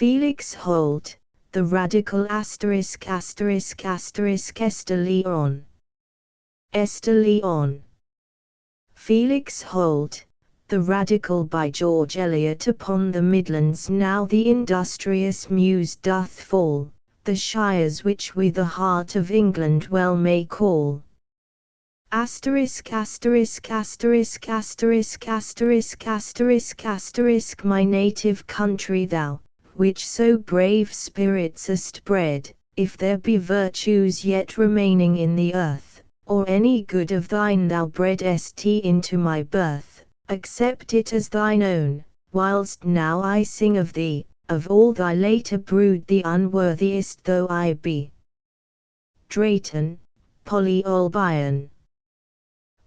Felix Holt, the radical Esther Leon. Esther Leon. Felix Holt, the radical by George Eliot. Upon the Midlands now the industrious muse doth fall, the shires which we the heart of England well may call. My native country thou, which so brave spirits hast bred, if there be virtues yet remaining in the earth, or any good of thine thou bredst into my birth, accept it as thine own, whilst now I sing of thee, of all thy later brood the unworthiest though I be. Drayton, Polly O'Brien.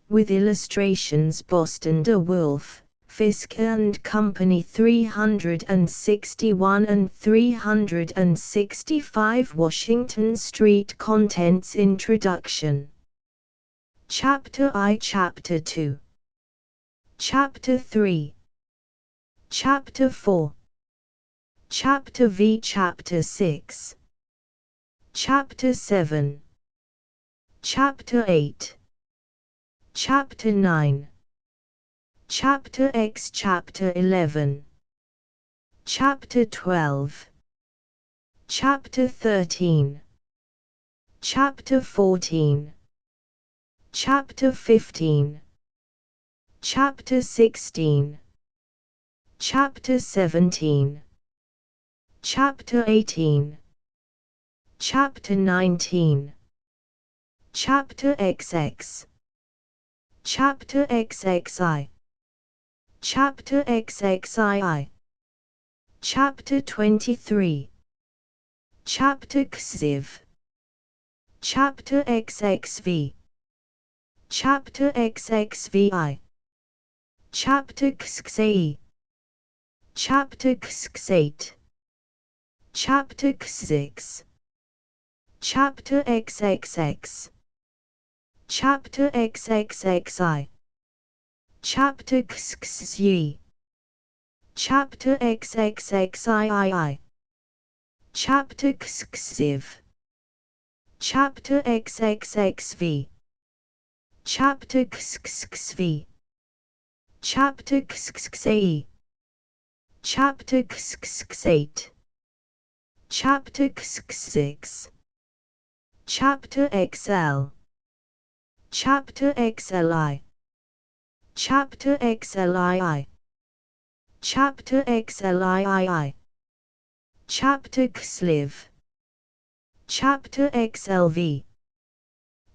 With illustrations Boston de Wolfe, Fiske and Company 361 and 365 Washington Street. Contents. Introduction. Chapter I. Chapter 2. Chapter 3. Chapter 4. Chapter V. Chapter 6. Chapter 7. Chapter 8. Chapter 9. Chapter X. Chapter 11. Chapter 12. Chapter 13. Chapter 14. Chapter 15. Chapter 16. Chapter 17. Chapter 18. Chapter 19. Chapter XX. Chapter XXI. Chapter XXII. Chapter 23. Chapter XIV. Chapter XXV. Chapter XXVI. Chapter XXVIII. Chapter XXVIII. Chapter XX. Chapter XXX. Chapter XXXI. Chapter XXY. Chapter XXXII. Chapter XXIV. Chapter XXXV. Chapter XXXV. Chapter XXXAE. Chapter XXXVIII. Chapter XXXVI. Chapter XL. Chapter XLI. Chapter XLII. Chapter XLIII. Chapter XLIV. Chapter XLV.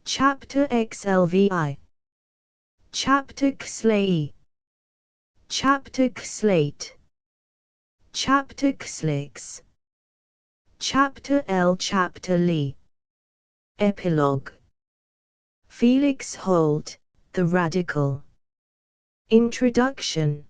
Chapter XLVI. Chapter XLAE. Chapter XLATE. Chapter XLIX. Chapter L. Chapter Lee. Epilogue. Felix Holt, the Radical. Introduction.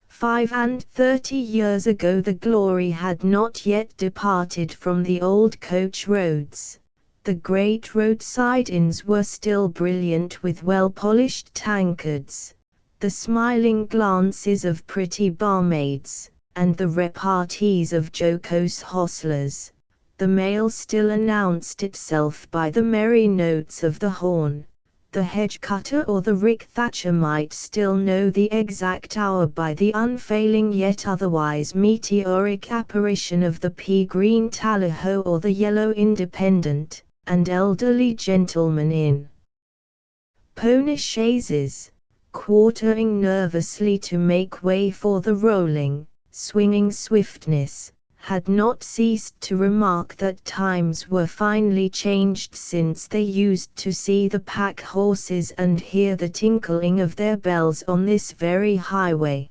35 years ago the glory had not yet departed from the old coach roads. The great roadside inns were still brilliant with well-polished tankards, the smiling glances of pretty barmaids, and the repartees of jocose hostlers. The mail still announced itself by the merry notes of the horn. The hedge cutter or the rick thatcher might still know the exact hour by the unfailing yet otherwise meteoric apparition of the pea-green Tallyho or the yellow Independent, and elderly gentlemen in pony chaises, quartering nervously to make way for the rolling, swinging swiftness, had not ceased to remark that times were finely changed since they used to see the pack horses and hear the tinkling of their bells on this very highway.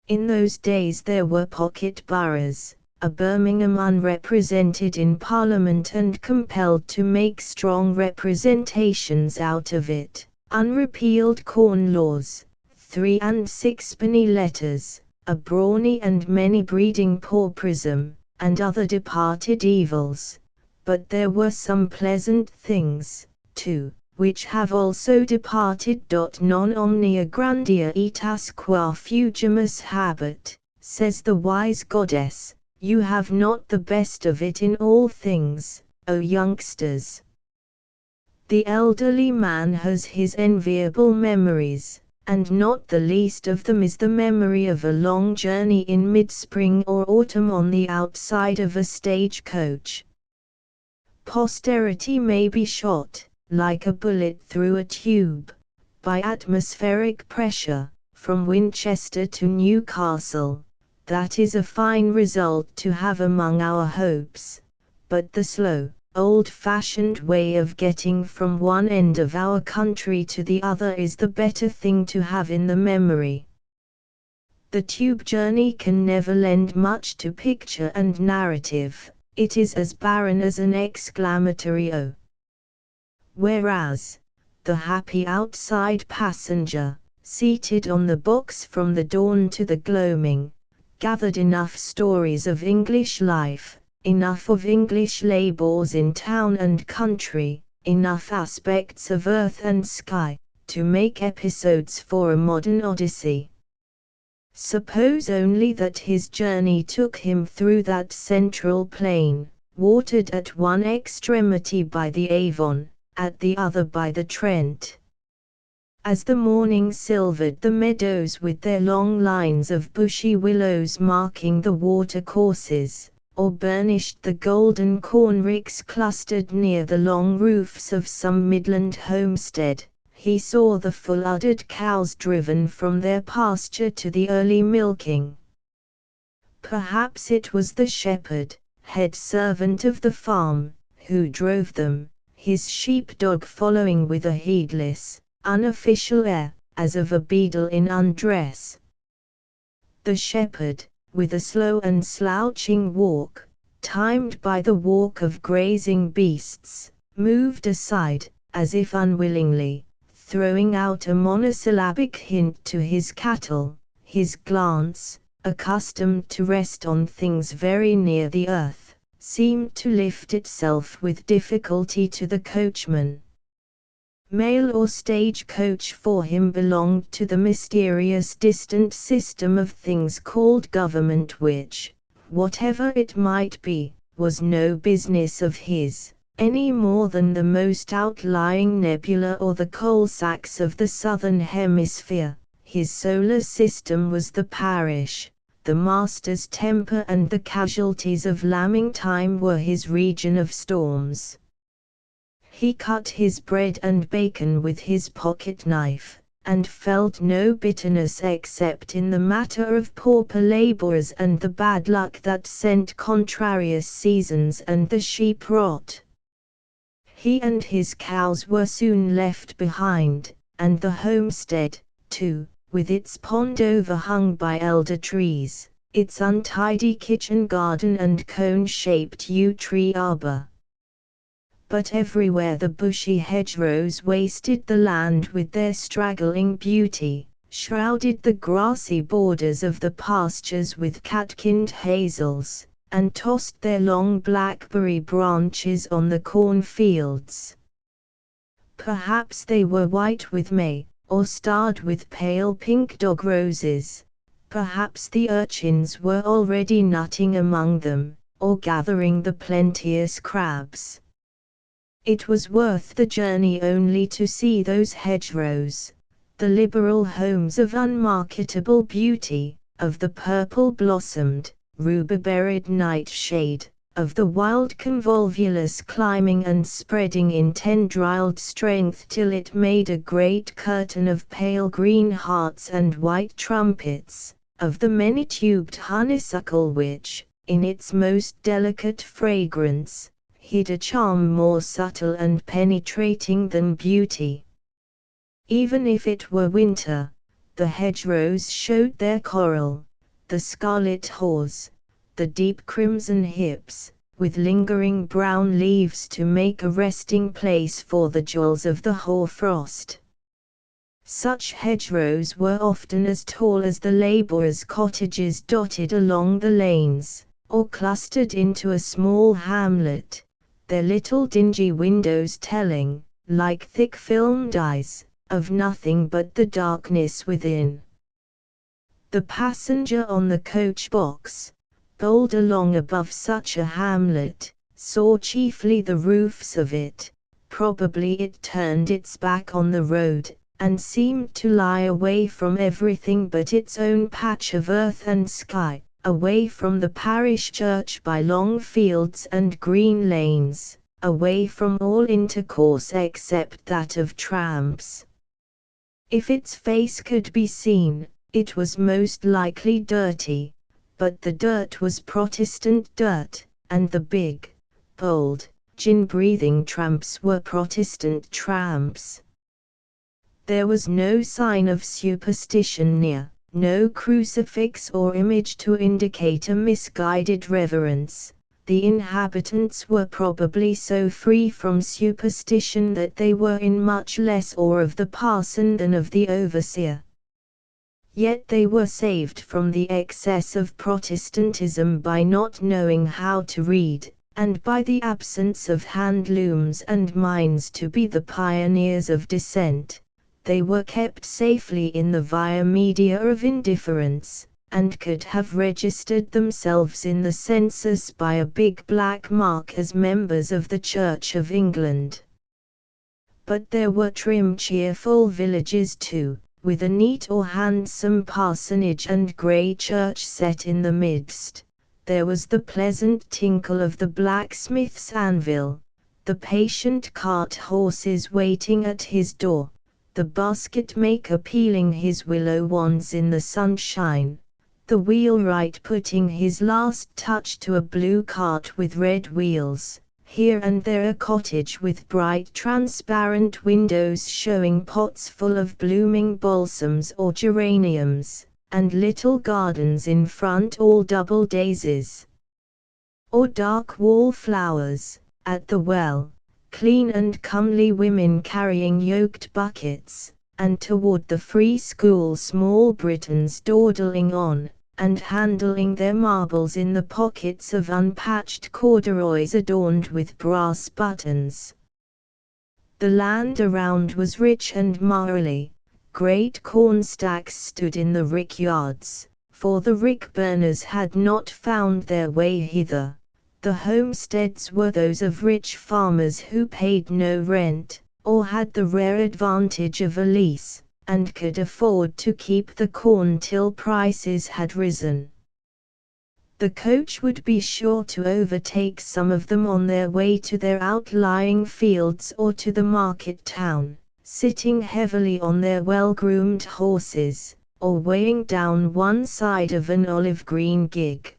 In those days there were pocket boroughs, a Birmingham unrepresented in Parliament and compelled to make strong representations out of it, unrepealed corn laws, 3 and 6 penny letters, a brawny and many breeding pauperism, and other departed evils. But there were some pleasant things, too, which have also departed. Non omnia grandia etasque fugimus habet, says the wise goddess, You have not the best of it in all things, O youngsters. The elderly man has his enviable memories, and not the least of them is the memory of a long journey in mid-spring or autumn on the outside of a stage-coach. Posterity may be shot, like a bullet through a tube, by atmospheric pressure, from Winchester to Newcastle. That is a fine result to have among our hopes, but the slow, old-fashioned way of getting from one end of our country to the other is the better thing to have in the memory. The tube journey can never lend much to picture and narrative, it is as barren as an exclamatory O. Whereas, the happy outside passenger, seated on the box from the dawn to the gloaming, gathered enough stories of English life, enough of English labours in town and country, enough aspects of earth and sky, to make episodes for a modern Odyssey. Suppose only that his journey took him through that central plain, watered at one extremity by the Avon, at the other by the Trent. As the morning silvered the meadows with their long lines of bushy willows marking the watercourses, or burnished the golden cornricks clustered near the long roofs of some Midland homestead, he saw the full-uddered cows driven from their pasture to the early milking. Perhaps it was the shepherd, head servant of the farm, who drove them, his sheepdog following with a heedless, unofficial air, as of a beadle in undress. The shepherd, with a slow and slouching walk, timed by the walk of grazing beasts, moved aside, as if unwillingly, throwing out a monosyllabic hint to his cattle. His glance, accustomed to rest on things very near the earth, seemed to lift itself with difficulty to the coachman. Mail or stage-coach for him belonged to the mysterious distant system of things called government which, whatever it might be, was no business of his, any more than the most outlying nebula or the coal-sacks of the southern hemisphere. His solar system was the parish, the master's temper and the casualties of lambing time were his region of storms. He cut his bread and bacon with his pocket-knife, and felt no bitterness except in the matter of pauper labourers and the bad luck that sent contrarious seasons and the sheep rot. He and his cows were soon left behind, and the homestead, too, with its pond overhung by elder trees, its untidy kitchen garden and cone-shaped yew-tree arbour. But everywhere the bushy hedgerows wasted the land with their straggling beauty, shrouded the grassy borders of the pastures with catkined hazels, and tossed their long blackberry branches on the cornfields. Perhaps they were white with May, or starred with pale pink dog roses. Perhaps the urchins were already nutting among them, or gathering the plenteous crabs. It was worth the journey only to see those hedgerows, the liberal homes of unmarketable beauty, of the purple-blossomed, ruby-berried nightshade, of the wild convolvulus climbing and spreading in tendriled strength till it made a great curtain of pale green hearts and white trumpets, of the many-tubed honeysuckle which, in its most delicate fragrance, hid a charm more subtle and penetrating than beauty. Even if it were winter, the hedgerows showed their coral, the scarlet haws, the deep crimson hips, with lingering brown leaves to make a resting place for the jewels of the hoarfrost. Such hedgerows were often as tall as the labourers' cottages dotted along the lanes, or clustered into a small hamlet, their little dingy windows telling, like thick filmed eyes, of nothing but the darkness within. The passenger on the coach box, bowled along above such a hamlet, saw chiefly the roofs of it. Probably it turned its back on the road, and seemed to lie away from everything but its own patch of earth and sky, away from the parish church by long fields and green lanes, away from all intercourse except that of tramps. If its face could be seen, it was most likely dirty, but the dirt was Protestant dirt, and the big, bold, gin-breathing tramps were Protestant tramps. There was no sign of superstition near, no crucifix or image to indicate a misguided reverence. The inhabitants were probably so free from superstition that they were in much less awe of the parson than of the overseer. Yet they were saved from the excess of Protestantism by not knowing how to read, and by the absence of hand looms and mines to be the pioneers of dissent. They were kept safely in the via media of indifference, and could have registered themselves in the census by a big black mark as members of the Church of England. But there were trim cheerful villages too, with a neat or handsome parsonage and grey church set in the midst. There was the pleasant tinkle of the blacksmith's anvil, the patient cart horses waiting at his door, the basket maker peeling his willow wands in the sunshine, the wheelwright putting his last touch to a blue cart with red wheels, here and there a cottage with bright transparent windows showing pots full of blooming balsams or geraniums, and little gardens in front all double daisies or dark wallflowers. At the well, clean and comely women carrying yoked buckets, and toward the free school small Britons dawdling on, and handling their marbles in the pockets of unpatched corduroys adorned with brass buttons. The land around was rich and marly. Great corn stacks stood in the rick yards, for the rick burners had not found their way hither. The homesteads were those of rich farmers who paid no rent, or had the rare advantage of a lease, and could afford to keep the corn till prices had risen. The coach would be sure to overtake some of them on their way to their outlying fields or to the market town, sitting heavily on their well-groomed horses, or weighing down one side of an olive-green gig.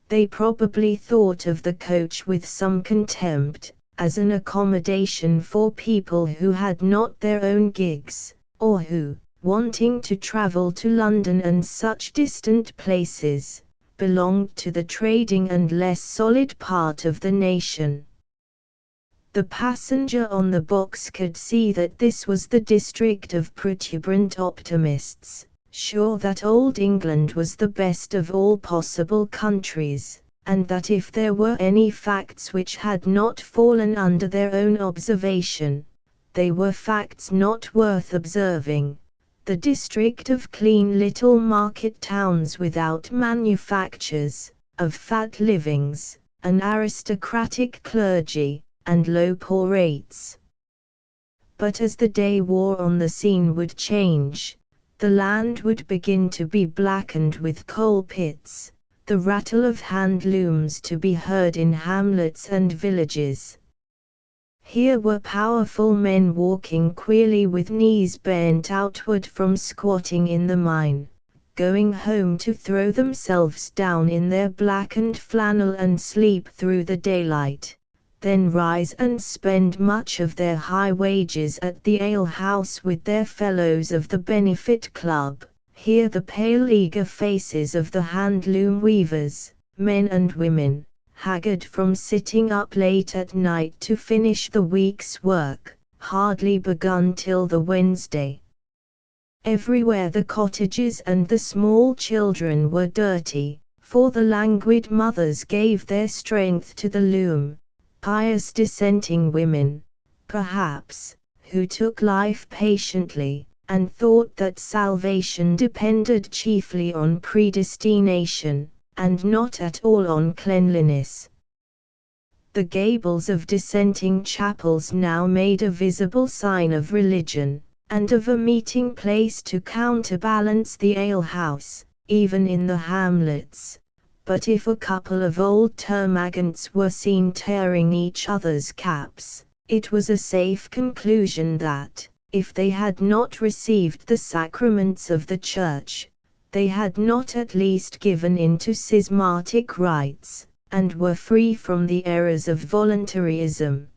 They probably thought of the coach with some contempt, as an accommodation for people who had not their own gigs, or who, wanting to travel to London and such distant places, belonged to the trading and less solid part of the nation. The passenger on the box could see that this was the district of protuberant optimists, sure that old England was the best of all possible countries, and that if there were any facts which had not fallen under their own observation, they were facts not worth observing. The district of clean little market towns without manufactures, of fat livings, an aristocratic clergy, and low poor rates. But as the day wore on the scene would change. The land would begin to be blackened with coal pits, the rattle of hand looms to be heard in hamlets and villages. Here were powerful men walking queerly with knees bent outward from squatting in the mine, going home to throw themselves down in their blackened flannel and sleep through the daylight, then rise and spend much of their high wages at the ale-house with their fellows of the Benefit Club. Here the pale eager faces of the hand-loom weavers, men and women, haggard from sitting up late at night to finish the week's work, hardly begun till the Wednesday. Everywhere the cottages and the small children were dirty, for the languid mothers gave their strength to the loom. Pious dissenting women, perhaps, who took life patiently, and thought that salvation depended chiefly on predestination, and not at all on cleanliness. The gables of dissenting chapels now made a visible sign of religion, and of a meeting place to counterbalance the alehouse, even in the hamlets. But if a couple of old termagants were seen tearing each other's caps, it was a safe conclusion that, if they had not received the sacraments of the Church, they had not at least given in to schismatic rites, and were free from the errors of voluntarism.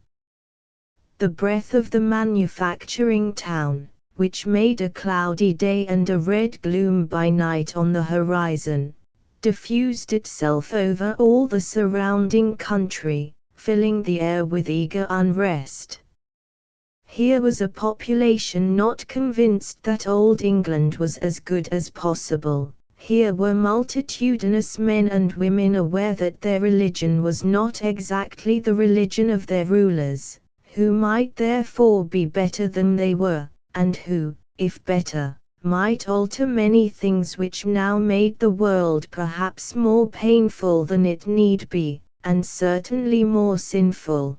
The breath of the manufacturing town, which made a cloudy day and a red gloom by night on the horizon, diffused itself over all the surrounding country, filling the air with eager unrest. Here was a population not convinced that Old England was as good as possible. Here were multitudinous men and women aware that their religion was not exactly the religion of their rulers, who might therefore be better than they were, and who, if better, might alter many things which now made the world perhaps more painful than it need be, and certainly more sinful.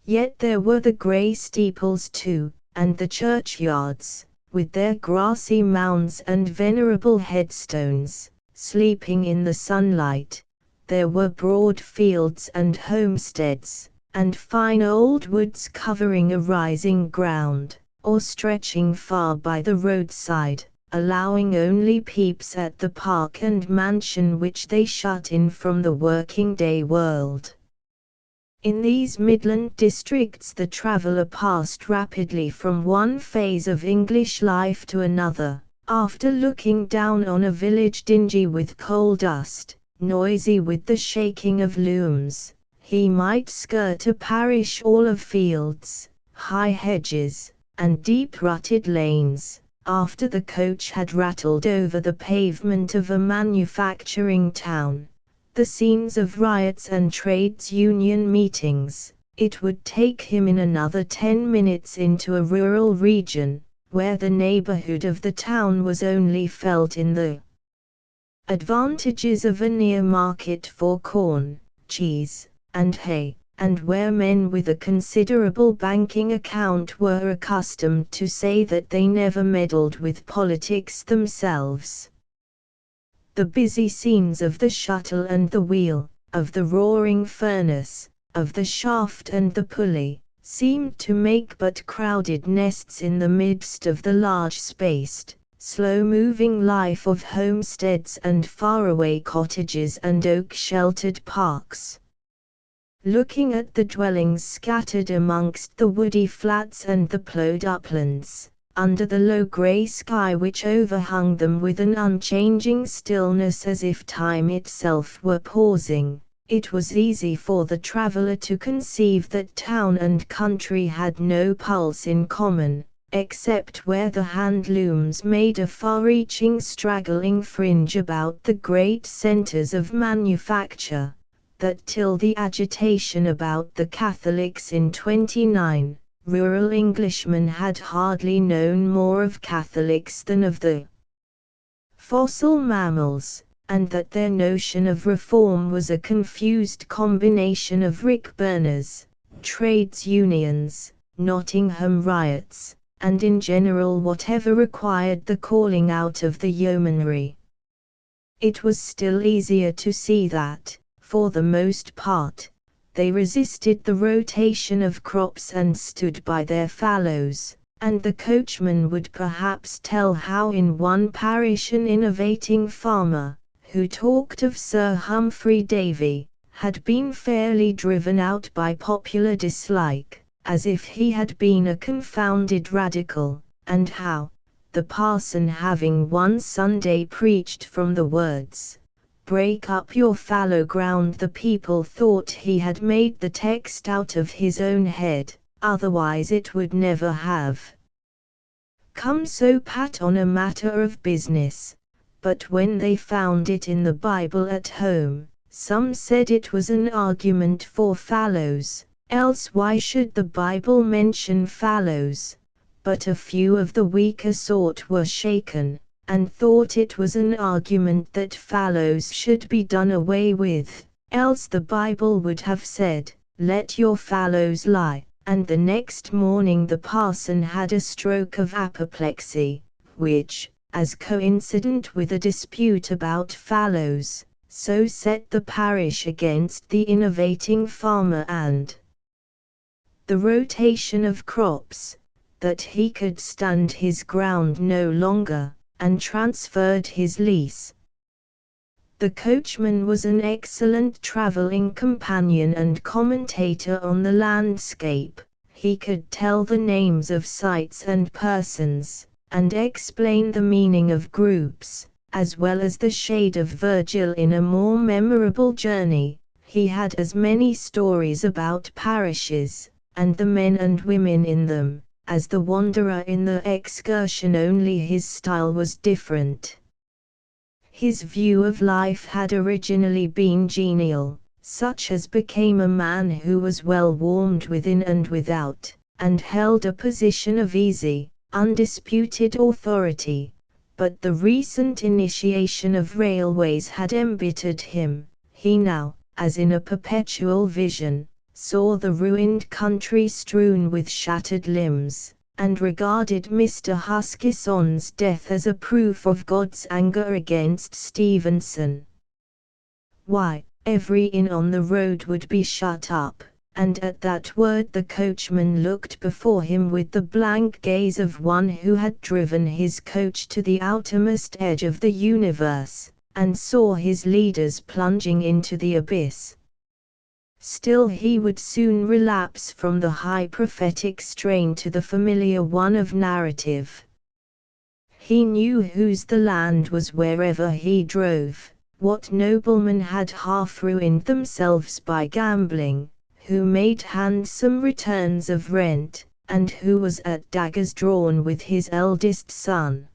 Yet there were the grey steeples too, and the churchyards, with their grassy mounds and venerable headstones, sleeping in the sunlight. There were broad fields and homesteads, and fine old woods covering a rising ground, or stretching far by the roadside, allowing only peeps at the park and mansion which they shut in from the working-day world. In these Midland districts the traveller passed rapidly from one phase of English life to another. After looking down on a village dingy with coal dust, noisy with the shaking of looms, he might skirt a parish all of fields, high hedges, and deep-rutted lanes, after the coach had rattled over the pavement of a manufacturing town, the scenes of riots and trades union meetings. It would take him in another 10 minutes into a rural region, where the neighborhood of the town was only felt in the advantages of a near market for corn, cheese, and hay, and where men with a considerable banking account were accustomed to say that they never meddled with politics themselves. The busy scenes of the shuttle and the wheel, of the roaring furnace, of the shaft and the pulley, seemed to make but crowded nests in the midst of the large-spaced, slow-moving life of homesteads and faraway cottages and oak-sheltered parks. Looking at the dwellings scattered amongst the woody flats and the ploughed uplands, under the low grey sky which overhung them with an unchanging stillness as if time itself were pausing, it was easy for the traveller to conceive that town and country had no pulse in common, except where the hand-looms made a far-reaching straggling fringe about the great centres of manufacture, that till the agitation about the Catholics in 29, rural Englishmen had hardly known more of Catholics than of the fossil mammals, and that their notion of reform was a confused combination of rick-burners, trades unions, Nottingham riots, and in general whatever required the calling out of the yeomanry. It was still easier to see that, for the most part, they resisted the rotation of crops and stood by their fallows, and the coachman would perhaps tell how in one parish an innovating farmer, who talked of Sir Humphrey Davy, had been fairly driven out by popular dislike, as if he had been a confounded radical, and how, the parson having one Sunday preached from the words, "Break up your fallow ground," the people thought he had made the text out of his own head, otherwise it would never have come so pat on a matter of business. But when they found it in the Bible at home, some said it was an argument for fallows, else why should the Bible mention fallows? But a few of the weaker sort were shaken, and thought it was an argument that fallows should be done away with, else the Bible would have said, "Let your fallows lie," and the next morning the parson had a stroke of apoplexy, which, as coincident with a dispute about fallows, so set the parish against the innovating farmer and the rotation of crops, that he could stand his ground no longer, and transferred his lease. The coachman was an excellent travelling companion and commentator on the landscape. He could tell the names of sights and persons, and explain the meaning of groups, as well as the shade of Virgil in a more memorable journey. He had as many stories about parishes, and the men and women in them, as the wanderer in the excursion, only his style was different. His view of life had originally been genial, such as became a man who was well warmed within and without, and held a position of easy, undisputed authority. But the recent initiation of railways had embittered him. He now, as in a perpetual vision, saw the ruined country strewn with shattered limbs, and regarded Mr. Huskisson's death as a proof of God's anger against Stevenson. Why, every inn on the road would be shut up, and at that word the coachman looked before him with the blank gaze of one who had driven his coach to the outermost edge of the universe, and saw his leaders plunging into the abyss. Still he would soon relapse from the high prophetic strain to the familiar one of narrative. He knew whose the land was wherever he drove, what noblemen had half ruined themselves by gambling, who made handsome returns of rent, and who was at daggers drawn with his eldest son.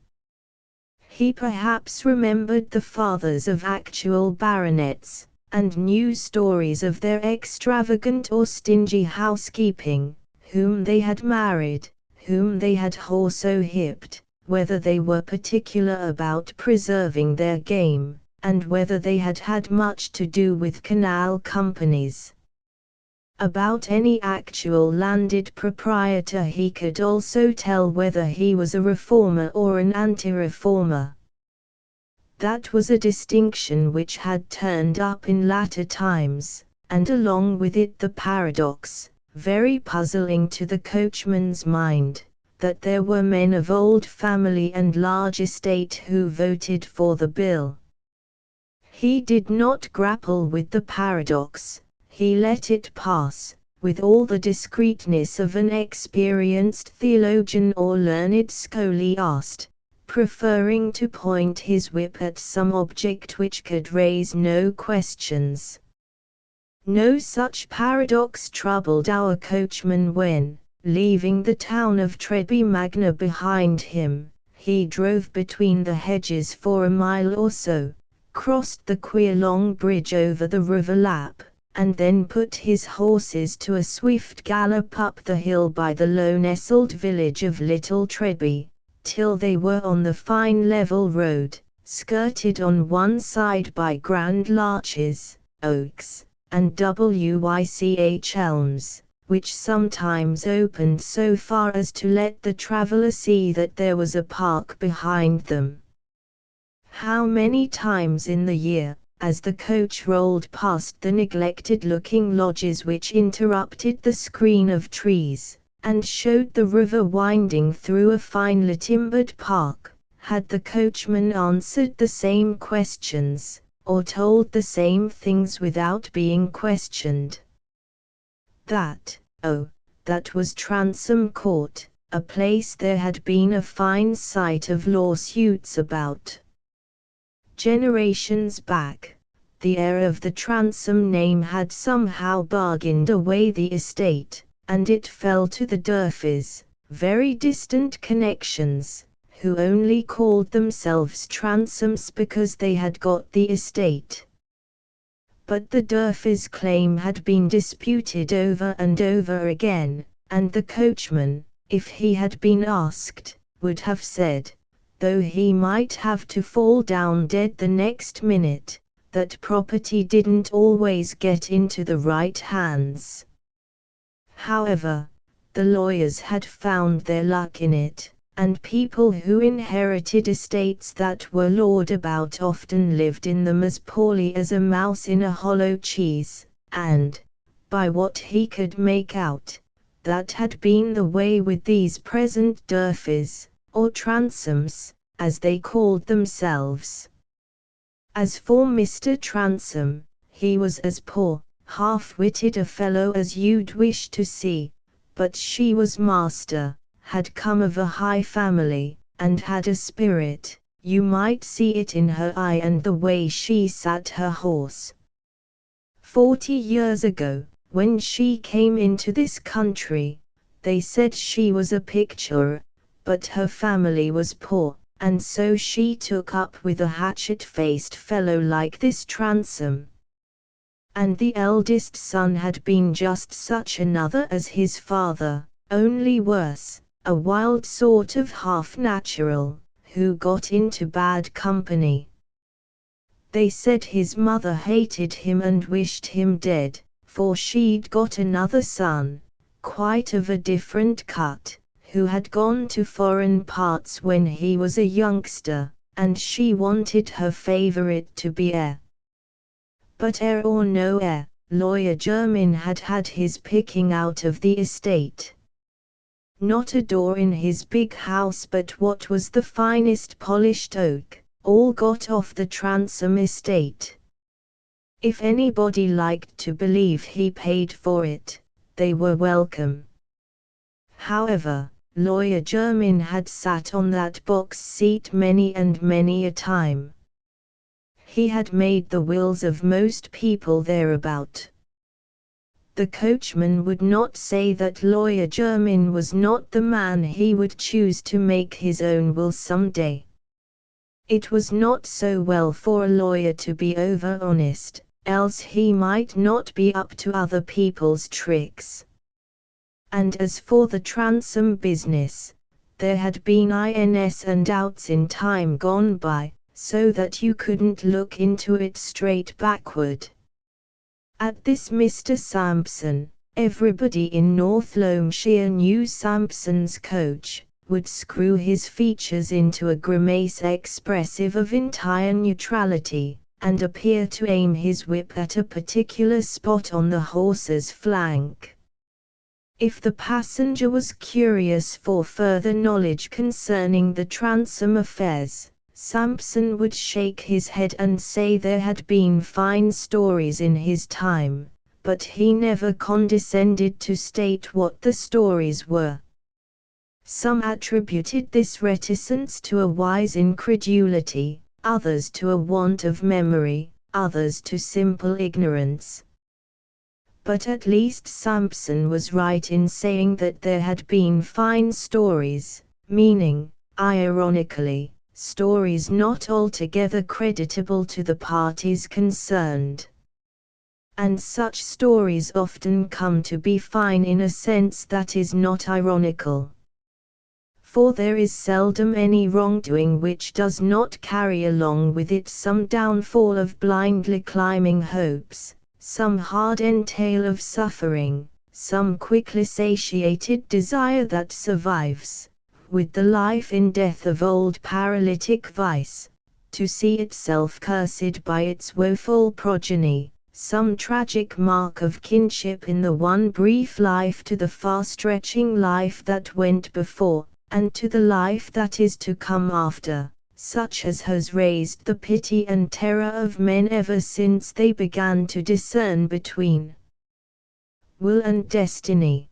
He perhaps remembered the fathers of actual baronets, and knew stories of their extravagant or stingy housekeeping, whom they had married, whom they had horso-hipped, whether they were particular about preserving their game, and whether they had had much to do with canal companies. About any actual landed proprietor he could also tell whether he was a reformer or an anti-reformer. That was a distinction which had turned up in latter times, and along with it the paradox, very puzzling to the coachman's mind, that there were men of old family and large estate who voted for the bill. He did not grapple with the paradox, he let it pass, with all the discreetness of an experienced theologian or learned scholiast, preferring to point his whip at some object which could raise no questions. No such paradox troubled our coachman when, leaving the town of Treby Magna behind him, he drove between the hedges for a mile or so, crossed the queer long bridge over the river Lapp, and then put his horses to a swift gallop up the hill by the low nestled village of Little Treby, till they were on the fine level road, skirted on one side by grand larches, oaks, and wych elms, which sometimes opened so far as to let the traveller see that there was a park behind them. How many times in the year, as the coach rolled past the neglected-looking lodges which interrupted the screen of trees, and showed the river winding through a finely timbered park, had the coachman answered the same questions, or told the same things without being questioned. That was Transome Court, a place there had been a fine sight of lawsuits about. Generations back, the heir of the Transome name had somehow bargained away the estate, and it fell to the Durfeys, very distant connections, who only called themselves Transomes because they had got the estate. But the Durfeys' claim had been disputed over and over again, and the coachman, if he had been asked, would have said, though he might have to fall down dead the next minute, that property didn't always get into the right hands. However, the lawyers had found their luck in it, and people who inherited estates that were lawed about often lived in them as poorly as a mouse in a hollow cheese, and, by what he could make out, that had been the way with these present Durfees, or Transomes, as they called themselves. As for Mr. Transome, he was as poor, half-witted a fellow as you'd wish to see, but she was master, had come of a high family, and had a spirit. You might see it in her eye and the way she sat her horse. 40 years ago, when she came into this country, they said she was a picture, but her family was poor, and so she took up with a hatchet-faced fellow like this Transome. And the eldest son had been just such another as his father, only worse, a wild sort of half-natural, who got into bad company. They said his mother hated him and wished him dead, for she'd got another son, quite of a different cut, who had gone to foreign parts when he was a youngster, and she wanted her favourite to be heir. But heir or no heir, Lawyer Jermyn had had his picking out of the estate. Not a door in his big house but what was the finest polished oak, all got off the Transome estate. If anybody liked to believe he paid for it, they were welcome. However, Lawyer Jermyn had sat on that box seat many and many a time. He had made the wills of most people thereabout. The coachman would not say that Lawyer Jermyn was not the man he would choose to make his own will some day. It was not so well for a lawyer to be over-honest, else he might not be up to other people's tricks. And as for the Transome business, there had been ins and outs in time gone by, so that you couldn't look into it straight backward. At this Mr. Sampson, everybody in North Loamshire knew Sampson's coach, would screw his features into a grimace expressive of entire neutrality, and appear to aim his whip at a particular spot on the horse's flank. If the passenger was curious for further knowledge concerning the Transome affairs, Sampson would shake his head and say there had been fine stories in his time, but he never condescended to state what the stories were. Some attributed this reticence to a wise incredulity, others to a want of memory, others to simple ignorance. But at least Sampson was right in saying that there had been fine stories, meaning, ironically, stories not altogether creditable to the parties concerned. And such stories often come to be fine in a sense that is not ironical. For there is seldom any wrongdoing which does not carry along with it some downfall of blindly climbing hopes, some hard entail of suffering, some quickly satiated desire that survives, with the life in death of old paralytic vice, to see itself cursed by its woeful progeny, some tragic mark of kinship in the one brief life to the far-stretching life that went before, and to the life that is to come after, such as has raised the pity and terror of men ever since they began to discern between will and destiny.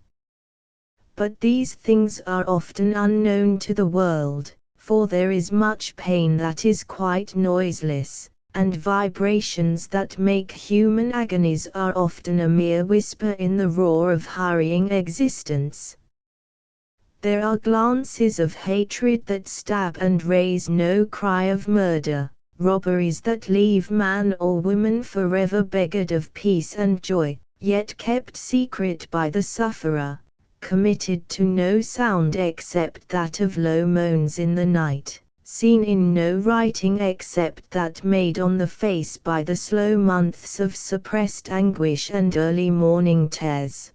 But these things are often unknown to the world, for there is much pain that is quite noiseless, and vibrations that make human agonies are often a mere whisper in the roar of hurrying existence. There are glances of hatred that stab and raise no cry of murder, robberies that leave man or woman forever beggared of peace and joy, yet kept secret by the sufferer, committed to no sound except that of low moans in the night, seen in no writing except that made on the face by the slow months of suppressed anguish and early morning tears.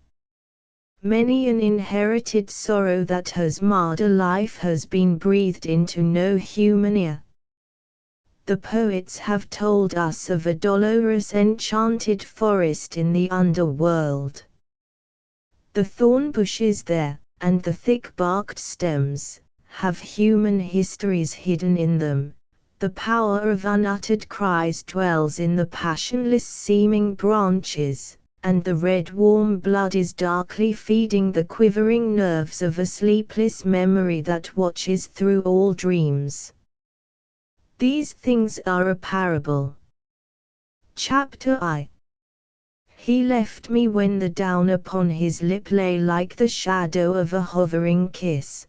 Many an inherited sorrow that has marred a life has been breathed into no human ear. The poets have told us of a dolorous enchanted forest in the underworld. The thorn bushes there, and the thick-barked stems, have human histories hidden in them. The power of unuttered cries dwells in the passionless seeming branches, and the red warm blood is darkly feeding the quivering nerves of a sleepless memory that watches through all dreams. These things are a parable. Chapter I. He left me when the down upon his lip lay like the shadow of a hovering kiss.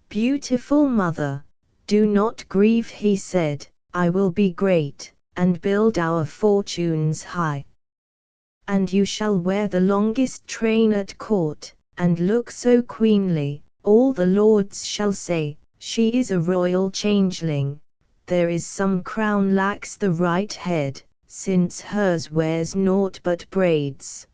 Beautiful mother, do not grieve, he said, I will be great, and build our fortunes high. And you shall wear the longest train at court, and look so queenly, all the lords shall say, she is a royal changeling. There is some crown lacks the right head, since hers wears naught but braids.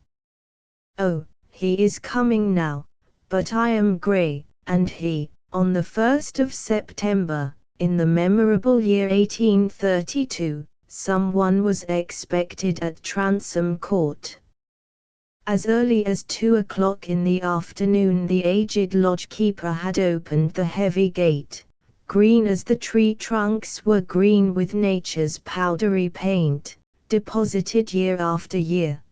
Oh, he is coming now, but I am grey, and he, on the 1st of September, in the memorable year 1832, someone was expected at Transome Court. As early as 2 o'clock in the afternoon the aged lodge-keeper had opened the heavy gate, green as the tree trunks were green with nature's powdery paint, deposited year after year.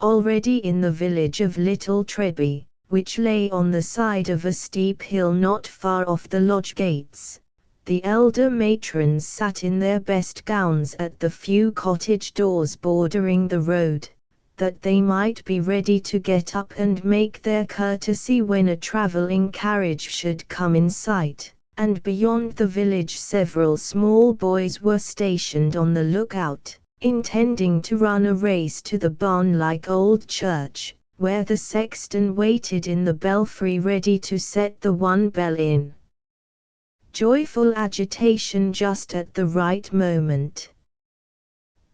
Already in the village of Little Treby, which lay on the side of a steep hill not far off the lodge gates, the elder matrons sat in their best gowns at the few cottage doors bordering the road, that they might be ready to get up and make their courtesy when a travelling carriage should come in sight. And beyond the village several small boys were stationed on the lookout, intending to run a race to the barn-like old church, where the sexton waited in the belfry ready to set the one bell in. Joyful agitation just at the right moment.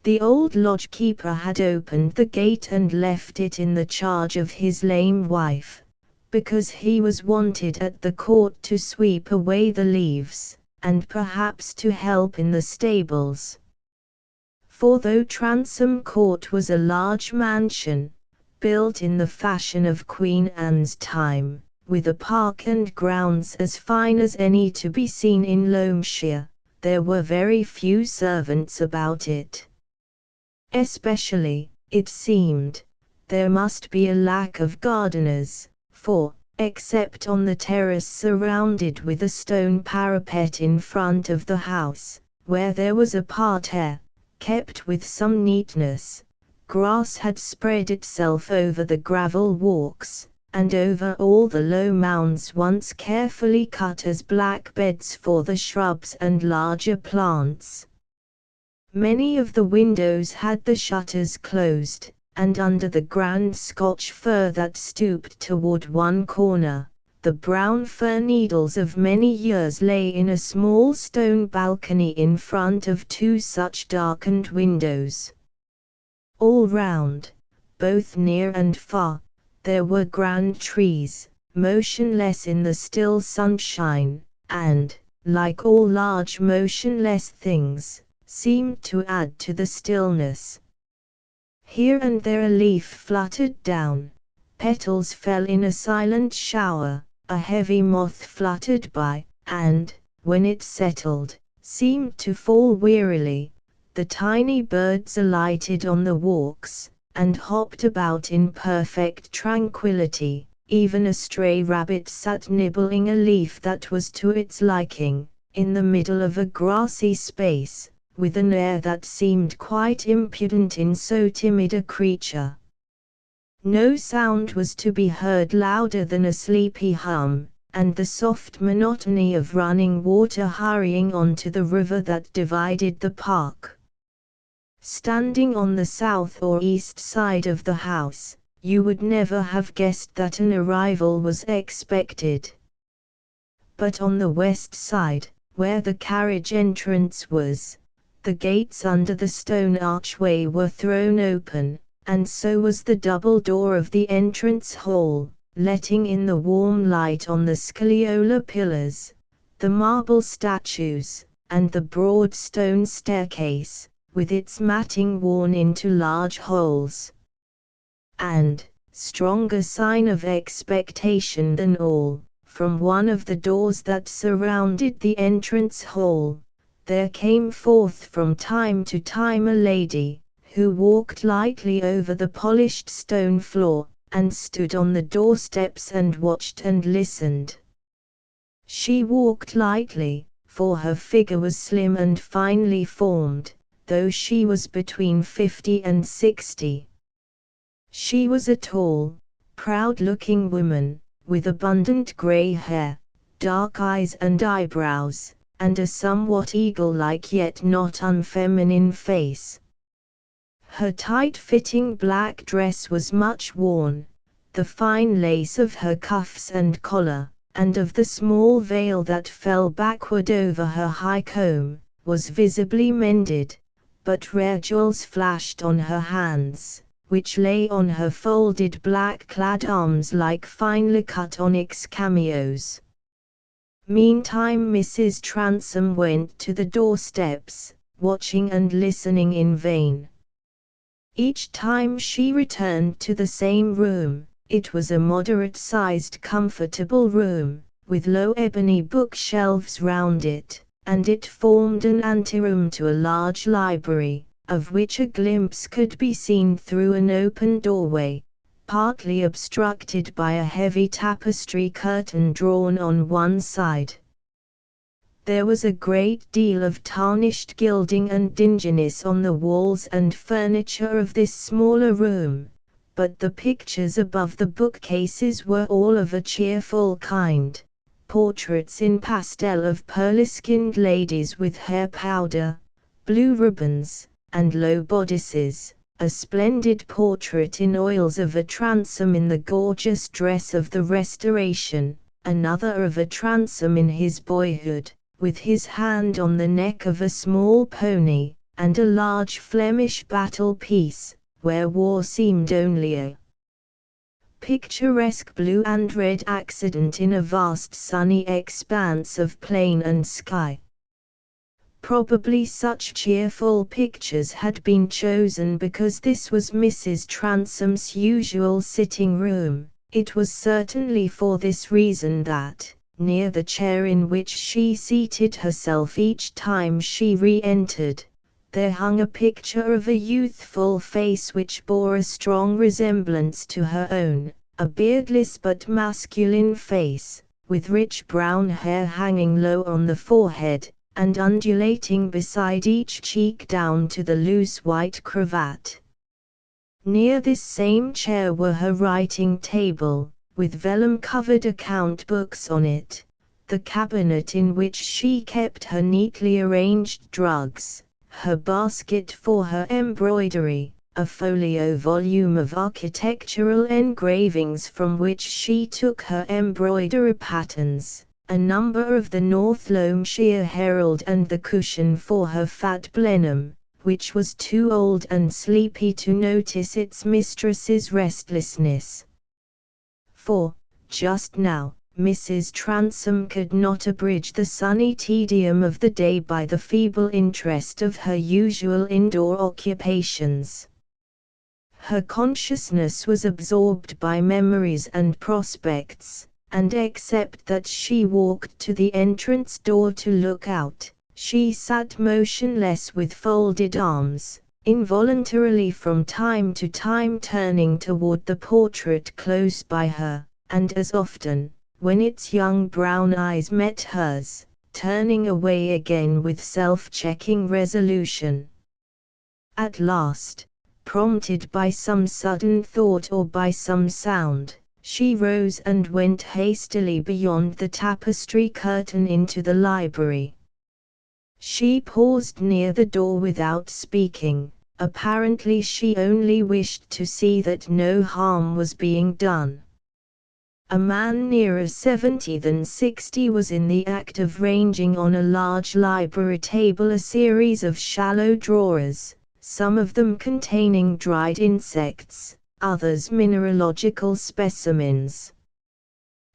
The old lodge-keeper had opened the gate and left it in the charge of his lame wife, because he was wanted at the court to sweep away the leaves, and perhaps to help in the stables. For though Transome Court was a large mansion, built in the fashion of Queen Anne's time, with a park and grounds as fine as any to be seen in Loamshire, there were very few servants about it. Especially, it seemed, there must be a lack of gardeners, for, except on the terrace surrounded with a stone parapet in front of the house, where there was a parterre, kept with some neatness, grass had spread itself over the gravel walks, and over all the low mounds once carefully cut as black beds for the shrubs and larger plants. Many of the windows had the shutters closed, and under the grand Scotch fir that stooped toward one corner, the brown fir needles of many years lay in a small stone balcony in front of two such darkened windows. All round, both near and far, there were grand trees, motionless in the still sunshine, and, like all large motionless things, seemed to add to the stillness. Here and there a leaf fluttered down, petals fell in a silent shower, a heavy moth fluttered by, and, when it settled, seemed to fall wearily. The tiny birds alighted on the walks, and hopped about in perfect tranquillity. Even a stray rabbit sat nibbling a leaf that was to its liking, in the middle of a grassy space, with an air that seemed quite impudent in so timid a creature. No sound was to be heard louder than a sleepy hum, and the soft monotony of running water hurrying on to the river that divided the park. Standing on the south or east side of the house, you would never have guessed that an arrival was expected. but on the west side, where the carriage entrance was, the gates under the stone archway were thrown open, and so was the double door of the entrance hall, letting in the warm light on the scagliola pillars, the marble statues, and the broad stone staircase, with its matting worn into large holes. And, stronger sign of expectation than all, from one of the doors that surrounded the entrance hall, there came forth from time to time a lady, who walked lightly over the polished stone floor, and stood on the doorsteps and watched and listened. She walked lightly, for her figure was slim and finely formed, though she was between 50 and 60. She was a tall, proud-looking woman, with abundant grey hair, dark eyes and eyebrows, and a somewhat eagle-like yet not unfeminine face. Her tight-fitting black dress was much worn, the fine lace of her cuffs and collar, and of the small veil that fell backward over her high comb, was visibly mended, but rare jewels flashed on her hands, which lay on her folded black-clad arms like finely cut onyx cameos. Meantime Mrs. Transome went to the doorsteps, watching and listening in vain. Each time she returned to the same room. It was a moderate-sized comfortable room, with low ebony bookshelves round it, and it formed an anteroom to a large library, of which a glimpse could be seen through an open doorway, partly obstructed by a heavy tapestry curtain drawn on one side. There was a great deal of tarnished gilding and dinginess on the walls and furniture of this smaller room, but the pictures above the bookcases were all of a cheerful kind, portraits in pastel of pearly-skinned ladies with hair powder, blue ribbons, and low bodices, a splendid portrait in oils of a Transome in the gorgeous dress of the Restoration, another of a Transome in his boyhood, with his hand on the neck of a small pony, and a large Flemish battle-piece, where war seemed only a picturesque blue and red accident in a vast sunny expanse of plain and sky. Probably such cheerful pictures had been chosen because this was Mrs. Transome's usual sitting room. It was certainly for this reason that, near the chair in which she seated herself each time she re-entered, there hung a picture of a youthful face which bore a strong resemblance to her own, a beardless but masculine face, with rich brown hair hanging low on the forehead, and undulating beside each cheek down to the loose white cravat. Near this same chair were her writing table, with vellum-covered account books on it, the cabinet in which she kept her neatly arranged drugs, her basket for her embroidery, a folio volume of architectural engravings from which she took her embroidery patterns, a number of the North Loamshire Herald and the cushion for her fat Blenheim, which was too old and sleepy to notice its mistress's restlessness. For, just now, Mrs. Transome could not abridge the sunny tedium of the day by the feeble interest of her usual indoor occupations. Her consciousness was absorbed by memories and prospects, and except that she walked to the entrance door to look out, she sat motionless with folded arms, involuntarily from time to time turning toward the portrait close by her, and as often, when its young brown eyes met hers, turning away again with self-checking resolution. At last, prompted by some sudden thought or by some sound, she rose and went hastily beyond the tapestry curtain into the library. She paused near the door without speaking. Apparently she only wished to see that no harm was being done. A man nearer 70 than 60 was in the act of ranging on a large library table a series of shallow drawers, some of them containing dried insects, others mineralogical specimens.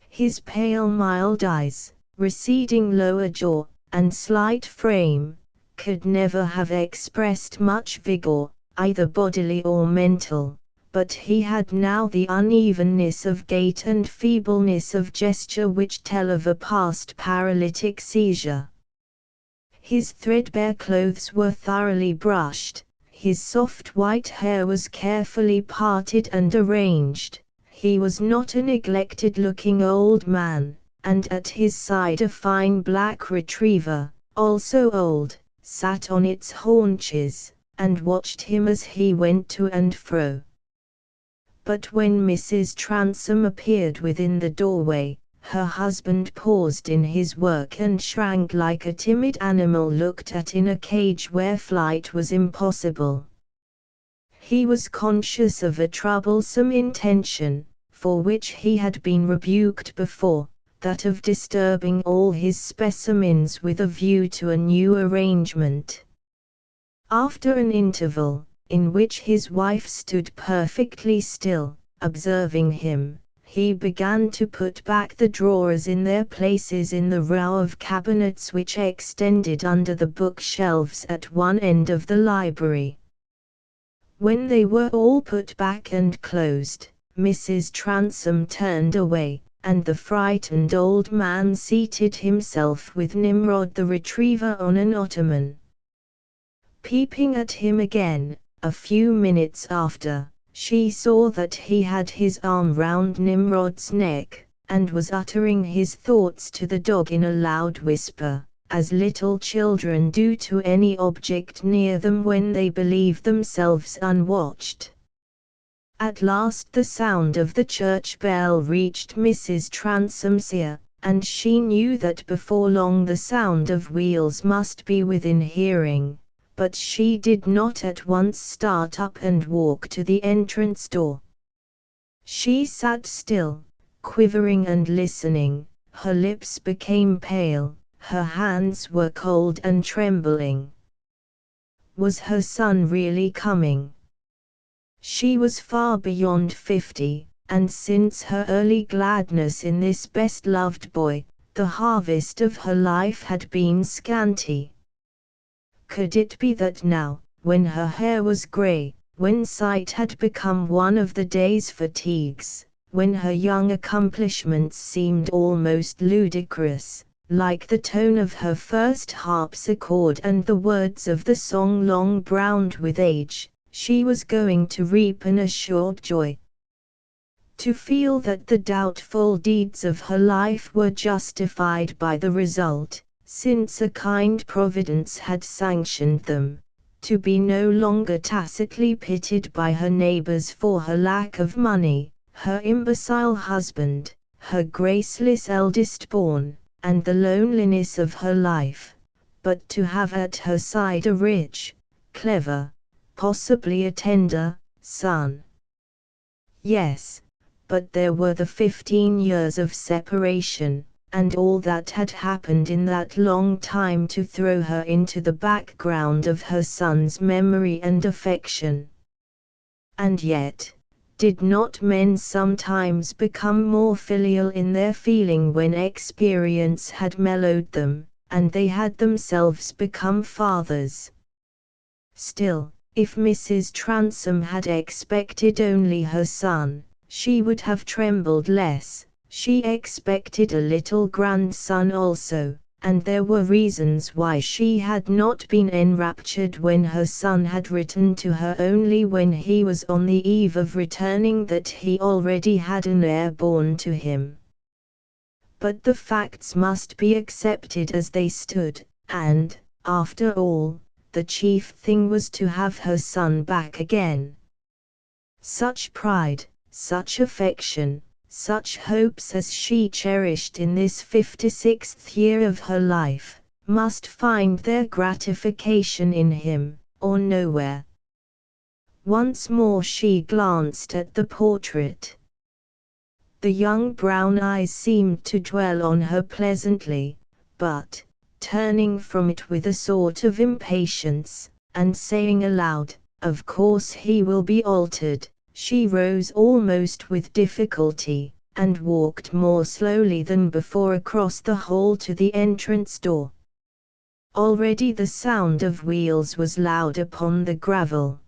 His pale mild eyes, receding lower jaw, and slight frame, could never have expressed much vigor, either bodily or mental. But he had now the unevenness of gait and feebleness of gesture which tell of a past paralytic seizure. His threadbare clothes were thoroughly brushed, his soft white hair was carefully parted and arranged. He was not a neglected-looking old man, and at his side a fine black retriever, also old, sat on its haunches, and watched him as he went to and fro. But when Mrs. Transome appeared within the doorway, her husband paused in his work and shrank like a timid animal looked at in a cage where flight was impossible. He was conscious of a troublesome intention, for which he had been rebuked before, that of disturbing all his specimens with a view to a new arrangement. After an interval, in which his wife stood perfectly still, observing him, he began to put back the drawers in their places in the row of cabinets which extended under the bookshelves at one end of the library. When they were all put back and closed, Mrs. Transome turned away, and the frightened old man seated himself with Nimrod the retriever on an ottoman. Peeping at him again, a few minutes after, she saw that he had his arm round Nimrod's neck, and was uttering his thoughts to the dog in a loud whisper, as little children do to any object near them when they believe themselves unwatched. At last the sound of the church bell reached Mrs. Transome's ear, and she knew that before long the sound of wheels must be within hearing. But she did not at once start up and walk to the entrance door. She sat still, quivering and listening. Her lips became pale, her hands were cold and trembling. Was her son really coming? She was far beyond 50, and since her early gladness in this best-loved boy, the harvest of her life had been scanty. Could it be that now, when her hair was grey, when sight had become one of the day's fatigues, when her young accomplishments seemed almost ludicrous, like the tone of her first harpsichord and the words of the song long browned with age, she was going to reap an assured joy? To feel that the doubtful deeds of her life were justified by the result, since a kind Providence had sanctioned them, to be no longer tacitly pitied by her neighbors for her lack of money, her imbecile husband, her graceless eldest born, and the loneliness of her life, but to have at her side a rich, clever, possibly a tender, son. Yes, but there were the 15 years of separation, and all that had happened in that long time to throw her into the background of her son's memory and affection. And yet, did not men sometimes become more filial in their feeling when experience had mellowed them, and they had themselves become fathers? Still, if Mrs. Transome had expected only her son, she would have trembled less. She expected a little grandson also, and there were reasons why she had not been enraptured when her son had written to her only when he was on the eve of returning that he already had an heir born to him. But the facts must be accepted as they stood, and, after all, the chief thing was to have her son back again. Such pride, such affection, such hopes as she cherished in this 56th year of her life, must find their gratification in him, or nowhere. Once more she glanced at the portrait. The young brown eyes seemed to dwell on her pleasantly, but, turning from it with a sort of impatience, and saying aloud, "Of course he will be altered," she rose almost with difficulty, and walked more slowly than before across the hall to the entrance door. Already the sound of wheels was loud upon the gravel.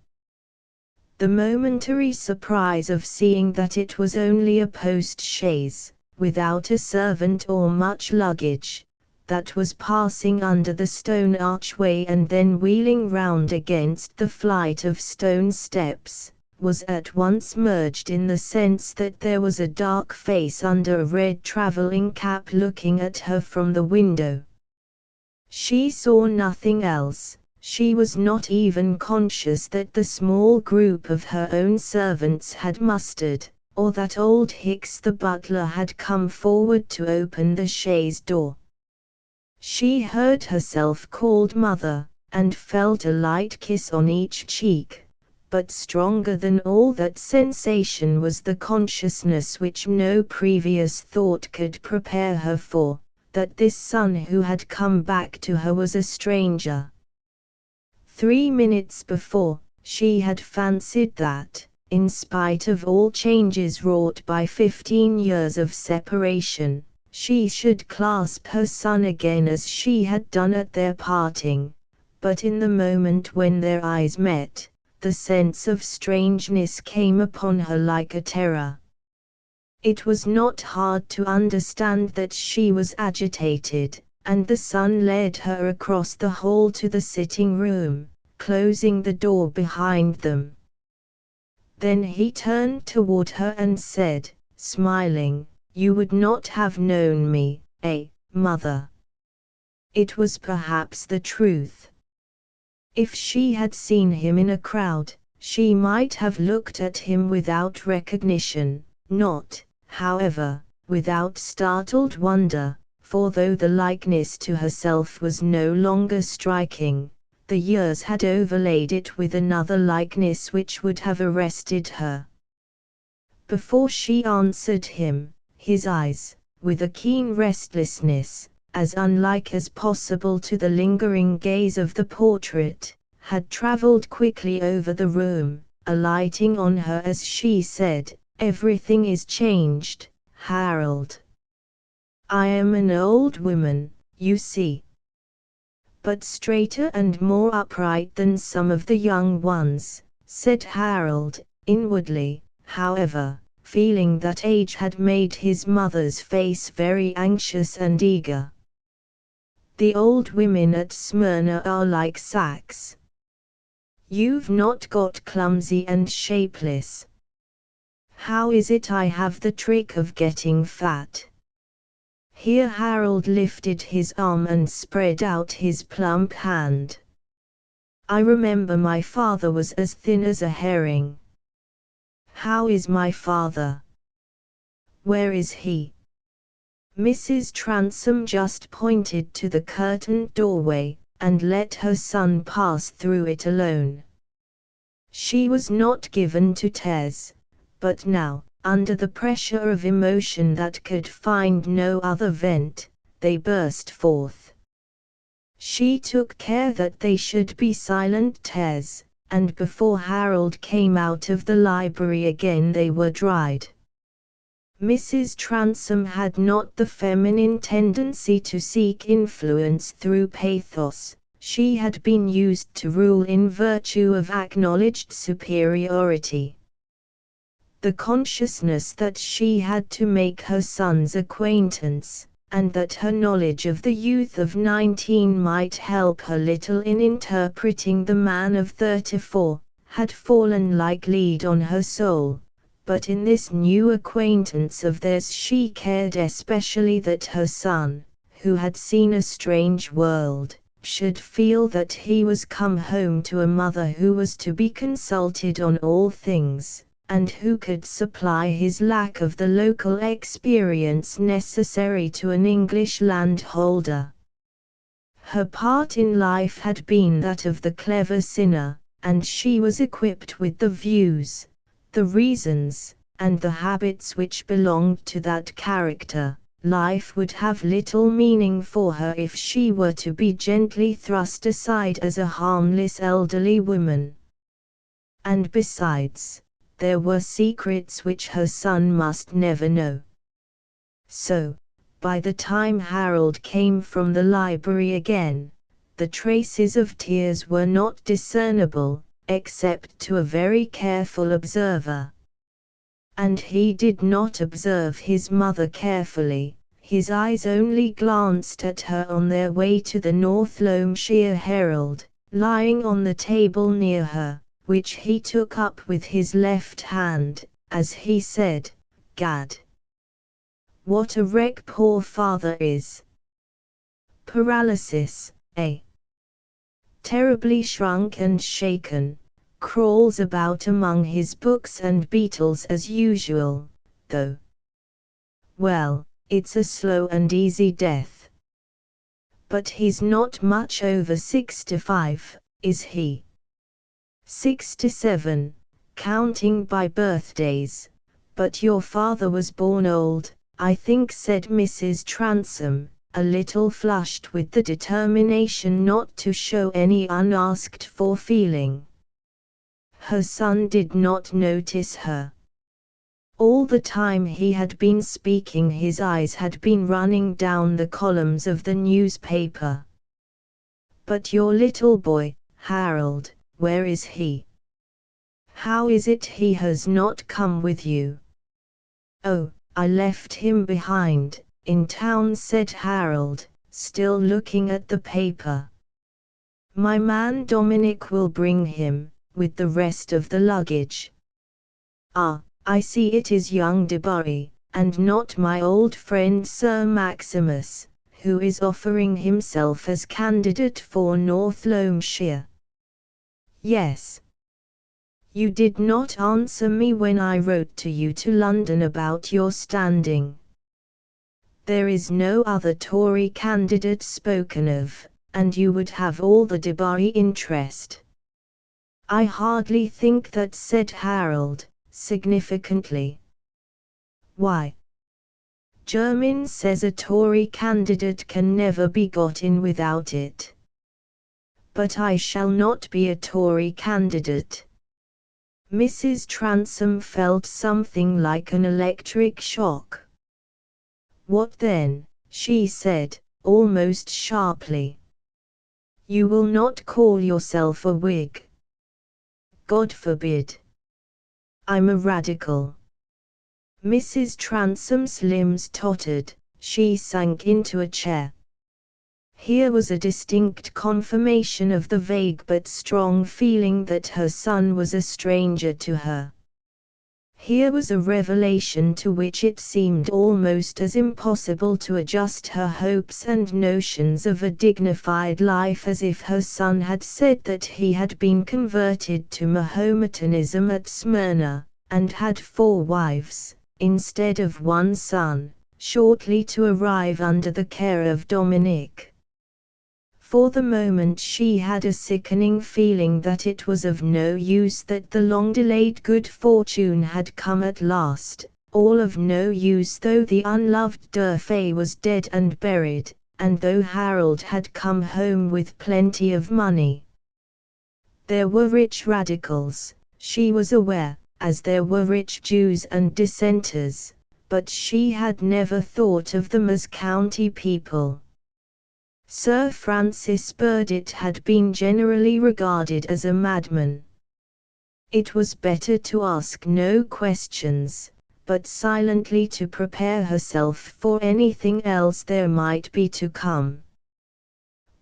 The momentary surprise of seeing that it was only a post-chaise, without a servant or much luggage, that was passing under the stone archway and then wheeling round against the flight of stone steps, was at once merged in the sense that there was a dark face under a red travelling cap looking at her from the window. She saw nothing else. She was not even conscious that the small group of her own servants had mustered, or that old Hicks the butler had come forward to open the chaise door. She heard herself called mother, and felt a light kiss on each cheek, but stronger than all that sensation was the consciousness which no previous thought could prepare her for, that this son who had come back to her was a stranger. 3 minutes before, she had fancied that, in spite of all changes wrought by 15 years of separation, she should clasp her son again as she had done at their parting, but in the moment when their eyes met, the sense of strangeness came upon her like a terror. It was not hard to understand that she was agitated, and the son led her across the hall to the sitting-room, closing the door behind them. Then he turned toward her and said, smiling, "You would not have known me, eh, mother?" It was perhaps the truth. If she had seen him in a crowd, she might have looked at him without recognition, not, however, without startled wonder, for though the likeness to herself was no longer striking, the years had overlaid it with another likeness which would have arrested her. Before she answered him, his eyes, with a keen restlessness, as unlike as possible to the lingering gaze of the portrait, had travelled quickly over the room, alighting on her as she said, "Everything is changed, Harold. I am an old woman, you see. But straighter and more upright than some of the young ones," said Harold, inwardly, however, feeling that age had made his mother's face very anxious and eager. "The old women at Smyrna are like sacks. You've not got clumsy and shapeless. How is it I have the trick of getting fat?" Here Harold lifted his arm and spread out his plump hand. "I remember my father was as thin as a herring." "How is my father? Where is he?" Mrs. Transome just pointed to the curtained doorway, and let her son pass through it alone. She was not given to tears, but now, under the pressure of emotion that could find no other vent, they burst forth. She took care that they should be silent tears, and before Harold came out of the library again they were dried. Mrs. Transome had not the feminine tendency to seek influence through pathos. She had been used to rule in virtue of acknowledged superiority. The consciousness that she had to make her son's acquaintance, and that her knowledge of the youth of 19 might help her little in interpreting the man of 34, had fallen like lead on her soul, but in this new acquaintance of theirs she cared especially that her son, who had seen a strange world, should feel that he was come home to a mother who was to be consulted on all things, and who could supply his lack of the local experience necessary to an English landholder. Her part in life had been that of the clever sinner, and she was equipped with the views, the reasons, and the habits which belonged to that character, life would have little meaning for her if she were to be gently thrust aside as a harmless elderly woman. And besides, there were secrets which her son must never know. So, by the time Harold came from the library again, the traces of tears were not discernible, except to a very careful observer. And he did not observe his mother carefully, his eyes only glanced at her on their way to the North Loamshire Herald, lying on the table near her, which he took up with his left hand, as he said, "Gad! What a wreck poor father is! Paralysis, eh? Terribly shrunk and shaken, crawls about among his books and beetles as usual, though. Well, it's a slow and easy death. But he's not much over 65, is he? 67, counting by birthdays, but your father was born old, I think," said Mrs. Transome, a little flushed with the determination not to show any unasked-for feeling. Her son did not notice her. All the time he had been speaking his eyes had been running down the columns of the newspaper. "But your little boy, Harold, where is he? How is it he has not come with you?" "Oh, I left him behind, in town," said Harold, still looking at the paper. "My man Dominic will bring him, with the rest of the luggage." "Ah, I see it is young Debarry, and not my old friend Sir Maximus, who is offering himself as candidate for North Loamshire." "Yes. You did not answer me when I wrote to you to London about your standing. There is no other Tory candidate spoken of, and you would have all the Debarry interest." "I hardly think that," said Harold, significantly. "Why? Jermyn says a Tory candidate can never be got in without it. But I shall not be a Tory candidate." Mrs. Transome felt something like an electric shock. "What then?" she said, almost sharply. "You will not call yourself a Whig?" "God forbid. I'm a Radical." Mrs. Transome's limbs tottered, she sank into a chair. Here was a distinct confirmation of the vague but strong feeling that her son was a stranger to her. Here was a revelation to which it seemed almost as impossible to adjust her hopes and notions of a dignified life as if her son had said that he had been converted to Mahometanism at Smyrna, and had 4 wives, instead of 1 son, shortly to arrive under the care of Dominic. For the moment she had a sickening feeling that it was of no use, that the long-delayed good fortune had come at last, all of no use though the unloved Durfey was dead and buried, and though Harold had come home with plenty of money. There were rich Radicals, she was aware, as there were rich Jews and dissenters, but she had never thought of them as county people. Sir Francis Burdett had been generally regarded as a madman. It was better to ask no questions, but silently to prepare herself for anything else there might be to come.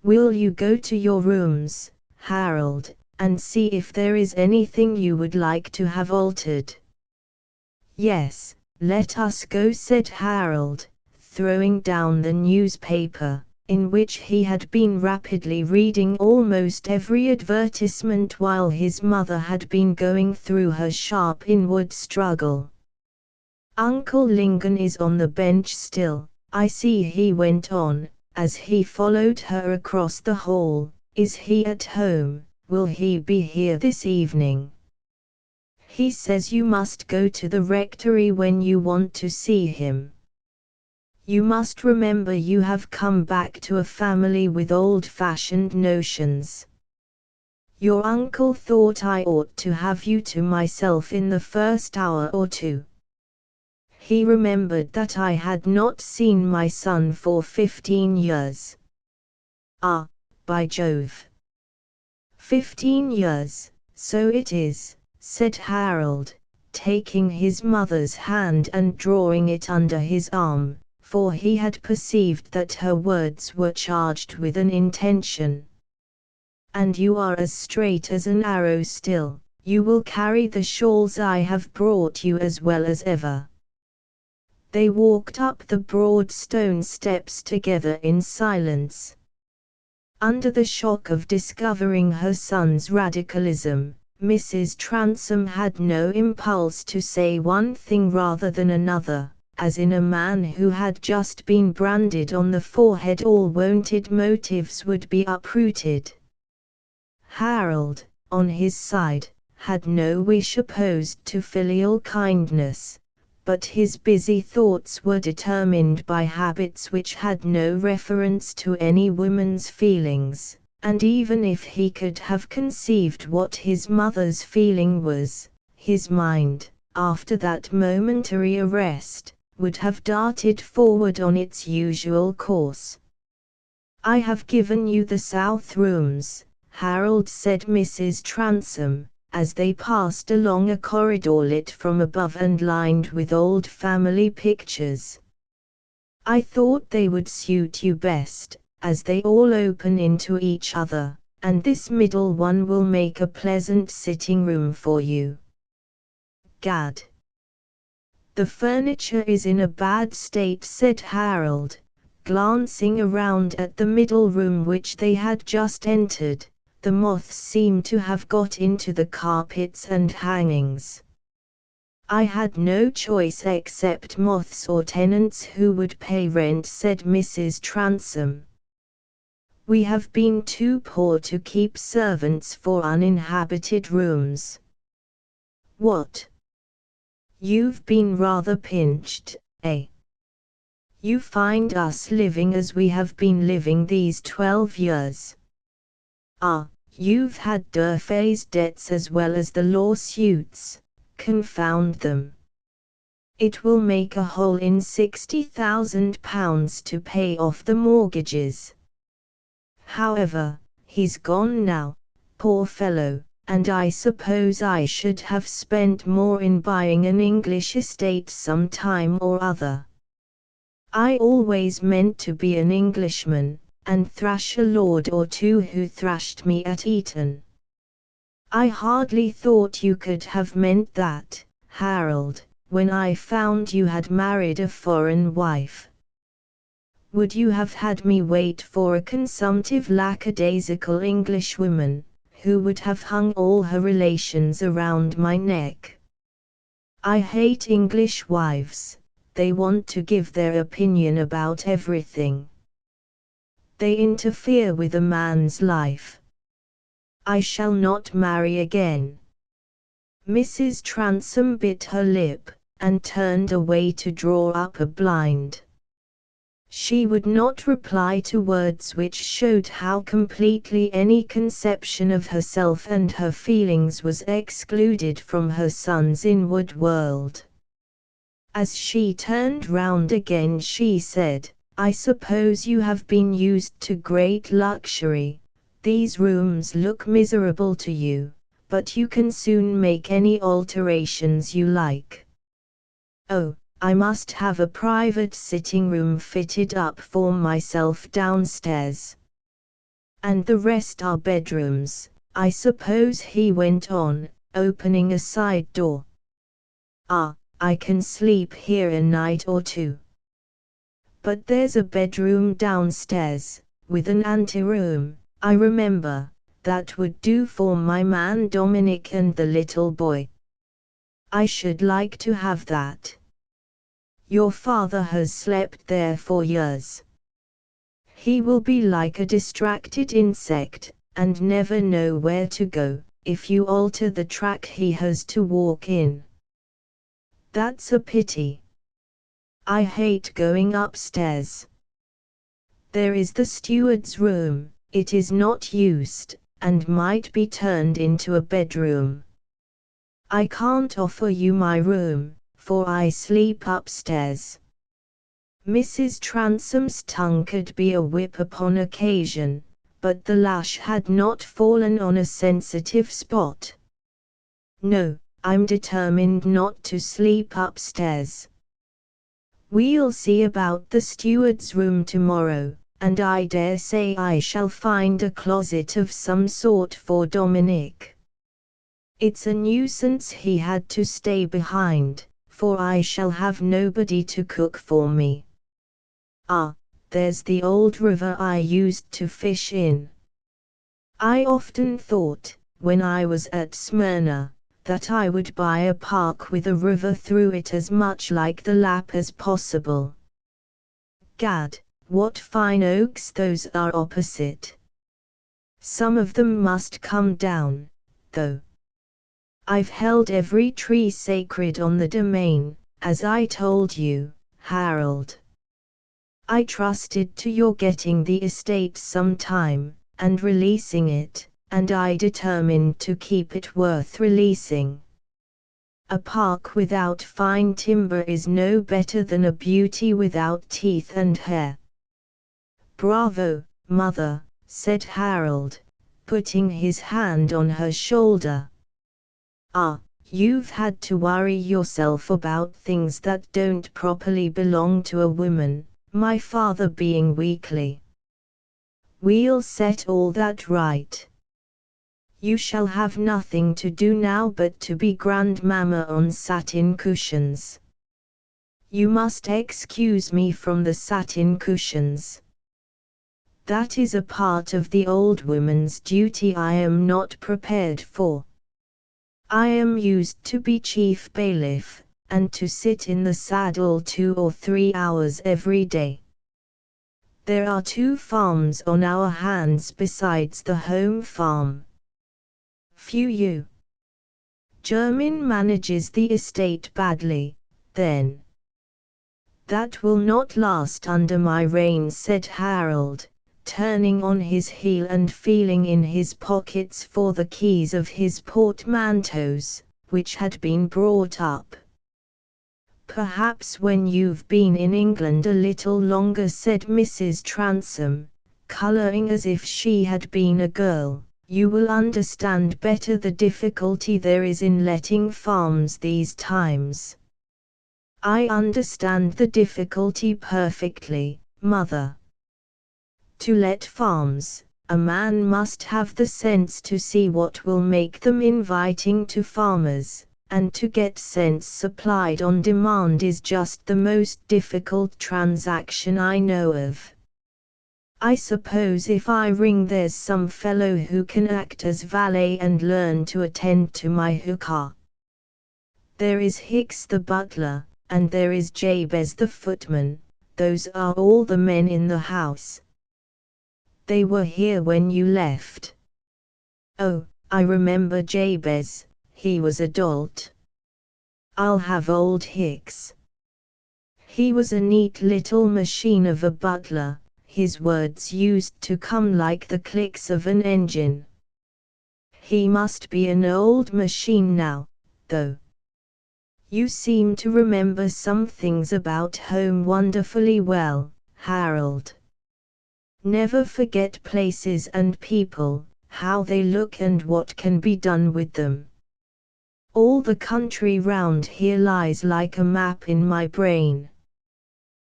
"Will you go to your rooms, Harold, and see if there is anything you would like to have altered?" "Yes, let us go," said Harold, throwing down the newspaper, in which he had been rapidly reading almost every advertisement while his mother had been going through her sharp inward struggle. "Uncle Lingon is on the bench still, I see," he went on, as he followed her across the hall. "Is he at home? Will he be here this evening?" He says you must go to the rectory when you want to see him. You must remember you have come back to a family with old-fashioned notions. Your uncle thought I ought to have you to myself in the first hour or two. He remembered that I had not seen my son for 15 years. Ah, by Jove! 15 years, so it is, said Harold, taking his mother's hand and drawing it under his arm, for he had perceived that her words were charged with an intention. And you are as straight as an arrow still, you will carry the shawls I have brought you as well as ever. They walked up the broad stone steps together in silence. Under the shock of discovering her son's radicalism, Mrs. Transome had no impulse to say one thing rather than another, as in a man who had just been branded on the forehead all wonted motives would be uprooted. Harold, on his side, had no wish opposed to filial kindness, but his busy thoughts were determined by habits which had no reference to any woman's feelings, and even if he could have conceived what his mother's feeling was, his mind, after that momentary arrest, would have darted forward on its usual course. "I have given you the south rooms," Harold said Mrs. Transome, as they passed along a corridor lit from above and lined with old family pictures. "I thought they would suit you best, as they all open into each other, and this middle one will make a pleasant sitting room for you. Gad! The furniture is in a bad state," said Harold, glancing around at the middle room which they had just entered. "The moths seem to have got into the carpets and hangings." "I had no choice except moths or tenants who would pay rent," said Mrs. Transome. "We have been too poor to keep servants for uninhabited rooms." "What? You've been rather pinched, eh? You find us living as we have been living these 12 years. Ah, you've had Durfey's debts as well as the lawsuits, confound them. It will make a hole in £60,000 to pay off the mortgages. However, he's gone now, poor fellow, and I suppose I should have spent more in buying an English estate some time or other. I always meant to be an Englishman, and thrash a lord or two who thrashed me at Eton." "I hardly thought you could have meant that, Harold, when I found you had married a foreign wife. Would you have had me wait for a consumptive lackadaisical Englishwoman, who would have hung all her relations around my neck? I hate English wives. They want to give their opinion about everything. They interfere with a man's life. I shall not marry again." Mrs. Transome bit her lip, and turned away to draw up a blind. She would not reply to words which showed how completely any conception of herself and her feelings was excluded from her son's inward world. As she turned round again she said, "I suppose you have been used to great luxury. These rooms look miserable to you, but you can soon make any alterations you like." "Oh, I must have a private sitting room fitted up for myself downstairs. And the rest are bedrooms, I suppose," he went on, opening a side door. "Ah, I can sleep here a night or two. But there's a bedroom downstairs, with an anteroom, I remember, that would do for my man Dominic and the little boy. I should like to have that. Your father has slept there for years. He will be like a distracted insect, and never know where to go, if you alter the track he has to walk in. That's a pity. I hate going upstairs. There is the steward's room, it is not used, and might be turned into a bedroom. I can't offer you my room, for I sleep upstairs. Mrs. Transom's tongue could be a whip upon occasion, but the lash had not fallen on a sensitive spot. No, I'm determined not to sleep upstairs. We'll see about the steward's room tomorrow, and I dare say I shall find a closet of some sort for Dominic. It's a nuisance he had to stay behind, for I shall have nobody to cook for me. Ah, there's the old river I used to fish in. I often thought, when I was at Smyrna, that I would buy a park with a river through it as much like the lap as possible. Gad, what fine oaks those are opposite. Some of them must come down, though. I've held every tree sacred on the domain, as I told you, Harold. I trusted to your getting the estate some time, and releasing it, and I determined to keep it worth releasing. A park without fine timber is no better than a beauty without teeth and hair. Bravo, mother, said Harold, putting his hand on her shoulder. Ah, you've had to worry yourself about things that don't properly belong to a woman, my father being weakly. We'll set all that right. You shall have nothing to do now but to be grandmamma on satin cushions. You must excuse me from the satin cushions. That is a part of the old woman's duty I am not prepared for. I am used to be chief bailiff, and to sit in the saddle 2 or 3 hours every day. There are 2 farms on our hands besides the home farm. Phew. Jermyn manages the estate badly, then. That will not last under my reign, said Harold, turning on his heel and feeling in his pockets for the keys of his portmanteaus, which had been brought up. Perhaps when you've been in England a little longer, said Mrs. Transome, colouring as if she had been a girl, you will understand better the difficulty there is in letting farms these times. I understand the difficulty perfectly, mother. To let farms, a man must have the sense to see what will make them inviting to farmers, and to get sense supplied on demand is just the most difficult transaction I know of. I suppose if I ring there's some fellow who can act as valet and learn to attend to my hookah. There is Hicks the butler, and there is Jabez the footman, those are all the men in the house. They were here when you left. Oh, I remember Jabez, he was a dolt. I'll have old Hicks. He was a neat little machine of a butler, his words used to come like the clicks of an engine. He must be an old machine now, though. You seem to remember some things about home wonderfully well, Harold. Never forget places and people, how they look and what can be done with them. All the country round here lies like a map in my brain.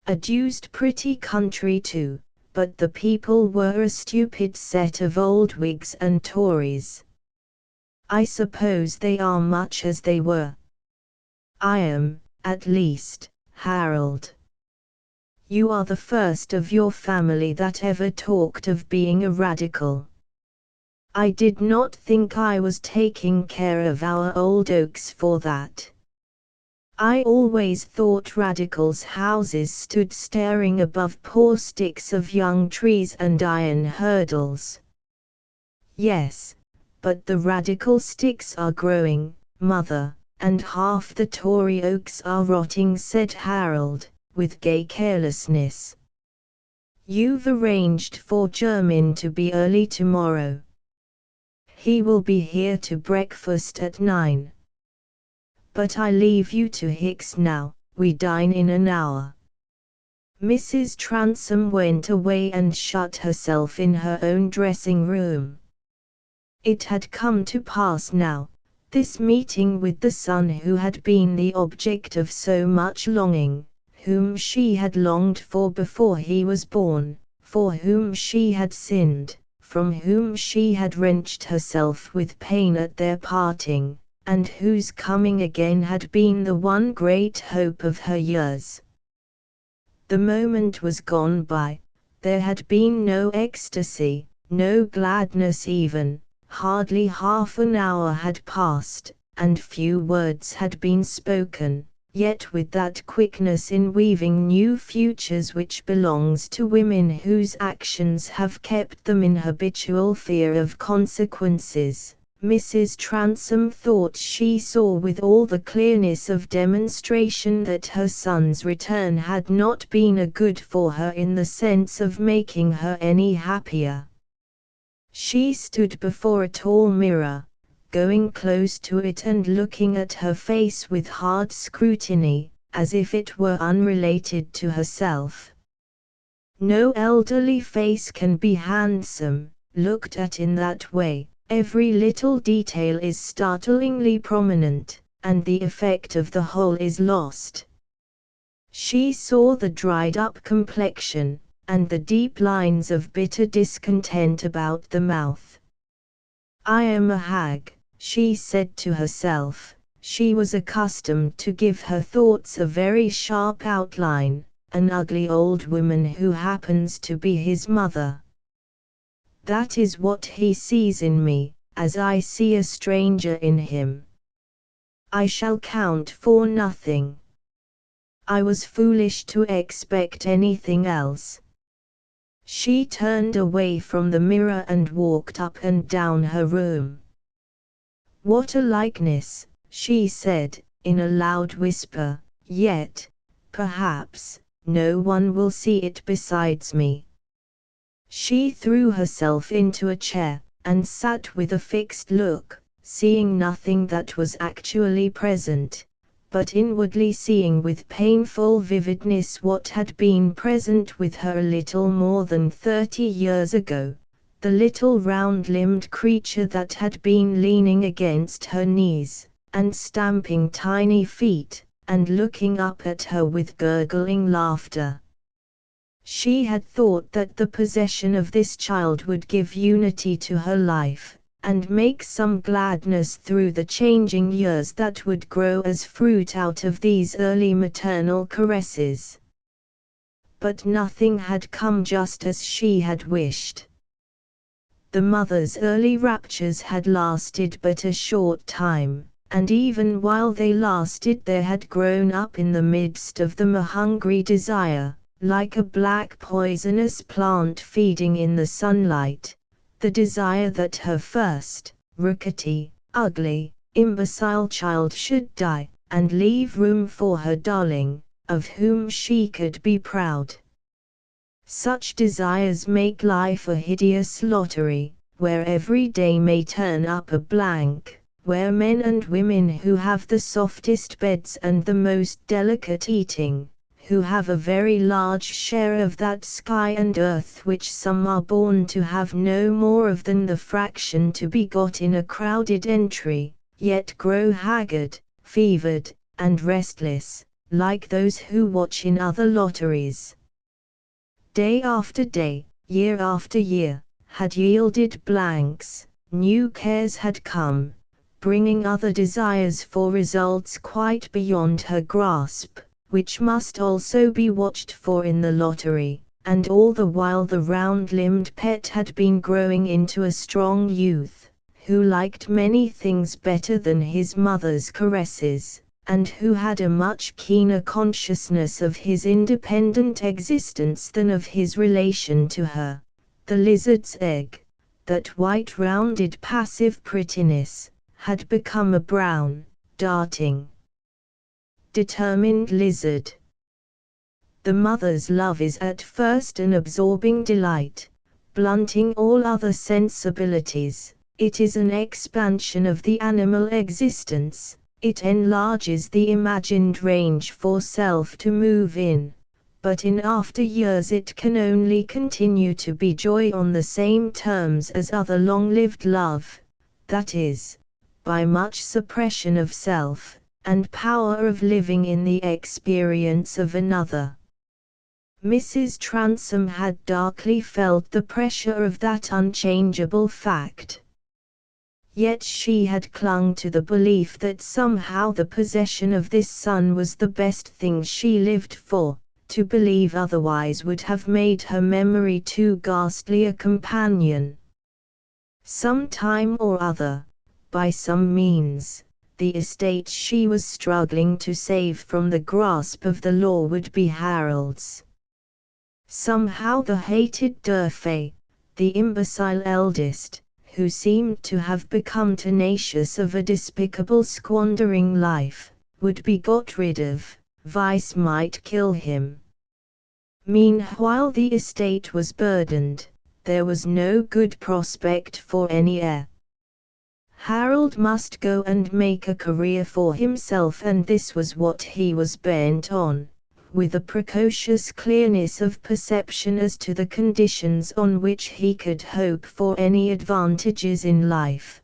A deuced pretty country too, but the people were a stupid set of old Whigs and Tories. I suppose they are much as they were. I am, at least, Harold. You are the first of your family that ever talked of being a radical. I did not think I was taking care of our old oaks for that. I always thought radicals' houses stood staring above poor sticks of young trees and iron hurdles. Yes, but the radical sticks are growing, mother, and half the Tory oaks are rotting, said Harold, with gay carelessness. You've arranged for Jermyn to be early tomorrow. He will be here to breakfast at 9. But I leave you to Hicks now, we dine in an hour. Mrs. Transome went away and shut herself in her own dressing room. It had come to pass now, this meeting with the son who had been the object of so much longing, whom she had longed for before he was born, for whom she had sinned, from whom she had wrenched herself with pain at their parting, and whose coming again had been the one great hope of her years. The moment was gone by, there had been no ecstasy, no gladness even, hardly half an hour had passed, and few words had been spoken, yet with that quickness in weaving new futures which belongs to women whose actions have kept them in habitual fear of consequences, Mrs. Transome thought she saw with all the clearness of demonstration that her son's return had not been a good for her in the sense of making her any happier. She stood before a tall mirror, going close to it and looking at her face with hard scrutiny, as if it were unrelated to herself. No elderly face can be handsome, looked at in that way. Every little detail is startlingly prominent, and the effect of the whole is lost. She saw the dried-up complexion, and the deep lines of bitter discontent about the mouth. I am a hag, she said to herself. She was accustomed to give her thoughts a very sharp outline, an ugly old woman who happens to be his mother. That is what he sees in me, as I see a stranger in him. I shall count for nothing. I was foolish to expect anything else. She turned away from the mirror and walked up and down her room. What a likeness, she said, in a loud whisper, yet, perhaps, no one will see it besides me. She threw herself into a chair, and sat with a fixed look, seeing nothing that was actually present, but inwardly seeing with painful vividness what had been present with her a little more than 30 years ago, the little round-limbed creature that had been leaning against her knees, and stamping tiny feet, and looking up at her with gurgling laughter. She had thought that the possession of this child would give unity to her life, and make some gladness through the changing years that would grow as fruit out of these early maternal caresses. But nothing had come just as she had wished. The mother's early raptures had lasted but a short time, and even while they lasted there had grown up in the midst of them a hungry desire, like a black poisonous plant feeding in the sunlight, the desire that her first, rickety, ugly, imbecile child should die, and leave room for her darling, of whom she could be proud. Such desires make life a hideous lottery, where every day may turn up a blank, where men and women who have the softest beds and the most delicate eating, who have a very large share of that sky and earth which some are born to have no more of than the fraction to be got in a crowded entry, yet grow haggard, fevered, and restless, like those who watch in other lotteries. Day after day, year after year, had yielded blanks, new cares had come, bringing other desires for results quite beyond her grasp, which must also be watched for in the lottery, and all the while the round-limbed pet had been growing into a strong youth, who liked many things better than his mother's caresses, and who had a much keener consciousness of his independent existence than of his relation to her. The lizard's egg, that white rounded passive prettiness, had become a brown, darting, determined lizard. The mother's love is at first an absorbing delight, blunting all other sensibilities. It is an expansion of the animal existence. It enlarges the imagined range for self to move in, but in after years it can only continue to be joy on the same terms as other long-lived love, that is, by much suppression of self, and power of living in the experience of another. Mrs. Transome had darkly felt the pressure of that unchangeable fact. Yet she had clung to the belief that somehow the possession of this son was the best thing she lived for. To believe otherwise would have made her memory too ghastly a companion. Some time or other, by some means, the estate she was struggling to save from the grasp of the law would be Harold's. Somehow the hated Durfey, the imbecile eldest, who seemed to have become tenacious of a despicable squandering life, would be got rid of. Vice might kill him. Meanwhile the estate was burdened, there was no good prospect for any heir. Harold must go and make a career for himself, and this was what he was bent on, with a precocious clearness of perception as to the conditions on which he could hope for any advantages in life.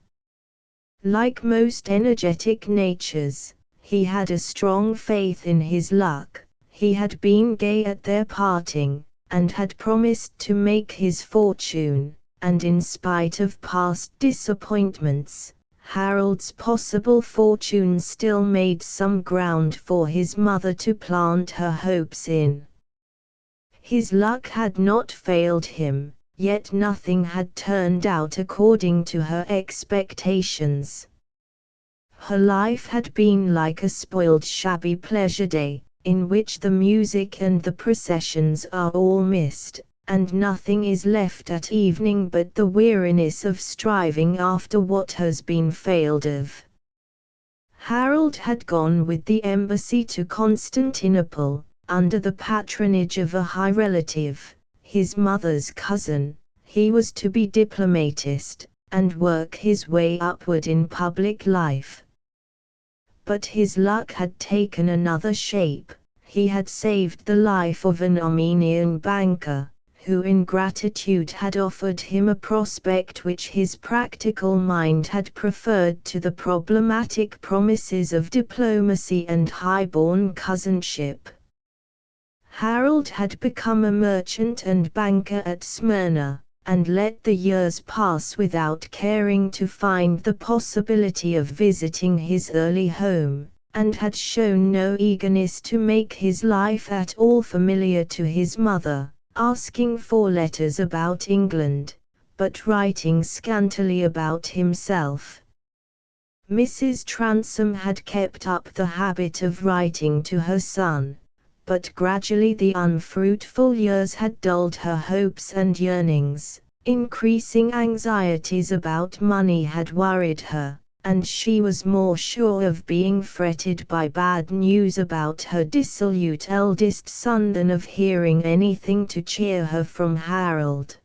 Like most energetic natures, he had a strong faith in his luck. He had been gay at their parting, and had promised to make his fortune, and in spite of past disappointments, Harold's possible fortune still made some ground for his mother to plant her hopes in. His luck had not failed him, yet nothing had turned out according to her expectations. Her life had been like a spoiled shabby pleasure day, in which the music and the processions are all missed, and nothing is left at evening but the weariness of striving after what has been failed of. Harold had gone with the embassy to Constantinople, under the patronage of a high relative, his mother's cousin. He was to be diplomatist, and work his way upward in public life. But his luck had taken another shape. He had saved the life of an Armenian banker, who in gratitude had offered him a prospect which his practical mind had preferred to the problematic promises of diplomacy and high-born cousinship. Harold had become a merchant and banker at Smyrna, and let the years pass without caring to find the possibility of visiting his early home, and had shown no eagerness to make his life at all familiar to his mother, asking for letters about England, but writing scantily about himself. Mrs. Transome had kept up the habit of writing to her son, but gradually the unfruitful years had dulled her hopes and yearnings. Increasing anxieties about money had worried her, and she was more sure of being fretted by bad news about her dissolute eldest son than of hearing anything to cheer her from Harold.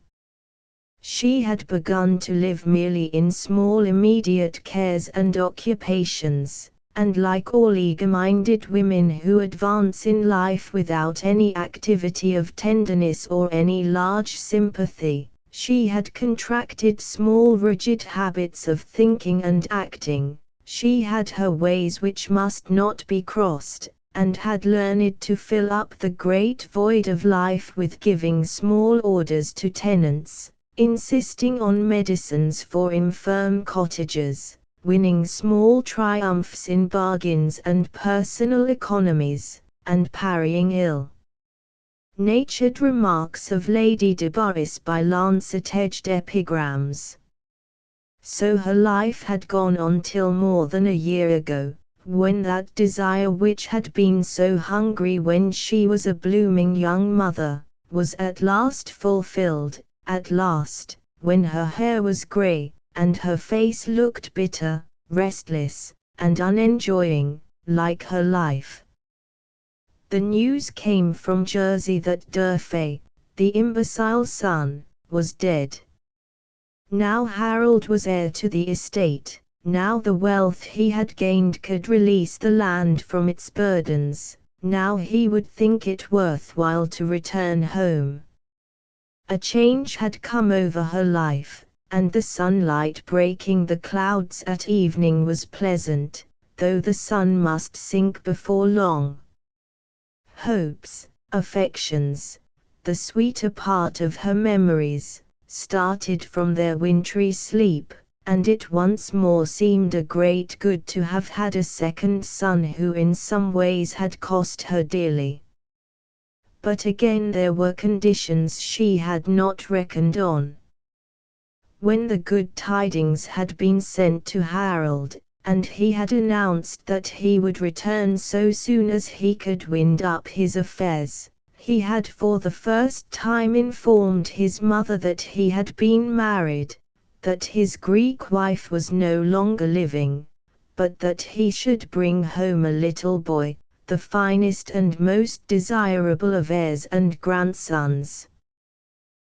She had begun to live merely in small immediate cares and occupations, and like all eager-minded women who advance in life without any activity of tenderness or any large sympathy, she had contracted small rigid habits of thinking and acting. She had her ways which must not be crossed, and had learned to fill up the great void of life with giving small orders to tenants, insisting on medicines for infirm cottagers, winning small triumphs in bargains and personal economies, and parrying ill-natured remarks of Lady Debarris by lancet-edged epigrams. So her life had gone on till more than a year ago, when that desire which had been so hungry when she was a blooming young mother, was at last fulfilled, at last, when her hair was grey, and her face looked bitter, restless, and unenjoying, like her life. The news came from Jersey that Durfey, the imbecile son, was dead. Now Harold was heir to the estate, now the wealth he had gained could release the land from its burdens, now he would think it worthwhile to return home. A change had come over her life, and the sunlight breaking the clouds at evening was pleasant, though the sun must sink before long. Hopes, affections, the sweeter part of her memories, started from their wintry sleep, and it once more seemed a great good to have had a second son who in some ways had cost her dearly. But again there were conditions she had not reckoned on. When the good tidings had been sent to Harold, and he had announced that he would return so soon as he could wind up his affairs, he had for the first time informed his mother that he had been married, that his Greek wife was no longer living, but that he should bring home a little boy, the finest and most desirable of heirs and grandsons.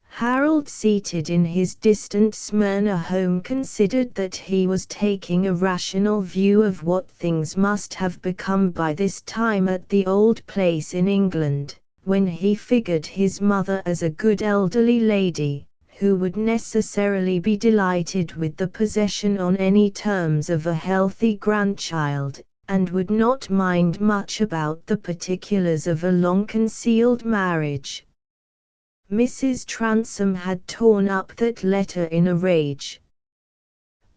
Harold, seated in his distant Smyrna home, considered that he was taking a rational view of what things must have become by this time at the old place in England, when he figured his mother as a good elderly lady, who would necessarily be delighted with the possession on any terms of a healthy grandchild, and would not mind much about the particulars of a long-concealed marriage. Mrs. Transome had torn up that letter in a rage.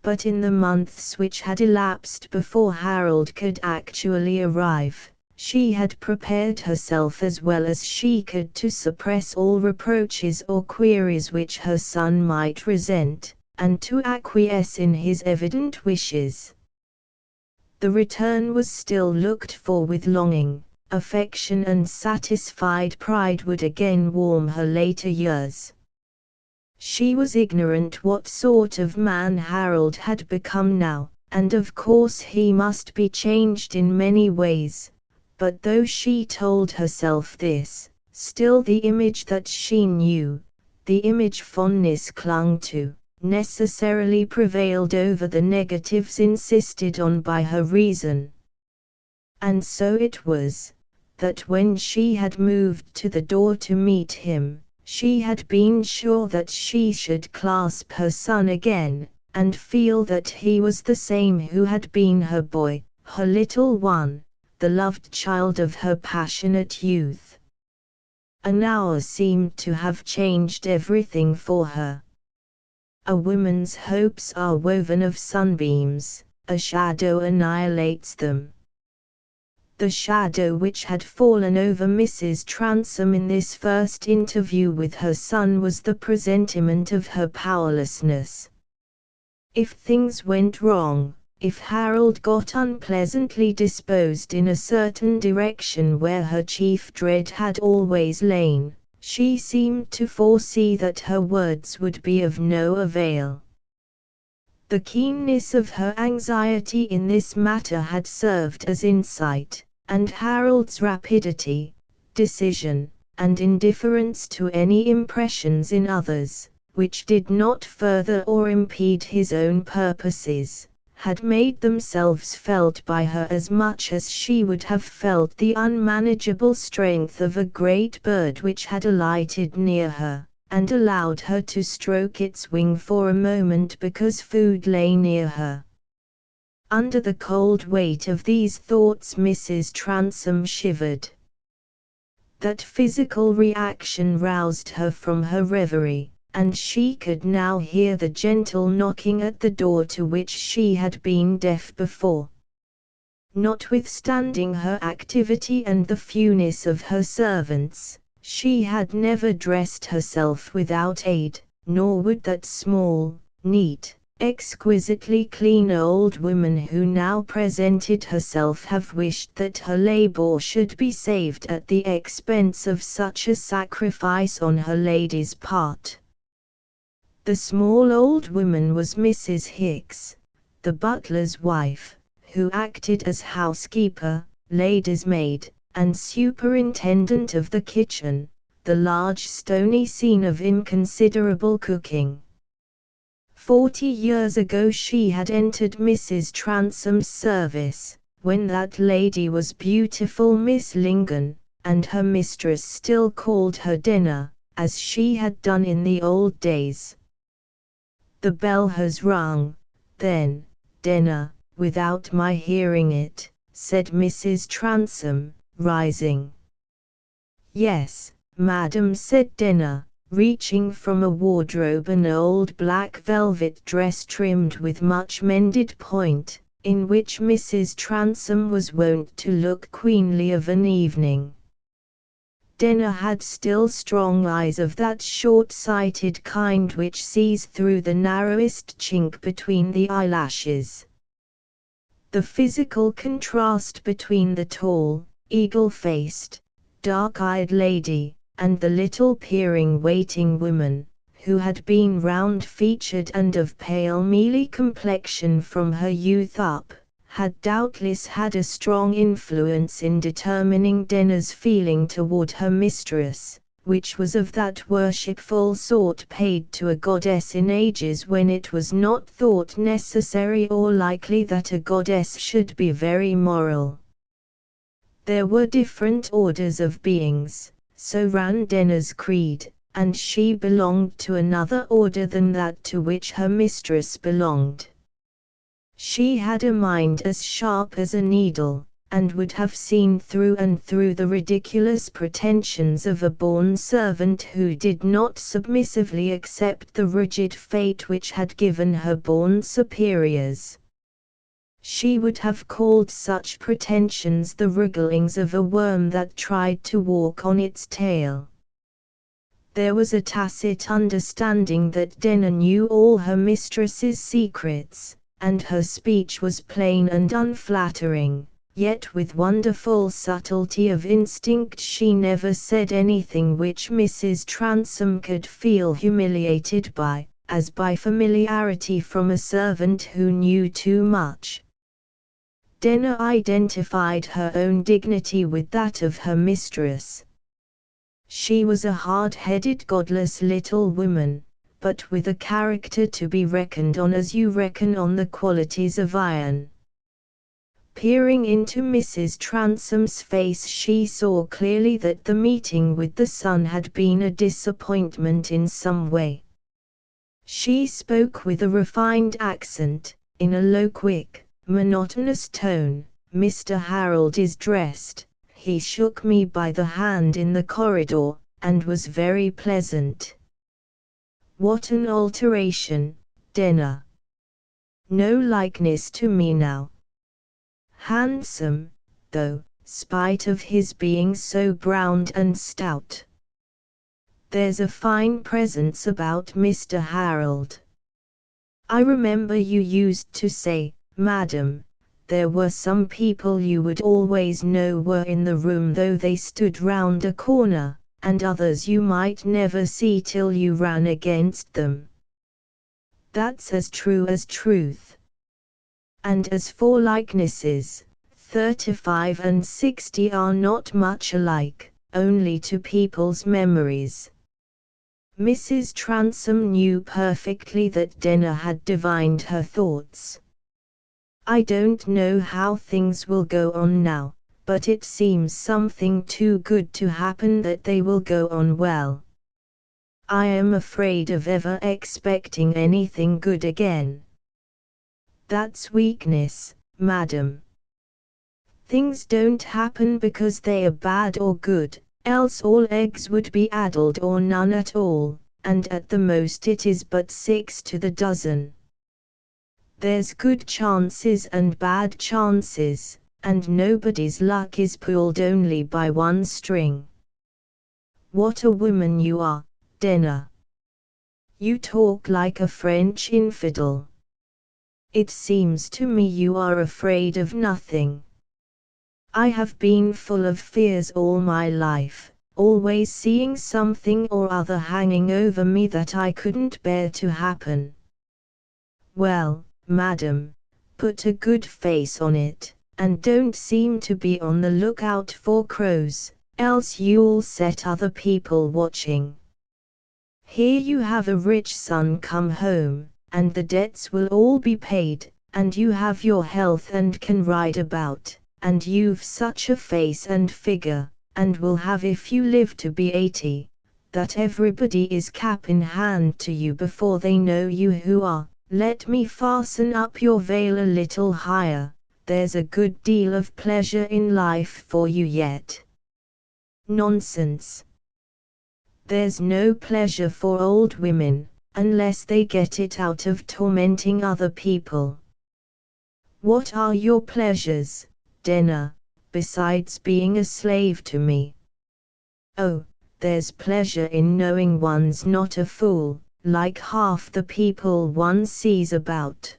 But in the months which had elapsed before Harold could actually arrive, she had prepared herself as well as she could to suppress all reproaches or queries which her son might resent, and to acquiesce in his evident wishes. The return was still looked for with longing. Affection and satisfied pride would again warm her later years. She was ignorant what sort of man Harold had become now, and of course he must be changed in many ways, but though she told herself this, still the image that she knew, the image fondness clung to, necessarily prevailed over the negatives insisted on by her reason. And so it was, that when she had moved to the door to meet him, she had been sure that she should clasp her son again, and feel that he was the same who had been her boy, her little one, the loved child of her passionate youth. An hour seemed to have changed everything for her. A woman's hopes are woven of sunbeams, a shadow annihilates them. The shadow which had fallen over Mrs. Transome in this first interview with her son was the presentiment of her powerlessness. If things went wrong, if Harold got unpleasantly disposed in a certain direction where her chief dread had always lain, she seemed to foresee that her words would be of no avail. The keenness of her anxiety in this matter had served as insight, and Harold's rapidity, decision, and indifference to any impressions in others, which did not further or impede his own purposes, had made themselves felt by her as much as she would have felt the unmanageable strength of a great bird which had alighted near her, and allowed her to stroke its wing for a moment because food lay near her. Under the cold weight of these thoughts Mrs. Transome shivered. That physical reaction roused her from her reverie, and she could now hear the gentle knocking at the door to which she had been deaf before. Notwithstanding her activity and the fewness of her servants, she had never dressed herself without aid, nor would that small, neat, exquisitely clean old woman who now presented herself have wished that her labor should be saved at the expense of such a sacrifice on her lady's part. The small old woman was Mrs. Hicks, the butler's wife, who acted as housekeeper, lady's maid, and superintendent of the kitchen, the large stony scene of inconsiderable cooking. 40 years ago she had entered Mrs. Transom's service, when that lady was beautiful Miss Lingon, and her mistress still called her Denner, as she had done in the old days. The bell has rung, then, Denner, without my hearing it, said Mrs. Transom, rising. Yes, madam, said Denner, reaching from a wardrobe an old black velvet dress trimmed with much mended point, in which Mrs. Transom was wont to look queenly of an evening. Denner had still strong eyes of that short-sighted kind which sees through the narrowest chink between the eyelashes. The physical contrast between the tall, eagle-faced, dark-eyed lady, and the little peering waiting woman, who had been round-featured and of pale mealy complexion from her youth up, had doubtless had a strong influence in determining Denner's feeling toward her mistress, which was of that worshipful sort paid to a goddess in ages when it was not thought necessary or likely that a goddess should be very moral. There were different orders of beings, so ran Denner's creed, and she belonged to another order than that to which her mistress belonged. She had a mind as sharp as a needle, and would have seen through and through the ridiculous pretensions of a born servant who did not submissively accept the rigid fate which had given her born superiors. She would have called such pretensions the wrigglings of a worm that tried to walk on its tail. There was a tacit understanding that Denner knew all her mistress's secrets, and her speech was plain and unflattering, yet with wonderful subtlety of instinct she never said anything which Mrs. Transom could feel humiliated by, as by familiarity from a servant who knew too much. Denner identified her own dignity with that of her mistress. She was a hard-headed godless little woman, but with a character to be reckoned on as you reckon on the qualities of iron. Peering into Mrs. Transom's face she saw clearly that the meeting with the son had been a disappointment in some way. She spoke with a refined accent, in a low quick, monotonous tone. Mr. Harold is dressed. He shook me by the hand in the corridor, and was very pleasant. What an alteration, Denner. No likeness to me now. Handsome, though, spite of his being so browned and stout. There's a fine presence about Mr. Harold. I remember you used to say, madam, there were some people you would always know were in the room though they stood round a corner, and others you might never see till you ran against them. That's as true as truth. And as for likenesses, 35 and 60 are not much alike, only to people's memories. Mrs. Transom knew perfectly that Denner had divined her thoughts. I don't know how things will go on now, but it seems something too good to happen that they will go on well. I am afraid of ever expecting anything good again. That's weakness, madam. Things don't happen because they are bad or good, else all eggs would be addled or none at all, and at the most it is but 6 to the dozen. There's good chances and bad chances, and nobody's luck is pulled only by one string. What a woman you are, Denner. You talk like a French infidel. It seems to me you are afraid of nothing. I have been full of fears all my life, always seeing something or other hanging over me that I couldn't bear to happen. Well, madam, put a good face on it, and don't seem to be on the lookout for crows, else you'll set other people watching. Here you have a rich son come home, and the debts will all be paid, and you have your health and can ride about, and you've such a face and figure, and will have if you live to be 80, that everybody is cap in hand to you before they know you who are. Let me fasten up your veil a little higher, there's a good deal of pleasure in life for you yet. Nonsense. There's no pleasure for old women, unless they get it out of tormenting other people. What are your pleasures, Denner, besides being a slave to me? Oh, there's pleasure in knowing one's not a fool, like half the people one sees about.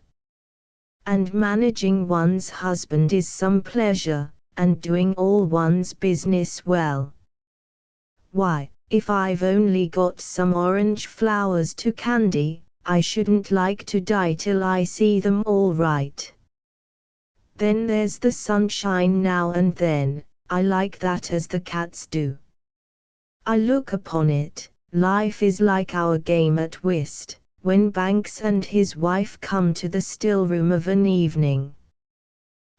And managing one's husband is some pleasure, and doing all one's business well. Why, if I've only got some orange flowers to candy, I shouldn't like to die till I see them all right. Then there's the sunshine now and then, I like that as the cats do. I look upon it, life is like our game at whist, when Banks and his wife come to the still room of an evening.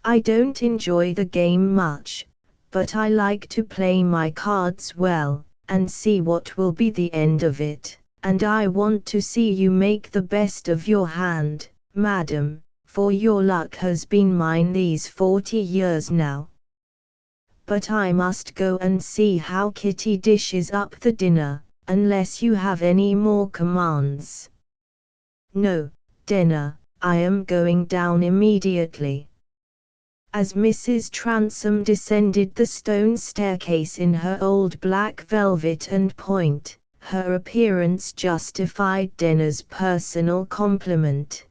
I don't enjoy the game much, but I like to play my cards well, and see what will be the end of it, and I want to see you make the best of your hand, madam, for your luck has been mine these 40 years now. But I must go and see how Kitty dishes up the dinner, unless you have any more commands. No, Denner, I am going down immediately. As Mrs. Transome descended the stone staircase in her old black velvet and point, her appearance justified Denner's personal compliment.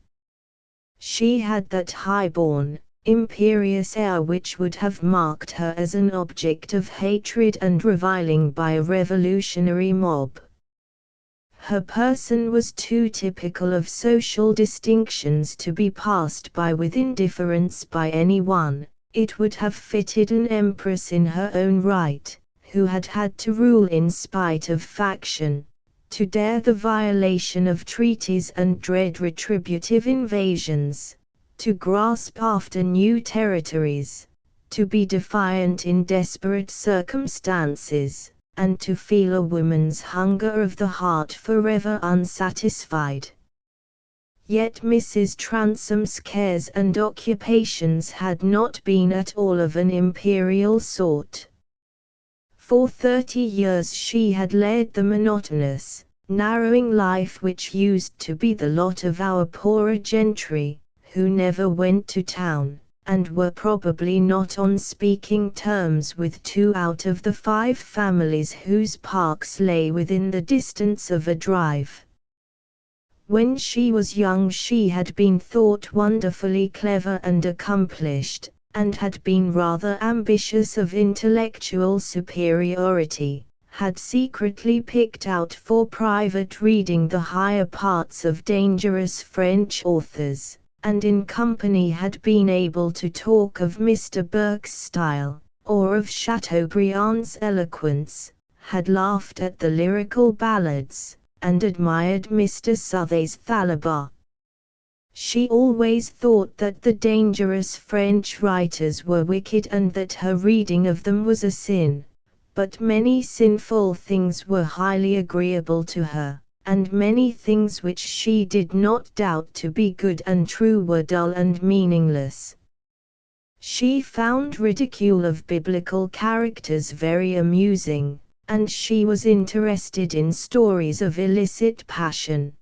She had that high-born, imperious air which would have marked her as an object of hatred and reviling by a revolutionary mob. Her person was too typical of social distinctions to be passed by with indifference by anyone. It would have fitted an empress in her own right, who had had to rule in spite of faction, to dare the violation of treaties and dread retributive invasions, to grasp after new territories, to be defiant in desperate circumstances, and to feel a woman's hunger of the heart forever unsatisfied. Yet Mrs. Transome's cares and occupations had not been at all of an imperial sort. For 30 years she had led the monotonous, narrowing life which used to be the lot of our poorer gentry, who never went to town, and were probably not on speaking terms with 2 out of the 5 families whose parks lay within the distance of a drive. When she was young she had been thought wonderfully clever and accomplished, and had been rather ambitious of intellectual superiority, had secretly picked out for private reading the higher parts of dangerous French authors, and in company had been able to talk of Mr. Burke's style, or of Chateaubriand's eloquence, had laughed at the lyrical ballads, and admired Mr. Southey's Thalaba. She always thought that the dangerous French writers were wicked and that her reading of them was a sin, but many sinful things were highly agreeable to her, and many things which she did not doubt to be good and true were dull and meaningless. She found ridicule of biblical characters very amusing, and she was interested in stories of illicit passion.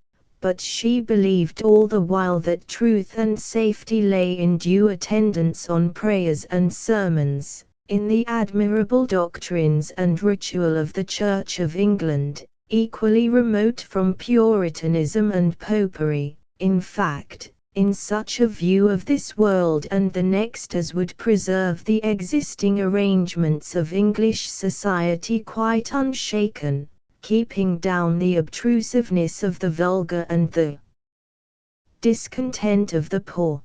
But she believed all the while that truth and safety lay in due attendance on prayers and sermons, in the admirable doctrines and ritual of the Church of England, equally remote from Puritanism and Popery, in fact, in such a view of this world and the next as would preserve the existing arrangements of English society quite unshaken, keeping down the obtrusiveness of the vulgar and the discontent of the poor.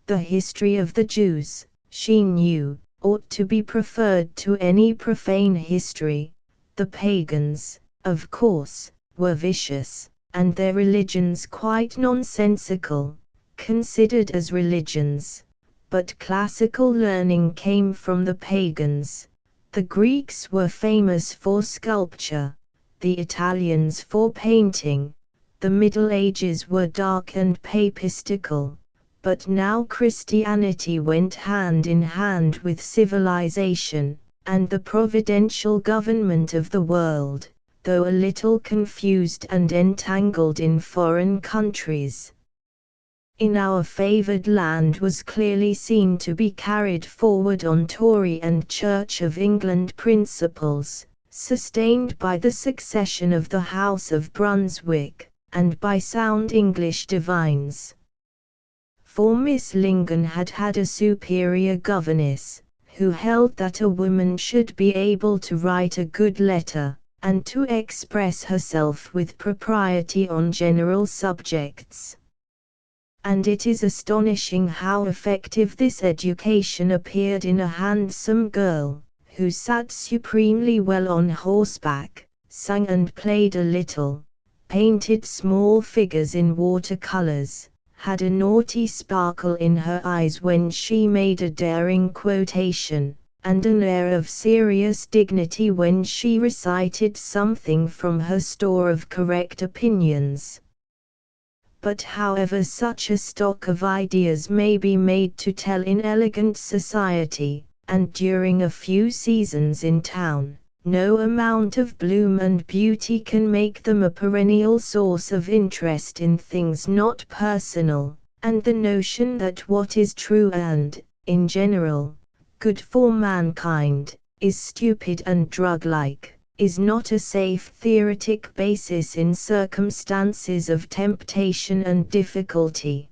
The history of the Jews, she knew, ought to be preferred to any profane history. The pagans, of course, were vicious, and their religions quite nonsensical, considered as religions. But classical learning came from the pagans. The Greeks were famous for sculpture, the Italians for painting. The Middle Ages were dark and papistical, but now Christianity went hand in hand with civilization, and the providential government of the world, though a little confused and entangled in foreign countries, in our favored land was clearly seen to be carried forward on Tory and Church of England principles, sustained by the succession of the House of Brunswick, and by sound English divines. For Miss Lingon had had a superior governess, who held that a woman should be able to write a good letter, and to express herself with propriety on general subjects. And it is astonishing how effective this education appeared in a handsome girl, who sat supremely well on horseback, sang and played a little, painted small figures in watercolors, had a naughty sparkle in her eyes when she made a daring quotation, and an air of serious dignity when she recited something from her store of correct opinions. But however such a stock of ideas may be made to tell in elegant society, and during a few seasons in town, no amount of bloom and beauty can make them a perennial source of interest in things not personal, and the notion that what is true and, in general, good for mankind, is stupid and drug-like, is not a safe theoretic basis in circumstances of temptation and difficulty.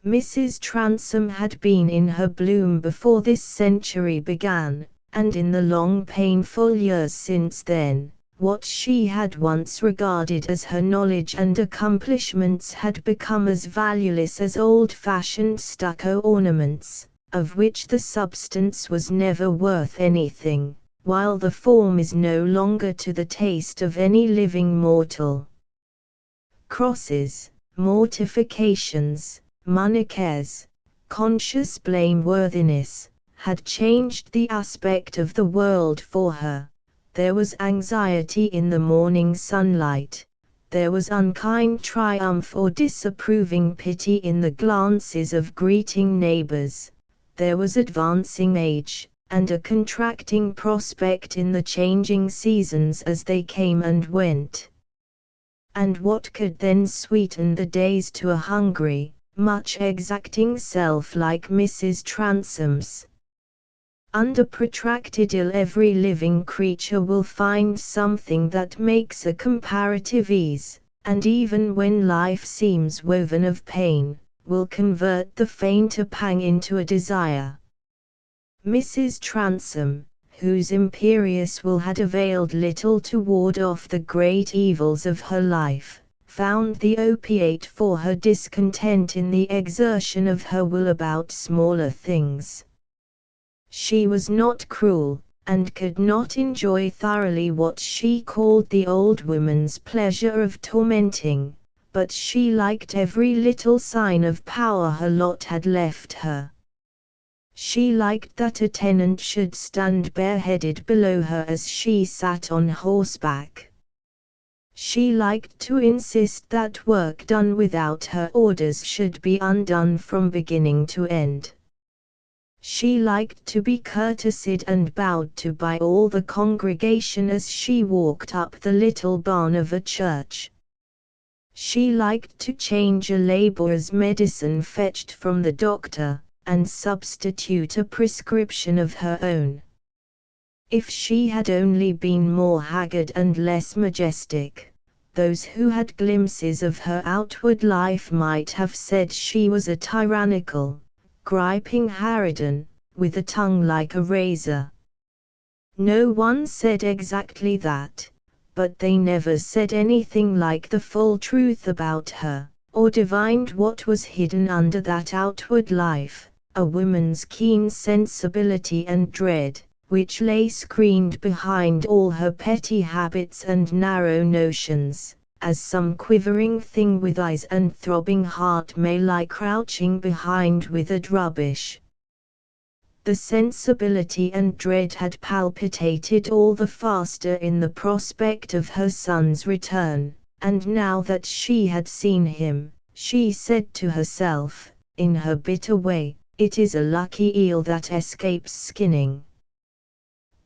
Mrs. Transome had been in her bloom before this century began, and in the long painful years since then, what she had once regarded as her knowledge and accomplishments had become as valueless as old-fashioned stucco ornaments, of which the substance was never worth anything, while the form is no longer to the taste of any living mortal. Crosses, mortifications, monikers, conscious blameworthiness, had changed the aspect of the world for her. There was anxiety in the morning sunlight, there was unkind triumph or disapproving pity in the glances of greeting neighbors, there was advancing age, and a contracting prospect in the changing seasons as they came and went. And what could then sweeten the days to a hungry, much exacting self like Mrs. Transome's? Under protracted ill every living creature will find something that makes a comparative ease, and even when life seems woven of pain, will convert the fainter pang into a desire. Mrs. Transome, whose imperious will had availed little to ward off the great evils of her life, found the opiate for her discontent in the exertion of her will about smaller things. She was not cruel, and could not enjoy thoroughly what she called the old woman's pleasure of tormenting, but she liked every little sign of power her lot had left her. She liked that a tenant should stand bareheaded below her as she sat on horseback. She liked to insist that work done without her orders should be undone from beginning to end. She liked to be courtesied and bowed to by all the congregation as she walked up the little barn of a church. She liked to change a labourer's medicine fetched from the doctor, and substitute a prescription of her own. If she had only been more haggard and less majestic, Those who had glimpses of her outward life might have said she was a tyrannical, griping harridan, with a tongue like a razor. No one said exactly that, but they never said anything like the full truth about her, or divined what was hidden under that outward life, a woman's keen sensibility and dread, which lay screened behind all her petty habits and narrow notions, as some quivering thing with eyes and throbbing heart may lie crouching behind withered rubbish. The sensibility and dread had palpitated all the faster in the prospect of her son's return, and now that she had seen him, she said to herself, in her bitter way, "It is a lucky eel that escapes skinning.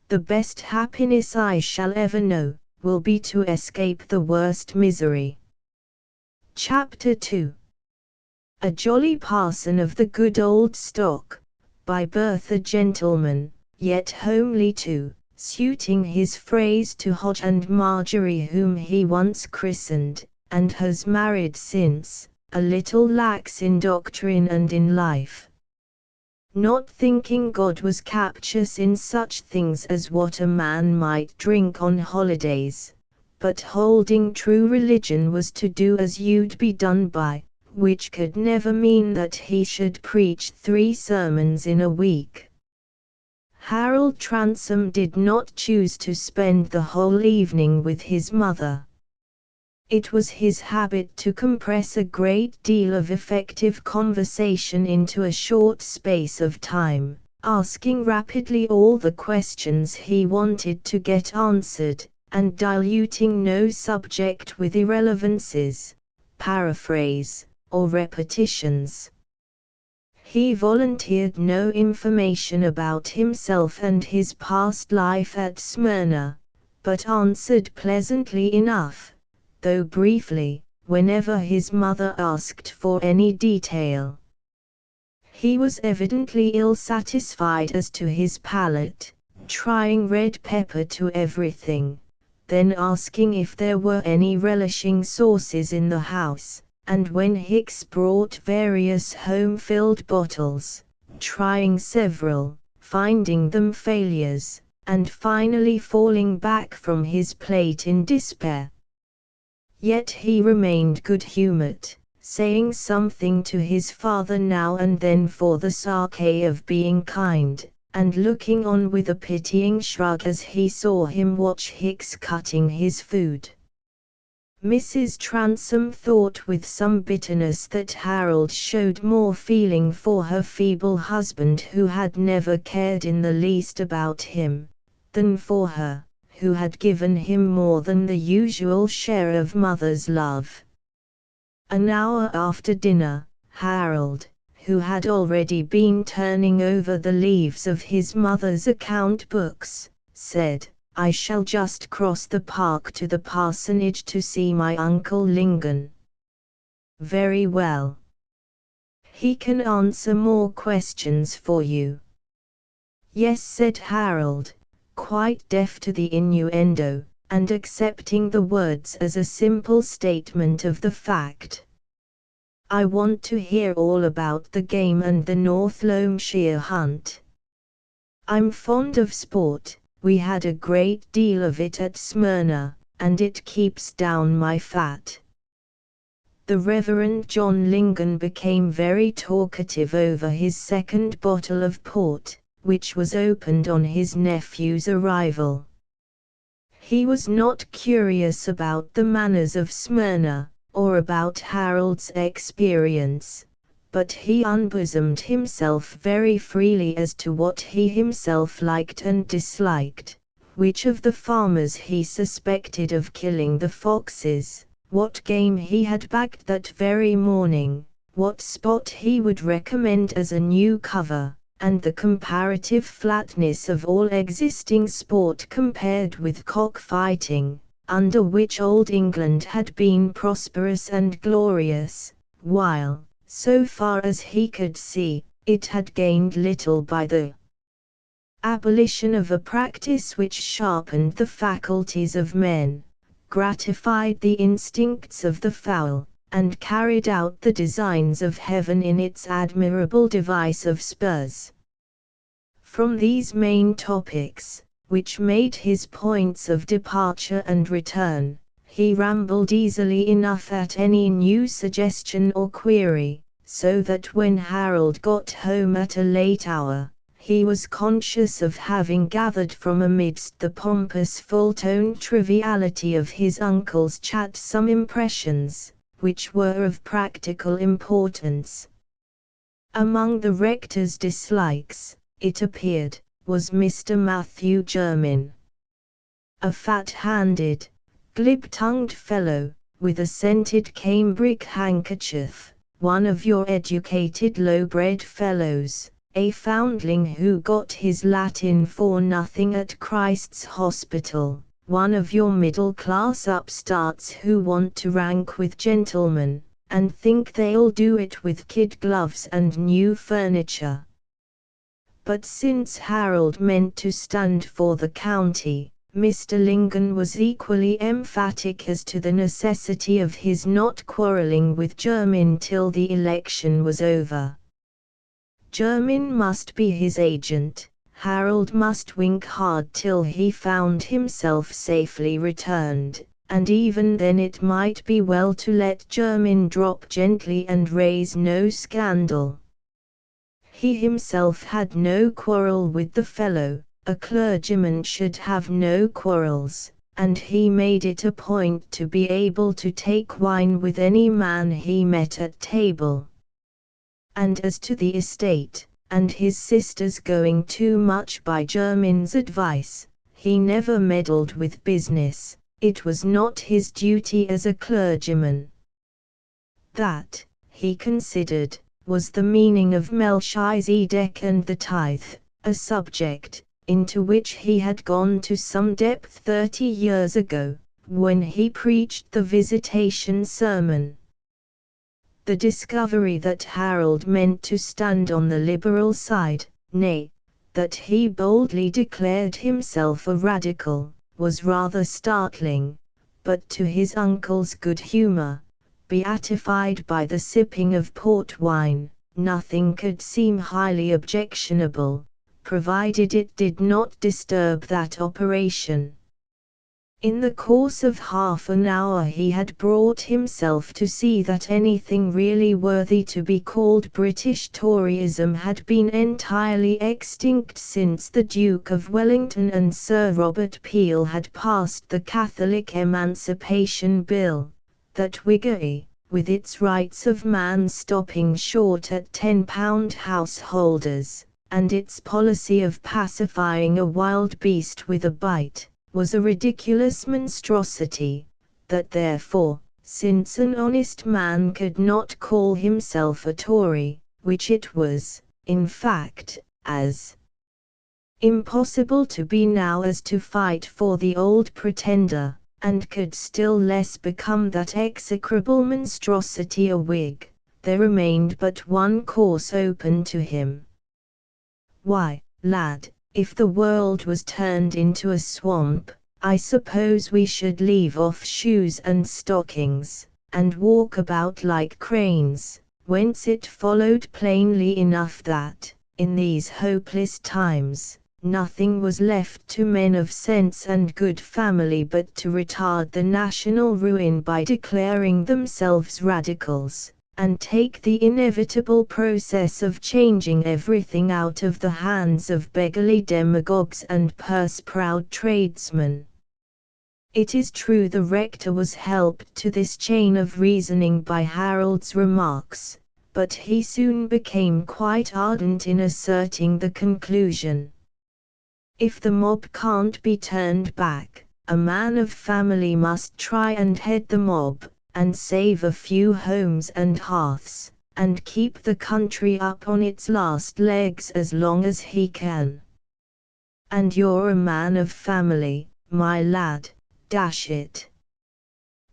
The best happiness I shall ever know, will be to escape the worst misery." Chapter 2. A Jolly Parson of the Good Old Stock, by birth a gentleman, yet homely too, suiting his phrase to Hodge and Margery whom he once christened, and has married since, a little lax in doctrine and in life. Not thinking God was captious in such things as what a man might drink on holidays, but holding true religion was to do as you'd be done by, which could never mean that he should preach 3 sermons in a week. Harold Transome did not choose to spend the whole evening with his mother. It was his habit to compress a great deal of effective conversation into a short space of time, asking rapidly all the questions he wanted to get answered, and diluting no subject with irrelevances, paraphrase, or repetitions. He volunteered no information about himself and his past life at Smyrna, but answered pleasantly enough, though briefly, whenever his mother asked for any detail. He was evidently ill-satisfied as to his palate, trying red pepper to everything, then asking if there were any relishing sauces in the house, and when Hicks brought various home-filled bottles, trying several, finding them failures, and finally falling back from his plate in despair. Yet he remained good-humored, saying something to his father now and then for the sake of being kind, and looking on with a pitying shrug as he saw him watch Hicks cutting his food. Mrs. Transome thought with some bitterness that Harold showed more feeling for her feeble husband who had never cared in the least about him, than for her, who had given him more than the usual share of mother's love. An hour after dinner, Harold, who had already been turning over the leaves of his mother's account books, said, "I shall just cross the park to the parsonage to see my Uncle Lingon." "Very well. He can answer more questions for you." "Yes," said Harold, quite deaf to the innuendo, and accepting the words as a simple statement of the fact. "I want to hear all about the game and the North Loamshire hunt. I'm fond of sport. We had a great deal of it at Smyrna, and it keeps down my fat." The Reverend John Lingon became very talkative over his second bottle of port, which was opened on his nephew's arrival. He was not curious about the manners of Smyrna, or about Harold's experience, but he unbosomed himself very freely as to what he himself liked and disliked, which of the farmers he suspected of killing the foxes, what game he had bagged that very morning, what spot he would recommend as a new cover, and the comparative flatness of all existing sport compared with cock-fighting, under which Old England had been prosperous and glorious, while, so far as he could see, it had gained little by the abolition of a practice which sharpened the faculties of men, gratified the instincts of the fowl, and carried out the designs of heaven in its admirable device of spurs. From these main topics, which made his points of departure and return, he rambled easily enough at any new suggestion or query, so that when Harold got home at a late hour, he was conscious of having gathered from amidst the pompous full-toned triviality of his uncle's chat some impressions, which were of practical importance. Among the rector's dislikes, it appeared, was Mr. Matthew Jermyn. A fat-handed, glib-tongued fellow, with a scented cambric handkerchief, one of your educated low-bred fellows, a foundling who got his Latin for nothing at Christ's Hospital, one of your middle-class upstarts who want to rank with gentlemen, and think they'll do it with kid gloves and new furniture. But since Harold meant to stand for the county, Mr. Lingon was equally emphatic as to the necessity of his not quarrelling with Jermyn till the election was over. Jermyn must be his agent, Harold must wink hard till he found himself safely returned, and even then it might be well to let Jermyn drop gently and raise no scandal. He himself had no quarrel with the fellow, a clergyman should have no quarrels, and he made it a point to be able to take wine with any man he met at table. And as to the estate, and his sister's going too much by Jermyn's advice, he never meddled with business, it was not his duty as a clergyman. That, he considered, was the meaning of Melchizedek and the tithe, a subject, into which he had gone to some depth 30 years ago, when he preached the Visitation Sermon. The discovery that Harold meant to stand on the liberal side, nay, that he boldly declared himself a radical, was rather startling, but to his uncle's good humour, beatified by the sipping of port wine, nothing could seem highly objectionable, provided it did not disturb that operation. In the course of half an hour he had brought himself to see that anything really worthy to be called British Toryism had been entirely extinct since the Duke of Wellington and Sir Robert Peel had passed the Catholic Emancipation Bill, that Whiggery, with its rights of man stopping short at £10 householders, and its policy of pacifying a wild beast with a bite, was a ridiculous monstrosity, that therefore, since an honest man could not call himself a Tory, which it was, in fact, as impossible to be now as to fight for the old Pretender, and could still less become that execrable monstrosity a Whig, there remained but one course open to him. Why, lad, if the world was turned into a swamp, I suppose we should leave off shoes and stockings, and walk about like cranes, whence it followed plainly enough that, in these hopeless times, nothing was left to men of sense and good family but to retard the national ruin by declaring themselves radicals, and take the inevitable process of changing everything out of the hands of beggarly demagogues and purse-proud tradesmen. It is true the rector was helped to this chain of reasoning by Harold's remarks, but he soon became quite ardent in asserting the conclusion. If the mob can't be turned back, a man of family must try and head the mob, and save a few homes and hearths, and keep the country up on its last legs as long as he can. And you're a man of family, my lad, dash it.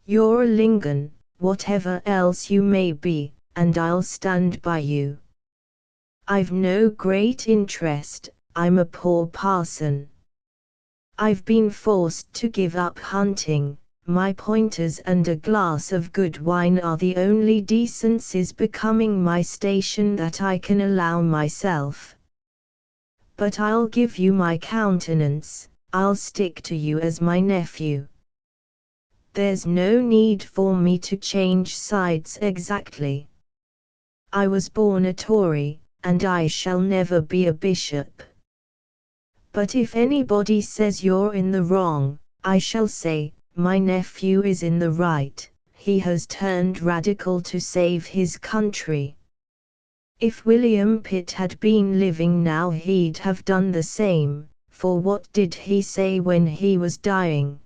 You're a Lingon, whatever else you may be, and I'll stand by you. I've no great interest, I'm a poor parson. I've been forced to give up hunting, my pointers and a glass of good wine are the only decencies becoming my station that I can allow myself. But I'll give you my countenance, I'll stick to you as my nephew. There's no need for me to change sides exactly. I was born a Tory, and I shall never be a bishop. But if anybody says you're in the wrong, I shall say, my nephew is in the right, he has turned radical to save his country. If William Pitt had been living now he'd have done the same, for what did he say when he was dying?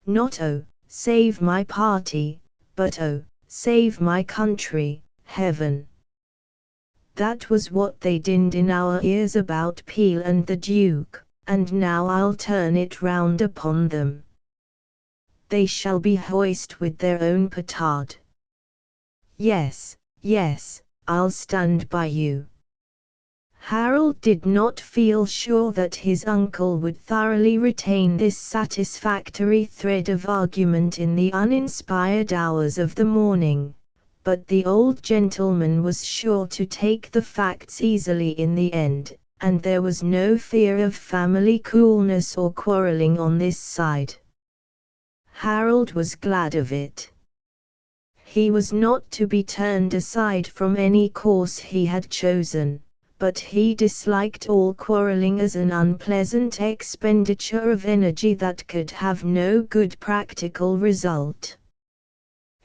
Not "Oh, save my party," but "Oh, save my country, heaven." That was what they dinned in our ears about Peel and the Duke, and now I'll turn it round upon them. They shall be hoist with their own petard. Yes, yes, I'll stand by you. Harold did not feel sure that his uncle would thoroughly retain this satisfactory thread of argument in the uninspired hours of the morning, but the old gentleman was sure to take the facts easily in the end, and there was no fear of family coolness or quarrelling on this side. Harold was glad of it. He was not to be turned aside from any course he had chosen, but he disliked all quarrelling as an unpleasant expenditure of energy that could have no good practical result.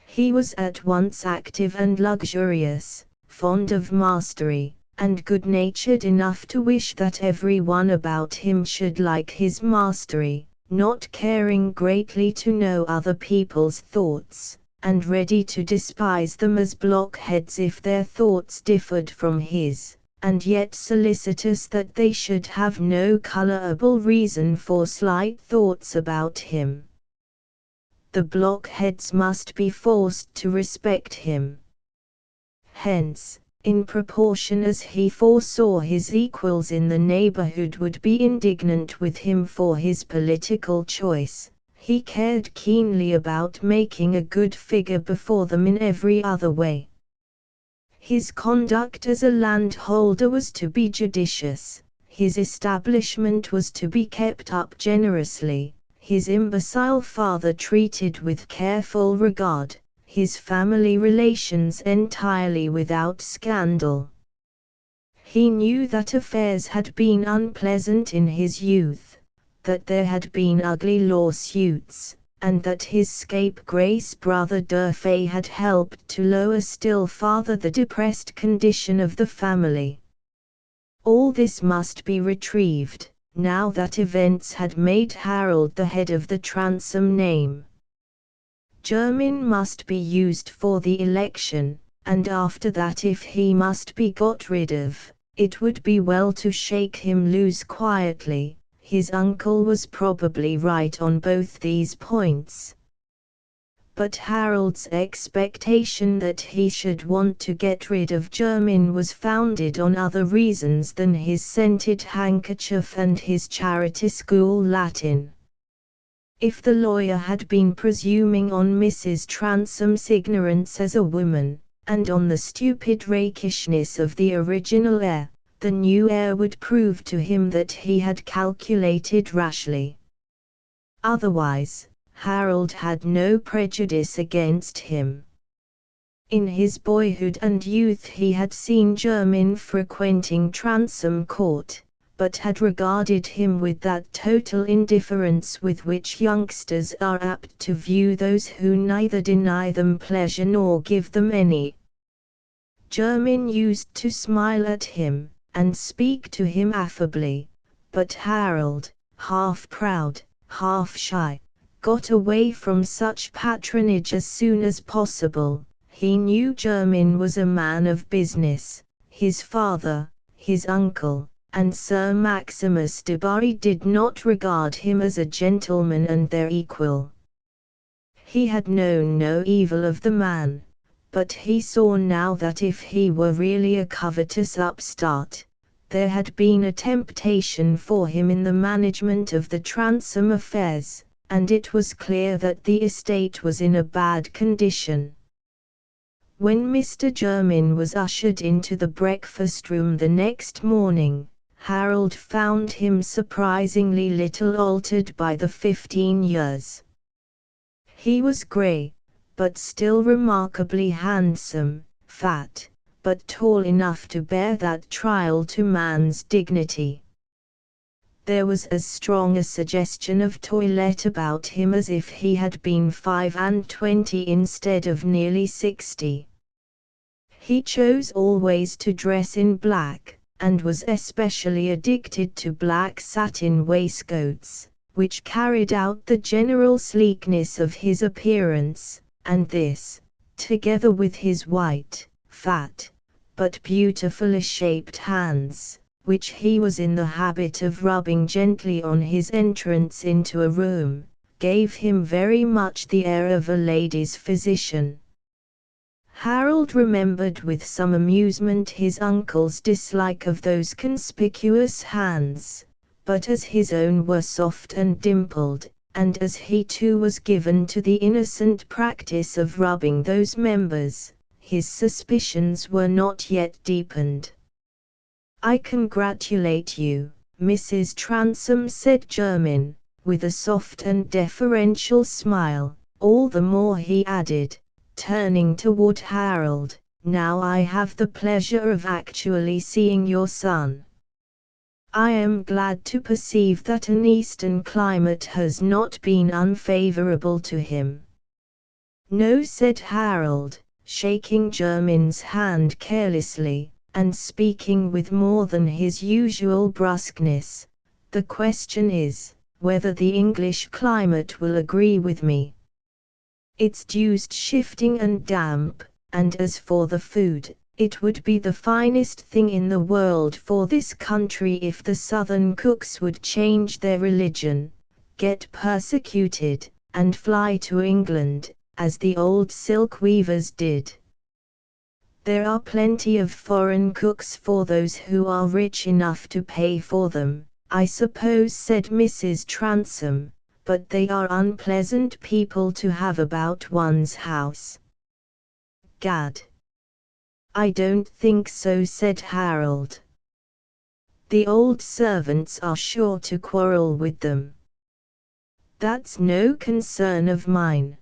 He was at once active and luxurious, fond of mastery, and good-natured enough to wish that everyone about him should like his mastery, not caring greatly to know other people's thoughts, and ready to despise them as blockheads if their thoughts differed from his, and yet solicitous that they should have no colourable reason for slight thoughts about him. The blockheads must be forced to respect him. Hence, in proportion as he foresaw his equals in the neighbourhood would be indignant with him for his political choice, he cared keenly about making a good figure before them in every other way. His conduct as a landholder was to be judicious, his establishment was to be kept up generously, his imbecile father treated with careful regard, his family relations entirely without scandal. He knew that affairs had been unpleasant in his youth, that there had been ugly lawsuits, and that his scapegrace brother Durfey had helped to lower still farther the depressed condition of the family. All this must be retrieved, now that events had made Harold the head of the Transome name. Jermyn must be used for the election, and after that if he must be got rid of, it would be well to shake him loose quietly. His uncle was probably right on both these points. But Harold's expectation that he should want to get rid of Jermyn was founded on other reasons than his scented handkerchief and his charity school Latin. If the lawyer had been presuming on Mrs. Transome's ignorance as a woman, and on the stupid rakishness of the original heir, the new heir would prove to him that he had calculated rashly. Otherwise, Harold had no prejudice against him. In his boyhood and youth he had seen Jermyn frequenting Transome Court, but had regarded him with that total indifference with which youngsters are apt to view those who neither deny them pleasure nor give them any. Jermyn used to smile at him, and speak to him affably, but Harold, half proud, half shy, got away from such patronage as soon as possible. He knew Jermyn was a man of business. His father, his uncle, and Sir Maximus de Bury did not regard him as a gentleman and their equal. He had known no evil of the man, but he saw now that if he were really a covetous upstart, there had been a temptation for him in the management of the Transome affairs, and it was clear that the estate was in a bad condition. When Mr. Jermyn was ushered into the breakfast room the next morning, Harold found him surprisingly little altered by the 15 years. He was grey, but still remarkably handsome, fat, but tall enough to bear that trial to man's dignity. There was as strong a suggestion of toilette about him as if he had been 25 instead of nearly 60. He chose always to dress in black, and was especially addicted to black satin waistcoats, which carried out the general sleekness of his appearance, and this, together with his white, fat, but beautifully shaped hands, which he was in the habit of rubbing gently on his entrance into a room, gave him very much the air of a lady's physician. Harold remembered with some amusement his uncle's dislike of those conspicuous hands, but as his own were soft and dimpled, and as he too was given to the innocent practice of rubbing those members, his suspicions were not yet deepened. "I congratulate you, Mrs. Transome," said Jermyn, with a soft and deferential smile, "all the more," he added, turning toward Harold, "now I have the pleasure of actually seeing your son. I am glad to perceive that an eastern climate has not been unfavorable to him." "No," said Harold, shaking Jermyn's hand carelessly, and speaking with more than his usual brusqueness, "the question is, whether the English climate will agree with me. It's deuced shifting and damp, and as for the food, it would be the finest thing in the world for this country if the southern cooks would change their religion, get persecuted, and fly to England, as the old silk weavers did." "There are plenty of foreign cooks for those who are rich enough to pay for them, I suppose," said Mrs. Transome, "but they are unpleasant people to have about one's house." "Gad! I don't think so," said Harold. "The old servants are sure to quarrel with them." "That's no concern of mine.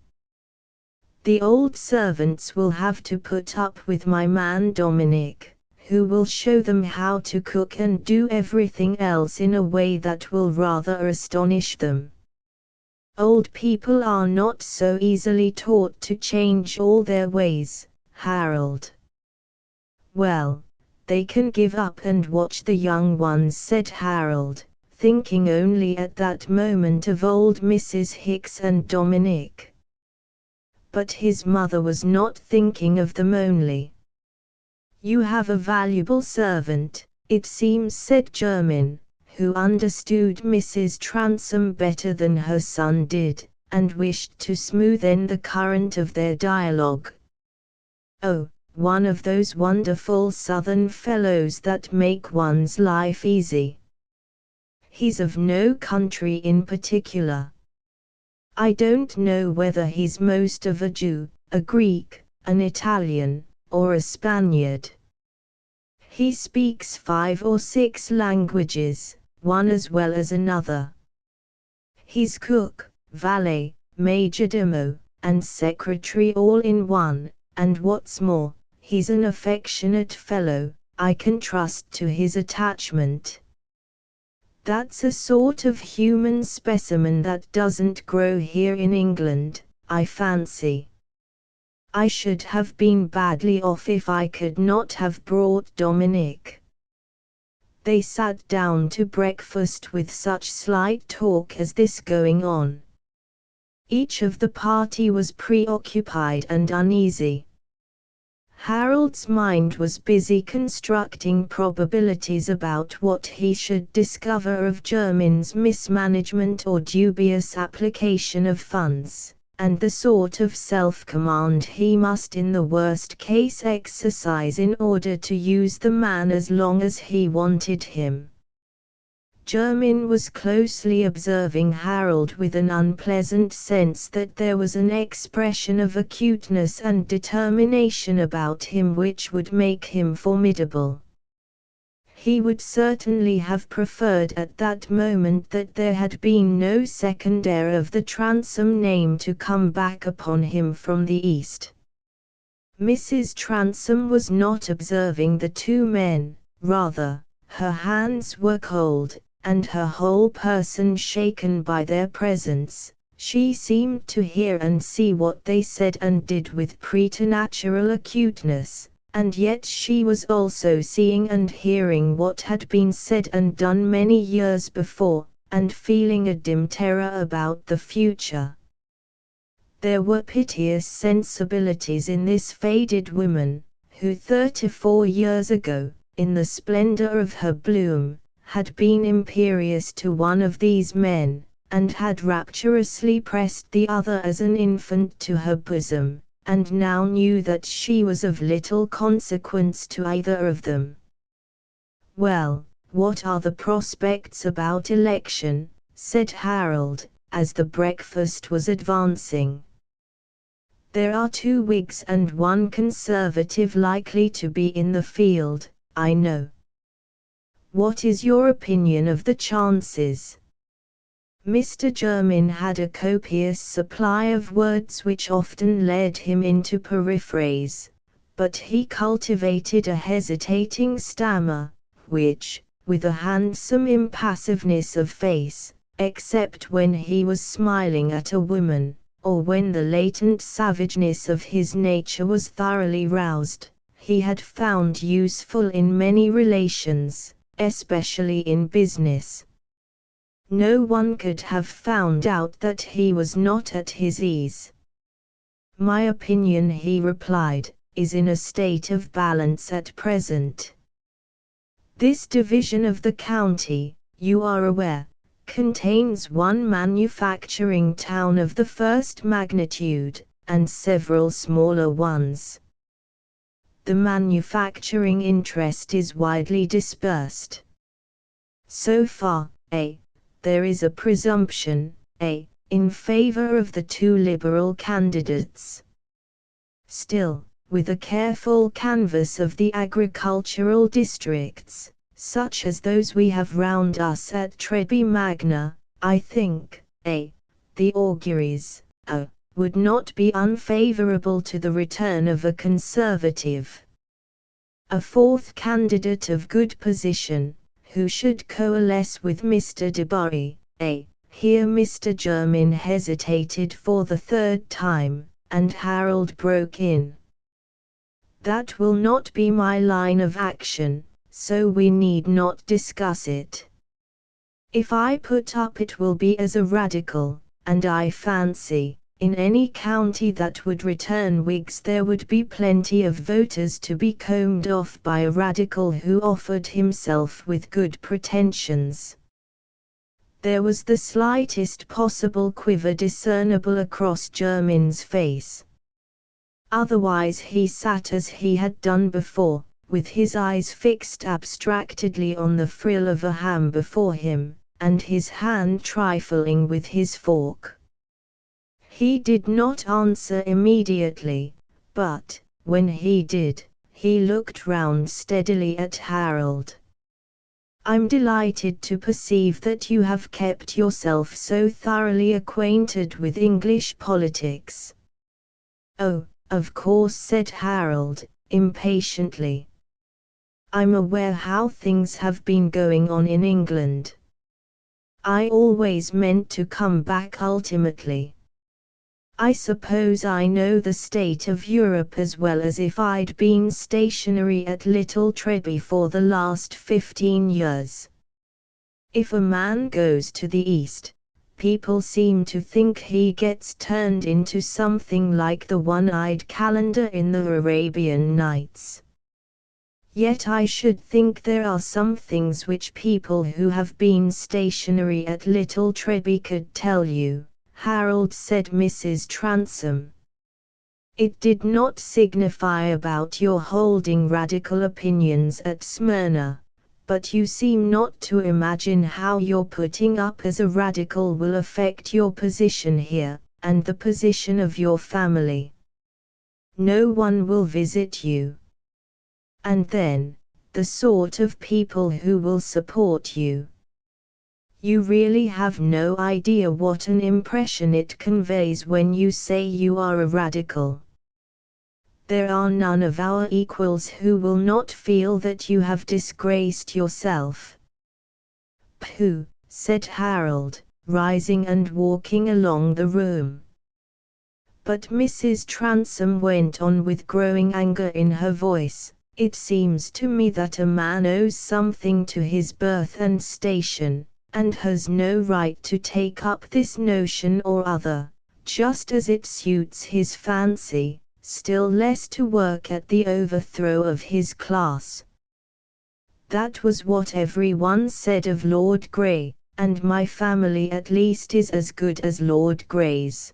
The old servants will have to put up with my man Dominic, who will show them how to cook and do everything else in a way that will rather astonish them. Old people are not so easily taught to change all their ways, Harold." "Well, they can give up and watch the young ones," said Harold, thinking only at that moment of old Mrs. Hicks and Dominic. But his mother was not thinking of them only. "You have a valuable servant, it seems," said Jermyn, who understood Mrs. Transome better than her son did, and wished to smoothen the current of their dialogue. "Oh, one of those wonderful southern fellows that make one's life easy. He's of no country in particular. I don't know whether he's most of a Jew, a Greek, an Italian, or a Spaniard. He speaks 5 or 6 languages, one as well as another. He's cook, valet, majordomo, and secretary all in one, and what's more, he's an affectionate fellow, I can trust to his attachment. That's a sort of human specimen that doesn't grow here in England, I fancy. I should have been badly off if I could not have brought Dominic." They sat down to breakfast with such slight talk as this going on. Each of the party was preoccupied and uneasy. Harold's mind was busy constructing probabilities about what he should discover of Jermyn's mismanagement or dubious application of funds, and the sort of self-command he must in the worst case exercise in order to use the man as long as he wanted him. Jermyn was closely observing Harold with an unpleasant sense that there was an expression of acuteness and determination about him which would make him formidable. He would certainly have preferred at that moment that there had been no second heir of the Transome name to come back upon him from the east. Mrs. Transome was not observing the two men, rather, her hands were cold, and her whole person shaken by their presence. She seemed to hear and see what they said and did with preternatural acuteness, and yet she was also seeing and hearing what had been said and done many years before, and feeling a dim terror about the future. There were piteous sensibilities in this faded woman, who 34 years ago, in the splendor of her bloom, had been imperious to one of these men, and had rapturously pressed the other as an infant to her bosom, and now knew that she was of little consequence to either of them. "Well, what are the prospects about election?" said Harold, as the breakfast was advancing. "There are 2 Whigs and 1 Conservative likely to be in the field, I know. What is your opinion of the chances?" Mr. Jermyn had a copious supply of words which often led him into periphrase, but he cultivated a hesitating stammer, which, with a handsome impassiveness of face, except when he was smiling at a woman, or when the latent savageness of his nature was thoroughly roused, he had found useful in many relations, especially in business. No one could have found out that he was not at his ease. "My opinion," he replied, "is in a state of balance at present. This division of the county, you are aware, contains 1 manufacturing town of the first magnitude, and several smaller ones. The manufacturing interest is widely dispersed. So far, there is a presumption, in favor of the 2 Liberal candidates. Still, with a careful canvass of the agricultural districts, such as those we have round us at Treby Magna, I think, the auguries, would not be unfavorable to the return of a Conservative. A 4th candidate of good position, who should coalesce with Mr. Debarry, Here Mr. Jermyn hesitated for the 3rd time, and Harold broke in. "That will not be my line of action, so we need not discuss it. If I put up it will be as a radical, and I fancy, in any county that would return Whigs there would be plenty of voters to be combed off by a radical who offered himself with good pretensions." There was the slightest possible quiver discernible across Jermyn's face. Otherwise he sat as he had done before, with his eyes fixed abstractedly on the frill of a ham before him, and his hand trifling with his fork. He did not answer immediately, but, when he did, he looked round steadily at Harold. "I'm delighted to perceive that you have kept yourself so thoroughly acquainted with English politics." "Oh, of course," said Harold, impatiently. "I'm aware how things have been going on in England. I always meant to come back ultimately. I suppose I know the state of Europe as well as if I'd been stationary at Little Treby for the last 15 years. If a man goes to the East, people seem to think he gets turned into something like the one-eyed calendar in the Arabian Nights. Yet I should think there are some things which people who have been stationary at Little Treby could tell you," Harold said. Mrs. Transome. "It did not signify about your holding radical opinions at Smyrna, but you seem not to imagine how your putting up as a radical will affect your position here, and the position of your family. No one will visit you. And then, the sort of people who will support you. You really have no idea what an impression it conveys when you say you are a radical. There are none of our equals who will not feel that you have disgraced yourself. Pooh, said Harold, rising and walking along the room. But Mrs. Transome went on with growing anger in her voice. It seems to me that a man owes something to his birth and station, and has no right to take up this notion or other, just as it suits his fancy, still less to work at the overthrow of his class. That was what everyone said of Lord Grey, and my family at least is as good as Lord Grey's.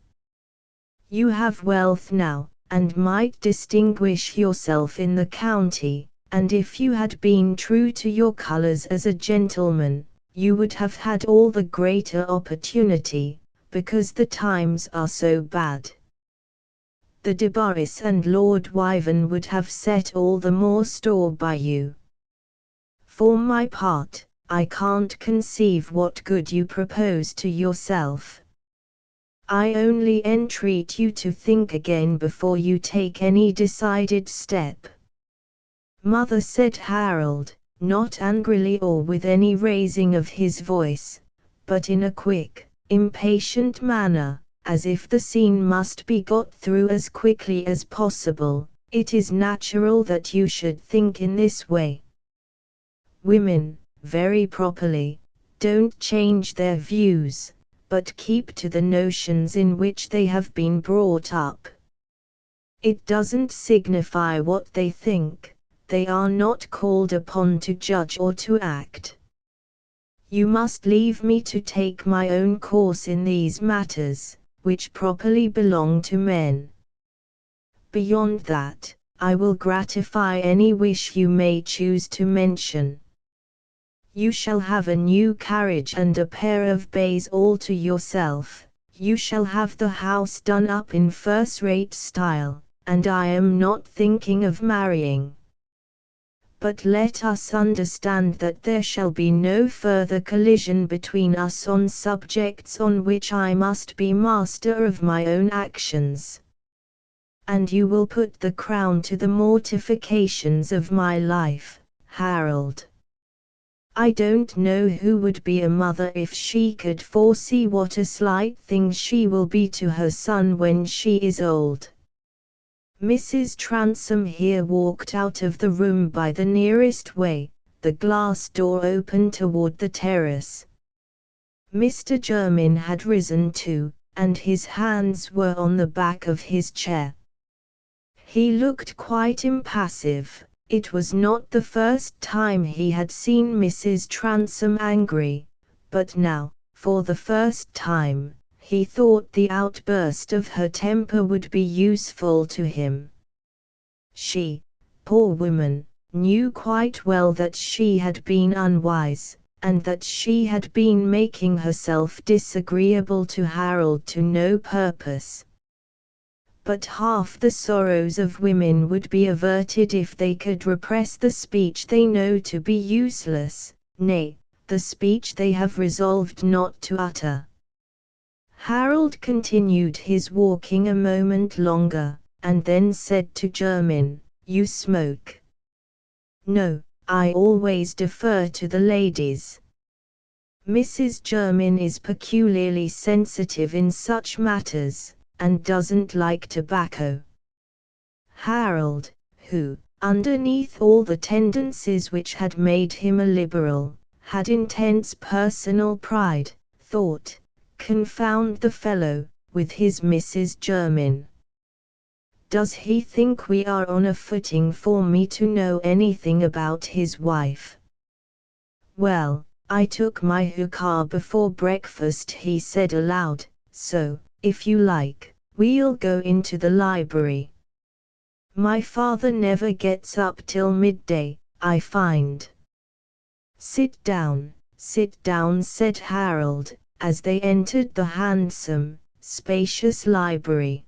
You have wealth now, and might distinguish yourself in the county, and if you had been true to your colours as a gentleman, you would have had all the greater opportunity, because the times are so bad. The de Boris and Lord Wyvern would have set all the more store by you. For my part, I can't conceive what good you propose to yourself. I only entreat you to think again before you take any decided step. Mother, said Harold, not angrily or with any raising of his voice, but in a quick, impatient manner, as if the scene must be got through as quickly as possible. It is natural that you should think in this way. Women, very properly, don't change their views, but keep to the notions in which they have been brought up. It doesn't signify what they think, they are not called upon to judge or to act. You must leave me to take my own course in these matters, which properly belong to men. Beyond that, I will gratify any wish you may choose to mention. You shall have a new carriage and a pair of bays all to yourself, you shall have the house done up in first-rate style, and I am not thinking of marrying. But let us understand that there shall be no further collision between us on subjects on which I must be master of my own actions. And you will put the crown to the mortifications of my life, Harold. I don't know who would be a mother if she could foresee what a slight thing she will be to her son when she is old. Mrs. Transome here walked out of the room by the nearest way, the glass door open toward the terrace. Mr. Jermyn had risen too, and his hands were on the back of his chair. He looked quite impassive. It was not the first time he had seen Mrs. Transome angry, but now, for the first time, he thought the outburst of her temper would be useful to him. She, poor woman, knew quite well that she had been unwise, and that she had been making herself disagreeable to Harold to no purpose. But half the sorrows of women would be averted if they could repress the speech they know to be useless, nay, the speech they have resolved not to utter. Harold continued his walking a moment longer, and then said to Jermyn, "You smoke?" "No, I always defer to the ladies." Mrs. Jermyn is peculiarly sensitive in such matters, and doesn't like tobacco. Harold, who, underneath all the tendencies which had made him a liberal, had intense personal pride, thought, "Confound the fellow, with his Mrs. Jermyn. Does he think we are on a footing for me to know anything about his wife?" "Well, I took my hookah before breakfast," he said aloud, "so, if you like, we'll go into the library. My father never gets up till midday, I find." Sit down, said Harold, as they entered the handsome, spacious library.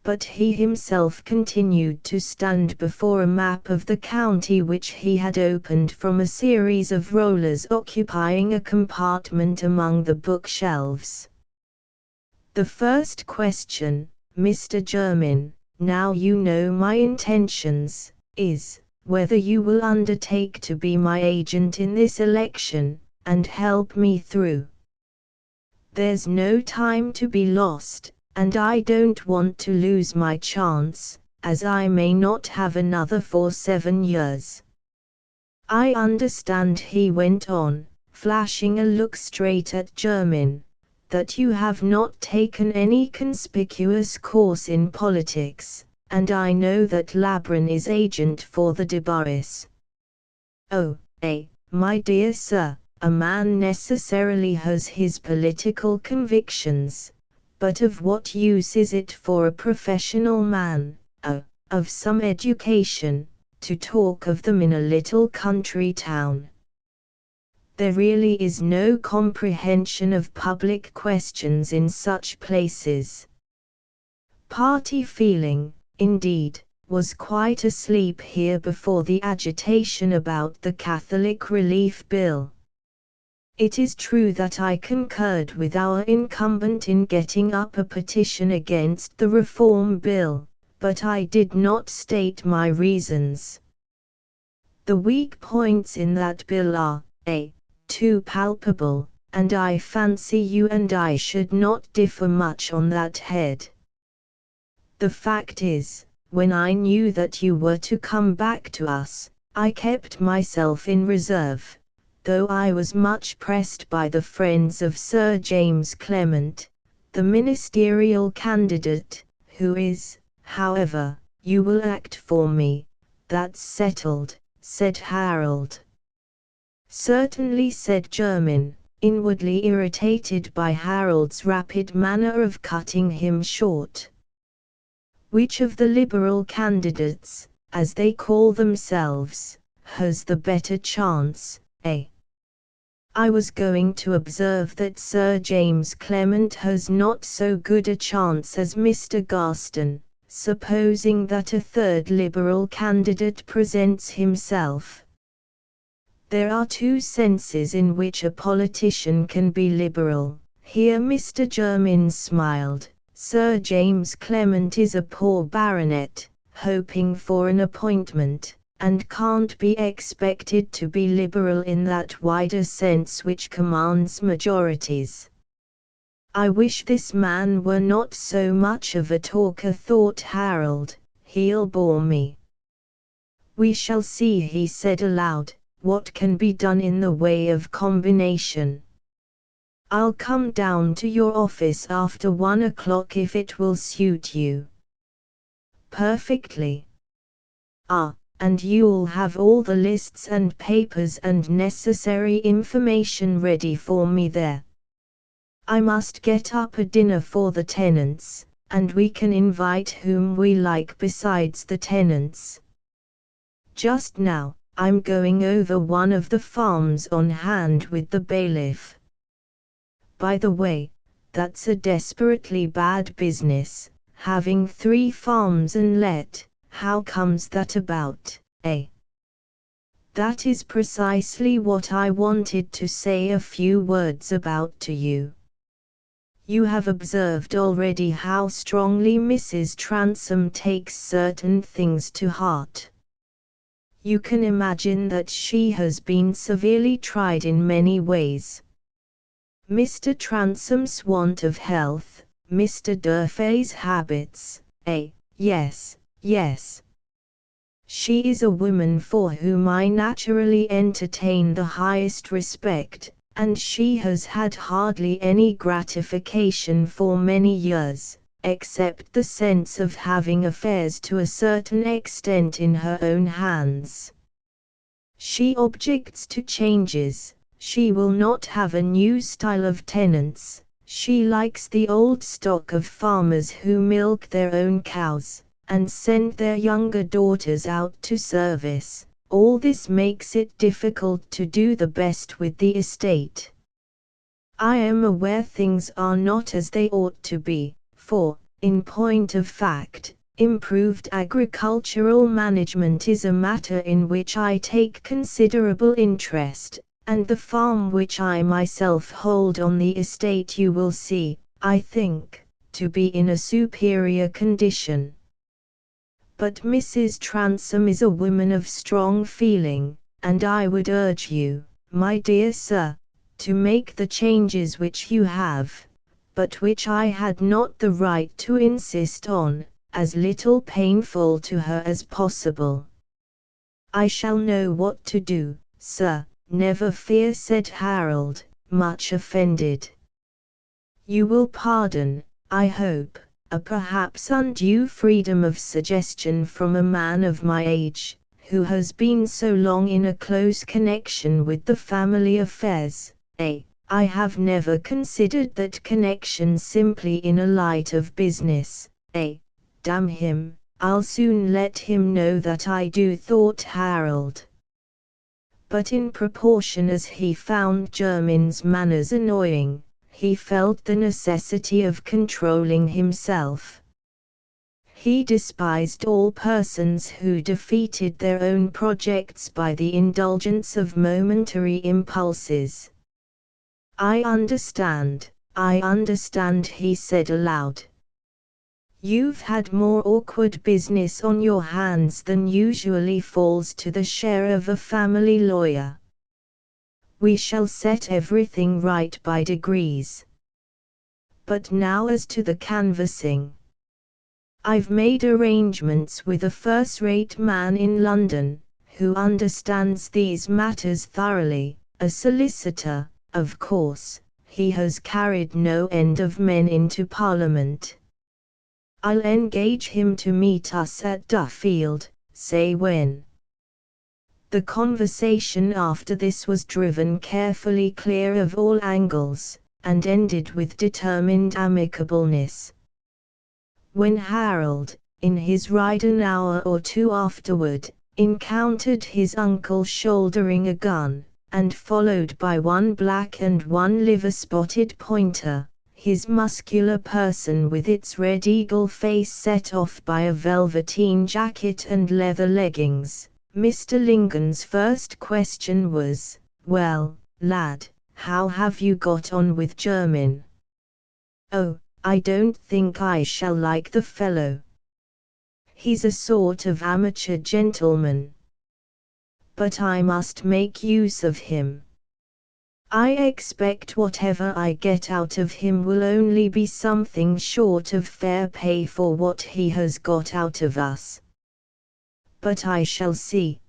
But he himself continued to stand before a map of the county which he had opened from a series of rollers occupying a compartment among the bookshelves. The first question, Mr. Jermyn, now you know my intentions, is, whether you will undertake to be my agent in this election, and help me through. There's no time to be lost, and I don't want to lose my chance, as I may not have another for 7 years. I understand, he went on, flashing a look straight at Jermyn, that you have not taken any conspicuous course in politics, and I know that Labron is agent for the Debarrys. Oh, my dear sir, a man necessarily has his political convictions, but of what use is it for a professional man, of some education, to talk of them in a little country town? There really is no comprehension of public questions in such places. Party feeling, indeed, was quite asleep here before the agitation about the Catholic Relief Bill. It is true that I concurred with our incumbent in getting up a petition against the Reform Bill, but I did not state my reasons. The weak points in that bill are, too palpable, and I fancy you and I should not differ much on that head. The fact is, when I knew that you were to come back to us, I kept myself in reserve, though I was much pressed by the friends of Sir James Clement, the ministerial candidate, who is, however, you will act for me, that's settled, said Harold. Certainly, said Jermyn, inwardly irritated by Harold's rapid manner of cutting him short. Which of the Liberal candidates, as they call themselves, has the better chance, I was going to observe that Sir James Clement has not so good a chance as Mr. Garston, supposing that a third Liberal candidate presents himself. There are two senses in which a politician can be Liberal. Here Mr. Jermyn smiled. Sir James Clement is a poor baronet, hoping for an appointment, and can't be expected to be Liberal in that wider sense which commands majorities. I wish this man were not so much of a talker, thought Harold, he'll bore me. We shall see, he said aloud, what can be done in the way of combination. I'll come down to your office after 1 o'clock if it will suit you. Perfectly. And you'll have all the lists and papers and necessary information ready for me there. I must get up a dinner for the tenants, and we can invite whom we like besides the tenants. Just now, I'm going over one of the farms on hand with the bailiff. By the way, that's a desperately bad business, having 3 farms and let. How comes that about, That is precisely what I wanted to say a few words about to you. You have observed already how strongly Mrs. Transome takes certain things to heart. You can imagine that she has been severely tried in many ways. Mr. Transome's want of health, Mr. Durfey's habits, yes. She is a woman for whom I naturally entertain the highest respect, and she has had hardly any gratification for many years, except the sense of having affairs to a certain extent in her own hands. She objects to changes. She will not have a new style of tenants. She likes the old stock of farmers who milk their own cows, and send their younger daughters out to service, All this makes it difficult to do the best with the estate. I am aware things are not as they ought to be, for, in point of fact, improved agricultural management is a matter in which I take considerable interest, and the farm which I myself hold on the estate you will see, I think, to be in a superior condition. But Mrs. Transome is a woman of strong feeling, and I would urge you, my dear sir, to make the changes which you have, but which I had not the right to insist on, as little painful to her as possible. I shall know what to do, sir, never fear, said Harold, much offended. You will pardon, I hope, a perhaps undue freedom of suggestion from a man of my age, who has been so long in a close connection with the family affairs. I have never considered that connection simply in a light of business. Damn him, I'll soon let him know that I do, thought Harold. But in proportion as he found Jermyn's manners annoying, he felt the necessity of controlling himself. He despised all persons who defeated their own projects by the indulgence of momentary impulses. I understand, he said aloud. You've had more awkward business on your hands than usually falls to the share of a family lawyer. We shall set everything right by degrees. But now as to the canvassing. I've made arrangements with a first-rate man in London, who understands these matters thoroughly, a solicitor. Of course, he has carried no end of men into Parliament. I'll engage him to meet us at Duffield, say when. The conversation after this was driven carefully clear of all angles, and ended with determined amicableness. When Harold, in his ride an hour or two afterward, encountered his uncle shouldering a gun, and followed by one black and one liver-spotted pointer, his muscular person with its red eagle face set off by a velveteen jacket and leather leggings, Mr. Lingon's first question was, "Well, lad, how have you got on with Jermyn?" "Oh, I don't think I shall like the fellow. He's a sort of amateur gentleman. But I must make use of him. I expect whatever I get out of him will only be something short of fair pay for what he has got out of us. But I shall see.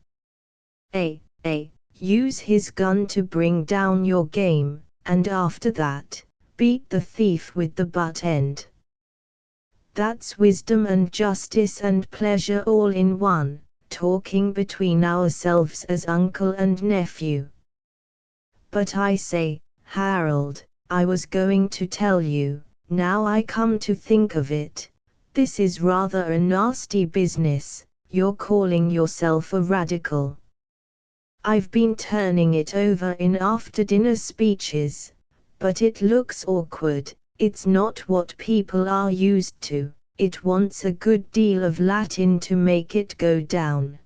Use his gun to bring down your game, and after that, beat the thief with the butt end. That's wisdom and justice and pleasure all in one, talking between ourselves as uncle and nephew. But I say, Harold, I was going to tell you, now I come to think of it, this is rather a nasty business, you're calling yourself a radical. I've been turning it over in after-dinner speeches, but it looks awkward, it's not what people are used to. It wants a good deal of Latin to make it go down.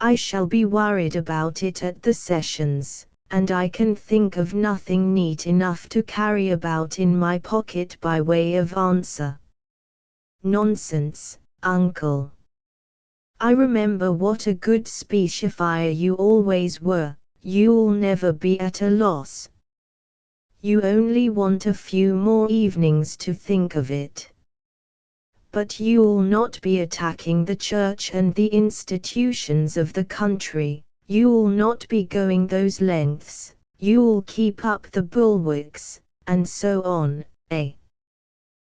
I shall be worried about it at the sessions, and I can think of nothing neat enough to carry about in my pocket by way of answer. Nonsense, uncle. I remember what a good specifier you always were, you'll never be at a loss. You only want a few more evenings to think of it. But you'll not be attacking the church and the institutions of the country, you'll not be going those lengths, you'll keep up the bulwarks, and so on,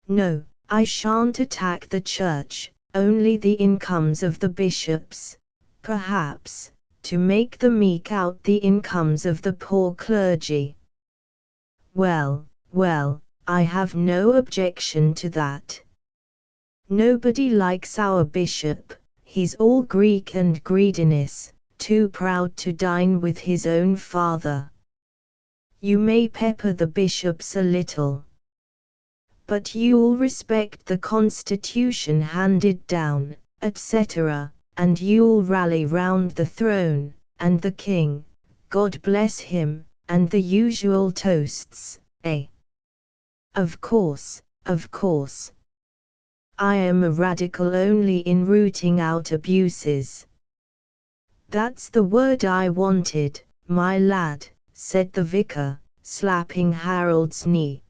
No, I shan't attack the church, only the incomes of the bishops, perhaps, to make them eke out the incomes of the poor clergy. Well, I have no objection to that. Nobody likes our bishop, he's all Greek and greediness, too proud to dine with his own father. You may pepper the bishops a little, but you'll respect the constitution handed down, etc., and you'll rally round the throne, and the king, God bless him, and the usual toasts, eh? Of course, of course. I am a radical only in rooting out abuses. That's the word I wanted, my lad, said the vicar, slapping Harold's knee.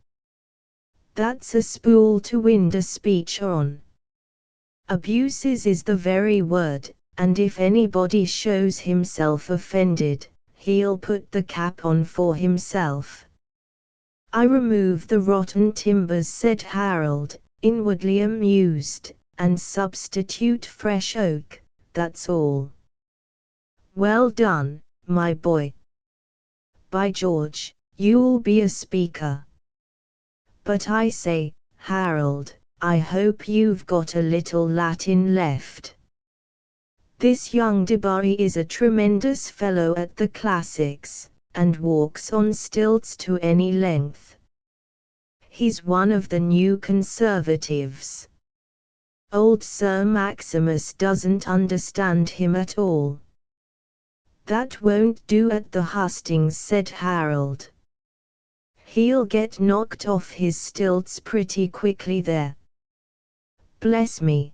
That's a spool to wind a speech on. Abuses is the very word, and if anybody shows himself offended, he'll put the cap on for himself. I remove the rotten timbers, said Harold, inwardly amused, and substitute fresh oak, that's all. Well done, my boy. By George, you'll be a speaker. But I say, Harold, I hope you've got a little Latin left. This young Debarry is a tremendous fellow at the classics, and walks on stilts to any length. He's one of the new conservatives. Old Sir Maximus doesn't understand him at all. That won't do at the hustings, said Harold. He'll get knocked off his stilts pretty quickly there. Bless me.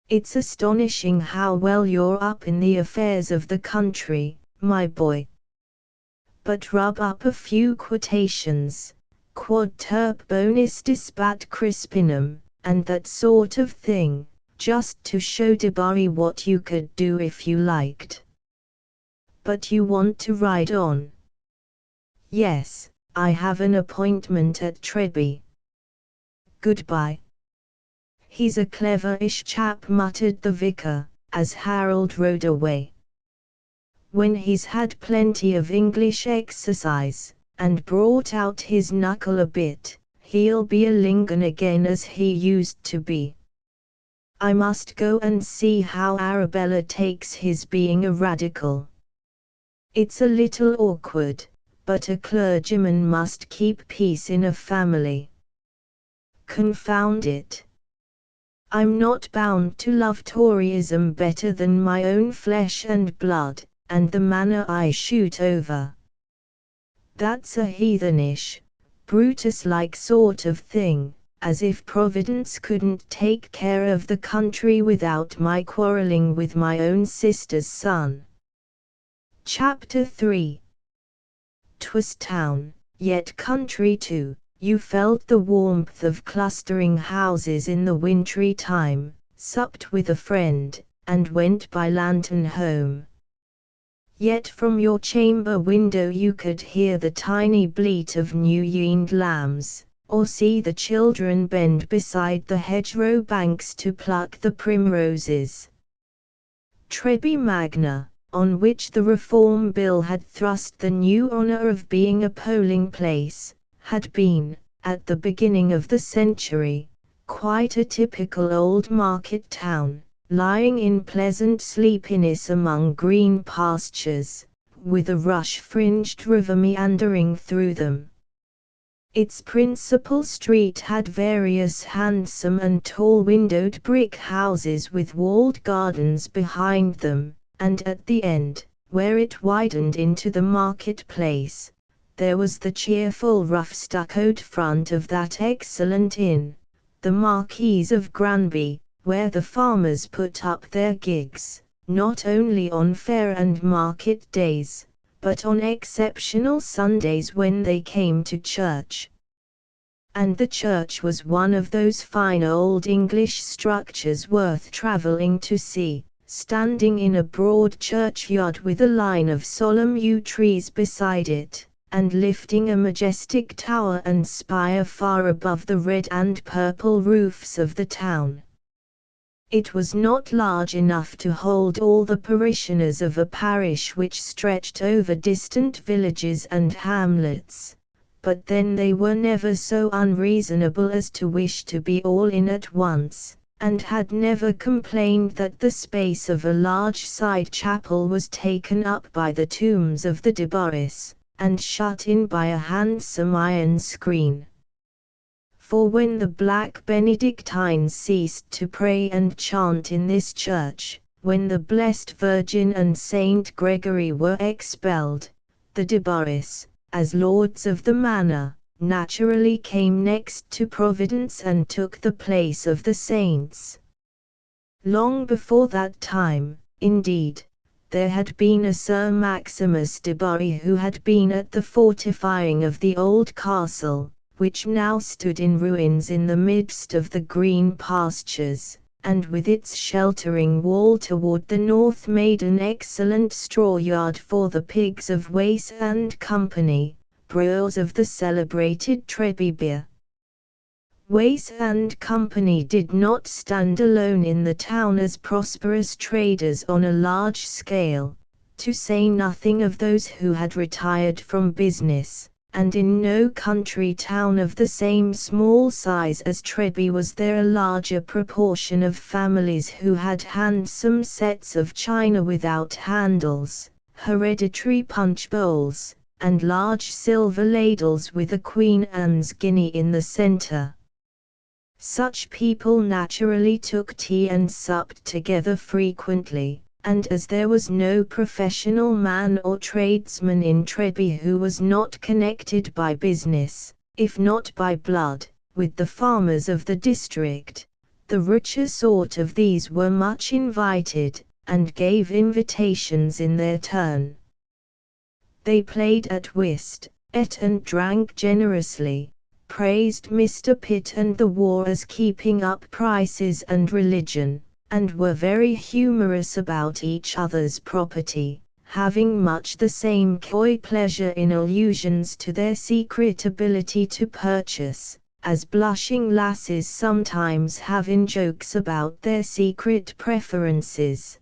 It's astonishing how well you're up in the affairs of the country, my boy. But rub up a few quotations, quod terp bonis dispat crispinum, and that sort of thing, just to show Debarry what you could do if you liked. But you want to ride on? Yes, I have an appointment at Treadby. Goodbye. He's a cleverish chap, muttered the vicar, as Harold rode away. When he's had plenty of English exercise, and brought out his knuckle a bit, he'll be a lingon again as he used to be. I must go and see how Arabella takes his being a radical. It's a little awkward, but a clergyman must keep peace in a family. Confound it. I'm not bound to love Toryism better than my own flesh and blood, and the manor I shoot over. That's a heathenish, Brutus-like sort of thing, as if Providence couldn't take care of the country without my quarrelling with my own sister's son. Chapter 3. 'Twas town, yet country too. You felt the warmth of clustering houses in the wintry time, supped with a friend, and went by lantern home. Yet from your chamber window you could hear the tiny bleat of new-yeaned lambs, or see the children bend beside the hedgerow banks to pluck the primroses. Treadby Magna, on which the Reform Bill had thrust the new honour of being a polling place, had been, at the beginning of the century, quite a typical old market town, lying in pleasant sleepiness among green pastures, with a rush-fringed river meandering through them. Its principal street had various handsome and tall-windowed brick houses with walled gardens behind them, and at the end, where it widened into the market-place, there was the cheerful rough stuccoed front of that excellent inn, the Marquis of Granby, where the farmers put up their gigs, not only on fair and market days, but on exceptional Sundays when they came to church. And the church was one of those fine old English structures worth travelling to see, standing in a broad churchyard with a line of solemn yew trees beside it, and lifting a majestic tower and spire far above the red and purple roofs of the town. It was not large enough to hold all the parishioners of a parish which stretched over distant villages and hamlets, but then they were never so unreasonable as to wish to be all in at once, and had never complained that the space of a large side chapel was taken up by the tombs of the Debarrys, and shut in by a handsome iron screen. For when the Black Benedictines ceased to pray and chant in this church, when the Blessed Virgin and Saint Gregory were expelled, the Debarrys, as lords of the manor, naturally came next to Providence and took the place of the saints. Long before that time, indeed, there had been a Sir Maximus Debarry who had been at the fortifying of the old castle, which now stood in ruins in the midst of the green pastures, and with its sheltering wall toward the north made an excellent straw yard for the pigs of Wace and Company, brewers of the celebrated Treby beer. Wace and Company did not stand alone in the town as prosperous traders on a large scale, to say nothing of those who had retired from business, and in no country town of the same small size as Treby was there a larger proportion of families who had handsome sets of china without handles, hereditary punch bowls, and large silver ladles with a Queen Anne's guinea in the centre. Such people naturally took tea and supped together frequently, and as there was no professional man or tradesman in Treby who was not connected by business, if not by blood, with the farmers of the district, the richer sort of these were much invited, and gave invitations in their turn. They played at whist, ate and drank generously, praised Mr. Pitt and the war as keeping up prices and religion, and were very humorous about each other's property, having much the same coy pleasure in allusions to their secret ability to purchase, as blushing lasses sometimes have in jokes about their secret preferences.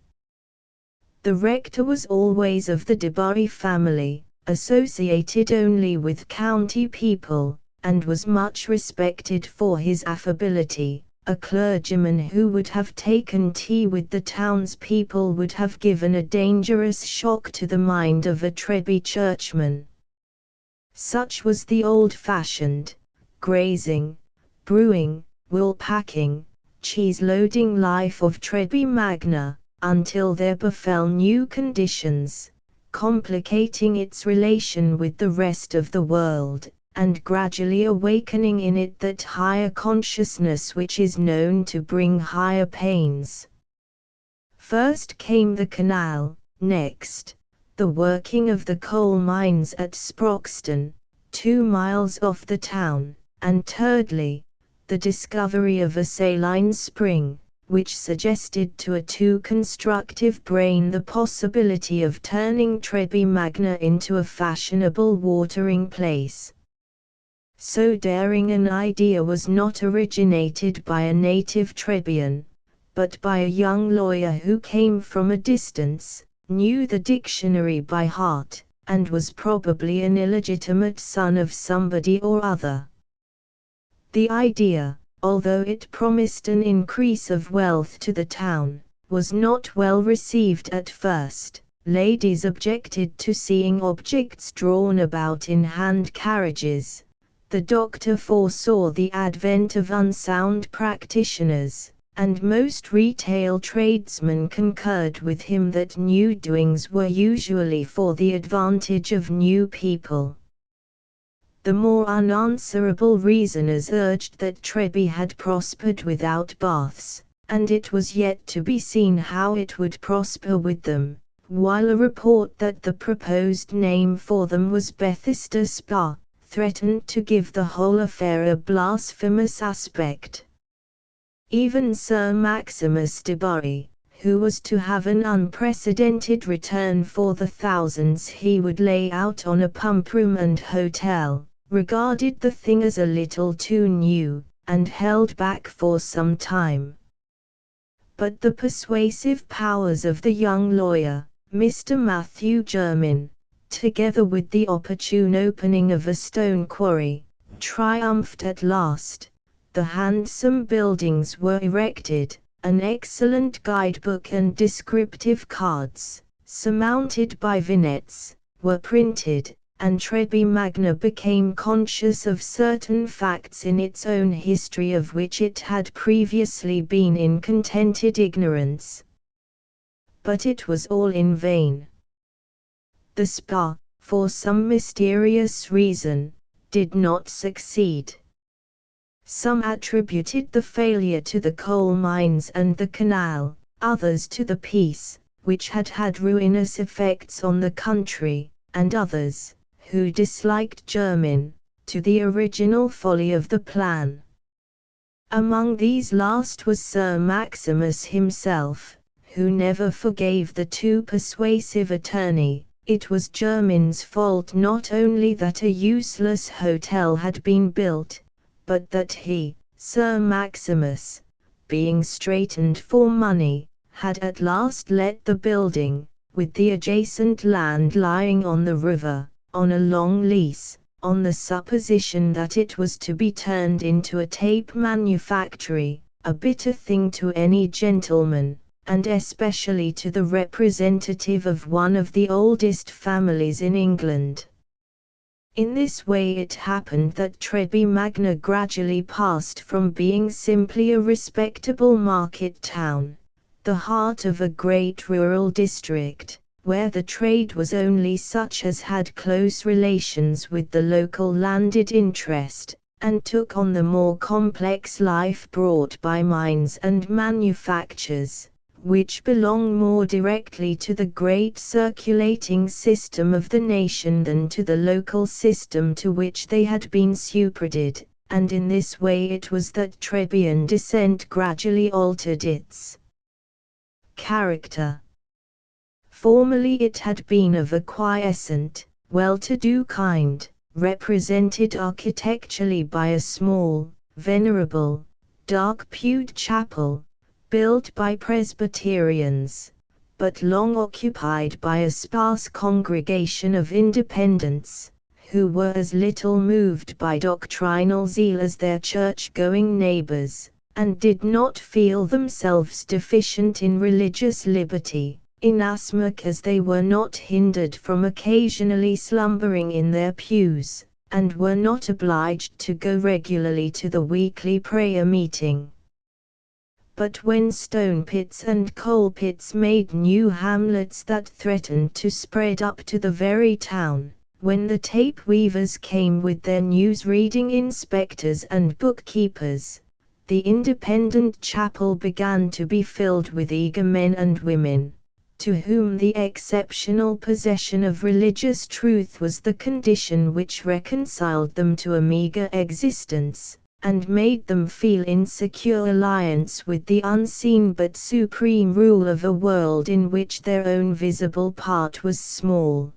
The rector was always of the Debarry family, associated only with county people, and was much respected for his affability. A clergyman who would have taken tea with the townspeople would have given a dangerous shock to the mind of a Treby churchman. Such was the old-fashioned, grazing, brewing, wool-packing, cheese-loading life of Treby Magna, until there befell new conditions, complicating its relation with the rest of the world, and gradually awakening in it that higher consciousness which is known to bring higher pains. First came the canal, next, the working of the coal mines at Sproxton, 2 miles off the town, and thirdly, the discovery of a saline spring, which suggested to a too constructive brain the possibility of turning Treby Magna into a fashionable watering place. So daring an idea was not originated by a native Trebian, but by a young lawyer who came from a distance, knew the dictionary by heart, and was probably an illegitimate son of somebody or other. The idea, although it promised an increase of wealth to the town, was not well received at first. Ladies objected to seeing objects drawn about in hand carriages. The doctor foresaw the advent of unsound practitioners, and most retail tradesmen concurred with him that new doings were usually for the advantage of new people. The more unanswerable reasoners urged that Treby had prospered without baths, and it was yet to be seen how it would prosper with them, while a report that the proposed name for them was Bethesda Spa threatened to give the whole affair a blasphemous aspect. Even Sir Maximus Debarry, who was to have an unprecedented return for the thousands he would lay out on a pump room and hotel, regarded the thing as a little too new, and held back for some time. But the persuasive powers of the young lawyer, Mr. Matthew Jermyn, together with the opportune opening of a stone quarry, triumphed at last. The handsome buildings were erected, an excellent guidebook and descriptive cards, surmounted by vignettes, were printed, and Trebi Magna became conscious of certain facts in its own history of which it had previously been in contented ignorance. But it was all in vain. The spa, for some mysterious reason, did not succeed. Some attributed the failure to the coal mines and the canal, others to the peace, which had had ruinous effects on the country, and others, who disliked Jermyn, to the original folly of the plan. Among these last was Sir Maximus himself, who never forgave the too persuasive attorney. It was Jermyn's fault not only that a useless hotel had been built, but that he, Sir Maximus, being straitened for money, had at last let the building, with the adjacent land lying on the river, on a long lease, on the supposition that it was to be turned into a tape manufactory, a bitter thing to any gentleman, and especially to the representative of one of the oldest families in England. In this way it happened that Trebi Magna gradually passed from being simply a respectable market town, the heart of a great rural district, where the trade was only such as had close relations with the local landed interest, and took on the more complex life brought by mines and manufactures, which belong more directly to the great circulating system of the nation than to the local system to which they had been superadded, and in this way it was that Trebian descent gradually altered its character. Formerly it had been of a quiescent, well-to-do kind, represented architecturally by a small, venerable, dark-pewed chapel, built by Presbyterians, but long occupied by a sparse congregation of Independents, who were as little moved by doctrinal zeal as their church-going neighbors, and did not feel themselves deficient in religious liberty, inasmuch as they were not hindered from occasionally slumbering in their pews, and were not obliged to go regularly to the weekly prayer meeting. But when stone pits and coal pits made new hamlets that threatened to spread up to the very town, when the tape weavers came with their news-reading inspectors and bookkeepers, the Independent chapel began to be filled with eager men and women, to whom the exceptional possession of religious truth was the condition which reconciled them to a meager existence, and made them feel in secure alliance with the unseen but supreme rule of a world in which their own visible part was small.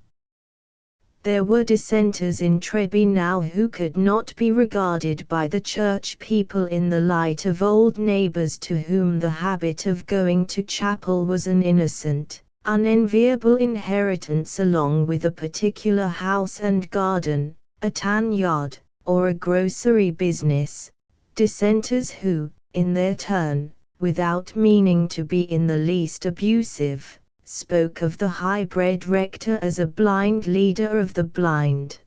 There were dissenters in Trebi now who could not be regarded by the church people in the light of old neighbors to whom the habit of going to chapel was an innocent, unenviable inheritance along with a particular house and garden, a tan yard, or a grocery business, dissenters who, in their turn, without meaning to be in the least abusive, spoke of the high-bred rector as a blind leader of the blind.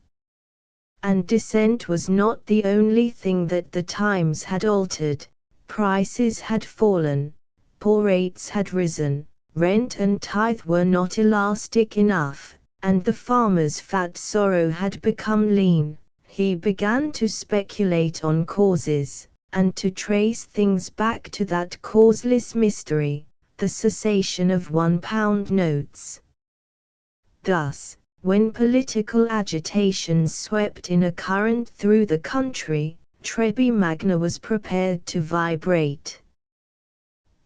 And dissent was not the only thing that the times had altered. Prices had fallen, poor rates had risen, rent and tithe were not elastic enough, and the farmer's fat sorrow had become lean. He began to speculate on causes, and to trace things back to that causeless mystery, the cessation of £1 notes. Thus, when political agitations swept in a current through the country, Trebi Magna was prepared to vibrate.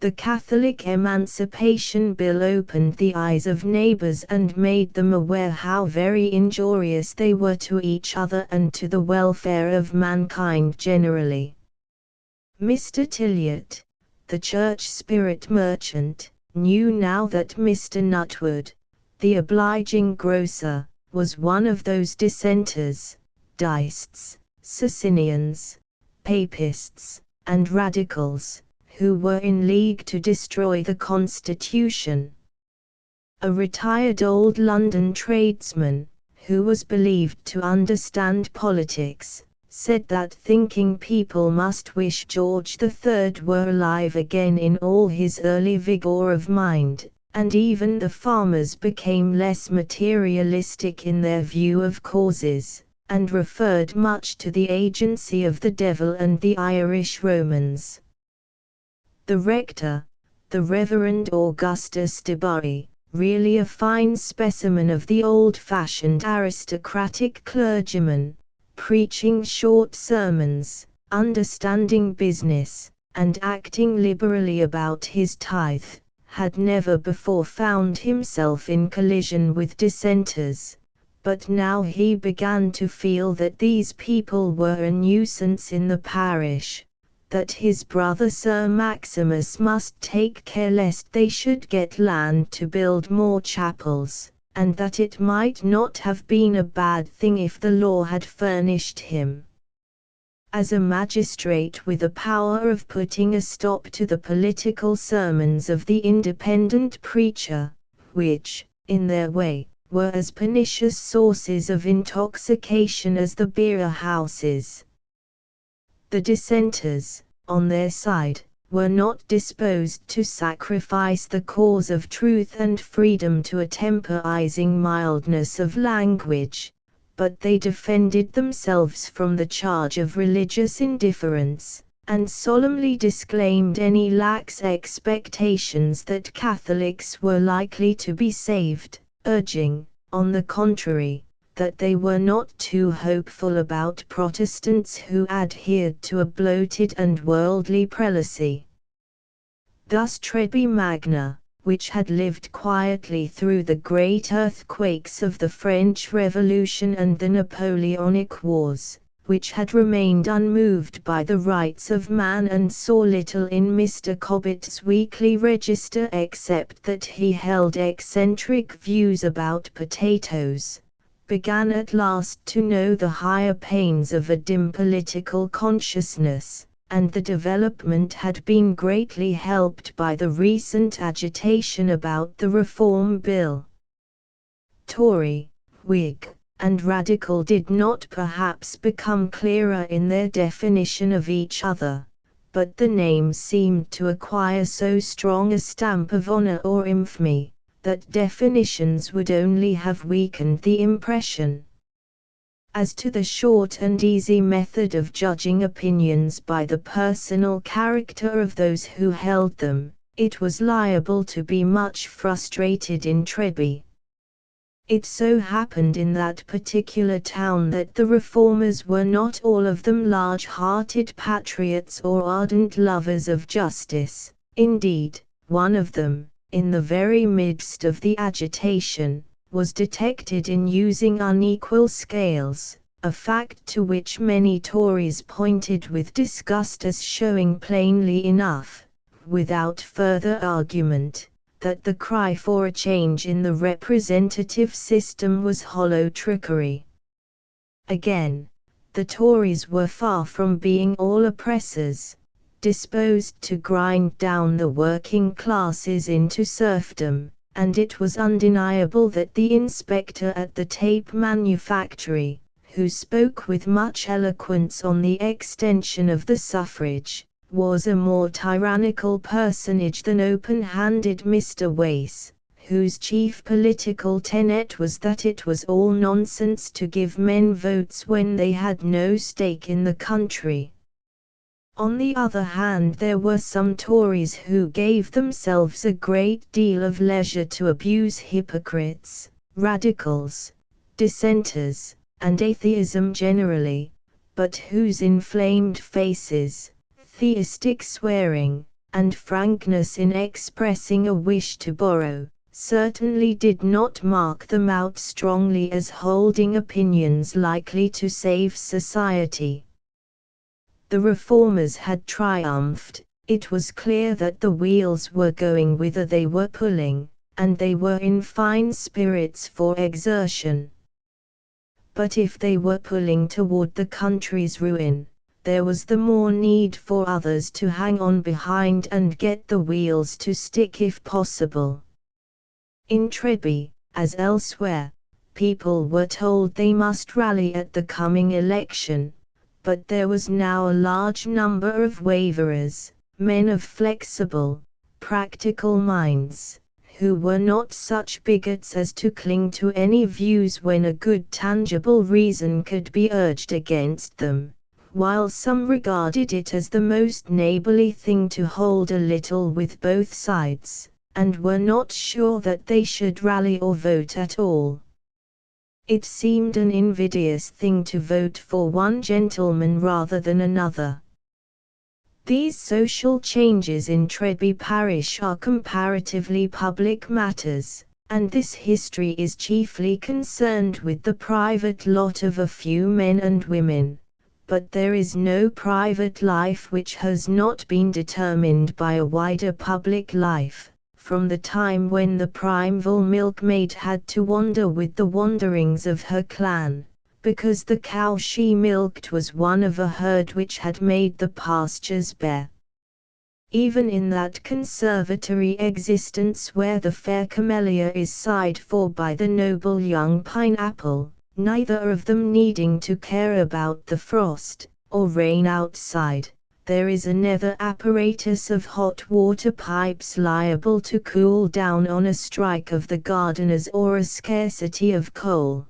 The Catholic Emancipation Bill opened the eyes of neighbors and made them aware how very injurious they were to each other and to the welfare of mankind generally. Mr. Eliot, the church spirit merchant, knew now that Mr. Nutwood, the obliging grocer, was one of those dissenters, Deists, Socinians, Papists, and Radicals, who were in league to destroy the Constitution. A retired old London tradesman, who was believed to understand politics, said that thinking people must wish George III were alive again in all his early vigour of mind, and even the farmers became less materialistic in their view of causes, and referred much to the agency of the devil and the Irish Romans. The rector, the Reverend Augustus de Bury, really a fine specimen of the old-fashioned aristocratic clergyman, preaching short sermons, understanding business, and acting liberally about his tithe, had never before found himself in collision with dissenters, but now he began to feel that these people were a nuisance in the parish, that his brother Sir Maximus must take care lest they should get land to build more chapels, and that it might not have been a bad thing if the law had furnished him, as a magistrate, with the power of putting a stop to the political sermons of the independent preacher, which, in their way, were as pernicious sources of intoxication as the beer houses. The dissenters, on their side, were not disposed to sacrifice the cause of truth and freedom to a temporizing mildness of language, but they defended themselves from the charge of religious indifference, and solemnly disclaimed any lax expectations that Catholics were likely to be saved, urging, on the contrary, that they were not too hopeful about Protestants who adhered to a bloated and worldly prelacy. Thus Trebi Magna, which had lived quietly through the great earthquakes of the French Revolution and the Napoleonic Wars, which had remained unmoved by the rights of man and saw little in Mr. Cobbett's weekly register except that he held eccentric views about potatoes, began at last to know the higher pains of a dim political consciousness, and the development had been greatly helped by the recent agitation about the Reform Bill. Tory, Whig, and Radical did not perhaps become clearer in their definition of each other, but the name seemed to acquire so strong a stamp of honor or infamy, that definitions would only have weakened the impression. As to the short and easy method of judging opinions by the personal character of those who held them, it was liable to be much frustrated in Trebi. It so happened in that particular town that the reformers were not all of them large-hearted patriots or ardent lovers of justice. Indeed, one of them, in the very midst of the agitation, was detected in using unequal scales, a fact to which many Tories pointed with disgust as showing plainly enough, without further argument, that the cry for a change in the representative system was hollow trickery. Again, the Tories were far from being all oppressors, disposed to grind down the working classes into serfdom, and it was undeniable that the inspector at the tape manufactory, who spoke with much eloquence on the extension of the suffrage, was a more tyrannical personage than open-handed Mr. Wace, whose chief political tenet was that it was all nonsense to give men votes when they had no stake in the country. On the other hand, there were some Tories who gave themselves a great deal of leisure to abuse hypocrites, radicals, dissenters, and atheism generally, but whose inflamed faces, theistic swearing, and frankness in expressing a wish to borrow, certainly did not mark them out strongly as holding opinions likely to save society. The reformers had triumphed. It was clear that the wheels were going whither they were pulling, and they were in fine spirits for exertion. But if they were pulling toward the country's ruin, there was the more need for others to hang on behind and get the wheels to stick if possible. In Treby, as elsewhere, people were told they must rally at the coming election, but there was now a large number of waverers, men of flexible, practical minds, who were not such bigots as to cling to any views when a good tangible reason could be urged against them, while some regarded it as the most neighborly thing to hold a little with both sides, and were not sure that they should rally or vote at all. It seemed an invidious thing to vote for one gentleman rather than another. These social changes in Treby parish are comparatively public matters, and this history is chiefly concerned with the private lot of a few men and women. But there is no private life which has not been determined by a wider public life, from the time when the primeval milkmaid had to wander with the wanderings of her clan, because the cow she milked was one of a herd which had made the pastures bare. Even in that conservatory existence where the fair camellia is sighed for by the noble young pineapple, neither of them needing to care about the frost or rain outside, there is a nether apparatus of hot water pipes liable to cool down on a strike of the gardeners or a scarcity of coal.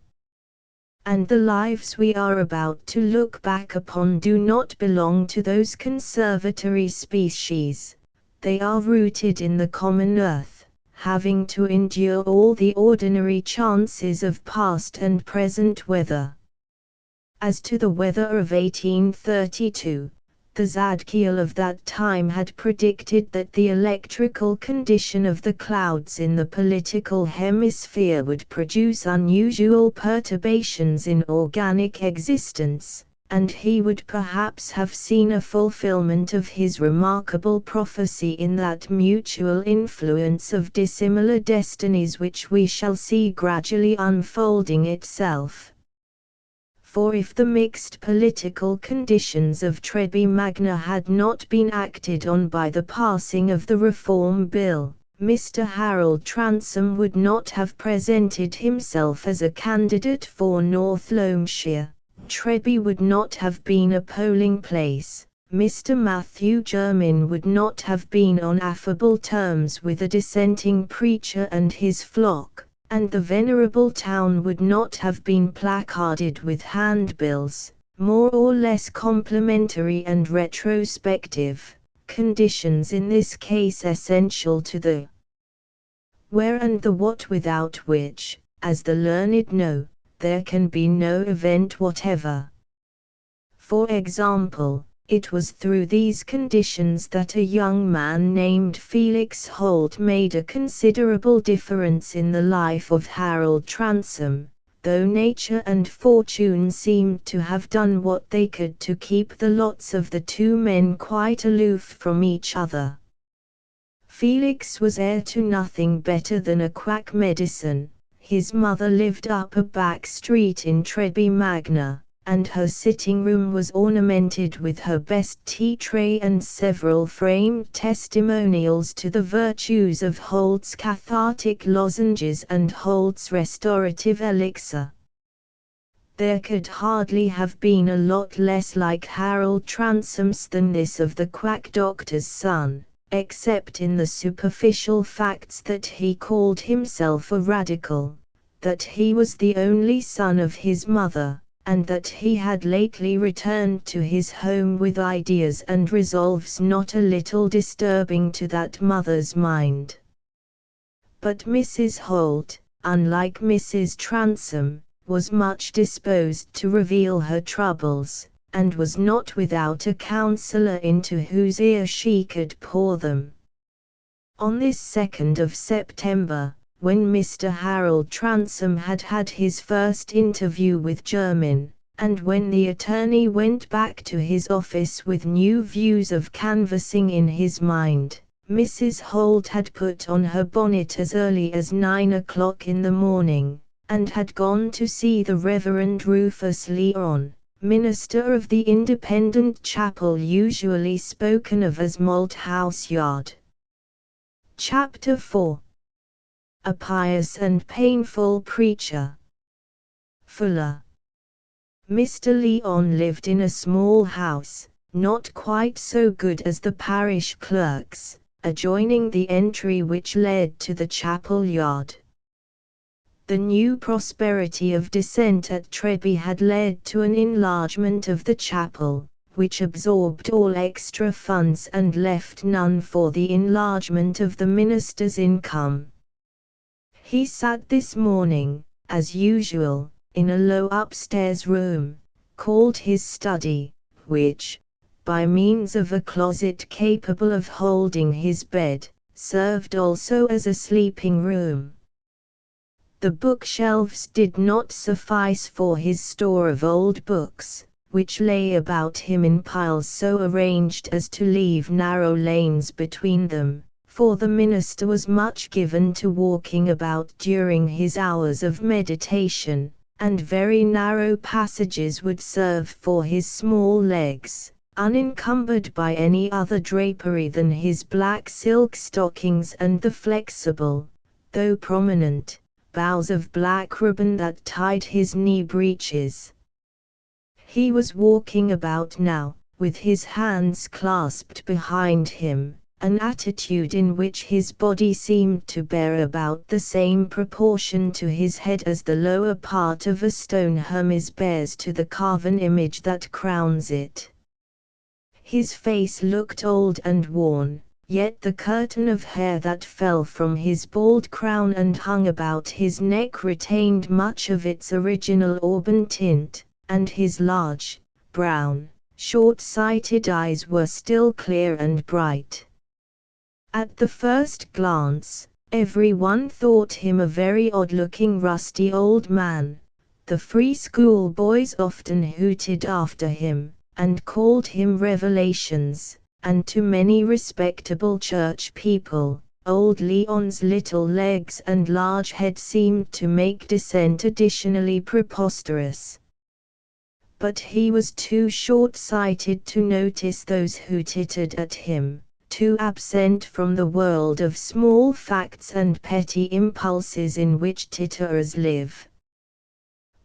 And the lives we are about to look back upon do not belong to those conservatory species. They are rooted in the common earth, having to endure all the ordinary chances of past and present weather. As to the weather of 1832, the Zadkiel of that time had predicted that the electrical condition of the clouds in the political hemisphere would produce unusual perturbations in organic existence, and he would perhaps have seen a fulfillment of his remarkable prophecy in that mutual influence of dissimilar destinies which we shall see gradually unfolding itself. For if the mixed political conditions of Treby Magna had not been acted on by the passing of the Reform Bill, Mr. Harold Transome would not have presented himself as a candidate for North Loamshire, Treby would not have been a polling place, Mr. Matthew Jermyn would not have been on affable terms with a dissenting preacher and his flock, and the venerable town would not have been placarded with handbills, more or less complimentary and retrospective, conditions in this case essential to the where and the what, without which, as the learned know, there can be no event whatever. For example, it was through these conditions that a young man named Felix Holt made a considerable difference in the life of Harold Transome, though nature and fortune seemed to have done what they could to keep the lots of the two men quite aloof from each other. Felix was heir to nothing better than a quack medicine. His mother lived up a back street in Treby Magna, and her sitting room was ornamented with her best tea tray and several framed testimonials to the virtues of Holt's cathartic lozenges and Holt's restorative elixir. There could hardly have been a lot less like Harold Transome's than this of the quack doctor's son, except in the superficial facts that he called himself a radical, that he was the only son of his mother, and that he had lately returned to his home with ideas and resolves not a little disturbing to that mother's mind. But Mrs. Holt, unlike Mrs. Transome, was much disposed to reveal her troubles, and was not without a counsellor into whose ear she could pour them. On this 2nd of September, when Mr. Harold Transome had had his first interview with Jermyn, and when the attorney went back to his office with new views of canvassing in his mind, Mrs. Holt had put on her bonnet as early as 9 o'clock in the morning, and had gone to see the Reverend Rufus Leon, minister of the independent chapel usually spoken of as Malthouse Yard. Chapter 4. A pious and painful preacher. Fuller. Mr. Lyon lived in a small house, not quite so good as the parish clerk's, adjoining the entry which led to the chapel yard. The new prosperity of Dissent at Treby had led to an enlargement of the chapel, which absorbed all extra funds and left none for the enlargement of the minister's income. He sat this morning, as usual, in a low upstairs room, called his study, which, by means of a closet capable of holding his bed, served also as a sleeping room. The bookshelves did not suffice for his store of old books, which lay about him in piles so arranged as to leave narrow lanes between them, for the minister was much given to walking about during his hours of meditation, and very narrow passages would serve for his small legs, unencumbered by any other drapery than his black silk stockings and the flexible, though prominent, bows of black ribbon that tied his knee breeches. He was walking about now, with his hands clasped behind him, an attitude in which his body seemed to bear about the same proportion to his head as the lower part of a stone Hermes bears to the carven image that crowns it. His face looked old and worn, yet the curtain of hair that fell from his bald crown and hung about his neck retained much of its original auburn tint, and his large, brown, short-sighted eyes were still clear and bright. At the first glance, every one thought him a very odd-looking rusty old man. The free school boys often hooted after him, and called him Revelations, and to many respectable church people, old Lyon's little legs and large head seemed to make Dissent additionally preposterous. But he was too short-sighted to notice those who tittered at him, too absent from the world of small facts and petty impulses in which titterers live.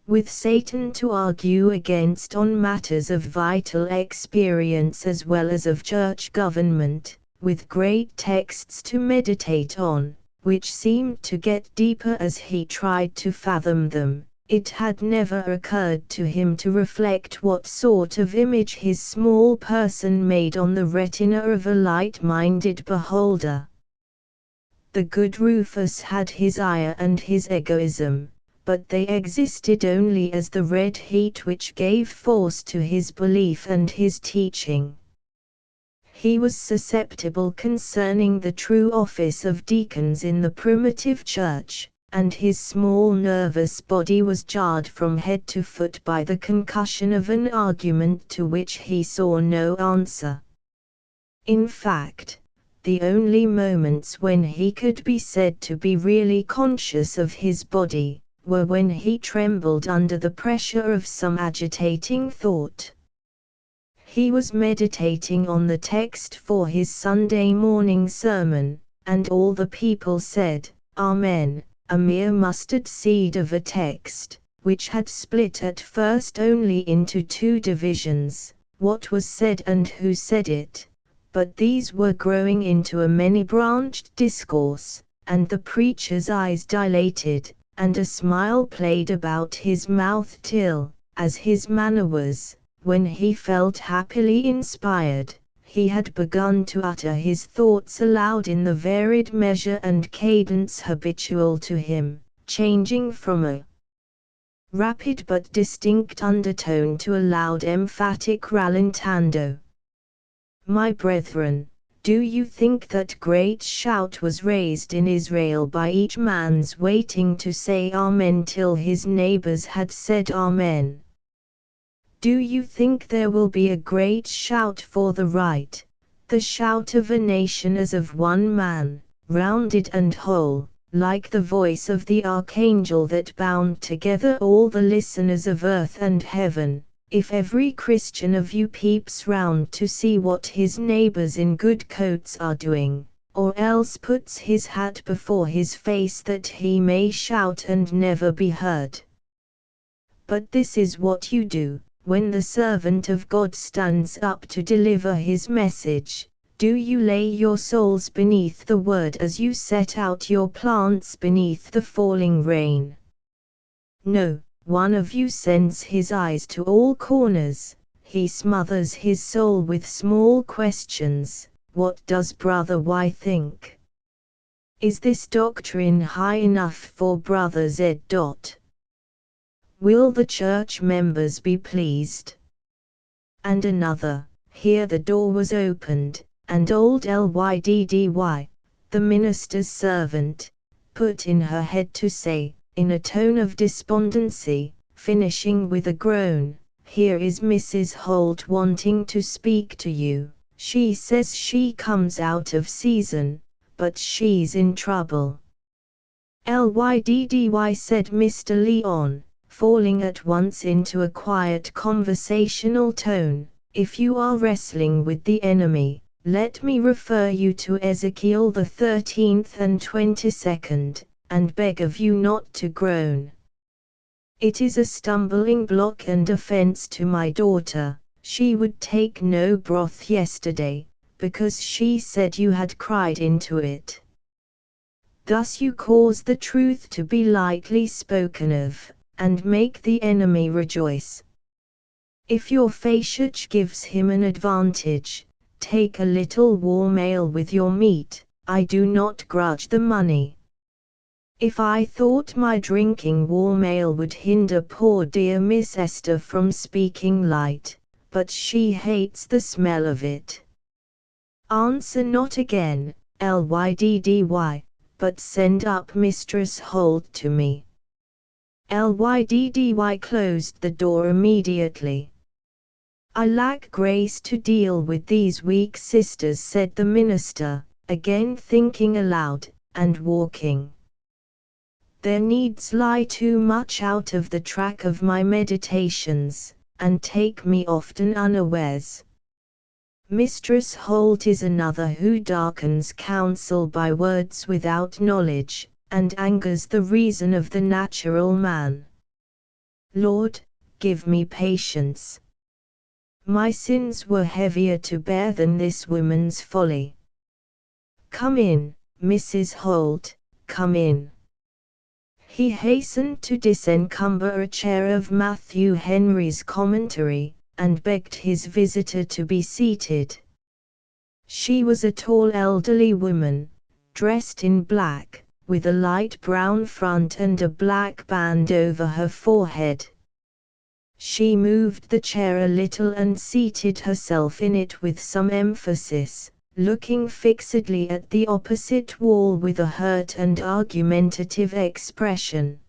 With Satan to argue against on matters of vital experience as well as of church government, with great texts to meditate on, which seemed to get deeper as he tried to fathom them, it had never occurred to him to reflect what sort of image his small person made on the retina of a light-minded beholder. The good Rufus had his ire and his egoism, but they existed only as the red heat which gave force to his belief and his teaching. He was susceptible concerning the true office of deacons in the primitive church, and his small nervous body was jarred from head to foot by the concussion of an argument to which he saw no answer. In fact, the only moments when he could be said to be really conscious of his body, were when he trembled under the pressure of some agitating thought. He was meditating on the text for his Sunday morning sermon, and all the people said, "Amen," a mere mustard seed of a text, which had split at first only into two divisions, what was said and who said it, but these were growing into a many-branched discourse, and the preacher's eyes dilated, and a smile played about his mouth till, as his manner was, when he felt happily inspired, he had begun to utter his thoughts aloud in the varied measure and cadence habitual to him, changing from a rapid but distinct undertone to a loud emphatic rallentando. My brethren, do you think that great shout was raised in Israel by each man's waiting to say Amen till his neighbors had said Amen? Do you think there will be a great shout for the right, the shout of a nation as of one man, rounded and whole, like the voice of the archangel that bound together all the listeners of earth and heaven, If every Christian of you peeps round to see what his neighbors in good coats are doing, or else puts his hat before his face that he may shout and never be heard. But this is what you do, when the servant of God stands up to deliver his message. Do you lay your souls beneath the word as you set out your plants beneath the falling rain? No, one of you sends his eyes to all corners, he smothers his soul with small questions. What does Brother Y think? Is this doctrine high enough for Brother Z? Will the church members be pleased? And another. Here the door was opened, and old Lyddy, the minister's servant, put in her head to say, in a tone of despondency, finishing with a groan, "Here is Mrs. Holt wanting to speak to you. She says she comes out of season, but she's in trouble." "Lyddy," said Mr. Leon, falling at once into a quiet conversational tone, "if you are wrestling with the enemy, let me refer you to Ezekiel the 13th and 22nd, and beg of you not to groan. It is a stumbling block and offense to my daughter. She would take no broth yesterday, because she said you had cried into it. Thus you cause the truth to be lightly spoken of, and make the enemy rejoice. If your flesh gives him an advantage, take a little warm ale with your meat. I do not grudge the money. If I thought my drinking warm ale would hinder poor dear Miss Esther from speaking light, but she hates the smell of it. Answer not again, Lyddy, but send up Mistress Holt to me." Lyddy closed the door immediately. "I lack grace to deal with these weak sisters," said the minister, again thinking aloud, and walking. "Their needs lie too much out of the track of my meditations, and take me often unawares. Mistress Holt is another who darkens counsel by words without knowledge, and angers the reason of the natural man. Lord, give me patience. My sins were heavier to bear than this woman's folly. Come in, Mrs. Holt, come in." He hastened to disencumber a chair of Matthew Henry's commentary, and begged his visitor to be seated. She was a tall elderly woman, dressed in black, with a light brown front and a black band over her forehead. She moved the chair a little and seated herself in it with some emphasis, looking fixedly at the opposite wall with a hurt and argumentative expression.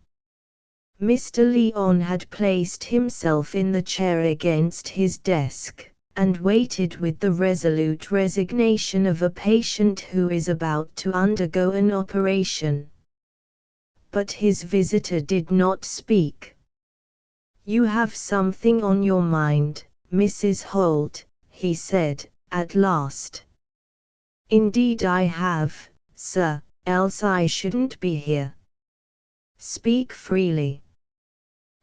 Mr. Leon had placed himself in the chair against his desk, and waited with the resolute resignation of a patient who is about to undergo an operation. But his visitor did not speak. "You have something on your mind, Mrs. Holt," he said, at last. "Indeed I have, sir, else I shouldn't be here." "Speak freely."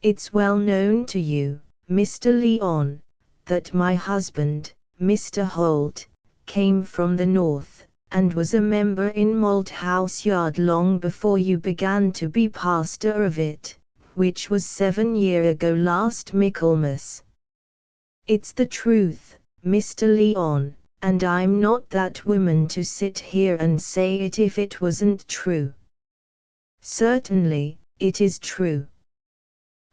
"It's well known to you, Mr. Leon, that my husband, Mr. Holt, came from the north, and was a member in Malthouse Yard long before you began to be pastor of it, which was 7 years ago last Michaelmas." "It's the truth, Mr. Leon, and I'm not that woman to sit here and say it if it wasn't true." "Certainly, it is true.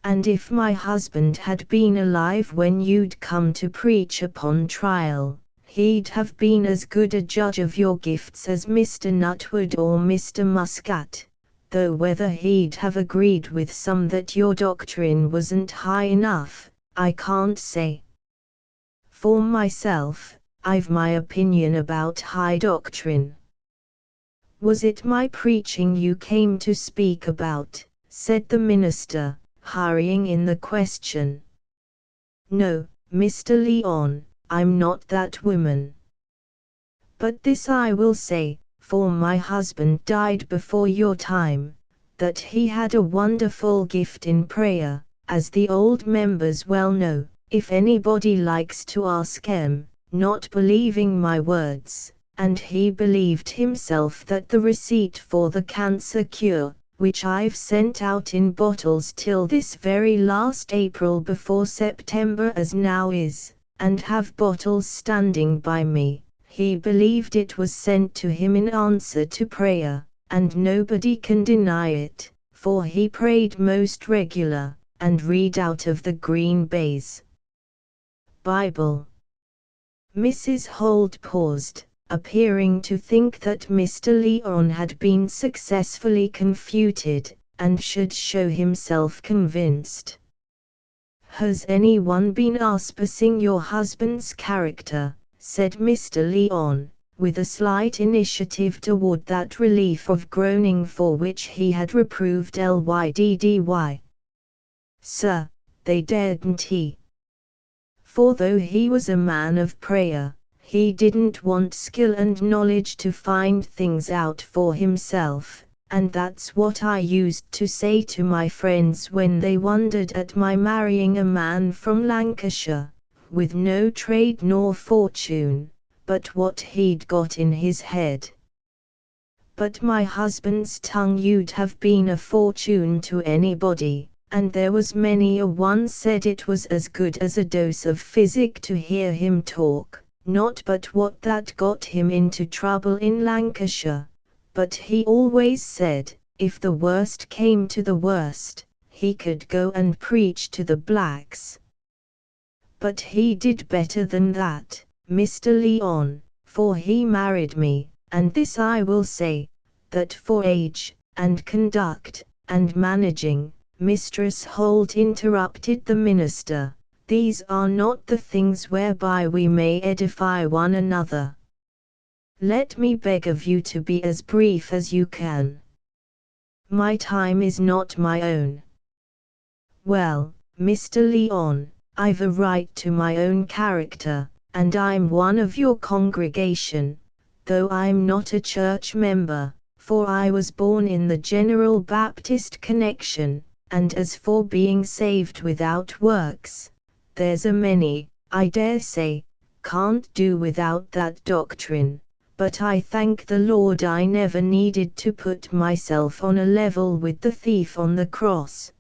And if my husband had been alive when you'd come to preach upon trial, he'd have been as good a judge of your gifts as Mr. Nutwood or Mr. Muscat, though whether he'd have agreed with some that your doctrine wasn't high enough, I can't say. For myself, I've my opinion about high doctrine." "Was it my preaching you came to speak about?" said the minister, hurrying in the question. "No, Mr. Leon, I'm not that woman. But this I will say, for my husband died before your time, that he had a wonderful gift in prayer, as the old members well know. If anybody likes to ask him, not believing my words, and he believed himself that the receipt for the cancer cure, which I've sent out in bottles till this very last April before September as now is, and have bottles standing by me, he believed it was sent to him in answer to prayer, and nobody can deny it, for he prayed most regular, and read out of the Green Baize Bible." Mrs. Holt paused, appearing to think that Mr. Leon had been successfully confuted, and should show himself convinced. "Has anyone been aspersing your husband's character?" said Mr. Leon, with a slight initiative toward that relief of groaning for which he had reproved Lyddy. "Sir, they daredn't he. For though he was a man of prayer, he didn't want skill and knowledge to find things out for himself, and that's what I used to say to my friends when they wondered at my marrying a man from Lancashire, with no trade nor fortune, but what he'd got in his head. But my husband's tongue you'd have been a fortune to anybody, and there was many a one said it was as good as a dose of physic to hear him talk, not but what that got him into trouble in Lancashire, but he always said, if the worst came to the worst, he could go and preach to the blacks. But he did better than that, Mr. Leon, for he married me, and this I will say, that for age, and conduct, and managing," Mistress Holt interrupted the minister, "these are not the things whereby we may edify one another. Let me beg of you to be as brief as you can. My time is not my own." "Well, Mr. Leon, I've a right to my own character, and I'm one of your congregation, though I'm not a church member, for I was born in the General Baptist connection, and as for being saved without works, there's a many, I dare say, can't do without that doctrine, but I thank the Lord I never needed to put myself on a level with the thief on the cross.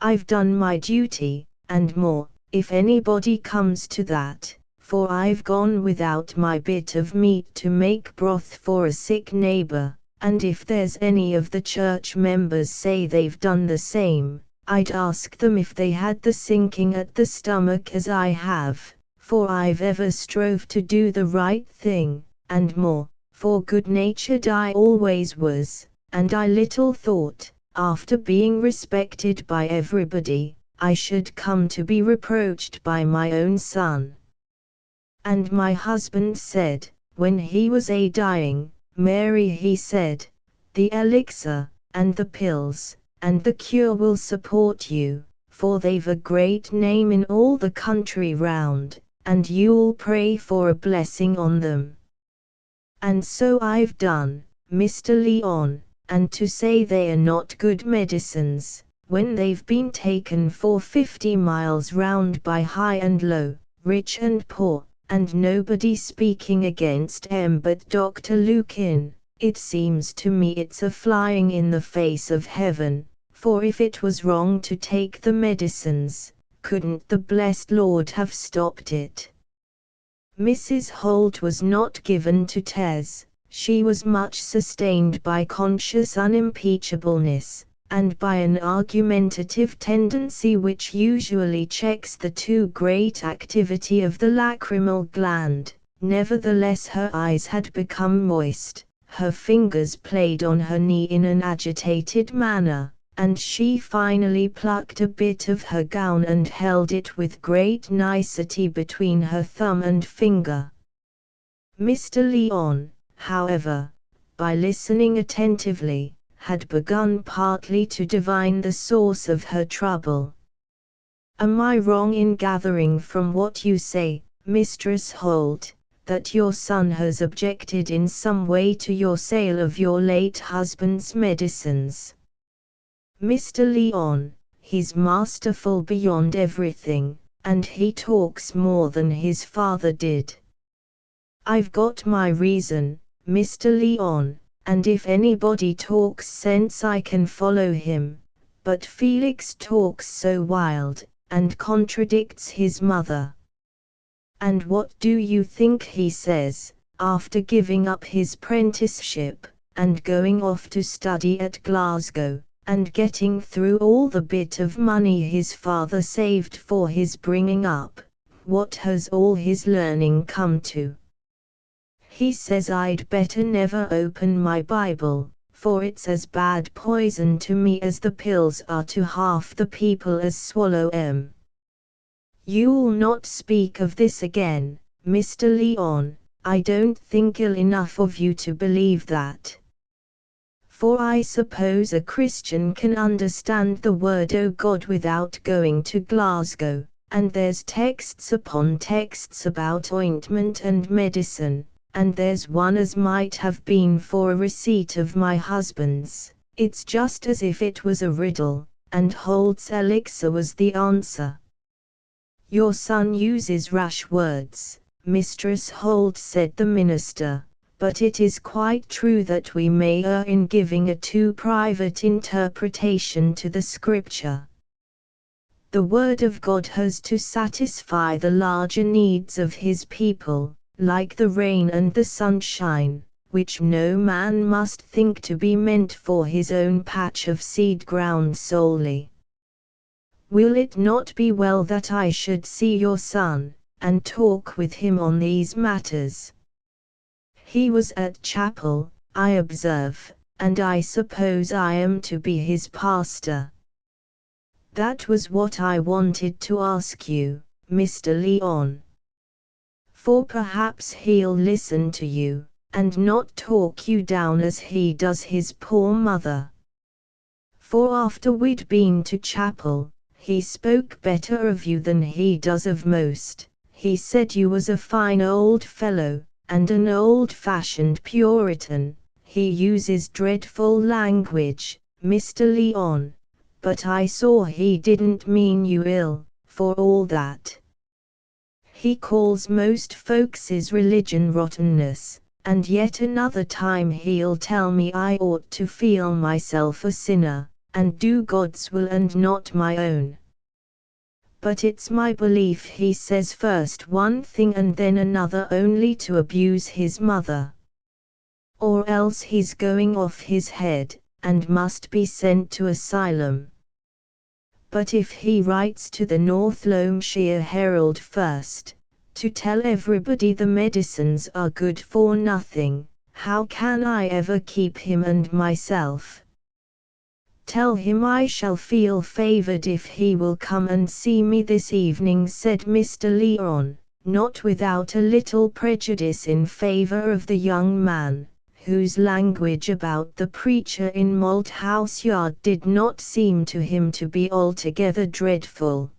I've done my duty, and more, if anybody comes to that, for I've gone without my bit of meat to make broth for a sick neighbor, and if there's any of the church members say they've done the same, I'd ask them if they had the sinking at the stomach as I have, for I've ever strove to do the right thing, and more, for good-natured I always was, and I little thought, after being respected by everybody, I should come to be reproached by my own son. And my husband said, when he was a-dying, Mary he said, the elixir, and the pills, and the cure will support you, for they've a great name in all the country round, and you'll pray for a blessing on them. And so I've done, Mr. Leon, and to say they are not good medicines, when they've been taken for 50 miles round by high and low, rich and poor, and nobody speaking against 'em but Dr. Lukin, it seems to me it's a flying in the face of heaven, for if it was wrong to take the medicines, couldn't the blessed Lord have stopped it?" Mrs. Holt was not given to tears, she was much sustained by conscious unimpeachableness, and by an argumentative tendency which usually checks the too great activity of the lachrymal gland. Nevertheless her eyes had become moist, her fingers played on her knee in an agitated manner, and she finally plucked a bit of her gown and held it with great nicety between her thumb and finger. Mr. Leon, however, by listening attentively, had begun partly to divine the source of her trouble. Am I wrong in gathering from what you say, Mistress Holt, that your son has objected in some way to your sale of your late husband's medicines? Mr. Leon, he's masterful beyond everything, and he talks more than his father did. I've got my reason, Mr. Leon, and if anybody talks sense I can follow him, but Felix talks so wild, and contradicts his mother. And what do you think he says, after giving up his apprenticeship, and going off to study at Glasgow, and getting through all the bit of money his father saved for his bringing up? What has all his learning come to? He says I'd better never open my Bible, for it's as bad poison to me as the pills are to half the people as swallow 'em. You'll not speak of this again, Mr. Leon. I don't think ill enough of you to believe that. For I suppose a Christian can understand the word O God without going to Glasgow, and there's texts upon texts about ointment and medicine, and there's one as might have been for a receipt of my husband's. It's just as if it was a riddle, and Holt's elixir was the answer. Your son uses rash words, Mistress Holt, said the minister, but it is quite true that we may err in giving a too private interpretation to the Scripture. The Word of God has to satisfy the larger needs of His people, like the rain and the sunshine, which no man must think to be meant for his own patch of seed ground solely. Will it not be well that I should see your son, and talk with him on these matters? He was at chapel, I observe, and I suppose I am to be his pastor. That was what I wanted to ask you, Mr. Leon. For perhaps he'll listen to you, and not talk you down as he does his poor mother. For after we'd been to chapel, he spoke better of you than he does of most. He said you was a fine old fellow, and an old-fashioned Puritan. He uses dreadful language, Mr. Leon, but I saw he didn't mean you ill, for all that. He calls most folks's religion rottenness, and yet another time he'll tell me I ought to feel myself a sinner, and do God's will and not my own. But it's my belief he says first one thing and then another only to abuse his mother. Or else he's going off his head, and must be sent to asylum. But if he writes to the North Loamshire Herald first, to tell everybody the medicines are good for nothing, how can I ever keep him and myself? Tell him I shall feel favored if he will come and see me this evening, said Mr. Leon, not without a little prejudice in favor of the young man, whose language about the preacher in Malthouse Yard did not seem to him to be altogether dreadful.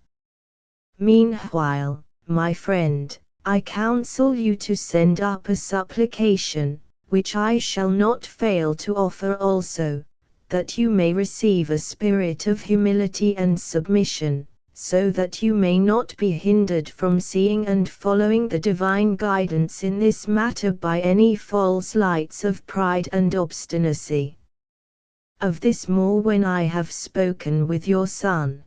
Meanwhile, my friend, I counsel you to send up a supplication, which I shall not fail to offer also, that you may receive a spirit of humility and submission, so that you may not be hindered from seeing and following the divine guidance in this matter by any false lights of pride and obstinacy. Of this more when I have spoken with your son.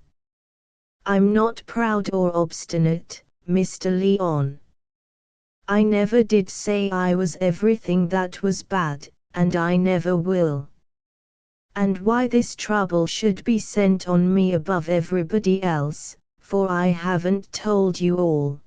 I'm not proud or obstinate, Mr. Leon. I never did say I was everything that was bad, and I never will. And why this trouble should be sent on me above everybody else, for I haven't told you all.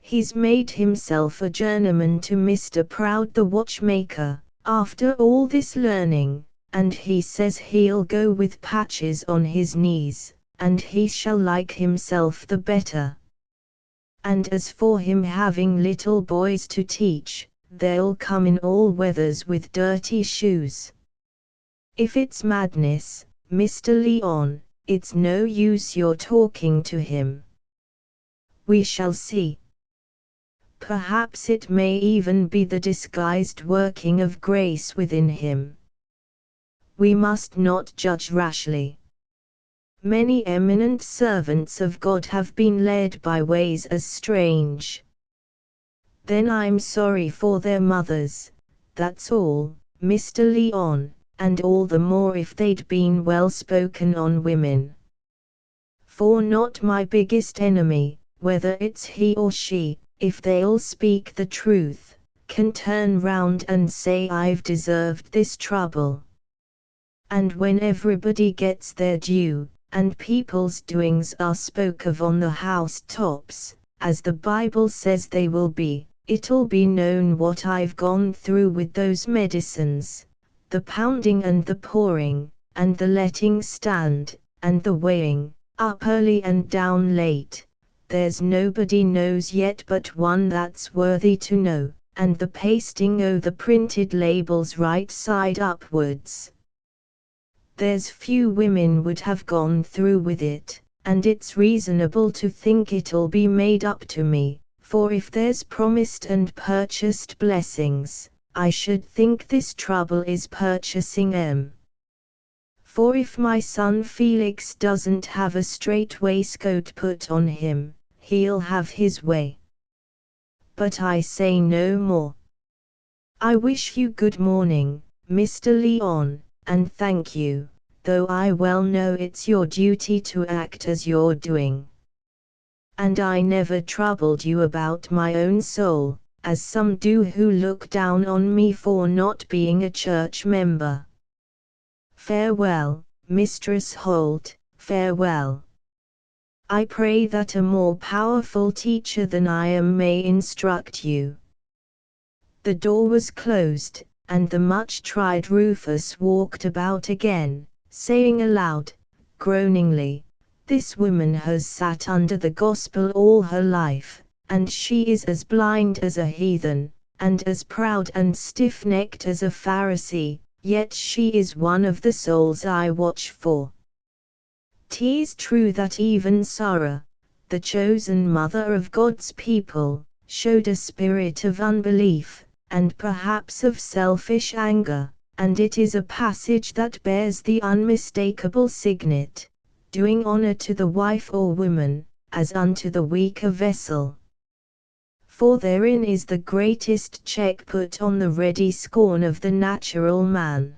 He's made himself a journeyman to Mr. Proud the watchmaker, after all this learning, and he says he'll go with patches on his knees, and he shall like himself the better. And as for him having little boys to teach, they'll come in all weathers with dirty shoes. If it's madness, Mr. Leon, it's no use your talking to him. We shall see. Perhaps it may even be the disguised working of grace within him. We must not judge rashly. Many eminent servants of God have been led by ways as strange. Then I'm sorry for their mothers, that's all, Mr. Leon, and all the more if they'd been well spoken on women. For not my biggest enemy, whether it's he or she, if they'll speak the truth, can turn round and say I've deserved this trouble. And when everybody gets their due, and people's doings are spoke of on the housetops, as the Bible says they will be, it'll be known what I've gone through with those medicines, the pounding and the pouring, and the letting stand, and the weighing, up early and down late. There's nobody knows yet but one that's worthy to know, and the pasting o' the printed labels right side upwards. There's few women would have gone through with it, and it's reasonable to think it'll be made up to me, for if there's promised and purchased blessings, I should think this trouble is purchasing 'em. For if my son Felix doesn't have a strait waistcoat put on him, he'll have his way. But I say no more. I wish you good morning, Mr. Leon, and thank you, though I well know it's your duty to act as you're doing. And I never troubled you about my own soul, as some do who look down on me for not being a church member. Farewell, Mistress Holt, farewell. I pray that a more powerful teacher than I am may instruct you. The door was closed, and the much-tried Rufus walked about again, saying aloud, groaningly, "This woman has sat under the gospel all her life, and she is as blind as a heathen, and as proud and stiff-necked as a Pharisee, yet she is one of the souls I watch for." 'Tis true that even Sarah, the chosen mother of God's people, showed a spirit of unbelief, and perhaps of selfish anger, and it is a passage that bears the unmistakable signet, doing honor to the wife or woman, as unto the weaker vessel. For therein is the greatest check put on the ready scorn of the natural man.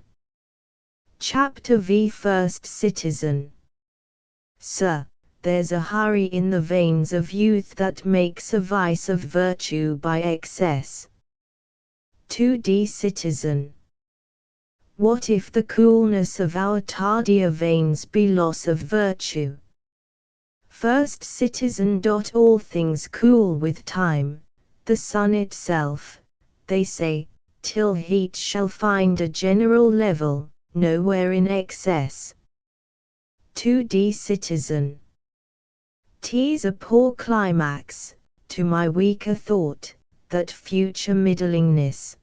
Chapter V. First Citizen. Sir, there's a hurry in the veins of youth that makes a vice of virtue by excess. 2d Citizen. What if the coolness of our tardier veins be loss of virtue? First Citizen. All things cool with time, the sun itself, they say, till heat shall find a general level, nowhere in excess. 2d Citizen. 'Tis a poor climax, to my weaker thought, that future middlingness.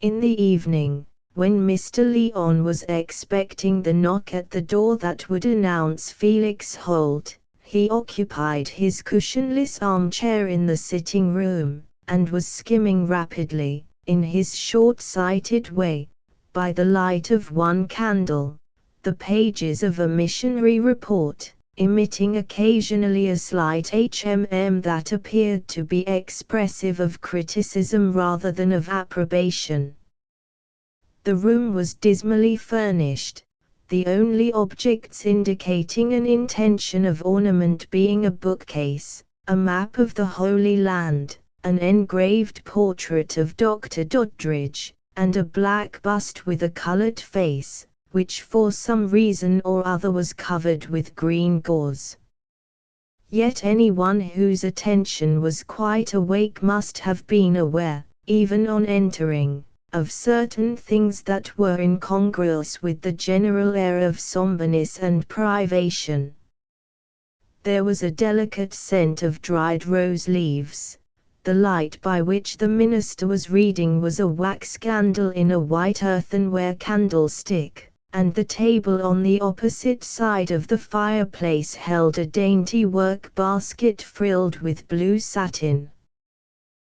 In the evening, when Mr. Leon was expecting the knock at the door that would announce Felix Holt, he occupied his cushionless armchair in the sitting room, and was skimming rapidly, in his short-sighted way, by the light of one candle, the pages of a missionary report, emitting occasionally a slight HMM that appeared to be expressive of criticism rather than of approbation. The room was dismally furnished, the only objects indicating an intention of ornament being a bookcase, a map of the Holy Land, an engraved portrait of Dr. Doddridge, and a black bust with a colored face, which for some reason or other was covered with green gauze. Yet anyone whose attention was quite awake must have been aware, even on entering, of certain things that were incongruous with the general air of somberness and privation. There was a delicate scent of dried rose leaves. The light by which the minister was reading was a wax candle in a white earthenware candlestick, and the table on the opposite side of the fireplace held a dainty work basket frilled with blue satin.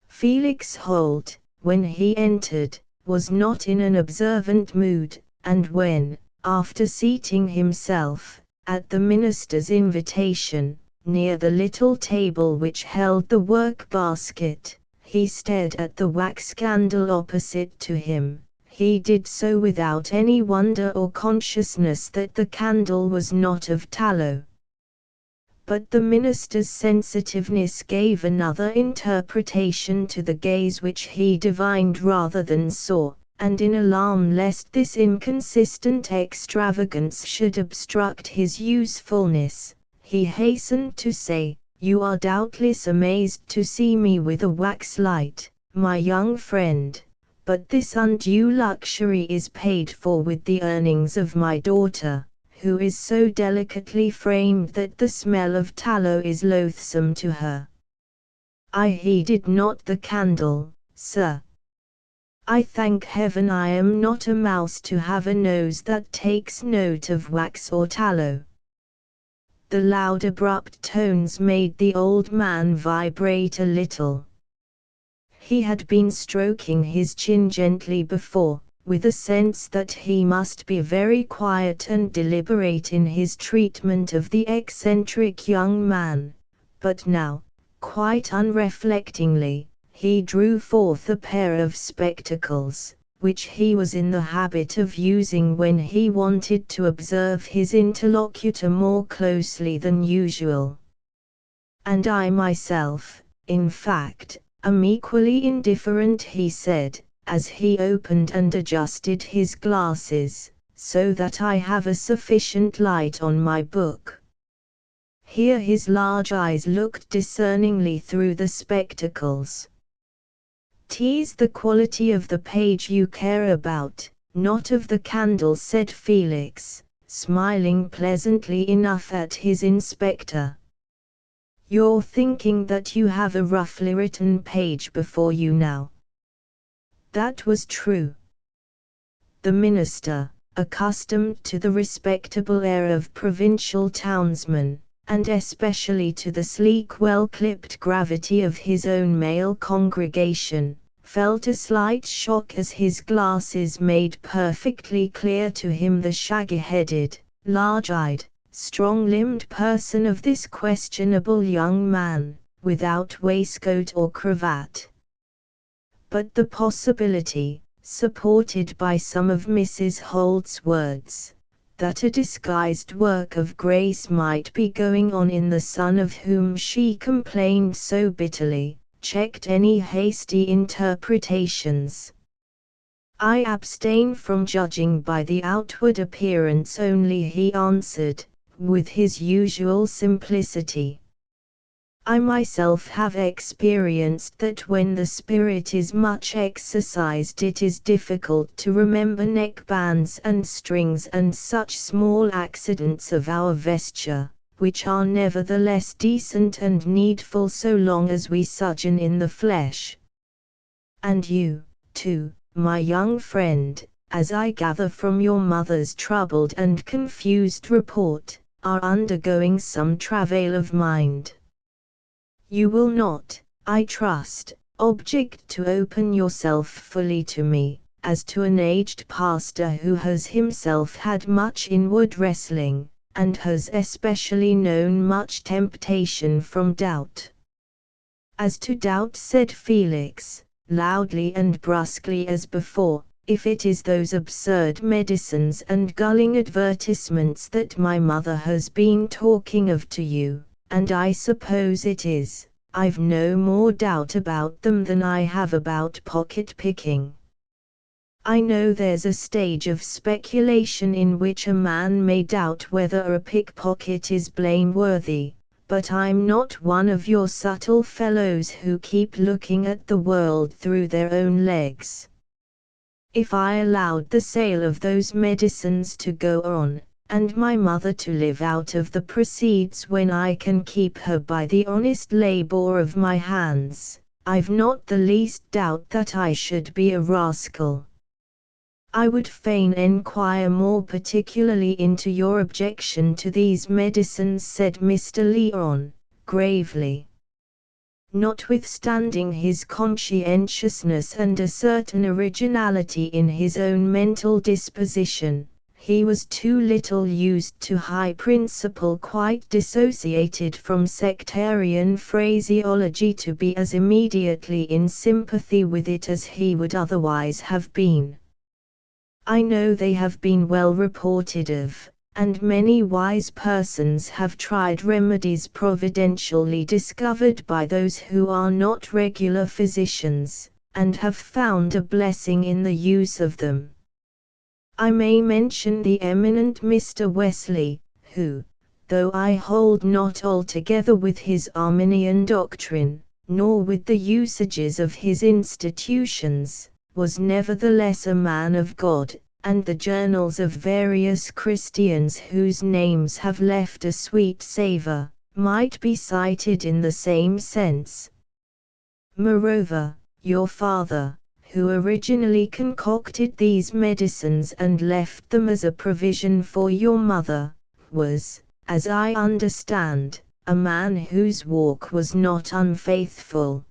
Felix Holt, when he entered, was not in an observant mood, and when, after seating himself, at the minister's invitation, near the little table which held the work basket, he stared at the wax candle opposite to him, he did so without any wonder or consciousness that the candle was not of tallow. But the minister's sensitiveness gave another interpretation to the gaze which he divined rather than saw, and in alarm lest this inconsistent extravagance should obstruct his usefulness, he hastened to say, "You are doubtless amazed to see me with a wax light, my young friend, but this undue luxury is paid for with the earnings of my daughter, who is so delicately framed that the smell of tallow is loathsome to her. I heeded not the candle, sir. I thank heaven I am not a mouse to have a nose that takes note of wax or tallow." The loud abrupt tones made the old man vibrate a little. He had been stroking his chin gently before, with a sense that he must be very quiet and deliberate in his treatment of the eccentric young man, but now, quite unreflectingly, he drew forth a pair of spectacles, which he was in the habit of using when he wanted to observe his interlocutor more closely than usual. "And I myself, in fact, am equally indifferent," he said, as he opened and adjusted his glasses, "so that I have a sufficient light on my book." Here his large eyes looked discerningly through the spectacles. "'Tis the quality of the page you care about, not of the candle," said Felix, smiling pleasantly enough at his inspector. "You're thinking that you have a roughly written page before you now." That was true. The minister, accustomed to the respectable air of provincial townsmen, and especially to the sleek well-clipped gravity of his own male congregation, felt a slight shock as his glasses made perfectly clear to him the shaggy-headed, large-eyed, strong-limbed person of this questionable young man, without waistcoat or cravat. But the possibility, supported by some of Mrs. Holt's words, that a disguised work of grace might be going on in the son of whom she complained so bitterly, checked any hasty interpretations. "I abstain from judging by the outward appearance only," he answered, with his usual simplicity. "I myself have experienced that when the spirit is much exercised it is difficult to remember neckbands and strings and such small accidents of our vesture, which are nevertheless decent and needful so long as we sojourn in the flesh. And you, too, my young friend, as I gather from your mother's troubled and confused report, are undergoing some travail of mind. You will not, I trust, object to open yourself fully to me, as to an aged pastor who has himself had much inward wrestling, and has especially known much temptation from doubt." "As to doubt," said Felix, loudly and brusquely as before, "if it is those absurd medicines and gulling advertisements that my mother has been talking of to you, and I suppose it is, I've no more doubt about them than I have about pocket picking. I know there's a stage of speculation in which a man may doubt whether a pickpocket is blameworthy, but I'm not one of your subtle fellows who keep looking at the world through their own legs. If I allowed the sale of those medicines to go on, and my mother to live out of the proceeds when I can keep her by the honest labor of my hands, I've not the least doubt that I should be a rascal. I would fain enquire more particularly into your objection to these medicines, said Mr. Lyon, gravely. Notwithstanding his conscientiousness and a certain originality in his own mental disposition, he was too little used to high principle, quite dissociated from sectarian phraseology, to be as immediately in sympathy with it as he would otherwise have been. I know they have been well reported of, and many wise persons have tried remedies providentially discovered by those who are not regular physicians, and have found a blessing in the use of them. I may mention the eminent Mr. Wesley, who, though I hold not altogether with his Arminian doctrine, nor with the usages of his institutions, was nevertheless a man of God, and the journals of various Christians whose names have left a sweet savour, might be cited in the same sense. Moreover, your father, who originally concocted these medicines and left them as a provision for your mother, was, as I understand, a man whose walk was not unfaithful.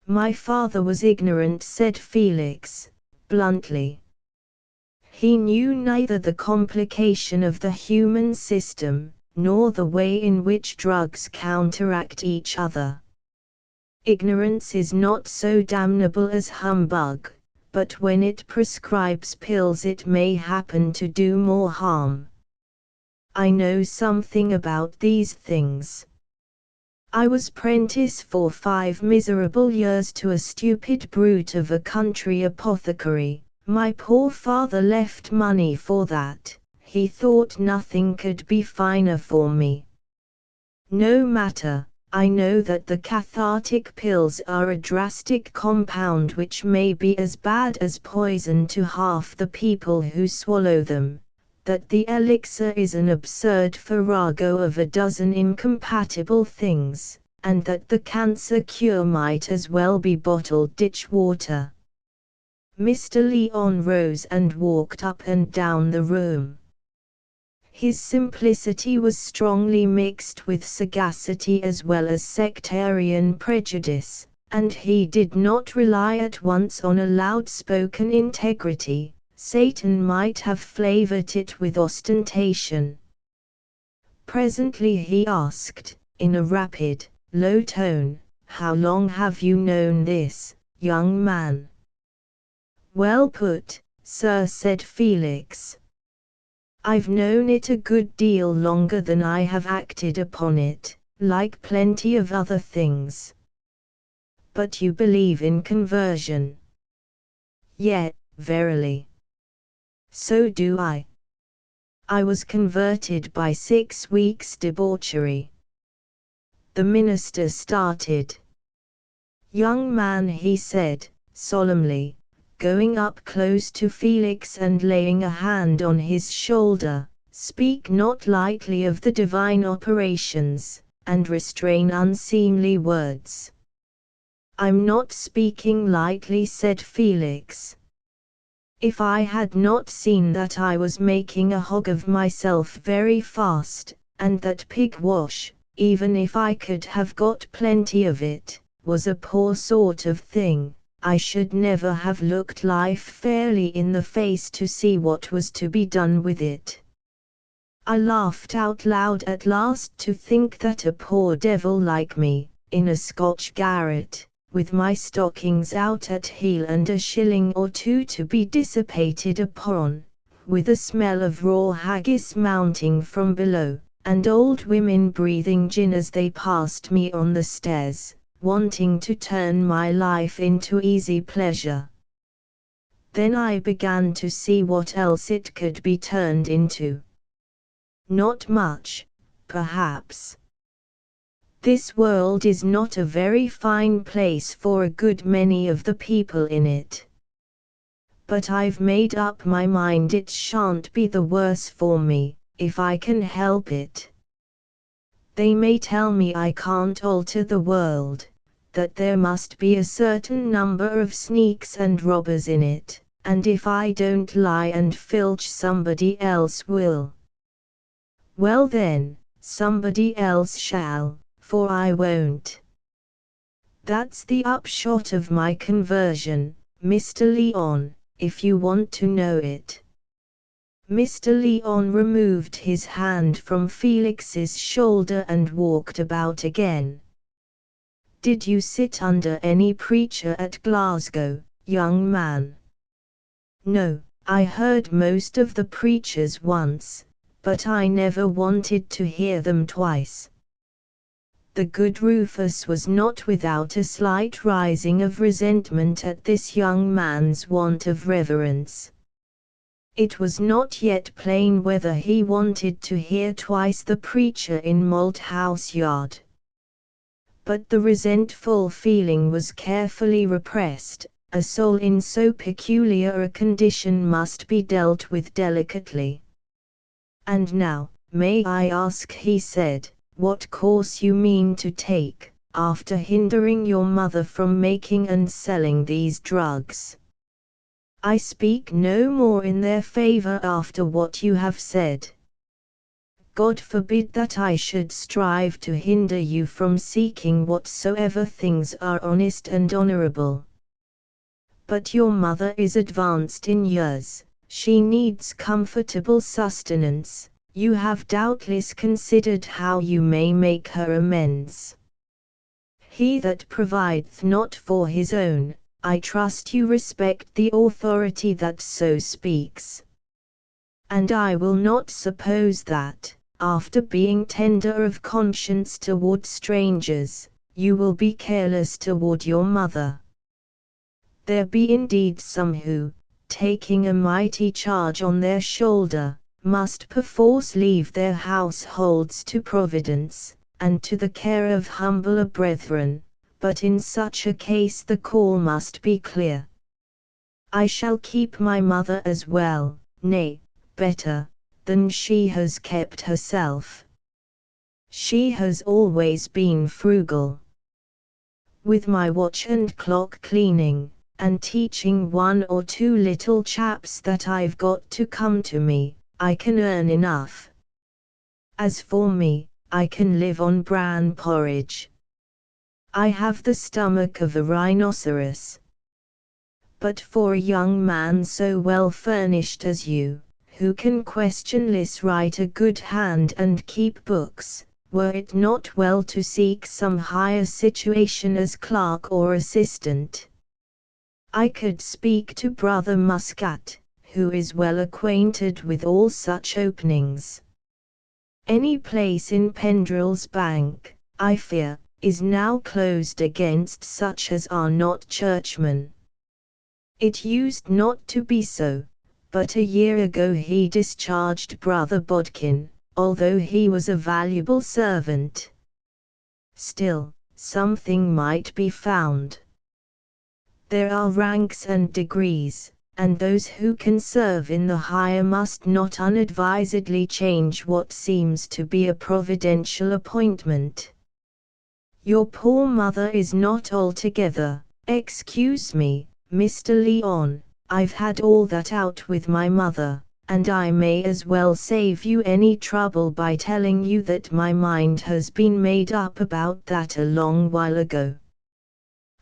My father was ignorant, said Felix, bluntly. He knew neither the complication of the human system, nor the way in which drugs counteract each other. Ignorance is not so damnable as humbug, but when it prescribes pills it may happen to do more harm. I know something about these things. I was prentice for 5 miserable years to a stupid brute of a country apothecary. My poor father left money for that, he thought nothing could be finer for me. No matter, I know that the cathartic pills are a drastic compound which may be as bad as poison to half the people who swallow them, that the elixir is an absurd farrago of a dozen incompatible things, and that the cancer cure might as well be bottled ditch water. Mr. Lyon rose and walked up and down the room. His simplicity was strongly mixed with sagacity as well as sectarian prejudice, and he did not rely at once on a loud-spoken integrity. Satan might have flavored it with ostentation. Presently he asked, in a rapid, low tone, "How long have you known this, young man?" "Well put, sir," said Felix. "I've known it a good deal longer than I have acted upon it, like plenty of other things." "But you believe in conversion?" "Yet, verily." "So do I. I was converted by 6 weeks' debauchery." The minister started. "Young man," he said, solemnly, going up close to Felix and laying a hand on his shoulder, "speak not lightly of the divine operations, and restrain unseemly words." "I'm not speaking lightly," said Felix. "If I had not seen that I was making a hog of myself very fast, and that pig wash, even if I could have got plenty of it, was a poor sort of thing, I should never have looked life fairly in the face to see what was to be done with it." I laughed out loud at last to think that a poor devil like me, in a Scotch garret, with my stockings out at heel and a shilling or two to be dissipated upon, with a smell of raw haggis mounting from below, and old women breathing gin as they passed me on the stairs, wanting to turn my life into easy pleasure. Then I began to see what else it could be turned into. Not much, perhaps. This world is not a very fine place for a good many of the people in it. But I've made up my mind it shan't be the worse for me, if I can help it. They may tell me I can't alter the world, that there must be a certain number of sneaks and robbers in it, and if I don't lie and filch somebody else will. Well then, somebody else shall, for I won't. That's the upshot of my conversion, Mr. Leon, if you want to know it. Mr. Leon removed his hand from Felix's shoulder and walked about again. Did you sit under any preacher at Glasgow, young man? No, I heard most of the preachers once, but I never wanted to hear them twice. The good Rufus was not without a slight rising of resentment at this young man's want of reverence. It was not yet plain whether he wanted to hear twice the preacher in Malthouse Yard. But the resentful feeling was carefully repressed. A soul in so peculiar a condition must be dealt with delicately. And now, may I ask, he said, what course you mean to take, after hindering your mother from making and selling these drugs? I speak no more in their favor after what you have said. God forbid that I should strive to hinder you from seeking whatsoever things are honest and honorable. But your mother is advanced in years, she needs comfortable sustenance. You have doubtless considered how you may make her amends. He that provideth not for his own, I trust you respect the authority that so speaks. And I will not suppose that, after being tender of conscience toward strangers, you will be careless toward your mother. There be indeed some who, taking a mighty charge on their shoulder, must perforce leave their households to Providence, and to the care of humbler brethren, but in such a case the call must be clear. I shall keep my mother as well, nay, better, than she has kept herself. She has always been frugal. With my watch and clock cleaning, and teaching one or two little chaps that I've got to come to me, I can earn enough. As for me, I can live on bran porridge. I have the stomach of a rhinoceros. But for a young man so well furnished as you, who can questionless write a good hand and keep books, were it not well to seek some higher situation as clerk or assistant? I could speak to Brother Muscat, who is well acquainted with all such openings. Any place in Pendrell's Bank, I fear, is now closed against such as are not churchmen. It used not to be so, but a year ago he discharged Brother Bodkin, although he was a valuable servant. Still, something might be found. There are ranks and degrees, and those who can serve in the higher must not unadvisedly change what seems to be a providential appointment. Your poor mother is not altogether, excuse me, Mr. Leon, I've had all that out with my mother, and I may as well save you any trouble by telling you that my mind has been made up about that a long while ago.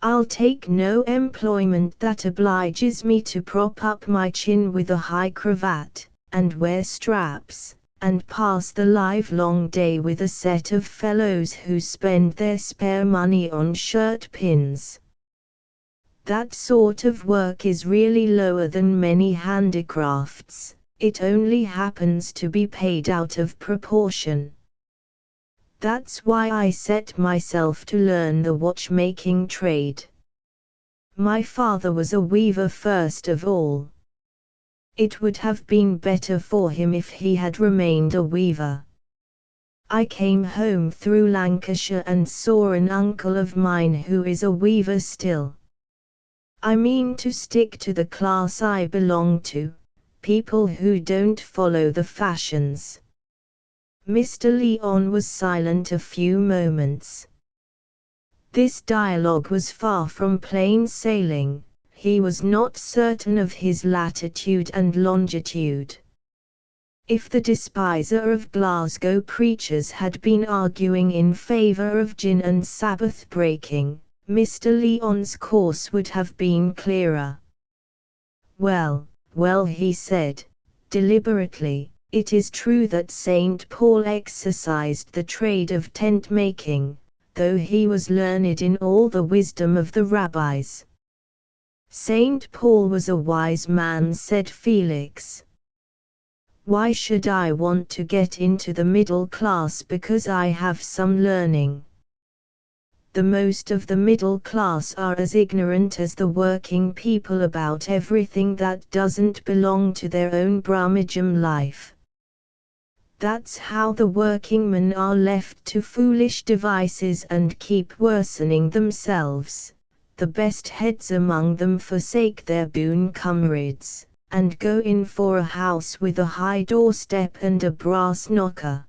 I'll take no employment that obliges me to prop up my chin with a high cravat, and wear straps, and pass the livelong day with a set of fellows who spend their spare money on shirt pins. That sort of work is really lower than many handicrafts, it only happens to be paid out of proportion. That's why I set myself to learn the watchmaking trade. My father was a weaver first of all. It would have been better for him if he had remained a weaver. I came home through Lancashire and saw an uncle of mine who is a weaver still. I mean to stick to the class I belong to, people who don't follow the fashions. Mr. Leon was silent a few moments. This dialogue was far from plain sailing. he was not certain of his latitude and longitude. If the despiser of Glasgow preachers had been arguing in favour of gin and Sabbath breaking, Mr. Lyon's course would have been clearer. Well, he said, deliberately, it is true that St. Paul exercised the trade of tent-making, though he was learned in all the wisdom of the rabbis. St. Paul was a wise man, said Felix. Why should I want to get into the middle class because I have some learning? The most of the middle class are as ignorant as the working people about everything that doesn't belong to their own brummagem life. That's how the workingmen are left to foolish devices and keep worsening themselves. The best heads among them forsake their boon comrades, and go in for a house with a high doorstep and a brass knocker.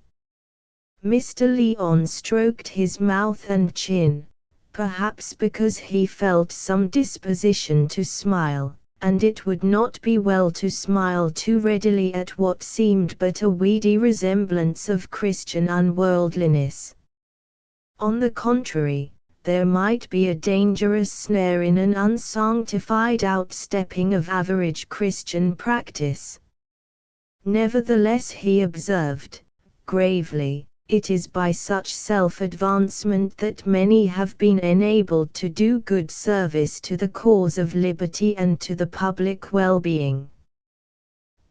Mr. Lyon stroked his mouth and chin, perhaps because he felt some disposition to smile, and it would not be well to smile too readily at what seemed but a weedy resemblance of Christian unworldliness. On the contrary, there might be a dangerous snare in an unsanctified outstepping of average Christian practice. Nevertheless, he observed, gravely, it is by such self-advancement that many have been enabled to do good service to the cause of liberty and to the public well-being.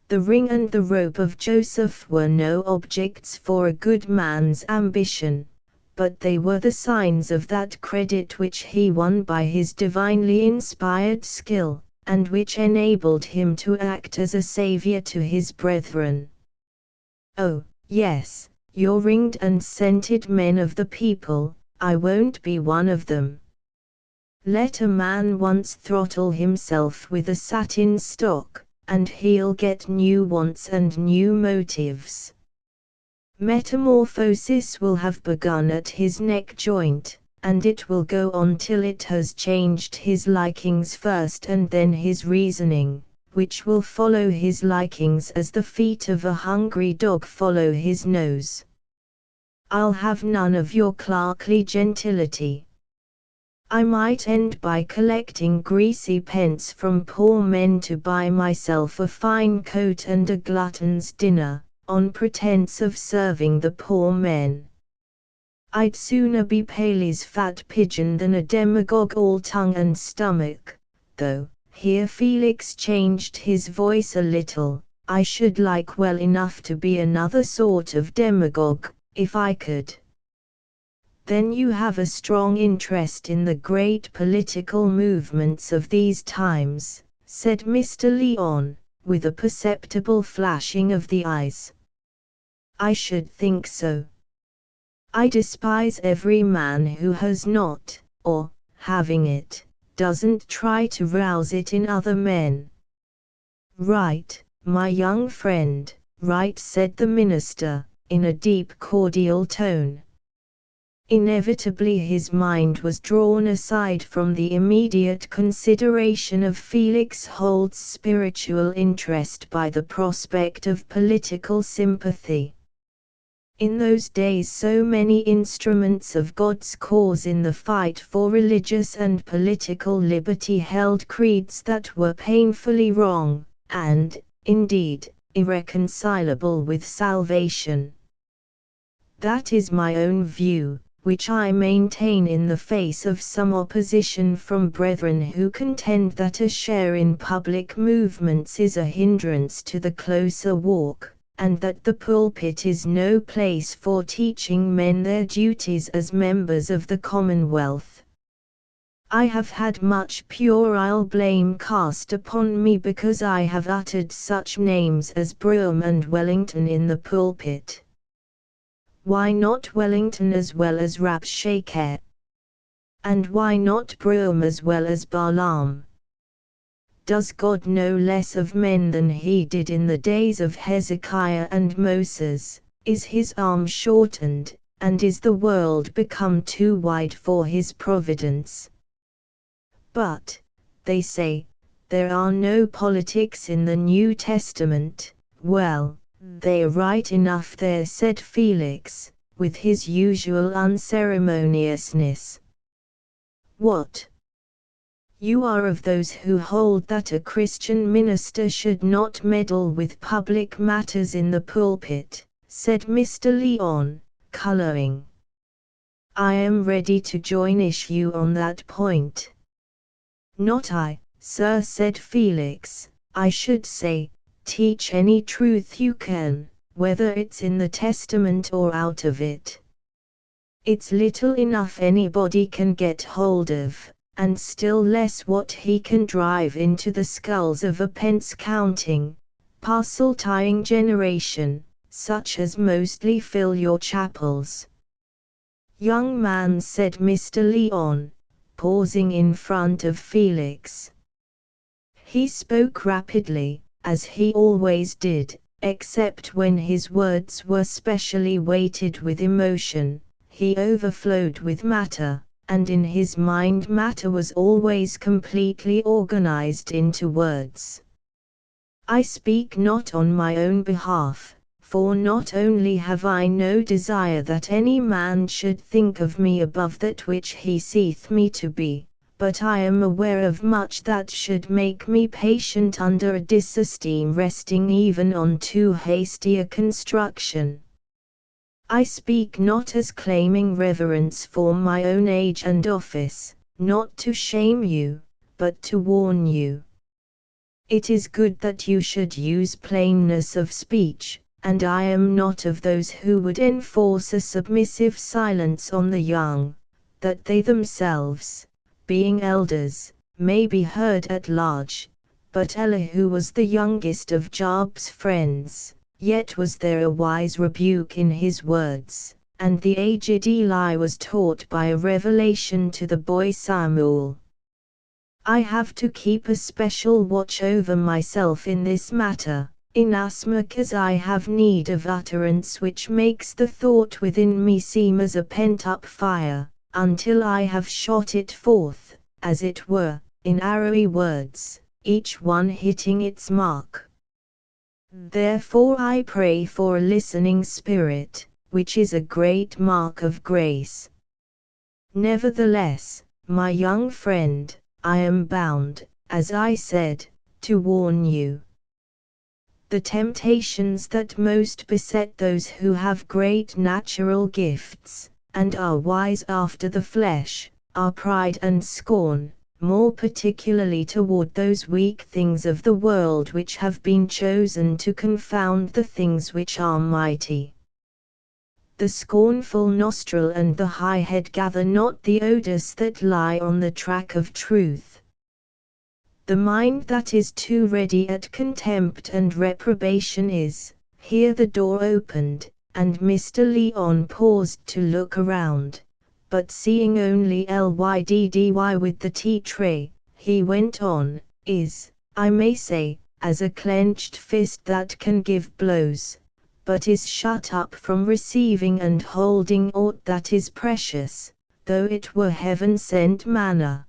The ring and the rope of Joseph were no objects for a good man's ambition, but they were the signs of that credit which he won by his divinely inspired skill, and which enabled him to act as a saviour to his brethren. Oh, yes, you're ringed and scented men of the people, I won't be one of them. Let a man once throttle himself with a satin stock, and he'll get new wants and new motives. Metamorphosis will have begun at his neck joint, and it will go on till it has changed his likings first and then his reasoning, which will follow his likings as the feet of a hungry dog follow his nose. I'll have none of your clerkly gentility. I might end by collecting greasy pence from poor men to buy myself a fine coat and a glutton's dinner, on pretence of serving the poor men. I'd sooner be Paley's fat pigeon than a demagogue all tongue and stomach, though, here Felix changed his voice a little, I should like well enough to be another sort of demagogue, if I could. Then you have a strong interest in the great political movements of these times, said Mr. Lyon, with a perceptible flashing of the eyes. I should think so. I despise every man who has not, or, having it, doesn't try to rouse it in other men. Right, my young friend, right, said the minister, in a deep cordial tone. Inevitably his mind was drawn aside from the immediate consideration of Felix Holt's spiritual interest by the prospect of political sympathy. In those days so many instruments of God's cause in the fight for religious and political liberty held creeds that were painfully wrong, and, indeed, irreconcilable with salvation. That is my own view, which I maintain in the face of some opposition from brethren who contend that a share in public movements is a hindrance to the closer walk, and that the pulpit is no place for teaching men their duties as members of the Commonwealth. I have had much puerile blame cast upon me because I have uttered such names as Brougham and Wellington in the pulpit. Why not Wellington as well as Rabshakeh? And why not Brougham as well as Balaam? Does God know less of men than he did in the days of Hezekiah and Moses? Is his arm shortened, and is the world become too wide for his providence? But, they say, there are no politics in the New Testament. Well, they're right enough there, said Felix, with his usual unceremoniousness. What? You are of those who hold that a Christian minister should not meddle with public matters in the pulpit, said Mr. Lyon, coloring. I am ready to join issue on that point. Not I, sir, said Felix. I should say, teach any truth you can, whether it's in the Testament or out of it. It's little enough anybody can get hold of, and still less what he can drive into the skulls of a pence-counting, parcel-tying generation, such as mostly fill your chapels. Young man, said Mr. Lyon, pausing in front of Felix. He spoke rapidly, as he always did, except when his words were specially weighted with emotion. He overflowed with matter, and in his mind matter was always completely organized into words. I speak not on my own behalf, for not only have I no desire that any man should think of me above that which he seeth me to be, but I am aware of much that should make me patient under a disesteem resting even on too hasty a construction. I speak not as claiming reverence for my own age and office, not to shame you, but to warn you. It is good that you should use plainness of speech, and I am not of those who would enforce a submissive silence on the young, that they themselves, being elders, may be heard at large. But Elihu was the youngest of Job's friends, yet was there a wise rebuke in his words, and the aged Eli was taught by a revelation to the boy Samuel. I have to keep a special watch over myself in this matter, inasmuch as I have need of utterance which makes the thought within me seem as a pent-up fire, until I have shot it forth, as it were, in arrowy words, each one hitting its mark. Therefore I pray for a listening spirit, which is a great mark of grace. Nevertheless, my young friend, I am bound, as I said, to warn you. The temptations that most beset those who have great natural gifts, and are wise after the flesh, are pride and scorn, more particularly toward those weak things of the world which have been chosen to confound the things which are mighty. The scornful nostril and the high head gather not the odors that lie on the track of truth. The mind that is too ready at contempt and reprobation is, here the door opened, and Mr. Lyon paused to look around, but seeing only Lyddy with the tea tray, he went on, is, I may say, as a clenched fist that can give blows, but is shut up from receiving and holding aught that is precious, though it were heaven-sent manna.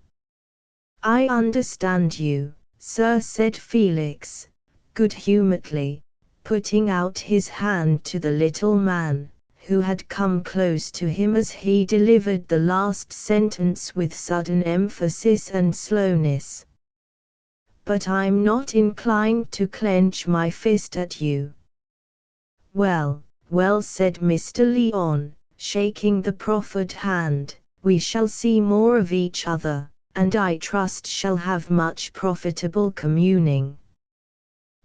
I understand you, sir, said Felix, good-humoredly, putting out his hand to the little man, who had come close to him as he delivered the last sentence with sudden emphasis and slowness. But I'm not inclined to clench my fist at you. Well, well, said Mr. Lyon, shaking the proffered hand, we shall see more of each other, and I trust shall have much profitable communing.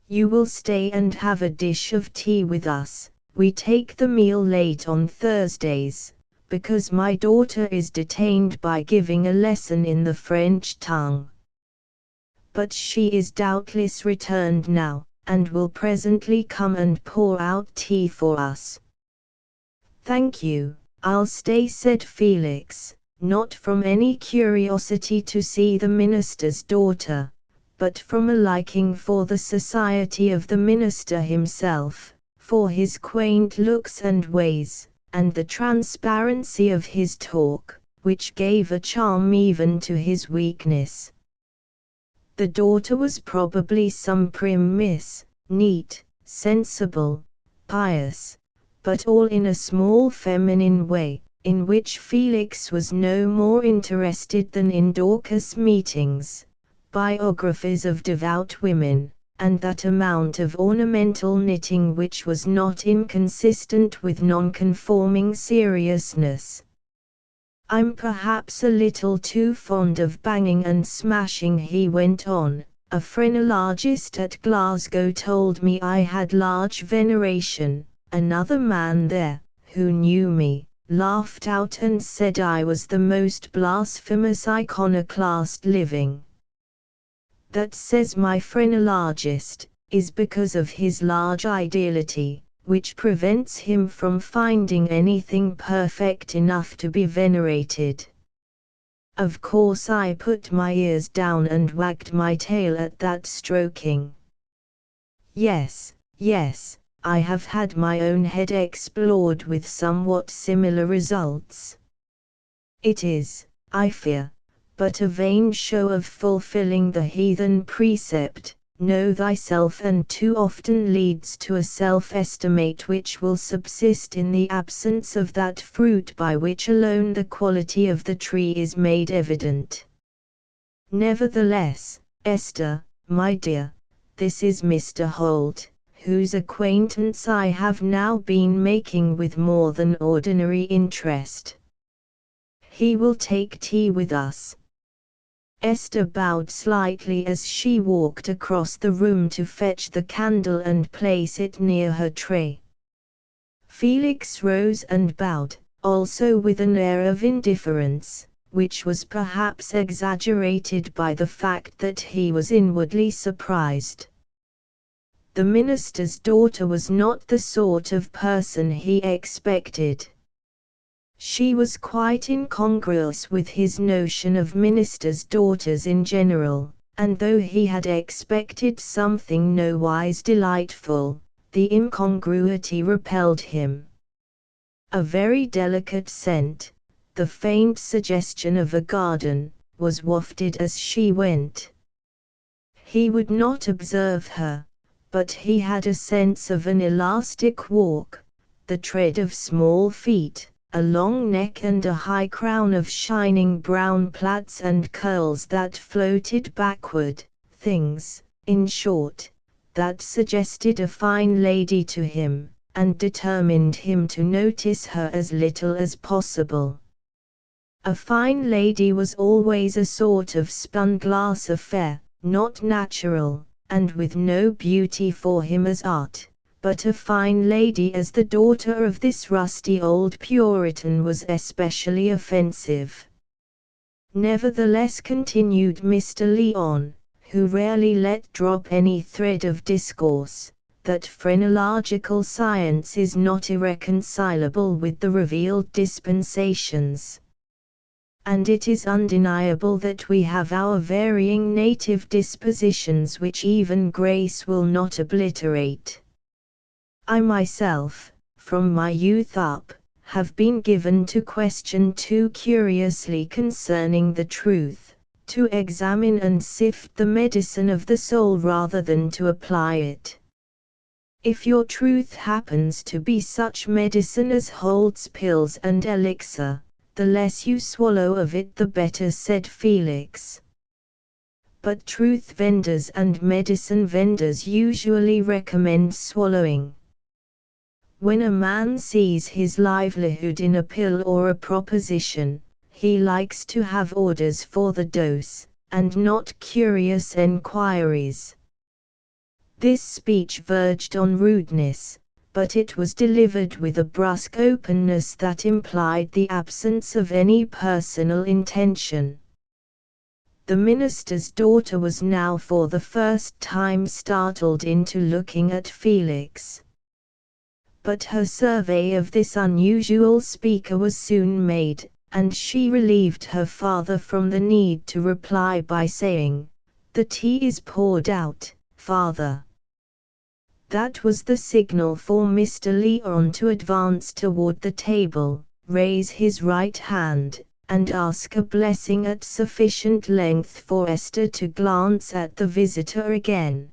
You will stay and have a dish of tea with us. We take the meal late on Thursdays, because my daughter is detained by giving a lesson in the French tongue. But she is doubtless returned now, and will presently come and pour out tea for us. Thank you, I'll stay, said Felix, not from any curiosity to see the minister's daughter, but from a liking for the society of the minister himself, for his quaint looks and ways, and the transparency of his talk, which gave a charm even to his weakness. The daughter was probably some prim miss, neat, sensible, pious, but all in a small feminine way, in which Felix was no more interested than in Dorcas meetings, biographies of devout women, and that amount of ornamental knitting which was not inconsistent with nonconforming seriousness. "I'm perhaps a little too fond of banging and smashing," he went on. "A phrenologist at Glasgow told me I had large veneration. Another man there, who knew me, laughed out and said I was the most blasphemous iconoclast living. That, says my phrenologist, is because of his large ideality, which prevents him from finding anything perfect enough to be venerated." Of course I put my ears down and wagged my tail at that stroking. Yes, yes, I have had my own head explored with somewhat similar results. It is, I fear, but a vain show of fulfilling the heathen precept, "Know thyself," and too often leads to a self-estimate which will subsist in the absence of that fruit by which alone the quality of the tree is made evident. Nevertheless, Esther, my dear, this is Mr. Holt, whose acquaintance I have now been making with more than ordinary interest. He will take tea with us. Esther bowed slightly as she walked across the room to fetch the candle and place it near her tray. Felix rose and bowed, also with an air of indifference, which was perhaps exaggerated by the fact that he was inwardly surprised. The minister's daughter was not the sort of person he expected. She was quite incongruous with his notion of ministers' daughters in general, and though he had expected something nowise delightful, the incongruity repelled him. A very delicate scent, the faint suggestion of a garden, was wafted as she went. He would not observe her, but he had a sense of an elastic walk, the tread of small feet, a long neck and a high crown of shining brown plaits and curls that floated backward, things, in short, that suggested a fine lady to him, and determined him to notice her as little as possible. A fine lady was always a sort of spun-glass affair, not natural, and with no beauty for him as art. But a fine lady as the daughter of this rusty old Puritan was especially offensive. Nevertheless, continued Mr. Lyon, who rarely let drop any thread of discourse, that phrenological science is not irreconcilable with the revealed dispensations. And it is undeniable that we have our varying native dispositions which even grace will not obliterate. I myself, from my youth up, have been given to question too curiously concerning the truth, to examine and sift the medicine of the soul rather than to apply it. If your truth happens to be such medicine as Holt's pills and elixir, the less you swallow of it the better, said Felix. But truth vendors and medicine vendors usually recommend swallowing. When a man sees his livelihood in a pill or a proposition, he likes to have orders for the dose, and not curious enquiries. This speech verged on rudeness, but it was delivered with a brusque openness that implied the absence of any personal intention. The minister's daughter was now for the first time startled into looking at Felix. But her survey of this unusual speaker was soon made, and she relieved her father from the need to reply by saying, "The tea is poured out, father." That was the signal for Mr. Lyon to advance toward the table, raise his right hand, and ask a blessing at sufficient length for Esther to glance at the visitor again.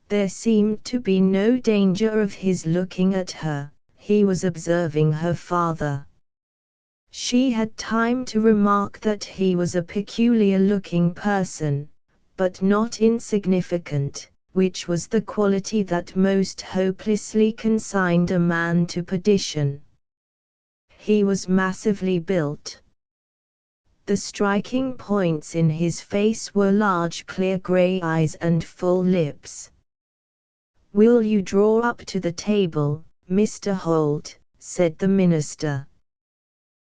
There seemed to be no danger of his looking at her. He was observing her father. She had time to remark that he was a peculiar-looking person, but not insignificant, which was the quality that most hopelessly consigned a man to perdition. He was massively built. The striking points in his face were large clear grey eyes and full lips. "Will you draw up to the table, Mr. Holt?" said the minister.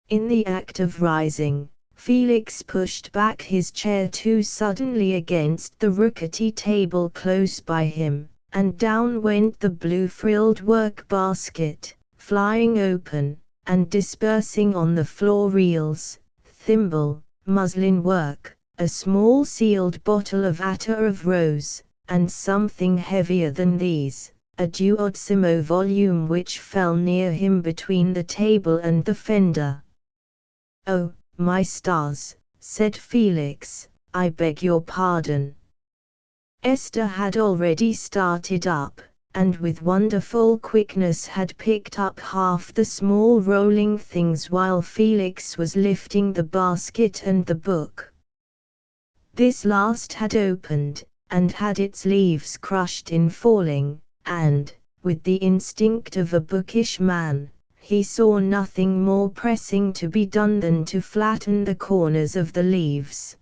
In the act of rising, Felix pushed back his chair too suddenly against the rickety table close by him, and down went the blue-frilled work-basket, flying open, and dispersing on the floor reels, thimble, muslin work, a small sealed bottle of attar of rose, and something heavier than these, a duodecimo volume which fell near him between the table and the fender. "Oh, my stars," said Felix, "I beg your pardon." Esther had already started up, and with wonderful quickness had picked up half the small rolling things while Felix was lifting the basket and the book. This last had opened, and had its leaves crushed in falling, and, with the instinct of a bookish man, he saw nothing more pressing to be done than to flatten the corners of the leaves.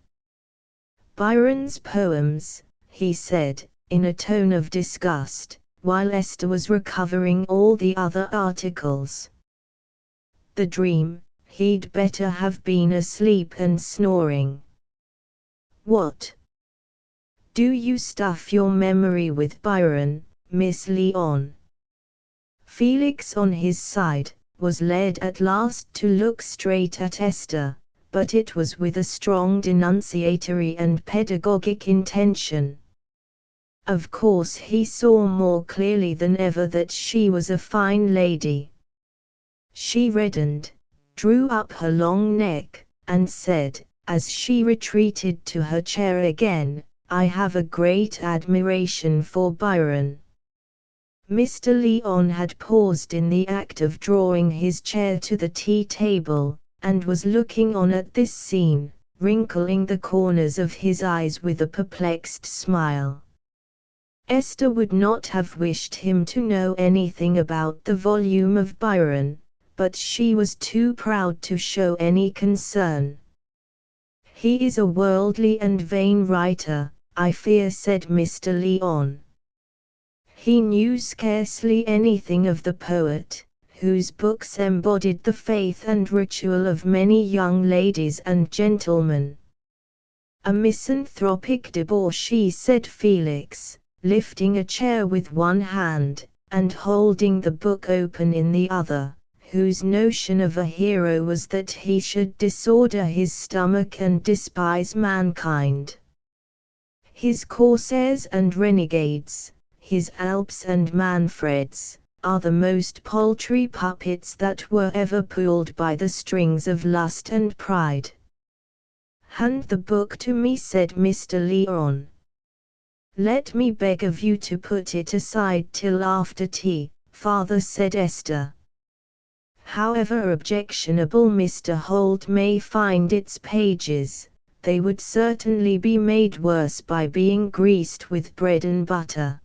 "Byron's poems," he said, in a tone of disgust, while Esther was recovering all the other articles. "The dream, he'd better have been asleep and snoring." "What? Do you stuff your memory with Byron, Miss Leon?" Felix on his side, was led at last to look straight at Esther, but it was with a strong denunciatory and pedagogic intention. Of course he saw more clearly than ever that she was a fine lady. She reddened, drew up her long neck, and said, as she retreated to her chair again, "I have a great admiration for Byron." Mr. Leon had paused in the act of drawing his chair to the tea-table, and was looking on at this scene, wrinkling the corners of his eyes with a perplexed smile. Esther would not have wished him to know anything about the volume of Byron, but she was too proud to show any concern. "He is a worldly and vain writer, I fear," said Mr. Leon. He knew scarcely anything of the poet, whose books embodied the faith and ritual of many young ladies and gentlemen. "A misanthropic debauchee," said Felix, lifting a chair with one hand, and holding the book open in the other, whose notion of a hero was that he should disorder his stomach and despise mankind. "His corsairs and renegades, his Alps and Manfreds, are the most paltry puppets that were ever pulled by the strings of lust and pride." "Hand the book to me," said Mr. Leon. "Let me beg of you to put it aside till after tea, father," said Esther. "However objectionable Mr. Holt may find its pages, they would certainly be made worse by being greased with bread and butter."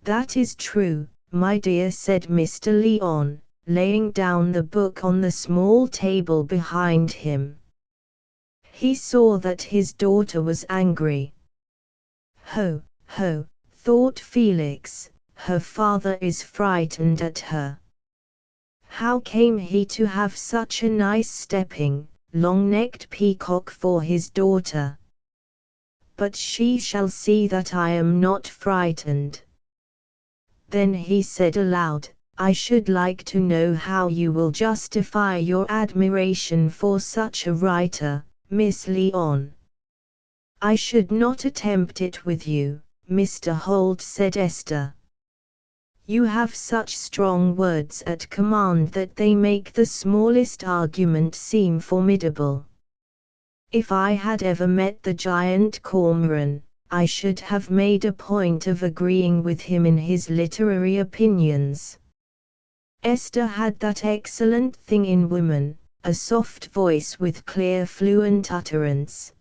"That is true, my dear," said Mr. Leon, laying down the book on the small table behind him. He saw that his daughter was angry. "Ho, ho," thought Felix, "her father is frightened at her. How came he to have such a nice stepping, long-necked peacock for his daughter? But she shall see that I am not frightened." Then he said aloud, "I should like to know how you will justify your admiration for such a writer, Miss Leon." "I should not attempt it with you, Mr. Holt," said Esther. You have such strong words at command that they make the smallest argument seem formidable. If I had ever met the giant Cormoran, I should have made a point of agreeing with him in his literary opinions. Esther had that excellent thing in woman, a soft voice with clear fluent utterance.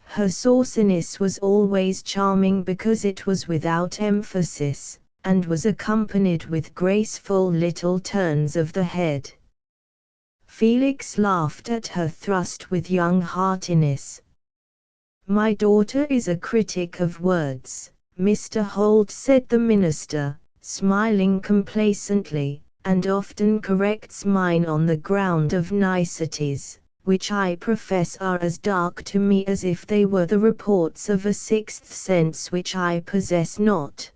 Her sauciness was always charming because it was without emphasis, and was accompanied with graceful little turns of the head. Felix laughed at her thrust with young heartiness. "My daughter is a critic of words," Mr. Holt said the minister, smiling complacently, "and often corrects mine on the ground of niceties, which I profess are as dark to me as if they were the reports of a sixth sense which I possess not.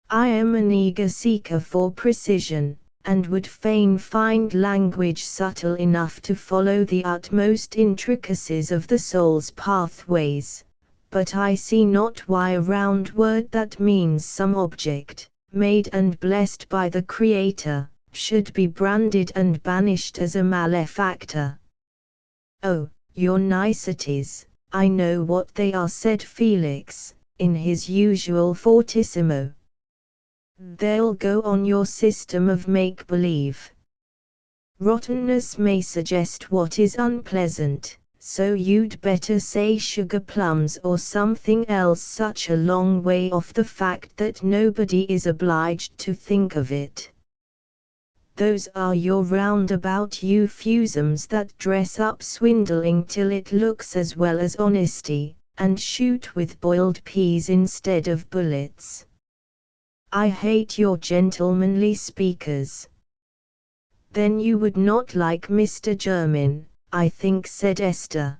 I am an eager seeker for precision, and would fain find language subtle enough to follow the utmost intricacies of the soul's pathways, but I see not why a round word that means some object, made and blessed by the Creator, should be branded and banished as a malefactor." "Oh, your niceties, I know what they are," said Felix, in his usual fortissimo. "They'll go on your system of make-believe. Rottenness may suggest what is unpleasant, so you'd better say sugar plums or something else such a long way off the fact that nobody is obliged to think of it. Those are your roundabout euphuisms that dress up swindling till it looks as well as honesty, and shoot with boiled peas instead of bullets. I hate your gentlemanly speakers." "Then you would not like Mr. Jermyn, I think," said Esther.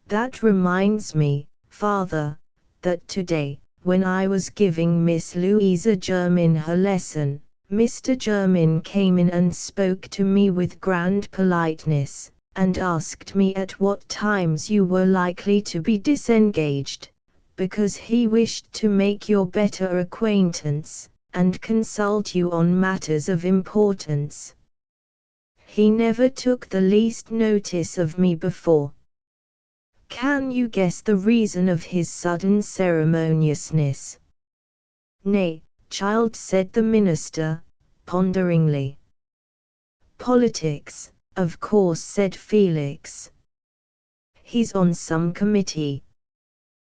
"That reminds me, father, that today, when I was giving Miss Louisa Jermyn her lesson, Mr. Jermyn came in and spoke to me with grand politeness, and asked me at what times you were likely to be disengaged, because he wished to make your better acquaintance, and consult you on matters of importance. He never took the least notice of me before. Can you guess the reason of his sudden ceremoniousness?" "Nay, child," said the minister, ponderingly. "Politics, of course," said Felix. "He's on some committee.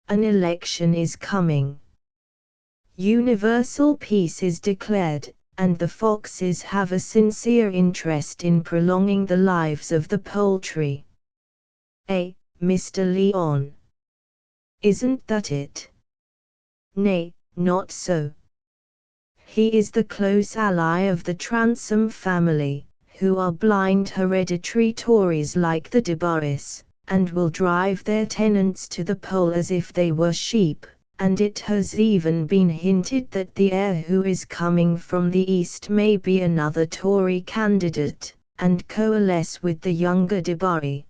An election is coming. Universal peace is declared, and the foxes have a sincere interest in prolonging the lives of the poultry. Eh, Mr. Lyon? Isn't that it?" "Nay, not so. He is the close ally of the Transome family, who are blind hereditary Tories like the Debarrys, and will drive their tenants to the poll as if they were sheep, and it has even been hinted that the heir who is coming from the East may be another Tory candidate, and coalesce with the younger Debarry.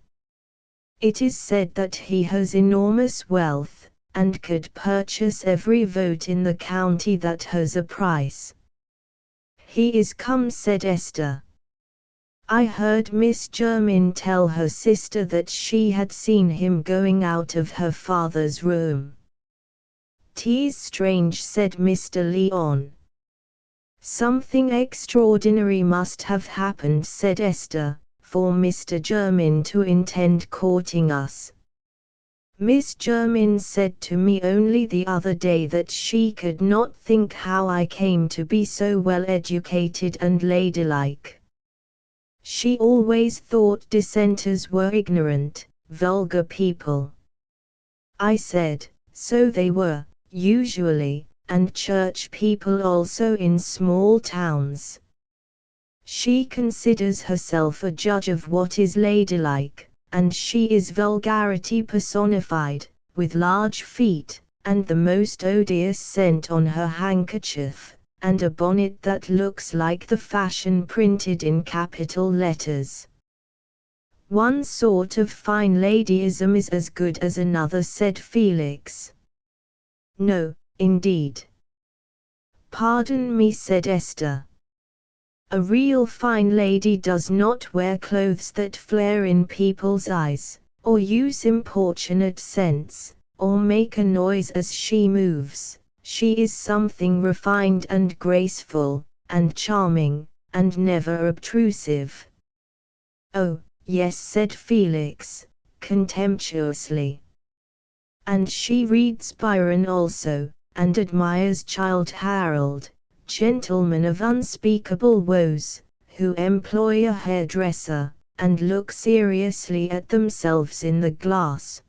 It is said that he has enormous wealth, and could purchase every vote in the county that has a price." "He is come," said Esther. "I heard Miss Jermyn tell her sister that she had seen him going out of her father's room." "'Tis strange," said Mr. Lyon. "Something extraordinary must have happened," said Esther, "for Mr. Jermyn to intend courting us. Miss Jermyn said to me only the other day that she could not think how I came to be so well educated and ladylike. She always thought dissenters were ignorant, vulgar people. I said, so they were, usually, and church people also in small towns. She considers herself a judge of what is ladylike, and she is vulgarity personified, with large feet, and the most odious scent on her handkerchief, and a bonnet that looks like the fashion printed in capital letters." "One sort of fine ladyism is as good as another," said Felix. "No, indeed. Pardon me, said Esther. A real fine lady does not wear clothes that flare in people's eyes, or use importunate scents, or make a noise as she moves. She is something refined and graceful, and charming, and never obtrusive. Oh, yes, said Felix, contemptuously. And she reads Byron also, and admires Childe Harold, gentlemen of unspeakable woes, who employ a hairdresser, and look seriously at themselves in the glass.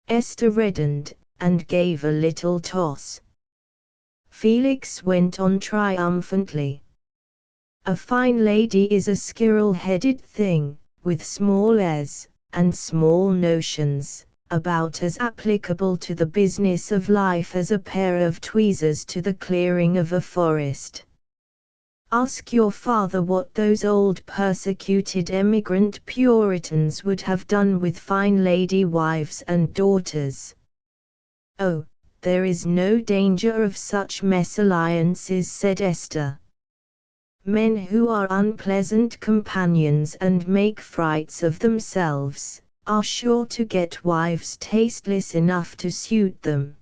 Esther reddened, and gave a little toss. Felix went on triumphantly. A fine lady is a squirrel-headed thing, with small airs, and small notions, about as applicable to the business of life as a pair of tweezers to the clearing of a forest. Ask your father what those old persecuted emigrant Puritans would have done with fine lady wives and daughters. Oh, there is no danger of such mésalliances, said Esther. Men who are unpleasant companions and make frights of themselves, are sure to get wives tasteless enough to suit them.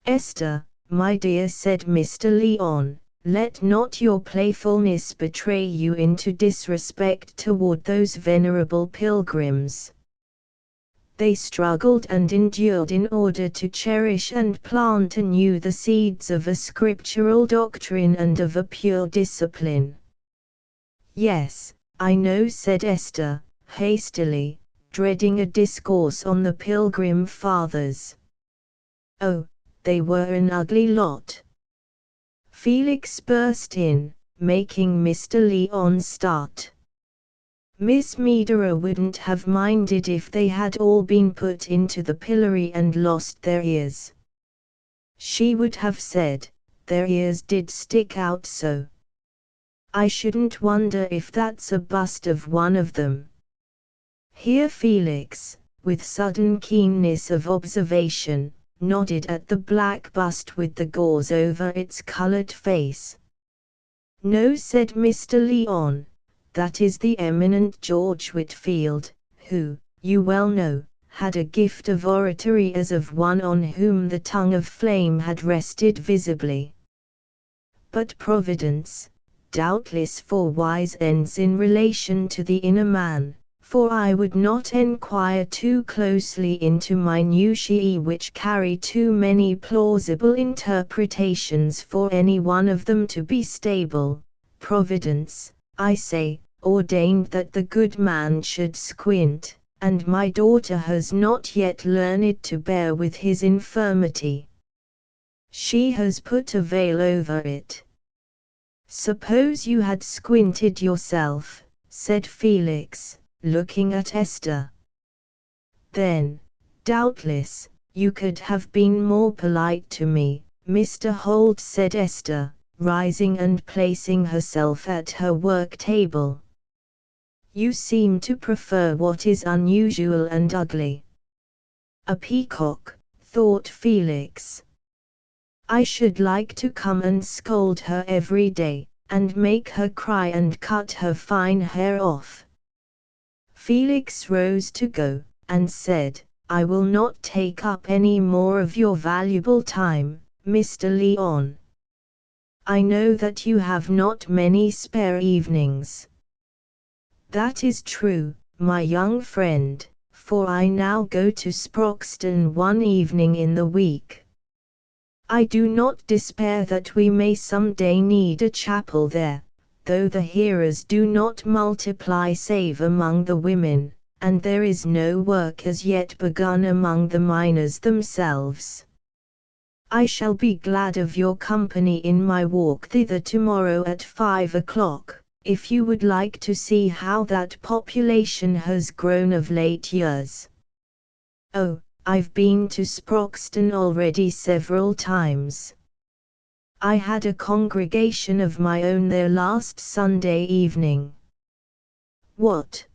Esther, my dear, said Mr. Lyon, let not your playfulness betray you into disrespect toward those venerable pilgrims. They struggled and endured in order to cherish and plant anew the seeds of a scriptural doctrine and of a pure discipline. Yes, I know, said Esther, hastily, dreading a discourse on the Pilgrim Fathers. Oh, they were an ugly lot. Felix burst in, making Mr. Lyon start. Miss Medera wouldn't have minded if they had all been put into the pillory and lost their ears. She would have said, their ears did stick out so. I shouldn't wonder if that's a bust of one of them. Here Felix, with sudden keenness of observation, nodded at the black bust with the gauze over its colored face. No, said Mr. Lyon, that is the eminent George Whitfield, who, you well know, had a gift of oratory as of one on whom the tongue of flame had rested visibly. But Providence, doubtless for wise ends in relation to the inner man, for I would not enquire too closely into minutiae which carry too many plausible interpretations for any one of them to be stable. Providence, I say, ordained that the good man should squint, and my daughter has not yet learned to bear with his infirmity. She has put a veil over it. Suppose you had squinted yourself, said Felix, looking at Esther. Then, doubtless, you could have been more polite to me, Mr. Holt, said Esther, rising and placing herself at her work table. You seem to prefer what is unusual and ugly. A peacock, thought Felix. I should like to come and scold her every day, and make her cry and cut her fine hair off. Felix rose to go, and said, I will not take up any more of your valuable time, Mr. Lyon. I know that you have not many spare evenings. That is true, my young friend, for I now go to Sproxton one evening in the week. I do not despair that we may some day need a chapel there, though the hearers do not multiply save among the women, and there is no work as yet begun among the miners themselves. I shall be glad of your company in my walk thither tomorrow at 5 o'clock, if you would like to see how that population has grown of late years. Oh, I've been to Sproxton already several times. I had a congregation of my own there last Sunday evening. What?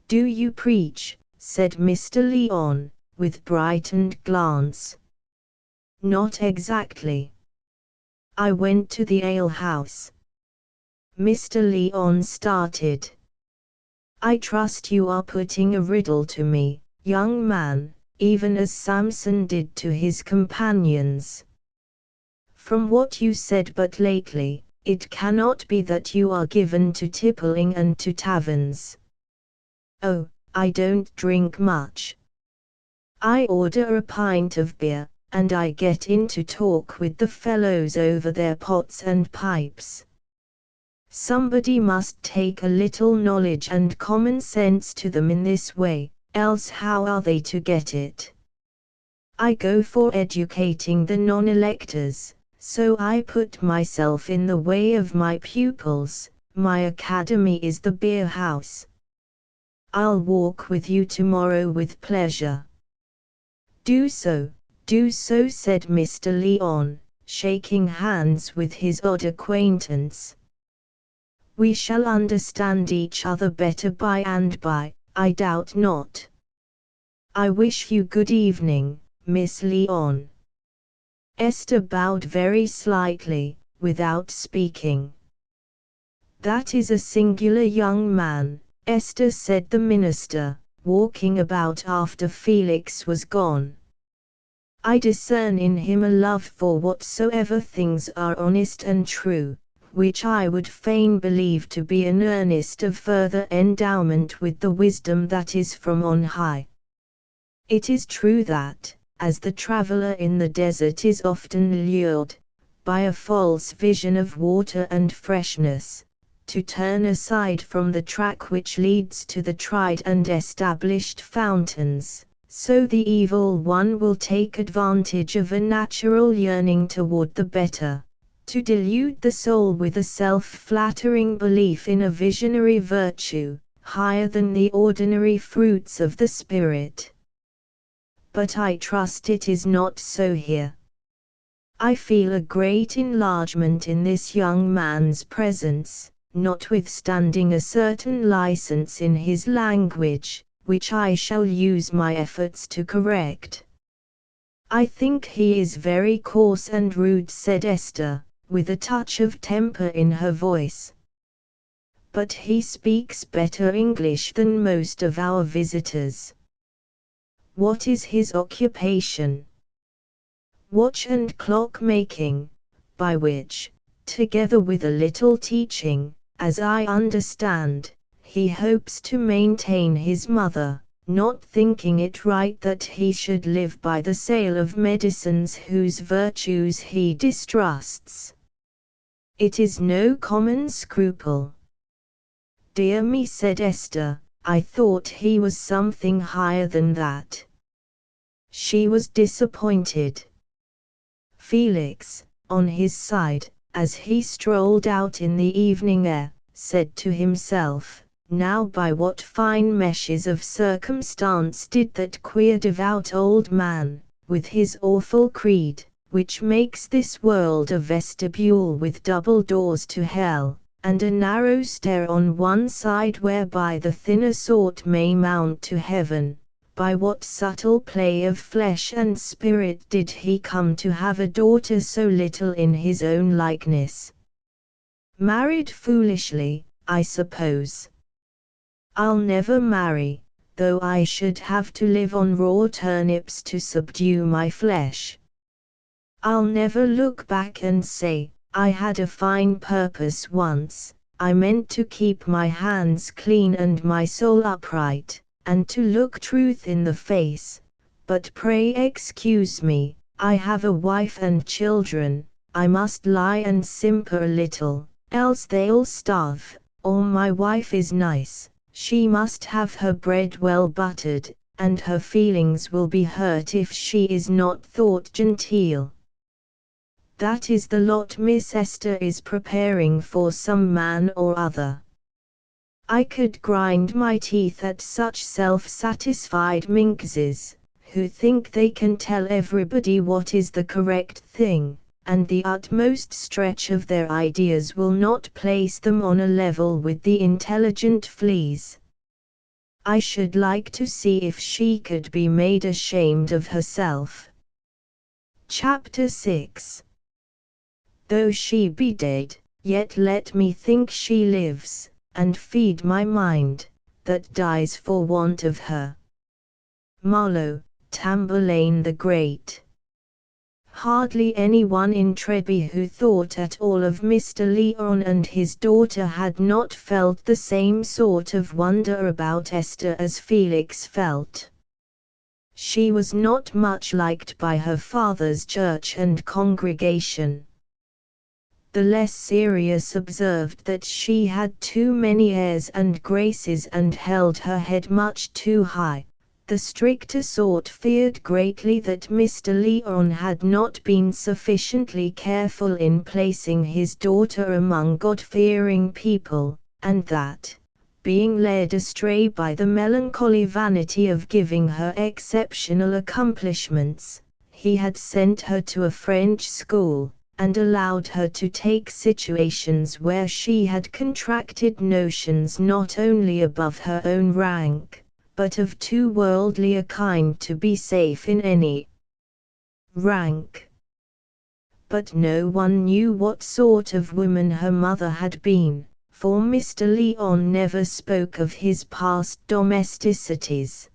Do you preach? Said Mr. Lyon, with brightened glance. Not exactly. I went to the alehouse. Mr. Leon started. I trust you are putting a riddle to me, young man, even as Samson did to his companions. From what you said but lately, it cannot be that you are given to tippling and to taverns. Oh, I don't drink much. I order a pint of beer, and I get into talk with the fellows over their pots and pipes. Somebody must take a little knowledge and common sense to them in this way, else how are they to get it? I go for educating the non-electors, so I put myself in the way of my pupils. My academy is the beer house. I'll walk with you tomorrow with pleasure. Do so, said Mr. Leon, shaking hands with his odd acquaintance. We shall understand each other better by and by, I doubt not. I wish you good evening, Miss Leon. Esther bowed very slightly, without speaking. That is a singular young man, Esther, said the minister, walking about after Felix was gone. I discern in him a love for whatsoever things are honest and true, which I would fain believe to be an earnest of further endowment with the wisdom that is from on high. It is true that, as the traveler in the desert is often lured, by a false vision of water and freshness, to turn aside from the track which leads to the tried and established fountains, so the evil one will take advantage of a natural yearning toward the better, to delude the soul with a self-flattering belief in a visionary virtue, higher than the ordinary fruits of the Spirit. But I trust it is not so here. I feel a great enlargement in this young man's presence, notwithstanding a certain license in his language, which I shall use my efforts to correct. I think he is very coarse and rude, said Esther, with a touch of temper in her voice. But he speaks better English than most of our visitors. What is his occupation? Watch and clock making, by which, together with a little teaching, as I understand, he hopes to maintain his mother, not thinking it right that he should live by the sale of medicines whose virtues he distrusts. It is no common scruple. Dear me, said Esther, I thought he was something higher than that. She was disappointed. Felix, on his side, as he strolled out in the evening air, said to himself, now by what fine meshes of circumstance did that queer devout old man, with his awful creed, which makes this world a vestibule with double doors to hell, and a narrow stair on one side whereby the thinner sort may mount to heaven, by what subtle play of flesh and spirit did he come to have a daughter so little in his own likeness? Married foolishly, I suppose. I'll never marry, though I should have to live on raw turnips to subdue my flesh. I'll never look back and say, I had a fine purpose once, I meant to keep my hands clean and my soul upright, and to look truth in the face, but pray excuse me, I have a wife and children, I must lie and simper a little, else they'll starve, or my wife is nice. She must have her bread well buttered, and her feelings will be hurt if she is not thought genteel. That is the lot Miss Esther is preparing for some man or other. I could grind my teeth at such self-satisfied minxes, who think they can tell everybody what is the correct thing, and the utmost stretch of their ideas will not place them on a level with the intelligent fleas. I should like to see if she could be made ashamed of herself. Chapter 6. Though she be dead, yet let me think she lives, and feed my mind, that dies for want of her. Marlowe, Tamburlaine the Great. Hardly anyone in Treby who thought at all of Mr. Lyon and his daughter had not felt the same sort of wonder about Esther as Felix felt. She was not much liked by her father's church and congregation. The less serious observed that she had too many airs and graces and held her head much too high. The stricter sort feared greatly that Mr. Lyon had not been sufficiently careful in placing his daughter among God-fearing people, and that, being led astray by the melancholy vanity of giving her exceptional accomplishments, he had sent her to a French school, and allowed her to take situations where she had contracted notions not only above her own rank, but of too worldly a kind to be safe in any rank. But no one knew what sort of woman her mother had been, for Mr. Lyon never spoke of his past domesticities.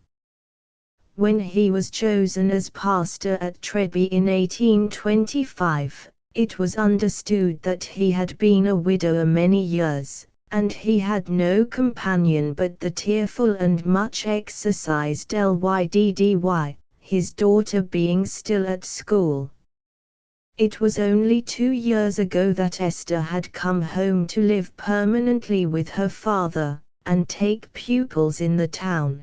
When he was chosen as pastor at Treby in 1825, it was understood that he had been a widower many years, and he had no companion but the tearful and much exercised Lyddy, his daughter being still at school. It was only 2 years ago that Esther had come home to live permanently with her father, and take pupils in the town.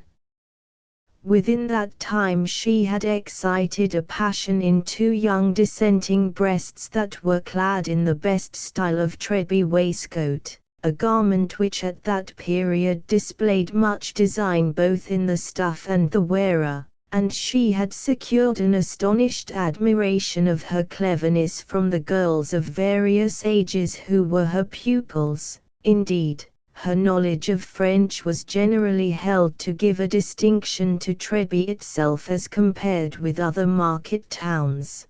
Within that time she had excited a passion in 2 young dissenting breasts that were clad in the best style of Treby waistcoat, a garment which at that period displayed much design both in the stuff and the wearer, and she had secured an astonished admiration of her cleverness from the girls of various ages who were her pupils. Indeed, her knowledge of French was generally held to give a distinction to Treby itself as compared with other market towns.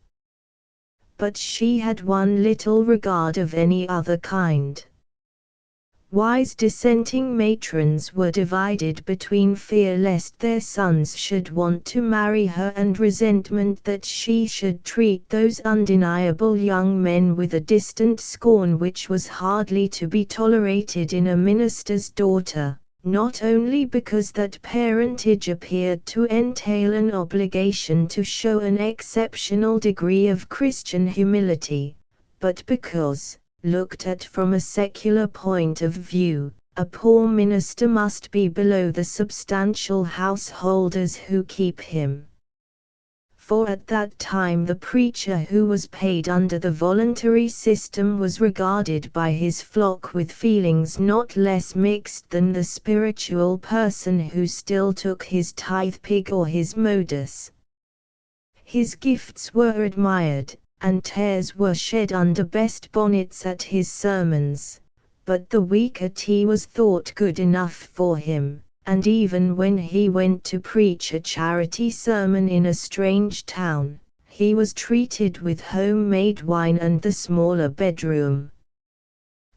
But she had one little regard of any other kind. Wise dissenting matrons were divided between fear lest their sons should want to marry her and resentment that she should treat those undeniable young men with a distant scorn which was hardly to be tolerated in a minister's daughter, not only because that parentage appeared to entail an obligation to show an exceptional degree of Christian humility, but because, looked at from a secular point of view, a poor minister must be below the substantial householders who keep him. For at that time the preacher who was paid under the voluntary system was regarded by his flock with feelings not less mixed than the spiritual person who still took his tithe pig or his modus. His gifts were admired, and tears were shed under best bonnets at his sermons, but the weaker tea was thought good enough for him, and even when he went to preach a charity sermon in a strange town, he was treated with home-made wine and the smaller bedroom.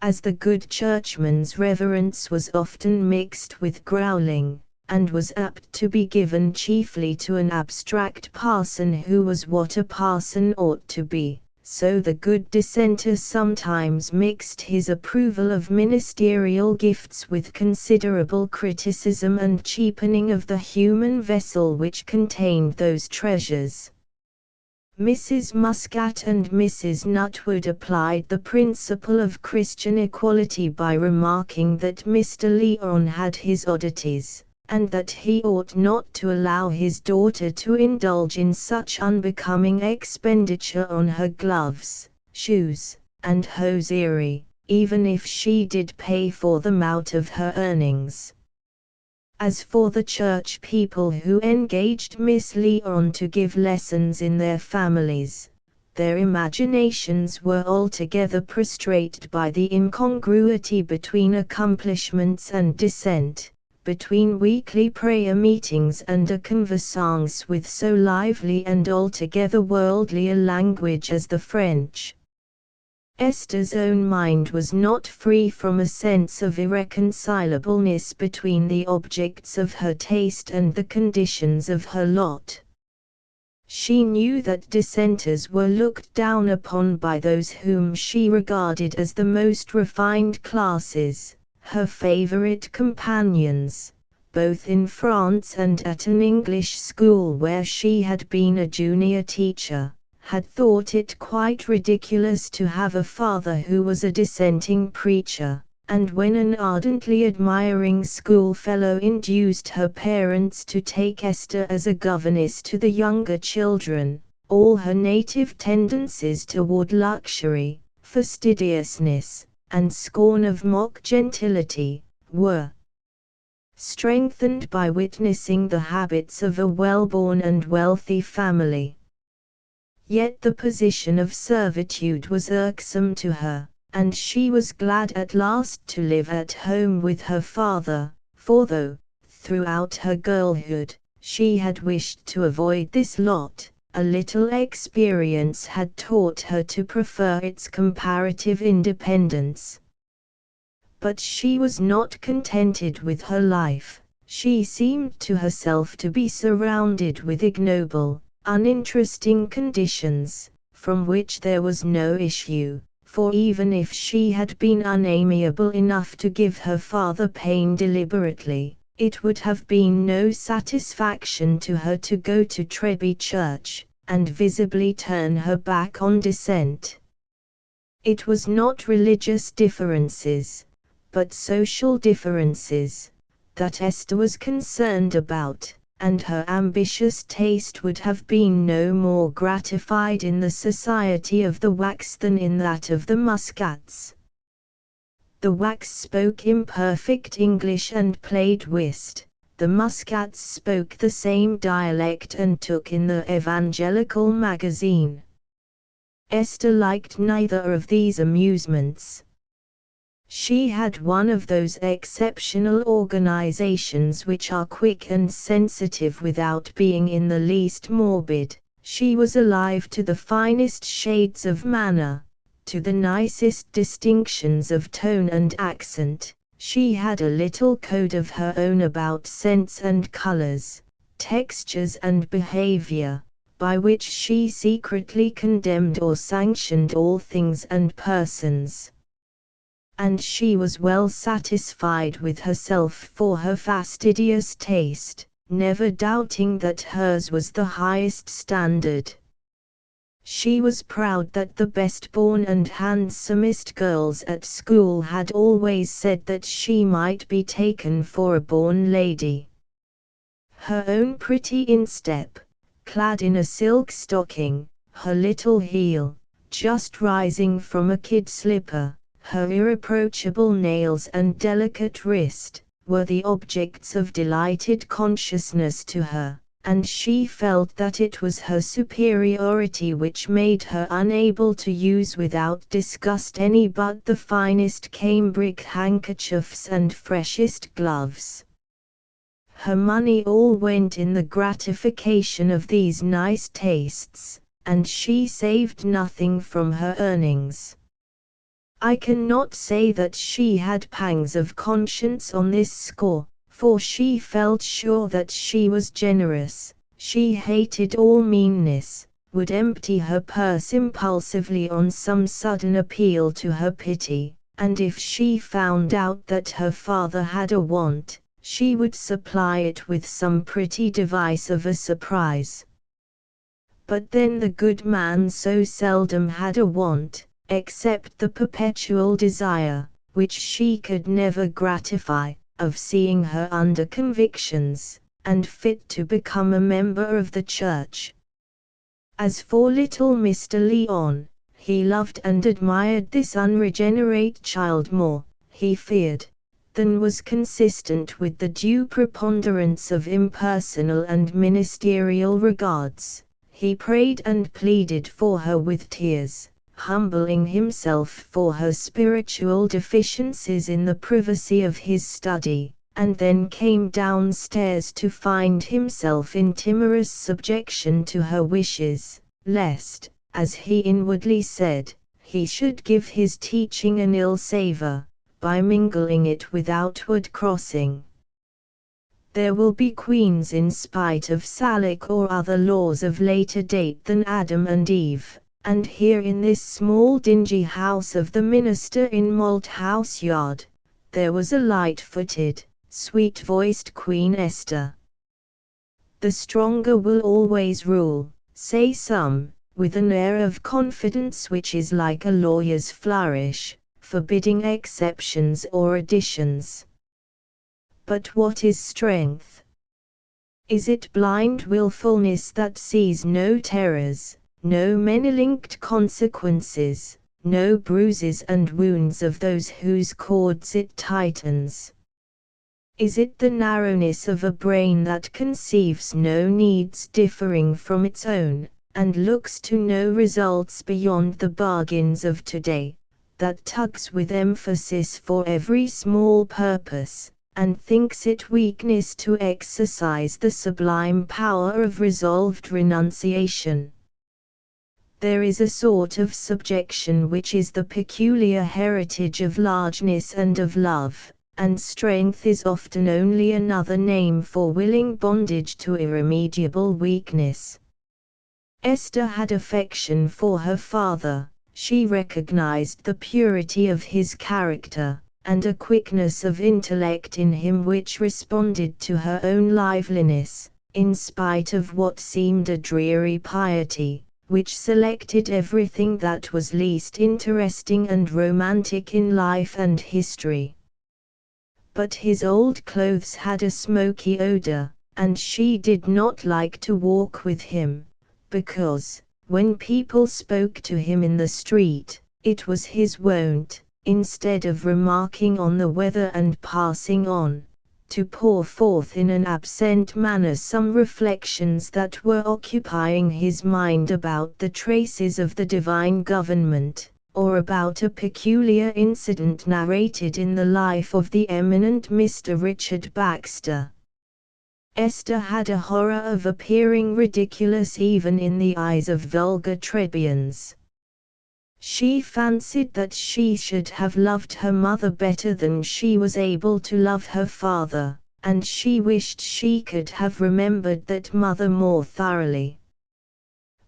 As the good churchman's reverence was often mixed with growling, and was apt to be given chiefly to an abstract parson who was what a parson ought to be, so the good dissenter sometimes mixed his approval of ministerial gifts with considerable criticism and cheapening of the human vessel which contained those treasures. Mrs. Muscat and Mrs. Nuttwood applied the principle of Christian equality by remarking that Mr. Lyon had his oddities, and that he ought not to allow his daughter to indulge in such unbecoming expenditure on her gloves, shoes, and hosiery, even if she did pay for them out of her earnings. As for the church people who engaged Miss Lyon to give lessons in their families, their imaginations were altogether prostrated by the incongruity between accomplishments and dissent, between weekly prayer meetings and a conversance with so lively and altogether worldly a language as the French. Esther's own mind was not free from a sense of irreconcilableness between the objects of her taste and the conditions of her lot. She knew that dissenters were looked down upon by those whom she regarded as the most refined classes, her favorite companions, both in France and at an English school where she had been a junior teacher, had thought it quite ridiculous to have a father who was a dissenting preacher, and when an ardently admiring schoolfellow induced her parents to take Esther as a governess to the younger children, all her native tendencies toward luxury, fastidiousness, and scorn of mock gentility, were strengthened by witnessing the habits of a well-born and wealthy family. Yet the position of servitude was irksome to her, and she was glad at last to live at home with her father, for though, throughout her girlhood, she had wished to avoid this lot, a little experience had taught her to prefer its comparative independence. But she was not contented with her life. She seemed to herself to be surrounded with ignoble, uninteresting conditions, from which there was no issue, for even if she had been unamiable enough to give her father pain deliberately, it would have been no satisfaction to her to go to Treby Church, and visibly turn her back on dissent. It was not religious differences, but social differences, that Esther was concerned about, and her ambitious taste would have been no more gratified in the society of the Wacks than in that of the Muscats. The Wacks spoke imperfect English and played whist, the Muscats spoke the same dialect and took in the evangelical magazine. Esther liked neither of these amusements. She had one of those exceptional organizations which are quick and sensitive without being in the least morbid. She was alive to the finest shades of manner, to the nicest distinctions of tone and accent. She had a little code of her own about scents and colors, textures and behavior, by which she secretly condemned or sanctioned all things and persons. And she was well satisfied with herself for her fastidious taste, never doubting that hers was the highest standard. She was proud that the best-born and handsomest girls at school had always said that she might be taken for a born lady. Her own pretty instep, clad in a silk stocking, her little heel, just rising from a kid slipper, her irreproachable nails and delicate wrist, were the objects of delighted consciousness to her, and she felt that it was her superiority which made her unable to use without disgust any but the finest cambric handkerchiefs and freshest gloves. Her money all went in the gratification of these nice tastes, and she saved nothing from her earnings. I cannot say that she had pangs of conscience on this score, for she felt sure that she was generous. She hated all meanness, would empty her purse impulsively on some sudden appeal to her pity, and if she found out that her father had a want, she would supply it with some pretty device of a surprise. But then the good man so seldom had a want, except the perpetual desire, which she could never gratify, of seeing her under convictions, and fit to become a member of the church. As for little Mr. Lyon, he loved and admired this unregenerate child more, he feared, than was consistent with the due preponderance of impersonal and ministerial regards. He prayed and pleaded for her with tears, humbling himself for her spiritual deficiencies in the privacy of his study, and then came downstairs to find himself in timorous subjection to her wishes, lest, as he inwardly said, he should give his teaching an ill savour, by mingling it with outward crossing. There will be queens in spite of Salic or other laws of later date than Adam and Eve, and here in this small dingy house of the minister in Malthouse Yard, there was a light-footed, sweet-voiced Queen Esther. The stronger will always rule, say some, with an air of confidence which is like a lawyer's flourish, forbidding exceptions or additions. But what is strength? Is it blind willfulness that sees no terrors, no many-linked consequences, no bruises and wounds of those whose cords it tightens? Is it the narrowness of a brain that conceives no needs differing from its own, and looks to no results beyond the bargains of today, that tugs with emphasis for every small purpose, and thinks it weakness to exercise the sublime power of resolved renunciation? There is a sort of subjection which is the peculiar heritage of largeness and of love, and strength is often only another name for willing bondage to irremediable weakness. Esther had affection for her father, she recognized the purity of his character, and a quickness of intellect in him which responded to her own liveliness, in spite of what seemed a dreary piety, which selected everything that was least interesting and romantic in life and history. But his old clothes had a smoky odor, and she did not like to walk with him, because, when people spoke to him in the street, it was his wont, instead of remarking on the weather and passing on, to pour forth in an absent manner some reflections that were occupying his mind about the traces of the divine government, or about a peculiar incident narrated in the life of the eminent Mr. Richard Baxter. Esther had a horror of appearing ridiculous even in the eyes of vulgar Trebians. She fancied that she should have loved her mother better than she was able to love her father, and she wished she could have remembered that mother more thoroughly.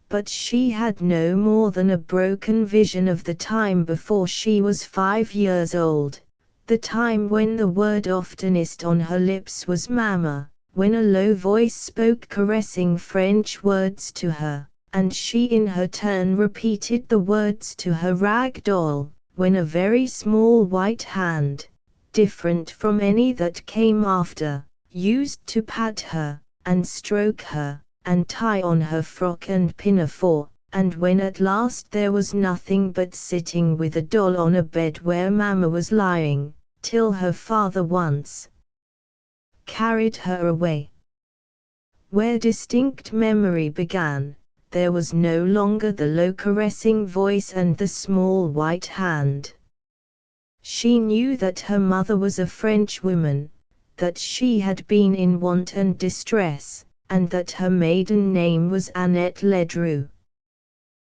But she had no more than a broken vision of the time before she was 5 years old, the time when the word oftenest on her lips was "Mama," when a low voice spoke caressing French words to her, and she in her turn repeated the words to her rag doll, when a very small white hand, different from any that came after, used to pat her, and stroke her, and tie on her frock and pinafore, and when at last there was nothing but sitting with a doll on a bed where Mamma was lying, till her father once carried her away. Where distinct memory began, there was no longer the low caressing voice and the small white hand. She knew that her mother was a Frenchwoman, that she had been in want and distress, and that her maiden name was Annette Ledru.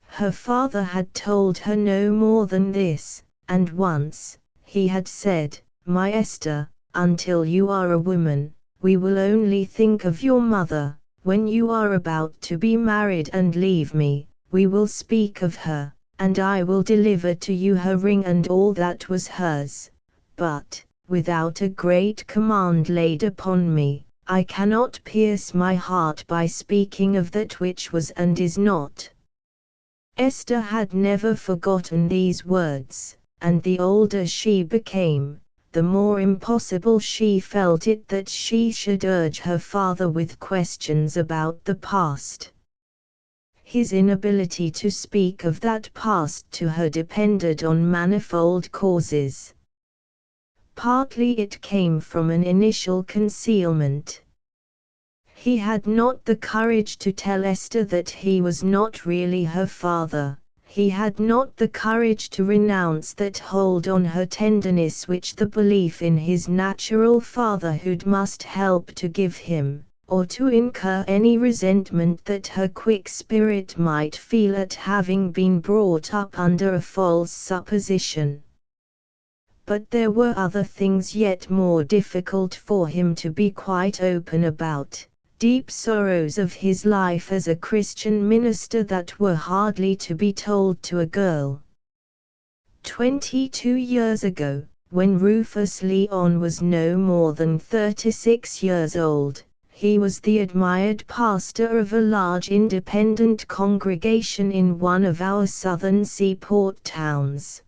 Her father had told her no more than this, and once, he had said, "My Esther, until you are a woman, we will only think of your mother. When you are about to be married and leave me, we will speak of her, and I will deliver to you her ring and all that was hers. But, without a great command laid upon me, I cannot pierce my heart by speaking of that which was and is not." Esther had never forgotten these words, and the older she became, the more impossible she felt it that she should urge her father with questions about the past. His inability to speak of that past to her depended on manifold causes. Partly it came from an initial concealment. He had not the courage to tell Esther that he was not really her father. He had not the courage to renounce that hold on her tenderness which the belief in his natural fatherhood must help to give him, or to incur any resentment that her quick spirit might feel at having been brought up under a false supposition. But there were other things yet more difficult for him to be quite open about, deep sorrows of his life as a Christian minister that were hardly to be told to a girl. 22 years ago, when Rufus Leon was no more than 36 years old, he was the admired pastor of a large independent congregation in one of our southern seaport towns.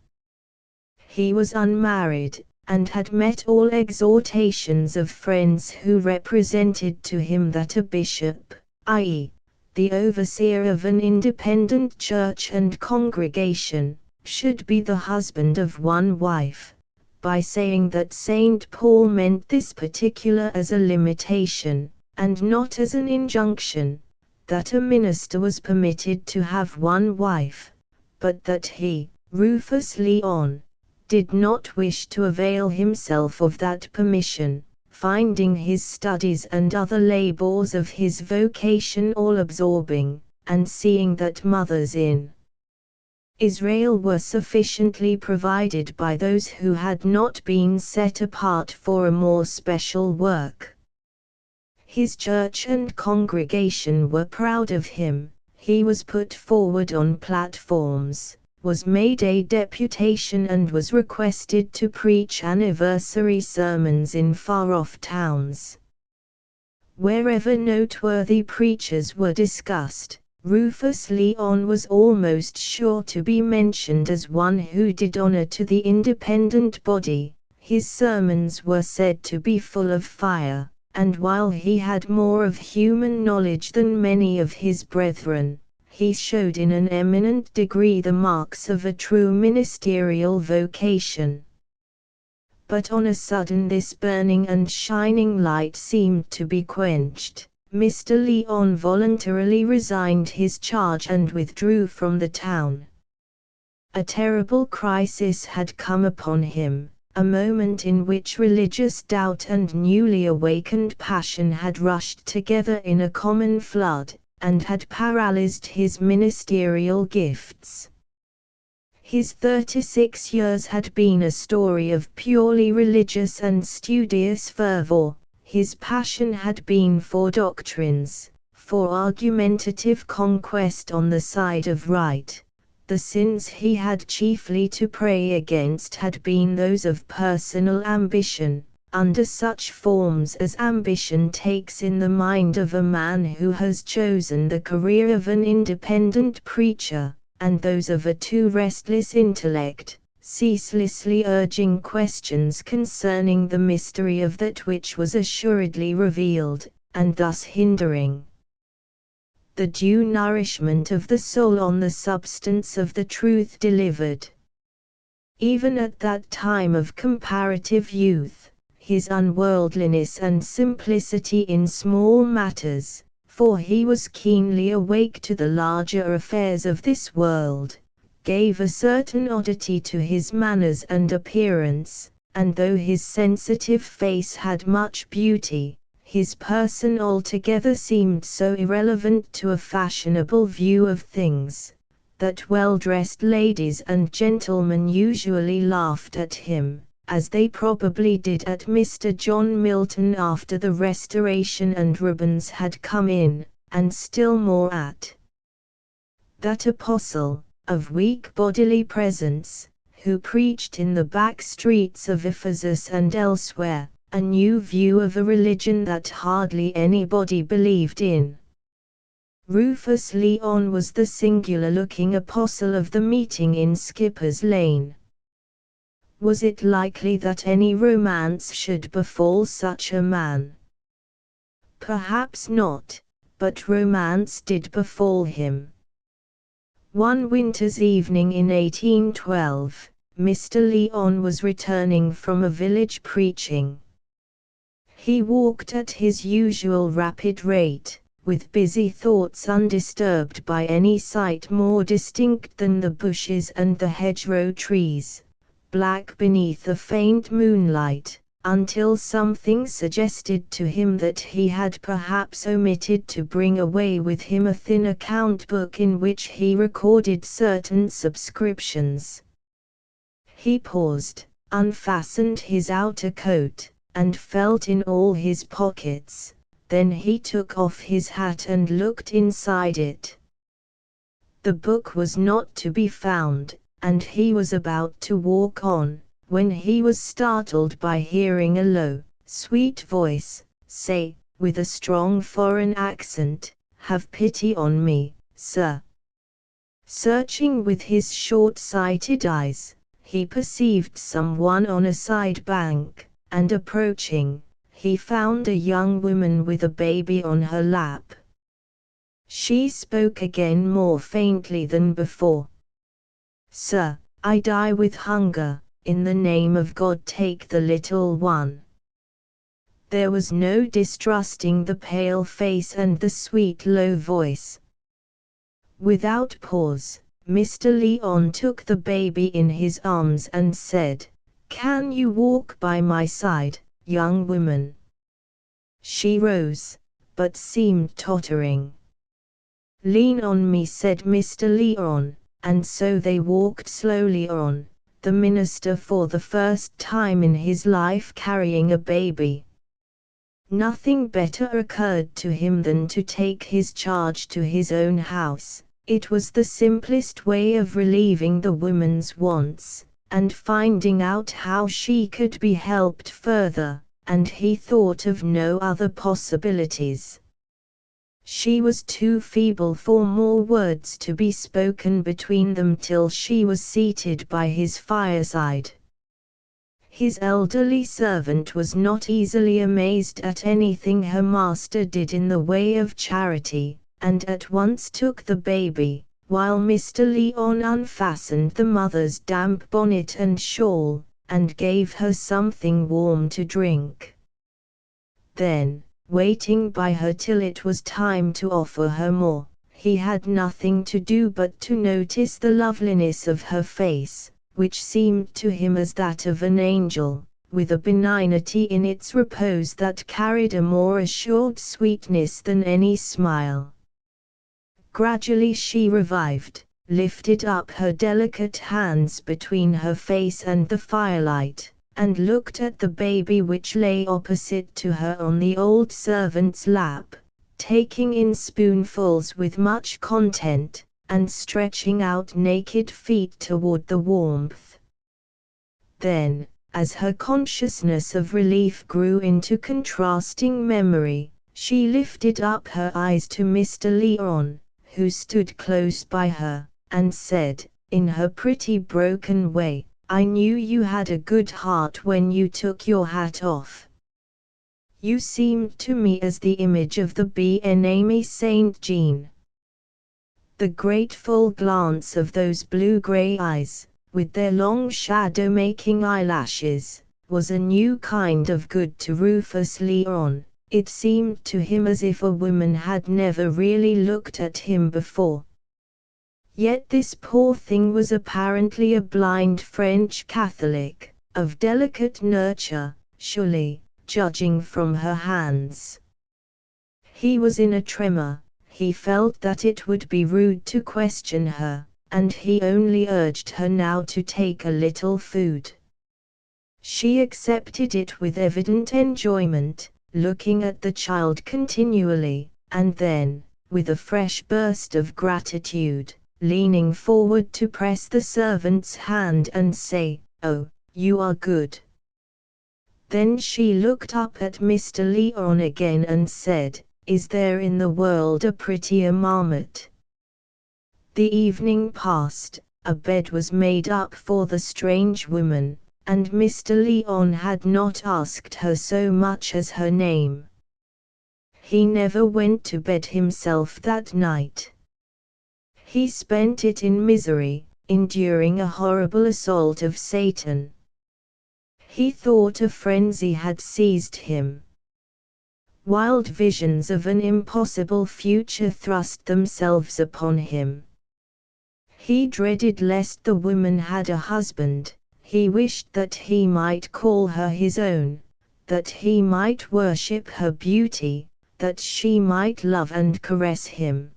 He was unmarried, and had met all exhortations of friends who represented to him that a bishop, i.e., the overseer of an independent church and congregation, should be the husband of one wife, by saying that St. Paul meant this particular as a limitation, and not as an injunction, that a minister was permitted to have one wife, but that he, Rufus Leon, did not wish to avail himself of that permission, finding his studies and other labors of his vocation all-absorbing, and seeing that mothers in Israel were sufficiently provided by those who had not been set apart for a more special work. His church and congregation were proud of him. He was put forward on platforms, was made a deputation, and was requested to preach anniversary sermons in far-off towns. Wherever noteworthy preachers were discussed, Rufus Leon was almost sure to be mentioned as one who did honor to the independent body. His sermons were said to be full of fire, and while he had more of human knowledge than many of his brethren, he showed in an eminent degree the marks of a true ministerial vocation. But on a sudden this burning and shining light seemed to be quenched. Mr. Leon voluntarily resigned his charge and withdrew from the town. A terrible crisis had come upon him, a moment in which religious doubt and newly awakened passion had rushed together in a common flood, and had paralyzed his ministerial gifts. His 36 years had been a story of purely religious and studious fervor. His passion had been for doctrines, for argumentative conquest on the side of right. The sins he had chiefly to pray against had been those of personal ambition, under such forms as ambition takes in the mind of a man who has chosen the career of an independent preacher, and those of a too restless intellect, ceaselessly urging questions concerning the mystery of that which was assuredly revealed, and thus hindering the due nourishment of the soul on the substance of the truth delivered. Even at that time of comparative youth, his unworldliness and simplicity in small matters, for he was keenly awake to the larger affairs of this world, gave a certain oddity to his manners and appearance, and though his sensitive face had much beauty, his person altogether seemed so irrelevant to a fashionable view of things, that well-dressed ladies and gentlemen usually laughed at him, as they probably did at Mr. John Milton after the Restoration and Rubens had come in, and still more at that apostle, of weak bodily presence, who preached in the back streets of Ephesus and elsewhere, a new view of a religion that hardly anybody believed in. Rufus Leon was the singular-looking apostle of the meeting in Skipper's Lane. Was it likely that any romance should befall such a man? Perhaps not, but romance did befall him. One winter's evening in 1812, Mr. Leon was returning from a village preaching. He walked at his usual rapid rate, with busy thoughts undisturbed by any sight more distinct than the bushes and the hedgerow trees, black beneath a faint moonlight, until something suggested to him that he had perhaps omitted to bring away with him a thin account book in which he recorded certain subscriptions. He paused, unfastened his outer coat, and felt in all his pockets. Then he took off his hat and looked inside it. The book was not to be found, and he was about to walk on, when he was startled by hearing a low, sweet voice say, with a strong foreign accent, "Have pity on me, sir." Searching with his short-sighted eyes, he perceived someone on a side bank, and approaching, he found a young woman with a baby on her lap. She spoke again more faintly than before. "Sir, I die with hunger, in the name of God take the little one." There was no distrusting the pale face and the sweet low voice. Without pause, Mr. Lyon took the baby in his arms and said, "Can you walk by my side, young woman?" She rose, but seemed tottering. "Lean on me," said Mr. Lyon, and so they walked slowly on, the minister for the first time in his life carrying a baby. Nothing better occurred to him than to take his charge to his own house. It was the simplest way of relieving the woman's wants, and finding out how she could be helped further, and he thought of no other possibilities. She was too feeble for more words to be spoken between them till she was seated by his fireside. His elderly servant was not easily amazed at anything her master did in the way of charity, and at once took the baby, while Mr. Lyon unfastened the mother's damp bonnet and shawl, and gave her something warm to drink. Then, waiting by her till it was time to offer her more, he had nothing to do but to notice the loveliness of her face, which seemed to him as that of an angel, with a benignity in its repose that carried a more assured sweetness than any smile. Gradually she revived, lifted up her delicate hands between her face and the firelight, and looked at the baby which lay opposite to her on the old servant's lap, taking in spoonfuls with much content, and stretching out naked feet toward the warmth. Then, as her consciousness of relief grew into contrasting memory, she lifted up her eyes to Mr. Lyon, who stood close by her, and said, in her pretty broken way, "I knew you had a good heart when you took your hat off. You seemed to me as the image of the Bien-Aimée Saint Jean." The grateful glance of those blue-gray eyes, with their long shadow-making eyelashes, was a new kind of good to Rufus Lyon. It seemed to him as if a woman had never really looked at him before. Yet this poor thing was apparently a blind French Catholic, of delicate nurture, surely, judging from her hands. He was in a tremor. He felt that it would be rude to question her, and he only urged her now to take a little food. She accepted it with evident enjoyment, looking at the child continually, and then, with a fresh burst of gratitude, leaning forward to press the servant's hand and say, "Oh, you are good." Then she looked up at Mr. Lyon again and said, "Is there in the world a prettier marmot?" The evening passed, a bed was made up for the strange woman, and Mr. Lyon had not asked her so much as her name. He never went to bed himself that night. He spent it in misery, enduring a horrible assault of Satan. He thought a frenzy had seized him. Wild visions of an impossible future thrust themselves upon him. He dreaded lest the woman had a husband. He wished that he might call her his own, that he might worship her beauty, that she might love and caress him.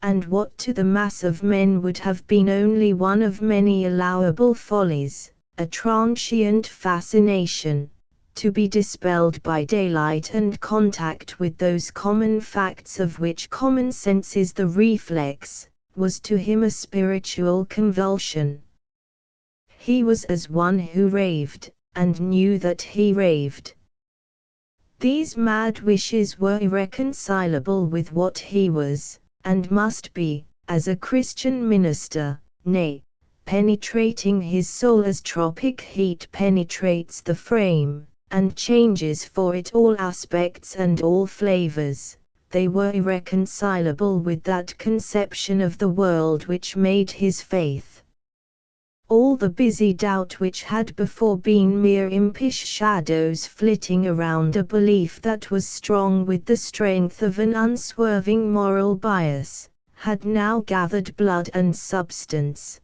And what to the mass of men would have been only one of many allowable follies, a transient fascination, to be dispelled by daylight and contact with those common facts of which common sense is the reflex, was to him a spiritual convulsion. He was as one who raved, and knew that he raved. These mad wishes were irreconcilable with what he was, and must be, as a Christian minister, nay, penetrating his soul as tropic heat penetrates the frame, and changes for it all aspects and all flavors. They were irreconcilable with that conception of the world which made his faith. All the busy doubt which had before been mere impish shadows flitting around a belief that was strong with the strength of an unswerving moral bias, had now gathered blood and substance.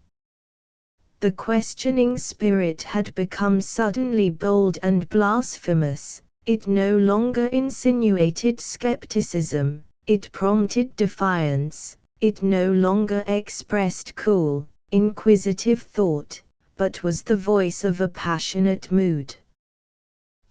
The questioning spirit had become suddenly bold and blasphemous. It no longer insinuated skepticism, it prompted defiance, it no longer expressed cool, inquisitive thought, but was the voice of a passionate mood.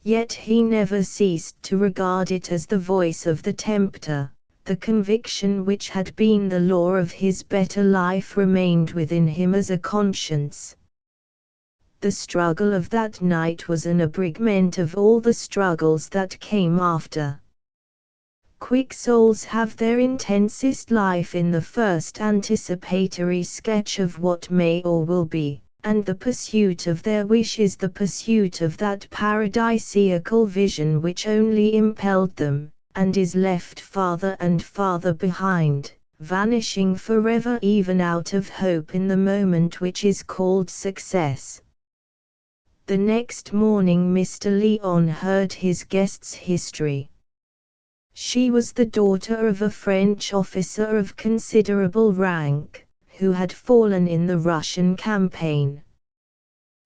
Yet he never ceased to regard it as the voice of the tempter. The conviction which had been the law of his better life remained within him as a conscience. The struggle of that night was an abridgment of all the struggles that came after. Quick souls have their intensest life in the first anticipatory sketch of what may or will be, and the pursuit of their wish is the pursuit of that paradisiacal vision which only impelled them, and is left farther and farther behind, vanishing forever even out of hope in the moment which is called success. The next morning Mr. Lyon heard his guest's history. She was the daughter of a French officer of considerable rank, who had fallen in the Russian campaign.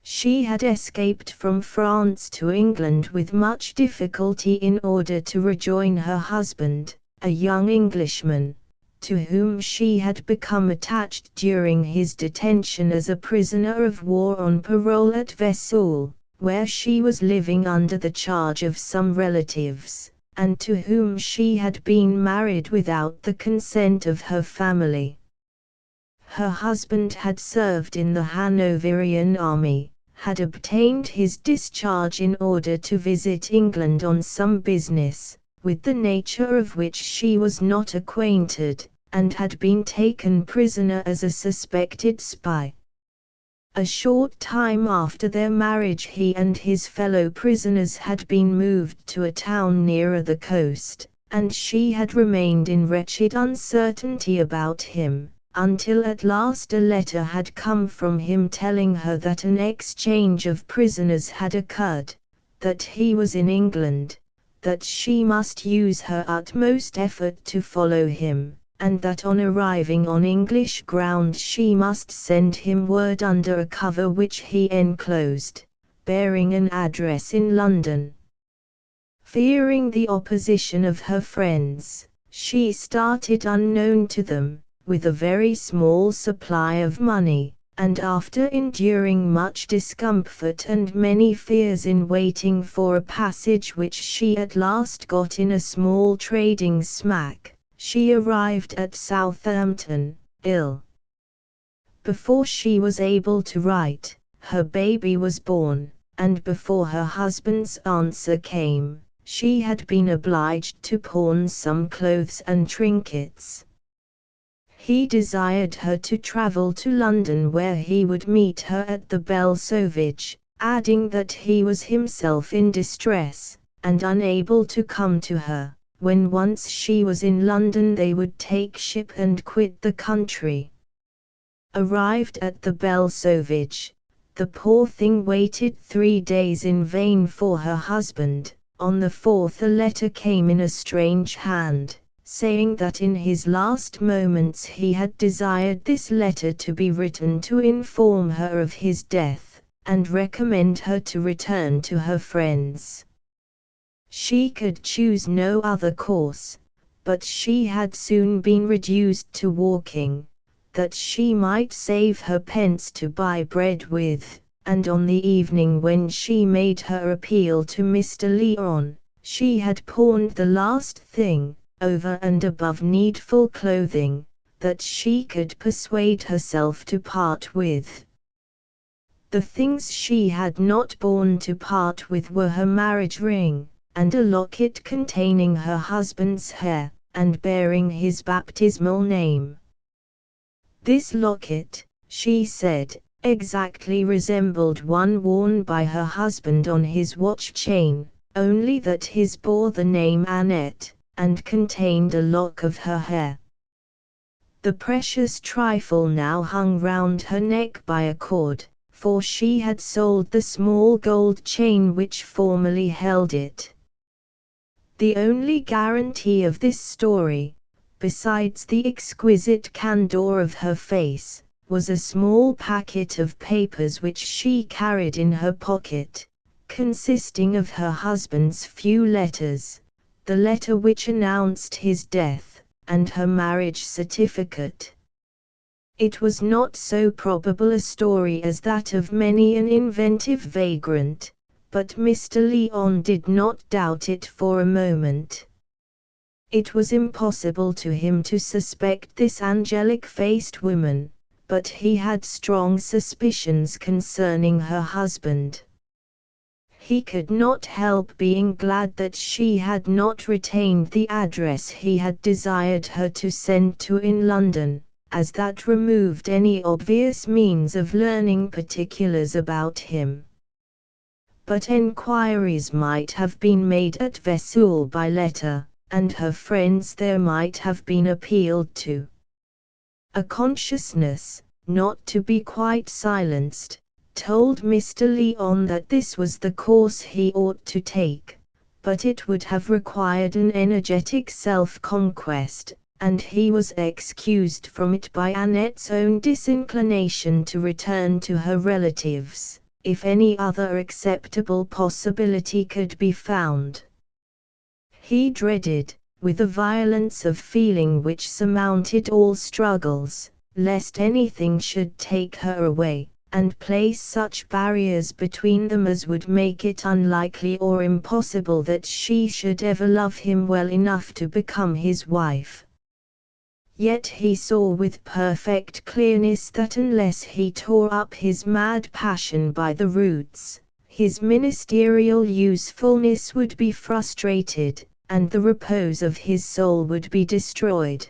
She had escaped from France to England with much difficulty in order to rejoin her husband, a young Englishman, to whom she had become attached during his detention as a prisoner of war on parole at Vesoul, where she was living under the charge of some relatives, and to whom she had been married without the consent of her family. Her husband had served in the Hanoverian army, had obtained his discharge in order to visit England on some business, with the nature of which she was not acquainted, and had been taken prisoner as a suspected spy. A short time after their marriage he and his fellow prisoners had been moved to a town nearer the coast, and she had remained in wretched uncertainty about him, until at last a letter had come from him telling her that an exchange of prisoners had occurred, that he was in England, that she must use her utmost effort to follow him, and that on arriving on English ground she must send him word under a cover which he enclosed, bearing an address in London. Fearing the opposition of her friends, she started unknown to them, with a very small supply of money, and after enduring much discomfort and many fears in waiting for a passage which she at last got in a small trading smack, she arrived at Southampton, ill. Before she was able to write, her baby was born, and before her husband's answer came, she had been obliged to pawn some clothes and trinkets. He desired her to travel to London where he would meet her at the Belle Sauvage, adding that he was himself in distress, and unable to come to her. When once she was in London they would take ship and quit the country. Arrived at the Belle Sauvage, the poor thing waited 3 days in vain for her husband. On the 4th a letter came in a strange hand, saying that in his last moments he had desired this letter to be written to inform her of his death, and recommend her to return to her friends. She could choose no other course, but she had soon been reduced to walking, that she might save her pence to buy bread with, and on the evening when she made her appeal to Mr. Lyon, she had pawned the last thing, over and above needful clothing, that she could persuade herself to part with. The things she had not borne to part with were her marriage ring, and a locket containing her husband's hair, and bearing his baptismal name. This locket, she said, exactly resembled one worn by her husband on his watch chain, only that his bore the name Annette, and contained a lock of her hair. The precious trifle now hung round her neck by a cord, for she had sold the small gold chain which formerly held it. The only guarantee of this story, besides the exquisite candor of her face, was a small packet of papers which she carried in her pocket, consisting of her husband's few letters, the letter which announced his death, and her marriage certificate. It was not so probable a story as that of many an inventive vagrant, but Mr. Lyon did not doubt it for a moment. It was impossible to him to suspect this angelic-faced woman, but he had strong suspicions concerning her husband. He could not help being glad that she had not retained the address he had desired her to send to in London, as that removed any obvious means of learning particulars about him. But enquiries might have been made at Vesoul by letter, and her friends there might have been appealed to. A consciousness, not to be quite silenced, told Mr. Lyon that this was the course he ought to take, but it would have required an energetic self-conquest, and he was excused from it by Annette's own disinclination to return to her relatives, if any other acceptable possibility could be found. He dreaded, with a violence of feeling which surmounted all struggles, lest anything should take her away, and place such barriers between them as would make it unlikely or impossible that she should ever love him well enough to become his wife. Yet he saw with perfect clearness that unless he tore up his mad passion by the roots, his ministerial usefulness would be frustrated, and the repose of his soul would be destroyed.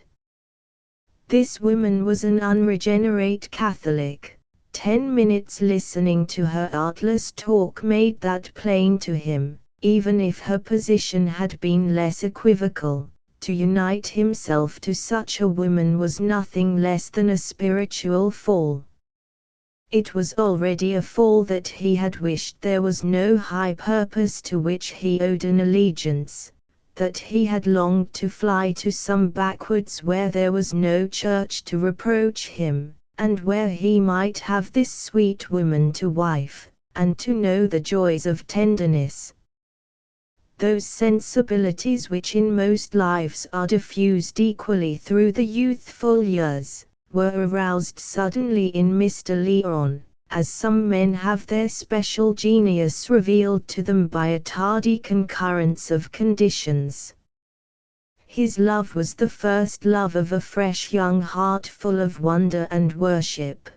This woman was an unregenerate Catholic. 10 minutes listening to her artless talk made that plain to him, even if her position had been less equivocal. To unite himself to such a woman was nothing less than a spiritual fall. It was already a fall that he had wished there was no high purpose to which he owed an allegiance, that he had longed to fly to some backwoods where there was no church to reproach him, and where he might have this sweet woman to wife, and to know the joys of tenderness. Those sensibilities which in most lives are diffused equally through the youthful years, were aroused suddenly in Mr. Lyon, as some men have their special genius revealed to them by a tardy concurrence of conditions. His love was the first love of a fresh young heart full of wonder and worship.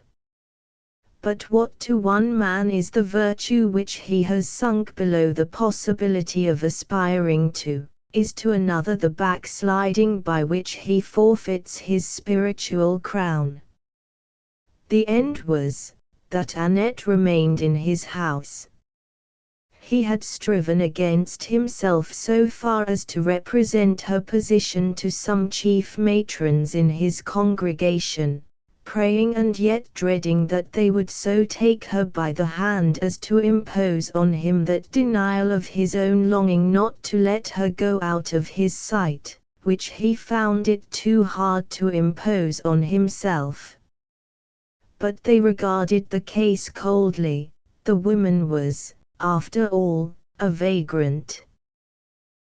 But what to one man is the virtue which he has sunk below the possibility of aspiring to, is to another the backsliding by which he forfeits his spiritual crown. The end was, that Annette remained in his house. He had striven against himself so far as to represent her position to some chief matrons in his congregation, praying and yet dreading that they would so take her by the hand as to impose on him that denial of his own longing not to let her go out of his sight, which he found it too hard to impose on himself. But they regarded the case coldly. The woman was, after all, a vagrant.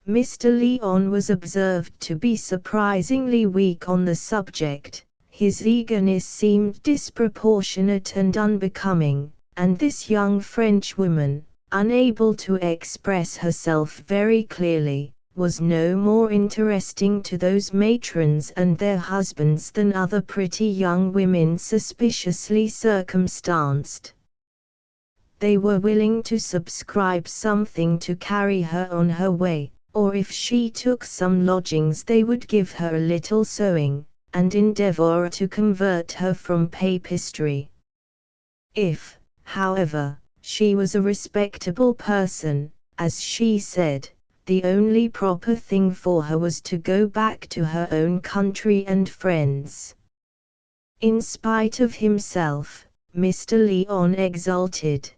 Mr. Lyon was observed to be surprisingly weak on the subject. His eagerness seemed disproportionate and unbecoming, and this young Frenchwoman, unable to express herself very clearly, was no more interesting to those matrons and their husbands than other pretty young women suspiciously circumstanced. They were willing to subscribe something to carry her on her way, or if she took some lodgings they would give her a little sewing, and endeavour to convert her from papistry. If, however, she was a respectable person, as she said, the only proper thing for her was to go back to her own country and friends. In spite of himself, Mr. Lyon exulted.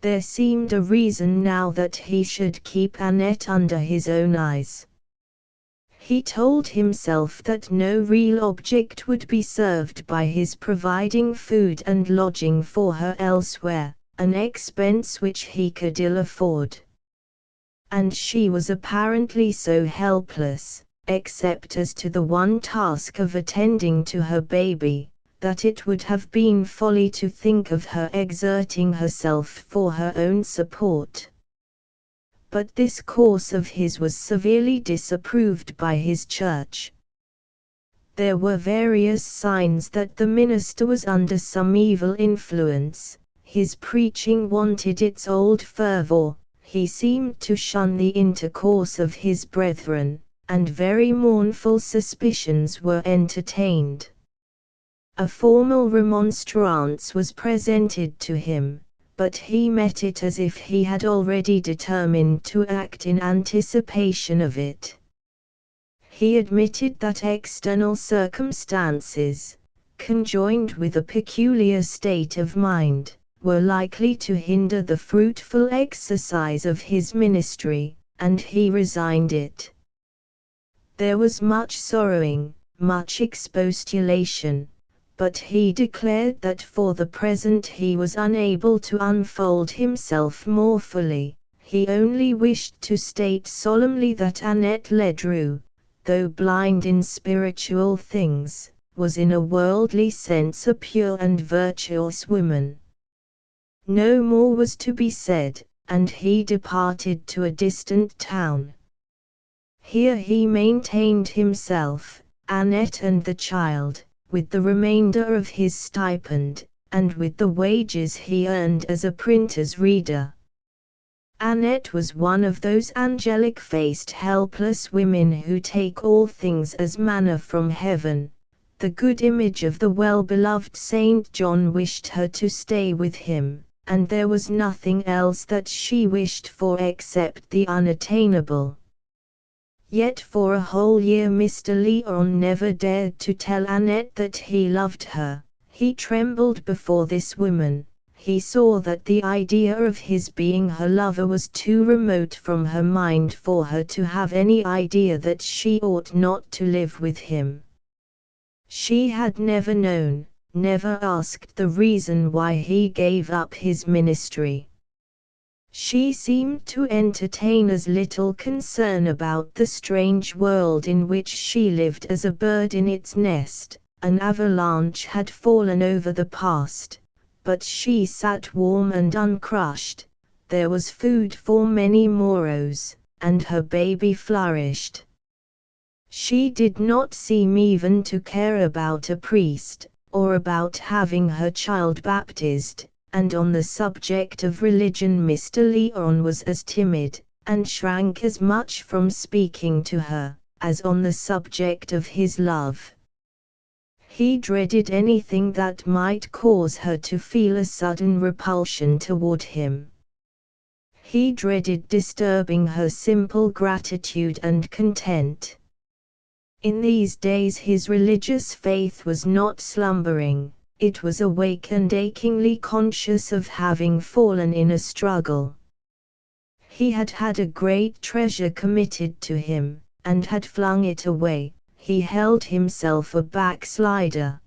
There seemed a reason now that he should keep Annette under his own eyes. He told himself that no real object would be served by his providing food and lodging for her elsewhere, an expense which he could ill afford. And she was apparently so helpless, except as to the one task of attending to her baby, that it would have been folly to think of her exerting herself for her own support. But this course of his was severely disapproved by his church. There were various signs that the minister was under some evil influence. His preaching wanted its old fervour, he seemed to shun the intercourse of his brethren, and very mournful suspicions were entertained. A formal remonstrance was presented to him, but he met it as if he had already determined to act in anticipation of it. He admitted that external circumstances, conjoined with a peculiar state of mind, were likely to hinder the fruitful exercise of his ministry, and he resigned it. There was much sorrowing, much expostulation, but he declared that for the present he was unable to unfold himself more fully. He only wished to state solemnly that Annette Ledru, though blind in spiritual things, was in a worldly sense a pure and virtuous woman. No more was to be said, and he departed to a distant town. Here he maintained himself, Annette and the child, with the remainder of his stipend, and with the wages he earned as a printer's reader. Annette was one of those angelic-faced helpless women who take all things as manna from heaven. The good image of the well-beloved Saint John wished her to stay with him, and there was nothing else that she wished for except the unattainable. Yet for a whole year Mr. Lyon never dared to tell Annette that he loved her. He trembled before this woman. He saw that the idea of his being her lover was too remote from her mind for her to have any idea that she ought not to live with him. She had never known, never asked the reason why he gave up his ministry. She seemed to entertain as little concern about the strange world in which she lived as a bird in its nest. An avalanche had fallen over the past, but she sat warm and uncrushed. There was food for many morrows, and her baby flourished. She did not seem even to care about a priest, or about having her child baptized, and on the subject of religion Mr. Lyon was as timid, and shrank as much from speaking to her, as on the subject of his love. He dreaded anything that might cause her to feel a sudden repulsion toward him. He dreaded disturbing her simple gratitude and content. In these days his religious faith was not slumbering, it was awake and achingly conscious of having fallen in a struggle. He had had a great treasure committed to him, and had flung it away. He held himself a backslider.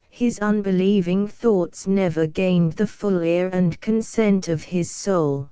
His unbelieving thoughts never gained the full ear and consent of his soul.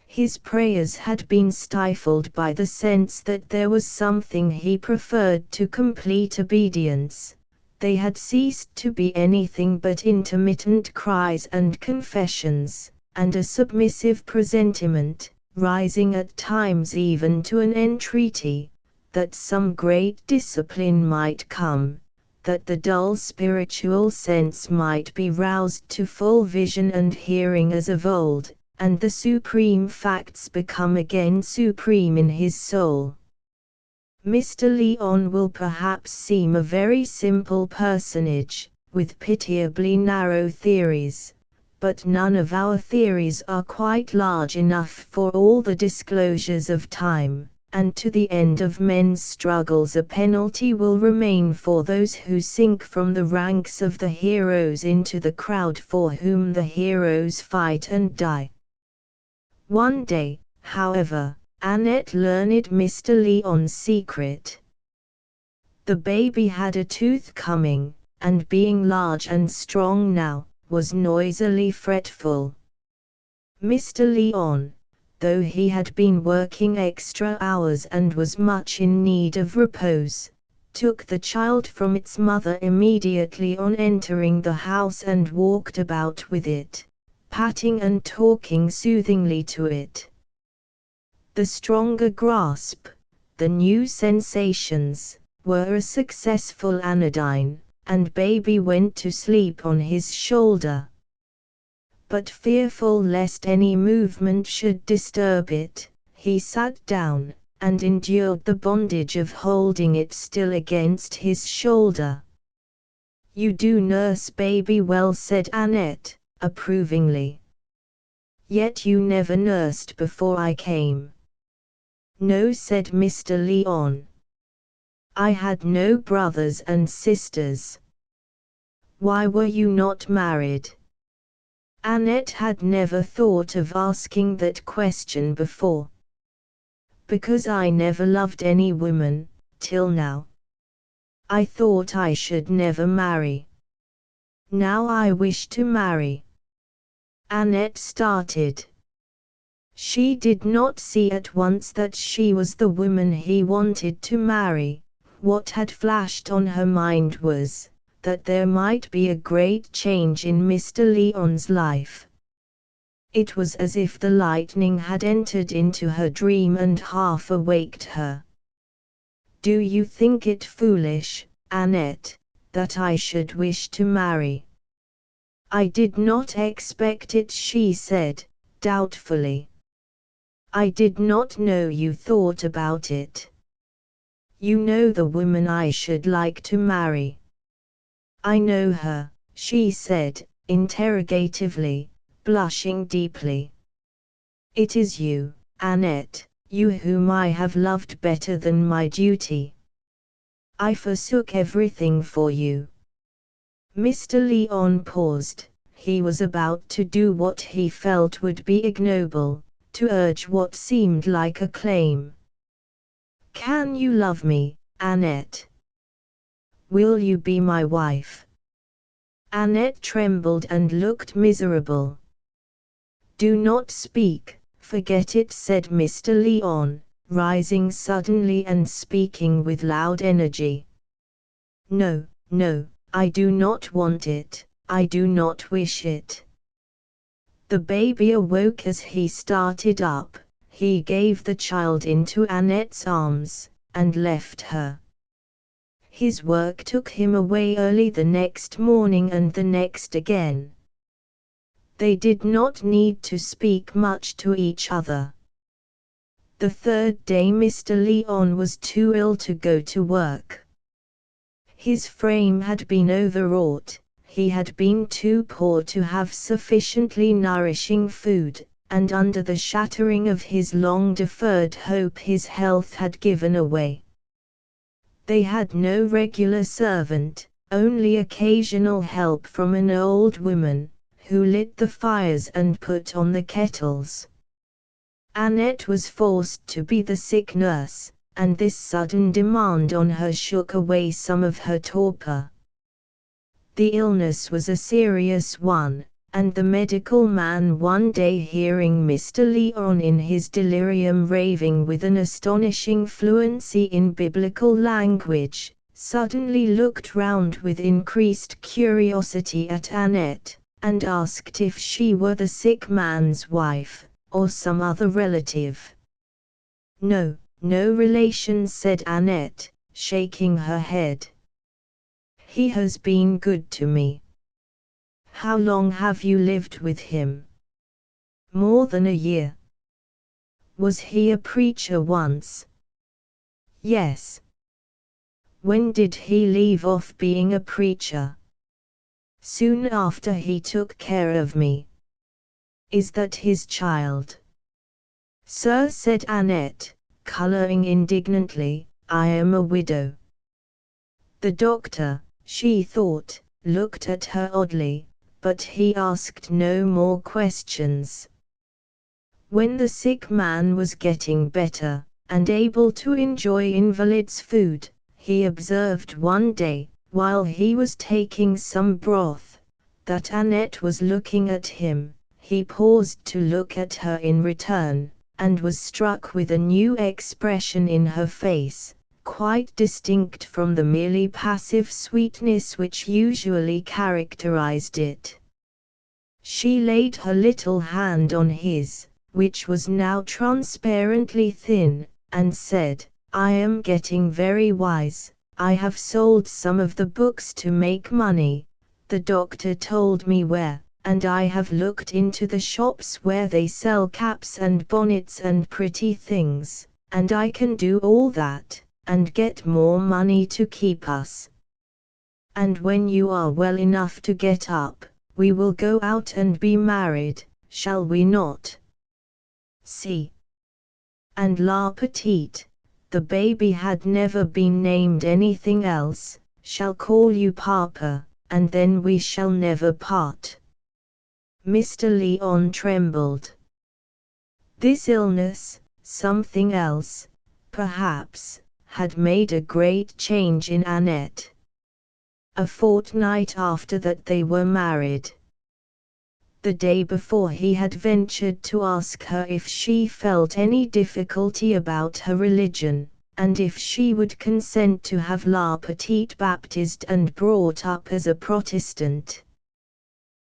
His prayers had been stifled by the sense that there was something he preferred to complete obedience. They had ceased to be anything but intermittent cries and confessions, and a submissive presentiment, rising at times even to an entreaty, that some great discipline might come, that the dull spiritual sense might be roused to full vision and hearing as of old, and the supreme facts become again supreme in his soul. Mr. Lyon will perhaps seem a very simple personage, with pitiably narrow theories, but none of our theories are quite large enough for all the disclosures of time, and to the end of men's struggles a penalty will remain for those who sink from the ranks of the heroes into the crowd for whom the heroes fight and die. One day, however, Annette learned Mr. Lyon's secret. The baby had a tooth coming, and being large and strong now, was noisily fretful. Mr. Lyon, though he had been working extra hours and was much in need of repose, took the child from its mother immediately on entering the house and walked about with it, patting and talking soothingly to it. The stronger grasp, the new sensations, were a successful anodyne, and baby went to sleep on his shoulder. But fearful lest any movement should disturb it, he sat down, and endured the bondage of holding it still against his shoulder. "You do nurse baby well," said Annette, approvingly. "Yet you never nursed before I came." "No," said Mr. Lyon. "I had no brothers and sisters." "Why were you not married?" Annette had never thought of asking that question before. "Because I never loved any woman, till now. I thought I should never marry. Now I wish to marry." Annette started. She did not see at once that she was the woman he wanted to marry. What had flashed on her mind was, that there might be a great change in Mr. Lyon's life. It was as if the lightning had entered into her dream and half awaked her. "Do you think it foolish, Annette, that I should wish to marry?" "I did not expect it," she said, doubtfully. "I did not know you thought about it." "You know the woman I should like to marry?" "I know her," she said, interrogatively, blushing deeply. "It is you, Annette, you whom I have loved better than my duty. I forsook everything for you." Mr. Lyon paused. He was about to do what he felt would be ignoble, to urge what seemed like a claim. "Can you love me, Annette? Will you be my wife?" Annette trembled and looked miserable. "Do not speak, forget it," said Mr. Lyon, rising suddenly and speaking with loud energy. "No, no, I do not want it, I do not wish it." The baby awoke as he started up. He gave the child into Annette's arms, and left her. His work took him away early the next morning and the next again. They did not need to speak much to each other. The third day Mr. Lyon was too ill to go to work. His frame had been overwrought, he had been too poor to have sufficiently nourishing food, and under the shattering of his long-deferred hope his health had given away. They had no regular servant, only occasional help from an old woman, who lit the fires and put on the kettles. Annette was forced to be the sick nurse, and this sudden demand on her shook away some of her torpor. The illness was a serious one, and the medical man one day hearing Mr. Leon in his delirium raving with an astonishing fluency in biblical language, suddenly looked round with increased curiosity at Annette, and asked if she were the sick man's wife, or some other relative. No, no relation, said Annette, shaking her head. He has been good to me. How long have you lived with him? More than a year. Was he a preacher once? Yes. When did he leave off being a preacher? Soon after he took care of me. Is that his child? Sir, said Annette, colouring indignantly, I am a widow. The doctor, she thought, looked at her oddly, but he asked no more questions. When the sick man was getting better, and able to enjoy invalid's food, he observed one day, while he was taking some broth, that Annette was looking at him. He paused to look at her in return, and was struck with a new expression in her face, quite distinct from the merely passive sweetness which usually characterized it. She laid her little hand on his, which was now transparently thin, and said, I am getting very wise. I have sold some of the books to make money. The doctor told me where, and I have looked into the shops where they sell caps and bonnets and pretty things, and I can do all that, and get more money to keep us. And when you are well enough to get up, we will go out and be married, shall we not? See. And La Petite, the baby had never been named anything else, shall call you Papa, and then we shall never part. Mr. Leon trembled. This illness, something else, perhaps, had made a great change in Annette. A fortnight after that they were married. The day before he had ventured to ask her if she felt any difficulty about her religion, and if she would consent to have La Petite baptized and brought up as a Protestant.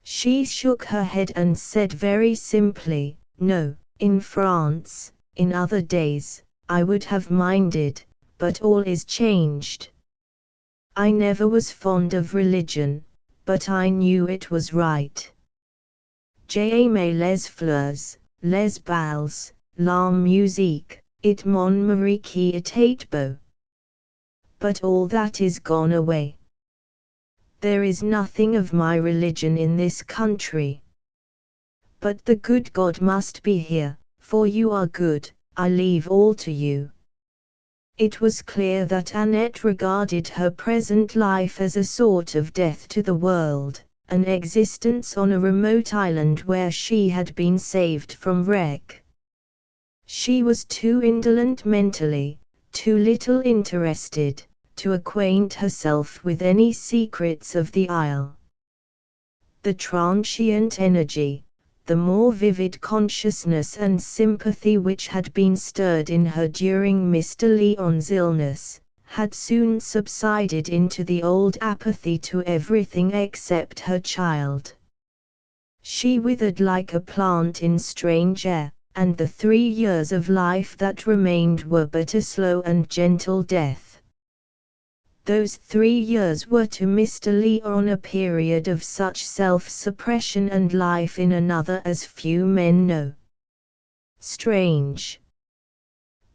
She shook her head and said very simply, no, in France, in other days, I would have minded, but all is changed. I never was fond of religion, but I knew it was right. J'aimais les fleurs, les bals, la musique, et mon mari qui était beau. But all that is gone away. There is nothing of my religion in this country. But the good God must be here, for you are good, I leave all to you. It was clear that Annette regarded her present life as a sort of death to the world, an existence on a remote island where she had been saved from wreck. She was too indolent mentally, too little interested, to acquaint herself with any secrets of the isle. The transient energy, the more vivid consciousness and sympathy which had been stirred in her during Mr. Leon's illness, had soon subsided into the old apathy to everything except her child. She withered like a plant in strange air, and the 3 years of life that remained were but a slow and gentle death. Those 3 years were to Mr. Leon a period of such self-suppression and life in another as few men know. Strange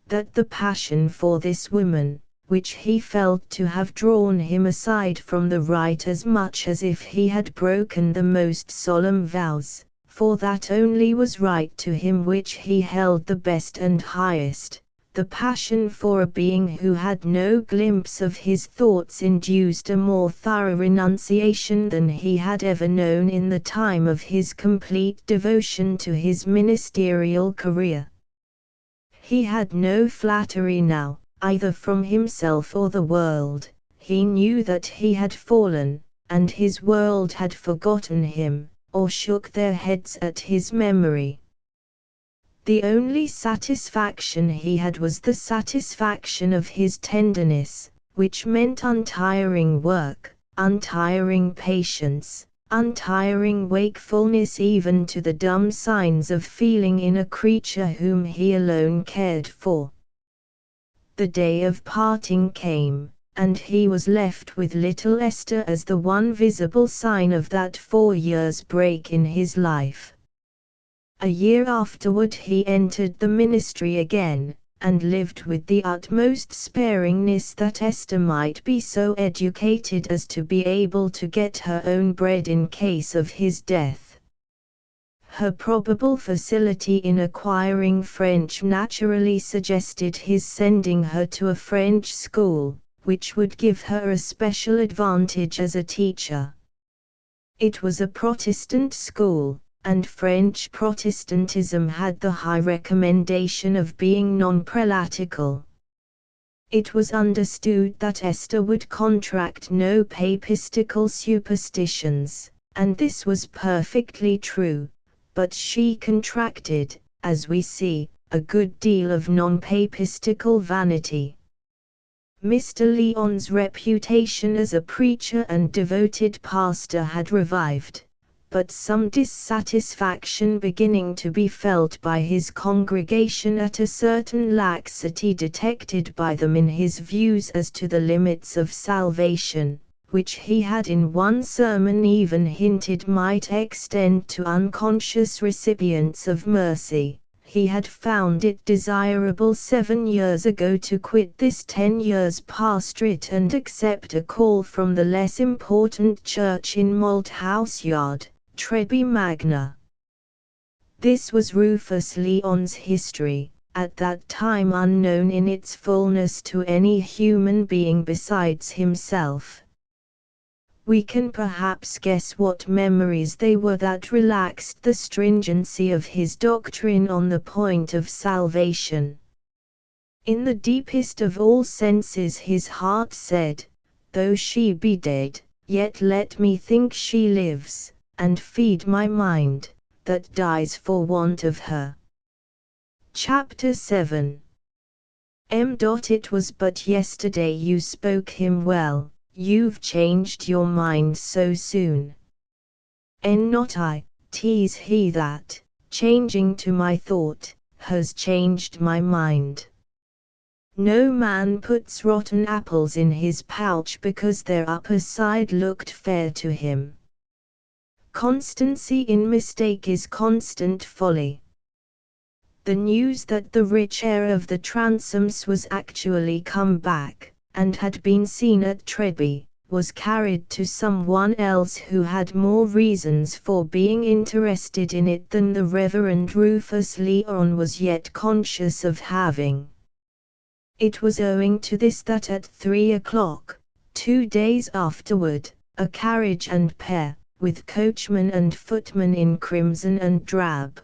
that the passion for this woman, which he felt to have drawn him aside from the right as much as if he had broken the most solemn vows, for that only was right to him which he held the best and highest, the passion for a being who had no glimpse of his thoughts induced a more thorough renunciation than he had ever known in the time of his complete devotion to his ministerial career. He had no flattery now, either from himself or the world. He knew that he had fallen, and his world had forgotten him, or shook their heads at his memory. The only satisfaction he had was the satisfaction of his tenderness, which meant untiring work, untiring patience, untiring wakefulness even to the dumb signs of feeling in a creature whom he alone cared for. The day of parting came, and he was left with little Esther as the one visible sign of that 4 years' break in his life. A year afterward he entered the ministry again, and lived with the utmost sparingness that Esther might be so educated as to be able to get her own bread in case of his death. Her probable facility in acquiring French naturally suggested his sending her to a French school, which would give her a special advantage as a teacher. It was a Protestant school, and French Protestantism had the high recommendation of being non-prelatical. It was understood that Esther would contract no papistical superstitions, and this was perfectly true, but she contracted, as we see, a good deal of non-papistical vanity. Mr. Lyon's reputation as a preacher and devoted pastor had revived, but some dissatisfaction beginning to be felt by his congregation at a certain laxity detected by them in his views as to the limits of salvation, which he had in one sermon even hinted might extend to unconscious recipients of mercy. He had found it desirable 7 years ago to quit this 10 years pastorate and accept a call from the less important church in Malthouse Yard, Treby Magna. This was Rufus Lyon's history, at that time unknown in its fullness to any human being besides himself. We can perhaps guess what memories they were that relaxed the stringency of his doctrine on the point of salvation. In the deepest of all senses his heart said, "Though she be dead, yet let me think she lives, and feed my mind, that dies for want of her." Chapter 7. It was but yesterday you spoke him well, you've changed your mind so soon. Not I, 'tis he that, changing to my thought, has changed my mind. No man puts rotten apples in his pouch because their upper side looked fair to him. Constancy in mistake is constant folly. The news that the rich heir of the Transomes was actually come back, and had been seen at Treby, was carried to someone else who had more reasons for being interested in it than the Reverend Rufus Lyon was yet conscious of having. It was owing to this that at 3 o'clock, 2 days afterward, a carriage and pair, with coachman and footman in crimson and drab,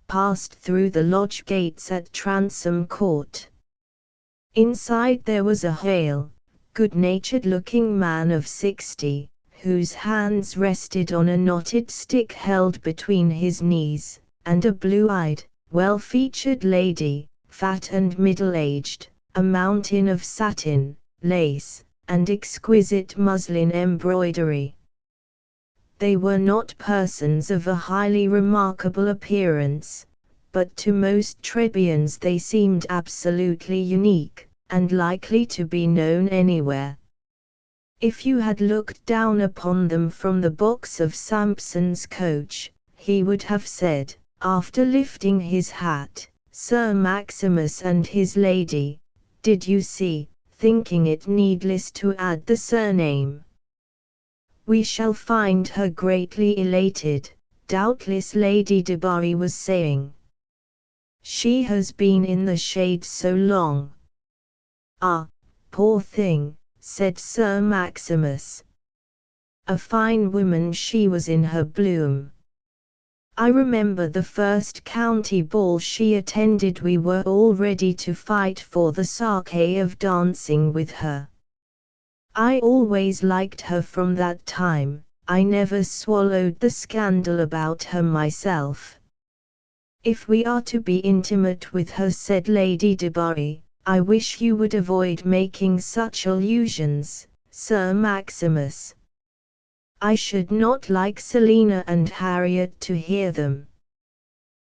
passed through the lodge gates at Transome Court. Inside there was a hale, good-natured-looking man of 60, whose hands rested on a knotted stick held between his knees, and a blue-eyed, well-featured lady, fat and middle-aged, a mountain of satin, lace, and exquisite muslin embroidery. They were not persons of a highly remarkable appearance, but to most Trebians they seemed absolutely unique, and likely to be known anywhere. If you had looked down upon them from the box of Sampson's coach, he would have said, after lifting his hat, "Sir Maximus and his lady, did you see," thinking it needless to add the surname. "We shall find her greatly elated," doubtless Lady Debarry was saying. "She has been in the shade so long." "Ah, poor thing," said Sir Maximus. "A fine woman she was in her bloom. I remember the first county ball she attended we were all ready to fight for the sake of dancing with her. I always liked her from that time, I never swallowed the scandal about her myself. If we are to be intimate with her, said Lady Debarry, I wish you would avoid making such allusions, Sir Maximus. I should not like Selina and Harriet to hear them.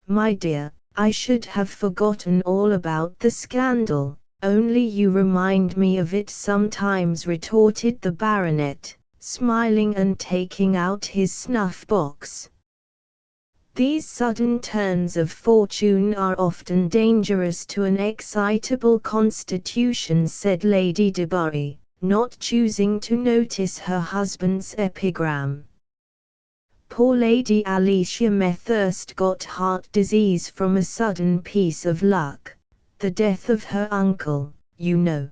My dear, I should have forgotten all about the scandal, only you remind me of it sometimes, retorted the baronet, smiling and taking out his snuff-box. These sudden turns of fortune are often dangerous to an excitable constitution, said Lady Debarry, not choosing to notice her husband's epigram. Poor Lady Alicia Methurst got heart disease from a sudden piece of luck, the death of her uncle, you know.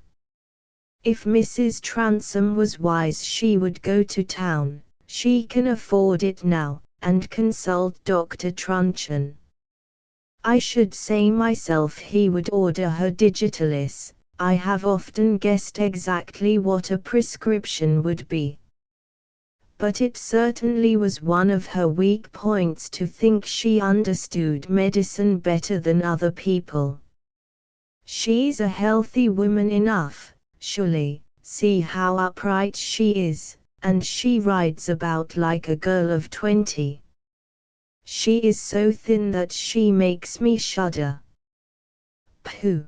If Mrs. Transome was wise she would go to town, she can afford it now, and consult Dr. Truncheon. I should say myself he would order her digitalis. I have often guessed exactly what a prescription would be. But it certainly was one of her weak points to think she understood medicine better than other people. She's a healthy woman enough, surely, see how upright she is, and she rides about like a girl of 20. She is so thin that she makes me shudder. Pooh!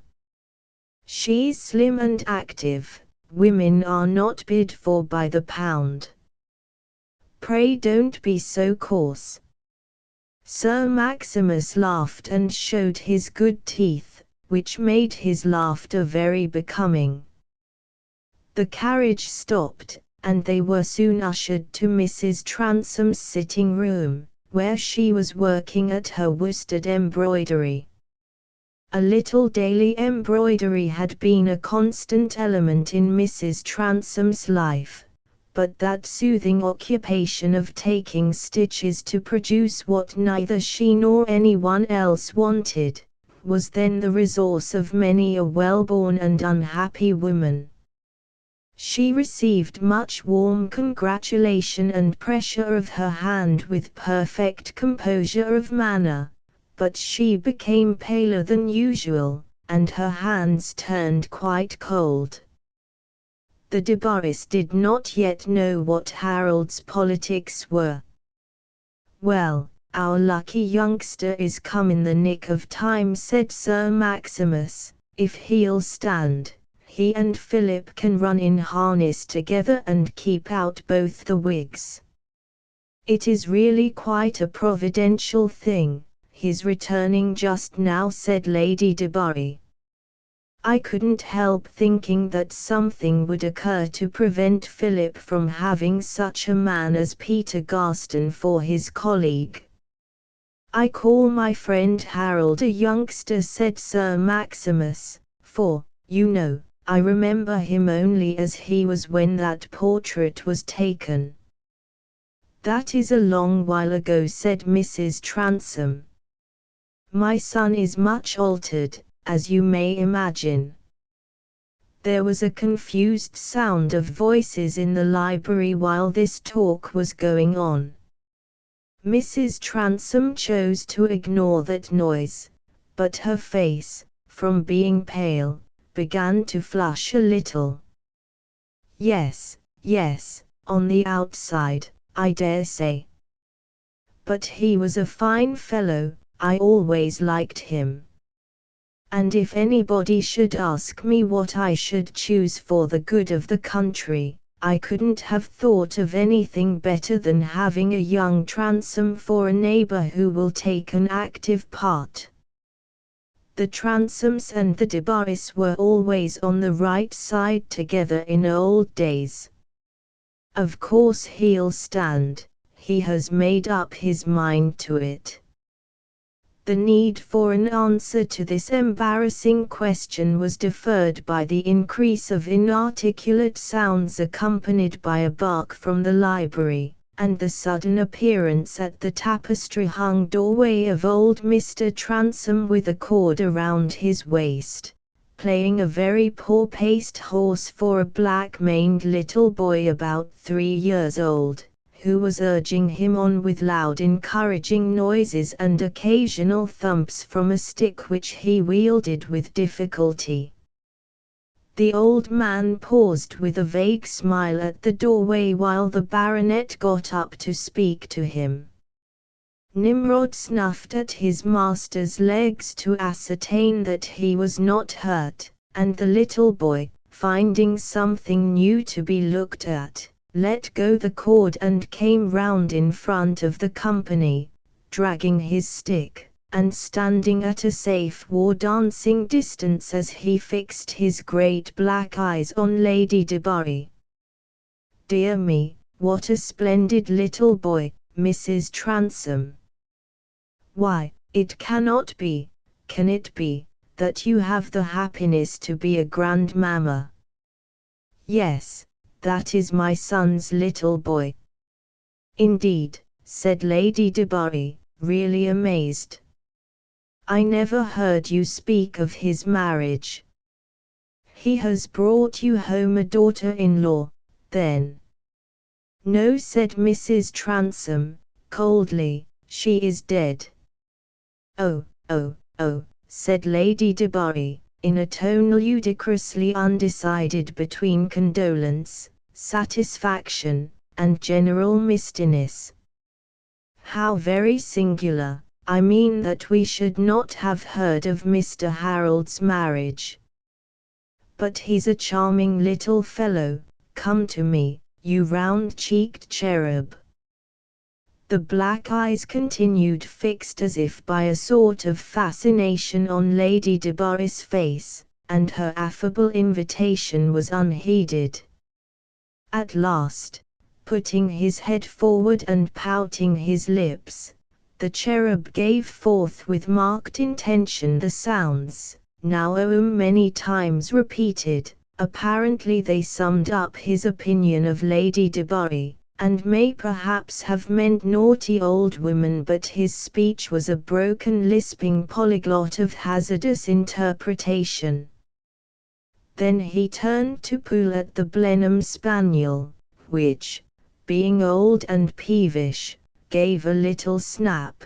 She's slim and active, women are not bid for by the pound. Pray don't be so coarse. Sir Maximus laughed and showed his good teeth, which made his laughter very becoming. The carriage stopped, and they were soon ushered to Mrs. Transome's sitting room, where she was working at her worsted embroidery. A little daily embroidery had been a constant element in Mrs. Transome's life, but that soothing occupation of taking stitches to produce what neither she nor anyone else wanted, was then the resource of many a well-born and unhappy woman. She received much warm congratulation and pressure of her hand with perfect composure of manner, but she became paler than usual, and her hands turned quite cold. The Debarrys did not yet know what Harold's politics were. Well, our lucky youngster is come in the nick of time, said Sir Maximus. If he'll stand, he and Philip can run in harness together and keep out both the Whigs. It is really quite a providential thing, his returning just now, said Lady Debarry. I couldn't help thinking that something would occur to prevent Philip from having such a man as Peter Garston for his colleague. I call my friend Harold a youngster, said Sir Maximus, for, you know, I remember him only as he was when that portrait was taken. That is a long while ago, said Mrs. Transome. My son is much altered, as you may imagine. There was a confused sound of voices in the library while this talk was going on. Mrs. Transome chose to ignore that noise, but her face, from being pale, began to flush a little. Yes, on the outside, I dare say. But he was a fine fellow, I always liked him. And if anybody should ask me what I should choose for the good of the country, I couldn't have thought of anything better than having a young Transome for a neighbour who will take an active part. The Transomes and the Debarrys were always on the right side together in old days. Of course he'll stand, he has made up his mind to it. The need for an answer to this embarrassing question was deferred by the increase of inarticulate sounds accompanied by a bark from the library, and the sudden appearance at the tapestry-hung doorway of old Mr. Transome with a cord around his waist, playing a very poor-paced horse for a black-maned little boy about 3 years old, who was urging him on with loud encouraging noises and occasional thumps from a stick which he wielded with difficulty. The old man paused with a vague smile at the doorway while the baronet got up to speak to him. Nimrod snuffed at his master's legs to ascertain that he was not hurt, and the little boy, finding something new to be looked at, let go the cord and came round in front of the company, dragging his stick, and standing at a safe war-dancing distance as he fixed his great black eyes on Lady Debarry. "Dear me, what a splendid little boy, Mrs. Transome! Why, it cannot be, can it be, that you have the happiness to be a grandmamma?" "Yes, that is my son's little boy." "Indeed," said Lady Debarry, really amazed. "I never heard you speak of his marriage. He has brought you home a daughter-in-law, then?" "No," said Mrs. Transome, coldly, "she is dead." "Oh, oh, oh," said Lady Debarry, in a tone ludicrously undecided between condolence, satisfaction, and general mistiness. "How very singular! I mean that we should not have heard of Mr. Harold's marriage. But he's a charming little fellow. Come to me, you round-cheeked cherub." The black eyes continued fixed as if by a sort of fascination on Lady Debarry's face, and her affable invitation was unheeded. At last, putting his head forward and pouting his lips, the cherub gave forth with marked intention the sounds, now many times repeated. Apparently they summed up his opinion of Lady Debarry, and may perhaps have meant naughty old woman, but his speech was a broken lisping polyglot of hazardous interpretation. Then he turned to pull at the Blenheim spaniel, which, being old and peevish, gave a little snap.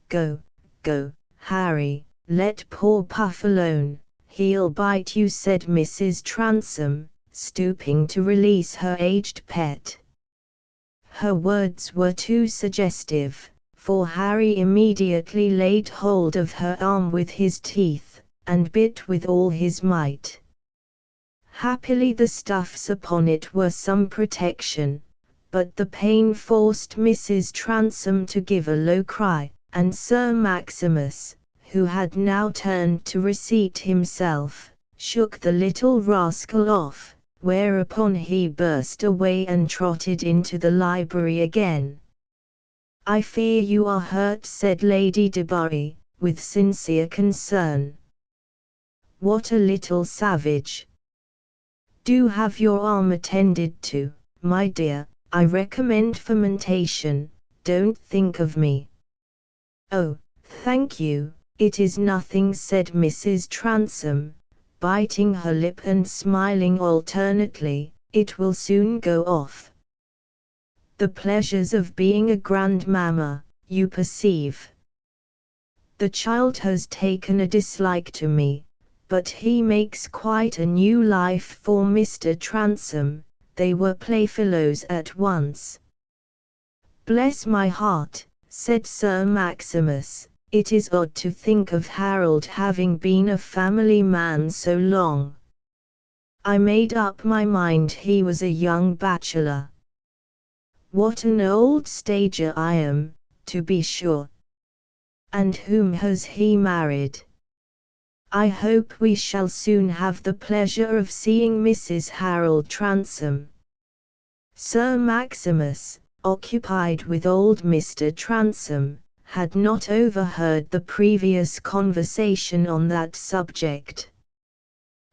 "Go, go, Harry, let poor Puff alone, he'll bite you," said Mrs. Transome, stooping to release her aged pet. Her words were too suggestive, for Harry immediately laid hold of her arm with his teeth, and bit with all his might. Happily the stuffs upon it were some protection, but the pain forced Mrs. Transome to give a low cry, and Sir Maximus, who had now turned to receipt himself, shook the little rascal off, whereupon he burst away and trotted into the library again. "I fear you are hurt," said Lady Debarry, with sincere concern. "What a little savage! Do have your arm attended to, my dear. I recommend fermentation. Don't think of me." "Oh, thank you, it is nothing," said Mrs. Transome, biting her lip and smiling alternately. "It will soon go off. The pleasures of being a grandmamma, you perceive. The child has taken a dislike to me, but he makes quite a new life for Mr. Transome. They were playfellows at once." "Bless my heart," said Sir Maximus, "it is odd to think of Harold having been a family man so long. I made up my mind he was a young bachelor. What an old stager I am, to be sure. And whom has he married? I hope we shall soon have the pleasure of seeing Mrs. Harold Transome." Sir Maximus, occupied with old Mr. Transome, had not overheard the previous conversation on that subject.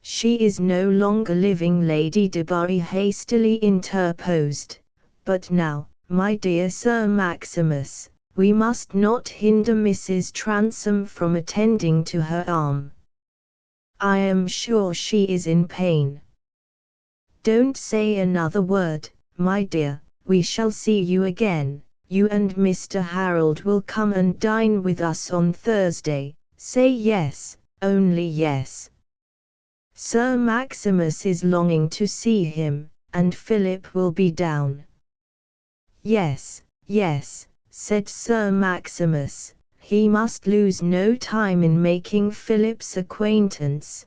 "She is no longer living," Lady Debarry hastily interposed. "But now, my dear Sir Maximus, we must not hinder Mrs. Transome from attending to her arm. I am sure she is in pain." "Don't say another word, my dear," we shall see you again. You and Mr. Harold will come and dine with us on Thursday. Say yes, only yes. Sir Maximus is longing to see him, and Philip will be down. Yes, yes, said Sir Maximus, he must lose no time in making Philip's acquaintance.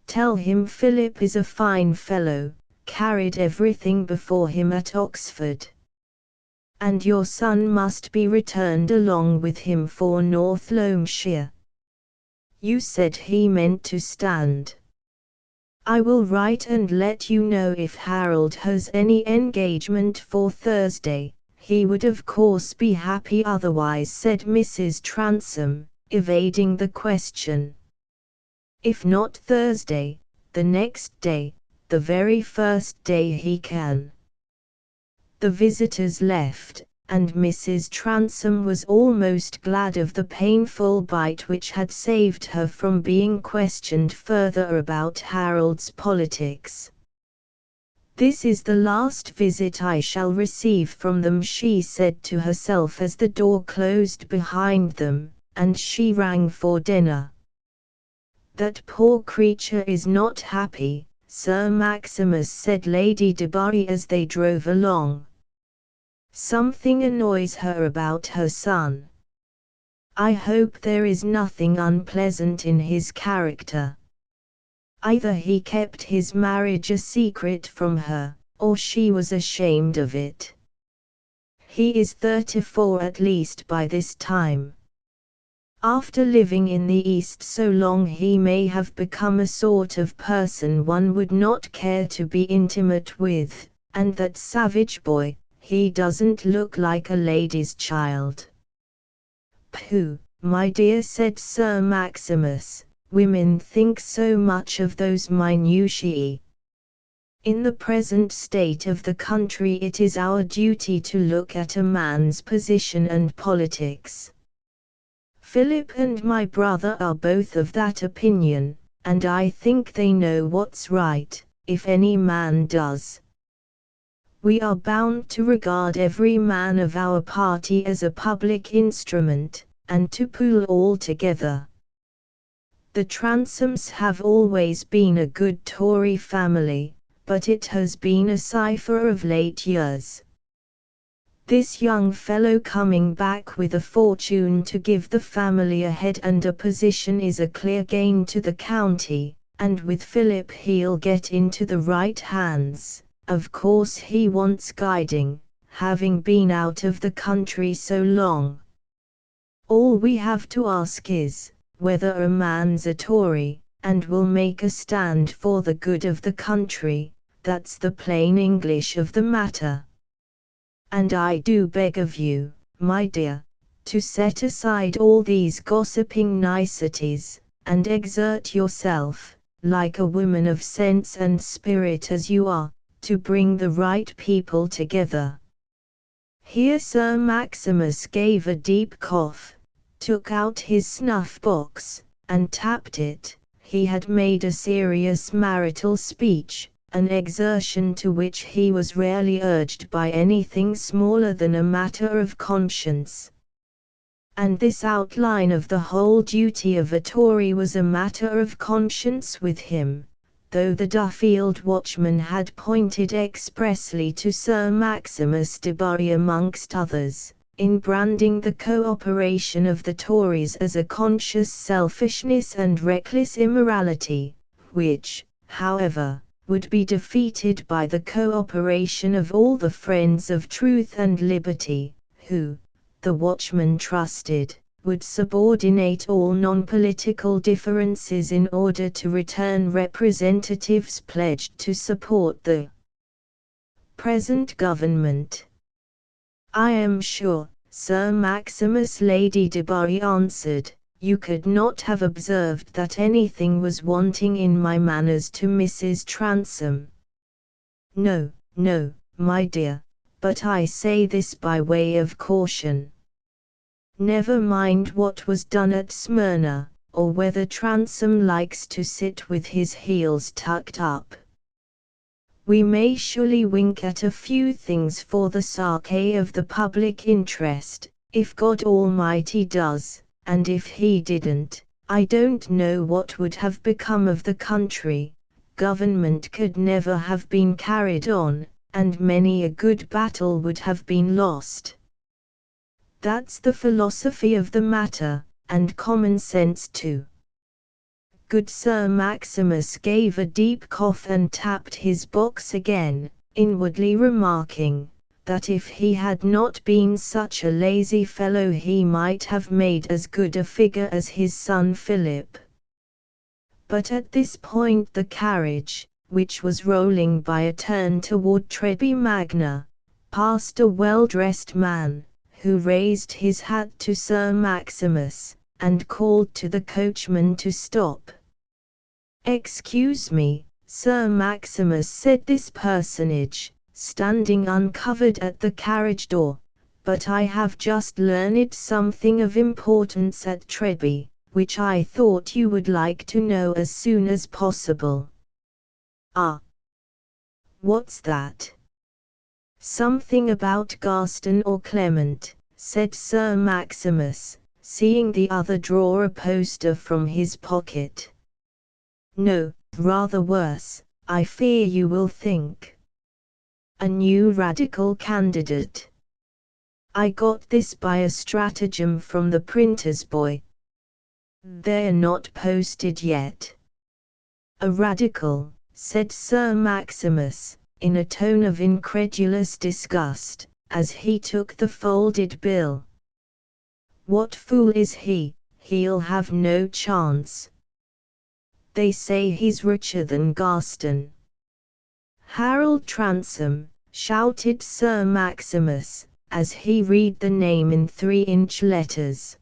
Tell him Philip is a fine fellow, carried everything before him at Oxford. And your son must be returned along with him for North Loamshire. You said he meant to stand. I will write and let you know if Harold has any engagement for Thursday. He would of course be happy otherwise, said Mrs. Transome, evading the question. If not Thursday, the next day, the very first day he can. The visitors left, and Mrs. Transome was almost glad of the painful bite which had saved her from being questioned further about Harold's politics. This is the last visit I shall receive from them, she said to herself as the door closed behind them, and she rang for dinner. That poor creature is not happy, Sir Maximus said Lady Debarry as they drove along. Something annoys her about her son. I hope there is nothing unpleasant in his character. Either he kept his marriage a secret from her, or she was ashamed of it. He is 34 at least by this time. After living in the East so long he may have become a sort of person one would not care to be intimate with, and that savage boy, he doesn't look like a lady's child. Pooh, my dear, said Sir Maximus, women think so much of those minutiae. In the present state of the country it is our duty to look at a man's position and politics. Philip and my brother are both of that opinion, and I think they know what's right, if any man does. We are bound to regard every man of our party as a public instrument, and to pool all together. The Transomes have always been a good Tory family, but it has been a cipher of late years. This young fellow coming back with a fortune to give the family a head and a position is a clear gain to the county, and with Philip he'll get into the right hands. Of course he wants guiding, having been out of the country so long. All we have to ask is, whether a man's a Tory, and will make a stand for the good of the country. That's the plain English of the matter. And I do beg of you, my dear, to set aside all these gossiping niceties, and exert yourself, like a woman of sense and spirit as you are, to bring the right people together. Here Sir Maximus gave a deep cough, took out his snuff-box, and tapped it. He had made a serious marital speech, an exertion to which he was rarely urged by anything smaller than a matter of conscience. And this outline of the whole duty of a Tory was a matter of conscience with him, though the Duffield Watchman had pointed expressly to Sir Maximus Debarry amongst others, in branding the co-operation of the Tories as a conscious selfishness and reckless immorality, which, however, would be defeated by the co-operation of all the friends of truth and liberty, who, the Watchman trusted, would subordinate all non-political differences in order to return representatives pledged to support the present government. I am sure, Sir Maximus, Lady Debarry answered, you could not have observed that anything was wanting in my manners to Mrs. Transome. No, no, my dear, but I say this by way of caution. Never mind what was done at Smyrna, or whether Transome likes to sit with his heels tucked up. We may surely wink at a few things for the sake of the public interest, if God Almighty does, and if He didn't, I don't know what would have become of the country. Government could never have been carried on, and many a good battle would have been lost. That's the philosophy of the matter, and common sense too. Good Sir Maximus gave a deep cough and tapped his box again, inwardly remarking that if he had not been such a lazy fellow he might have made as good a figure as his son Philip. But at this point the carriage, which was rolling by a turn toward Treby Magna, passed a well-dressed man, who raised his hat to Sir Maximus, and called to the coachman to stop. "Excuse me, Sir Maximus," said this personage, standing uncovered at the carriage door, "but I have just learned something of importance at Treby, which I thought you would like to know as soon as possible." "Ah, what's that?" "Something about Garston or Clement," said Sir Maximus, seeing the other draw a poster from his pocket. "No, rather worse, I fear you will think. A new radical candidate. I got this by a stratagem from the printer's boy. They're not posted yet." "A radical," said Sir Maximus, in a tone of incredulous disgust, as he took the folded bill. "What fool is he? He'll have no chance. They say he's richer than Garston." "Harold Transome," shouted Sir Maximus, as he read the name in 3-inch letters.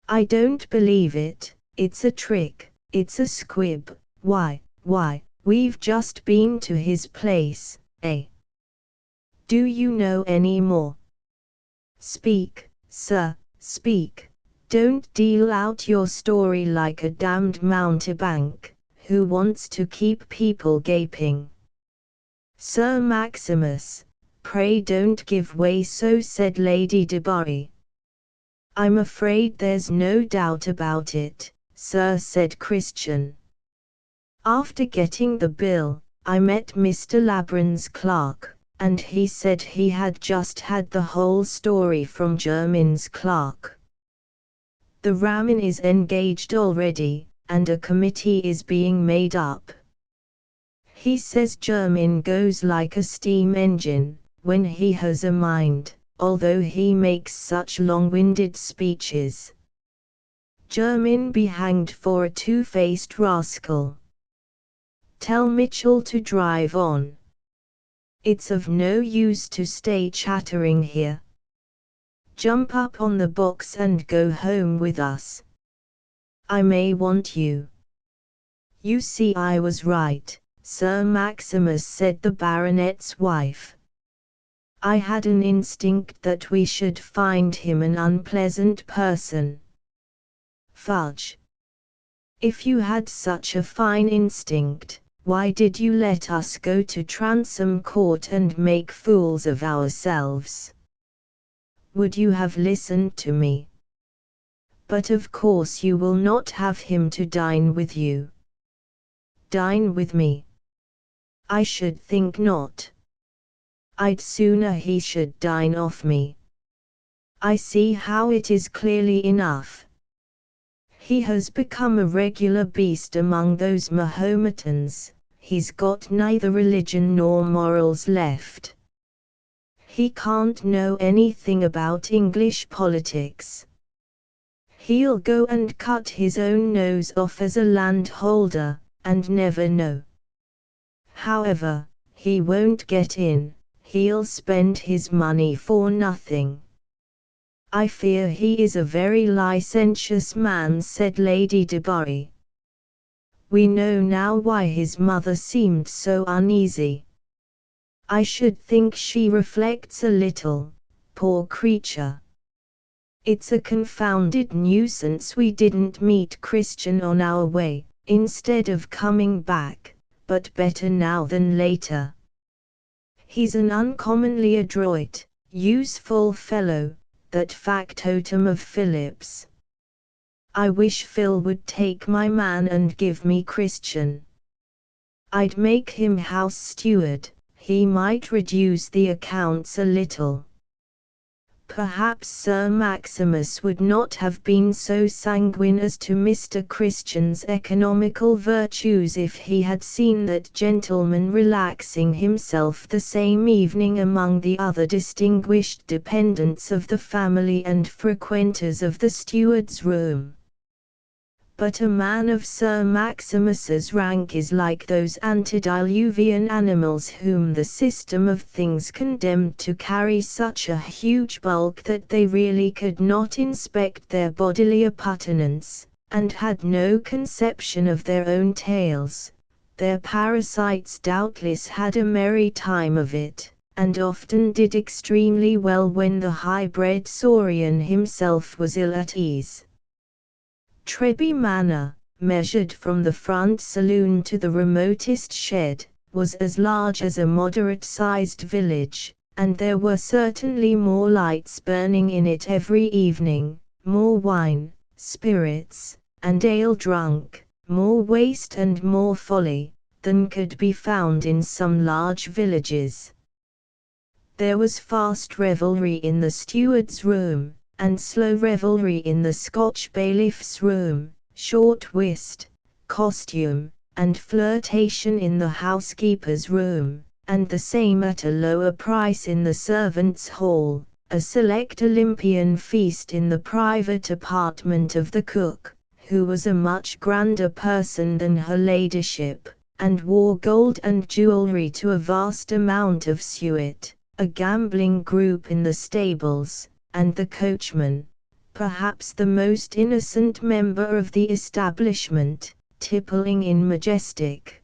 "I don't believe it, it's a trick, it's a squib. Why, we've just been to his place, eh? Do you know any more? Speak, sir, speak. Don't deal out your story like a damned mountebank, who wants to keep people gaping." "Sir Maximus, pray don't give way so," said Lady Debarry. "I'm afraid there's no doubt about it, sir," said Christian. "After getting the bill, I met Mr. Labron's clerk, and he said he had just had the whole story from Jermyn's clerk. The Ramin is engaged already, and a committee is being made up. He says Jermyn goes like a steam engine, when he has a mind, although he makes such long-winded speeches. Jermyn be hanged for a two-faced rascal. Tell Mitchell to drive on. It's of no use to stay chattering here. Jump up on the box and go home with us. I may want you." "You see I was right, Sir Maximus," said the baronet's wife. "I had an instinct that we should find him an unpleasant person." "Fudge! If you had such a fine instinct, why did you let us go to Transome Court and make fools of ourselves? Would you have listened to me? But of course you will not have him to dine with you." "Dine with me? I should think not. I'd sooner he should dine off me. I see how it is clearly enough. He has become a regular beast among those Mahometans. He's got neither religion nor morals left. He can't know anything about English politics. He'll go and cut his own nose off as a landholder, and never know. However, he won't get in, he'll spend his money for nothing." "I fear he is a very licentious man," said Lady Debarry. "We know now why his mother seemed so uneasy. I should think she reflects a little, poor creature. It's a confounded nuisance we didn't meet Christian on our way, instead of coming back, but better now than later. He's an uncommonly adroit, useful fellow, that factotum of Philip's. I wish Phil would take my man and give me Christian. I'd make him house steward, he might reduce the accounts a little. Perhaps Sir Maximus would not have been so sanguine as to Mr. Christian's economical virtues if he had seen that gentleman relaxing himself the same evening among the other distinguished dependents of the family and frequenters of the steward's room. But a man of Sir Maximus's rank is like those antediluvian animals whom the system of things condemned to carry such a huge bulk that they really could not inspect their bodily appurtenance, and had no conception of their own tails. Their parasites doubtless had a merry time of it, and often did extremely well when the high-bred saurian himself was ill at ease. Treby Manor, measured from the front saloon to the remotest shed, was as large as a moderate-sized village, and there were certainly more lights burning in it every evening, more wine, spirits, and ale drunk, more waste and more folly, than could be found in some large villages. There was fast revelry in the steward's room, and slow revelry in the Scotch bailiff's room, short whist, costume, and flirtation in the housekeeper's room, and the same at a lower price in the servants' hall, a select Olympian feast in the private apartment of the cook, who was a much grander person than her ladyship, and wore gold and jewellery to a vast amount of suet, a gambling group in the stables, and the coachman, perhaps the most innocent member of the establishment, tippling in majestic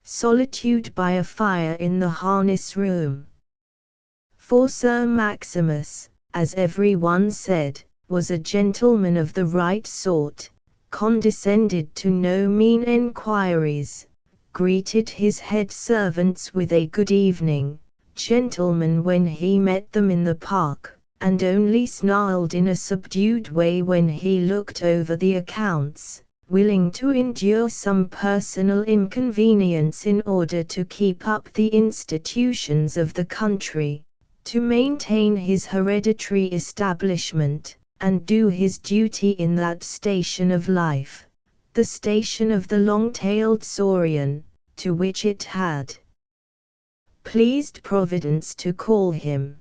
solitude by a fire in the harness-room. For Sir Maximus, as every one said, was a gentleman of the right sort, condescended to no mean enquiries, greeted his head servants with a good evening, gentlemen when he met them in the park, and only snarled in a subdued way when he looked over the accounts, willing to endure some personal inconvenience in order to keep up the institutions of the country, to maintain his hereditary establishment, and do his duty in that station of life, the station of the long-tailed saurian, to which it had pleased Providence to call him.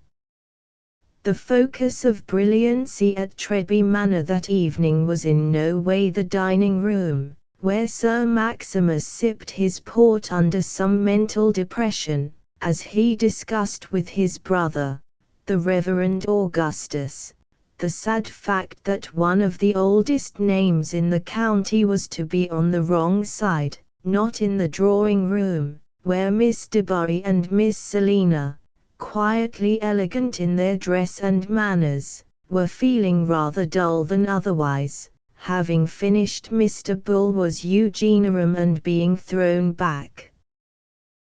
The focus of brilliancy at Treby Manor that evening was in no way the dining room, where Sir Maximus sipped his port under some mental depression, as he discussed with his brother, the Reverend Augustus, the sad fact that one of the oldest names in the county was to be on the wrong side, not in the drawing-room, where Miss Debarry and Miss Selina, quietly elegant in their dress and manners, were feeling rather dull than otherwise, having finished Mr. Bulwer's Eugenerum and being thrown back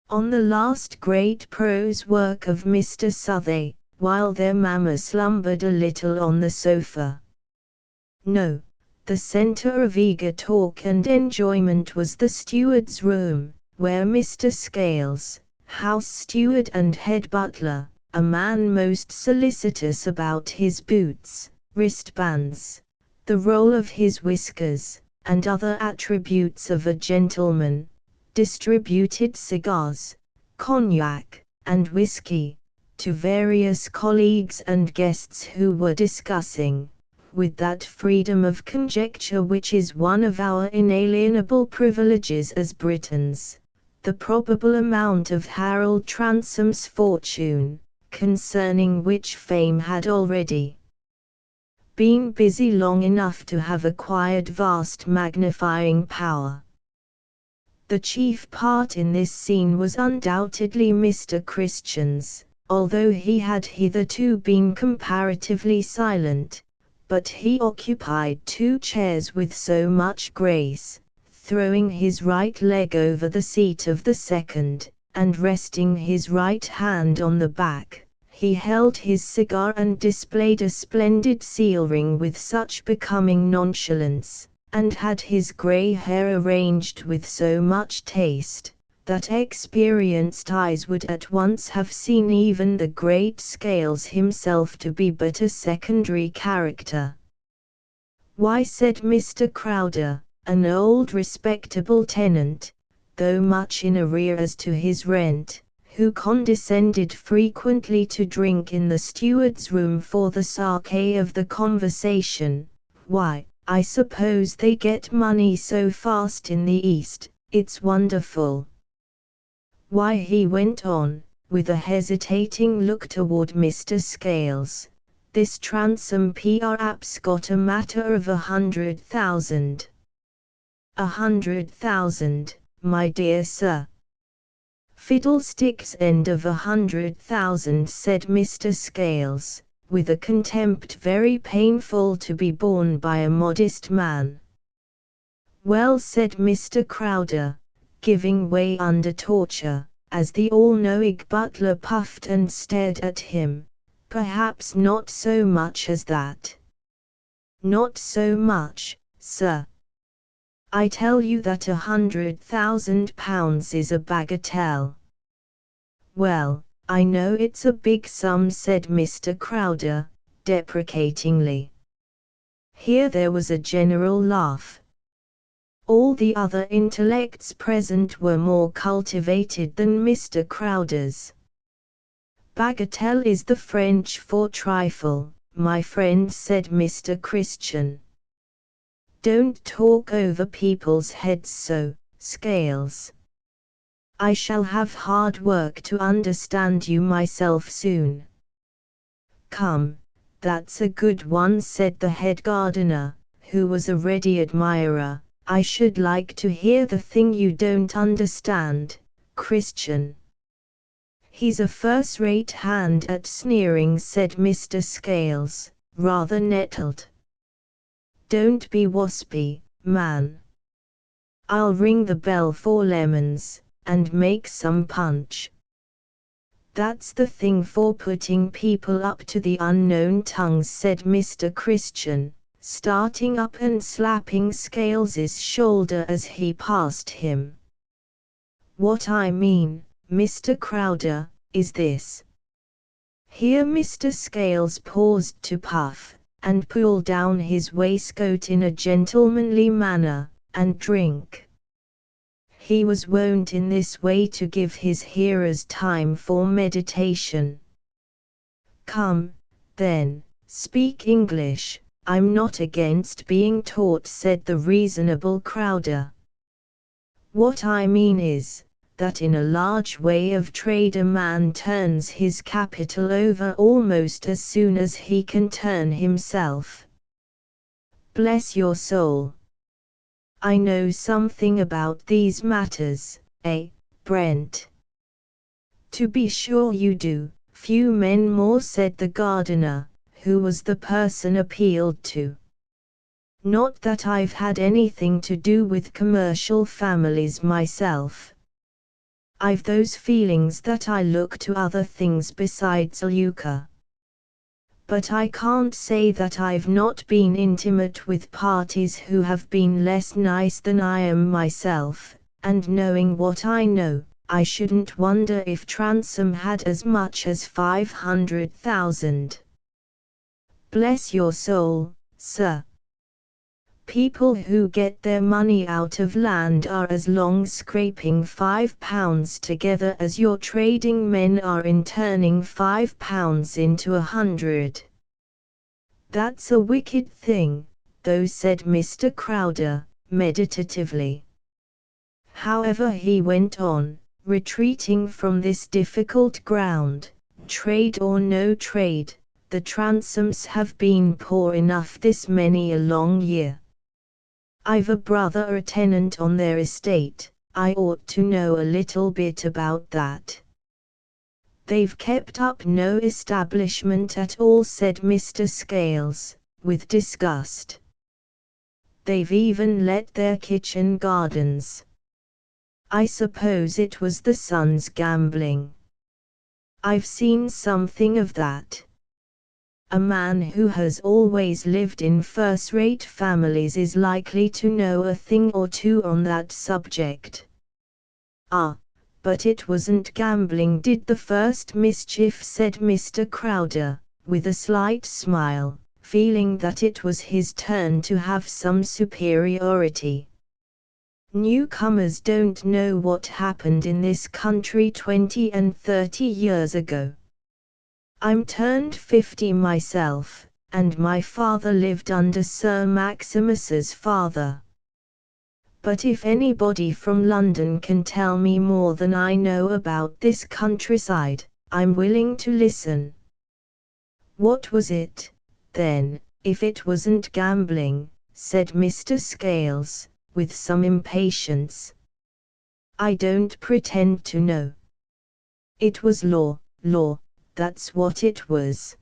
on the last great prose work of Mr. Southey, while their mamma slumbered a little on the sofa. No, the centre of eager talk and enjoyment was the steward's room, where Mr. Scales, house steward and head butler, a man most solicitous about his boots, wristbands, the roll of his whiskers, and other attributes of a gentleman, distributed cigars, cognac, and whisky, to various colleagues and guests who were discussing, with that freedom of conjecture which is one of our inalienable privileges as Britons, the probable amount of Harold Transome's fortune, concerning which fame had already been busy long enough to have acquired vast magnifying power. The chief part in this scene was undoubtedly Mr. Christian's, although he had hitherto been comparatively silent, but he occupied two chairs with so much grace, throwing his right leg over the seat of the second, and resting his right hand on the back, he held his cigar and displayed a splendid seal ring with such becoming nonchalance, and had his grey hair arranged with so much taste, that experienced eyes would at once have seen even the great Scales himself to be but a secondary character. "Why," said Mr. Crowder, an old respectable tenant, though much in arrear as to his rent, who condescended frequently to drink in the steward's room for the sake of the conversation, "why, I suppose they get money so fast in the East, it's wonderful. Why," he went on, with a hesitating look toward Mr. Scales, "this Transome perhaps got a matter of 100,000. 100,000, my dear sir." "Fiddlestick's end of 100,000, said Mr. Scales, with a contempt very painful to be borne by a modest man. "Well," said Mr. Crowder, giving way under torture, as the all-knowing butler puffed and stared at him, "perhaps not so much as that." "Not so much, sir. I tell you that 100,000 pounds is a bagatelle." "Well, I know it's a big sum," said Mr. Crowder, deprecatingly. Here there was a general laugh. All the other intellects present were more cultivated than Mr. Crowder's. "Bagatelle is the French for trifle, my friend," said Mr. Christian. "Don't talk over people's heads so, Scales. I shall have hard work to understand you myself soon." "Come, that's a good one," said the head gardener, who was a ready admirer. "I should like to hear the thing you don't understand, Christian." "He's a first-rate hand at sneering," said Mr. Scales, rather nettled. "Don't be waspy, man. I'll ring the bell for lemons, and make some punch. That's the thing for putting people up to the unknown tongues," said Mr. Christian, starting up and slapping Scales's shoulder as he passed him. "What I mean, Mr. Crowder, is this." Here Mr. Scales paused to puff, and pull down his waistcoat in a gentlemanly manner, and drink. He was wont in this way to give his hearers time for meditation. "Come, then, speak English. I'm not against being taught," said the reasonable Crowder. "What I mean is, that in a large way of trade a man turns his capital over almost as soon as he can turn himself." "Bless your soul! I know something about these matters, Brent?" "To be sure you do, few men more," said the gardener, who was the person appealed to. "Not that I've had anything to do with commercial families myself. I've those feelings that I look to other things besides lucre. But I can't say that I've not been intimate with parties who have been less nice than I am myself, and knowing what I know, I shouldn't wonder if Transome had as much as 500,000. Bless your soul, sir! People who get their money out of land are as long scraping £5 together as your trading men are in turning £5 into 100. "That's a wicked thing, though," said Mr. Crowder, meditatively. "However," he went on, retreating from this difficult ground, "trade or no trade, the Transomes have been poor enough this many a long year. I've a brother a tenant on their estate, I ought to know a little bit about that." "They've kept up no establishment at all," said Mr. Scales, with disgust. They've even let their kitchen gardens. I suppose it was the son's gambling. I've seen something of that. A man who has always lived in first-rate families is likely to know a thing or two on that subject. Ah, but it wasn't gambling did the first mischief, said Mr. Crowder, with a slight smile, feeling that it was his turn to have some superiority. Newcomers don't know what happened in this country 20 and 30 years ago. I'm turned 50 myself, and my father lived under Sir Maximus's father. But if anybody from London can tell me more than I know about this countryside, I'm willing to listen. What was it, then, if it wasn't gambling? Said Mr. Scales, with some impatience. I don't pretend to know. It was law, that's what it was.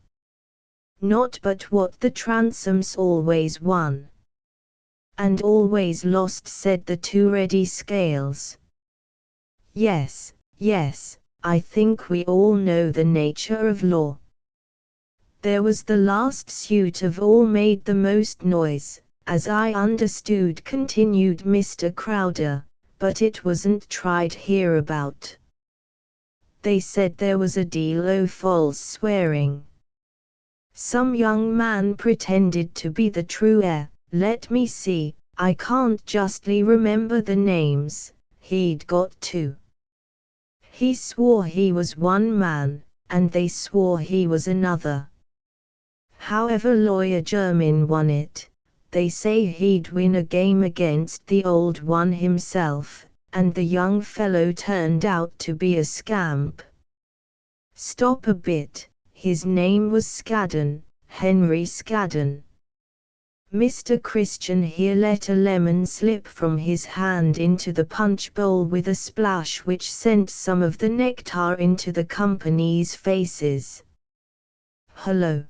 Not but what the Transomes always won. And always lost, said the two-ready Scales. Yes, I think we all know the nature of law. There was the last suit of all made the most noise, as I understood, continued Mr. Crowder, but it wasn't tried hereabout. They said there was a deal o' false swearing. Some young man pretended to be the true heir. Let me see, I can't justly remember the names. He'd got two. He swore he was one man, and they swore he was another. However, Lawyer Jermyn won it. They say he'd win a game against the old one himself, and the young fellow turned out to be a scamp. Stop a bit, his name was Scadden, Henry Scadden. Mr. Christian here let a lemon slip from his hand into the punch bowl with a splash which sent some of the nectar into the company's faces. Hullo!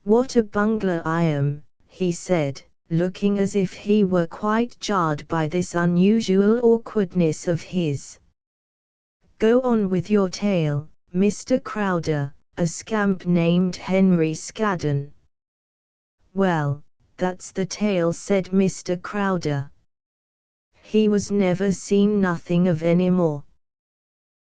What a bungler I am, he said, looking as if he were quite jarred by this unusual awkwardness of his. Go on with your tale, Mr. Crowder. A scamp named Henry Scadden. Well, that's the tale, said Mr. Crowder. He was never seen nothing of any more.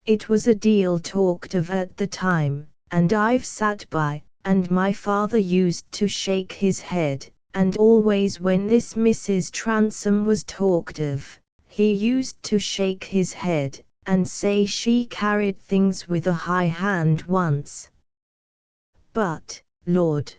It was a deal talked of at the time, and I've sat by, and my father used to shake his head, and always when this Mrs. Transome was talked of, he used to shake his head, and say she carried things with a high hand once. But, Lord,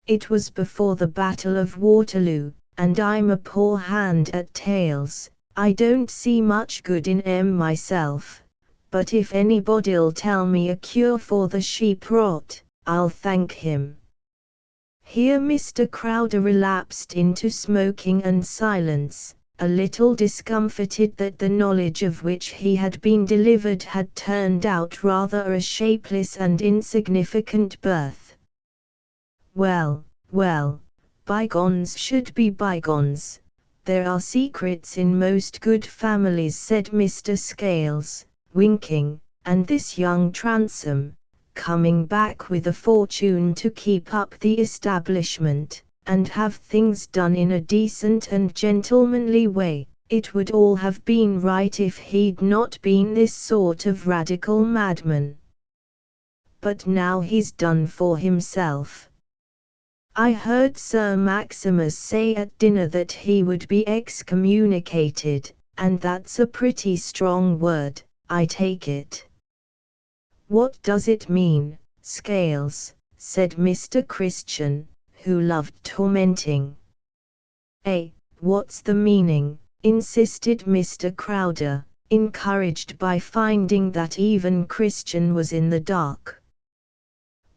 it was before the Battle of Waterloo, and I'm a poor hand at tales. I don't see much good in 'em myself, but if anybody'll tell me a cure for the sheep rot, I'll thank him. Here Mr. Crowder relapsed into smoking and silence, a little discomfited that the knowledge of which he had been delivered had turned out rather a shapeless and insignificant birth. Well, bygones should be bygones. There are secrets in most good families, said Mr. Scales, winking, and this young Transome, coming back with a fortune to keep up the establishment, and have things done in a decent and gentlemanly way, it would all have been right if he'd not been this sort of radical madman. But now he's done for himself. I heard Sir Maximus say at dinner that he would be excommunicated, and that's a pretty strong word, I take it. What does it mean, Scales? Said Mr. Christian, who loved tormenting. What's the meaning? Insisted Mr. Crowder, encouraged by finding that even Christian was in the dark.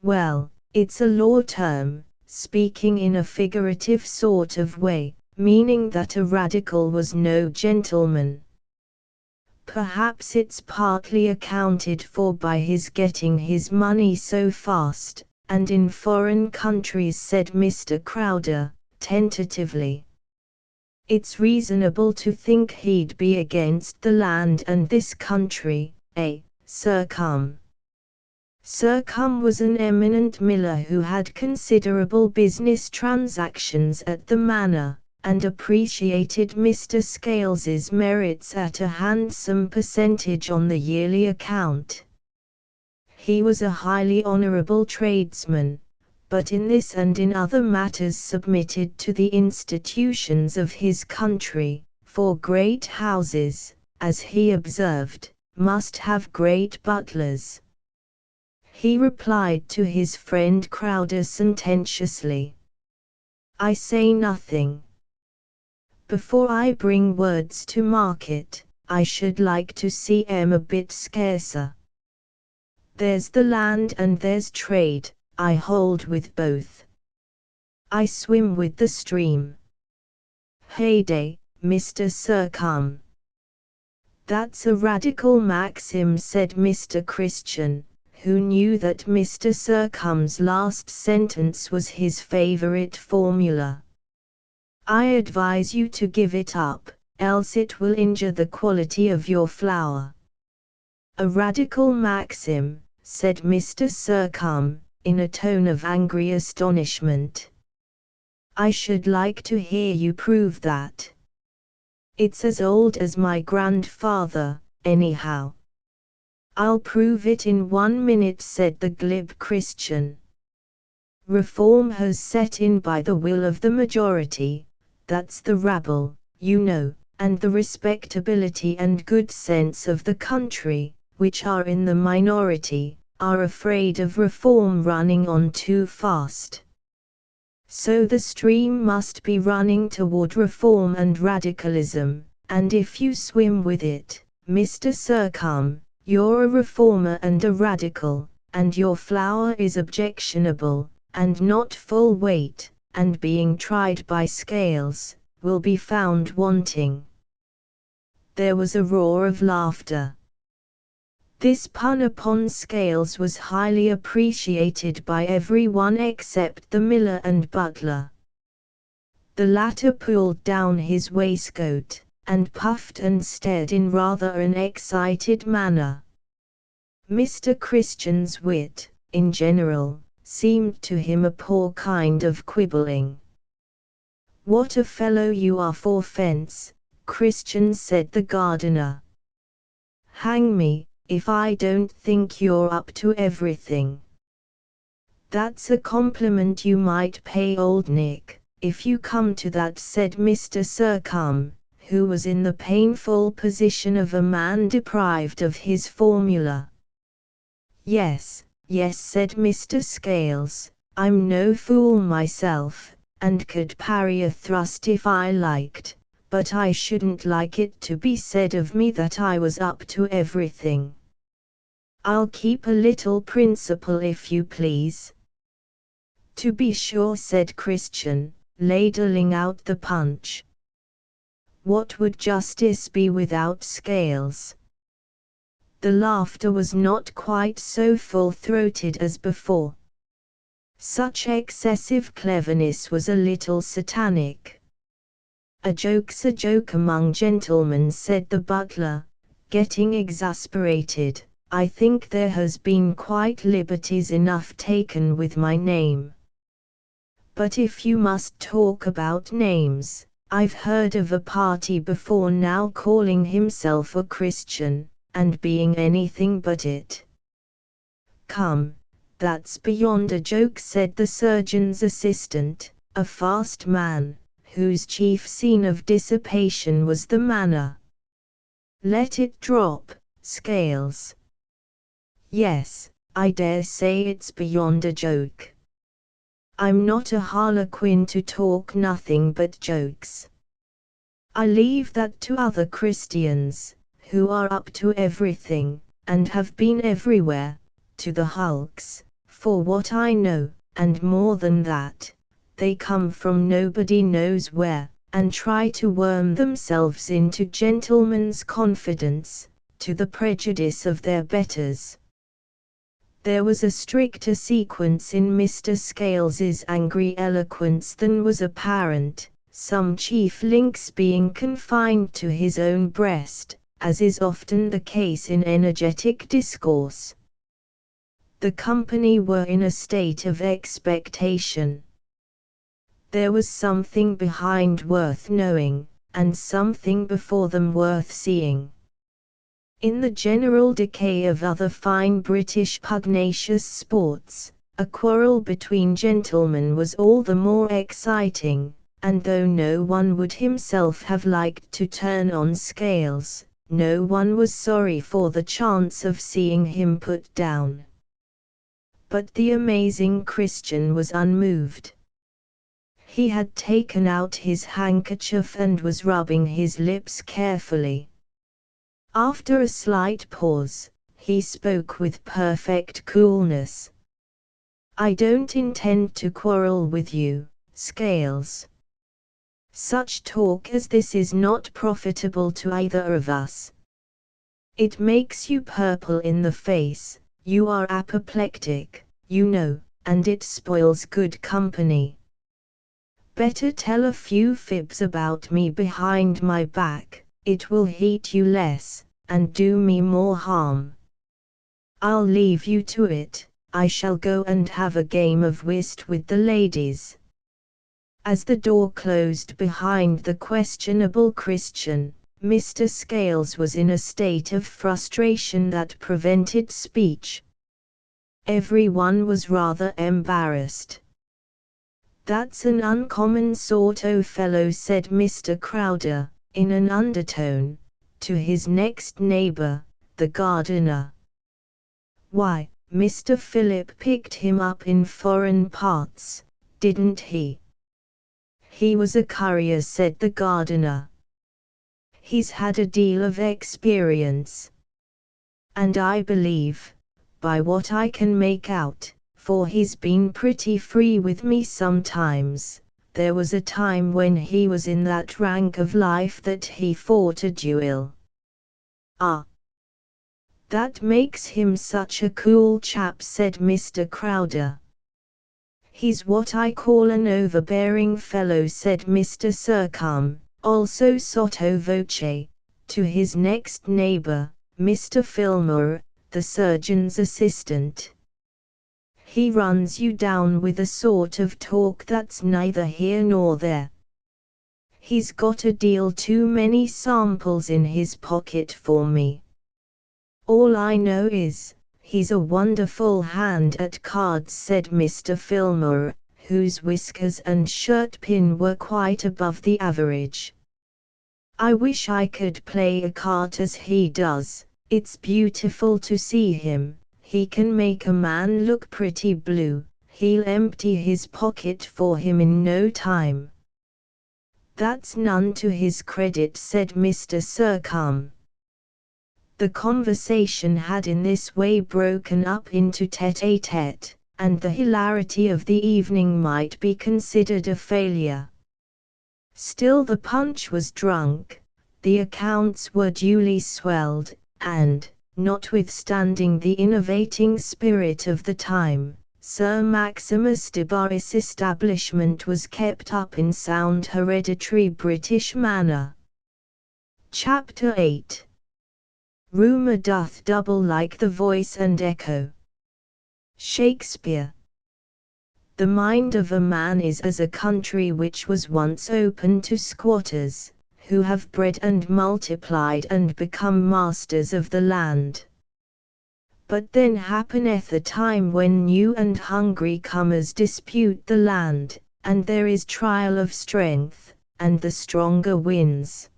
Well, it's a law term, speaking in a figurative sort of way, meaning that a radical was no gentleman. Perhaps it's partly accounted for by his getting his money so fast, and in foreign countries, said Mr. Crowder, tentatively. It's reasonable to think he'd be against the land and this country, Sir Cum. Sir Cum was an eminent miller who had considerable business transactions at the manor, and appreciated Mr. Scales's merits at a handsome percentage on the yearly account. He was a highly honourable tradesman, but in this and in other matters submitted to the institutions of his country, for great houses, as he observed, must have great butlers. He replied to his friend Crowder sententiously, "I say nothing. Before I bring words to market, I should like to see 'em a bit scarcer. There's the land and there's trade, I hold with both. I swim with the stream. Heyday, Mr. Sir Cum." "That's a radical maxim," said Mr. Christian, who knew that Mr. Sir Cum's last sentence was his favorite formula. "I advise you to give it up, else it will injure the quality of your flour." "A radical maxim," said Mr. Sir Cum, in a tone of angry astonishment. "I should like to hear you prove that." "It's as old as my grandfather, anyhow." "I'll prove it in 1 minute," said the glib Christian. "Reform has set in by the will of the majority, that's the rabble, you know, and the respectability and good sense of the country, which are in the minority, are afraid of reform running on too fast. So the stream must be running toward reform and radicalism, and if you swim with it, Mr. Sir Cum, you're a reformer and a radical, and your flour is objectionable, and not full weight, and being tried by scales, will be found wanting." There was a roar of laughter. This pun upon scales was highly appreciated by everyone except the miller and butler. The latter pulled down his waistcoat, and puffed and stared in rather an excited manner. Mr. Christian's wit, in general, seemed to him a poor kind of quibbling. "What a fellow you are for fence, Christian," said the gardener. "Hang me, if I don't think you're up to everything." "That's a compliment you might pay old Nick, if you come to that," said Mr. Sir Cum, who was in the painful position of a man deprived of his formula. "Yes, yes," said Mr. Scales, "I'm no fool myself, and could parry a thrust if I liked, but I shouldn't like it to be said of me that I was up to everything. I'll keep a little principle if you please." "To be sure," said Christian, ladling out the punch. "What would justice be without Scales?" The laughter was not quite so full-throated as before. Such excessive cleverness was a little satanic. "A joke's a joke among gentlemen," said the butler, getting exasperated. "I think there has been quite liberties enough taken with my name. But if you must talk about names, I've heard of a party before now calling himself a Christian, and being anything but it." "Come, that's beyond a joke," said the surgeon's assistant, a fast man, whose chief scene of dissipation was the manor. "Let it drop, Scales." "Yes, I dare say it's beyond a joke. I'm not a harlequin to talk nothing but jokes. I leave that to other Christians, who are up to everything, and have been everywhere, to the hulks, for what I know, and more than that, they come from nobody knows where, and try to worm themselves into gentlemen's confidence, to the prejudice of their betters. There was a stricter sequence in Mr. Scales's angry eloquence than was apparent, some chief links being confined to his own breast, as is often the case in energetic discourse. The company were in a state of expectation. There was something behind worth knowing, and something before them worth seeing. In the general decay of other fine British pugnacious sports, a quarrel between gentlemen was all the more exciting, and though no one would himself have liked to turn on Scales, no one was sorry for the chance of seeing him put down. But the amazing Christian was unmoved. He had taken out his handkerchief and was rubbing his lips carefully. After a slight pause, he spoke with perfect coolness. "I don't intend to quarrel with you, Scales. Such talk as this is not profitable to either of us. It makes you purple in the face, you are apoplectic, you know, and it spoils good company. Better tell a few fibs about me behind my back, it will heat you less, and do me more harm. I'll leave you to it, I shall go and have a game of whist with the ladies." As the door closed behind the questionable Christian, Mr. Scales was in a state of frustration that prevented speech. Everyone was rather embarrassed. "That's an uncommon sort o' fellow," said Mr. Crowder, in an undertone, to his next neighbor, the gardener. "Why, Mr. Philip picked him up in foreign parts, didn't he?" "He was a courier," said the gardener. "He's had a deal of experience. And I believe, by what I can make out, for he's been pretty free with me sometimes, there was a time when he was in that rank of life that he fought a duel." "Ah! That makes him such a cool chap," said Mr. Crowder. "He's what I call an overbearing fellow," said Mr. Surcombe, also sotto voce, to his next neighbor, Mr. Fillmore, the surgeon's assistant. "He runs you down with a sort of talk that's neither here nor there. He's got a deal too many samples in his pocket for me. All I know is, he's a wonderful hand at cards," said Mr. Fillmore, whose whiskers and shirt-pin were quite above the average. "I wish I could play a card as he does, it's beautiful to see him. He can make a man look pretty blue, he'll empty his pocket for him in no time." "That's none to his credit," said Mr. Surcombe. The conversation had in this way broken up into tête-à-tête, and the hilarity of the evening might be considered a failure. Still the punch was drunk, the accounts were duly swelled, and, notwithstanding the innovating spirit of the time, Sir Maximus de Boris' establishment was kept up in sound hereditary British manner. Chapter 8. Rumour doth double like the voice and echo. Shakespeare. The mind of a man is as a country which was once open to squatters, who have bred and multiplied and become masters of the land. But then happeneth a time when new and hungry comers dispute the land, and there is trial of strength, and the stronger wins.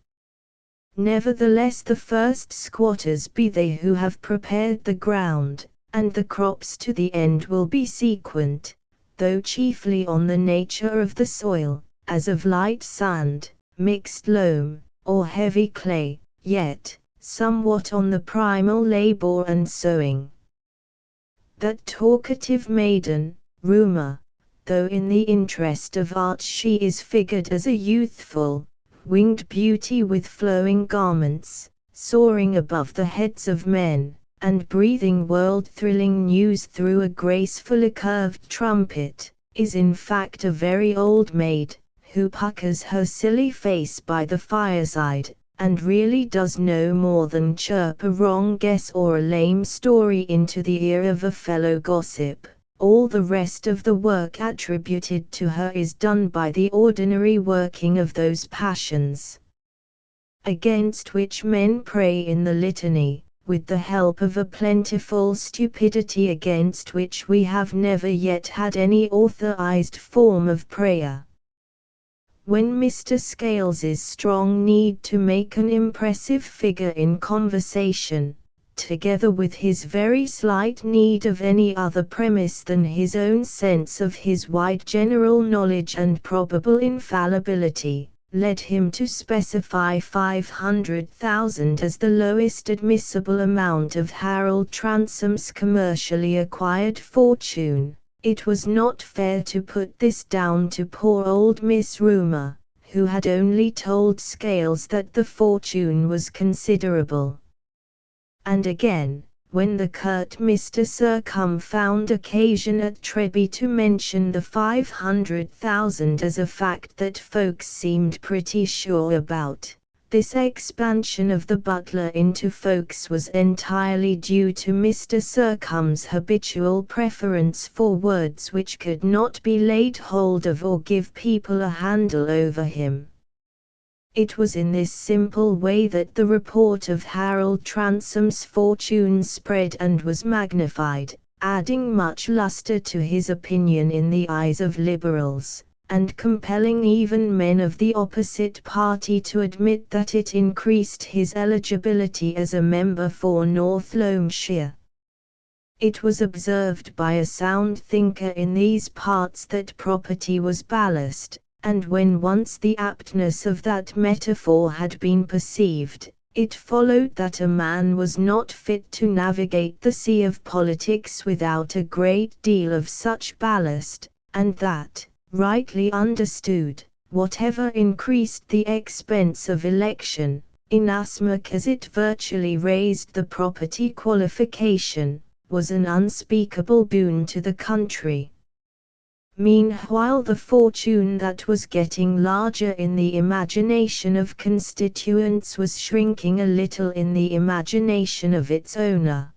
Nevertheless the first squatters be they who have prepared the ground, and the crops to the end will be sequent, though chiefly on the nature of the soil, as of light sand, mixed loam, or heavy clay, yet, somewhat on the primal labour and sowing. That talkative maiden, Rumour, though in the interest of art she is figured as a youthful, winged beauty with flowing garments, soaring above the heads of men, and breathing world-thrilling news through a gracefully curved trumpet, is in fact a very old maid, who puckers her silly face by the fireside, and really does no more than chirp a wrong guess or a lame story into the ear of a fellow gossip. All the rest of the work attributed to her is done by the ordinary working of those passions against which men pray in the litany, with the help of a plentiful stupidity against which we have never yet had any authorized form of prayer. When Mr. Scales's strong need to make an impressive figure in conversation, together with his very slight need of any other premise than his own sense of his wide general knowledge and probable infallibility, led him to specify 500,000 as the lowest admissible amount of Harold Transome's commercially acquired fortune, it was not fair to put this down to poor old Miss Rumour, who had only told Scales that the fortune was considerable. And again, when the curt Mr. Sercombe found occasion at Treby to mention the 500,000 as a fact that folks seemed pretty sure about, this expansion of the butler into folks was entirely due to Mr. Sercombe's habitual preference for words which could not be laid hold of or give people a handle over him. It was in this simple way that the report of Harold Transome's fortune spread and was magnified, adding much lustre to his opinion in the eyes of liberals, and compelling even men of the opposite party to admit that it increased his eligibility as a member for North Loamshire. It was observed by a sound thinker in these parts that property was ballast, and when once the aptness of that metaphor had been perceived, it followed that a man was not fit to navigate the sea of politics without a great deal of such ballast, and that, rightly understood, whatever increased the expense of election, inasmuch as it virtually raised the property qualification, was an unspeakable boon to the country. Meanwhile the fortune that was getting larger in the imagination of constituents was shrinking a little in the imagination of its owner.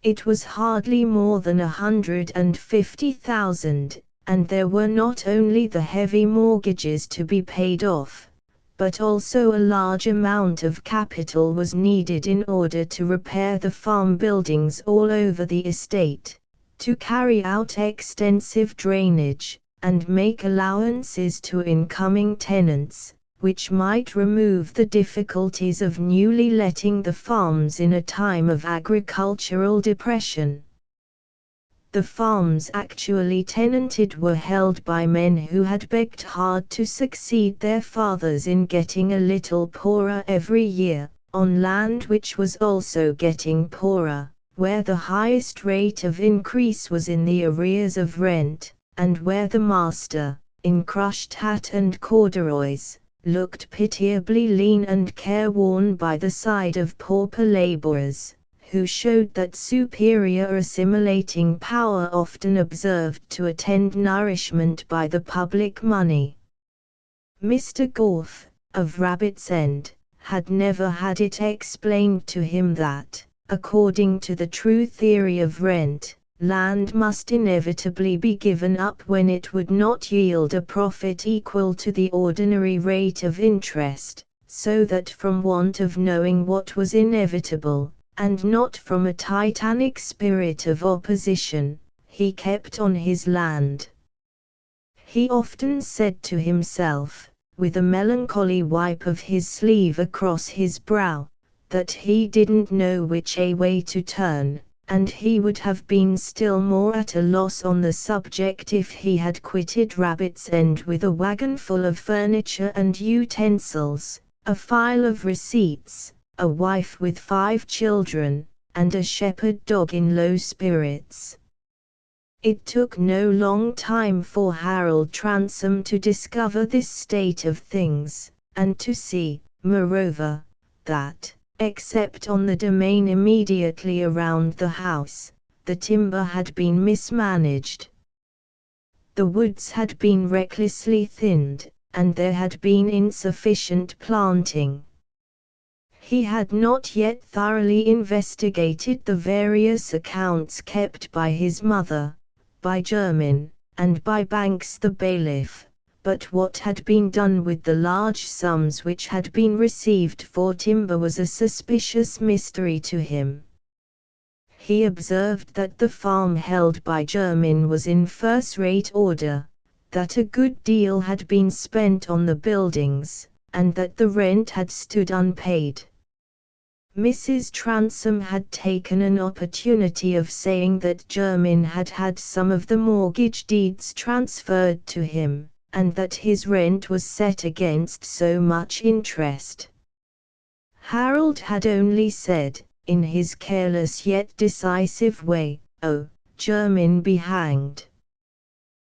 It was hardly more than 150,000, and there were not only the heavy mortgages to be paid off, but also a large amount of capital was needed in order to repair the farm buildings all over the estate, to carry out extensive drainage, and make allowances to incoming tenants, which might remove the difficulties of newly letting the farms in a time of agricultural depression. The farms actually tenanted were held by men who had begged hard to succeed their fathers in getting a little poorer every year, on land which was also getting poorer, where the highest rate of increase was in the arrears of rent, and where the master, in crushed hat and corduroys, looked pitiably lean and careworn by the side of pauper labourers, who showed that superior assimilating power often observed to attend nourishment by the public money. Mr. Gorth, of Rabbit's End, had never had it explained to him that, according to the true theory of rent, land must inevitably be given up when it would not yield a profit equal to the ordinary rate of interest, so that from want of knowing what was inevitable, and not from a titanic spirit of opposition, he kept on his land. He often said to himself, with a melancholy wipe of his sleeve across his brow, that he didn't know which way to turn, and he would have been still more at a loss on the subject if he had quitted Rabbit's End with a wagon full of furniture and utensils, a file of receipts, a wife with 5 children, and a shepherd dog in low spirits. It took no long time for Harold Transome to discover this state of things, and to see, moreover, that, Except on the domain immediately around the house, the timber had been mismanaged. The woods had been recklessly thinned, and there had been insufficient planting. He had not yet thoroughly investigated the various accounts kept by his mother, by Jermyn, and by Banks the bailiff, but what had been done with the large sums which had been received for timber was a suspicious mystery to him. He observed that the farm held by Jermyn was in first-rate order, that a good deal had been spent on the buildings, and that the rent had stood unpaid. Mrs. Transome had taken an opportunity of saying that Jermyn had had some of the mortgage deeds transferred to him, and that his rent was set against so much interest. Harold had only said, in his careless yet decisive way, "Oh, Jermyn be hanged.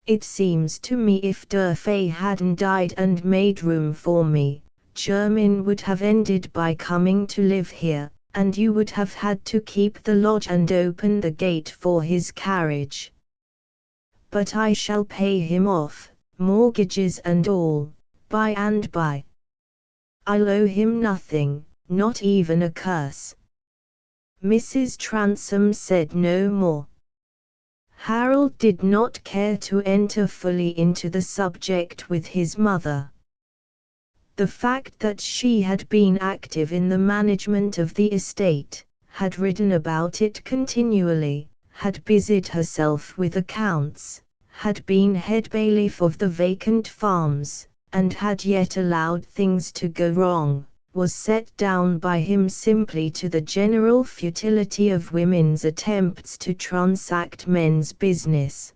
It seems to me if Durfey hadn't died and made room for me, Jermyn would have ended by coming to live here, and you would have had to keep the lodge and open the gate for his carriage. But I shall pay him off, mortgages and all, by and by. I'll owe him nothing, not even a curse." Mrs. Transome said no more. Harold did not care to enter fully into the subject with his mother. The fact that she had been active in the management of the estate, had written about it continually, had busied herself with accounts, had been head bailiff of the vacant farms, and had yet allowed things to go wrong, was set down by him simply to the general futility of women's attempts to transact men's business.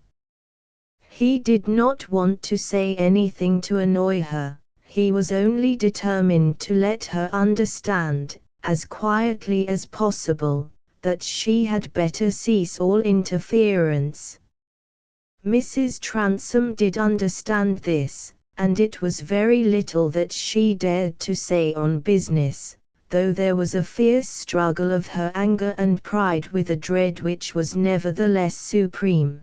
He did not want to say anything to annoy her, he was only determined to let her understand, as quietly as possible, that she had better cease all interference. Mrs. Transome did understand this, and it was very little that she dared to say on business, though there was a fierce struggle of her anger and pride with a dread which was nevertheless supreme.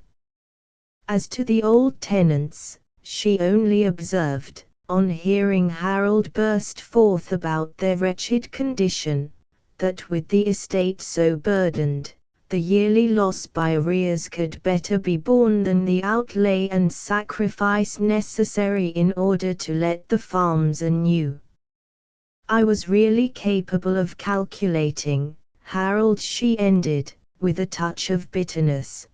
As to the old tenants, she only observed, on hearing Harold burst forth about their wretched condition, that with the estate so burdened, the yearly loss by arrears could better be borne than the outlay and sacrifice necessary in order to let the farms anew. "I was really capable of calculating, Harold," she ended, with a touch of bitterness.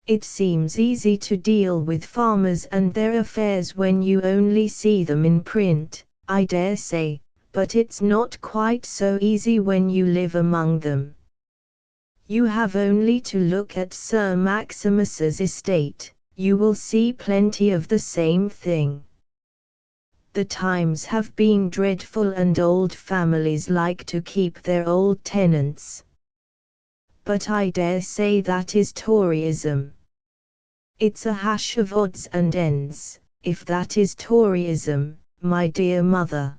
"It seems easy to deal with farmers and their affairs when you only see them in print, I dare say, but it's not quite so easy when you live among them. You have only to look at Sir Maximus's estate, you will see plenty of the same thing. The times have been dreadful and old families like to keep their old tenants. But I dare say that is Toryism. It's a hash of odds and ends, if that is Toryism, my dear mother.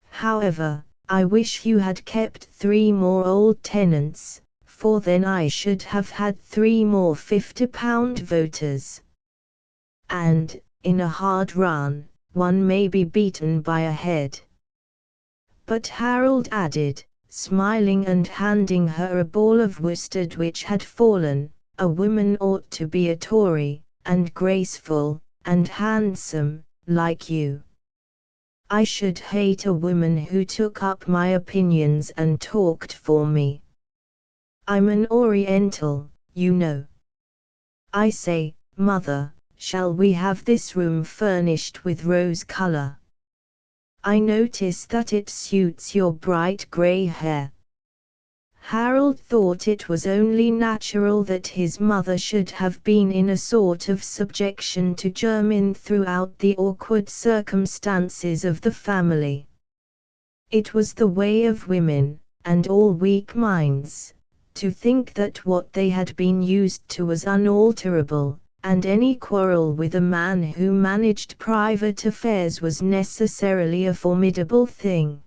However, I wish you had kept 3 more old tenants, for then I should have had 3 more £50 voters. And, in a hard run, one may be beaten by a head." But Harold added, smiling and handing her a ball of worsted which had fallen, "A woman ought to be a Tory, and graceful, and handsome, like you. I should hate a woman who took up my opinions and talked for me. I'm an Oriental, you know. I say, mother, shall we have this room furnished with rose color? I notice that it suits your bright grey hair." Harold thought it was only natural that his mother should have been in a sort of subjection to Jermyn throughout the awkward circumstances of the family. It was the way of women, and all weak minds, to think that what they had been used to was unalterable, and any quarrel with a man who managed private affairs was necessarily a formidable thing.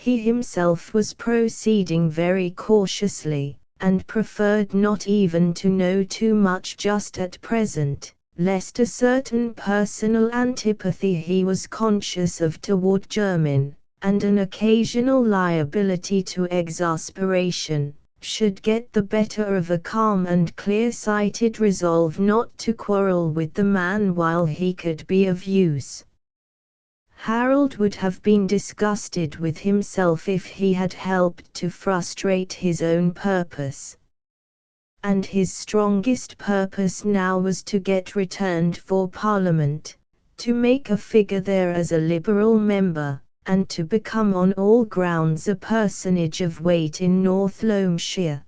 He himself was proceeding very cautiously, and preferred not even to know too much just at present, lest a certain personal antipathy he was conscious of toward Jermyn, and an occasional liability to exasperation, should get the better of a calm and clear-sighted resolve not to quarrel with the man while he could be of use. Harold would have been disgusted with himself if he had helped to frustrate his own purpose. And his strongest purpose now was to get returned for Parliament, to make a figure there as a Liberal member, and to become on all grounds a personage of weight in North Loamshire.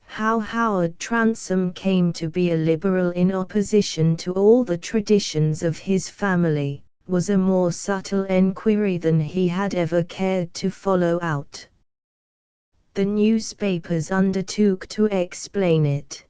How Howard Transome came to be a Liberal in opposition to all the traditions of his family was a more subtle enquiry than he had ever cared to follow out. The newspapers undertook to explain it.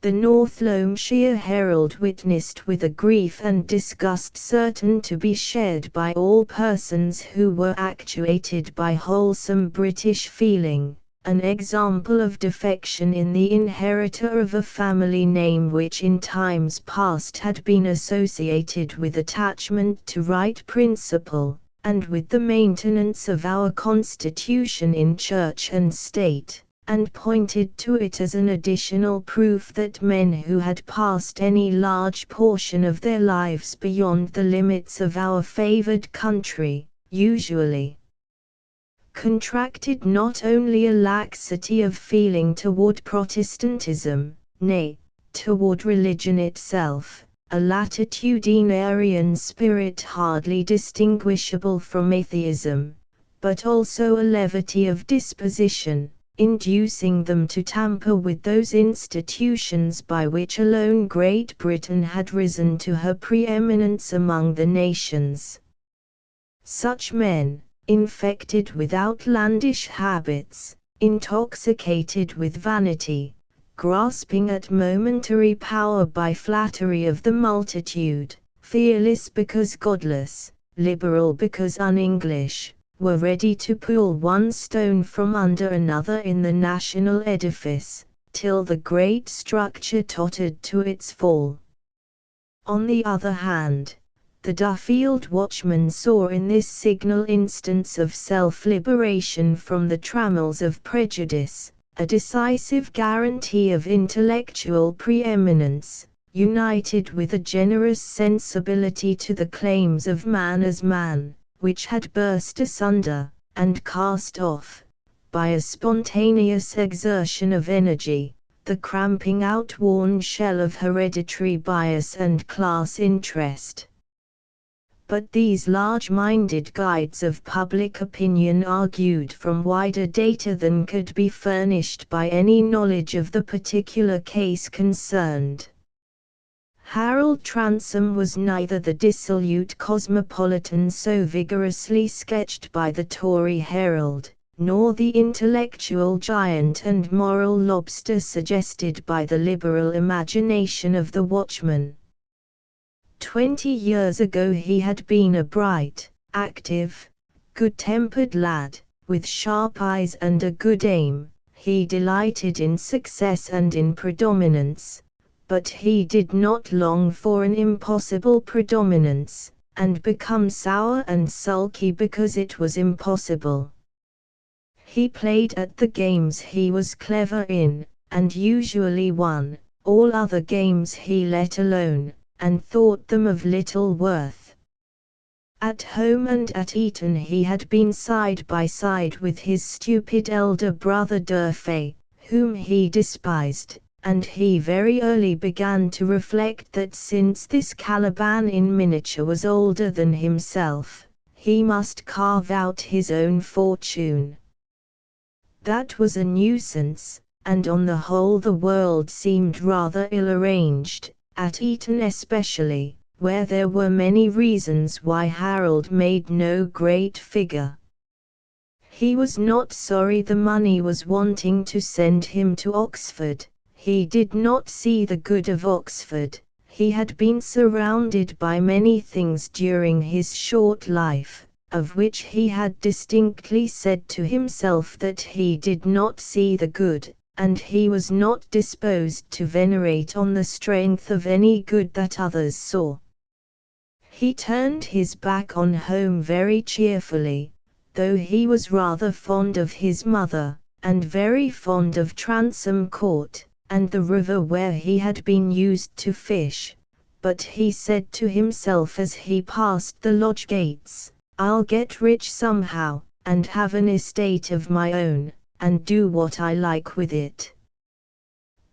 The North Loamshire Herald witnessed with a grief and disgust certain to be shared by all persons who were actuated by wholesome British feeling, an example of defection in the inheritor of a family name which in times past had been associated with attachment to right principle, and with the maintenance of our Constitution in Church and State, and pointed to it as an additional proof that men who had passed any large portion of their lives beyond the limits of our favoured country, usually contracted not only a laxity of feeling toward Protestantism, nay, toward religion itself, a latitudinarian spirit hardly distinguishable from atheism, but also a levity of disposition, inducing them to tamper with those institutions by which alone Great Britain had risen to her preeminence among the nations. Such men, infected with outlandish habits, intoxicated with vanity, grasping at momentary power by flattery of the multitude, fearless because godless, liberal because un-English, were ready to pull one stone from under another in the national edifice, till the great structure tottered to its fall. On the other hand, the Duffield watchman saw in this signal instance of self-liberation from the trammels of prejudice, a decisive guarantee of intellectual preeminence, united with a generous sensibility to the claims of man as man, which had burst asunder, and cast off, by a spontaneous exertion of energy, the cramping outworn shell of hereditary bias and class interest. But these large-minded guides of public opinion argued from wider data than could be furnished by any knowledge of the particular case concerned. Harold Transome was neither the dissolute cosmopolitan so vigorously sketched by the Tory Herald, nor the intellectual giant and moral lobster suggested by the liberal imagination of the Watchman. 20 years ago he had been a bright, active, good-tempered lad, with sharp eyes and a good aim. He delighted in success and in predominance, but he did not long for an impossible predominance, and become sour and sulky because it was impossible. He played at the games he was clever in, and usually won. All other games he let alone, and thought them of little worth. At home and at Eton he had been side by side with his stupid elder brother Durfey, whom he despised, and he very early began to reflect that since this Caliban in miniature was older than himself, he must carve out his own fortune. That was a nuisance, and on the whole the world seemed rather ill-arranged, at Eton especially, where there were many reasons why Harold made no great figure. He was not sorry the money was wanting to send him to Oxford. He did not see the good of Oxford. He had been surrounded by many things during his short life, of which he had distinctly said to himself that he did not see the good, and he was not disposed to venerate on the strength of any good that others saw. He turned his back on home very cheerfully, though he was rather fond of his mother, and very fond of Transome Court, and the river where he had been used to fish. But he said to himself as he passed the lodge gates, "I'll get rich somehow, and have an estate of my own, and do what I like with it."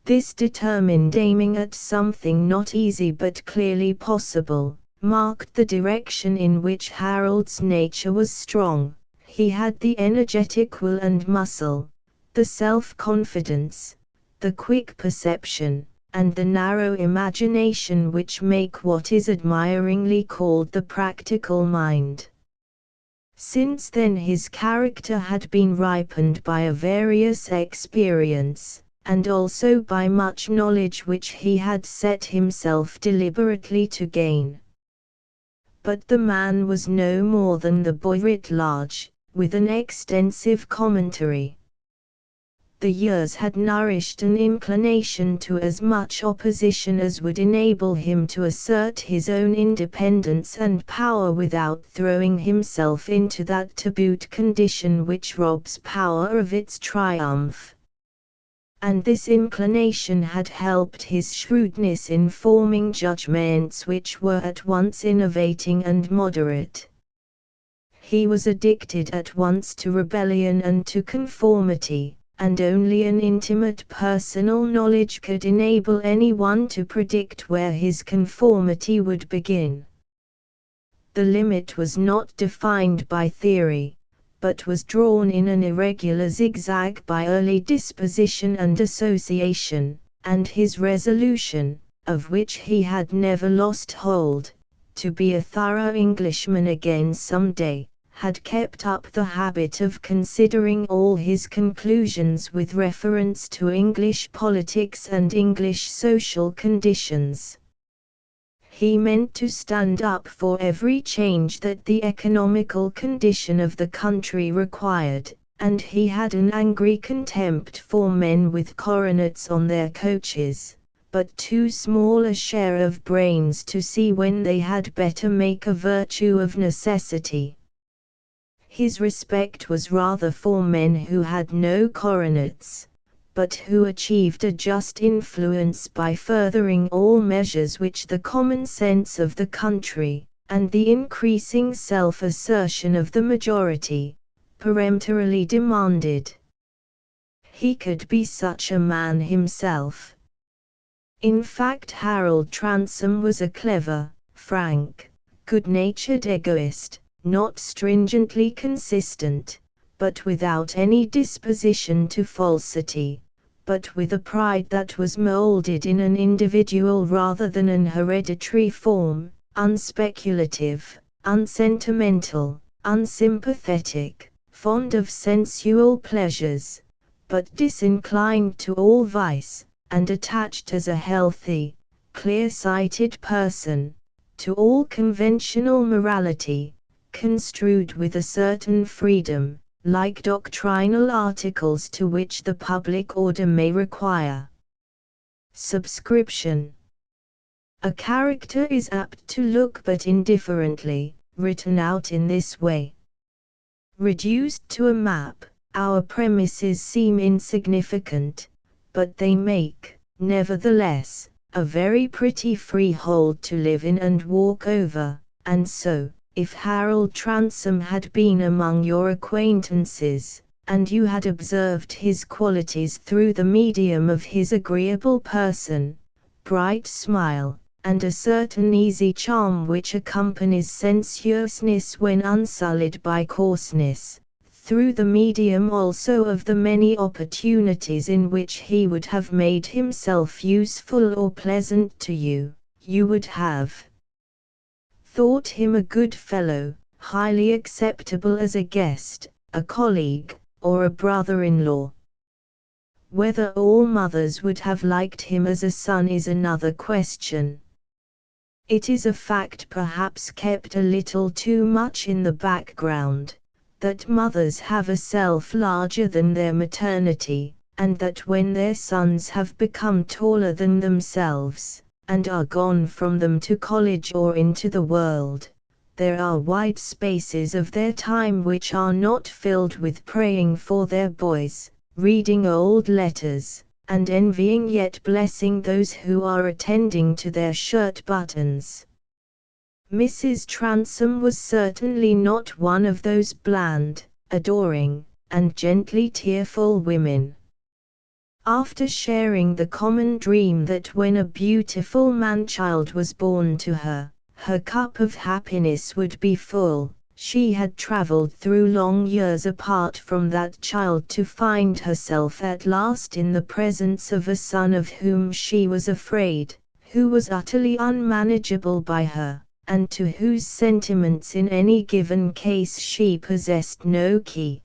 This determined aiming at something not easy but clearly possible, marked the direction in which Harold's nature was strong. He had the energetic will and muscle, the self-confidence, the quick perception, and the narrow imagination which make what is admiringly called the practical mind. Since then his character had been ripened by a various experience, and also by much knowledge which he had set himself deliberately to gain. But the man was no more than the boy writ large, with an extensive commentary. The years had nourished an inclination to as much opposition as would enable him to assert his own independence and power without throwing himself into that tabooed condition which robs power of its triumph. And this inclination had helped his shrewdness in forming judgments which were at once innovating and moderate. He was addicted at once to rebellion and to conformity, and only an intimate personal knowledge could enable anyone to predict where his conformity would begin. The limit was not defined by theory, but was drawn in an irregular zigzag by early disposition and association, and his resolution, of which he had never lost hold, to be a thorough Englishman again some day, had kept up the habit of considering all his conclusions with reference to English politics and English social conditions. He meant to stand up for every change that the economical condition of the country required, and he had an angry contempt for men with coronets on their coaches, but too small a share of brains to see when they had better make a virtue of necessity. His respect was rather for men who had no coronets, but who achieved a just influence by furthering all measures which the common sense of the country, and the increasing self-assertion of the majority, peremptorily demanded. He could be such a man himself. In fact, Harold Transome was a clever, frank, good-natured egoist, not stringently consistent, but without any disposition to falsity, but with a pride that was moulded in an individual rather than an hereditary form, unspeculative, unsentimental, unsympathetic, fond of sensual pleasures, but disinclined to all vice, and attached as a healthy, clear-sighted person, to all conventional morality, construed with a certain freedom, like doctrinal articles to which the public order may require subscription. A character is apt to look but indifferently, written out in this way. Reduced to a map, our premises seem insignificant, but they make, nevertheless, a very pretty freehold to live in and walk over, and so, if Harold Transome had been among your acquaintances, and you had observed his qualities through the medium of his agreeable person, bright smile, and a certain easy charm which accompanies sensuousness when unsullied by coarseness, through the medium also of the many opportunities in which he would have made himself useful or pleasant to you, you would have thought him a good fellow, highly acceptable as a guest, a colleague, or a brother-in-law. Whether all mothers would have liked him as a son is another question. It is a fact perhaps kept a little too much in the background, that mothers have a self larger than their maternity, and that when their sons have become taller than themselves, and are gone from them to college or into the world, there are wide spaces of their time which are not filled with praying for their boys, reading old letters, and envying yet blessing those who are attending to their shirt buttons. Mrs. Transome was certainly not one of those bland, adoring, and gently tearful women. After sharing the common dream that when a beautiful man-child was born to her, her cup of happiness would be full, she had traveled through long years apart from that child to find herself at last in the presence of a son of whom she was afraid, who was utterly unmanageable by her, and to whose sentiments in any given case she possessed no key.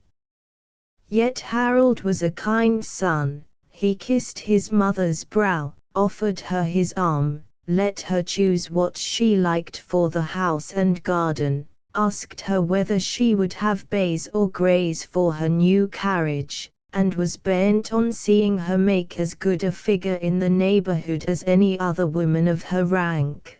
Yet Harold was a kind son. He kissed his mother's brow, offered her his arm, let her choose what she liked for the house and garden, asked her whether she would have bays or greys for her new carriage, and was bent on seeing her make as good a figure in the neighborhood as any other woman of her rank.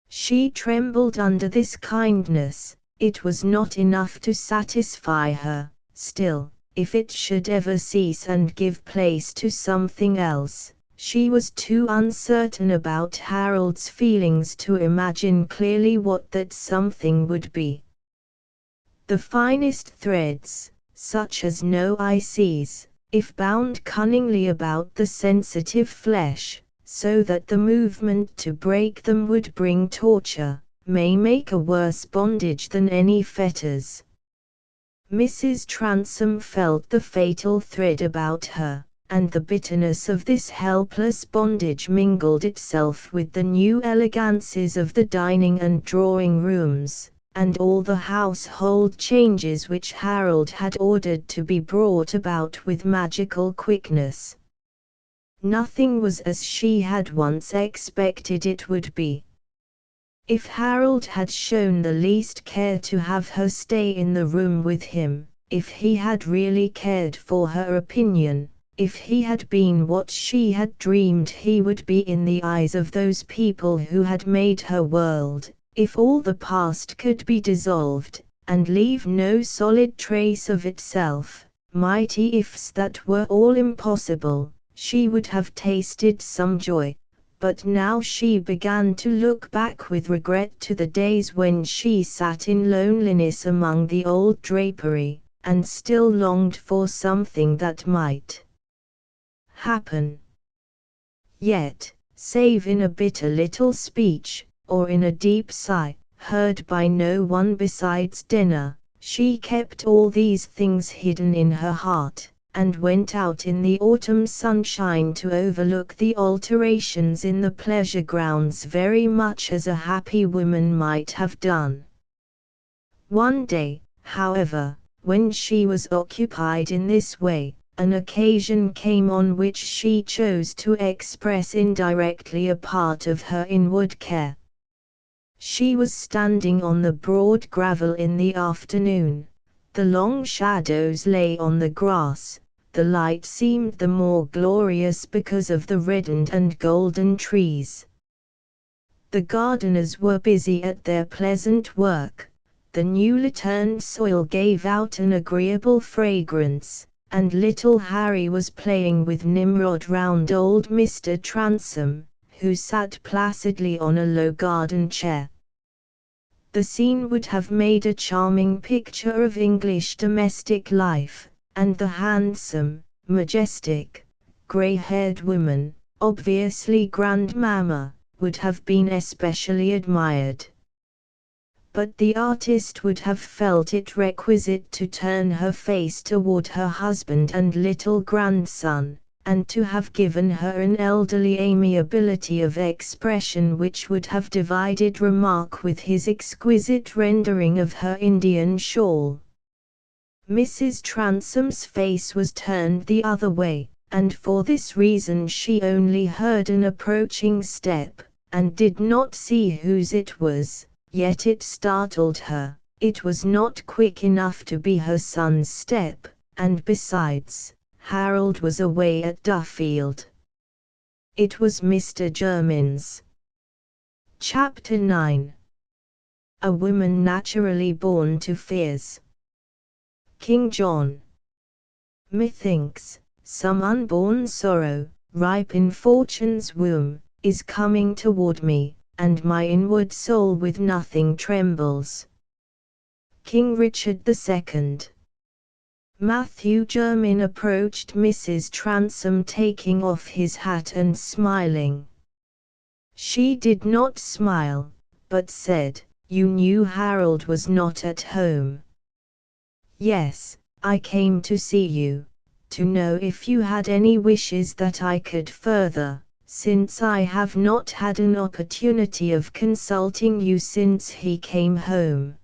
She trembled under this kindness. It was not enough to satisfy her, still, if it should ever cease and give place to something else, she was too uncertain about Harold's feelings to imagine clearly what that something would be. The finest threads, such as no eye sees, if bound cunningly about the sensitive flesh, so that the movement to break them would bring torture, may make a worse bondage than any fetters. Mrs. Transome felt the fatal thread about her, and the bitterness of this helpless bondage mingled itself with the new elegances of the dining and drawing rooms, and all the household changes which Harold had ordered to be brought about with magical quickness. Nothing was as she had once expected it would be. If Harold had shown the least care to have her stay in the room with him, if he had really cared for her opinion, if he had been what she had dreamed he would be in the eyes of those people who had made her world, if all the past could be dissolved, and leave no solid trace of itself, mighty ifs that were all impossible, she would have tasted some joy. But now she began to look back with regret to the days when she sat in loneliness among the old drapery, and still longed for something that might happen. Yet, save in a bitter little speech, or in a deep sigh, heard by no one besides dinner, she kept all these things hidden in her heart, and went out in the autumn sunshine to overlook the alterations in the pleasure grounds very much as a happy woman might have done. One day, however, when she was occupied in this way, an occasion came on which she chose to express indirectly a part of her inward care. She was standing on the broad gravel in the afternoon. The long shadows lay on the grass, the light seemed the more glorious because of the reddened and golden trees. The gardeners were busy at their pleasant work, the newly turned soil gave out an agreeable fragrance, and little Harry was playing with Nimrod round old Mr. Transome, who sat placidly on a low garden chair. The scene would have made a charming picture of English domestic life, and the handsome, majestic, grey-haired woman, obviously grandmamma, would have been especially admired. But the artist would have felt it requisite to turn her face toward her husband and little grandson, and to have given her an elderly amiability of expression which would have divided remark with his exquisite rendering of her Indian shawl. Mrs. Transome's face was turned the other way, and for this reason she only heard an approaching step, and did not see whose it was, yet it startled her. It was not quick enough to be her son's step, and besides, Harold was away at Duffield. It was Mr. Jermyn's. Chapter 9. A woman naturally born to fears. King John. Methinks, some unborn sorrow, ripe in fortune's womb, is coming toward me, and my inward soul with nothing trembles. King Richard II. Matthew Jermyn approached Mrs. Transome taking off his hat and smiling. She did not smile, but said, "You knew Harold was not at home." "Yes, I came to see you, to know if you had any wishes that I could further, since I have not had an opportunity of consulting you since he came home."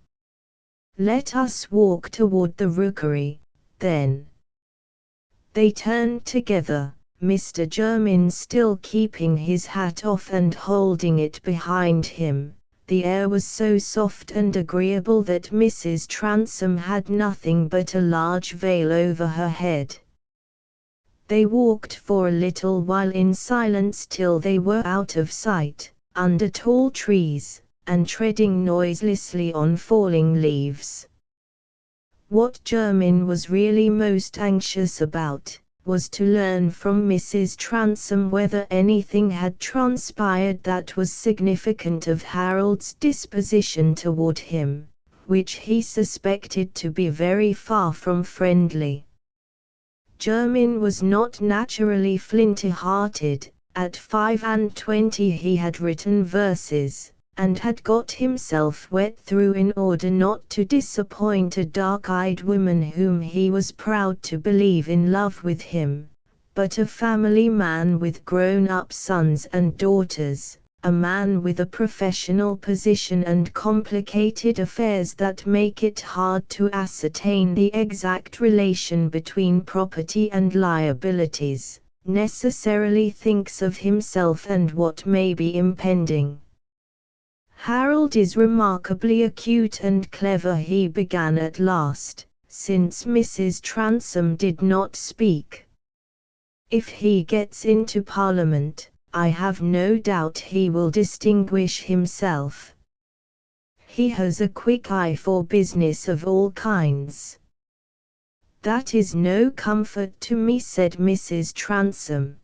"Let us walk toward the rookery, then." They turned together, Mr. Jermyn still keeping his hat off and holding it behind him. The air was so soft and agreeable that Mrs. Transome had nothing but a large veil over her head. They walked for a little while in silence till they were out of sight, under tall trees, and treading noiselessly on falling leaves. What Jermyn was really most anxious about, was to learn from Mrs. Transome whether anything had transpired that was significant of Harold's disposition toward him, which he suspected to be very far from friendly. Jermyn was not naturally flinty-hearted. At 25 he had written verses, and had got himself wet through in order not to disappoint a dark-eyed woman whom he was proud to believe in love with him, but a family man with grown-up sons and daughters, a man with a professional position and complicated affairs that make it hard to ascertain the exact relation between property and liabilities, necessarily thinks of himself and what may be impending. "Harold is remarkably acute and clever," he began at last, since Mrs. Transome did not speak. "If he gets into Parliament, I have no doubt he will distinguish himself. He has a quick eye for business of all kinds." "That is no comfort to me," said Mrs. Transome.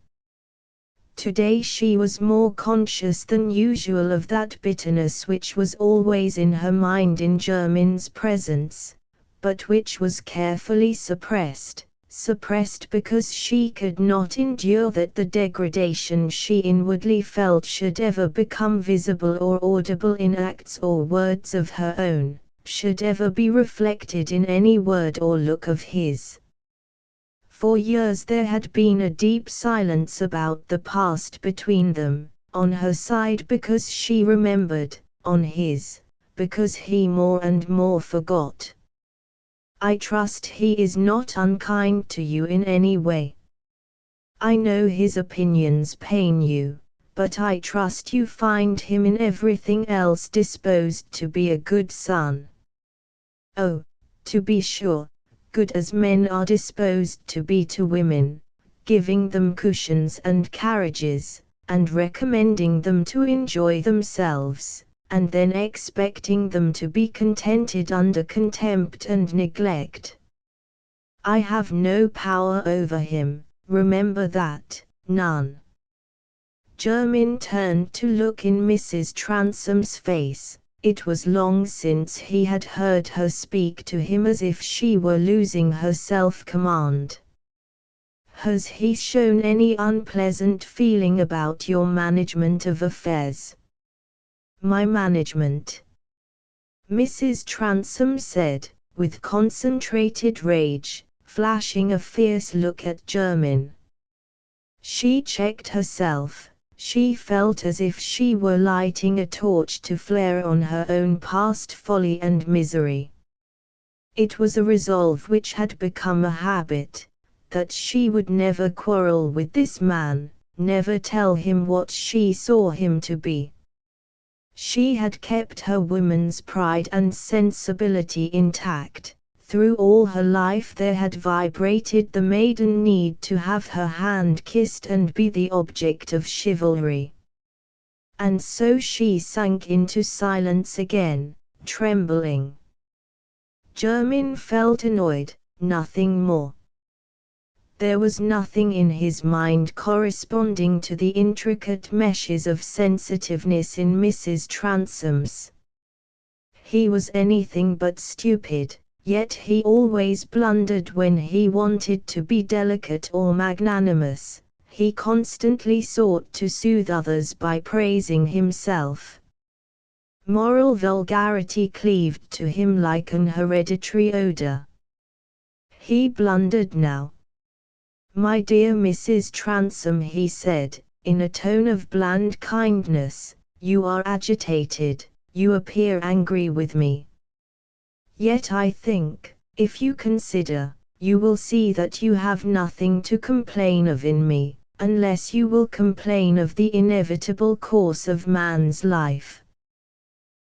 Today she was more conscious than usual of that bitterness which was always in her mind in Jermyn's presence, but which was carefully suppressed because she could not endure that the degradation she inwardly felt should ever become visible or audible in acts or words of her own, should ever be reflected in any word or look of his. For years there had been a deep silence about the past between them, on her side because she remembered, on his, because he more and more forgot. "I trust he is not unkind to you in any way. I know his opinions pain you, but I trust you find him in everything else disposed to be a good son." "Oh, to be sure, good as men are disposed to be to women, giving them cushions and carriages, and recommending them to enjoy themselves, and then expecting them to be contented under contempt and neglect. I have no power over him, remember that, none." Jermyn turned to look in Mrs. Transome's face. It was long since he had heard her speak to him as if she were losing her self-command. "Has he shown any unpleasant feeling about your management of affairs?" "My management?" Mrs. Transome said, with concentrated rage, flashing a fierce look at Jermyn. She checked herself. She felt as if she were lighting a torch to flare on her own past folly and misery. It was a resolve which had become a habit, that she would never quarrel with this man, never tell him what she saw him to be. She had kept her woman's pride and sensibility intact. Through all her life there had vibrated the maiden need to have her hand kissed and be the object of chivalry. And so she sank into silence again, trembling. Jermyn felt annoyed, nothing more. There was nothing in his mind corresponding to the intricate meshes of sensitiveness in Mrs. Transom's. He was anything but stupid, yet he always blundered when he wanted to be delicate or magnanimous. He constantly sought to soothe others by praising himself. Moral vulgarity cleaved to him like an hereditary odor. He blundered now. "My dear Mrs. Transome," he said, in a tone of bland kindness, "you are agitated, you appear angry with me. Yet I think, if you consider, you will see that you have nothing to complain of in me, unless you will complain of the inevitable course of man's life.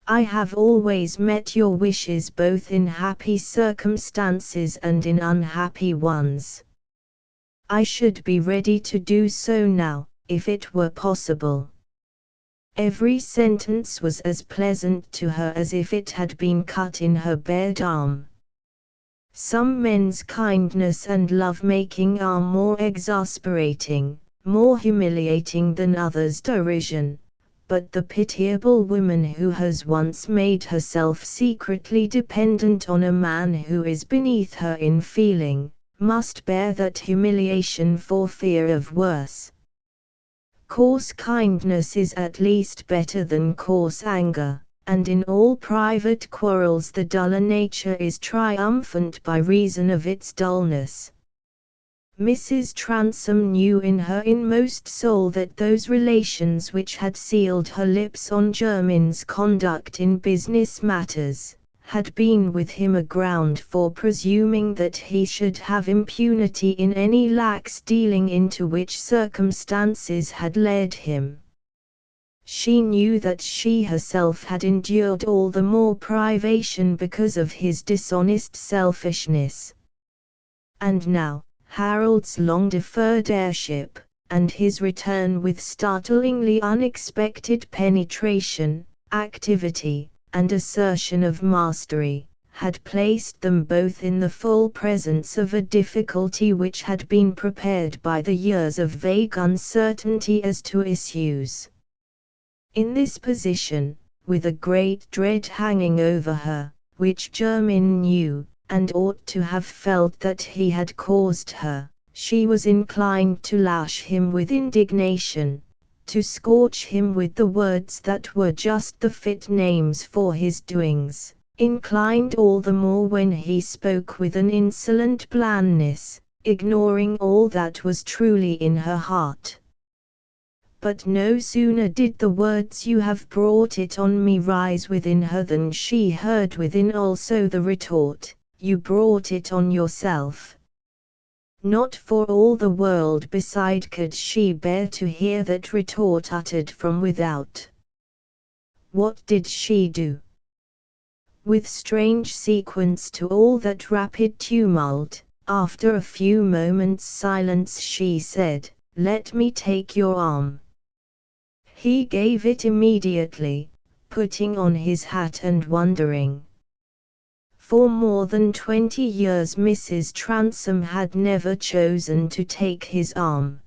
I have always met your wishes both in happy circumstances and in unhappy ones. I should be ready to do so now, if it were possible." Every sentence was as pleasant to her as if it had been cut in her bared arm. Some men's kindness and love-making are more exasperating, more humiliating than others' derision, but the pitiable woman who has once made herself secretly dependent on a man who is beneath her in feeling, must bear that humiliation for fear of worse. Coarse kindness is at least better than coarse anger, and in all private quarrels the duller nature is triumphant by reason of its dullness. Mrs. Transome knew in her inmost soul that those relations which had sealed her lips on Jermyn's conduct in business matters, had been with him a ground for presuming that he should have impunity in any lax dealing into which circumstances had led him. She knew that she herself had endured all the more privation because of his dishonest selfishness. And now, Harold's long-deferred heirship, and his return with startlingly unexpected penetration, activity, and assertion of mastery, had placed them both in the full presence of a difficulty which had been prepared by the years of vague uncertainty as to issues. In this position, with a great dread hanging over her, which Jermyn knew, and ought to have felt that he had caused her, she was inclined to lash him with indignation, to scorch him with the words that were just the fit names for his doings, inclined all the more when he spoke with an insolent blandness, ignoring all that was truly in her heart. But no sooner did the words "you have brought it on me" rise within her than she heard within also the retort, "you brought it on yourself." Not for all the world beside could she bear to hear that retort uttered from without. What did she do? With strange sequence to all that rapid tumult, after a few moments' silence she said, "Let me take your arm." He gave it immediately, putting on his hat and wondering. For more than 20 years Mrs. Transome had never chosen to take his arm.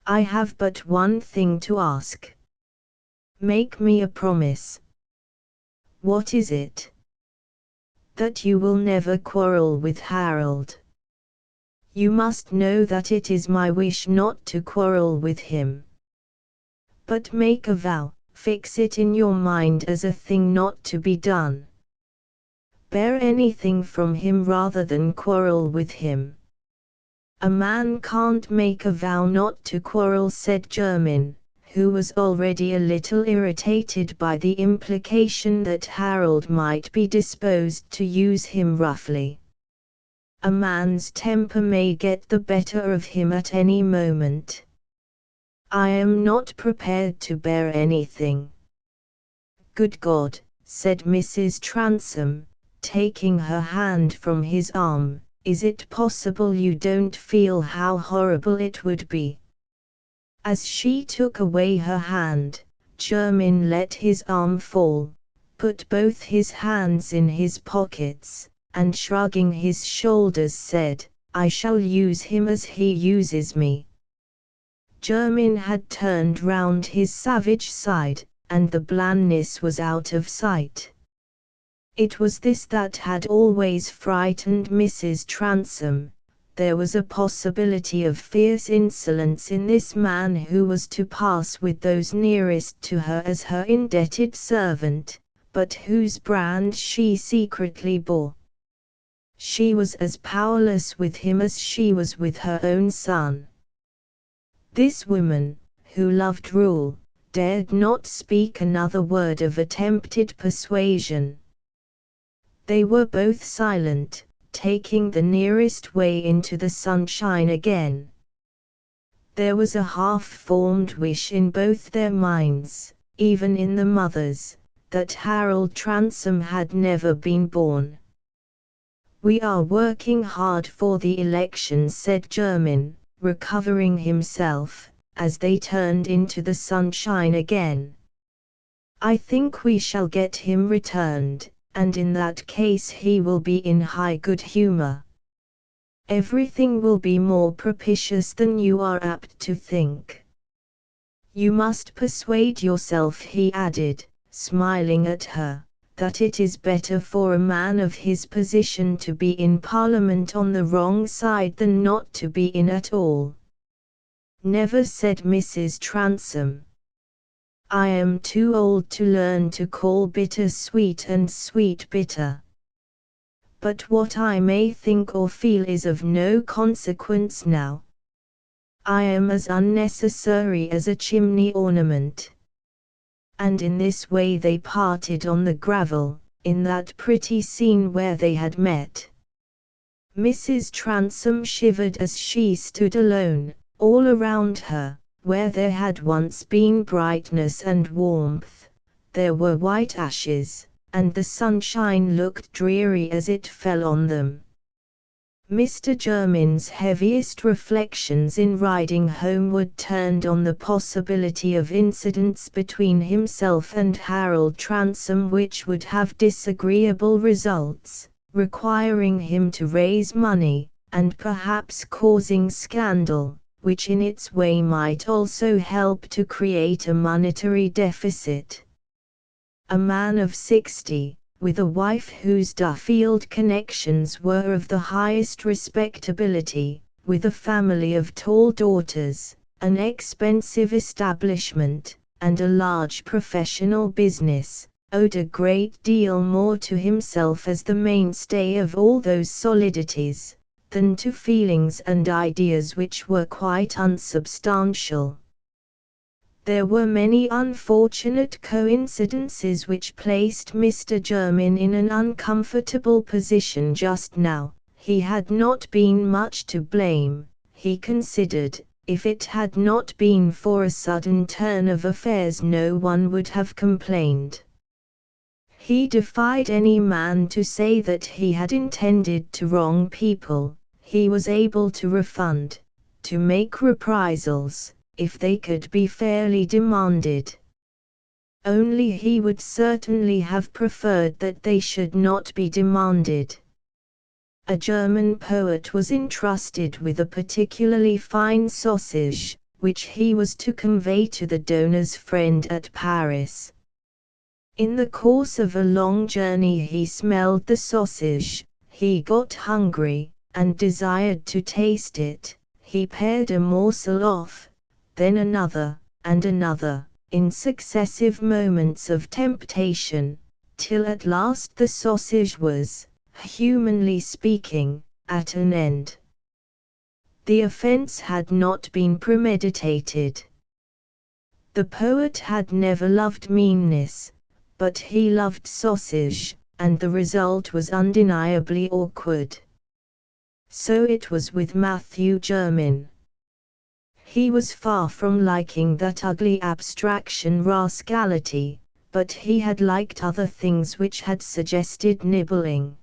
"I have but one thing to ask. Make me a promise." "What is it?" "That you will never quarrel with Harold. You must know that it is my wish not to quarrel with him. But make a vow, fix it in your mind as a thing not to be done. Bear anything from him rather than quarrel with him." "A man can't make a vow not to quarrel," said Jermyn, who was already a little irritated by the implication that Harold might be disposed to use him roughly. "A man's temper may get the better of him at any moment." I am not prepared to bear anything. Good God, said Mrs. Transome, taking her hand from his arm, is it possible you don't feel how horrible it would be? As she took away her hand, Jermyn let his arm fall, put both his hands in his pockets, and shrugging his shoulders said, I shall use him as he uses me. Jermyn had turned round his savage side, and the blandness was out of sight. It was this that had always frightened Mrs. Transome. There was a possibility of fierce insolence in this man who was to pass with those nearest to her as her indebted servant, but whose brand she secretly bore. She was as powerless with him as she was with her own son. This woman, who loved rule, dared not speak another word of attempted persuasion. They were both silent, taking the nearest way into the sunshine again. There was a half-formed wish in both their minds, even in the mother's, that Harold Transome had never been born. We are working hard for the election, said Jermyn, recovering himself, as they turned into the sunshine again. I think we shall get him returned, and in that case he will be in high good humor. Everything will be more propitious than you are apt to think. You must persuade yourself, he added, smiling at her, that it is better for a man of his position to be in Parliament on the wrong side than not to be in at all. Never, said Mrs. Transome. I am too old to learn to call bitter sweet and sweet bitter. But what I may think or feel is of no consequence now. I am as unnecessary as a chimney ornament. And in this way they parted on the gravel, in that pretty scene where they had met. Mrs. Transome shivered as she stood alone. All around her, where there had once been brightness and warmth, there were white ashes, and the sunshine looked dreary as it fell on them. Mr. Jermyn's heaviest reflections in riding homeward turned on the possibility of incidents between himself and Harold Transome which would have disagreeable results, requiring him to raise money, and perhaps causing scandal, which in its way might also help to create a monetary deficit. A man of 60, with a wife whose Duffield connections were of the highest respectability, with a family of tall daughters, an expensive establishment, and a large professional business, owed a great deal more to himself as the mainstay of all those solidities, than to feelings and ideas which were quite unsubstantial. There were many unfortunate coincidences which placed Mr. Jermyn in an uncomfortable position just now. He had not been much to blame, he considered. If it had not been for a sudden turn of affairs no one would have complained. He defied any man to say that he had intended to wrong people. He was able to refund, to make reprisals, if they could be fairly demanded. Only he would certainly have preferred that they should not be demanded. A German poet was entrusted with a particularly fine sausage, which he was to convey to the donor's friend at Paris. In the course of a long journey he smelled the sausage, he got hungry, and desired to taste it. He pared a morsel off, then another, and another, in successive moments of temptation, till at last the sausage was, humanly speaking, at an end. The offense had not been premeditated. The poet had never loved meanness, but he loved sausage, and the result was undeniably awkward. So it was with Matthew Jermyn. He was far from liking that ugly abstraction rascality, but he had liked other things which had suggested nibbling.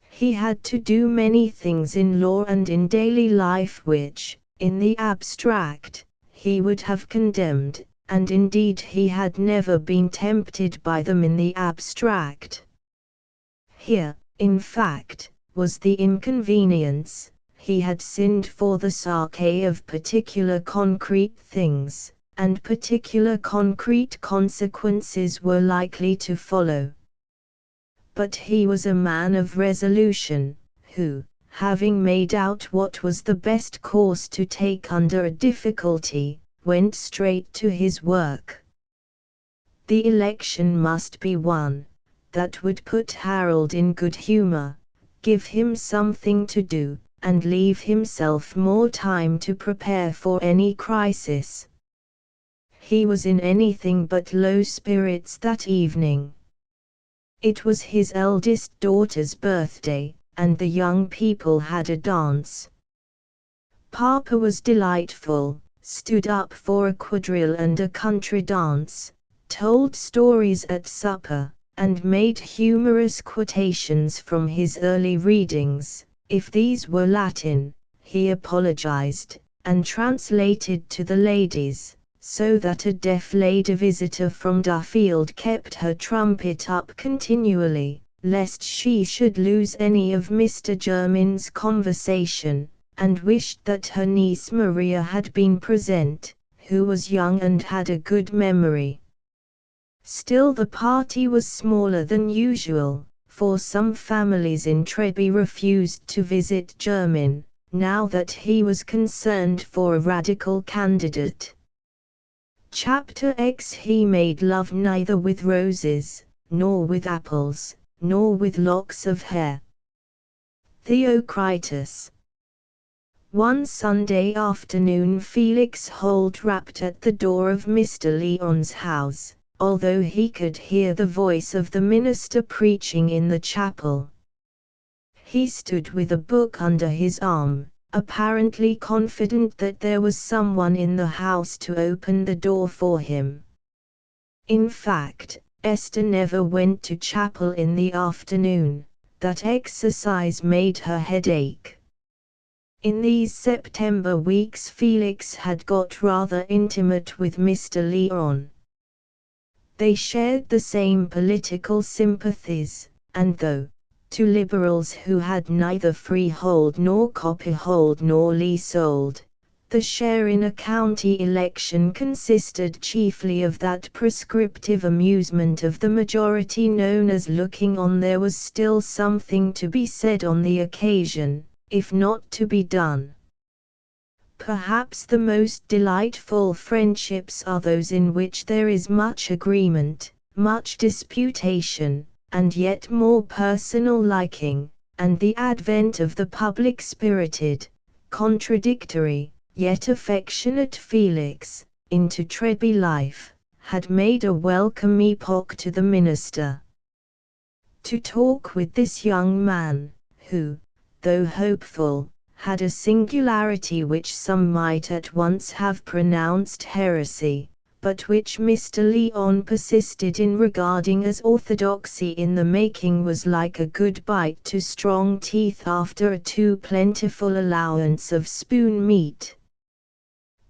He had to do many things in law and in daily life which, in the abstract, he would have condemned, and indeed he had never been tempted by them in the abstract. Here, in fact, was the inconvenience. He had sinned for the sake of particular concrete things, and particular concrete consequences were likely to follow. But he was a man of resolution, who, having made out what was the best course to take under a difficulty, went straight to his work. The election must be one that would put Harold in good humor, give him something to do, and leave himself more time to prepare for any crisis. He was in anything but low spirits that evening. It was his eldest daughter's birthday, and the young people had a dance. Papa was delightful, stood up for a quadrille and a country dance, told stories at supper, and made humorous quotations from his early readings. If these were Latin, he apologized, and translated to the ladies, so that a deaf lady visitor from Duffield kept her trumpet up continually, lest she should lose any of Mr. Jermyn's conversation, and wished that her niece Maria had been present, who was young and had a good memory. Still the party was smaller than usual, for some families in Treby refused to visit Jermyn, now that he was concerned for a radical candidate. Chapter X. He made love neither with roses, nor with apples, nor with locks of hair. Theocritus. One Sunday afternoon Felix Holt rapped at the door of Mr. Lyon's house, although he could hear the voice of the minister preaching in the chapel. He stood with a book under his arm, apparently confident that there was someone in the house to open the door for him. In fact, Esther never went to chapel in the afternoon. That exercise made her head ache. In these September weeks Felix had got rather intimate with Mr. Lyon. They shared the same political sympathies, and though, to liberals who had neither freehold nor copyhold nor leasehold, the share in a county election consisted chiefly of that prescriptive amusement of the majority known as looking on, there was still something to be said on the occasion, if not to be done. Perhaps the most delightful friendships are those in which there is much agreement, much disputation, and yet more personal liking, and the advent of the public-spirited, contradictory, yet affectionate Felix, into Treby life, had made a welcome epoch to the minister. To talk with this young man, who, though hopeful, had a singularity which some might at once have pronounced heresy, but which Mr. Lyon persisted in regarding as orthodoxy in the making, was like a good bite to strong teeth after a too plentiful allowance of spoon meat.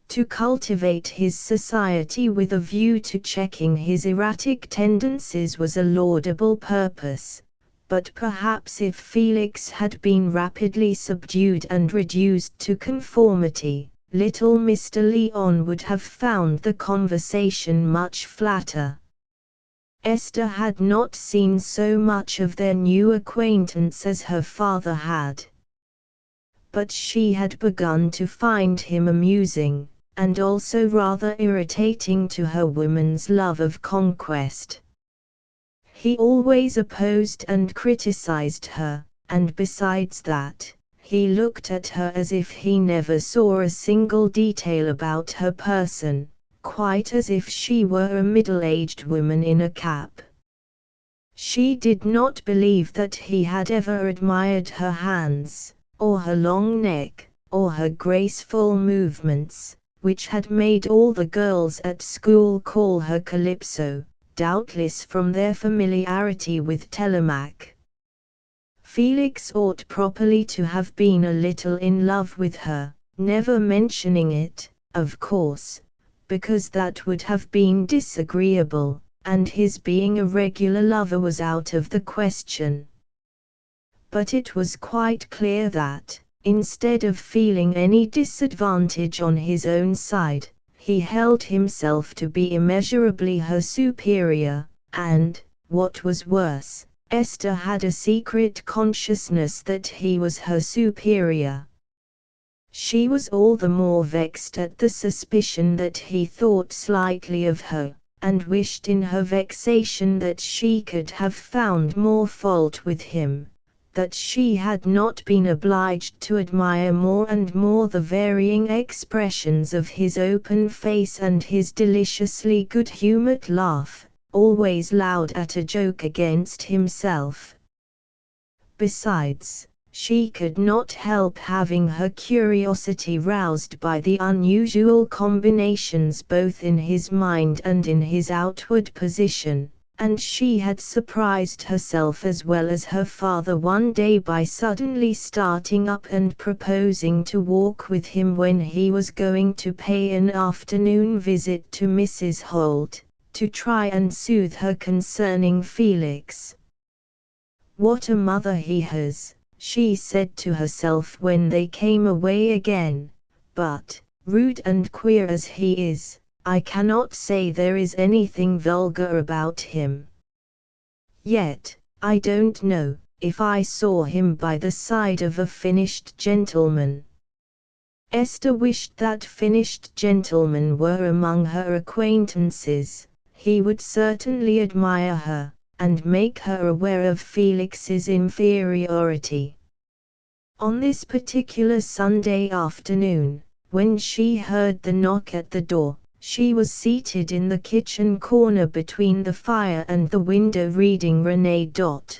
To cultivate his society with a view to checking his erratic tendencies was a laudable purpose. But perhaps if Felix had been rapidly subdued and reduced to conformity, little Mr. Lyon would have found the conversation much flatter. Esther had not seen so much of their new acquaintance as her father had. But she had begun to find him amusing, and also rather irritating to her woman's love of conquest. He always opposed and criticized her, and besides that, he looked at her as if he never saw a single detail about her person, quite as if she were a middle-aged woman in a cap. She did not believe that he had ever admired her hands, or her long neck, or her graceful movements, which had made all the girls at school call her Calypso, doubtless from their familiarity with Telemaque. Felix ought properly to have been a little in love with her, never mentioning it, of course, because that would have been disagreeable, and his being a regular lover was out of the question. But it was quite clear that, instead of feeling any disadvantage on his own side, he held himself to be immeasurably her superior, and, what was worse, Esther had a secret consciousness that he was her superior. She was all the more vexed at the suspicion that he thought slightly of her, and wished in her vexation that she could have found more fault with him, that she had not been obliged to admire more and more the varying expressions of his open face and his deliciously good-humored laugh, always loud at a joke against himself. Besides, she could not help having her curiosity roused by the unusual combinations both in his mind and in his outward position, and she had surprised herself as well as her father one day by suddenly starting up and proposing to walk with him when he was going to pay an afternoon visit to Mrs. Holt, to try and soothe her concerning Felix. "What a mother he has," she said to herself when they came away again, "but, rude and queer as he is, I cannot say there is anything vulgar about him. Yet, I don't know, if I saw him by the side of a finished gentleman." Esther wished that finished gentlemen were among her acquaintances. He would certainly admire her, and make her aware of Felix's inferiority. On this particular Sunday afternoon, when she heard the knock at the door, she was seated in the kitchen corner between the fire and the window reading Renée Dot.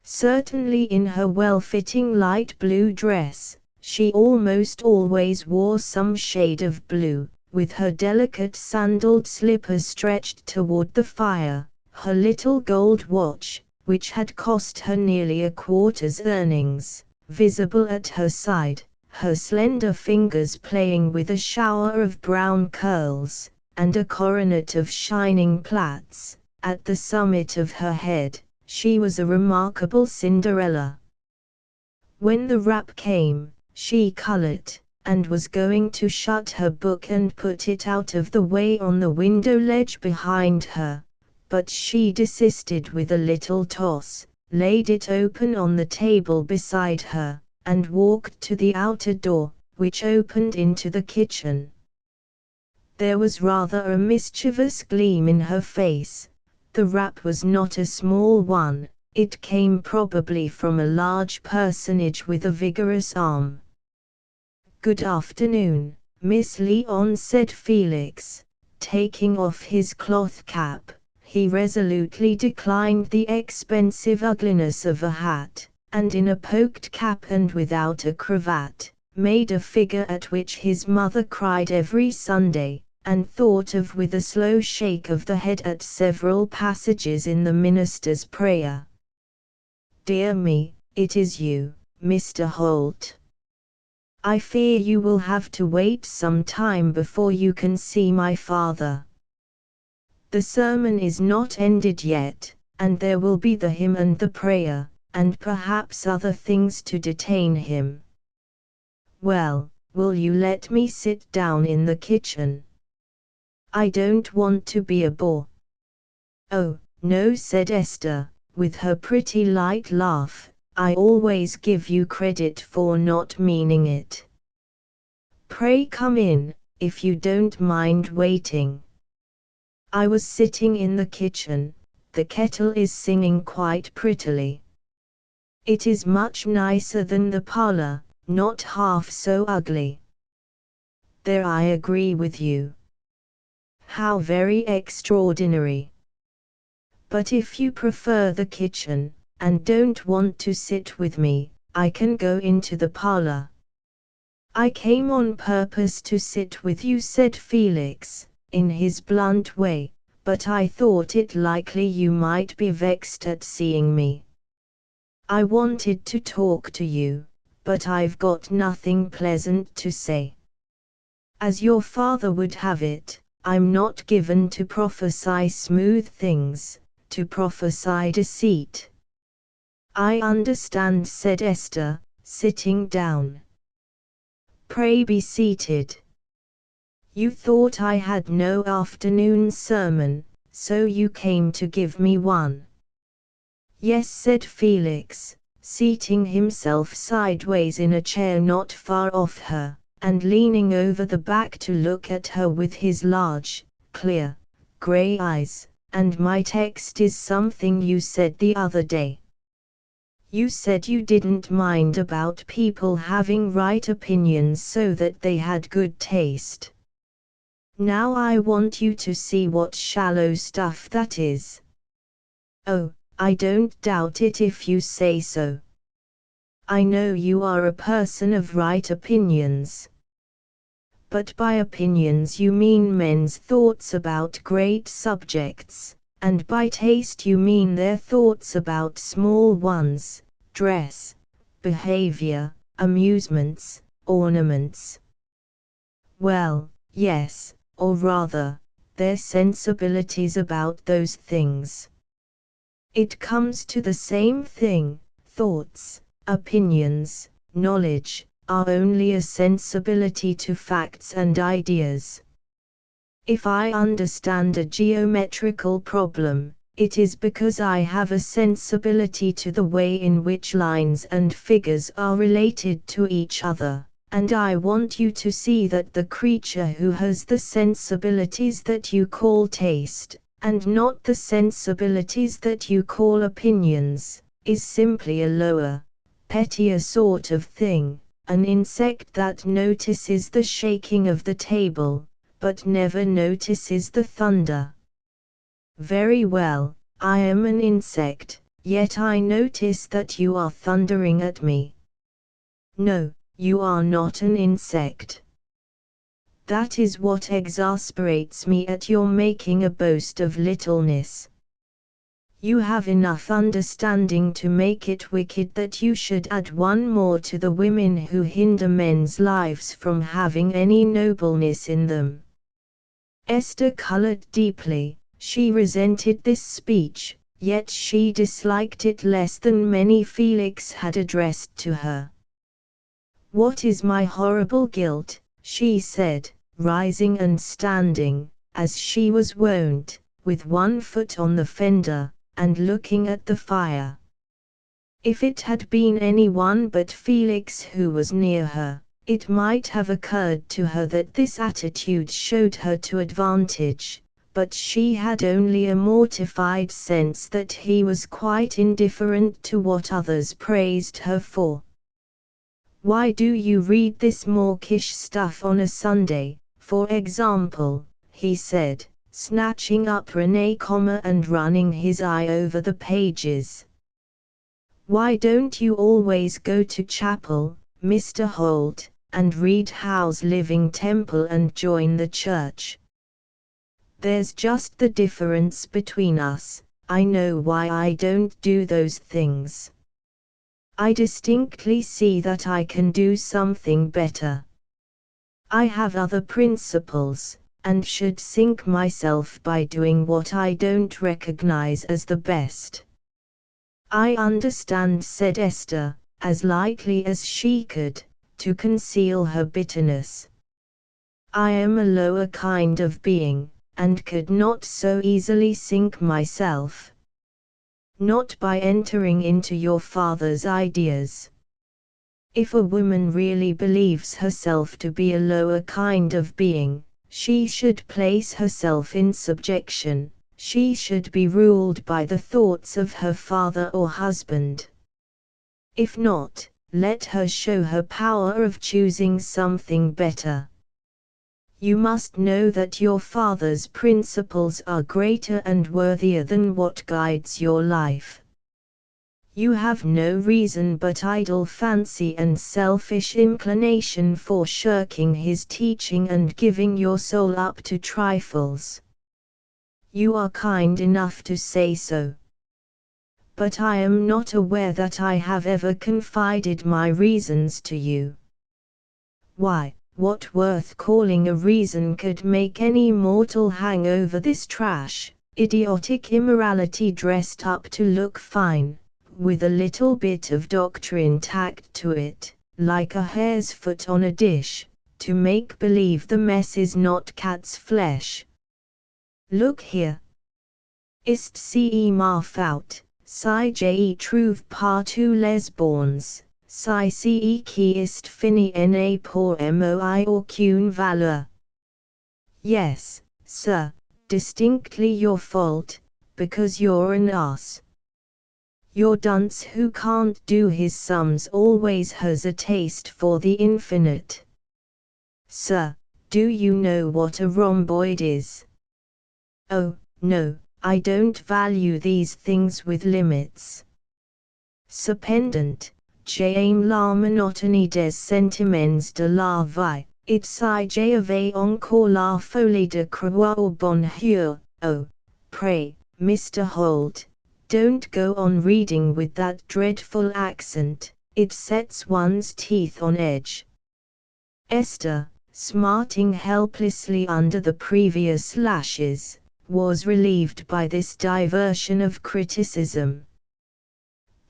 Certainly in her well-fitting light blue dress, she almost always wore some shade of blue, with her delicate sandaled slippers stretched toward the fire, her little gold watch, which had cost her nearly a quarter's earnings, visible at her side, her slender fingers playing with a shower of brown curls, and a coronet of shining plaits, at the summit of her head. She was a remarkable Cinderella. When the rap came, she colored, and was going to shut her book and put it out of the way on the window ledge behind her, but she desisted with a little toss, laid it open on the table beside her, and walked to the outer door, which opened into the kitchen. There was rather a mischievous gleam in her face. The rap was not a small one, it came probably from a large personage with a vigorous arm. "Good afternoon, Miss Lyon," said Felix, taking off his cloth cap. He resolutely declined the expensive ugliness of a hat, and in a poked cap and without a cravat, made a figure at which his mother cried every Sunday, and thought of with a slow shake of the head at several passages in the minister's prayer. "Dear me, it is you, Mr. Holt. I fear you will have to wait some time before you can see my father. The sermon is not ended yet, and there will be the hymn and the prayer, and perhaps other things to detain him. Well, will you let me sit down in the kitchen? I don't want to be a bore." "Oh, no," said Esther, with her pretty light laugh, "I always give you credit for not meaning it. Pray come in, if you don't mind waiting. I was sitting in the kitchen, the kettle is singing quite prettily. It is much nicer than the parlor, not half so ugly." "There I agree with you." "How very extraordinary. But if you prefer the kitchen, and don't want to sit with me, I can go into the parlor." I came on purpose to sit with you, said Felix, in his blunt way, but I thought it likely you might be vexed at seeing me. I wanted to talk to you, but I've got nothing pleasant to say. As your father would have it, I'm not given to prophesy smooth things, to prophesy deceit. I understand, said Esther, sitting down. Pray be seated. You thought I had no afternoon sermon, so you came to give me one. Yes, said Felix, seating himself sideways in a chair not far off her, and leaning over the back to look at her with his large, clear, grey eyes, and my text is something you said the other day. You said you didn't mind about people having right opinions so that they had good taste. Now I want you to see what shallow stuff that is. Oh, I don't doubt it if you say so. I know you are a person of right opinions. But by opinions you mean men's thoughts about great subjects, and by taste you mean their thoughts about small ones, dress, behavior, amusements, ornaments. Well, yes, or rather, their sensibilities about those things. It comes to the same thing. Thoughts, opinions, knowledge, are only a sensibility to facts and ideas. If I understand a geometrical problem, it is because I have a sensibility to the way in which lines and figures are related to each other, and I want you to see that the creature who has the sensibilities that you call taste, and not the sensibilities that you call opinions, is simply a lower, pettier sort of thing, an insect that notices the shaking of the table, but never notices the thunder. Very well, I am an insect, yet I notice that you are thundering at me. No, you are not an insect. That is what exasperates me at your making a boast of littleness. You have enough understanding to make it wicked that you should add one more to the women who hinder men's lives from having any nobleness in them. Esther colored deeply. She resented this speech, yet she disliked it less than many Felix had addressed to her. What is my horrible guilt? She said, rising and standing, as she was wont, with one foot on the fender, and looking at the fire. If it had been anyone but Felix who was near her, it might have occurred to her that this attitude showed her to advantage, but she had only a mortified sense that he was quite indifferent to what others praised her for. Why do you read this mawkish stuff on a Sunday, for example? He said, snatching up Renée, and running his eye over the pages. Why don't you always go to chapel, Mr. Holt, and read Howe's Living Temple and join the church? There's just the difference between us. I know why I don't do those things. I distinctly see that I can do something better. I have other principles, and should sink myself by doing what I don't recognize as the best. I understand, said Esther, as lightly as she could, to conceal her bitterness. I am a lower kind of being, and could not so easily sink myself. Not by entering into your father's ideas. If a woman really believes herself to be a lower kind of being, she should place herself in subjection, she should be ruled by the thoughts of her father or husband. If not, let her show her power of choosing something better. You must know that your father's principles are greater and worthier than what guides your life. You have no reason but idle fancy and selfish inclination for shirking his teaching and giving your soul up to trifles. You are kind enough to say so. But I am not aware that I have ever confided my reasons to you. Why, what worth calling a reason could make any mortal hang over this trash, idiotic immorality dressed up to look fine, with a little bit of doctrine tacked to it, like a hare's foot on a dish, to make believe the mess is not cat's flesh? Look here. Ist ce marf out, si je trouve partout les bornes, si ce qui est fini n'a pour moi aucune valeur. Yes, sir, distinctly your fault, because you're an ass. Your dunce who can't do his sums always has a taste for the infinite. Sir, do you know what a rhomboid is? Oh, no, I don't value these things with limits. Cependant, j'aime la monotonie des sentiments de la vie, et si j'avais encore la folie de croire au bonheur. Oh, pray, Mr. Holt, don't go on reading with that dreadful accent, it sets one's teeth on edge. Esther, smarting helplessly under the previous lashes, was relieved by this diversion of criticism.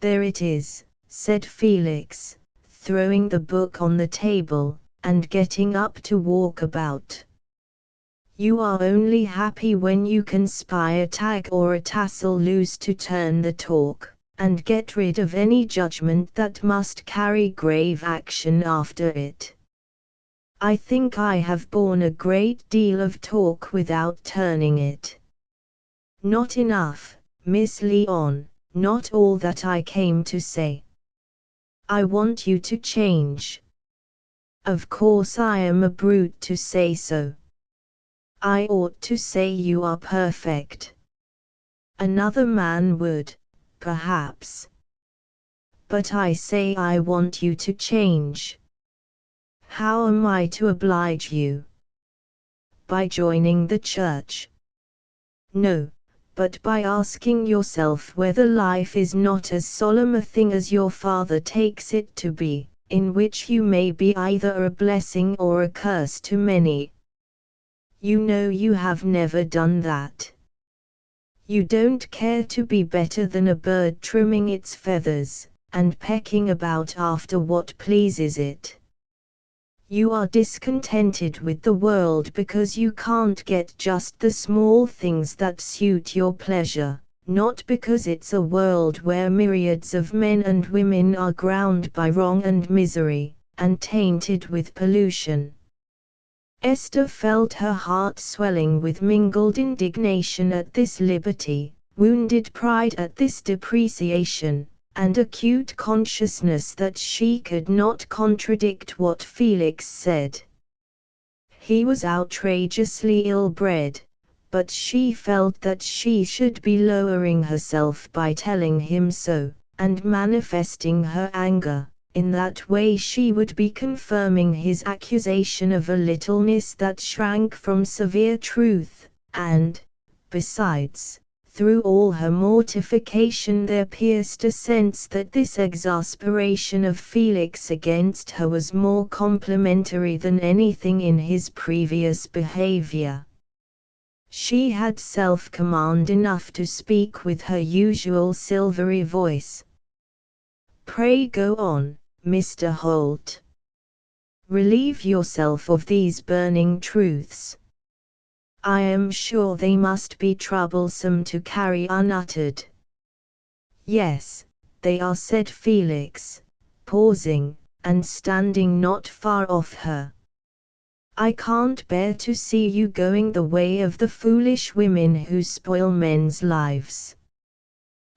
There it is, said Felix, throwing the book on the table, and getting up to walk about. You are only happy when you can spy a tag or a tassel loose to turn the talk, and get rid of any judgment that must carry grave action after it. I think I have borne a great deal of talk without turning it. Not enough, Miss Leon, not all that I came to say. I want you to change. Of course I am a brute to say so. I ought to say you are perfect. Another man would, perhaps. But I say I want you to change. How am I to oblige you? By joining the church? No, but by asking yourself whether life is not as solemn a thing as your father takes it to be, in which you may be either a blessing or a curse to many. You know you have never done that. You don't care to be better than a bird trimming its feathers, and pecking about after what pleases it. You are discontented with the world because you can't get just the small things that suit your pleasure, not because it's a world where myriads of men and women are ground by wrong and misery, and tainted with pollution. Esther felt her heart swelling with mingled indignation at this liberty, wounded pride at this depreciation, and acute consciousness that she could not contradict what Felix said. He was outrageously ill-bred, but she felt that she should be lowering herself by telling him so, and manifesting her anger. In that way she would be confirming his accusation of a littleness that shrank from severe truth, and, besides, through all her mortification there pierced a sense that this exasperation of Felix against her was more complimentary than anything in his previous behavior. She had self-command enough to speak with her usual silvery voice. Pray go on, Mr. Holt. Relieve yourself of these burning truths. I am sure they must be troublesome to carry unuttered. Yes, they are, said Felix, pausing, and standing not far off her. I can't bear to see you going the way of the foolish women who spoil men's lives.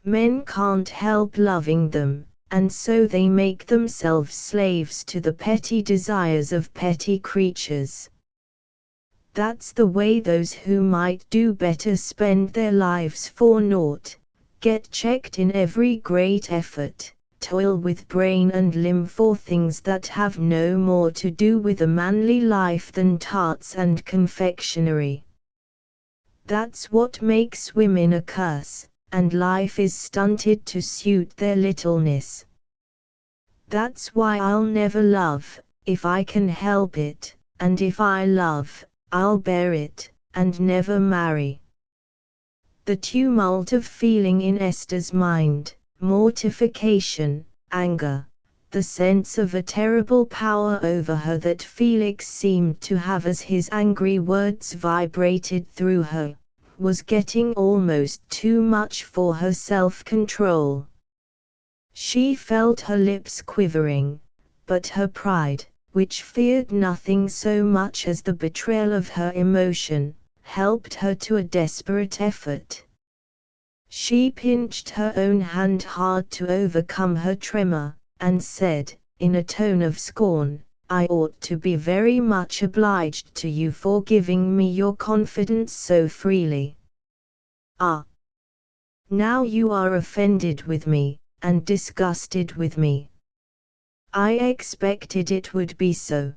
Men can't help loving them, and so they make themselves slaves to the petty desires of petty creatures. That's the way those who might do better spend their lives for naught, get checked in every great effort, toil with brain and limb for things that have no more to do with a manly life than tarts and confectionery. That's what makes women a curse, and life is stunted to suit their littleness. That's why I'll never love, if I can help it, and if I love, I'll bear it, and never marry. The tumult of feeling in Esther's mind, mortification, anger, the sense of a terrible power over her that Felix seemed to have as his angry words vibrated through her, was getting almost too much for her self-control. She felt her lips quivering, but her pride, which feared nothing so much as the betrayal of her emotion, helped her to a desperate effort. She pinched her own hand hard to overcome her tremor, and said, in a tone of scorn, "I ought to be very much obliged to you for giving me your confidence so freely. Ah! Now you are offended with me, and disgusted with me. I expected it would be so.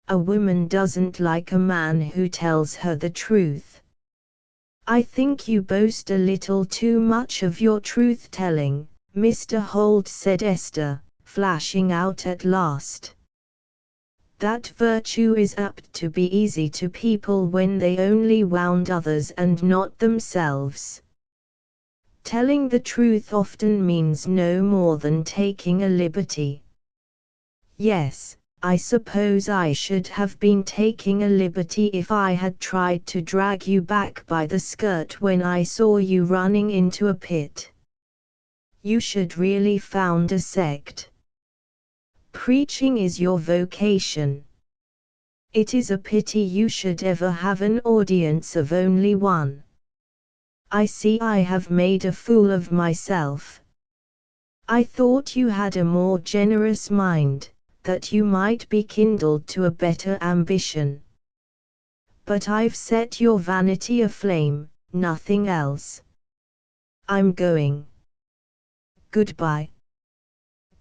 A woman doesn't like a man who tells her the truth. I think you boast a little too much of your truth-telling, Mr. Holt," said Esther, flashing out at last. "That virtue is apt to be easy to people when they only wound others and not themselves. Telling the truth often means no more than taking a liberty. Yes, I suppose I should have been taking a liberty if I had tried to drag you back by the skirt when I saw you running into a pit. You should really found a sect. Preaching is your vocation. It is a pity you should ever have an audience of only one. I see I have made a fool of myself. I thought you had a more generous mind, that you might be kindled to a better ambition. But I've set your vanity aflame, nothing else. I'm going. Goodbye."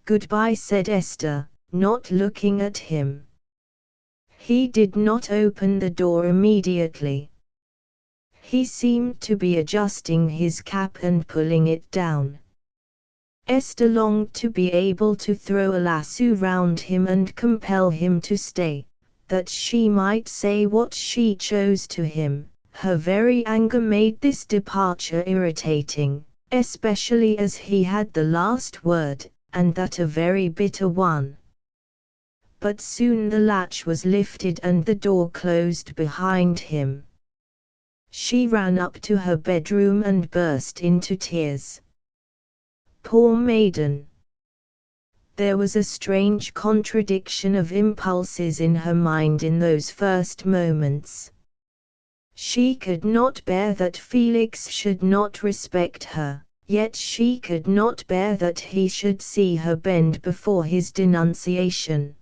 "Goodbye," said Esther, not looking at him. He did not open the door immediately. He seemed to be adjusting his cap and pulling it down. Esther longed to be able to throw a lasso round him and compel him to stay, that she might say what she chose to him. Her very anger made this departure irritating, especially as he had the last word, and that a very bitter one. But soon the latch was lifted and the door closed behind him. She ran up to her bedroom and burst into tears. Poor maiden! There was a strange contradiction of impulses in her mind in those first moments. She could not bear that Felix should not respect her, yet she could not bear that he should see her bend before his denunciation.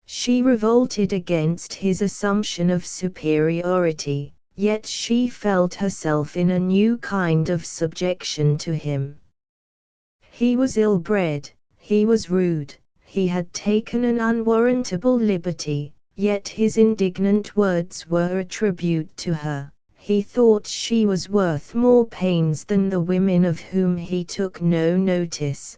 She revolted against his assumption of superiority, yet she felt herself in a new kind of subjection to him. He was ill-bred, he was rude, he had taken an unwarrantable liberty, yet his indignant words were a tribute to her. He thought she was worth more pains than the women of whom he took no notice.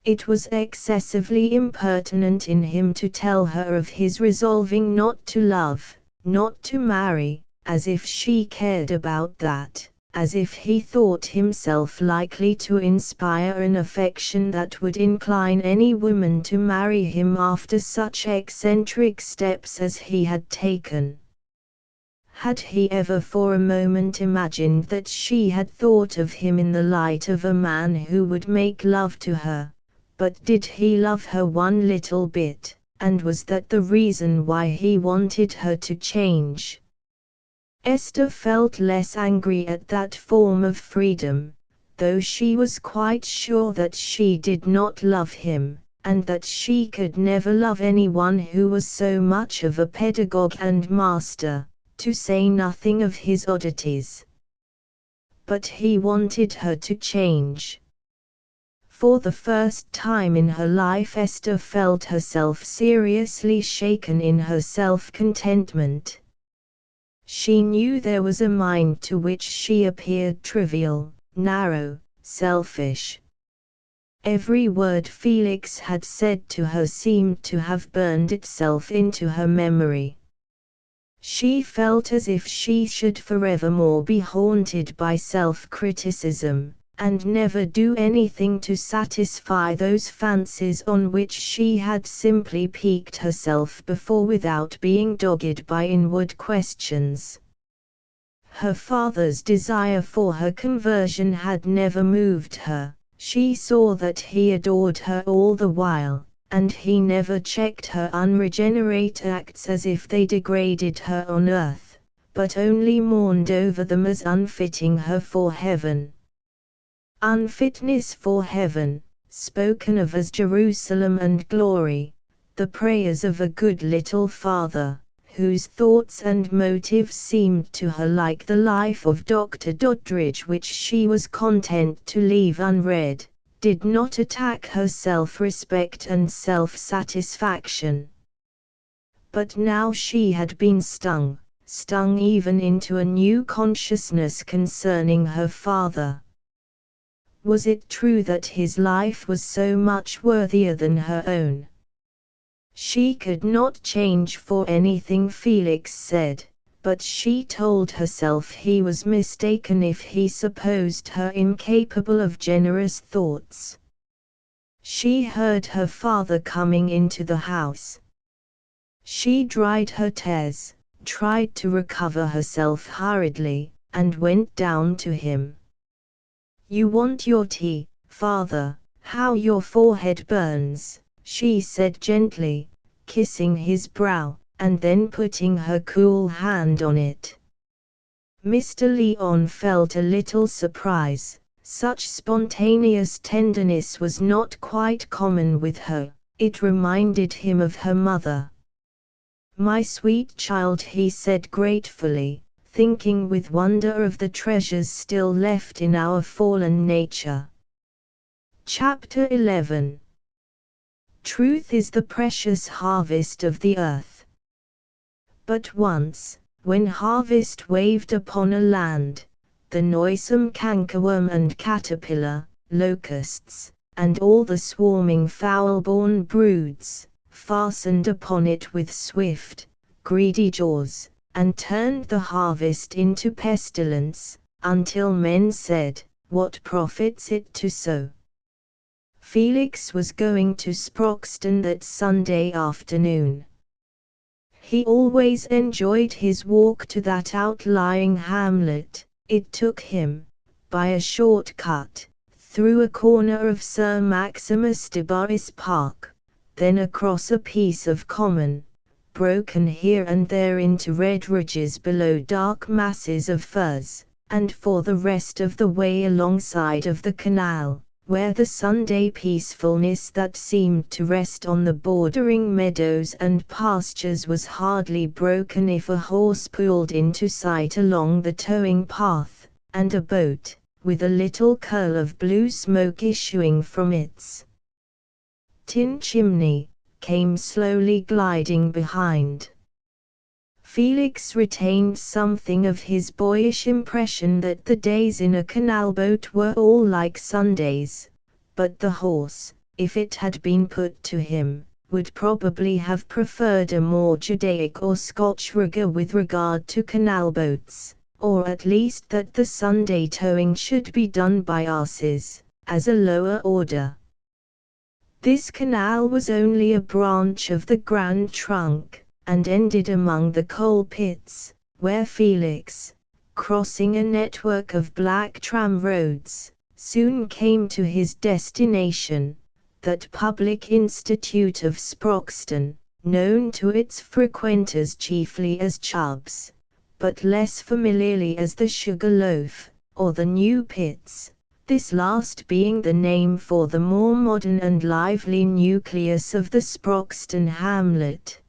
It was excessively impertinent in him to tell her of his resolving not to love, not to marry, as if she cared about that, as if he thought himself likely to inspire an affection that would incline any woman to marry him after such eccentric steps as he had taken. Had he ever for a moment imagined that she had thought of him in the light of a man who would make love to her? But did he love her one little bit, and was that the reason why he wanted her to change? Esther felt less angry at that form of freedom, though she was quite sure that she did not love him, and that she could never love anyone who was so much of a pedagogue and master, to say nothing of his oddities. but he wanted her to change. For the first time in her life, Esther felt herself seriously shaken in her self-contentment. She knew there was a mind to which she appeared trivial, narrow, selfish. Every word Felix had said to her seemed to have burned itself into her memory. She felt as if she should forevermore be haunted by self-criticism, and never do anything to satisfy those fancies on which she had simply piqued herself before without being dogged by inward questions. Her father's desire for her conversion had never moved her. She saw that he adored her all the while, and he never checked her unregenerate acts as if they degraded her on earth, but only mourned over them as unfitting her for heaven. Unfitness for heaven, spoken of as Jerusalem and glory, the prayers of a good little father, whose thoughts and motives seemed to her like the life of Dr. Doddridge, which she was content to leave unread, did not attack her self-respect and self-satisfaction. But now she had been stung even into a new consciousness concerning her father. Was it true that his life was so much worthier than her own? She could not change for anything Felix said, but she told herself he was mistaken if he supposed her incapable of generous thoughts. She heard her father coming into the house. She dried her tears, tried to recover herself hurriedly, and went down to him. "You want your tea, father? How your forehead burns," she said gently, kissing his brow, and then putting her cool hand on it. Mr. Lyon felt a little surprise. Such spontaneous tenderness was not quite common with her. It reminded him of her mother. "My sweet child," he said gratefully, thinking with wonder of the treasures still left in our fallen nature. Chapter 11. Truth is the precious harvest of the earth. But once, when harvest waved upon a land, the noisome cankerworm and caterpillar, locusts, and all the swarming foul-born broods, fastened upon it with swift, greedy jaws, and turned the harvest into pestilence, until men said, "What profits it to sow?" Felix was going to Sproxton that Sunday afternoon. He always enjoyed his walk to that outlying hamlet. It took him, by a short cut, through a corner of Sir Maximus Debarry's park, then across a piece of common, broken here and there into red ridges below dark masses of firs, and for the rest of the way alongside of the canal, where the Sunday peacefulness that seemed to rest on the bordering meadows and pastures was hardly broken if a horse pulled into sight along the towing path, and a boat, with a little curl of blue smoke issuing from its tin chimney, came slowly gliding behind. Felix retained something of his boyish impression that the days in a canal boat were all like Sundays, but the horse, if it had been put to him, would probably have preferred a more Judaic or Scotch rigour with regard to canal boats, or at least that the Sunday towing should be done by asses, as a lower order. This canal was only a branch of the Grand Trunk, and ended among the coal pits, where Felix, crossing a network of black tram roads, soon came to his destination, that public institute of Sproxton, known to its frequenters chiefly as Chubbs, but less familiarly as the Sugar Loaf, or the New Pits, this last being the name for the more modern and lively nucleus of the Sproxton hamlet.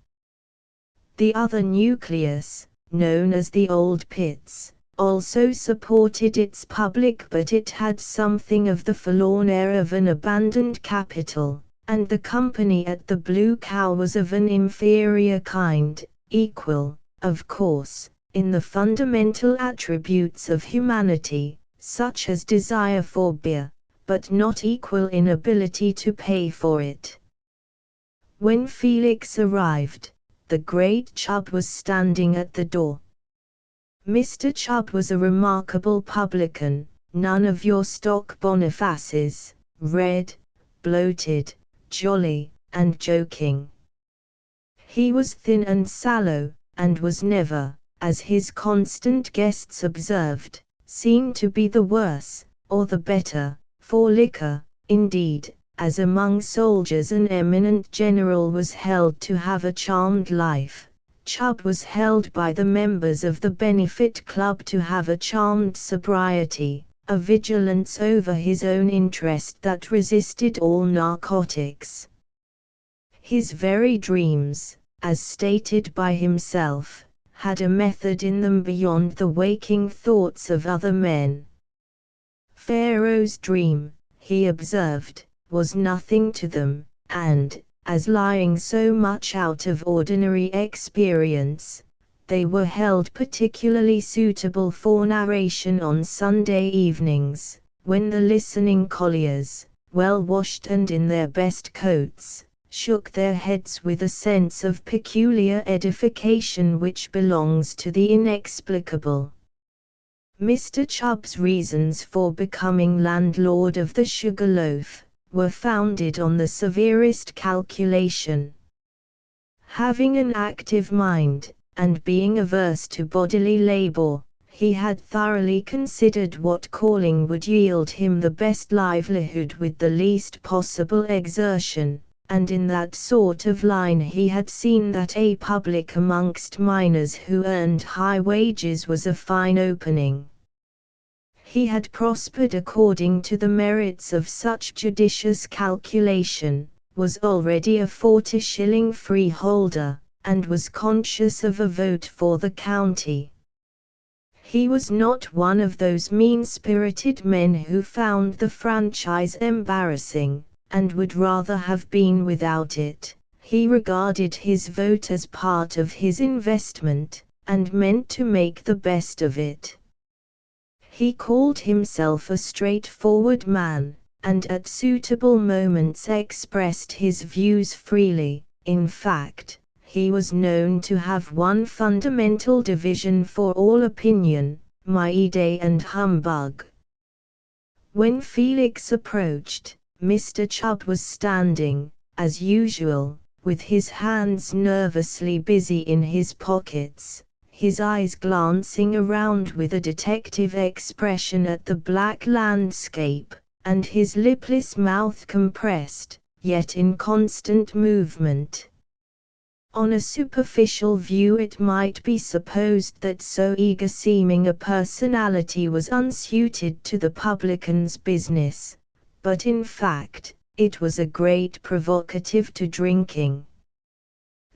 The other nucleus, known as the Old Pits, also supported its public, but it had something of the forlorn air of an abandoned capital, and the company at the Blue Cow was of an inferior kind, equal, of course, in the fundamental attributes of humanity, such as desire for beer, but not equal in ability to pay for it. When Felix arrived, the Great Chubb was standing at the door. Mr. Chubb was a remarkable publican, none of your stock Bonifaces, red, bloated, jolly, and joking. He was thin and sallow, and was never, as his constant guests observed, seen to be the worse, or the better, for liquor. Indeed, as among soldiers an eminent general was held to have a charmed life, Chubb was held by the members of the Benefit Club to have a charmed sobriety, a vigilance over his own interest that resisted all narcotics. His very dreams, as stated by himself, had a method in them beyond the waking thoughts of other men. Pharaoh's dream, he observed, was nothing to them, and, as lying so much out of ordinary experience, they were held particularly suitable for narration on Sunday evenings, when the listening colliers, well washed and in their best coats, shook their heads with a sense of peculiar edification which belongs to the inexplicable. Mr. Chubb's reasons for becoming landlord of the Sugarloaf were founded on the severest calculation. Having an active mind, and being averse to bodily labor, he had thoroughly considered what calling would yield him the best livelihood with the least possible exertion, and in that sort of line he had seen that a public amongst miners who earned high wages was a fine opening. He had prospered according to the merits of such judicious calculation, was already a 40-shilling freeholder, and was conscious of a vote for the county. He was not one of those mean-spirited men who found the franchise embarrassing, and would rather have been without it. He regarded his vote as part of his investment, and meant to make the best of it. He called himself a straightforward man, and at suitable moments expressed his views freely. In fact, he was known to have one fundamental division for all opinion, maide and humbug. When Felix approached, Mr. Chubb was standing, as usual, with his hands nervously busy in his pockets, his eyes glancing around with a detective expression at the black landscape, and his lipless mouth compressed, yet in constant movement. On a superficial view it might be supposed that so eager-seeming a personality was unsuited to the publican's business, but in fact, it was a great provocative to drinking.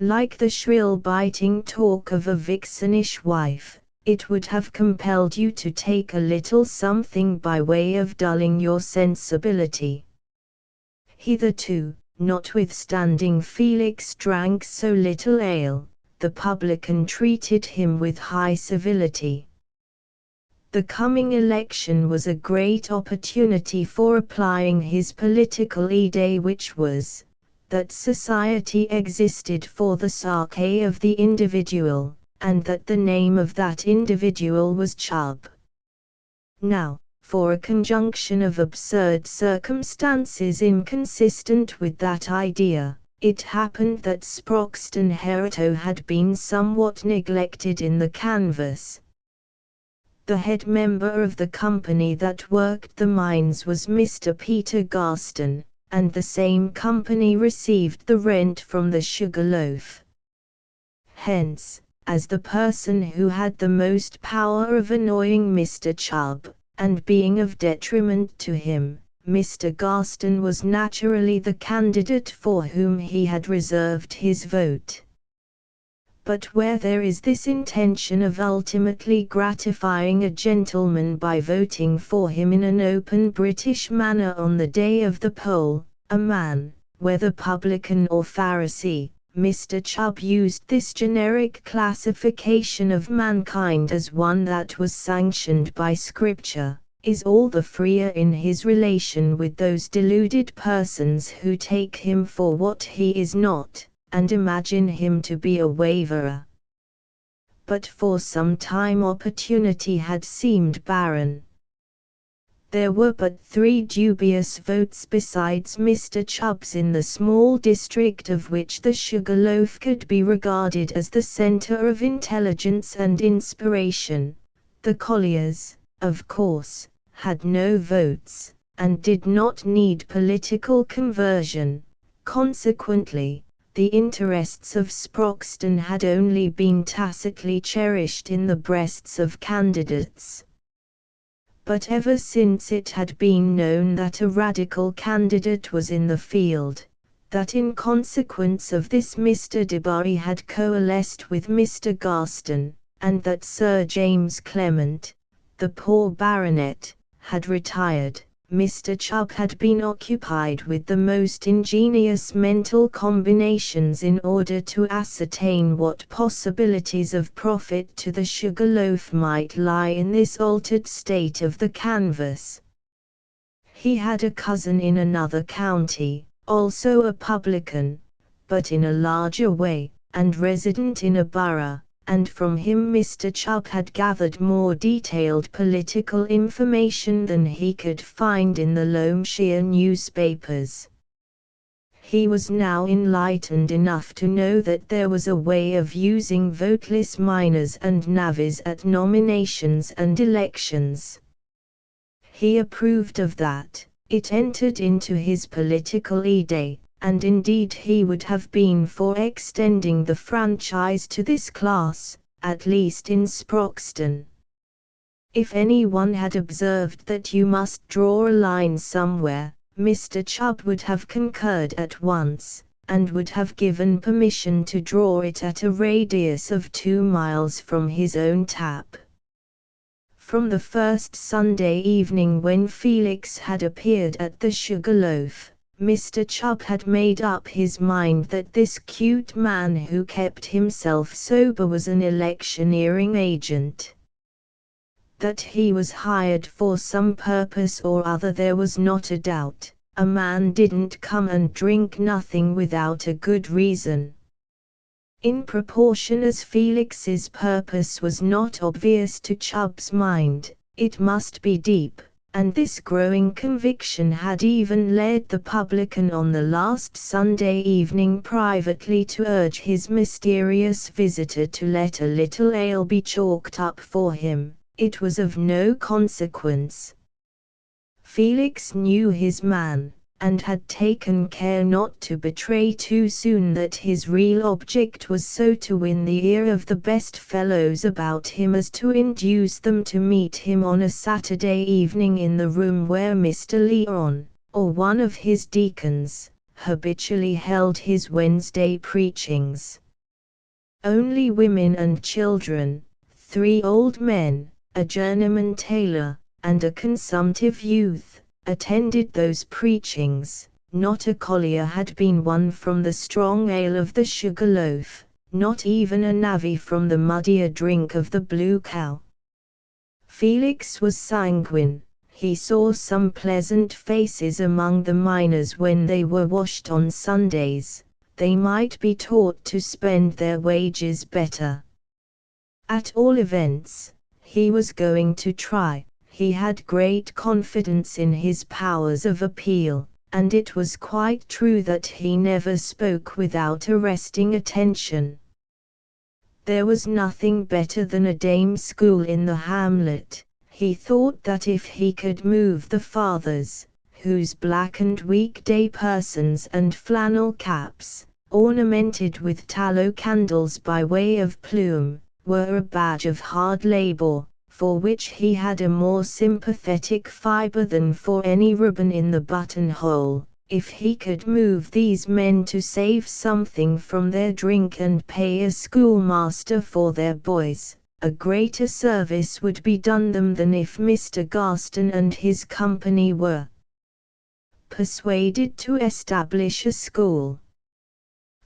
Like the shrill biting talk of a vixenish wife, it would have compelled you to take a little something by way of dulling your sensibility. Hitherto, notwithstanding Felix drank so little ale, the publican treated him with high civility. The coming election was a great opportunity for applying his political idée, which was, that society existed for the sake of the individual, and that the name of that individual was Chubb. Now, for a conjunction of absurd circumstances inconsistent with that idea, it happened that Sproxton Herito had been somewhat neglected in the canvass. The head member of the company that worked the mines was Mr. Peter Garston, and the same company received the rent from the Sugarloaf. Hence, as the person who had the most power of annoying Mr. Chubb, and being of detriment to him, Mr. Garston was naturally the candidate for whom he had reserved his vote. But where there is this intention of ultimately gratifying a gentleman by voting for him in an open British manner on the day of the poll, a man, whether publican or Pharisee, Mr. Chubb used this generic classification of mankind as one that was sanctioned by Scripture, is all the freer in his relation with those deluded persons who take him for what he is not, and imagine him to be a waverer. But for some time opportunity had seemed barren. There were but 3 dubious votes besides Mr. Chubb's in the small district of which the Sugarloaf could be regarded as the centre of intelligence and inspiration. The Colliers, of course, had no votes, and did not need political conversion. Consequently, the interests of Sproxton had only been tacitly cherished in the breasts of candidates. But ever since it had been known that a radical candidate was in the field, that in consequence of this Mr. Debarry had coalesced with Mr. Garston, and that Sir James Clement, the poor baronet, had retired, Mr. Chubb had been occupied with the most ingenious mental combinations in order to ascertain what possibilities of profit to the Sugarloaf might lie in this altered state of the canvass. He had a cousin in another county, also a publican, but in a larger way, and resident in a borough, and from him Mr. Chubb had gathered more detailed political information than he could find in the Loamshire newspapers. He was now enlightened enough to know that there was a way of using voteless minors and navvies at nominations and elections. He approved of that. It entered into his political idée, and indeed he would have been for extending the franchise to this class, at least in Sproxton. If anyone had observed that you must draw a line somewhere, Mr. Chubb would have concurred at once, and would have given permission to draw it at a radius of 2 miles from his own tap. From the first Sunday evening when Felix had appeared at the Sugarloaf, Mr. Chubb had made up his mind that this cute man who kept himself sober was an electioneering agent. That he was hired for some purpose or other there was not a doubt. A man didn't come and drink nothing without a good reason. In proportion as Felix's purpose was not obvious to Chubb's mind, it must be deep. And this growing conviction had even led the publican on the last Sunday evening privately to urge his mysterious visitor to let a little ale be chalked up for him. It was of no consequence. Felix knew his man, and had taken care not to betray too soon that his real object was so to win the ear of the best fellows about him as to induce them to meet him on a Saturday evening in the room where Mr. Leon, or one of his deacons, habitually held his Wednesday preachings. Only women and children, 3 old men, a journeyman tailor, and a consumptive youth, attended those preachings. Not a collier had been won from the strong ale of the Sugarloaf, not even a navvy from the muddier drink of the Blue Cow. Felix was sanguine. He saw some pleasant faces among the miners when they were washed on Sundays. They might be taught to spend their wages better. At all events, he was going to try. He had great confidence in his powers of appeal, and it was quite true that he never spoke without arresting attention. There was nothing better than a dame school in the hamlet. He thought that if he could move the fathers, whose blackened weekday persons and flannel caps, ornamented with tallow candles by way of plume, were a badge of hard labor, for which he had a more sympathetic fibre than for any ribbon in the buttonhole, if he could move these men to save something from their drink and pay a schoolmaster for their boys, a greater service would be done them than if Mr. Garston and his company were persuaded to establish a school.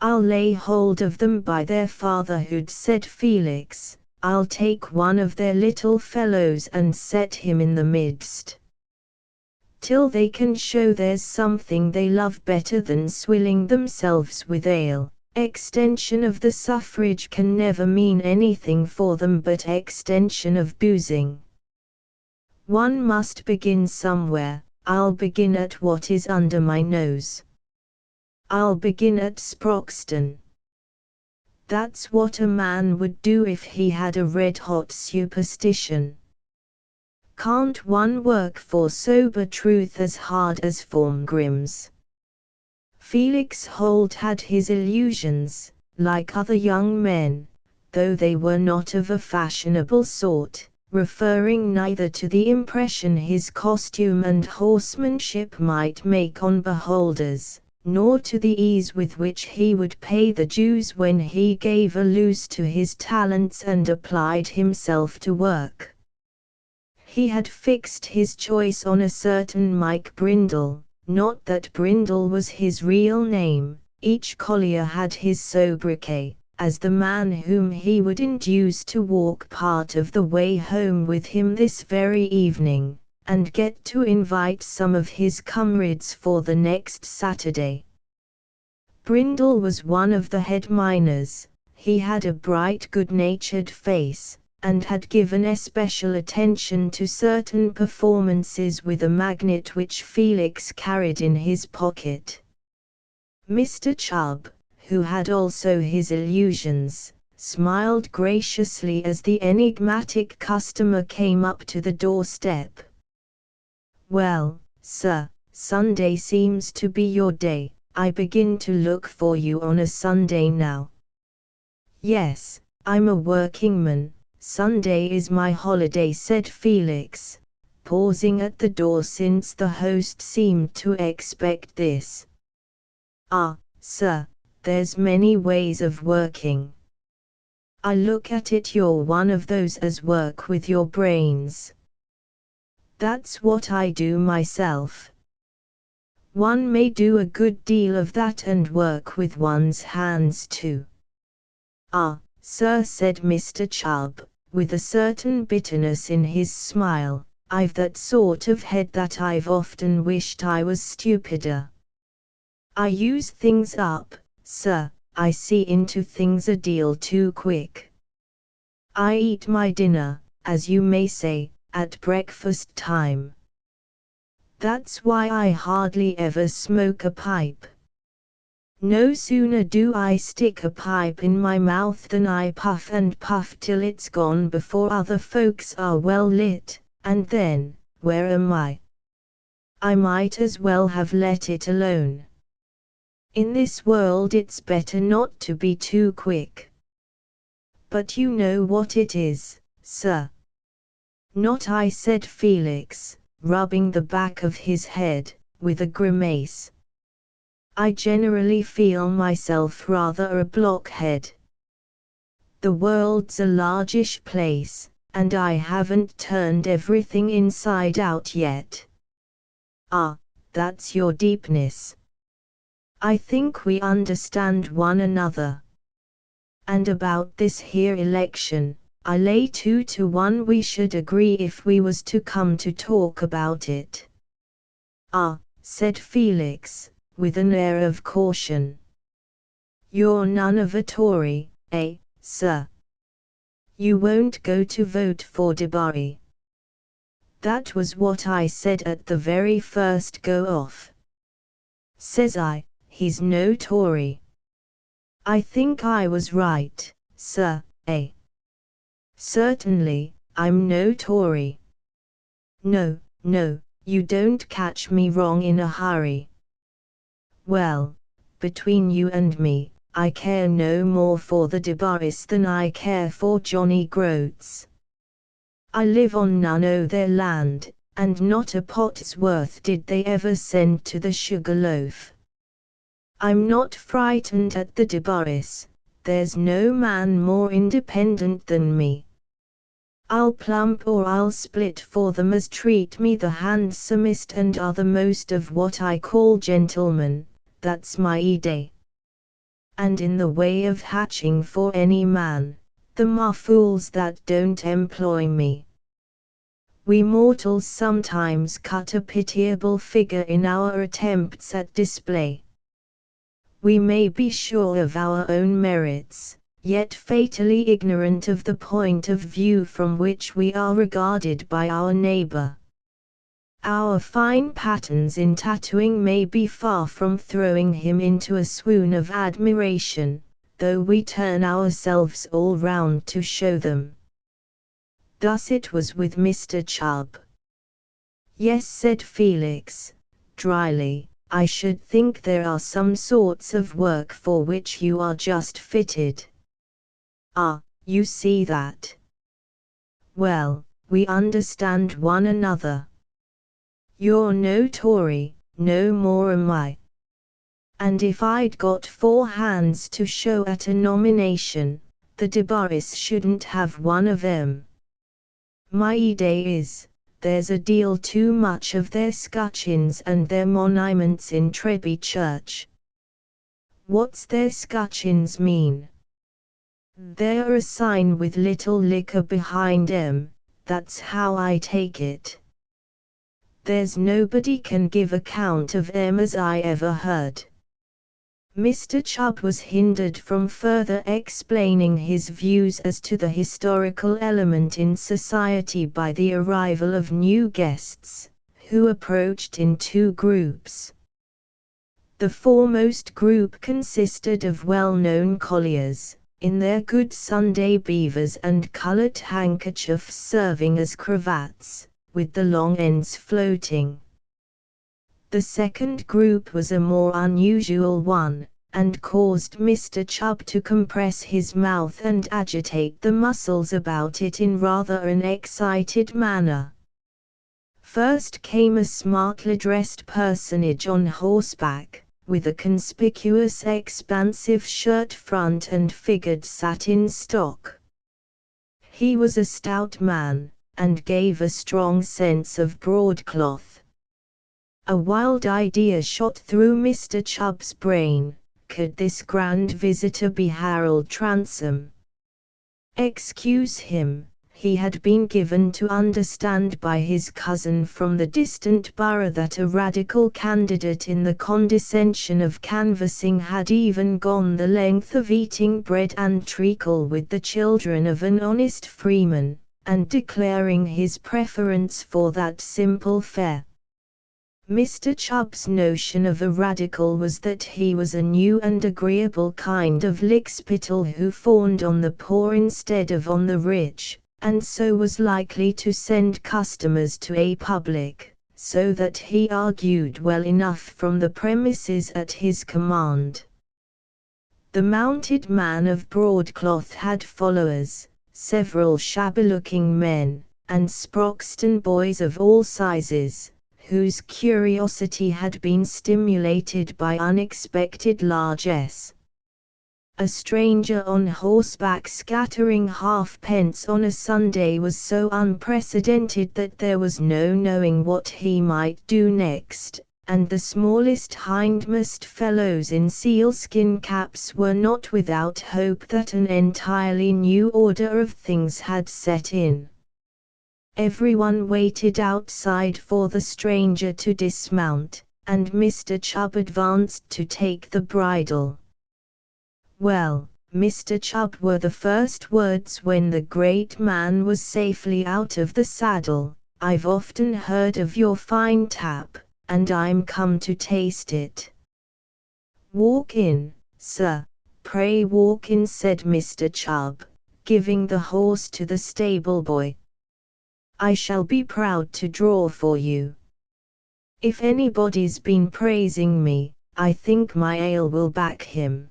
"I'll lay hold of them by their fatherhood," said Felix. "I'll take one of their little fellows and set him in the midst, till they can show there's something they love better than swilling themselves with ale. Extension of the suffrage can never mean anything for them but extension of boozing. One must begin somewhere. I'll begin at what is under my nose. I'll begin at Sproxton. That's what a man would do if he had a red-hot superstition. Can't one work for sober truth as hard as Formgrim's?" Felix Holt had his illusions, like other young men, though they were not of a fashionable sort, referring neither to the impression his costume and horsemanship might make on beholders, nor to the ease with which he would pay the dues when he gave a loose to his talents and applied himself to work. He had fixed his choice on a certain Mike Brindle, not that Brindle was his real name. Each collier had his sobriquet, as the man whom he would induce to walk part of the way home with him this very evening, and get to invite some of his comrades for the next Saturday. Brindle was one of the head miners. He had a bright good-natured face, and had given especial attention to certain performances with a magnet which Felix carried in his pocket. Mr. Chubb, who had also his illusions, smiled graciously as the enigmatic customer came up to the doorstep. "Well, sir, Sunday seems to be your day. I begin to look for you on a Sunday now." "Yes, I'm a workingman. Sunday is my holiday," said Felix, pausing at the door since the host seemed to expect this. "Ah, sir, there's many ways of working. I look at it you're one of those as work with your brains." "That's what I do myself." "One may do a good deal of that and work with one's hands too." "Ah, sir," said Mr. Chubb, with a certain bitterness in his smile, "I've that sort of head that I've often wished I was stupider. I use things up, sir, I see into things a deal too quick. I eat my dinner, as you may say, at breakfast time. That's why I hardly ever smoke a pipe. No sooner do I stick a pipe in my mouth than I puff and puff till it's gone before other folks are well lit, and then, where am I? I might as well have let it alone. In this world it's better not to be too quick." "But you know what it is, sir." "Not I," said Felix, rubbing the back of his head, with a grimace. "I generally feel myself rather a blockhead. The world's a largish place, and I haven't turned everything inside out yet." "Ah, that's your deepness. I think we understand one another. And about this here election, I lay 2-1 we should agree if we was to come to talk about it." "Ah," said Felix, with an air of caution. "You're none of a Tory, eh, sir? You won't go to vote for Debarry?" "That was what I said at the very first go-off. Says I, he's no Tory. I think I was right, sir, eh?" "Certainly, I'm no Tory." "No, no, you don't catch me wrong in a hurry. Well, between you and me, I care no more for the Debarrys than I care for Johnny Groats. I live on none o' their land, and not a pot's worth did they ever send to the Sugarloaf. I'm not frightened at the Debarrys, there's no man more independent than me. I'll plump or I'll split for them as treat me the handsomest and are the most of what I call gentlemen, that's my idea. And in the way of hatching for any man, them are fools that don't employ me. We mortals sometimes cut a pitiable figure in our attempts at display. We may be sure of our own merits, yet fatally ignorant of the point of view from which we are regarded by our neighbor. Our fine patterns in tattooing may be far from throwing him into a swoon of admiration, though we turn ourselves all round to show them. Thus it was with Mr. Chubb. Yes, said Felix, dryly, I should think there are some sorts of work for which you are just fitted. Ah, you see that. Well, we understand one another. You're no Tory, no more am I. And if I'd got 4 hands to show at a nomination, the Debarrys shouldn't have one of 'em. My idea is, there's a deal too much of their scutcheons and their monuments in Treby Church. What's their scutcheons mean? They're a sign with little liquor behind 'em, that's how I take it. There's nobody can give account of 'em as I ever heard. Mr. Chubb was hindered from further explaining his views as to the historical element in society by the arrival of new guests, who approached in 2 groups. The foremost group consisted of well-known colliers, in their good Sunday beavers and coloured handkerchiefs serving as cravats, with the long ends floating. The second group was a more unusual one, and caused Mr. Chubb to compress his mouth and agitate the muscles about it in rather an excited manner. First came a smartly dressed personage on horseback, with a conspicuous expansive shirt front and figured satin stock. He was a stout man, and gave a strong sense of broadcloth. A wild idea shot through Mr. Chubb's brain. Could this grand visitor be Harold Transome? Excuse him, he had been given to understand by his cousin from the distant borough that a radical candidate in the condescension of canvassing had even gone the length of eating bread and treacle with the children of an honest freeman, and declaring his preference for that simple fare. Mr. Chubb's notion of a radical was that he was a new and agreeable kind of lickspittle who fawned on the poor instead of on the rich, and so was likely to send customers to a public, so that he argued well enough from the premises at his command. The mounted man of broadcloth had followers, several shabby-looking men, and Sproxton boys of all sizes, whose curiosity had been stimulated by unexpected largesse. A stranger on horseback scattering halfpence on a Sunday was so unprecedented that there was no knowing what he might do next, and the smallest hindmost fellows in sealskin caps were not without hope that an entirely new order of things had set in. Everyone waited outside for the stranger to dismount, and Mr. Chubb advanced to take the bridle. "Well, Mr. Chubb," were the first words when the great man was safely out of the saddle, "I've often heard of your fine tap, and I'm come to taste it." "Walk in, sir, pray walk in," said Mr. Chubb, giving the horse to the stable boy. "I shall be proud to draw for you. If anybody's been praising me, I think my ale will back him."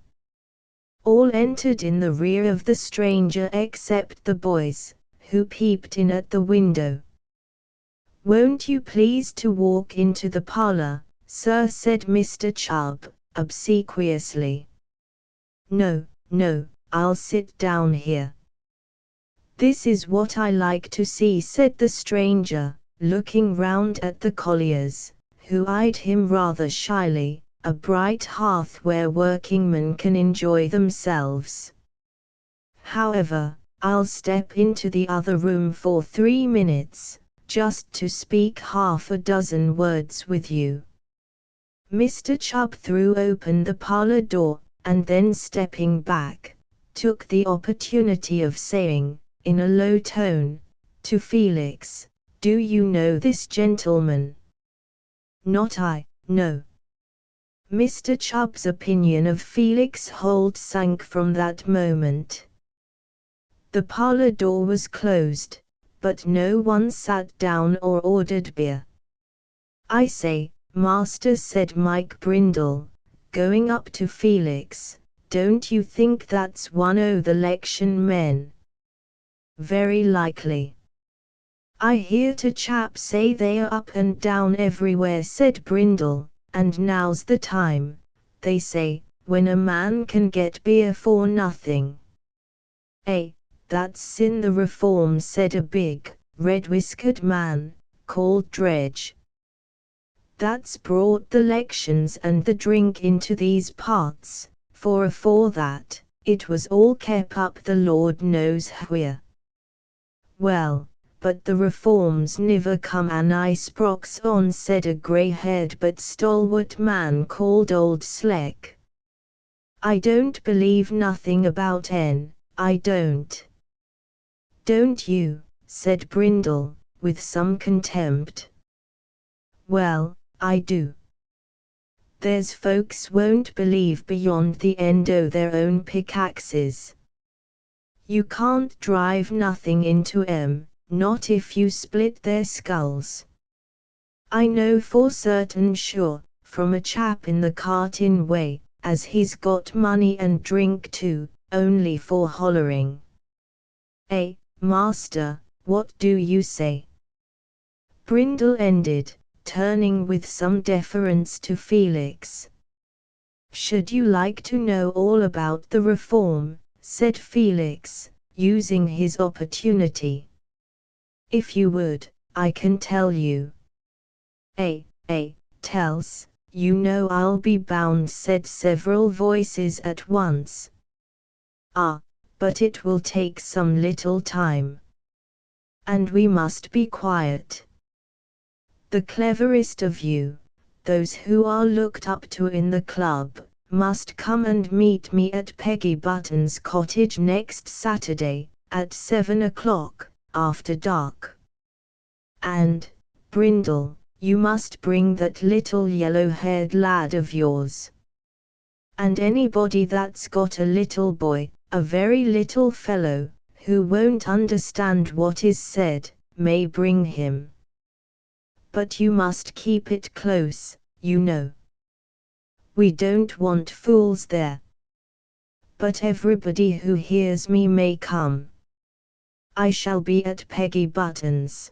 All entered in the rear of the stranger except the boys, who peeped in at the window. "Won't you please to walk into the parlor, sir," said Mr. Chubb, obsequiously. "No, no, I'll sit down here." "This is what I like to see," said the stranger, looking round at the colliers, who eyed him rather shyly, "a bright hearth where workingmen can enjoy themselves. However, I'll step into the other room for 3 minutes, just to speak half a dozen words with you." Mr. Chubb threw open the parlor door, and then stepping back, took the opportunity of saying, in a low tone, to Felix, "Do you know this gentleman?" "Not I, no." Mr. Chubb's opinion of Felix Holt sank from that moment. The parlor door was closed, but no one sat down or ordered beer. "I say, master," said Mike Brindle, going up to Felix, "don't you think that's one o' the 'lection men?" "Very likely. I hear t' chap say they are up and down everywhere," said Brindle, "and now's the time, they say, when a man can get beer for nothing." That's sin the reform," said a big, red-whiskered man, called Dredge. "That's brought the 'lections and the drink into these parts, for afore that, it was all kep' up the Lord knows where." "Well, but the reforms niver come an' I sprocks on," said a grey-haired but stalwart man called Old Sleck. "I don't believe nothing about I don't." "Don't you?" said Brindle, with some contempt. "Well, I do. There's folks won't believe beyond the end o' their own pickaxes. You can't drive nothing into 'em, not if you split their skulls. I know for certain sure, from a chap in the cartin' way, as he's got money and drink too, only for hollering. Master, what do you say?" Brindle ended, turning with some deference to Felix. "Should you like to know all about the reform?" said Felix, using his opportunity. "If you would, I can tell you." Tells, you know I'll be bound," said several voices at once. "Ah, but it will take some little time. And we must be quiet. The cleverest of you, those who are looked up to in the club, must come and meet me at Peggy Button's cottage next Saturday, at 7 o'clock, after dark. And, Brindle, you must bring that little yellow-haired lad of yours. And anybody that's got a little boy, a very little fellow, who won't understand what is said, may bring him. But you must keep it close, you know. We don't want fools there. But everybody who hears me may come. I shall be at Peggy Button's."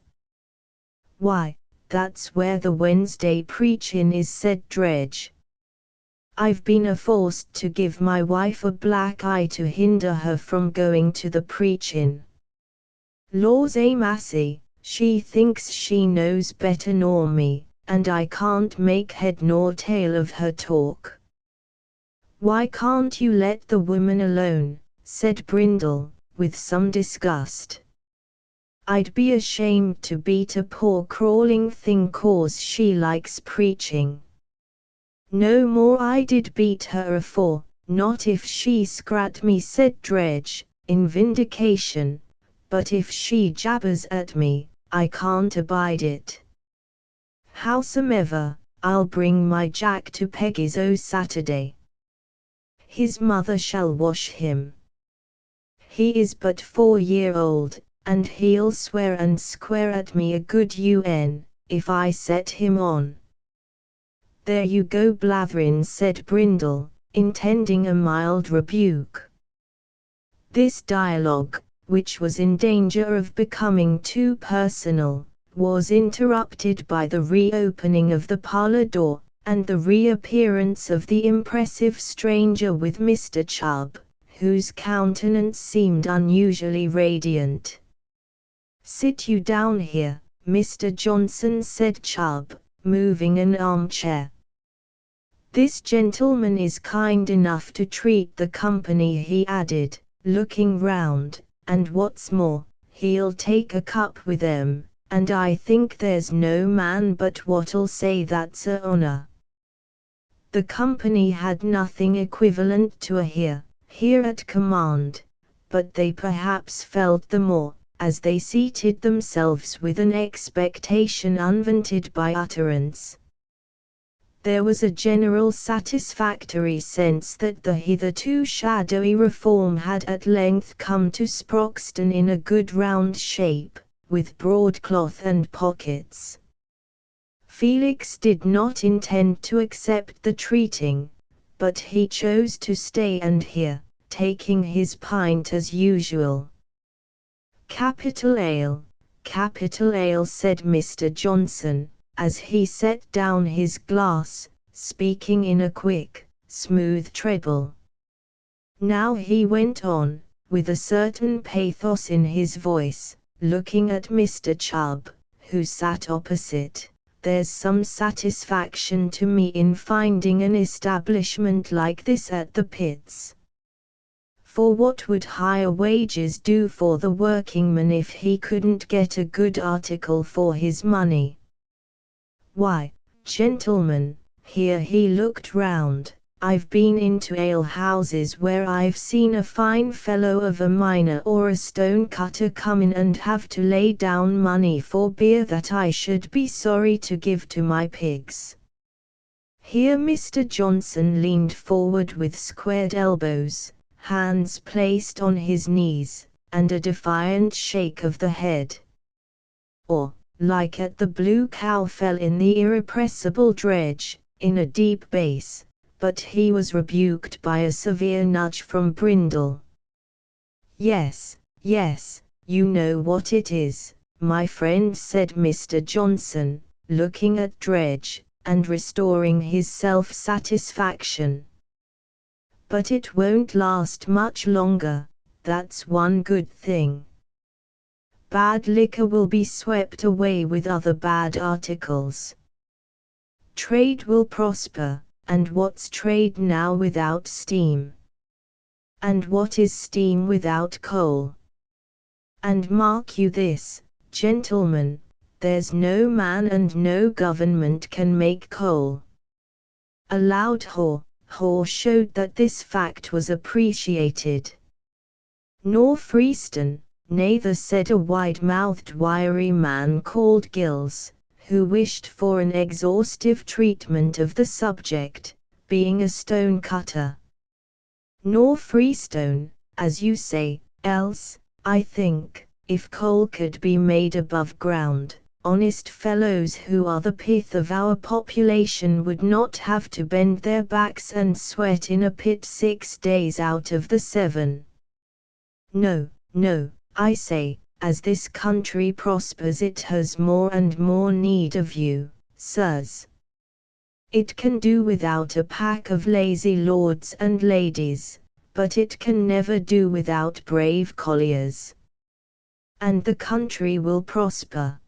"Why, that's where the Wednesday preachin' is," said Dredge. "I've been a-forced to give my wife a black eye to hinder her from going to the preachin'. Laws massy, she thinks she knows better nor me, and I can't make head nor tail of her talk." "Why can't you let the woman alone?" said Brindle, with some disgust. "I'd be ashamed to beat a poor crawling thing 'cause she likes preaching. No more I did beat her afore, not if she scrat me," said Dredge, in vindication, "but if she jabbers at me, I can't abide it. Howsomever, I'll bring my Jack to Peggy's o' Saturday. His mother shall wash him. He is but 4-year-old, and he'll swear and square at me a good UN, if I set him on." "There you go blatherin'," said Brindle, intending a mild rebuke. This dialogue, which was in danger of becoming too personal, was interrupted by the reopening of the parlor door, and the reappearance of the impressive stranger with Mr. Chubb, whose countenance seemed unusually radiant. "Sit you down here, Mr. Johnson," said Chubb, moving an armchair. "This gentleman is kind enough to treat the company," he added, looking round, "and what's more, he'll take a cup with them, and I think there's no man but what'll say that's a honour." The company had nothing equivalent to a here at command, but they perhaps felt the more, as they seated themselves with an expectation unvented by utterance. There was a general satisfactory sense that the hitherto shadowy reform had at length come to Sproxton in a good round shape, with broadcloth and pockets. Felix did not intend to accept the treating, but he chose to stay and hear, taking his pint as usual. Capital ale, said Mr. Johnson, as he set down his glass, speaking in a quick, smooth treble. Now he went on, with a certain pathos in his voice, looking at Mr. Chubb, who sat opposite, "There's some satisfaction to me in finding an establishment like this at the pits. For what would higher wages do for the workingman if he couldn't get a good article for his money? Why, gentlemen," here he looked round, "I've been into ale-houses where I've seen a fine fellow of a miner or a stone-cutter come in and have to lay down money for beer that I should be sorry to give to my pigs." Here Mr. Johnson leaned forward with squared elbows, hands placed on his knees, and a defiant shake of the head. "Or, like at the Blue Cow fell in the irrepressible Dredge," in a deep bass, but he was rebuked by a severe nudge from Brindle. Yes, you know what it is, my friend," said Mr. Johnson, looking at Dredge, and restoring his self-satisfaction. "But it won't last much longer, that's one good thing. Bad liquor will be swept away with other bad articles. Trade will prosper, and what's trade now without steam? And what is steam without coal? And mark you this, gentlemen, there's no man and no government can make coal." A loud haw showed that this fact was appreciated. "Nor freestone, neither," said a wide-mouthed wiry man called Gills, who wished for an exhaustive treatment of the subject, being a stone-cutter. "Nor freestone, as you say, else, I think, if coal could be made above ground, honest fellows who are the pith of our population would not have to bend their backs and sweat in a pit 6 days out of the 7. No, I say, as this country prospers it has more and more need of you, sirs. It can do without a pack of lazy lords and ladies, but it can never do without brave colliers. And the country will prosper.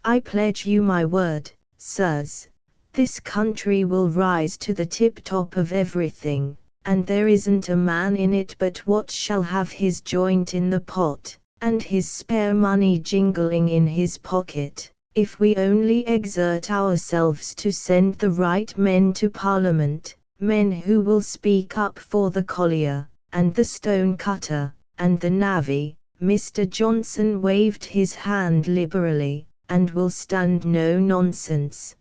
I pledge you my word, sirs, this country will rise to the tip-top of everything, and there isn't a man in it but what shall have his joint in the pot, and his spare money jingling in his pocket, if we only exert ourselves to send the right men to Parliament, men who will speak up for the collier, and the stone-cutter, and the navvy." Mr. Johnson waved his hand liberally, "and will stand no nonsense.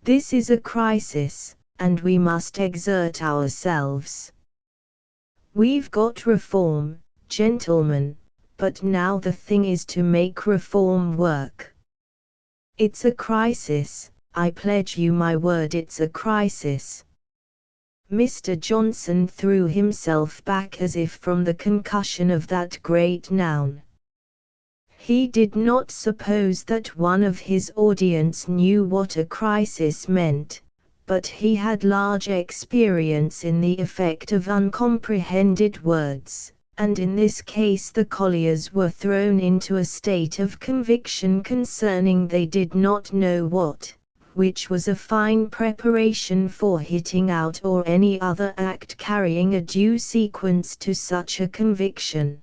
This is a crisis, and we must exert ourselves. We've got reform, gentlemen, but now the thing is to make reform work. It's a crisis, I pledge you my word it's a crisis." Mr. Johnson threw himself back as if from the concussion of that great noun. He did not suppose that one of his audience knew what a crisis meant, but he had large experience in the effect of uncomprehended words, and in this case the colliers were thrown into a state of conviction concerning they did not know what, which was a fine preparation for hitting out or any other act carrying a due sequence to such a conviction.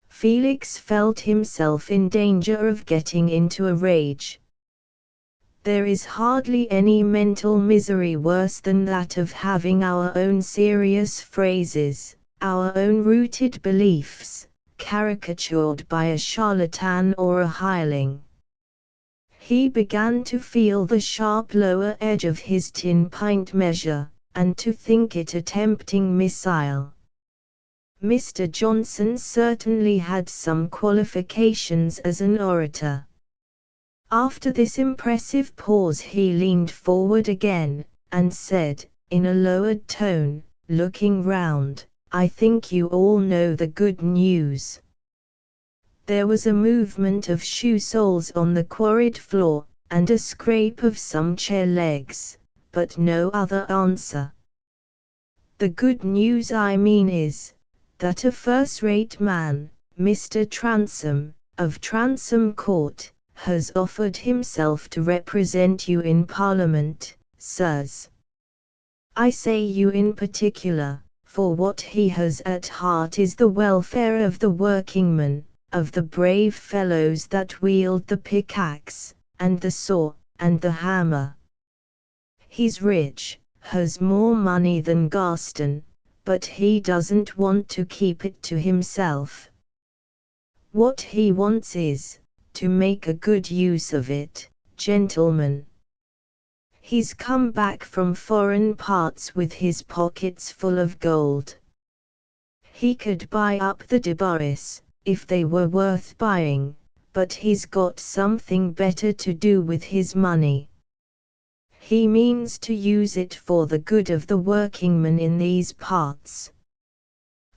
Felix felt himself in danger of getting into a rage. There is hardly any mental misery worse than that of having our own serious phrases, our own rooted beliefs, caricatured by a charlatan or a hireling. He began to feel the sharp lower edge of his tin-pint measure, and to think it a tempting missile. Mr. Johnson certainly had some qualifications as an orator. After this impressive pause he leaned forward again, and said, in a lowered tone, looking round, "I think you all know the good news." There was a movement of shoe soles on the quarried floor, and a scrape of some chair legs, but no other answer. "The good news I mean is, that a first-rate man, Mr. Transome, of Transome Court, has offered himself to represent you in Parliament, sirs. I say you in particular, for what he has at heart is the welfare of the workingmen, of the brave fellows that wield the pickaxe, and the saw, and the hammer. He's rich, has more money than Garston, but he doesn't want to keep it to himself. What he wants is, to make a good use of it, gentlemen. He's come back from foreign parts with his pockets full of gold. He could buy up the Debarrys, if they were worth buying, but he's got something better to do with his money. He means to use it for the good of the workingmen in these parts.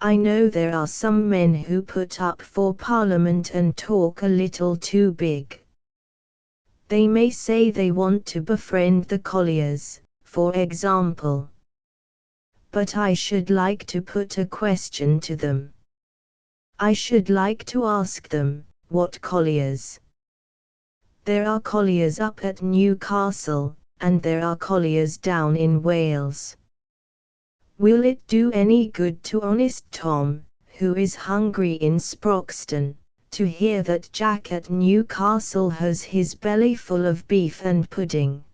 I know there are some men who put up for Parliament and talk a little too big. They may say they want to befriend the colliers, for example. But I should like to put a question to them. I should like to ask them, what colliers? There are colliers up at Newcastle, and there are colliers down in Wales. Will it do any good to honest Tom, who is hungry in Sproxton, to hear that Jack at Newcastle has his belly full of beef and pudding?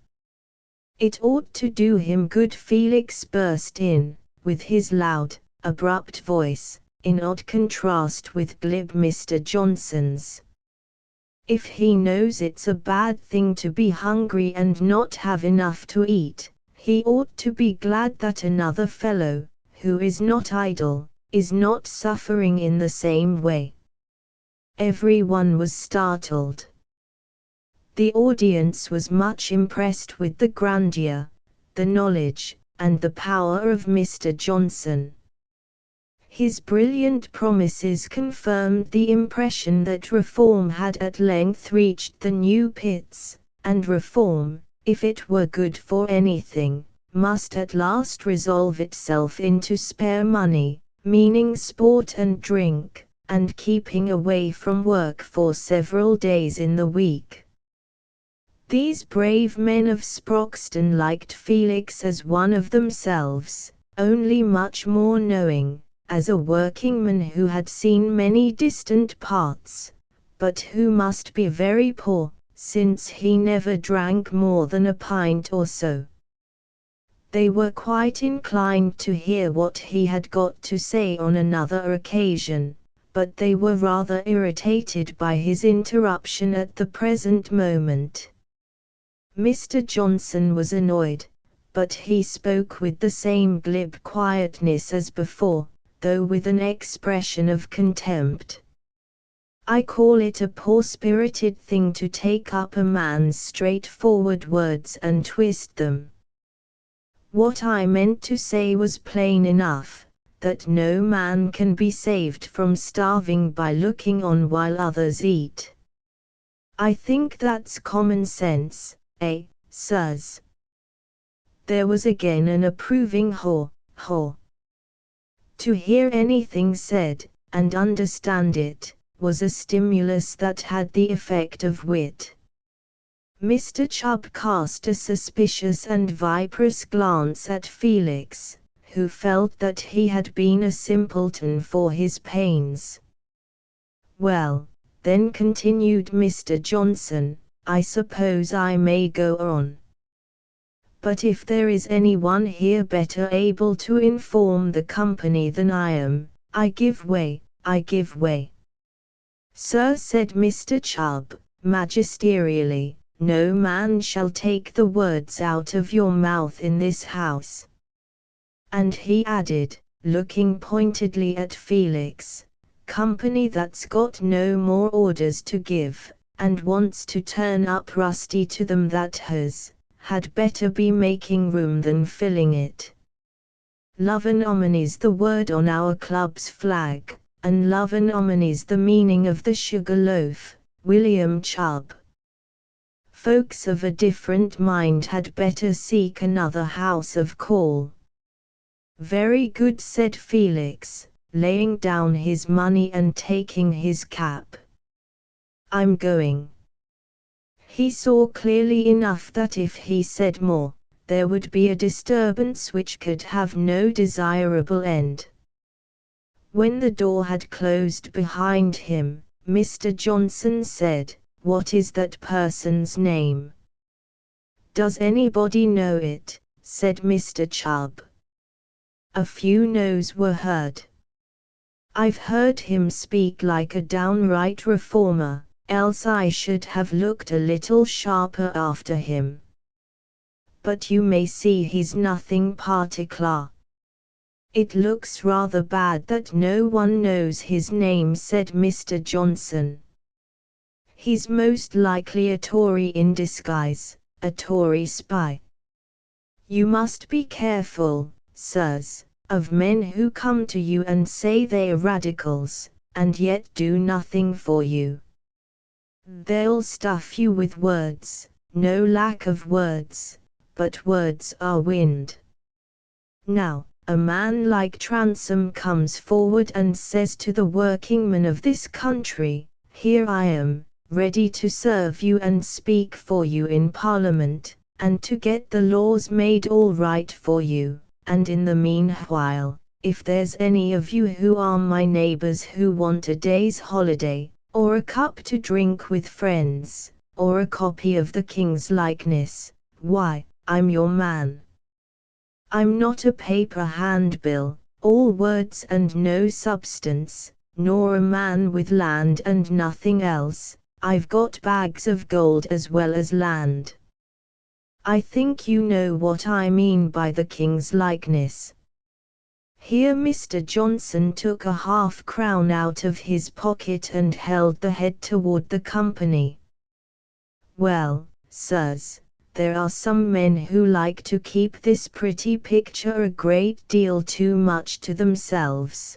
It ought to do him good. Felix burst in, with his loud, abrupt voice, in odd contrast with glib Mr. Johnson's. If he knows it's a bad thing to be hungry and not have enough to eat, he ought to be glad that another fellow, who is not idle, is not suffering in the same way. Everyone was startled. The audience was much impressed with the grandeur, the knowledge, and the power of Mr. Johnson. His brilliant promises confirmed the impression that reform had at length reached the new pits, and reform, if it were good for anything, must at last resolve itself into spare money, meaning sport and drink, and keeping away from work for several days in the week. These brave men of Sproxton liked Felix as one of themselves, only much more knowing, as a workingman who had seen many distant parts, but who must be very poor, since he never drank more than a pint or so. They were quite inclined to hear what he had got to say on another occasion, but they were rather irritated by his interruption at the present moment. Mr. Johnson was annoyed, but he spoke with the same glib quietness as before, though with an expression of contempt. I call it a poor-spirited thing to take up a man's straightforward words and twist them. What I meant to say was plain enough, that no man can be saved from starving by looking on while others eat. I think that's common sense, eh, sirs?" There was again an approving haw, haw. To hear anything said, and understand it, was a stimulus that had the effect of wit. Mr. Chubb cast a suspicious and viperous glance at Felix, who felt that he had been a simpleton for his pains. "Well, then," continued Mr. Johnson, "I suppose I may go on. But if there is anyone here better able to inform the company than I am, I give way, I give way." "Sir," said Mr. Chubb, magisterially, "no man shall take the words out of your mouth in this house." And he added, looking pointedly at Felix, "Company that's got no more orders to give, and wants to turn up rusty to them that has, had better be making room than filling it. Love and omni's the word on our club's flag, and love and omni's the meaning of the sugar loaf, William Chubb. Folks of a different mind had better seek another house of call." "Very good," said Felix, laying down his money and taking his cap. "I'm going." He saw clearly enough that if he said more, there would be a disturbance which could have no desirable end. When the door had closed behind him, Mr. Johnson said, "What is that person's name?" "Does anybody know it?" said Mr. Chubb. A few no's were heard. "I've heard him speak like a downright reformer, else I should have looked a little sharper after him. But you may see he's nothing particular." "It looks rather bad that no one knows his name," said Mr. Johnson. "He's most likely a Tory in disguise, a Tory spy. You must be careful, sirs, of men who come to you and say they're radicals, and yet do nothing for you. They'll stuff you with words, no lack of words, but words are wind. Now, a man like Transome comes forward and says to the workingmen of this country, 'Here I am, ready to serve you and speak for you in Parliament, and to get the laws made all right for you, and in the meanwhile, if there's any of you who are my neighbours who want a day's holiday, or a cup to drink with friends, or a copy of the King's likeness, why, I'm your man. I'm not a paper handbill, all words and no substance, nor a man with land and nothing else. I've got bags of gold as well as land. I think you know what I mean by the King's likeness." Here Mr. Johnson took a half-crown out of his pocket and held the head toward the company. "Well, sirs, there are some men who like to keep this pretty picture a great deal too much to themselves.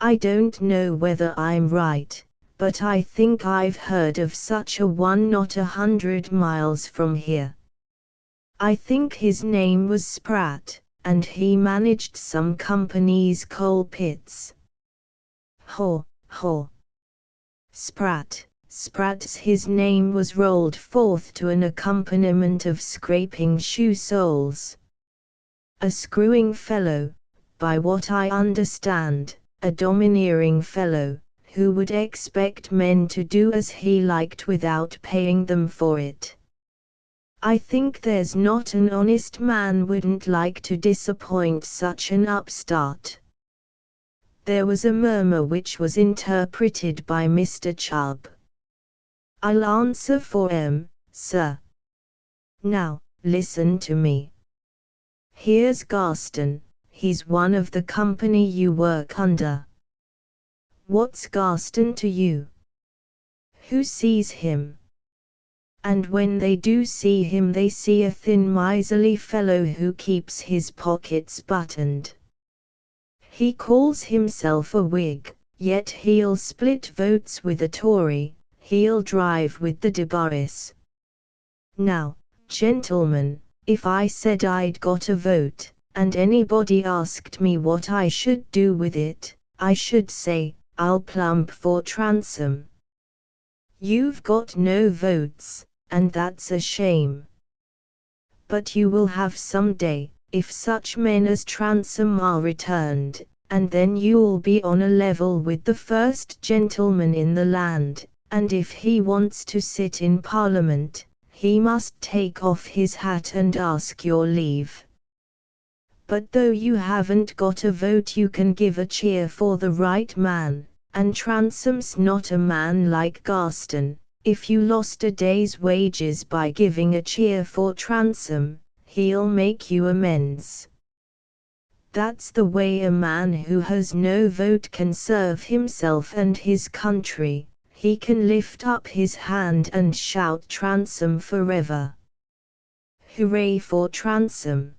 I don't know whether I'm right, but I think I've heard of such a one not 100 miles from here. I think his name was Spratt, and he managed some company's coal pits." "Haw, haw. Sprat's his name," was rolled forth to an accompaniment of scraping shoe soles. "A screwing fellow, by what I understand, a domineering fellow, who would expect men to do as he liked without paying them for it. I think there's not an honest man wouldn't like to disappoint such an upstart." There was a murmur which was interpreted by Mr. Chubb. "I'll answer for 'em, sir. Now, listen to me. Here's Garston, he's one of the company you work under. What's Garston to you? Who sees him? And when they do see him they see a thin miserly fellow who keeps his pockets buttoned. He calls himself a Whig, yet he'll split votes with a Tory, he'll drive with the Debarrys. Now, gentlemen, if I said I'd got a vote, and anybody asked me what I should do with it, I should say, I'll plump for Transome. You've got no votes, and that's a shame. But you will have some day, if such men as Transome are returned, and then you'll be on a level with the first gentleman in the land, and if he wants to sit in Parliament, he must take off his hat and ask your leave. But though you haven't got a vote, you can give a cheer for the right man, and Transome's not a man like Garston. If you lost a day's wages by giving a cheer for Transome, he'll make you amends. That's the way a man who has no vote can serve himself and his country. He can lift up his hand and shout Transome forever. Hooray for Transome!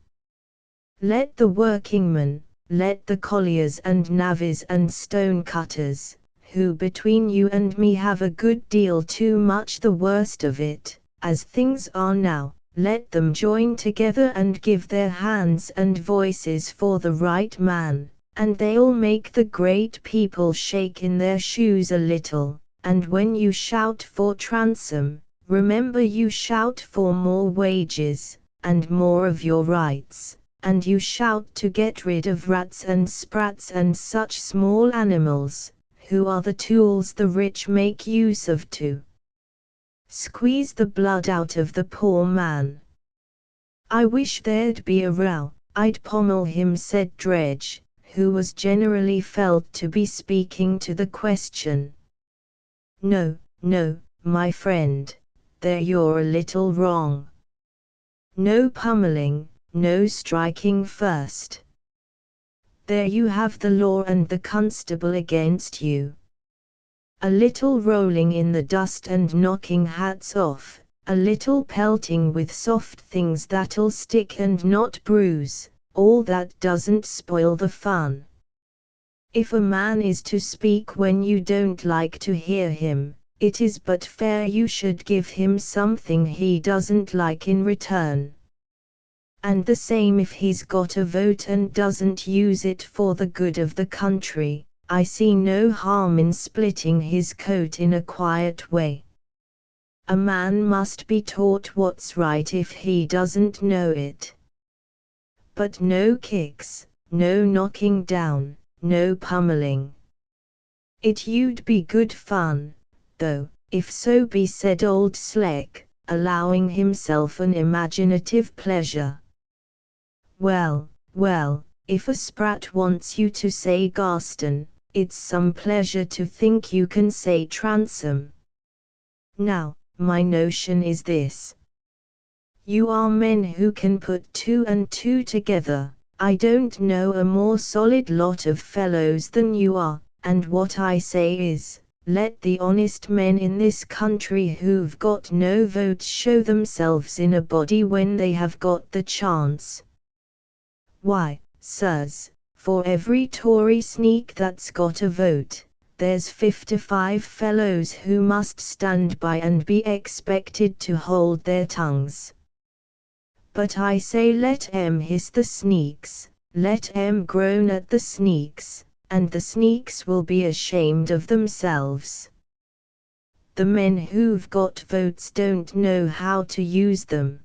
Let the workingmen, let the colliers and navvies and stonecutters, who between you and me have a good deal too much the worst of it, as things are now, let them join together and give their hands and voices for the right man, and they'll make the great people shake in their shoes a little. And when you shout for Transome, remember you shout for more wages, and more of your rights, and you shout to get rid of rats and sprats and such small animals, who are the tools the rich make use of to squeeze the blood out of the poor man. I wish there'd be a row, I'd pommel him, said Dredge, who was generally felt to be speaking to the question. No, no, my friend, there you're a little wrong. No pummeling, no striking first. There you have the law and the constable against you. A little rolling in the dust and knocking hats off, a little pelting with soft things that'll stick and not bruise, all that doesn't spoil the fun. If a man is to speak when you don't like to hear him, it is but fair you should give him something he doesn't like in return. And the same if he's got a vote and doesn't use it for the good of the country. I see no harm in splitting his coat in a quiet way. A man must be taught what's right if he doesn't know it. But no kicks, no knocking down, no pummeling. It you'd be good fun, though, if so be, said old Sleck, allowing himself an imaginative pleasure. Well, well, if a sprat wants you to say Garston, it's some pleasure to think you can say Transome. Now, my notion is this. You are men who can put two and two together. I don't know a more solid lot of fellows than you are, and what I say is, let the honest men in this country who've got no votes show themselves in a body when they have got the chance. Why, sirs, for every Tory sneak that's got a vote, there's 55 fellows who must stand by and be expected to hold their tongues. But I say, let 'em hiss the sneaks, let 'em groan at the sneaks, and the sneaks will be ashamed of themselves. The men who've got votes don't know how to use them.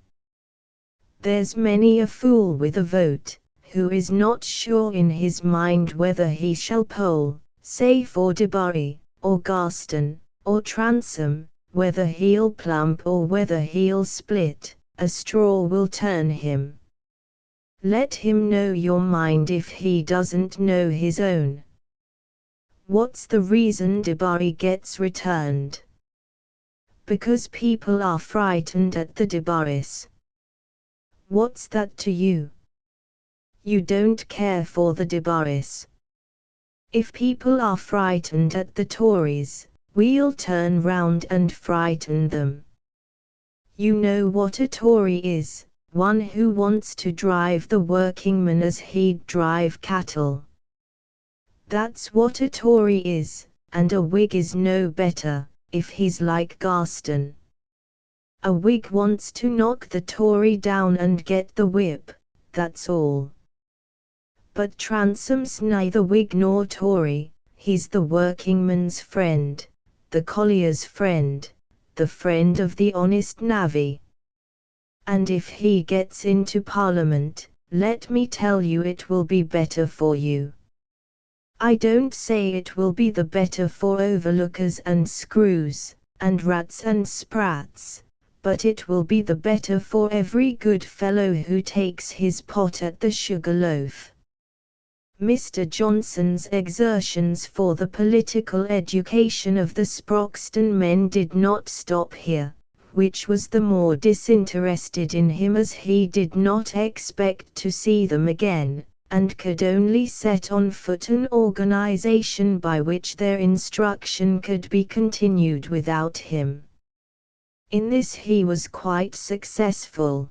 There's many a fool with a vote, who is not sure in his mind whether he shall poll, say for Debarry, or Garston, or Transome, whether he'll plump or whether he'll split. A straw will turn him. Let him know your mind if he doesn't know his own. What's the reason Debarry gets returned? Because people are frightened at the Debarrys. What's that to you? You don't care for the Debarrys. If people are frightened at the Tories, we'll turn round and frighten them. You know what a Tory is, one who wants to drive the workingmen as he'd drive cattle. That's what a Tory is, and a Whig is no better, if he's like Garston. A Whig wants to knock the Tory down and get the whip, that's all. But Transom's neither Whig nor Tory, he's the workingman's friend, the collier's friend, the friend of the honest navvy. And if he gets into Parliament, let me tell you it will be better for you. I don't say it will be the better for overlookers and screws, and rats and sprats, but it will be the better for every good fellow who takes his pot at the sugar loaf. Mr. Johnson's exertions for the political education of the Sproxton men did not stop here, which was the more disinterested in him as he did not expect to see them again, and could only set on foot an organization by which their instruction could be continued without him. In this he was quite successful.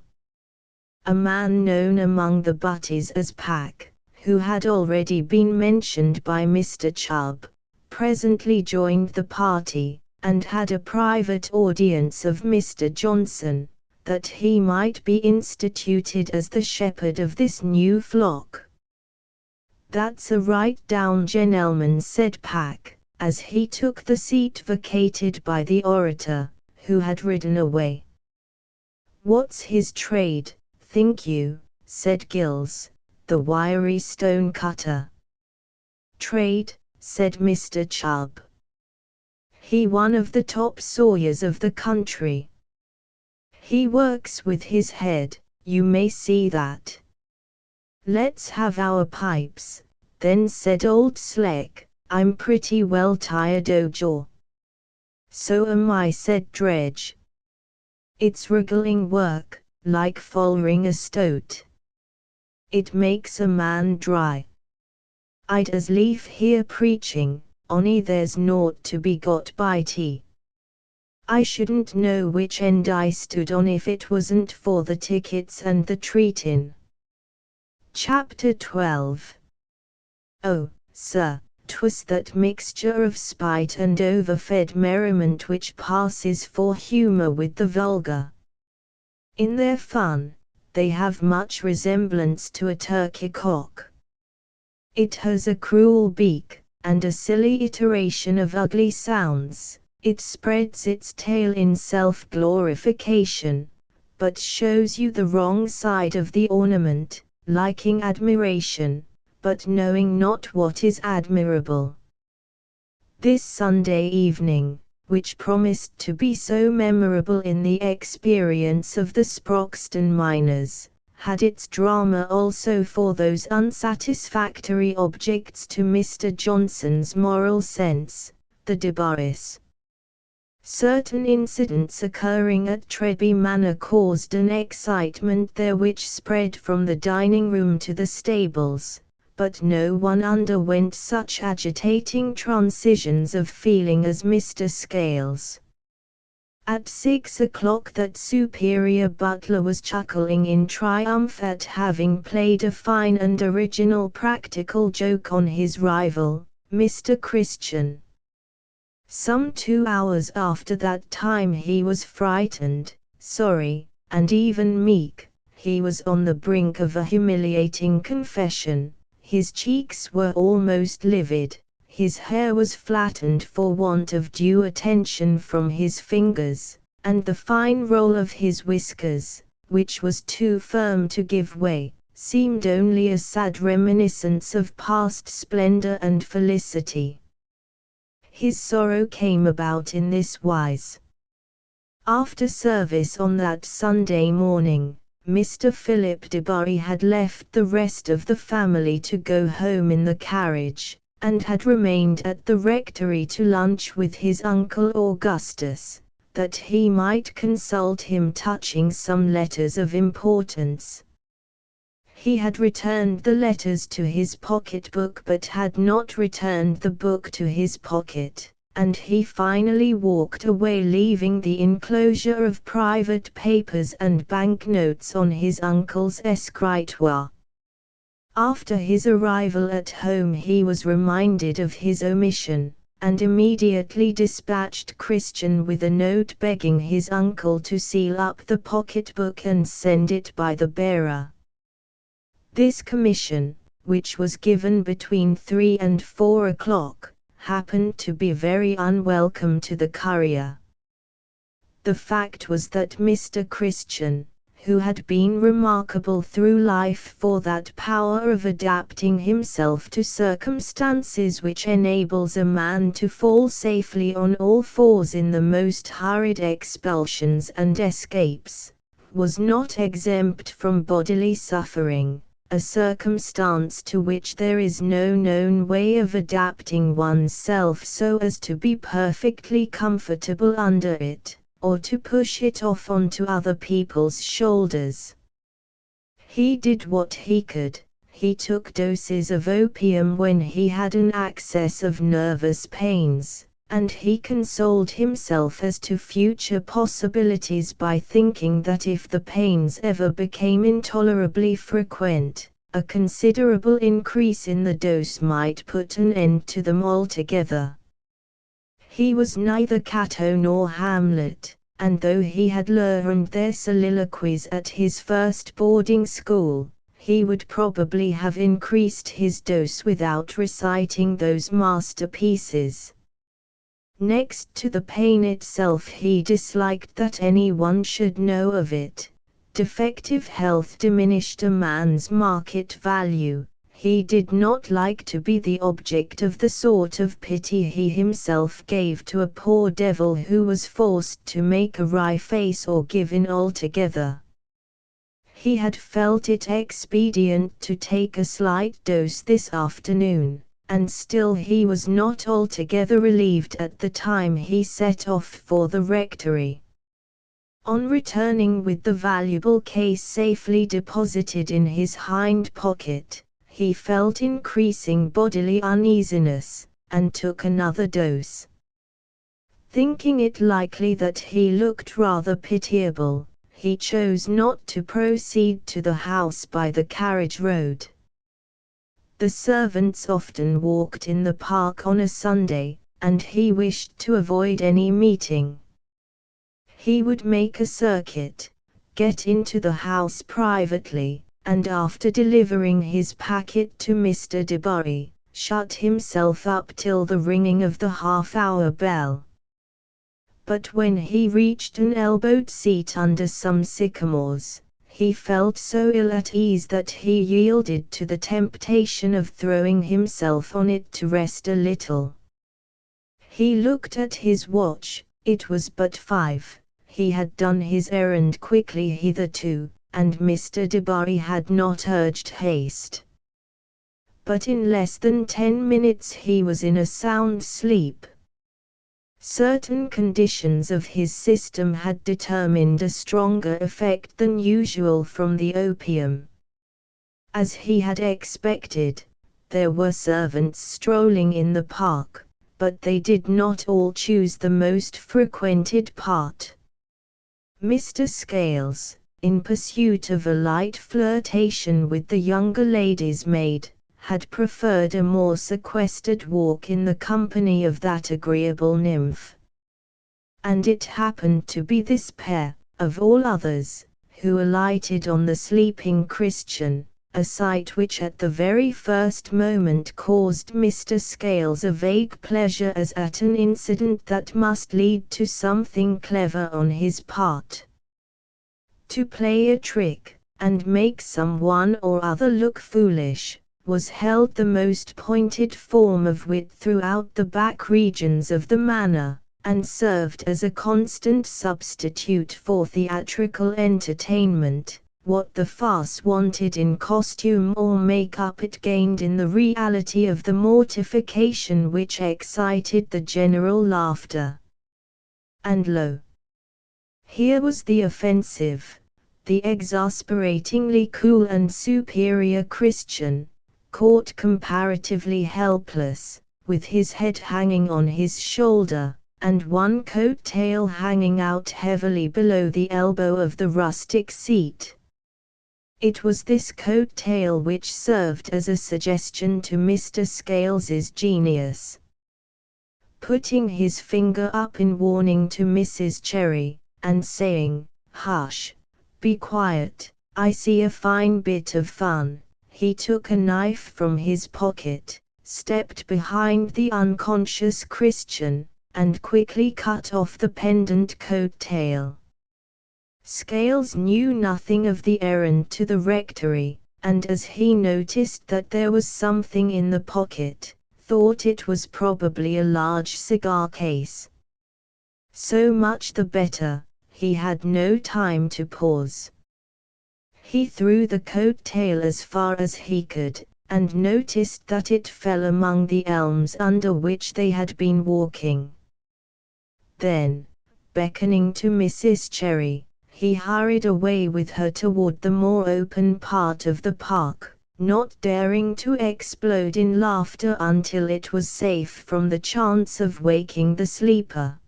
A man known among the butties as Pack, who had already been mentioned by Mr. Chubb, presently joined the party, and had a private audience of Mr. Johnson, that he might be instituted as the shepherd of this new flock. "That's a right down gentleman," said Pack, as he took the seat vacated by the orator, who had ridden away. "What's his trade, think you?" said Gills, the wiry stone cutter. "Trade," said Mr. Chubb. "He one of the top sawyers of the country. He works with his head, you may see that." "Let's have our pipes, then," said old Sleck. "I'm pretty well tired o' jaw." "So am I," said Dredge. "It's wriggling work, like follering a stoat. It makes a man dry. I'd as lief hear preaching, on'y there's naught to be got by tea. I shouldn't know which end I stood on if it wasn't for the tickets and the treatin'." Chapter 12. "Oh, sir, 'twas that mixture of spite and overfed merriment which passes for humour with the vulgar. In their fun, they have much resemblance to a turkey cock. It has a cruel beak, and a silly iteration of ugly sounds. It spreads its tail in self-glorification, but shows you the wrong side of the ornament, liking admiration, but knowing not what is admirable. This Sunday evening, which promised to be so memorable in the experience of the Sproxton miners, had its drama also for those unsatisfactory objects to Mr. Johnson's moral sense, the Debarrys. Certain incidents occurring at Treby Manor caused an excitement there which spread from the dining room to the stables, but no one underwent such agitating transitions of feeling as Mr. Scales. At 6 o'clock that superior butler was chuckling in triumph at having played a fine and original practical joke on his rival, Mr. Christian. Some 2 hours after that time he was frightened, sorry, and even meek. He was on the brink of a humiliating confession. His cheeks were almost livid, his hair was flattened for want of due attention from his fingers, and the fine roll of his whiskers, which was too firm to give way, seemed only a sad reminiscence of past splendor and felicity. His sorrow came about in this wise. After service on that Sunday morning, Mr. Philip Debarry had left the rest of the family to go home in the carriage, and had remained at the rectory to lunch with his uncle Augustus, that he might consult him touching some letters of importance. He had returned the letters to his pocket-book but had not returned the book to his pocket, and he finally walked away leaving the enclosure of private papers and banknotes on his uncle's escritoire. After his arrival at home he was reminded of his omission, and immediately dispatched Christian with a note begging his uncle to seal up the pocketbook and send it by the bearer. This commission, which was given between 3 and 4 o'clock, happened to be very unwelcome to the courier. The fact was that Mr. Christian, who had been remarkable through life for that power of adapting himself to circumstances which enables a man to fall safely on all fours in the most hurried expulsions and escapes, was not exempt from bodily suffering, a circumstance to which there is no known way of adapting oneself so as to be perfectly comfortable under it, or to push it off onto other people's shoulders. He did what he could. He took doses of opium when he had an access of nervous pains, and he consoled himself as to future possibilities by thinking that if the pains ever became intolerably frequent, a considerable increase in the dose might put an end to them altogether. He was neither Cato nor Hamlet, and though he had learned their soliloquies at his first boarding school, he would probably have increased his dose without reciting those masterpieces. Next to the pain itself, he disliked that anyone should know of it. Defective health diminished a man's market value. He did not like to be the object of the sort of pity he himself gave to a poor devil who was forced to make a wry face or give in altogether. He had felt it expedient to take a slight dose this afternoon, and still he was not altogether relieved at the time he set off for the rectory. On returning with the valuable case safely deposited in his hind pocket, he felt increasing bodily uneasiness, and took another dose. Thinking it likely that he looked rather pitiable, he chose not to proceed to the house by the carriage road. The servants often walked in the park on a Sunday, and he wished to avoid any meeting. He would make a circuit, get into the house privately, and after delivering his packet to Mr. Debarry, shut himself up till the ringing of the half-hour bell. But when he reached an elbowed seat under some sycamores, he felt so ill at ease that he yielded to the temptation of throwing himself on it to rest a little. He looked at his watch. It was but 5. He had done his errand quickly hitherto, and Mr. Debarry had not urged haste. But in less than 10 minutes he was in a sound sleep. Certain conditions of his system had determined a stronger effect than usual from the opium. As he had expected, there were servants strolling in the park, but they did not all choose the most frequented part. Mr. Scales, in pursuit of a light flirtation with the younger lady's maid, had preferred a more sequestered walk in the company of that agreeable nymph. And it happened to be this pair, of all others, who alighted on the sleeping Christian, a sight which at the very first moment caused Mr. Scales a vague pleasure as at an incident that must lead to something clever on his part. To play a trick, and make some one or other look foolish, was held the most pointed form of wit throughout the back regions of the manor, and served as a constant substitute for theatrical entertainment. What the farce wanted in costume or make-up it gained in the reality of the mortification which excited the general laughter. And lo! Here was the offensive, the exasperatingly cool and superior Christian, caught comparatively helpless, with his head hanging on his shoulder, and one coat-tail hanging out heavily below the elbow of the rustic seat. It was this coat-tail which served as a suggestion to Mr. Scales's genius. Putting his finger up in warning to Mrs. Cherry, and saying, "Hush, be quiet, I see a fine bit of fun," he took a knife from his pocket, stepped behind the unconscious Christian, and quickly cut off the pendant coat-tail. Scales knew nothing of the errand to the rectory, and as he noticed that there was something in the pocket, thought it was probably a large cigar case. So much the better, he had no time to pause. He threw the coat-tail as far as he could, and noticed that it fell among the elms under which they had been walking. Then, beckoning to Mrs. Cherry, he hurried away with her toward the more open part of the park, not daring to explode in laughter until it was safe from the chance of waking the sleeper.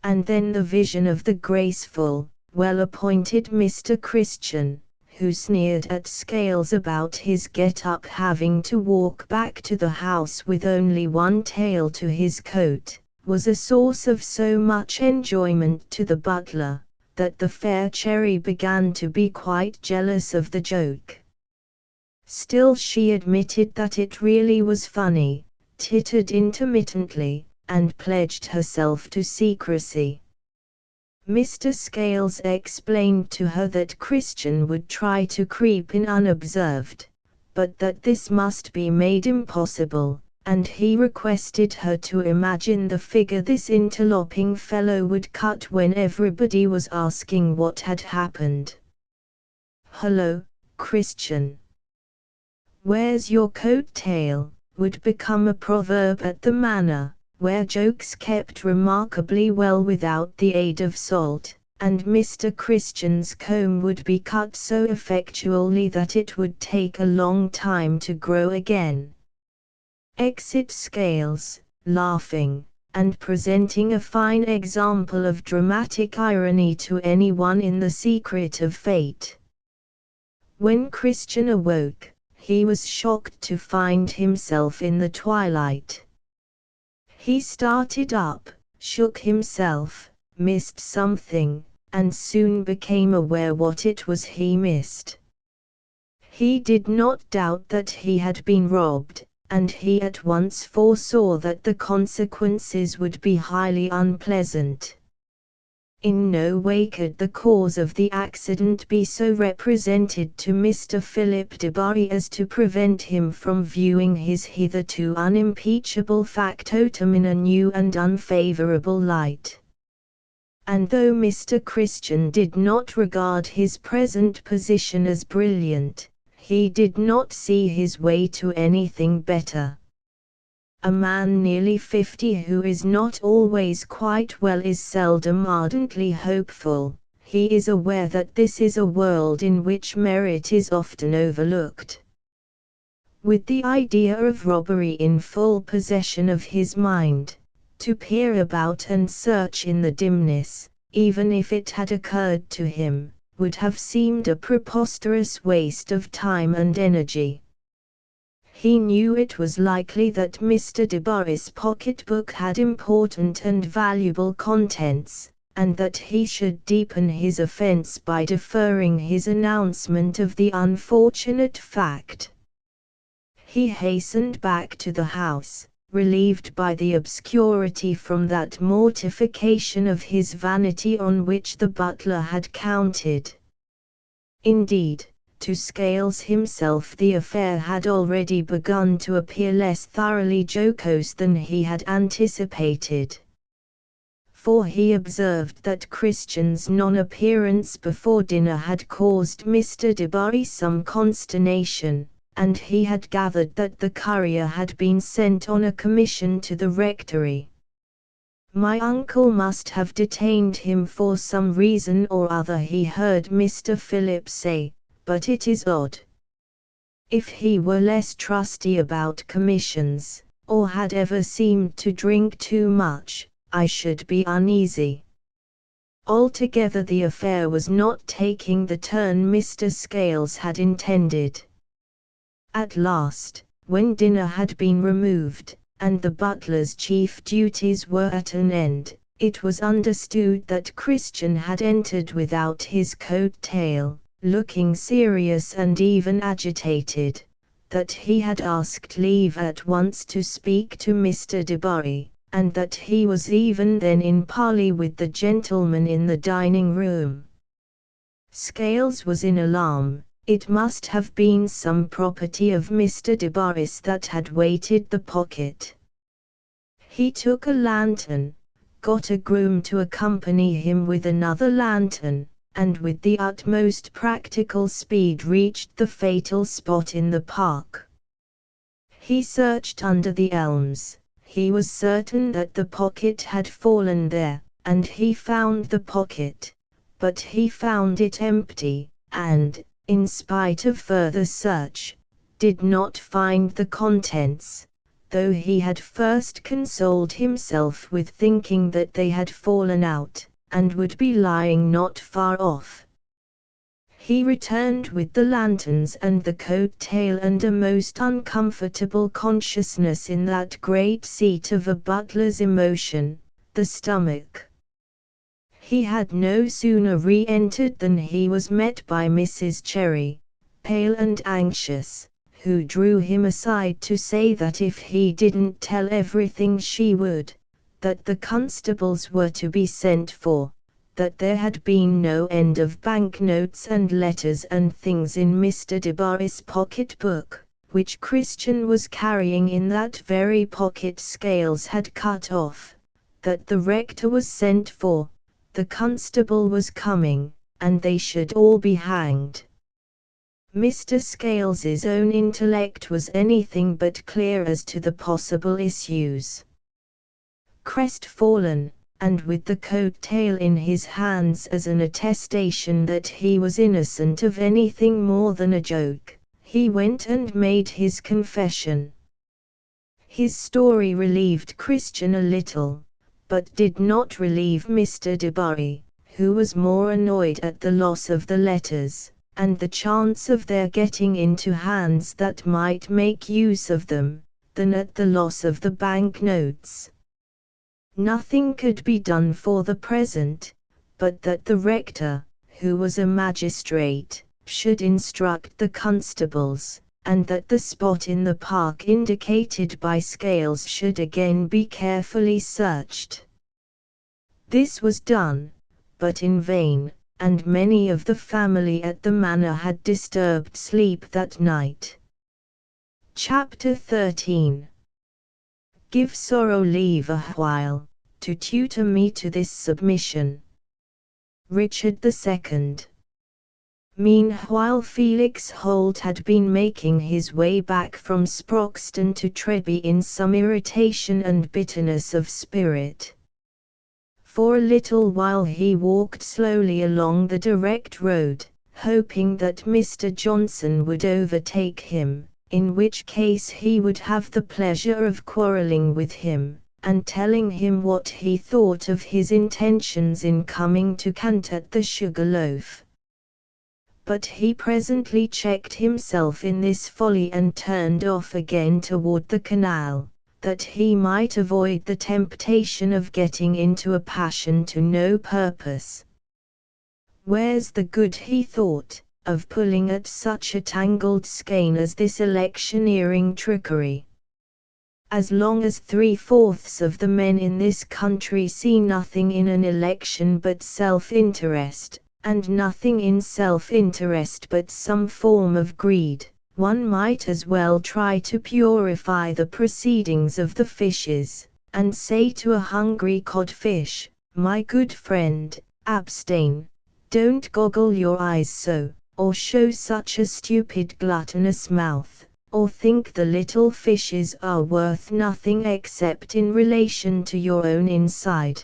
And then the vision of the graceful, well-appointed Mr. Christian, who sneered at Scales about his get-up having to walk back to the house with only one tail to his coat, was a source of so much enjoyment to the butler, that the fair Cherry began to be quite jealous of the joke. Still she admitted that it really was funny, tittered intermittently, and pledged herself to secrecy. Mr. Scales explained to her that Christian would try to creep in unobserved, but that this must be made impossible, and he requested her to imagine the figure this interloping fellow would cut when everybody was asking what had happened. "Hullo, Christian! Where's your coat-tail?" would become a proverb at the manor, where jokes kept remarkably well without the aid of salt, and Mr. Christian's comb would be cut so effectually that it would take a long time to grow again. Exit Scales, laughing, and presenting a fine example of dramatic irony to anyone in the secret of fate. When Christian awoke, he was shocked to find himself in the twilight. He started up, shook himself, missed something, and soon became aware what it was he missed. He did not doubt that he had been robbed, and he at once foresaw that the consequences would be highly unpleasant. In no way could the cause of the accident be so represented to Mr. Philip Debarry as to prevent him from viewing his hitherto unimpeachable factotum in a new and unfavourable light. And though Mr. Christian did not regard his present position as brilliant, he did not see his way to anything better. A man nearly 50 who is not always quite well is seldom ardently hopeful. He is aware that this is a world in which merit is often overlooked. With the idea of robbery in full possession of his mind, to peer about and search in the dimness, even if it had occurred to him, would have seemed a preposterous waste of time and energy. He knew it was likely that Mr. Debarry's pocketbook had important and valuable contents, and that he should deepen his offence by deferring his announcement of the unfortunate fact. He hastened back to the house, relieved by the obscurity from that mortification of his vanity on which the butler had counted. Indeed, to Scales himself the affair had already begun to appear less thoroughly jocose than he had anticipated. For he observed that Christian's non-appearance before dinner had caused Mr. Debarry some consternation, and he had gathered that the courier had been sent on a commission to the rectory. "My uncle must have detained him for some reason or other," he heard Mr. Philip say, "but it is odd. If he were less trusty about commissions, or had ever seemed to drink too much, I should be uneasy." Altogether the affair was not taking the turn Mr. Scales had intended. At last, when dinner had been removed, and the butler's chief duties were at an end, it was understood that Christian had entered without his coat-tail, looking serious and even agitated, that he had asked leave at once to speak to Mr. Debarry, and that he was even then in parley with the gentleman in the dining-room. Scales was in alarm. It must have been some property of Mr. Debarry's that had weighted the pocket. He took a lantern, got a groom to accompany him with another lantern, and with the utmost practical speed reached the fatal spot in the park. He searched under the elms. He was certain that the pocket had fallen there, and he found the pocket, but he found it empty, and, in spite of further search, did not find the contents, though he had first consoled himself with thinking that they had fallen out, and would be lying not far off. He returned with the lanterns and the coat-tail and a most uncomfortable consciousness in that great seat of a butler's emotion, the stomach. He had no sooner re-entered than he was met by Mrs. Cherry, pale and anxious, who drew him aside to say that if he didn't tell everything she would, that the constables were to be sent for, that there had been no end of banknotes and letters and things in Mr. Debarry's pocket-book, which Christian was carrying in that very pocket Scales had cut off, that the rector was sent for, the constable was coming, and they should all be hanged. Mr. Scales's own intellect was anything but clear as to the possible issues. Crestfallen, and with the coat-tail in his hands as an attestation that he was innocent of anything more than a joke, he went and made his confession. His story relieved Christian a little, but did not relieve Mr. Debarry, who was more annoyed at the loss of the letters, and the chance of their getting into hands that might make use of them, than at the loss of the bank notes. Nothing could be done for the present, but that the rector, who was a magistrate, should instruct the constables, and that the spot in the park indicated by Scales should again be carefully searched. This was done, but in vain, and many of the family at the manor had disturbed sleep that night. Chapter 13. Give sorrow leave a while, to tutor me to this submission. Richard II. Meanwhile Felix Holt had been making his way back from Sproxton to Treby in some irritation and bitterness of spirit. For a little while he walked slowly along the direct road, hoping that Mr. Johnson would overtake him, in which case he would have the pleasure of quarrelling with him, and telling him what he thought of his intentions in coming to cant at the Sugar Loaf. But he presently checked himself in this folly and turned off again toward the canal, that he might avoid the temptation of getting into a passion to no purpose. Where's the good, he thought, of pulling at such a tangled skein as this electioneering trickery? As long as 3/4 of the men in this country see nothing in an election but self-interest, and nothing in self-interest but some form of greed, one might as well try to purify the proceedings of the fishes, and say to a hungry codfish, my good friend, abstain, don't goggle your eyes so, or show such a stupid gluttonous mouth, or think the little fishes are worth nothing except in relation to your own inside.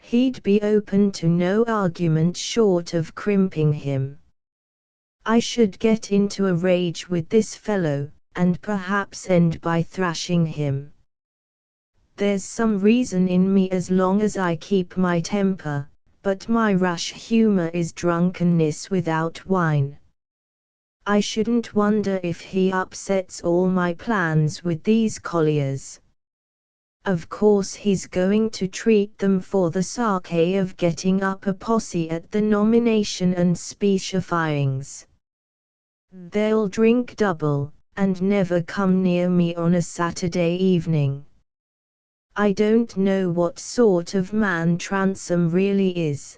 He'd be open to no argument short of crimping him. I should get into a rage with this fellow, and perhaps end by thrashing him. There's some reason in me as long as I keep my temper, but my rash humor is drunkenness without wine. I shouldn't wonder if he upsets all my plans with these colliers. Of course he's going to treat them for the sake of getting up a posse at the nomination and speechifyings. They'll drink double, and never come near me on a Saturday evening. I don't know what sort of man Transome really is.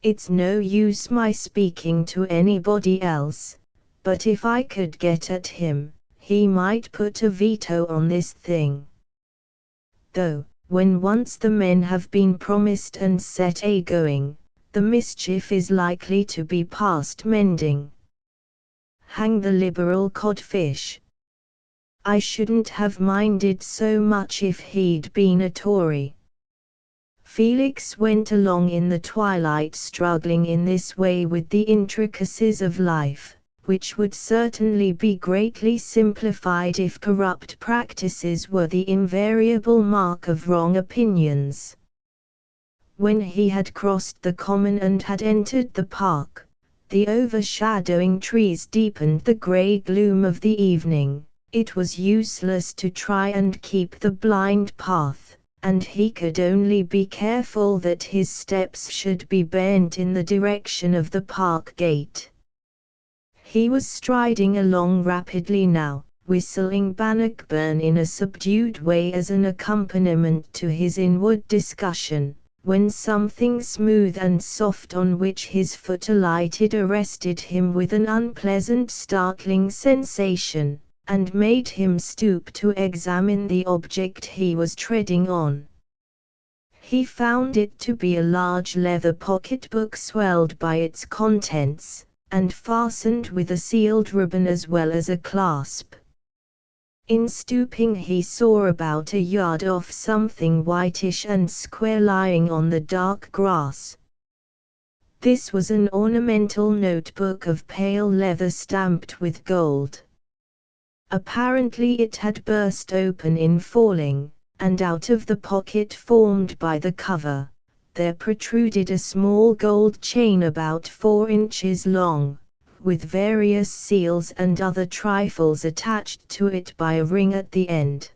It's no use my speaking to anybody else, but if I could get at him, he might put a veto on this thing. Though, when once the men have been promised and set a-going, the mischief is likely to be past mending. Hang the liberal codfish. I shouldn't have minded so much if he'd been a Tory. Felix went along in the twilight struggling in this way with the intricacies of life, which would certainly be greatly simplified if corrupt practices were the invariable mark of wrong opinions. When he had crossed the common and had entered the park, the overshadowing trees deepened the grey gloom of the evening. It was useless to try and keep the blind path, and he could only be careful that his steps should be bent in the direction of the park gate. He was striding along rapidly now, whistling Bannockburn in a subdued way as an accompaniment to his inward discussion, when something smooth and soft on which his foot alighted arrested him with an unpleasant startling sensation, and made him stoop to examine the object he was treading on. He found it to be a large leather pocketbook swelled by its contents, and fastened with a sealed ribbon as well as a clasp. In stooping he saw about a yard off something whitish and square lying on the dark grass. This was an ornamental notebook of pale leather stamped with gold. Apparently it had burst open in falling, and out of the pocket formed by the cover, there protruded a small gold chain about 4 inches long, with various seals and other trifles attached to it by a ring at the end.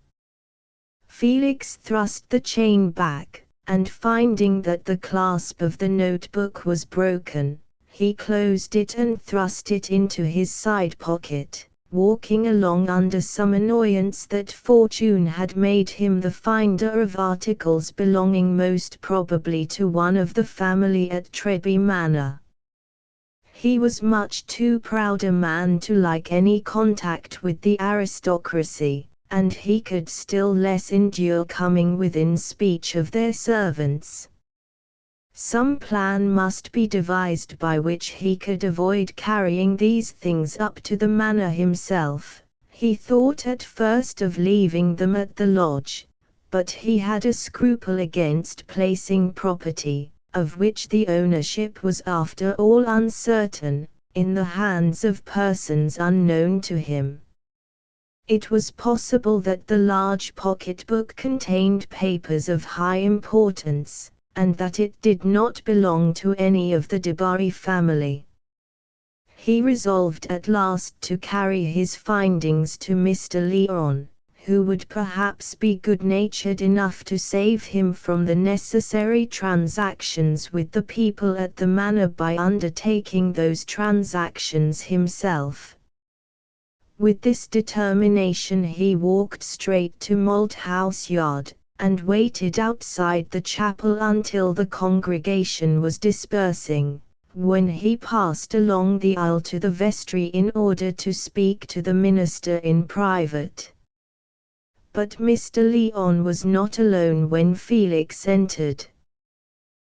Felix thrust the chain back, and finding that the clasp of the notebook was broken, he closed it and thrust it into his side pocket, walking along under some annoyance that fortune had made him the finder of articles belonging most probably to one of the family at Treby Manor. He was much too proud a man to like any contact with the aristocracy, and he could still less endure coming within speech of their servants. Some plan must be devised by which he could avoid carrying these things up to the manor himself. He thought at first of leaving them at the lodge, but he had a scruple against placing property, of which the ownership was after all uncertain, in the hands of persons unknown to him. It was possible that the large pocketbook contained papers of high importance, and that it did not belong to any of the Debarry family. He resolved at last to carry his findings to Mr. Lyon, who would perhaps be good-natured enough to save him from the necessary transactions with the people at the manor by undertaking those transactions himself. With this determination he walked straight to Malthouse Yard, and waited outside the chapel until the congregation was dispersing, when he passed along the aisle to the vestry in order to speak to the minister in private. But Mr. Lyon was not alone when Felix entered.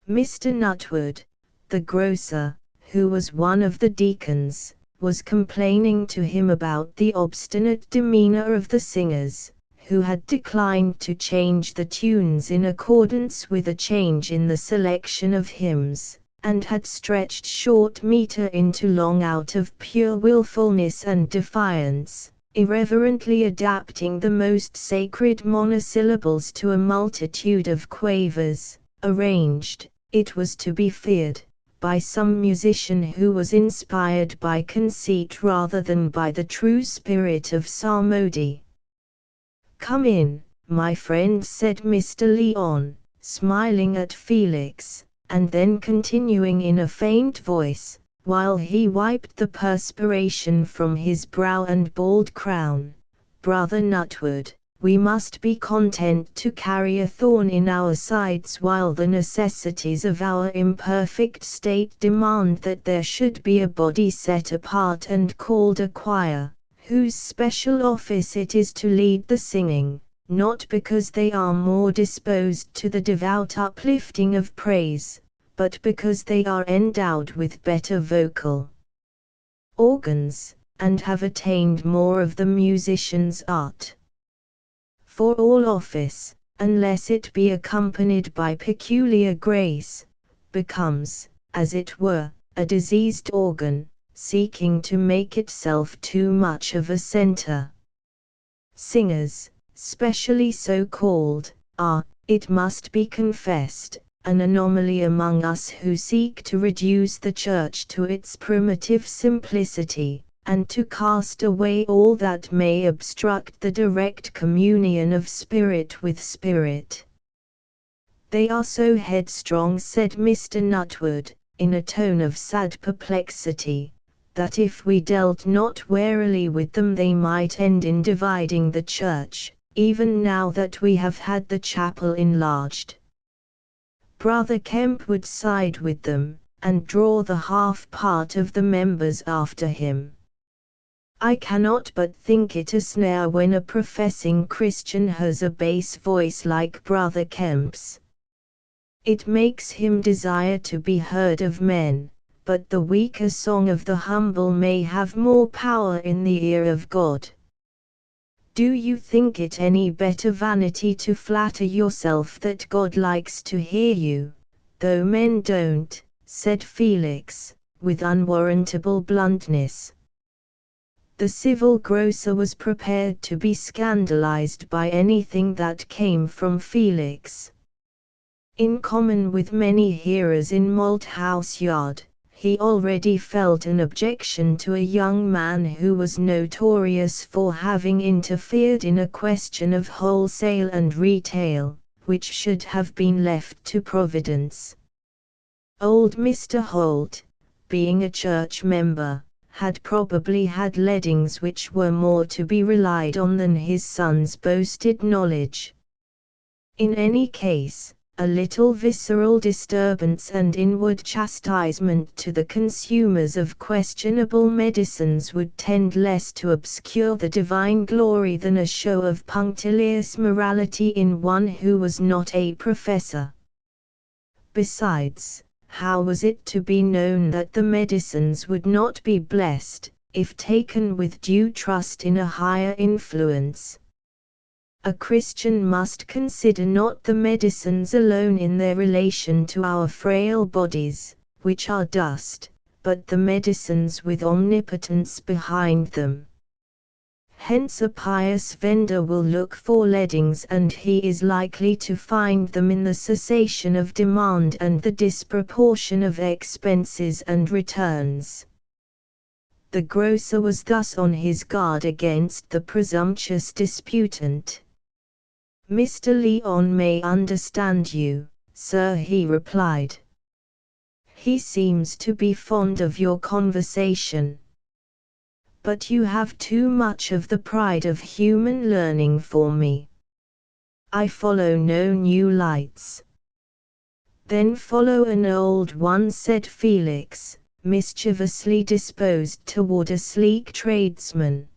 Mr. Nutwood, the grocer, who was one of the deacons, was complaining to him about the obstinate demeanor of the singers, who had declined to change the tunes in accordance with a change in the selection of hymns, and had stretched short metre into long out of pure wilfulness and defiance, irreverently adapting the most sacred monosyllables to a multitude of quavers, arranged, It was to be feared, by some musician who was inspired by conceit rather than by the true spirit of psalmody. "Come in, my friend," said Mr. Lyon, smiling at Felix, and then continuing in a faint voice, while he wiped the perspiration from his brow and bald crown, "Brother Nutwood, we must be content to carry a thorn in our sides while the necessities of our imperfect state demand that there should be a body set apart and called a choir, whose special office it is to lead the singing, not because they are more disposed to the devout uplifting of praise, but because they are endowed with better vocal organs, and have attained more of the musician's art. For all office, unless it be accompanied by peculiar grace, becomes, as it were, a diseased organ, seeking to make itself too much of a center. Singers, specially so called, are, it must be confessed, an anomaly among us who seek to reduce the Church to its primitive simplicity, and to cast away all that may obstruct the direct communion of spirit with spirit. "They are so headstrong," said Mr. Nutwood, in a tone of sad perplexity, "that if we dealt not warily with them they might end in dividing the Church, even now that we have had the chapel enlarged. Brother Kemp would side with them, and draw the half part of the members after him. I cannot but think it a snare when a professing Christian has a bass voice like Brother Kemp's. It makes him desire to be heard of men, but the weaker song of the humble may have more power in the ear of God. Do you think it any better vanity to flatter yourself that God likes to hear you, though men don't?" said Felix, with unwarrantable bluntness. The civil grocer was prepared to be scandalized by anything that came from Felix. In common with many hearers in Malthouse Yard, he already felt an objection to a young man who was notorious for having interfered in a question of wholesale and retail, which should have been left to Providence. Old Mr. Holt, being a church member, had probably had leadings which were more to be relied on than his son's boasted knowledge. In any case, a little visceral disturbance and inward chastisement to the consumers of questionable medicines would tend less to obscure the divine glory than a show of punctilious morality in one who was not a professor. Besides, how was it to be known that the medicines would not be blessed, if taken with due trust in a higher influence? A Christian must consider not the medicines alone in their relation to our frail bodies, which are dust, but the medicines with omnipotence behind them. Hence a pious vendor will look for leadings, and he is likely to find them in the cessation of demand and the disproportion of expenses and returns. The grocer was thus on his guard against the presumptuous disputant. "Mr. Lyon may understand you, sir," he replied. "He seems to be fond of your conversation. But you have too much of the pride of human learning for me. I follow no new lights." "Then follow an old one," said Felix, mischievously disposed toward a sleek tradesman.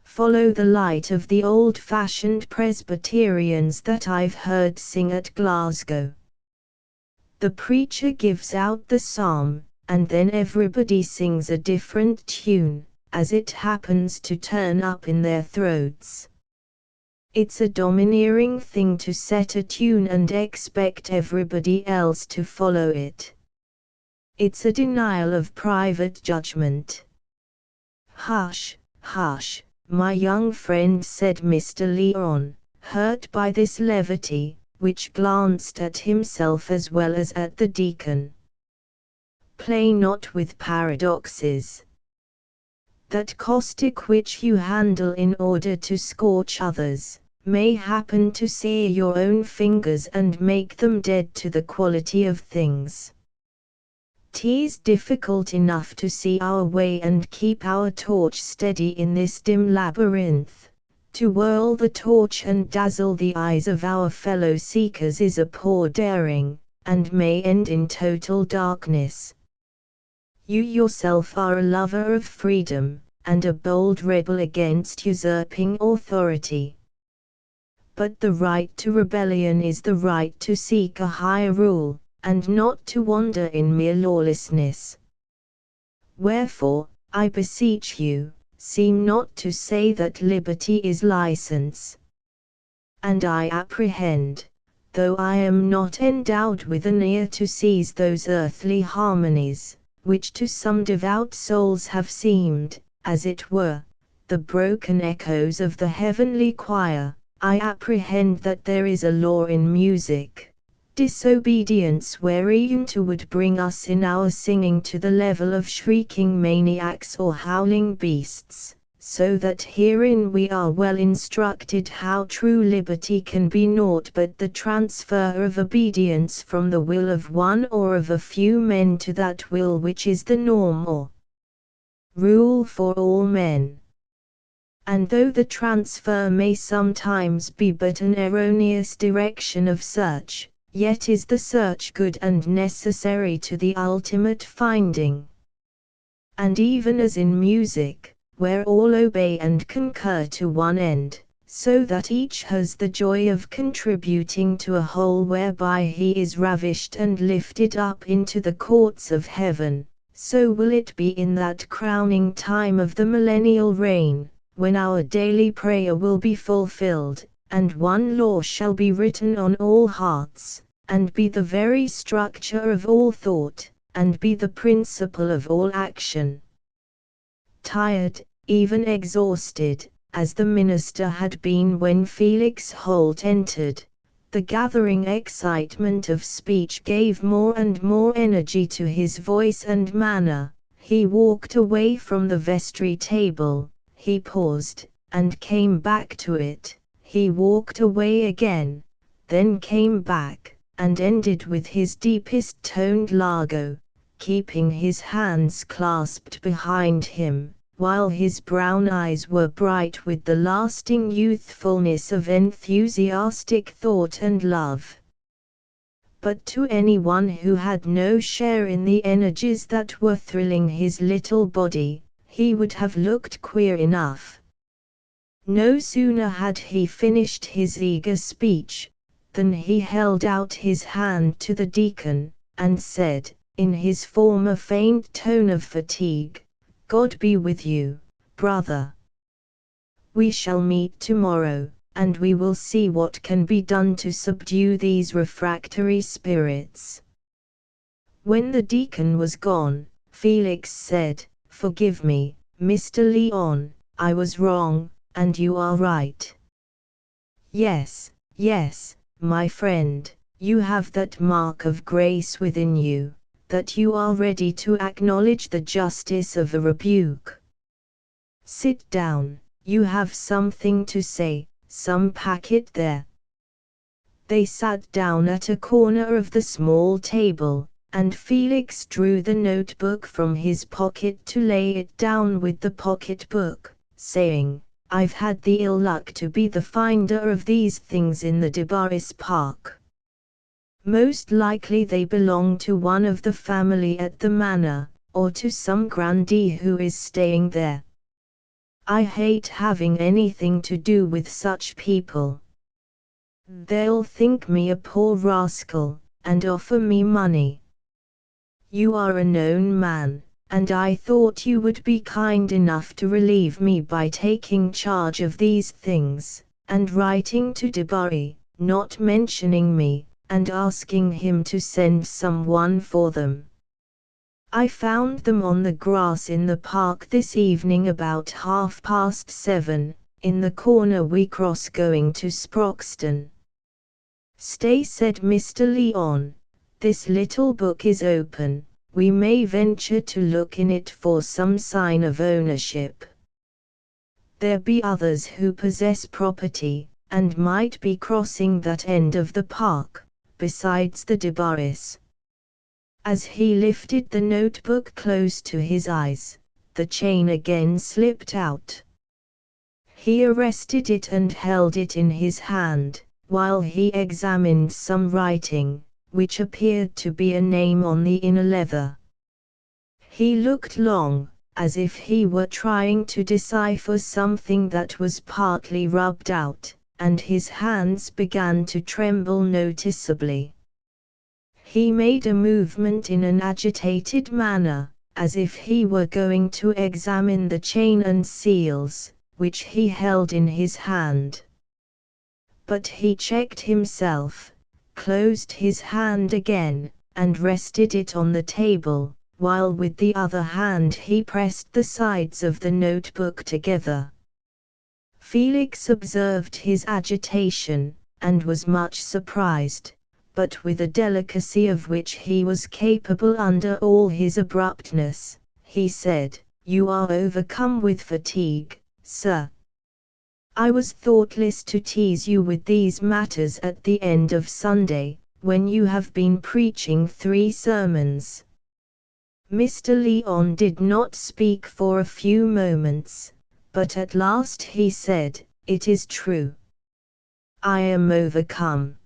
"Follow the light of the old-fashioned Presbyterians that I've heard sing at Glasgow. The preacher gives out the psalm, and then everybody sings a different tune, as it happens to turn up in their throats. It's a domineering thing to set a tune and expect everybody else to follow it. It's a denial of private judgment." "Hush, hush, my young friend," said Mr. Lyon, hurt by this levity, which glanced at himself as well as at the deacon. Play not with paradoxes. That caustic which you handle in order to scorch others, may happen to sear your own fingers and make them dead to the quality of things. 'Tis difficult enough to see our way and keep our torch steady in this dim labyrinth. To whirl the torch and dazzle the eyes of our fellow seekers is a poor daring, and may end in total darkness. You yourself are a lover of freedom, and a bold rebel against usurping authority. But the right to rebellion is the right to seek a higher rule, and not to wander in mere lawlessness. Wherefore, I beseech you, seem not to say that liberty is license. And I apprehend, though I am not endowed with an ear to seize those earthly harmonies, which to some devout souls have seemed, as it were, the broken echoes of the heavenly choir, I apprehend that there is a law in music, disobedience whereunto would bring us in our singing to the level of shrieking maniacs or howling beasts, so that herein we are well instructed how true liberty can be naught but the transfer of obedience from the will of one or of a few men to that will which is the norm or rule for all men. And though the transfer may sometimes be but an erroneous direction of search, yet is the search good and necessary to the ultimate finding. And even as in music, where all obey and concur to one end, so that each has the joy of contributing to a whole whereby he is ravished and lifted up into the courts of heaven, so will it be in that crowning time of the millennial reign, when our daily prayer will be fulfilled, and one law shall be written on all hearts, and be the very structure of all thought, and be the principle of all action. Tired, even exhausted, as the minister had been when Felix Holt entered, the gathering excitement of speech gave more and more energy to his voice and manner. He walked away from the vestry table, he paused, and came back to it, he walked away again, then came back, and ended with his deepest toned largo, keeping his hands clasped behind him, while his brown eyes were bright with the lasting youthfulness of enthusiastic thought and love. But to anyone who had no share in the energies that were thrilling his little body, he would have looked queer enough. No sooner had he finished his eager speech, than he held out his hand to the deacon, and said, in his former faint tone of fatigue, "God be with you, brother. We shall meet tomorrow, and we will see what can be done to subdue these refractory spirits." When the deacon was gone, Felix said, "Forgive me, Mr. Leon, I was wrong, and you are right. Yes, yes, my friend, you have that mark of grace within you, that you are ready to acknowledge the justice of a rebuke. Sit down, you have something to say, some packet there." They sat down at a corner of the small table, and Felix drew the notebook from his pocket to lay it down with the pocketbook, saying, "I've had the ill luck to be the finder of these things in the Debarrys Park. Most likely they belong to one of the family at the manor, or to some grandee who is staying there. I hate having anything to do with such people. They'll think me a poor rascal, and offer me money. You are a known man, and I thought you would be kind enough to relieve me by taking charge of these things, and writing to Debarry, not mentioning me, and asking him to send someone for them. I found them on the grass in the park this evening about 7:30, in the corner we cross going to Sproxton. Stay, said Mr. Lyon. This little book is open. We may venture to look in it for some sign of ownership. There be others who possess property, and might be crossing that end of the park, besides the Debarrys. As he lifted the notebook close to his eyes, the chain again slipped out. He arrested it and held it in his hand, while he examined some writing, which appeared to be a name on the inner leather. He looked long, as if he were trying to decipher something that was partly rubbed out, and his hands began to tremble noticeably. He made a movement in an agitated manner, as if he were going to examine the chain and seals, which he held in his hand. But he checked himself, closed his hand again, and rested it on the table, while with the other hand he pressed the sides of the notebook together. Felix observed his agitation, and was much surprised, but with a delicacy of which he was capable under all his abruptness, he said, "You are overcome with fatigue, sir. I was thoughtless to tease you with these matters at the end of Sunday, when you have been preaching 3 sermons." Mr. Lyon did not speak for a few moments, but at last he said, "It is true. I am overcome."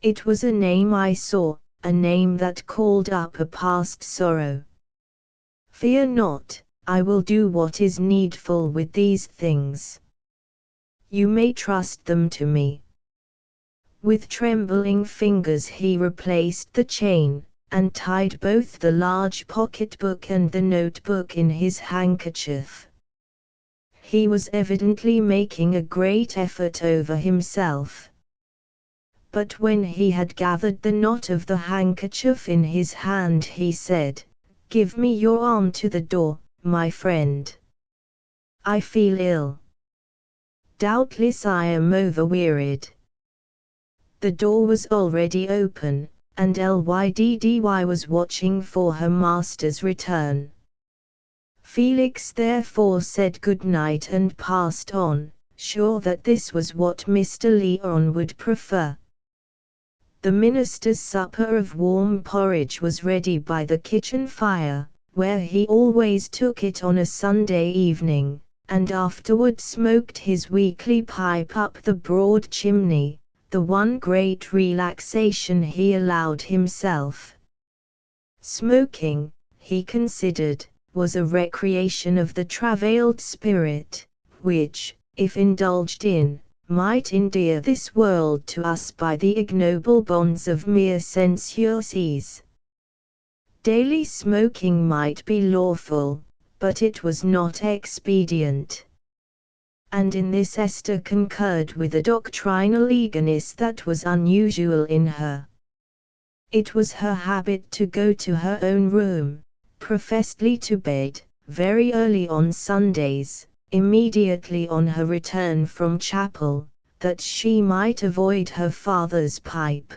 It was a name I saw, a name that called up a past sorrow. "Fear not, I will do what is needful with these things. You may trust them to me." With trembling fingers he replaced the chain, and tied both the large pocketbook and the notebook in his handkerchief. He was evidently making a great effort over himself. But when he had gathered the knot of the handkerchief in his hand he said, "Give me your arm to the door, my friend. I feel ill. Doubtless I am overwearied." The door was already open, and Lyddy was watching for her master's return. Felix therefore said good night and passed on, sure that this was what Mr. Lyon would prefer. The minister's supper of warm porridge was ready by the kitchen fire, where he always took it on a Sunday evening, and afterward smoked his weekly pipe up the broad chimney, the one great relaxation he allowed himself. Smoking, he considered, was a recreation of the travailed spirit, which, if indulged in, might endear this world to us by the ignoble bonds of mere sensuosities. Daily smoking might be lawful, but it was not expedient. And in this Esther concurred with a doctrinal eagerness that was unusual in her. It was her habit to go to her own room, professedly to bed, very early on Sundays, immediately on her return from chapel, that she might avoid her father's pipe.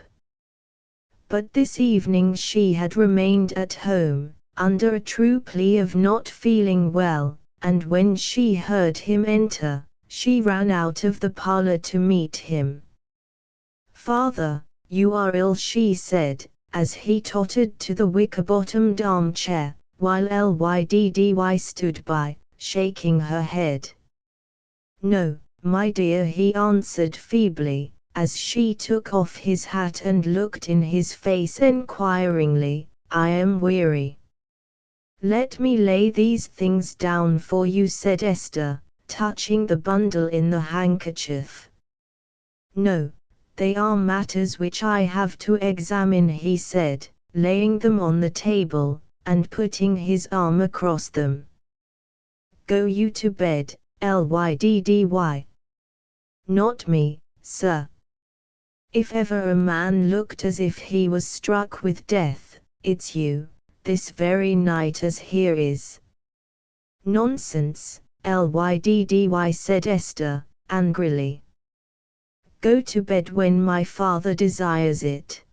But this evening she had remained at home, under a true plea of not feeling well, and when she heard him enter, she ran out of the parlor to meet him. "Father, you are ill," she said, as he tottered to the wicker-bottomed armchair, while Lyddy stood by, shaking her head. "No, my dear," he answered feebly, as she took off his hat and looked in his face enquiringly, "I am weary." "Let me lay these things down for you," said Esther, touching the bundle in the handkerchief. "No, they are matters which I have to examine," he said, laying them on the table, and putting his arm across them. "Go you to bed, Lyddy." "Not me, sir. If ever a man looked as if he was struck with death, it's you, this very night as here is." "Nonsense, Lyddy," said Esther, angrily. Go to bed when my father desires it.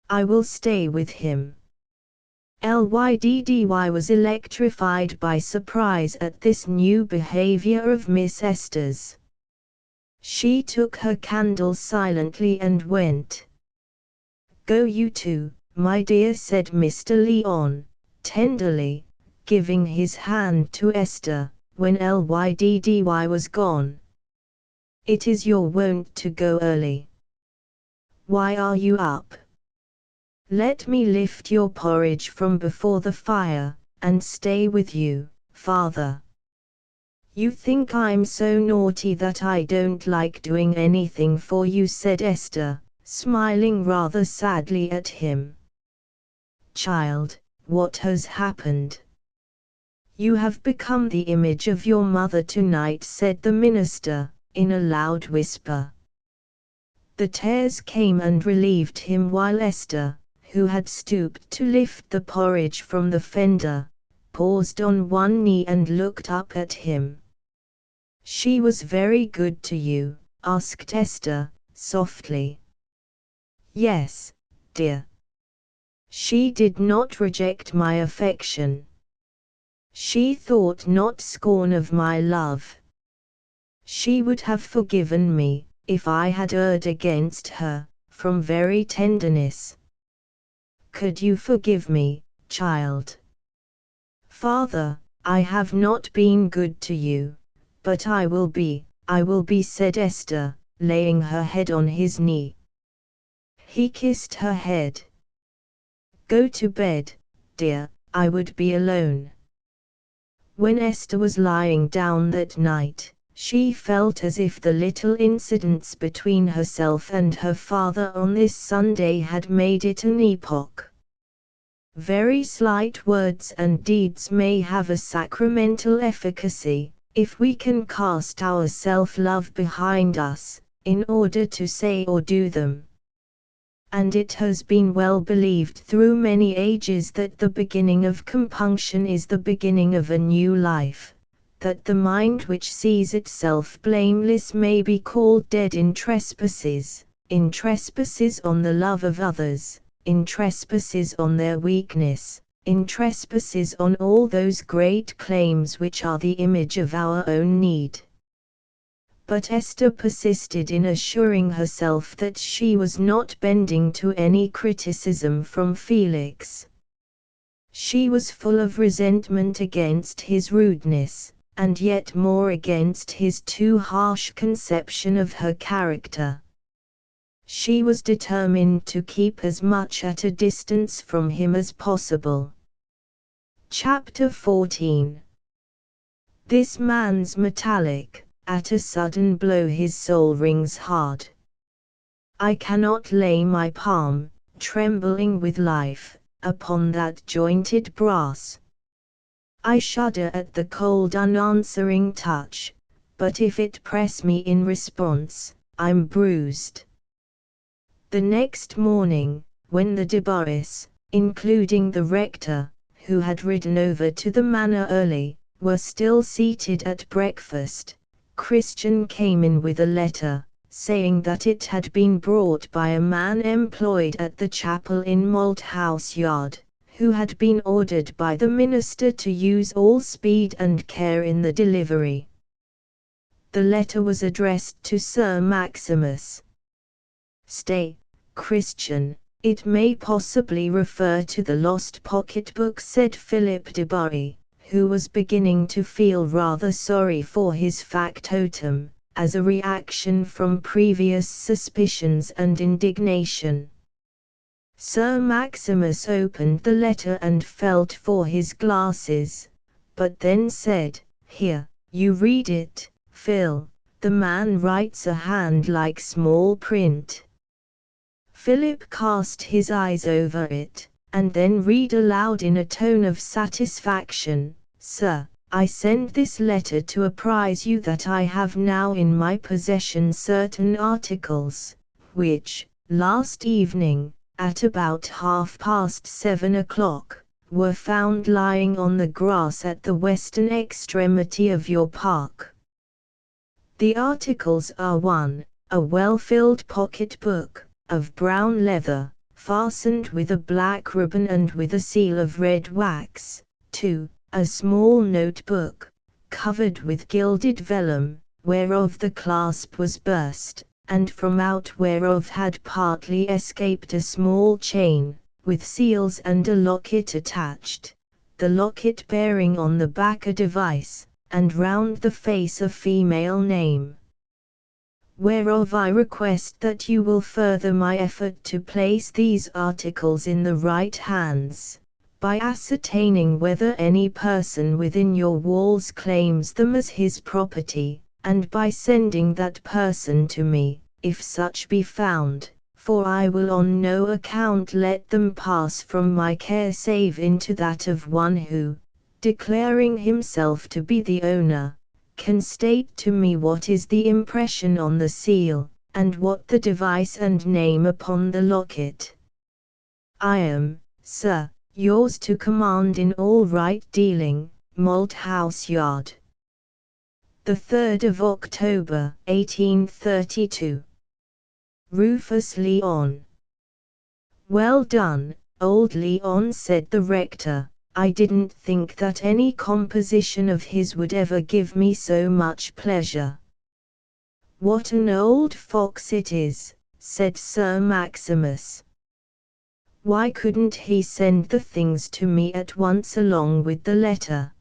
I will stay with him. Lyddy was electrified by surprise at this new behavior of Miss Esther's. She took her candle silently and went. Go you too, my dear, said Mr. Lyon, tenderly, giving his hand to Esther, when Lyddy was gone. It is your wont to go early. Why are you up? Let me lift your porridge from before the fire, and stay with you, father. You think I'm so naughty that I don't like doing anything for you, said Esther, smiling rather sadly at him. Child, what has happened? You have become the image of your mother tonight, said the minister, in a loud whisper. The tears came and relieved him while Esther, who had stooped to lift the porridge from the fender, paused on one knee and looked up at him. She was very good to you? Asked Esther, softly. Yes, dear. She did not reject my affection. She thought not scorn of my love. She would have forgiven me, if I had erred against her, from very tenderness. Could you forgive me, child? Father, I have not been good to you, but I will be, said Esther, laying her head on his knee. He kissed her head. Go to bed, dear, I would be alone. When Esther was lying down that night, she felt as if the little incidents between herself and her father on this Sunday had made it an epoch. Very slight words and deeds may have a sacramental efficacy, if we can cast our self-love behind us, in order to say or do them. And it has been well believed through many ages that the beginning of compunction is the beginning of a new life, that the mind which sees itself blameless may be called dead in trespasses on the love of others, in trespasses on their weakness, in trespasses on all those great claims which are the image of our own need. But Esther persisted in assuring herself that she was not bending to any criticism from Felix. She was full of resentment against his rudeness, and yet more against his too harsh conception of her character. She was determined to keep as much at a distance from him as possible. Chapter 14. This man's metallic. At a sudden blow his soul rings hard. I cannot lay my palm, trembling with life, upon that jointed brass. I shudder at the cold unanswering touch, but if it press me in response, I'm bruised. The next morning, when the de Boris, including the rector, who had ridden over to the manor early, were still seated at breakfast, Christian came in with a letter, saying that it had been brought by a man employed at the chapel in Malthouse Yard, who had been ordered by the minister to use all speed and care in the delivery. The letter was addressed to Sir Maximus. Stay, Christian, it may possibly refer to the lost pocketbook, said Philip de Bury, who was beginning to feel rather sorry for his factotum, as a reaction from previous suspicions and indignation. Sir Maximus opened the letter and felt for his glasses, but then said, Here, you read it, Phil, the man writes a hand like small print. Philip cast his eyes over it, and then read aloud in a tone of satisfaction, Sir, I send this letter to apprise you that I have now in my possession certain articles, which, last evening, at about 7:30, were found lying on the grass at the western extremity of your park. The articles are 1. a well-filled pocket-book, of brown leather, fastened with a black ribbon and with a seal of red wax. 2. A small note-book, covered with gilded vellum, whereof the clasp was burst, and from out whereof had partly escaped a small chain, with seals and a locket attached, the locket bearing on the back a device, and round the face a female name. Whereof I request that you will further my effort to place these articles in the right hands, by ascertaining whether any person within your walls claims them as his property, and by sending that person to me, if such be found, for I will on no account let them pass from my care save into that of one who, declaring himself to be the owner, can state to me what is the impression on the seal, and what the device and name upon the locket. I am, sir, yours to command in all right dealing, Malthouse Yard. The 3rd of October, 1832. Rufus Leon. Well done, old Leon, said the rector. I didn't think that any composition of his would ever give me so much pleasure. What an old fox it is, said Sir Maximus. Why couldn't he send the things to me at once along with the letter?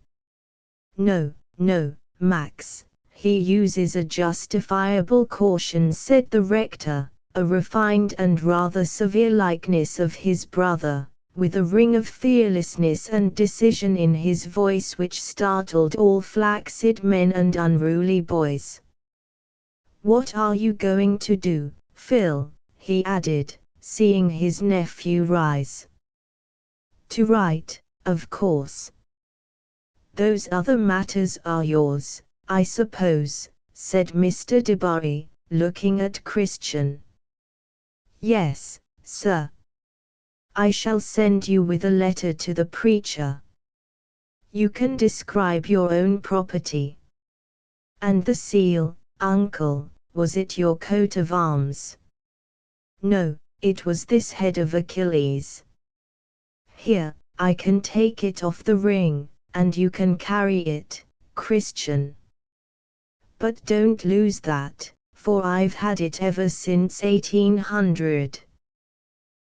No, no, Max, he uses a justifiable caution, said the rector, a refined and rather severe likeness of his brother, with a ring of fearlessness and decision in his voice which startled all flaccid men and unruly boys. What are you going to do, Phil? He added, seeing his nephew rise. To write, of course. Those other matters are yours, I suppose, said Mr. Debarry, looking at Christian. Yes, sir. I shall send you with a letter to the preacher. You can describe your own property. And the seal, uncle, was it your coat of arms? No, it was this head of Achilles. Here, I can take it off the ring, and you can carry it, Christian. But don't lose that, for I've had it ever since 1800.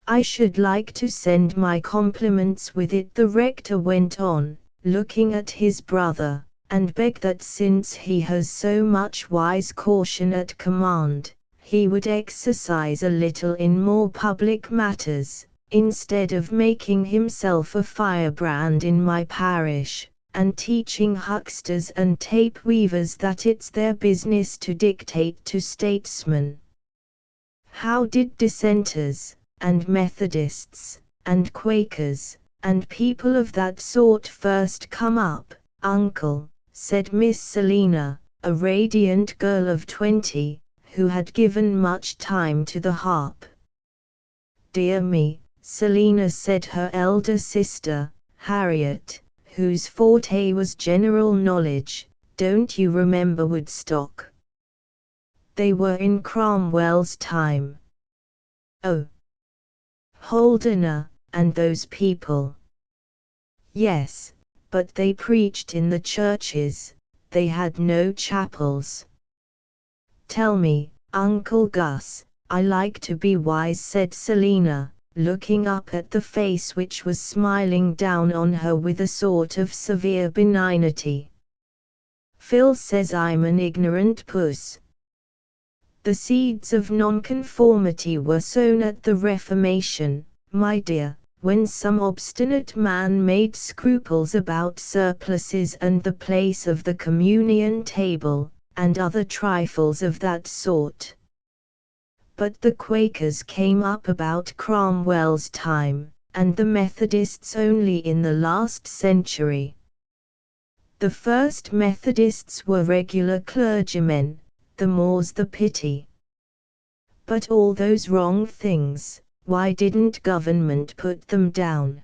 I should like to send my compliments with it, the rector went on, looking at his brother, and beg that since he has so much wise caution at command, he would exercise a little in more public matters, instead of making himself a firebrand in my parish, and teaching hucksters and tape weavers that it's their business to dictate to statesmen. How did dissenters, and Methodists, and Quakers, and people of that sort first come up, uncle? Said Miss Selina, a radiant girl of 20, who had given much time to the harp. Dear me, Selina, said her elder sister, Harriet, whose forte was general knowledge. Don't you remember Woodstock? They were in Cromwell's time. Oh, Holdener, and those people. Yes, but they preached in the churches, they had no chapels. Tell me, Uncle Gus, I like to be wise, said Selina, looking up at the face which was smiling down on her with a sort of severe benignity. Phil says I'm an ignorant puss. The seeds of nonconformity were sown at the Reformation, my dear, when some obstinate man made scruples about surplices and the place of the communion table, and other trifles of that sort. But the Quakers came up about Cromwell's time, and the Methodists only in the last century. The first Methodists were regular clergymen, the more's the pity. But all those wrong things, why didn't government put them down?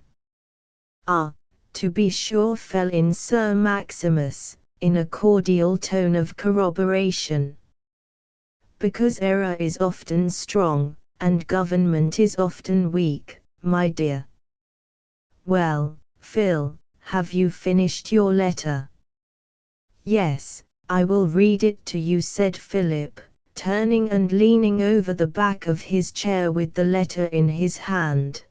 Ah, to be sure, fell in Sir Maximus, in a cordial tone of corroboration. because error is often strong, and government is often weak, my dear. Well, Phil, have you finished your letter? Yes, I will read it to you, said Philip, turning and leaning over the back of his chair with the letter in his hand.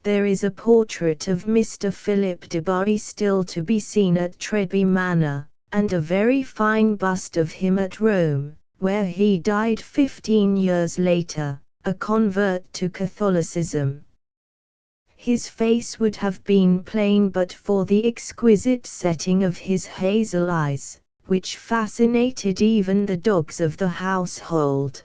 There is a portrait of Mr. Philip Debarry still to be seen at Treby Manor, and a very fine bust of him at Rome, where he died 15 years later, a convert to Catholicism. His face would have been plain but for the exquisite setting of his hazel eyes, which fascinated even the dogs of the household.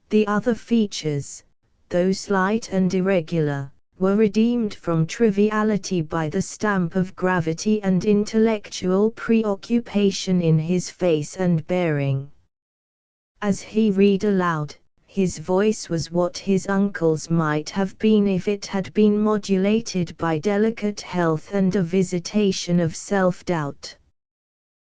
The other features, though slight and irregular, were redeemed from triviality by the stamp of gravity and intellectual preoccupation in his face and bearing. As he read aloud, his voice was what his uncle's might have been if it had been modulated by delicate health and a visitation of self-doubt.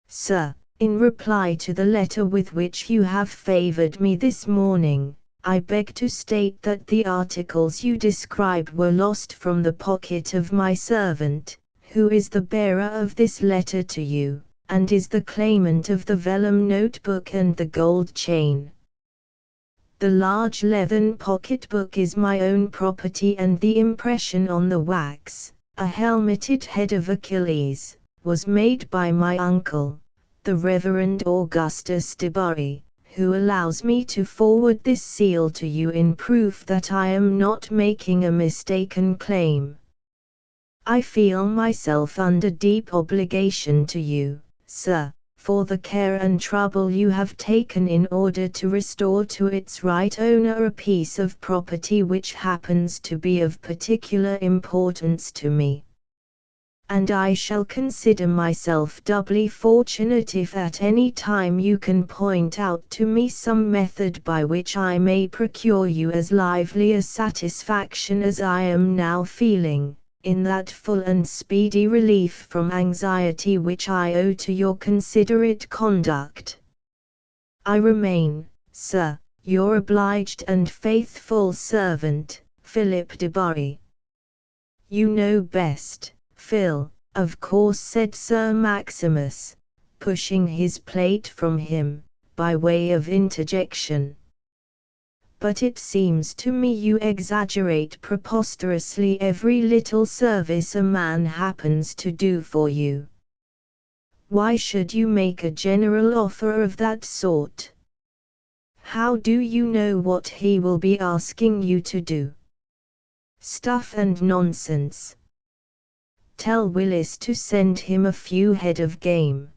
Sir, in reply to the letter with which you have favored me this morning, I beg to state that the articles you describe were lost from the pocket of my servant, who is the bearer of this letter to you, and is the claimant of the vellum notebook and the gold chain. The large leathern pocketbook is my own property, and the impression on the wax, a helmeted head of Achilles, was made by my uncle, the Reverend Augustus Debarry, who allows me to forward this seal to you in proof that I am not making a mistaken claim. I feel myself under deep obligation to you, sir, for the care and trouble you have taken in order to restore to its right owner a piece of property which happens to be of particular importance to me. And I shall consider myself doubly fortunate if at any time you can point out to me some method by which I may procure you as lively a satisfaction as I am now feeling, in that full and speedy relief from anxiety which I owe to your considerate conduct. I remain, sir, your obliged and faithful servant, Philip Debarry. You know best, Phil, of course, said Sir Maximus, pushing his plate from him, by way of interjection. But it seems to me you exaggerate preposterously every little service a man happens to do for you. Why should you make a general offer of that sort? How do you know what he will be asking you to do? Stuff and nonsense. Tell Willis to send him a few head of game.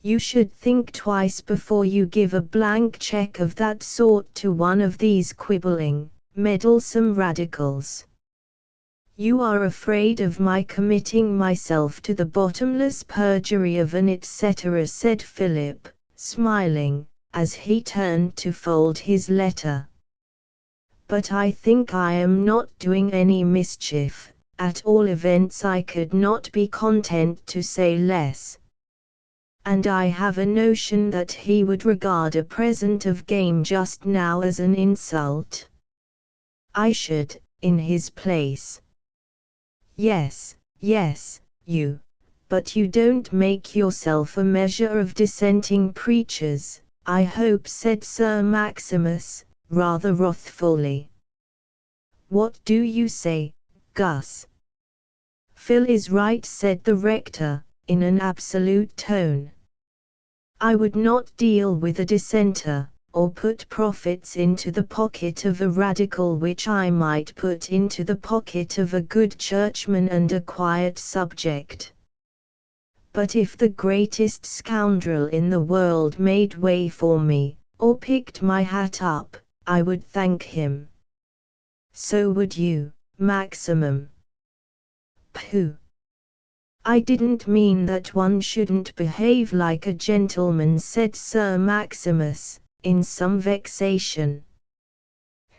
You should think twice before you give a blank check of that sort to one of these quibbling, meddlesome radicals. You are afraid of my committing myself to the bottomless perjury of an etc., said Philip, smiling, as he turned to fold his letter. But I think I am not doing any mischief. At all events I could not be content to say less. And I have a notion that he would regard a present of game just now as an insult. I should, in his place. Yes, but you don't make yourself a measure of dissenting preachers, I hope, said Sir Maximus, rather wrathfully. What do you say, Gus? Phil is right, said the rector, in an absolute tone. I would not deal with a dissenter, or put profits into the pocket of a radical which I might put into the pocket of a good churchman and a quiet subject. But if the greatest scoundrel in the world made way for me, or picked my hat up, I would thank him. So would you, Maximum. Pooh! I didn't mean that one shouldn't behave like a gentleman, said Sir Maximus, in some vexation.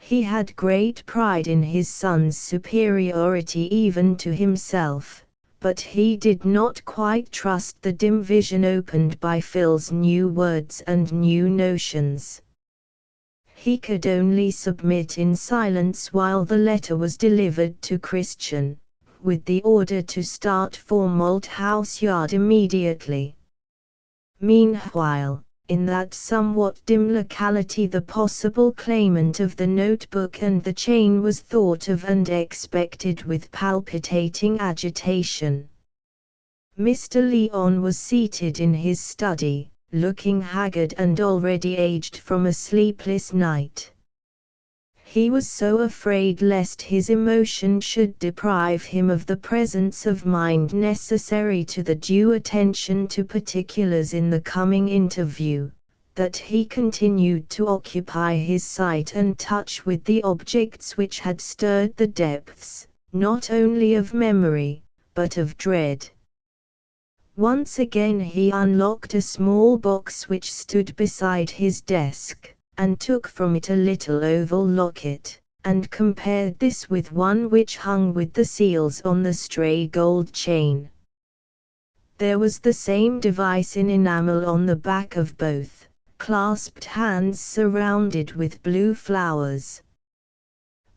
He had great pride in his son's superiority even to himself, but he did not quite trust the dim vision opened by Phil's new words and new notions. He could only submit in silence while the letter was delivered to Christian, with the order to start for Malthouse Yard immediately. Meanwhile, in that somewhat dim locality the possible claimant of the notebook and the chain was thought of and expected with palpitating agitation. Mr. Lyon was seated in his study, looking haggard and already aged from a sleepless night. He was so afraid lest his emotion should deprive him of the presence of mind necessary to the due attention to particulars in the coming interview, that he continued to occupy his sight and touch with the objects which had stirred the depths, not only of memory, but of dread. Once again he unlocked a small box which stood beside his desk, and took from it a little oval locket, and compared this with one which hung with the seals on the stray gold chain. There was the same device in enamel on the back of both, clasped hands surrounded with blue flowers.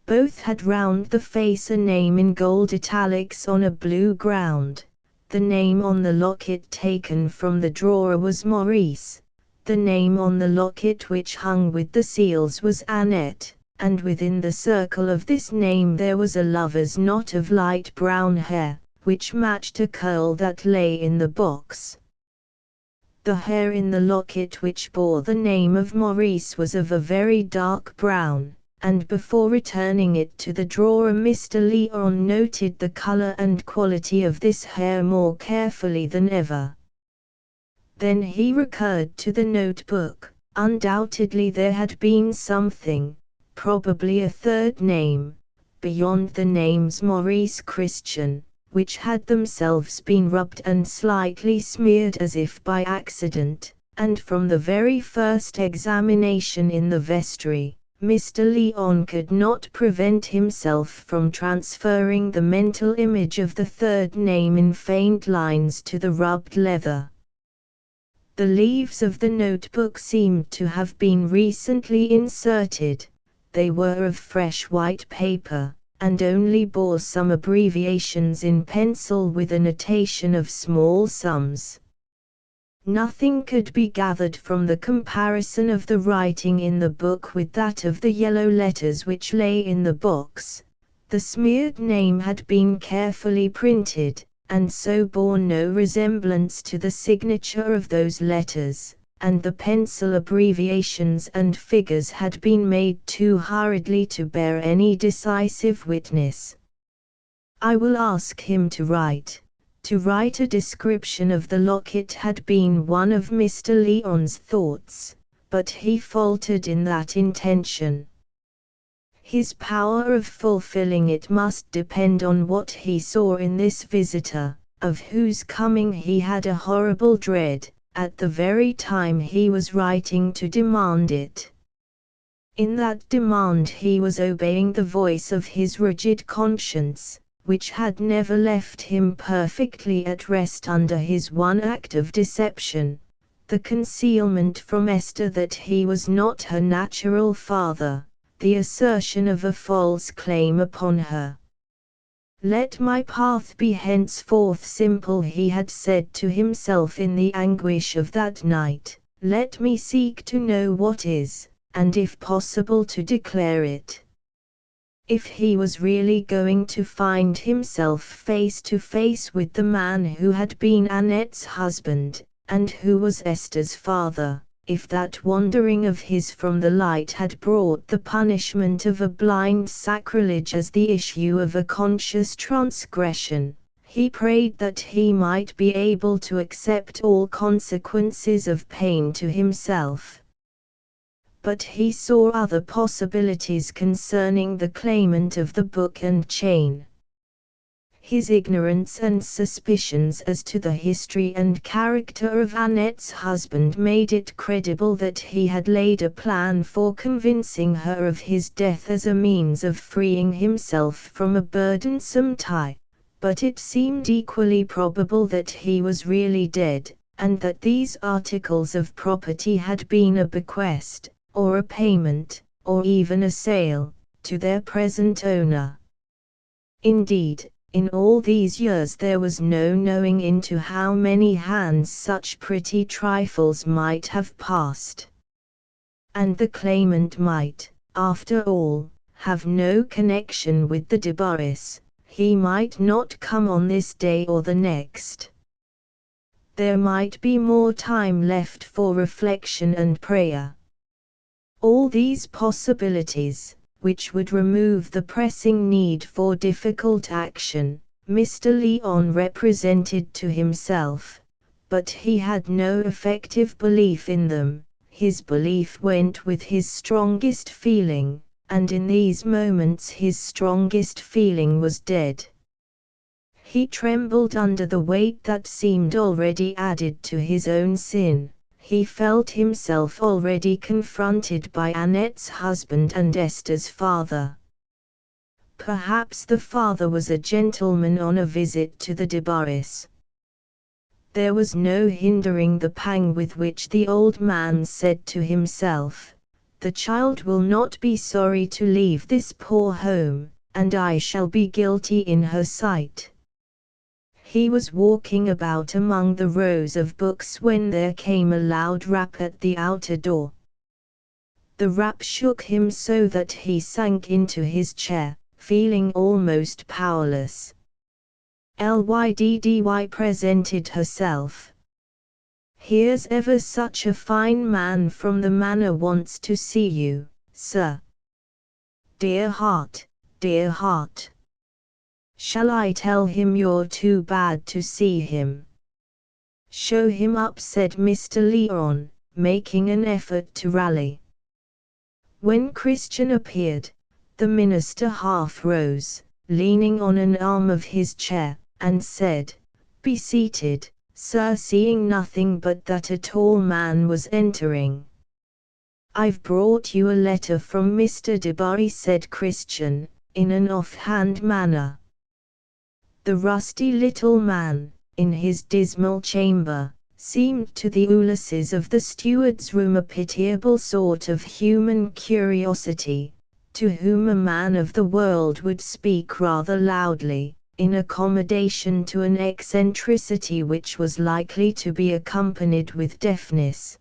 Both had round the face a name in gold italics on a blue ground. The name on the locket taken from the drawer was Maurice. The name on the locket which hung with the seals was Annette, and within the circle of this name there was a lover's knot of light brown hair, which matched a curl that lay in the box. The hair in the locket which bore the name of Maurice was of a very dark brown, and before returning it to the drawer Mr. Lyon noted the color and quality of this hair more carefully than ever. Then he recurred to the notebook. Undoubtedly there had been something, probably a third name, beyond the names Maurice Christian, which had themselves been rubbed and slightly smeared as if by accident, and from the very first examination in the vestry, Mr. Lyon could not prevent himself from transferring the mental image of the third name in faint lines to the rubbed leather. The leaves of the notebook seemed to have been recently inserted. They were of fresh white paper, and only bore some abbreviations in pencil with a notation of small sums. Nothing could be gathered from the comparison of the writing in the book with that of the yellow letters which lay in the box. The smeared name had been carefully printed, and so bore no resemblance to the signature of those letters, and the pencil abbreviations and figures had been made too hurriedly to bear any decisive witness. "I will ask him to write." To write a description of the locket had been one of Mr. Lyon's thoughts, but he faltered in that intention. His power of fulfilling it must depend on what he saw in this visitor, of whose coming he had a horrible dread, at the very time he was writing to demand it. In that demand he was obeying the voice of his rigid conscience, which had never left him perfectly at rest under his one act of deception, the concealment from Esther that he was not her natural father, the assertion of a false claim upon her. "Let my path be henceforth simple," he had said to himself in the anguish of that night. "Let me seek to know what is, and if possible to declare it." If he was really going to find himself face to face with the man who had been Annette's husband, and who was Esther's father, if that wandering of his from the light had brought the punishment of a blind sacrilege as the issue of a conscious transgression, he prayed that he might be able to accept all consequences of pain to himself. But he saw other possibilities concerning the claimant of the book and chain. His ignorance and suspicions as to the history and character of Annette's husband made it credible that he had laid a plan for convincing her of his death as a means of freeing himself from a burdensome tie, but it seemed equally probable that he was really dead, and that these articles of property had been a bequest, or a payment, or even a sale, to their present owner. Indeed, in all these years there was no knowing into how many hands such pretty trifles might have passed. And the claimant might, after all, have no connection with the Debarrys. He might not come on this day or the next. There might be more time left for reflection and prayer. All these possibilities, which would remove the pressing need for difficult action, Mr. Lyon represented to himself, but he had no effective belief in them. His belief went with his strongest feeling, and in these moments his strongest feeling was dead. He trembled under the weight that seemed already added to his own sin. He felt himself already confronted by Annette's husband and Esther's father. Perhaps the father was a gentleman on a visit to the Debarrys. There was no hindering the pang with which the old man said to himself, "The child will not be sorry to leave this poor home, and I shall be guilty in her sight." He was walking about among the rows of books when there came a loud rap at the outer door. The rap shook him so that he sank into his chair, feeling almost powerless. Lyddy presented herself. "Here's ever such a fine man from the manor wants to see you, sir." "Dear heart, dear heart. Shall I tell him you're too bad to see him?" "Show him up," said Mr. Lyon, making an effort to rally. When Christian appeared, the minister half rose, leaning on an arm of his chair, and said, "Be seated, sir," seeing nothing but that a tall man was entering. "I've brought you a letter from Mr. Debarry," said Christian, in an offhand manner. The rusty little man, in his dismal chamber, seemed to the Ulysses of the steward's room a pitiable sort of human curiosity, to whom a man of the world would speak rather loudly, in accommodation to an eccentricity which was likely to be accompanied with deafness.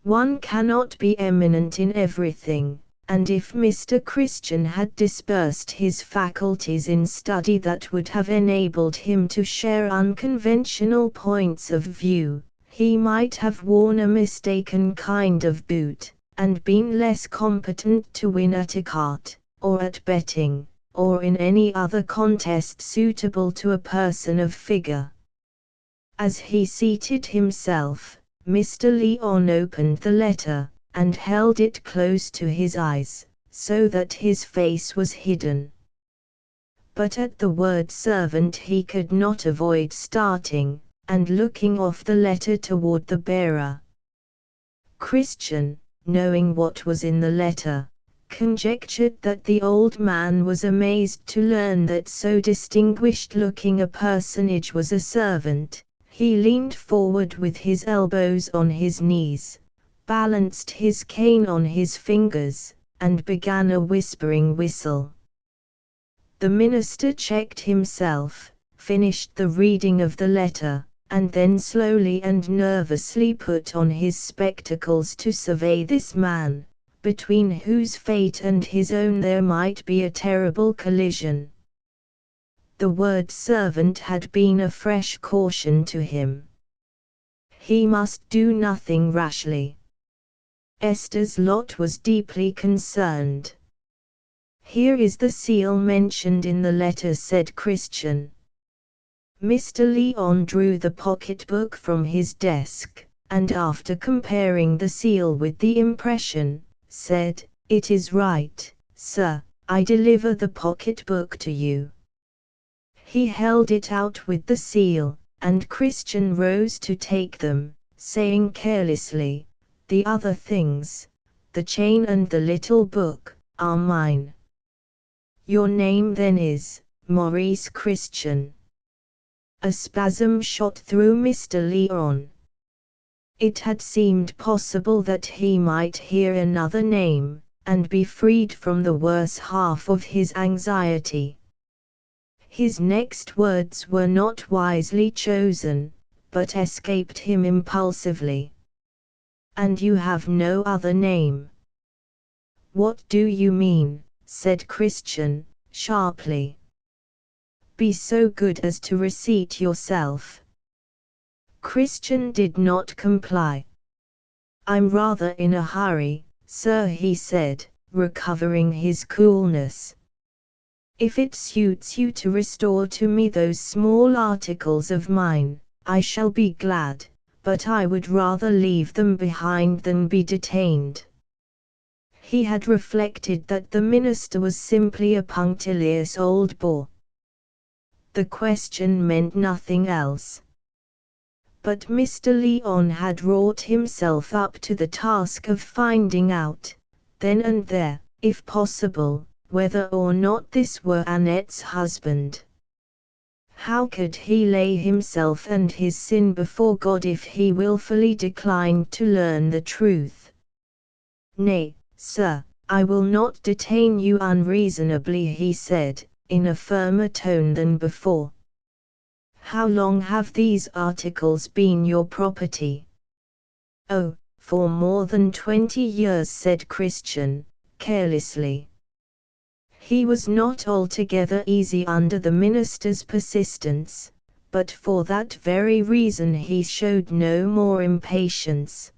One cannot be eminent in everything, and if Mr. Christian had dispersed his faculties in study that would have enabled him to share unconventional points of view, he might have worn a mistaken kind of boot, and been less competent to win at ecarte, or at betting, or in any other contest suitable to a person of figure. As he seated himself, Mr. Lyon opened the letter, and held it close to his eyes, so that his face was hidden. But at the word servant he could not avoid starting, and looking off the letter toward the bearer. Christian, knowing what was in the letter, conjectured that the old man was amazed to learn that so distinguished-looking a personage was a servant. He leaned forward with his elbows on his knees, balanced his cane on his fingers, and began a whispering whistle. The minister checked himself, finished the reading of the letter, and then slowly and nervously put on his spectacles to survey this man, between whose fate and his own there might be a terrible collision. The word servant had been a fresh caution to him. He must do nothing rashly. Esther's lot was deeply concerned. "Here is the seal mentioned in the letter," said Christian. Mr. Lyon drew the pocketbook from his desk, and after comparing the seal with the impression, said, "It is right, sir, I deliver the pocketbook to you." He held it out with the seal, and Christian rose to take them, saying carelessly, "The other things, the chain and the little book, are mine." "Your name then is Maurice Christian. A spasm shot through Mr. Lyon. It had seemed possible that he might hear another name, and be freed from the worse half of his anxiety. His next words were not wisely chosen, but escaped him impulsively. "And you have no other name?" "What do you mean?" said Christian, sharply. "Be so good as to reseat yourself." Christian did not comply. "I'm rather in a hurry, sir," he said, recovering his coolness. "If it suits you to restore to me those small articles of mine, I shall be glad, but I would rather leave them behind than be detained." He had reflected that the minister was simply a punctilious old bore. The question meant nothing else. But Mr. Lyon had wrought himself up to the task of finding out, then and there, if possible, whether or not this were Annette's husband. How could he lay himself and his sin before God if he wilfully declined to learn the truth? "Nay, sir, I will not detain you unreasonably," he said, in a firmer tone than before. "How long have these articles been your property?" "Oh, for more than 20 years," said Christian, carelessly. He was not altogether easy under the minister's persistence, but for that very reason he showed no more impatience.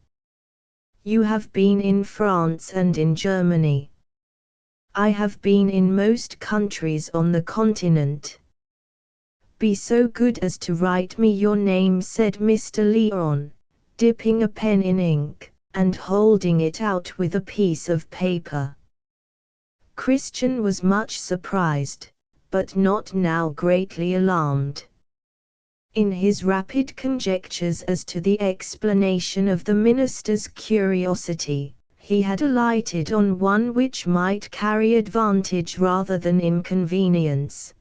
"You have been in France and in Germany." "I have been in most countries on the continent." "Be so good as to write me your name," said Mr. Lyon, dipping a pen in ink, and holding it out with a piece of paper. Christian was much surprised, but not now greatly alarmed. In his rapid conjectures as to the explanation of the minister's curiosity, he had alighted on one which might carry advantage rather than inconvenience.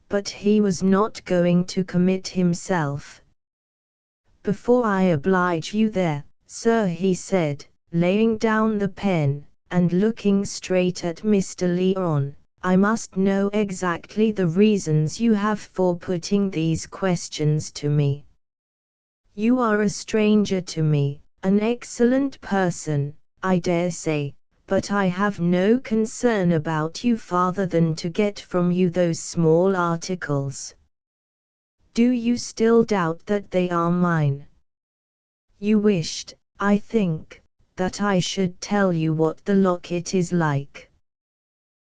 But he was not going to commit himself. "Before I oblige you there, sir," he said, laying down the pen, and looking straight at Mr. Lyon, "I must know exactly the reasons you have for putting these questions to me. You are a stranger to me, an excellent person, I dare say, but I have no concern about you farther than to get from you those small articles. Do you still doubt that they are mine? You wished, I think, that I should tell you what the locket is like.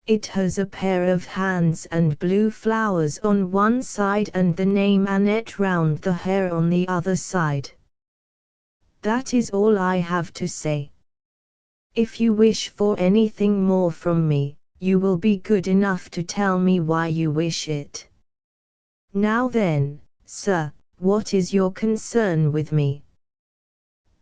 It has a pair of hands and blue flowers on one side and the name Annette round the hair on the other side. That is all I have to say. If you wish for anything more from me, you will be good enough to tell me why you wish it. Now then, sir, what is your concern with me?"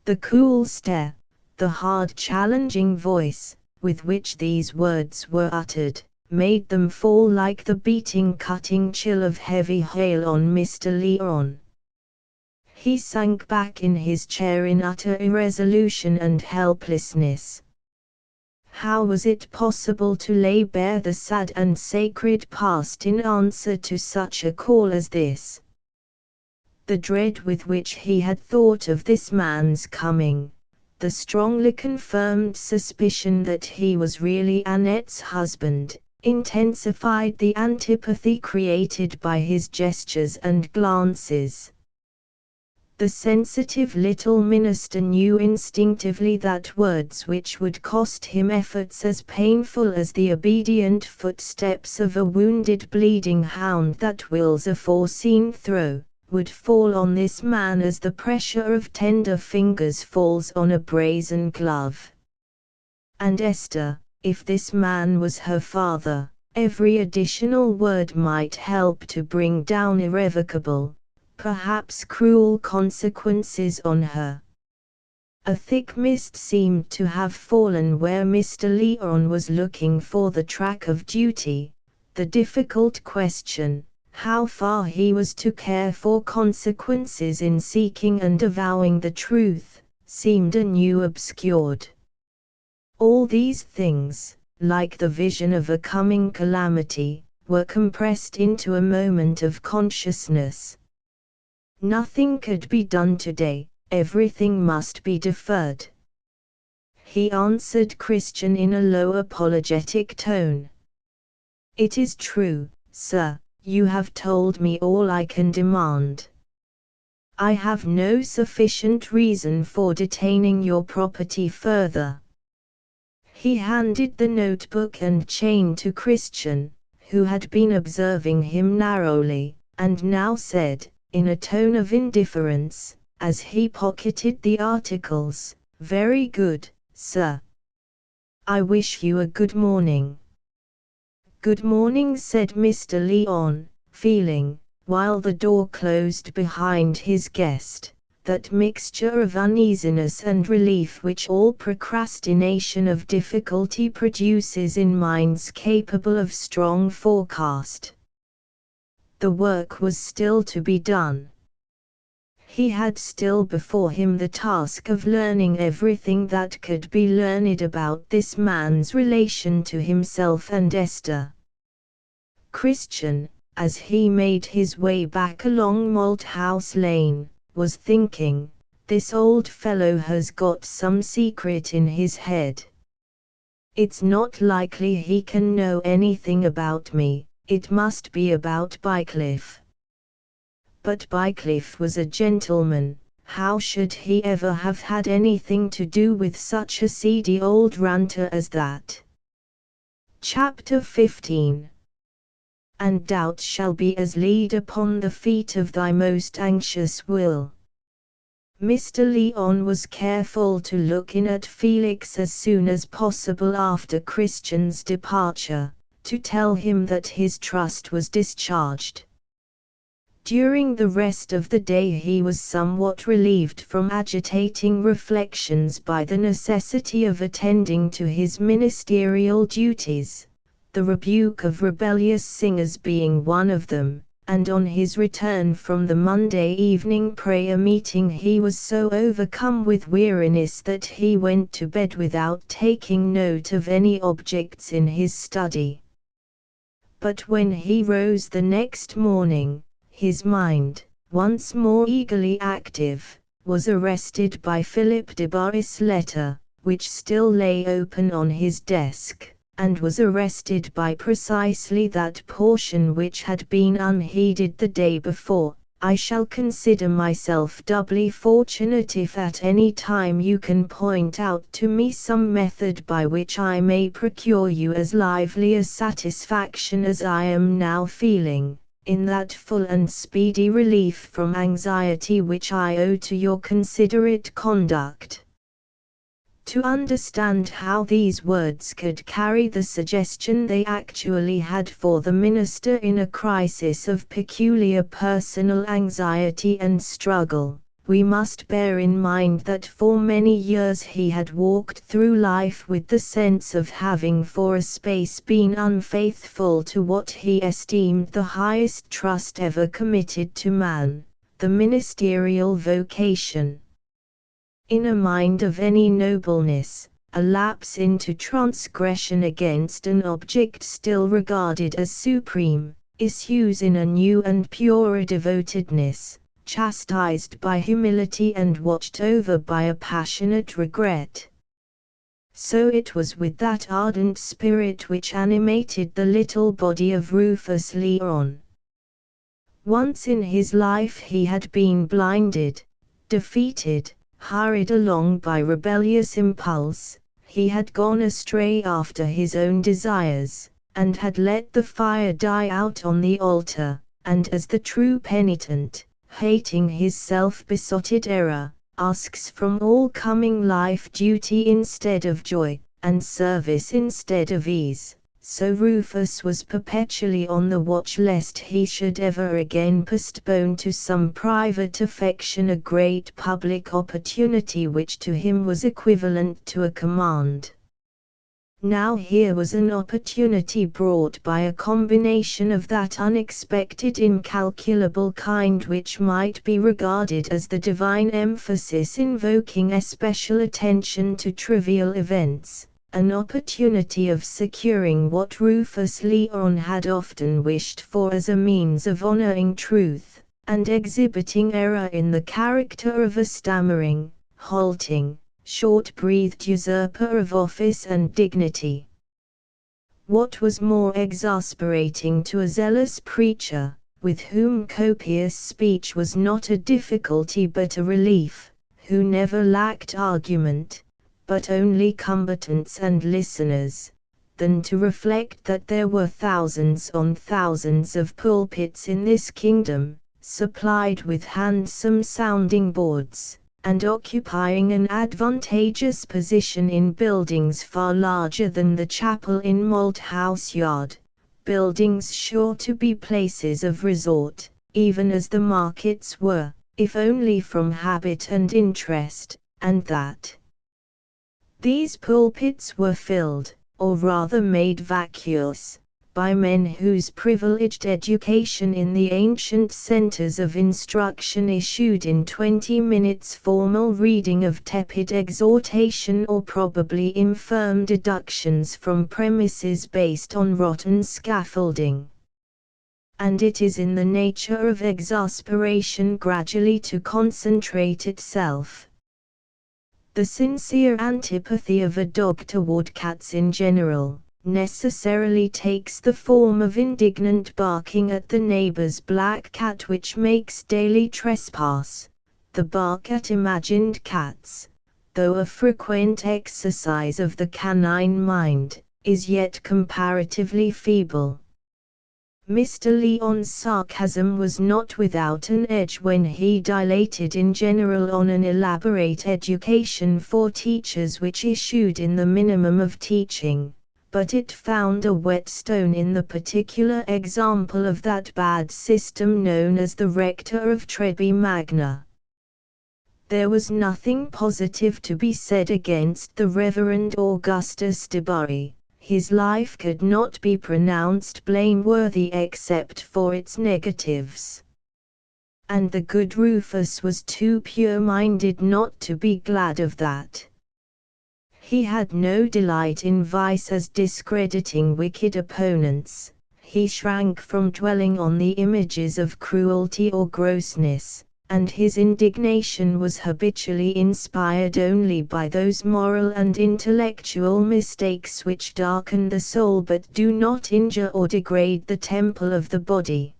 The cool stare, the hard challenging voice, with which these words were uttered, made them fall like the beating cutting chill of heavy hail on Mr. Lyon. He sank back in his chair in utter irresolution and helplessness. How was it possible to lay bare the sad and sacred past in answer to such a call as this? The dread with which he had thought of this man's coming, the strongly confirmed suspicion that he was really Annette's husband, intensified the antipathy created by his gestures and glances. The sensitive little minister knew instinctively that words which would cost him efforts as painful as the obedient footsteps of a wounded bleeding hound that wills a foreseen throw, would fall on this man as the pressure of tender fingers falls on a brazen glove. And Esther, if this man was her father, every additional word might help to bring down irrevocable, perhaps cruel consequences on her. A thick mist seemed to have fallen where Mr. Lyon was looking for the track of duty, The difficult question, how far he was to care for consequences in seeking and avowing the truth, seemed anew obscured. All these things, like the vision of a coming calamity, were compressed into a moment of consciousness. Nothing could be done today, everything must be deferred. He answered Christian in a low apologetic tone. It is true, sir, you have told me all I can demand. I have no sufficient reason for detaining your property further. He handed the notebook and chain to Christian, who had been observing him narrowly, and now said, in a tone of indifference, as he pocketed the articles, "Very good, sir. I wish you a good morning." "Good morning," said Mr. Lyon, feeling, while the door closed behind his guest, that mixture of uneasiness and relief which all procrastination of difficulty produces in minds capable of strong forecast. The work was still to be done. He had still before him the task of learning everything that could be learned about this man's relation to himself and Esther. Christian, as he made his way back along Malthouse Lane, was thinking, this old fellow has got some secret in his head. It's not likely he can know anything about me, it must be about Bycliffe. But Bycliffe was a gentleman, how should he ever have had anything to do with such a seedy old ranter as that? Chapter 15. And doubt shall be as lead upon the feet of thy most anxious will. Mr. Lyon was careful to look in at Felix as soon as possible after Christian's departure, to tell him that his trust was discharged. During the rest of the day he was somewhat relieved from agitating reflections by the necessity of attending to his ministerial duties, the rebuke of rebellious singers being one of them, and on his return from the Monday evening prayer meeting he was so overcome with weariness that he went to bed without taking note of any objects in his study. But when he rose the next morning, his mind, once more eagerly active, was arrested by Philip Debarry's letter, which still lay open on his desk, and was arrested by precisely that portion which had been unheeded the day before. I shall consider myself doubly fortunate if at any time you can point out to me some method by which I may procure you as lively a satisfaction as I am now feeling, in that full and speedy relief from anxiety which I owe to your considerate conduct. To understand how these words could carry the suggestion they actually had for the minister in a crisis of peculiar personal anxiety and struggle, we must bear in mind that for many years he had walked through life with the sense of having for a space been unfaithful to what he esteemed the highest trust ever committed to man, the ministerial vocation. In a mind of any nobleness, a lapse into transgression against an object still regarded as supreme, issues in a new and purer devotedness, chastised by humility and watched over by a passionate regret. So it was with that ardent spirit which animated the little body of Rufus Lyon. Once in his life he had been blinded, defeated, hurried along by rebellious impulse, he had gone astray after his own desires, and had let the fire die out on the altar, and as the true penitent, hating his self-besotted error, asks from all coming life duty instead of joy, and service instead of ease, so Rufus was perpetually on the watch lest he should ever again postpone to some private affection a great public opportunity which to him was equivalent to a command. Now here was an opportunity brought by a combination of that unexpected incalculable kind which might be regarded as the divine emphasis invoking especial attention to trivial events, an opportunity of securing what Rufus Leon had often wished for as a means of honoring truth, and exhibiting error in the character of a stammering, halting, short-breathed usurper of office and dignity. What was more exasperating to a zealous preacher, with whom copious speech was not a difficulty but a relief, who never lacked argument, but only combatants and listeners, than to reflect that there were thousands on thousands of pulpits in this kingdom, supplied with handsome sounding boards, and occupying an advantageous position in buildings far larger than the chapel in Malthouse Yard, buildings sure to be places of resort, even as the markets were, if only from habit and interest, and that these pulpits were filled, or rather made vacuous, by men whose privileged education in the ancient centers of instruction issued in 20 minutes formal reading of tepid exhortation or probably infirm deductions from premises based on rotten scaffolding. And it is in the nature of exasperation gradually to concentrate itself. The sincere antipathy of a dog toward cats in general necessarily takes the form of indignant barking at the neighbor's black cat which makes daily trespass. The bark at imagined cats, though a frequent exercise of the canine mind, is yet comparatively feeble. Mr. Leon's sarcasm was not without an edge when he dilated in general on an elaborate education for teachers which issued in the minimum of teaching, but it found a whetstone in the particular example of that bad system known as the Rector of Treby Magna. There was nothing positive to be said against the Reverend Augustus Debarry. His life could not be pronounced blameworthy except for its negatives. And the good Rufus was too pure-minded not to be glad of that. He had no delight in vice as discrediting wicked opponents. He shrank from dwelling on the images of cruelty or grossness, and his indignation was habitually inspired only by those moral and intellectual mistakes which darken the soul but do not injure or degrade the temple of the body.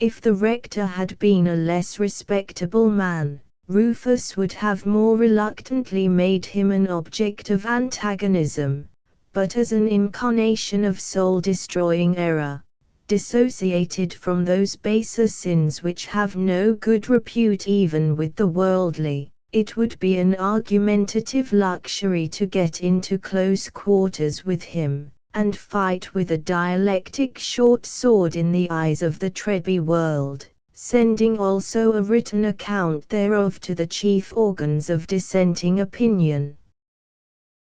If the rector had been a less respectable man, Rufus would have more reluctantly made him an object of antagonism, but as an incarnation of soul-destroying error, dissociated from those baser sins which have no good repute even with the worldly, it would be an argumentative luxury to get into close quarters with him, and fight with a dialectic short sword in the eyes of the Treby world, sending also a written account thereof to the chief organs of dissenting opinion.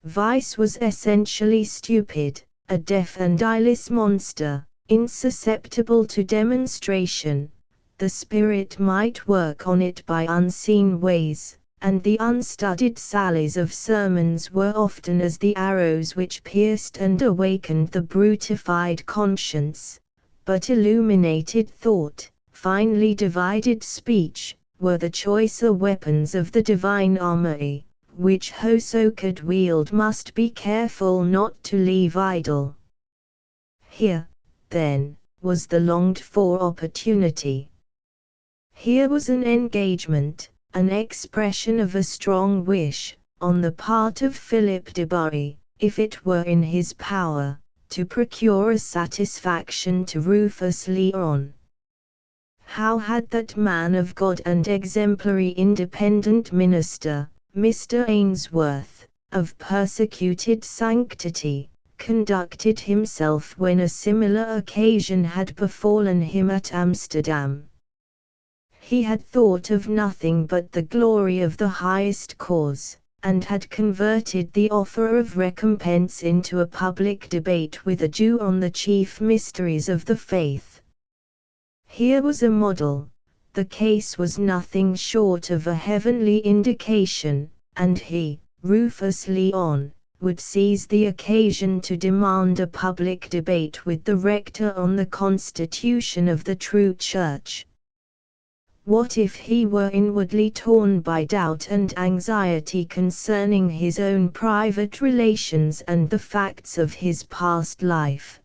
Vice was essentially stupid, a deaf and eyeless monster, insusceptible to demonstration. The Spirit might work on it by unseen ways, and the unstudied sallies of sermons were often as the arrows which pierced and awakened the brutified conscience, but illuminated thought, finely divided speech, were the choicer weapons of the divine armory, which whoso could wield must be careful not to leave idle. Here, then, was the longed-for opportunity. Here was an engagement, an expression of a strong wish, on the part of Philip Debarry, if it were in his power, to procure a satisfaction to Rufus Leon. How had that man of God and exemplary independent minister, Mr. Ainsworth, of persecuted sanctity, conducted himself when a similar occasion had befallen him at Amsterdam? He had thought of nothing but the glory of the highest cause, and had converted the offer of recompense into a public debate with a Jew on the chief mysteries of the faith. Here was a model. The case was nothing short of a heavenly indication, and he, Rufus Leon, would seize the occasion to demand a public debate with the rector on the constitution of the true church. What if he were inwardly torn by doubt and anxiety concerning his own private relations and the facts of his past life?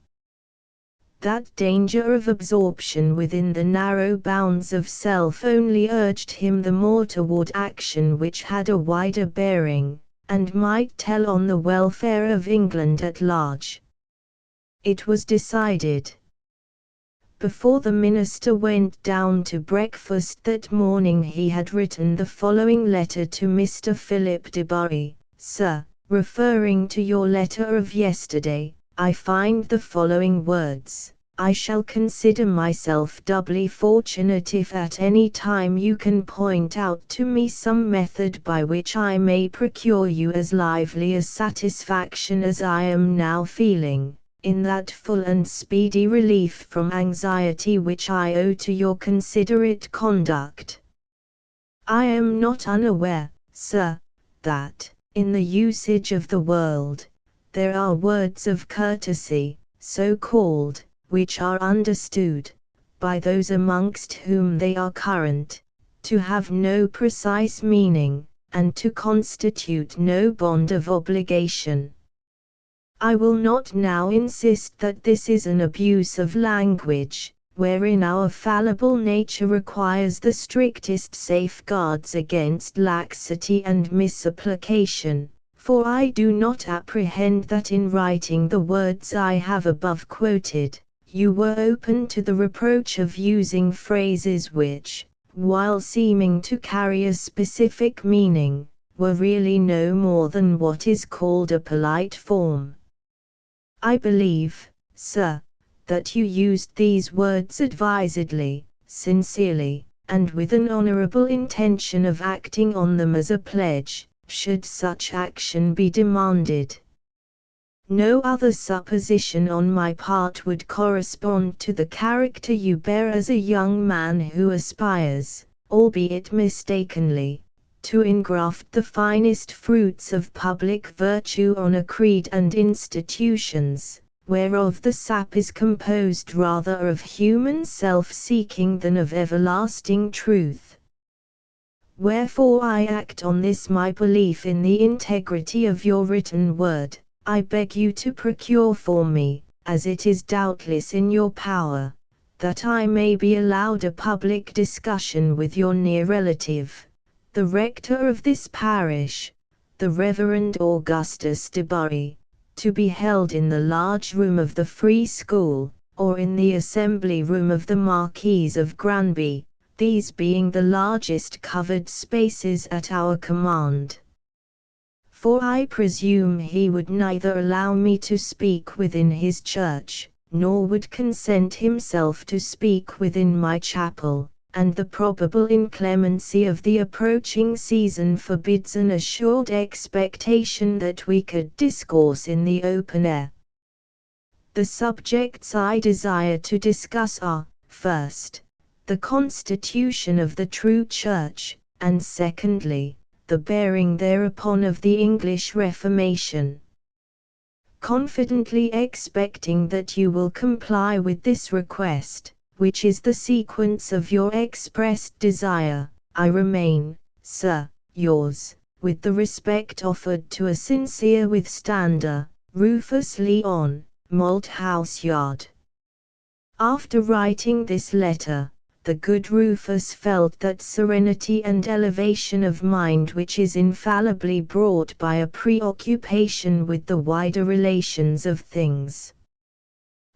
That danger of absorption within the narrow bounds of self only urged him the more toward action which had a wider bearing, and might tell on the welfare of England at large. It was decided. Before the minister went down to breakfast that morning he had written the following letter to Mr. Philip Debarry: Sir, referring to your letter of yesterday, I find the following words: I shall consider myself doubly fortunate if at any time you can point out to me some method by which I may procure you as lively a satisfaction as I am now feeling, in that full and speedy relief from anxiety which I owe to your considerate conduct. I am not unaware, sir, that, in the usage of the world, there are words of courtesy, so called, which are understood, by those amongst whom they are current, to have no precise meaning, and to constitute no bond of obligation. I will not now insist that this is an abuse of language, wherein our fallible nature requires the strictest safeguards against laxity and misapplication, for I do not apprehend that in writing the words I have above quoted, you were open to the reproach of using phrases which, while seeming to carry a specific meaning, were really no more than what is called a polite form. I believe, sir, that you used these words advisedly, sincerely, and with an honorable intention of acting on them as a pledge, should such action be demanded. No other supposition on my part would correspond to the character you bear as a young man who aspires, albeit mistakenly, to engraft the finest fruits of public virtue on a creed and institutions, whereof the sap is composed rather of human self-seeking than of everlasting truth. Wherefore I act on this my belief in the integrity of your written word. I beg you to procure for me, as it is doubtless in your power, that I may be allowed a public discussion with your near relative, the rector of this parish, the Reverend Augustus Debarry, to be held in the large room of the Free School, or in the assembly room of the Marquis of Granby, these being the largest covered spaces at our command. For I presume he would neither allow me to speak within his church, nor would consent himself to speak within my chapel, and the probable inclemency of the approaching season forbids an assured expectation that we could discourse in the open air. The subjects I desire to discuss are, first, the constitution of the true church, and secondly, the bearing thereupon of the English Reformation. Confidently expecting that you will comply with this request, which is the sequence of your expressed desire, I remain, sir, yours, with the respect offered to a sincere withstander, Rufus Leon, Malthouse Yard. After writing this letter, the good Rufus felt that serenity and elevation of mind which is infallibly brought by a preoccupation with the wider relations of things.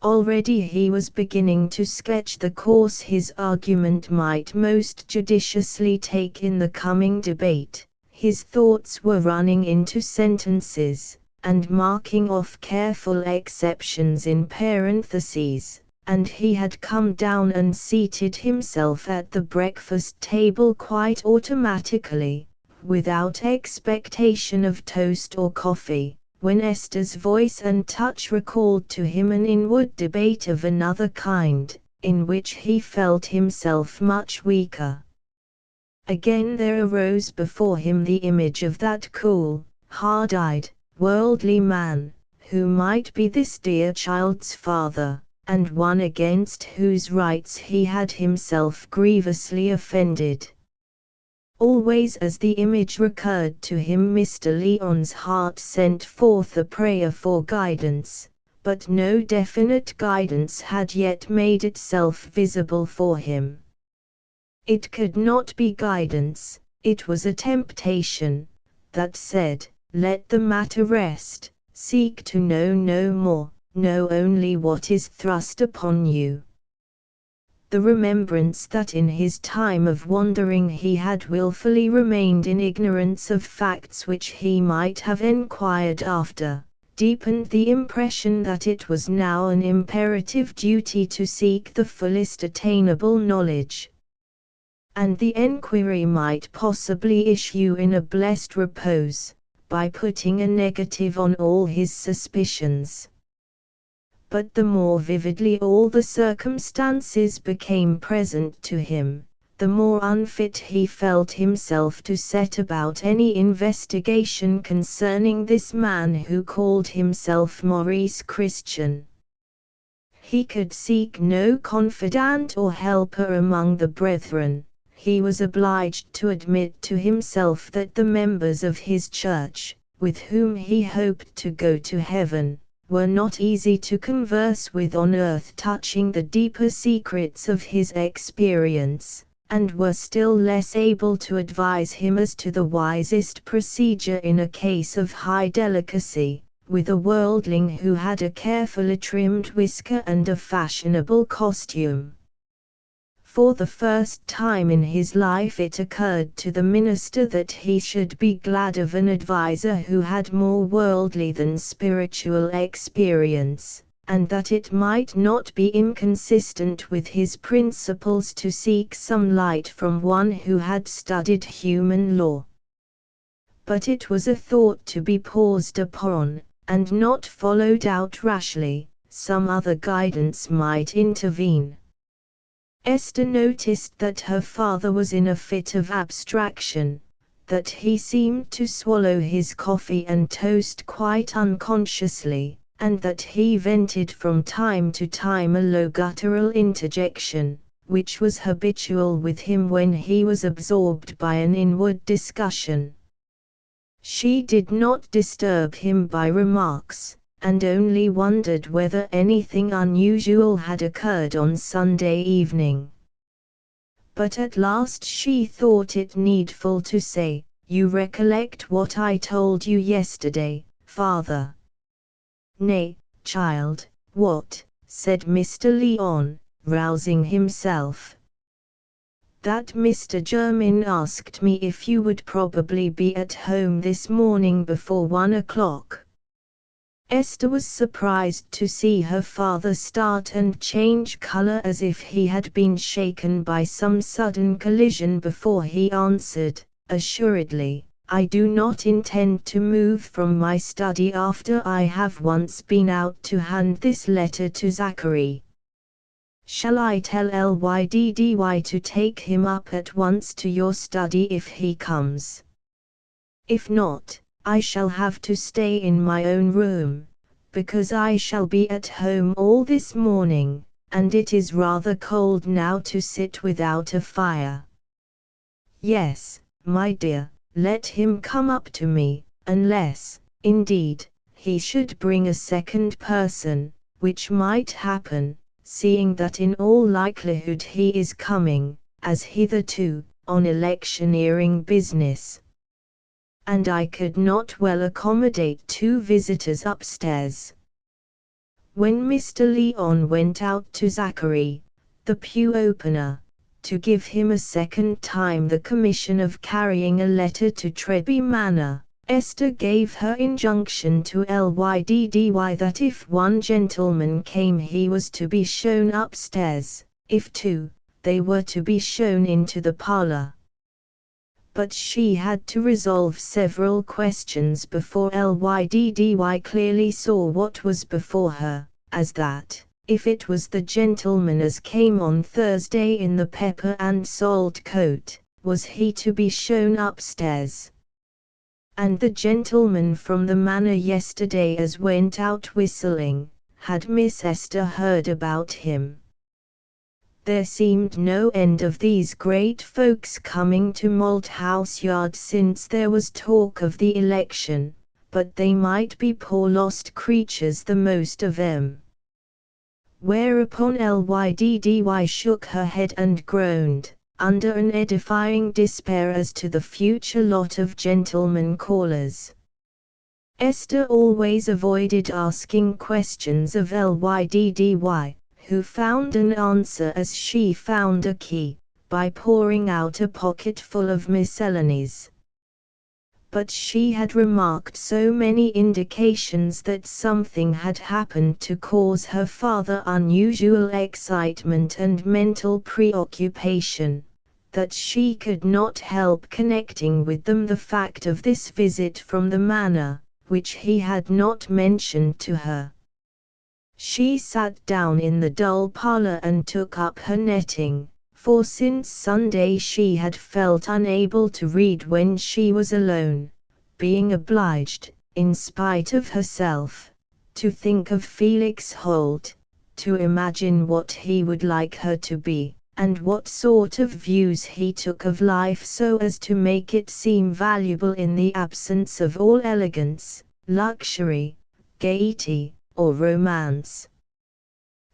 Already he was beginning to sketch the course his argument might most judiciously take in the coming debate. His thoughts were running into sentences, and marking off careful exceptions in parentheses, and he had come down and seated himself at the breakfast table quite automatically, without expectation of toast or coffee, when Esther's voice and touch recalled to him an inward debate of another kind, in which he felt himself much weaker. Again there arose before him the image of that cool, hard-eyed, worldly man, who might be this dear child's father, and one against whose rights he had himself grievously offended. Always as the image recurred to him, Mr. Lyon's heart sent forth a prayer for guidance, but no definite guidance had yet made itself visible for him. It could not be guidance, it was a temptation, that said, "Let the matter rest, seek to know no more, know only what is thrust upon you." The remembrance that in his time of wandering he had wilfully remained in ignorance of facts which he might have enquired after, deepened the impression that it was now an imperative duty to seek the fullest attainable knowledge. And the enquiry might possibly issue in a blessed repose, by putting a negative on all his suspicions. But the more vividly all the circumstances became present to him, the more unfit he felt himself to set about any investigation concerning this man who called himself Maurice Christian. He could seek no confidant or helper among the brethren. He was obliged to admit to himself that the members of his church, with whom he hoped to go to heaven, were not easy to converse with on earth touching the deeper secrets of his experience, and were still less able to advise him as to the wisest procedure in a case of high delicacy, with a worldling who had a carefully trimmed whisker and a fashionable costume. For the first time in his life it occurred to the minister that he should be glad of an adviser who had more worldly than spiritual experience, and that it might not be inconsistent with his principles to seek some light from one who had studied human law. But it was a thought to be paused upon, and not followed out rashly. Some other guidance might intervene. Esther noticed that her father was in a fit of abstraction, that he seemed to swallow his coffee and toast quite unconsciously, and that he vented from time to time a low guttural interjection, which was habitual with him when he was absorbed by an inward discussion. She did not disturb him by remarks, and only wondered whether anything unusual had occurred on Sunday evening. But at last she thought it needful to say, "You recollect what I told you yesterday, father?" "Nay, child, what?" said Mr. Lyon, rousing himself. "That Mr. Jermyn asked me if you would probably be at home this morning before 1 o'clock. Esther was surprised to see her father start and change color as if he had been shaken by some sudden collision before he answered, "Assuredly, I do not intend to move from my study after I have once been out to hand this letter to Zachary. Shall I tell Lyddy to take him up at once to your study if he comes? If not, I shall have to stay in my own room, because I shall be at home all this morning, and it is rather cold now to sit without a fire." "Yes, my dear, let him come up to me, unless, indeed, he should bring a second person, which might happen, seeing that in all likelihood he is coming, as hitherto, on electioneering business. And I could not well accommodate 2 visitors upstairs." When Mr. Lyon went out to Zachary, the pew opener, to give him a second time the commission of carrying a letter to Treby Manor, Esther gave her injunction to Lyddy that if one gentleman came he was to be shown upstairs, if 2, they were to be shown into the parlor. but she had to resolve several questions before Lyddy clearly saw what was before her, as that, if it was the gentleman as came on Thursday in the pepper and salt coat, was he to be shown upstairs? And the gentleman from the manor yesterday as went out whistling, had Miss Esther heard about him? There seemed no end of these great folks coming to Malthouse Yard since there was talk of the election, but they might be poor lost creatures the most of 'em. Whereupon Lyddy shook her head and groaned, under an edifying despair as to the future lot of gentlemen callers. Esther always avoided asking questions of Lyddy, who found an answer as she found a key, by pouring out a pocketful of miscellanies. But she had remarked so many indications that something had happened to cause her father unusual excitement and mental preoccupation, that she could not help connecting with them the fact of this visit from the manor, which he had not mentioned to her. She sat down in the dull parlour and took up her netting, for since Sunday she had felt unable to read when she was alone, being obliged, in spite of herself, to think of Felix Holt, to imagine what he would like her to be, and what sort of views he took of life so as to make it seem valuable in the absence of all elegance, luxury, gaiety, or romance.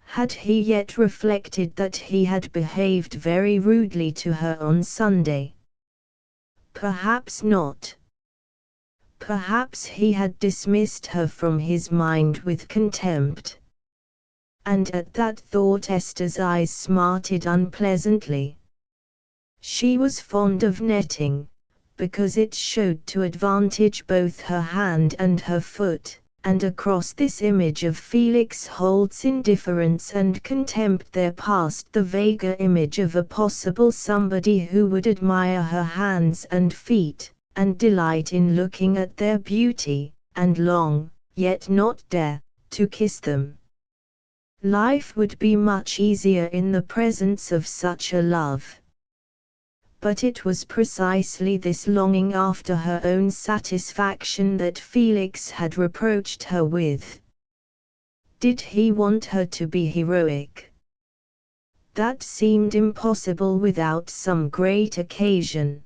Had he yet reflected that he had behaved very rudely to her on Sunday? Perhaps not. Perhaps he had dismissed her from his mind with contempt. And at that thought Esther's eyes smarted unpleasantly. She was fond of netting, because it showed to advantage both her hand and her foot, and across this image of Felix Holt's indifference and contempt there passed the vaguer image of a possible somebody who would admire her hands and feet, and delight in looking at their beauty, and long, yet not dare, to kiss them. Life would be much easier in the presence of such a love. But it was precisely this longing after her own satisfaction that Felix had reproached her with. Did he want her to be heroic? That seemed impossible without some great occasion.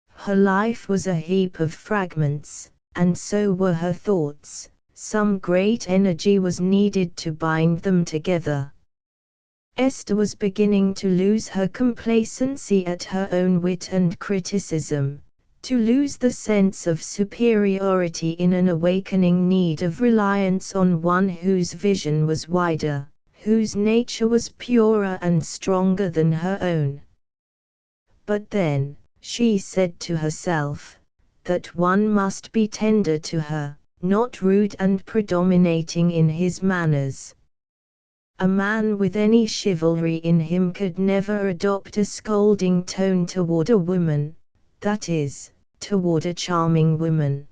Her life was a heap of fragments, and so were her thoughts. Some great energy was needed to bind them together. Esther was beginning to lose her complacency at her own wit and criticism, to lose the sense of superiority in an awakening need of reliance on one whose vision was wider, whose nature was purer and stronger than her own. But then, she said to herself, that one must be tender to her, not rude and predominating in his manners. A man with any chivalry in him could never adopt a scolding tone toward a woman, that is, toward a charming woman.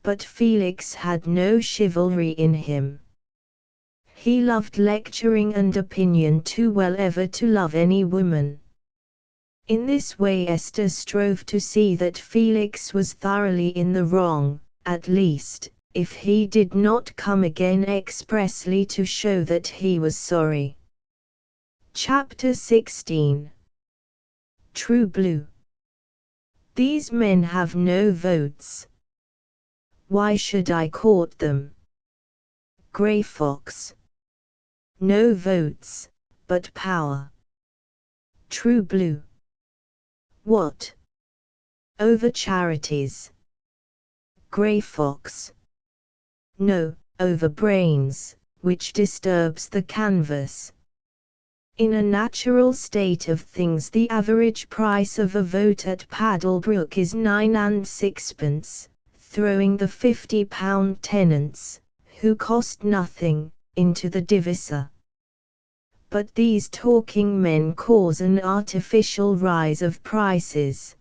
But Felix had no chivalry in him. He loved lecturing and opinion too well ever to love any woman. In this way Esther strove to see that Felix was thoroughly in the wrong, at least, if he did not come again expressly to show that he was sorry. Chapter 16. True Blue. These men have no votes. Why should I court them? Grey Fox. No votes, but power. True Blue. What? Over charities. Grey Fox. No, over brains, which disturbs the canvas. In a natural state of things the average price of a vote at Paddlebrook is 9 and 6pence, throwing the £50 tenants, who cost nothing, into the divisor. But these talking men cause an artificial rise of prices,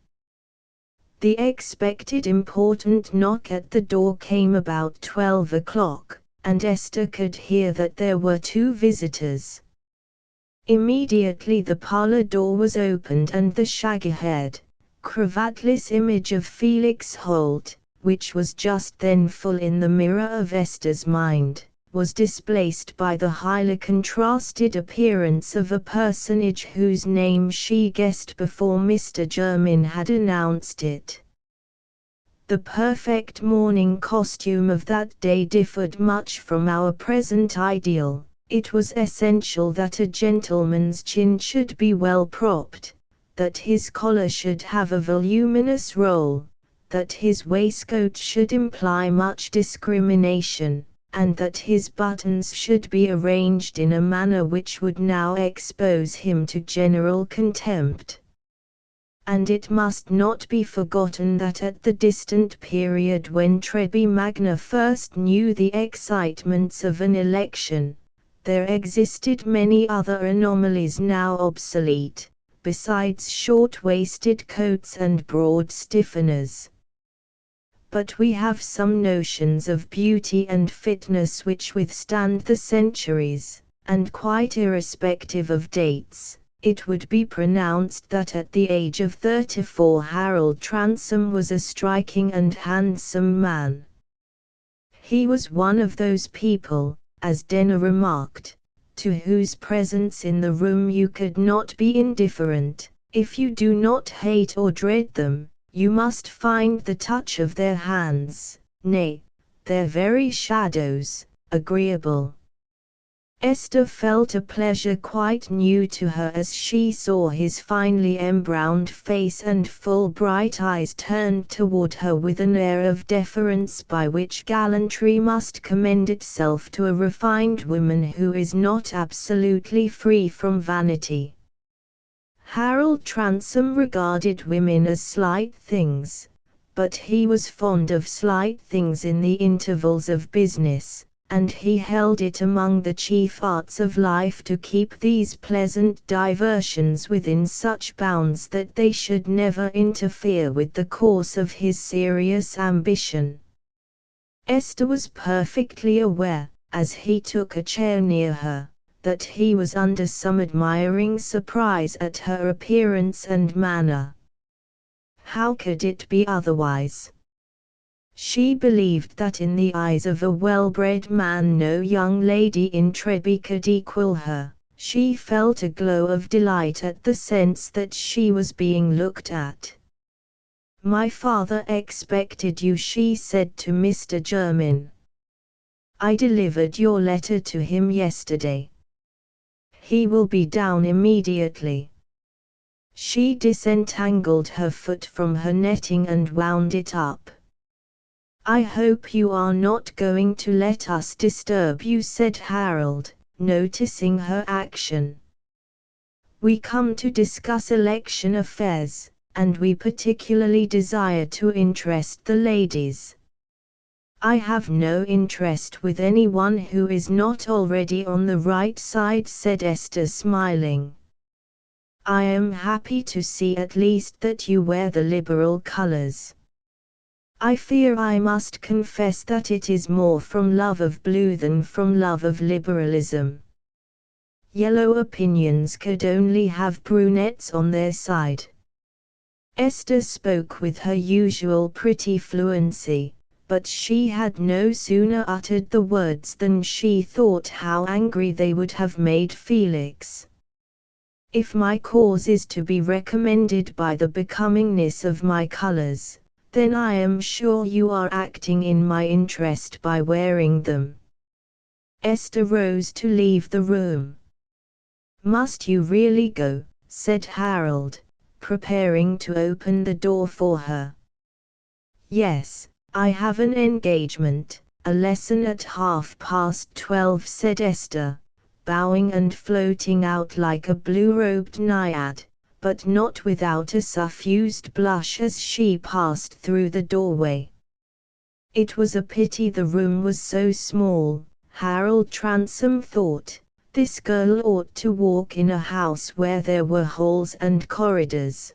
The expected important knock at the door came about 12 o'clock, and Esther could hear that there were 2 visitors. Immediately the parlor door was opened and the shaggy-haired, cravatless image of Felix Holt, which was just then full in the mirror of Esther's mind, was displaced by the highly contrasted appearance of a personage whose name she guessed before Mr. Jermyn had announced it. The perfect morning costume of that day differed much from our present ideal. It was essential that a gentleman's chin should be well propped, that his collar should have a voluminous roll, that his waistcoat should imply much discrimination, and that his buttons should be arranged in a manner which would now expose him to general contempt. And it must not be forgotten that at the distant period when Treby Magna first knew the excitements of an election, there existed many other anomalies now obsolete, besides short-waisted coats and broad stiffeners. But we have some notions of beauty and fitness which withstand the centuries, and quite irrespective of dates, it would be pronounced that at the age of 34 Harold Transome was a striking and handsome man. He was one of those people, as Denner remarked, to whose presence in the room you could not be indifferent. If you do not hate or dread them, you must find the touch of their hands, nay, their very shadows, agreeable. Esther felt a pleasure quite new to her as she saw his finely embrowned face and full bright eyes turned toward her with an air of deference by which gallantry must commend itself to a refined woman who is not absolutely free from vanity. Harold Transome regarded women as slight things, but he was fond of slight things in the intervals of business, and he held it among the chief arts of life to keep these pleasant diversions within such bounds that they should never interfere with the course of his serious ambition. Esther was perfectly aware, as he took a chair near her, that he was under some admiring surprise at her appearance and manner. How could it be otherwise? She believed that in the eyes of a well-bred man no young lady in Treby could equal her. She felt a glow of delight at the sense that she was being looked at. "My father expected you," she said to Mr. Jermyn. "I delivered your letter to him yesterday. He will be down immediately." She disentangled her foot from her netting and wound it up. "I hope you are not going to let us disturb you," said Harold, noticing her action. "We come to discuss election affairs, and we particularly desire to interest the ladies." "I have no interest with anyone who is not already on the right side," said Esther, smiling. "I am happy to see at least that you wear the Liberal colours. I fear I must confess that it is more from love of blue than from love of liberalism. Yellow opinions could only have brunettes on their side." Esther spoke with her usual pretty fluency, but she had no sooner uttered the words than she thought how angry they would have made Felix. "If my cause is to be recommended by the becomingness of my colours, then I am sure you are acting in my interest by wearing them." Esther rose to leave the room. "Must you really go?" said Harold, preparing to open the door for her. "Yes, I have an engagement, a lesson at 12:30, said Esther, bowing and floating out like a blue-robed naiad, but not without a suffused blush as she passed through the doorway. It was a pity the room was so small, Harold Transome thought. This girl ought to walk in a house where there were halls and corridors.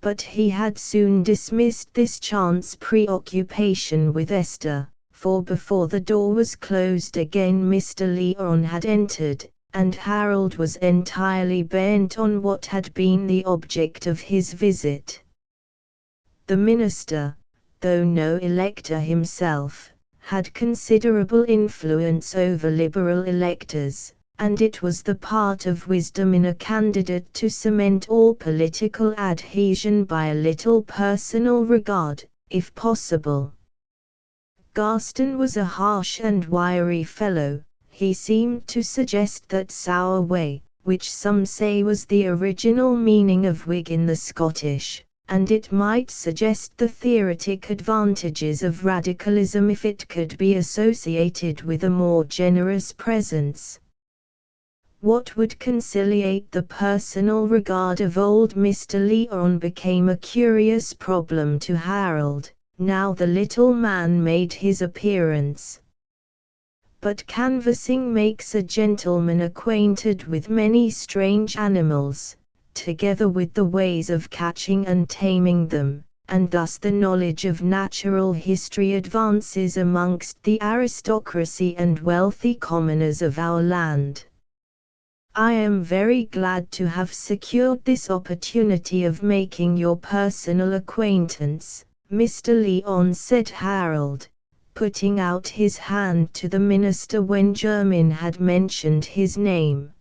But he had soon dismissed this chance preoccupation with Esther, for before the door was closed again Mr. Lyon had entered, and Harold was entirely bent on what had been the object of his visit. The minister, though no elector himself, had considerable influence over Liberal electors, and it was the part of wisdom in a candidate to cement all political adhesion by a little personal regard, if possible. Garstin was a harsh and wiry fellow. He seemed to suggest that sour way, which some say was the original meaning of Whig in the Scottish, and it might suggest the theoretic advantages of radicalism if it could be associated with a more generous presence. What would conciliate the personal regard of old Mr. Lyon became a curious problem to Harold, now the little man made his appearance. But canvassing makes a gentleman acquainted with many strange animals, together with the ways of catching and taming them, and thus the knowledge of natural history advances amongst the aristocracy and wealthy commoners of our land. I am very glad to have secured this opportunity of making your personal acquaintance, Mr. Lyon, said Harold, putting out his hand to the minister when Jermyn had mentioned his name.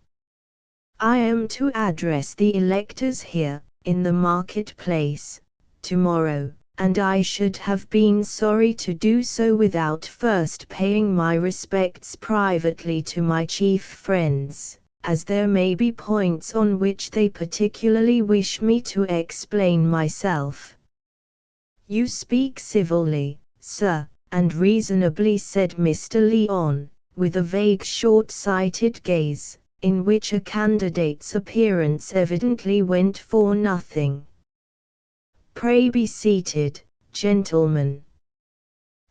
I am to address the electors here, in the market-place, tomorrow, and I should have been sorry to do so without first paying my respects privately to my chief friends, as there may be points on which they particularly wish me to explain myself. You speak civilly, sir, and reasonably, said Mr. Lyon, with a vague short-sighted gaze, in which a candidate's appearance evidently went for nothing. Pray be seated, gentlemen.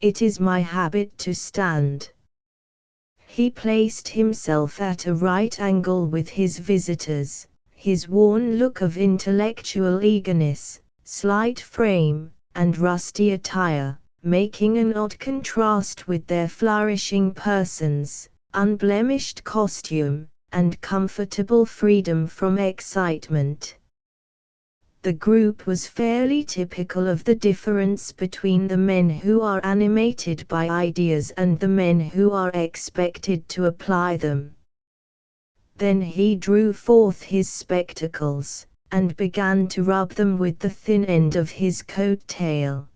It is my habit to stand. He placed himself at a right angle with his visitors, his worn look of intellectual eagerness, slight frame, and rusty attire, making an odd contrast with their flourishing persons, unblemished costume, and comfortable freedom from excitement. The group was fairly typical of the difference between the men who are animated by ideas and the men who are expected to apply them. Then he drew forth his spectacles, and began to rub them with the thin end of his coat-tail.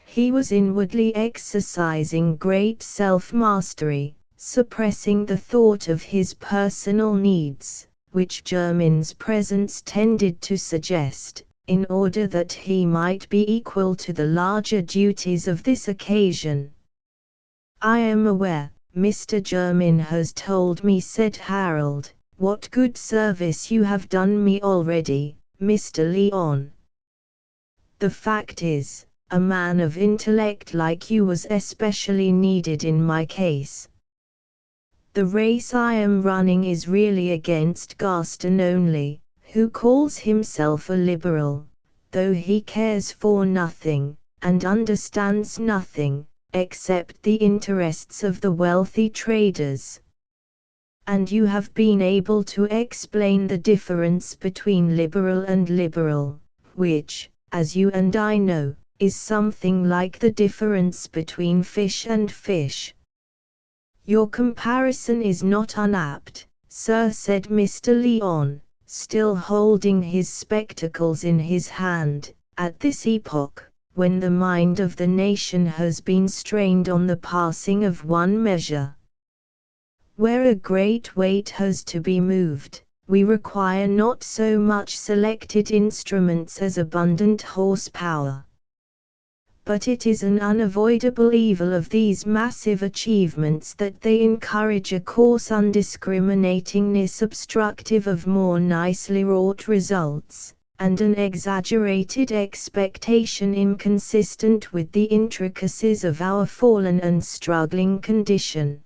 He was inwardly exercising great self-mastery, suppressing the thought of his personal needs, which Jermyn's presence tended to suggest, in order that he might be equal to the larger duties of this occasion. I am aware, Mr. Jermyn has told me, said Harold, what good service you have done me already, Mr. Lyon. The fact is, a man of intellect like you was especially needed in my case. The race I am running is really against Garstin only, who calls himself a liberal, though he cares for nothing, and understands nothing, except the interests of the wealthy traders. And you have been able to explain the difference between liberal and liberal, which, as you and I know, is something like the difference between fish and fish. Your comparison is not unapt, sir, said Mr. Lyon, still holding his spectacles in his hand, at this epoch, when the mind of the nation has been strained on the passing of one measure. Where a great weight has to be moved, we require not so much selected instruments as abundant horsepower. But it is an unavoidable evil of these massive achievements that they encourage a coarse undiscriminatingness obstructive of more nicely wrought results, and an exaggerated expectation inconsistent with the intricacies of our fallen and struggling condition.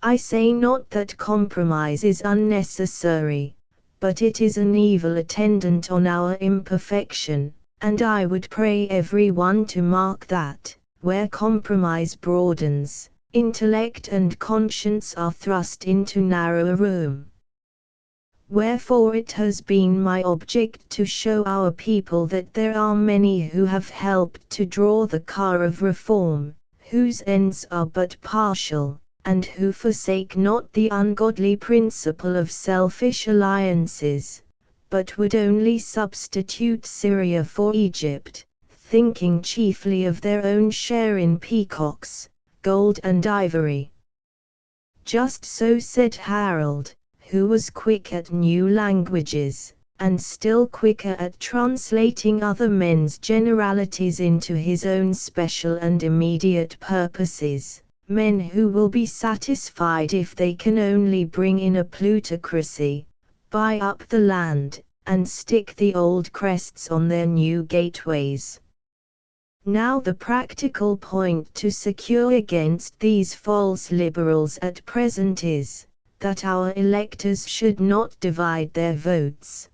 I say not that compromise is unnecessary, but it is an evil attendant on our imperfection, and I would pray every one to mark that, where compromise broadens, intellect and conscience are thrust into narrower room. Wherefore it has been my object to show our people that there are many who have helped to draw the car of reform, whose ends are but partial, and who forsake not the ungodly principle of selfish alliances, but would only substitute Syria for Egypt, thinking chiefly of their own share in peacocks, gold and ivory. Just so said Harold, who was quick at new languages, and still quicker at translating other men's generalities into his own special and immediate purposes, men who will be satisfied if they can only bring in a plutocracy, buy up the land, and stick the old crests on their new gateways. Now the practical point to secure against these false liberals at present is, that our electors should not divide their votes.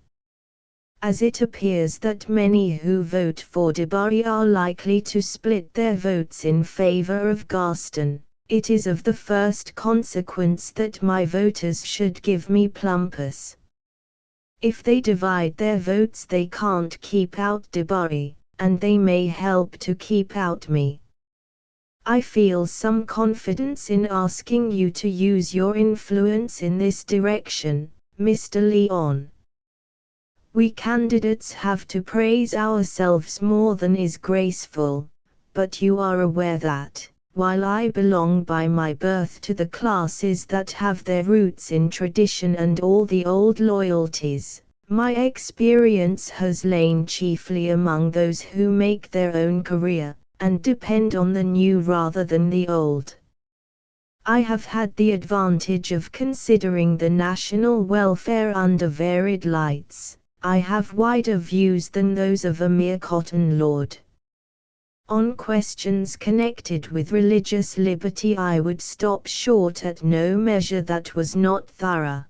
As it appears that many who vote for Debarry are likely to split their votes in favor of Garston, it is of the first consequence that my voters should give me Plumpus. If they divide their votes they can't keep out Debarry, and they may help to keep out me. I feel some confidence in asking you to use your influence in this direction, Mr. Lyon. We candidates have to praise ourselves more than is graceful, but you are aware that, while I belong by my birth to the classes that have their roots in tradition and all the old loyalties, my experience has lain chiefly among those who make their own career, and depend on the new rather than the old. I have had the advantage of considering the national welfare under varied lights. I have wider views than those of a mere cotton lord. On questions connected with religious liberty I would stop short at no measure that was not thorough.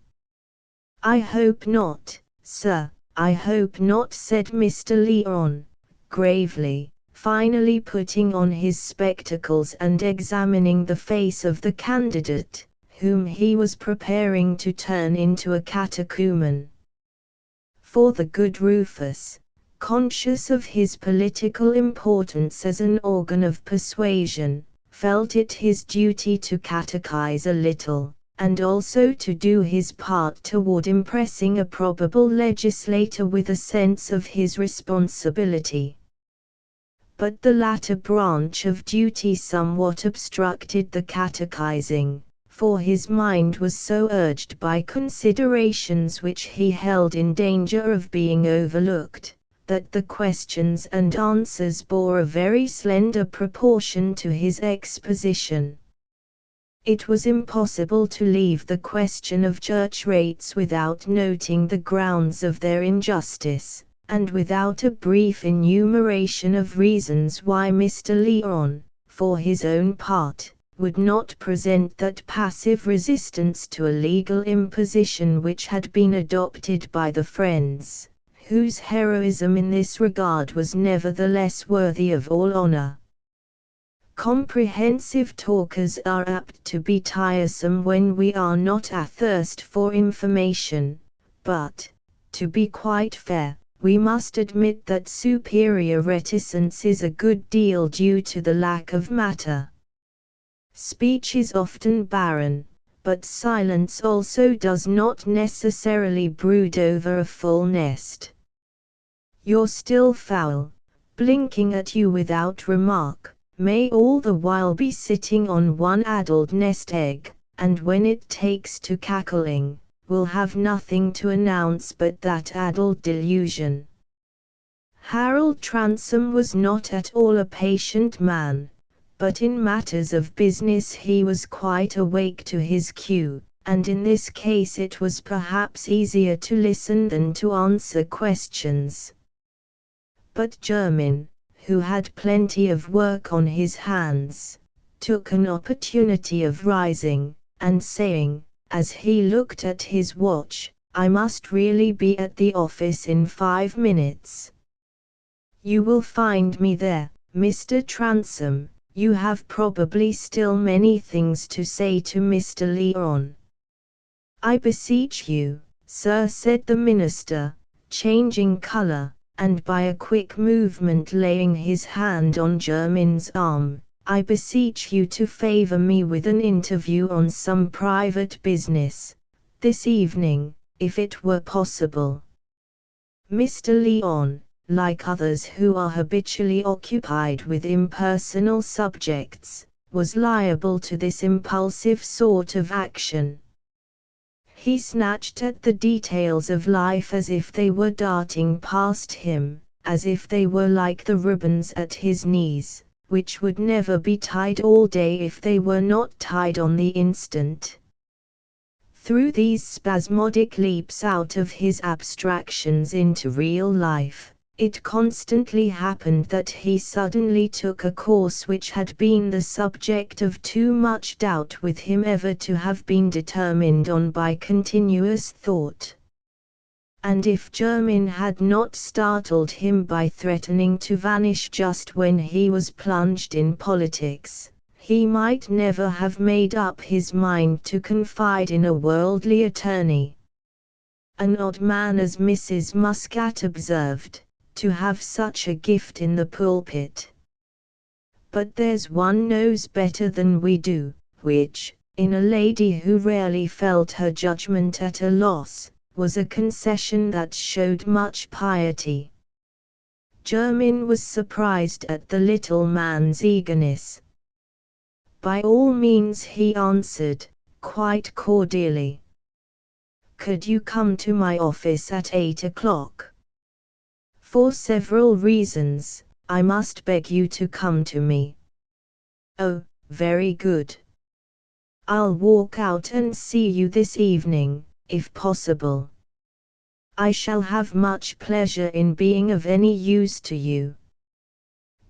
I hope not, sir, I hope not, said Mr. Lyon, gravely, finally putting on his spectacles and examining the face of the candidate, whom he was preparing to turn into a catechumen. For the good Rufus, conscious of his political importance as an organ of persuasion, felt it his duty to catechize a little, and also to do his part toward impressing a probable legislator with a sense of his responsibility. But the latter branch of duty somewhat obstructed the catechizing, for his mind was so urged by considerations which he held in danger of being overlooked, that the questions and answers bore a very slender proportion to his exposition. It was impossible to leave the question of church rates without noting the grounds of their injustice, and without a brief enumeration of reasons why Mr. Lyon, for his own part, would not present that passive resistance to a legal imposition which had been adopted by the Friends, whose heroism in this regard was nevertheless worthy of all honor. Comprehensive talkers are apt to be tiresome when we are not athirst for information, but, to be quite fair, we must admit that superior reticence is a good deal due to the lack of matter. Speech is often barren, but silence also does not necessarily brood over a full nest. Your still fowl, blinking at you without remark, may all the while be sitting on one addled nest egg, and when it takes to cackling, will have nothing to announce but that addled delusion. Harold Transome was not at all a patient man, but in matters of business he was quite awake to his cue, and in this case it was perhaps easier to listen than to answer questions. But Jermyn, who had plenty of work on his hands, took an opportunity of rising, and saying, as he looked at his watch, I must really be at the office in 5 minutes. You will find me there, Mr. Transome. You have probably still many things to say to Mr. Lyon. I beseech you, sir, said the minister, changing colour, and by a quick movement laying his hand on Jermyn's arm, I beseech you to favour me with an interview on some private business, this evening, if it were possible. Mr. Lyon, like others who are habitually occupied with impersonal subjects, was liable to this impulsive sort of action. He snatched at the details of life as if they were darting past him, as if they were like the ribbons at his knees, which would never be tied all day if they were not tied on the instant. Through these spasmodic leaps out of his abstractions into real life, it constantly happened that he suddenly took a course which had been the subject of too much doubt with him ever to have been determined on by continuous thought. And if Jermyn had not startled him by threatening to vanish just when he was plunged in politics, he might never have made up his mind to confide in a worldly attorney. An odd man, as Mrs. Muscat observed, to have such a gift in the pulpit. But there's one knows better than we do, which, in a lady who rarely felt her judgment at a loss, was a concession that showed much piety. Jermyn was surprised at the little man's eagerness. By all means, he answered, quite cordially. Could you come to my office at 8 o'clock? For several reasons, I must beg you to come to me. Oh, very good. I'll walk out and see you this evening, if possible. I shall have much pleasure in being of any use to you.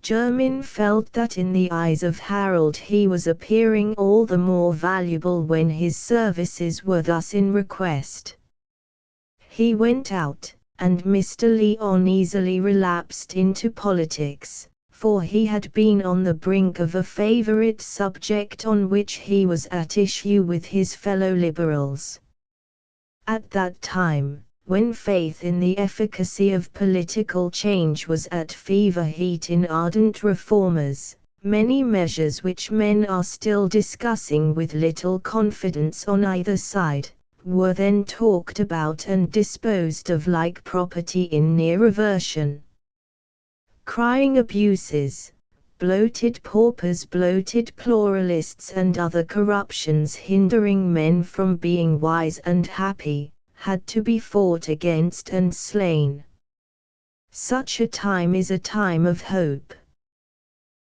Jermyn felt that in the eyes of Harold he was appearing all the more valuable when his services were thus in request. He went out, and Mr. Lyon easily relapsed into politics, for he had been on the brink of a favourite subject on which he was at issue with his fellow Liberals. At that time, when faith in the efficacy of political change was at fever heat in ardent reformers, many measures which men are still discussing with little confidence on either side, were then talked about and disposed of like property in near reversion. Crying abuses, bloated paupers, bloated pluralists, and other corruptions hindering men from being wise and happy, had to be fought against and slain. Such a time is a time of hope.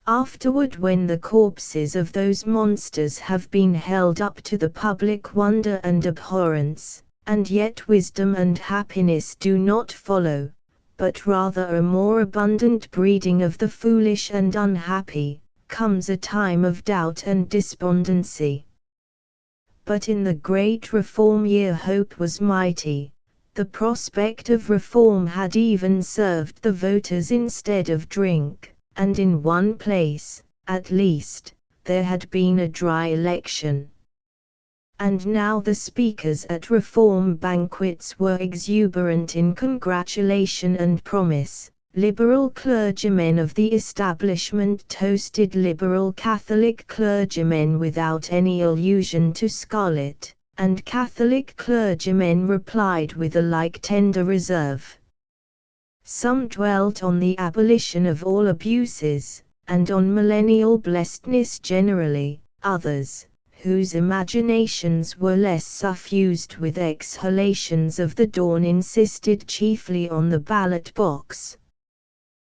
Afterward, when the corpses of those monsters have been held up to the public wonder and abhorrence, and yet wisdom and happiness do not follow, but rather a more abundant breeding of the foolish and unhappy, comes a time of doubt and despondency. But in the great reform year hope was mighty. The prospect of reform had even served the voters instead of drink, and in one place, at least, there had been a dry election. And now the speakers at reform banquets were exuberant in congratulation and promise. Liberal clergymen of the establishment toasted Liberal Catholic clergymen without any allusion to scarlet, and Catholic clergymen replied with a like tender reserve. Some dwelt on the abolition of all abuses, and on millennial blessedness generally, others, whose imaginations were less suffused with exhalations of the dawn, insisted chiefly on the ballot box.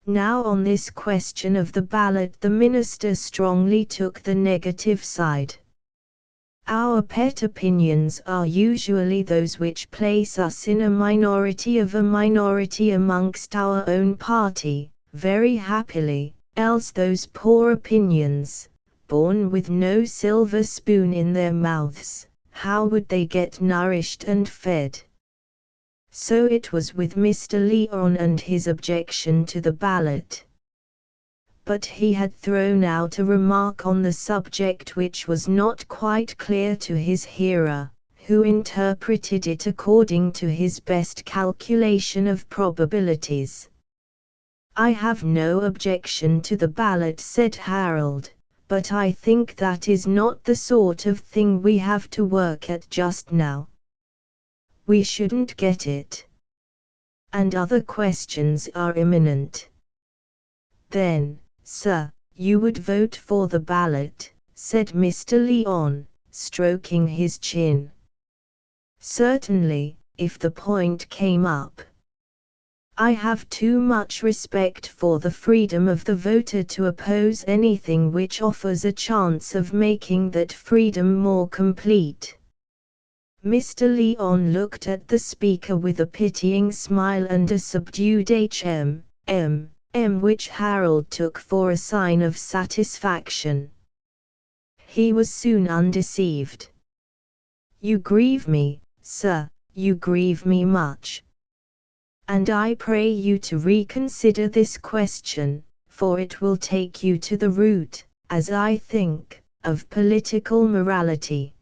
Now on this question of the ballot the minister strongly took the negative side. Our pet opinions are usually those which place us in a minority of a minority amongst our own party, very happily, else those poor opinions, born with no silver spoon in their mouths, how would they get nourished and fed? So it was with Mr. Lyon and his objection to the ballot. But he had thrown out a remark on the subject which was not quite clear to his hearer, who interpreted it according to his best calculation of probabilities. "I have no objection to the ballot," said Harold, "but I think that is not the sort of thing we have to work at just now. We shouldn't get it. And other questions are imminent." "Then, sir, you would vote for the ballot," said Mr. Lyon, stroking his chin. "Certainly, if the point came up. I have too much respect for the freedom of the voter to oppose anything which offers a chance of making that freedom more complete." Mr. Lyon looked at the speaker with a pitying smile and a subdued which Harold took for a sign of satisfaction. He was soon undeceived. "You grieve me, sir, you grieve me much. And I pray you to reconsider this question, for it will take you to the root, as I think, of political morality.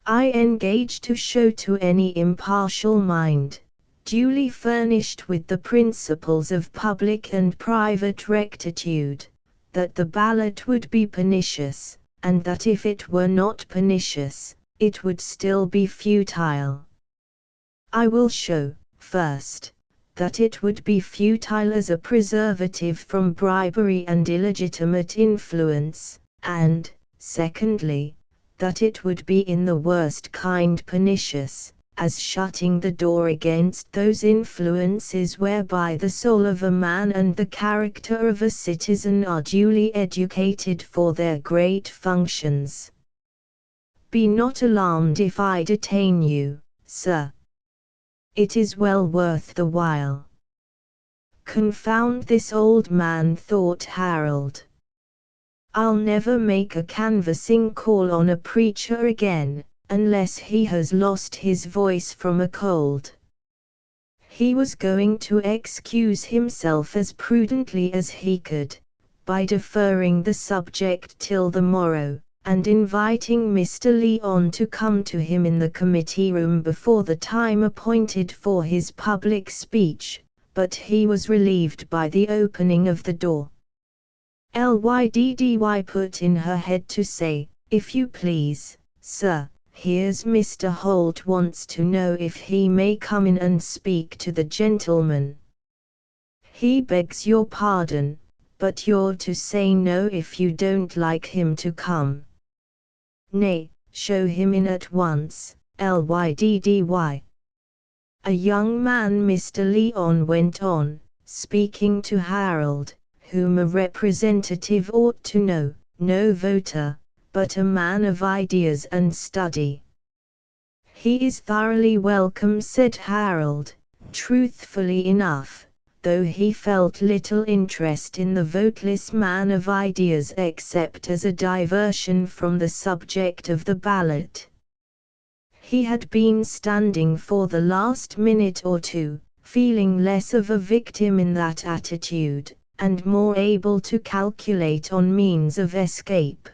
I engage to show to any impartial mind, duly furnished with the principles of public and private rectitude, that the ballot would be pernicious, and that if it were not pernicious, it would still be futile. I will show, first, that it would be futile as a preservative from bribery and illegitimate influence, and, secondly, that it would be in the worst kind pernicious, as shutting the door against those influences whereby the soul of a man and the character of a citizen are duly educated for their great functions. Be not alarmed if I detain you, sir. It is well worth the while." "Confound this old man," thought Harold. "I'll never make a canvassing call on a preacher again, unless he has lost his voice from a cold." He was going to excuse himself as prudently as he could, by deferring the subject till the morrow, and inviting Mr. Lyon to come to him in the committee room before the time appointed for his public speech, but he was relieved by the opening of the door. Lyddy put in her head to say, "If you please, sir, here's Mr. Holt wants to know if he may come in and speak to the gentleman." "He begs your pardon, but you're to say no if you don't like him to come." "Nay, show him in at once, Lyddy." "A young man," Mr. Lyon went on, speaking to Harold, "whom a representative ought to know, no voter, but a man of ideas and study." "He is thoroughly welcome," said Harold, truthfully enough, though he felt little interest in the voteless man of ideas except as a diversion from the subject of the ballot. He had been standing for the last minute or two, feeling less of a victim in that attitude, and more able to calculate on means of escape.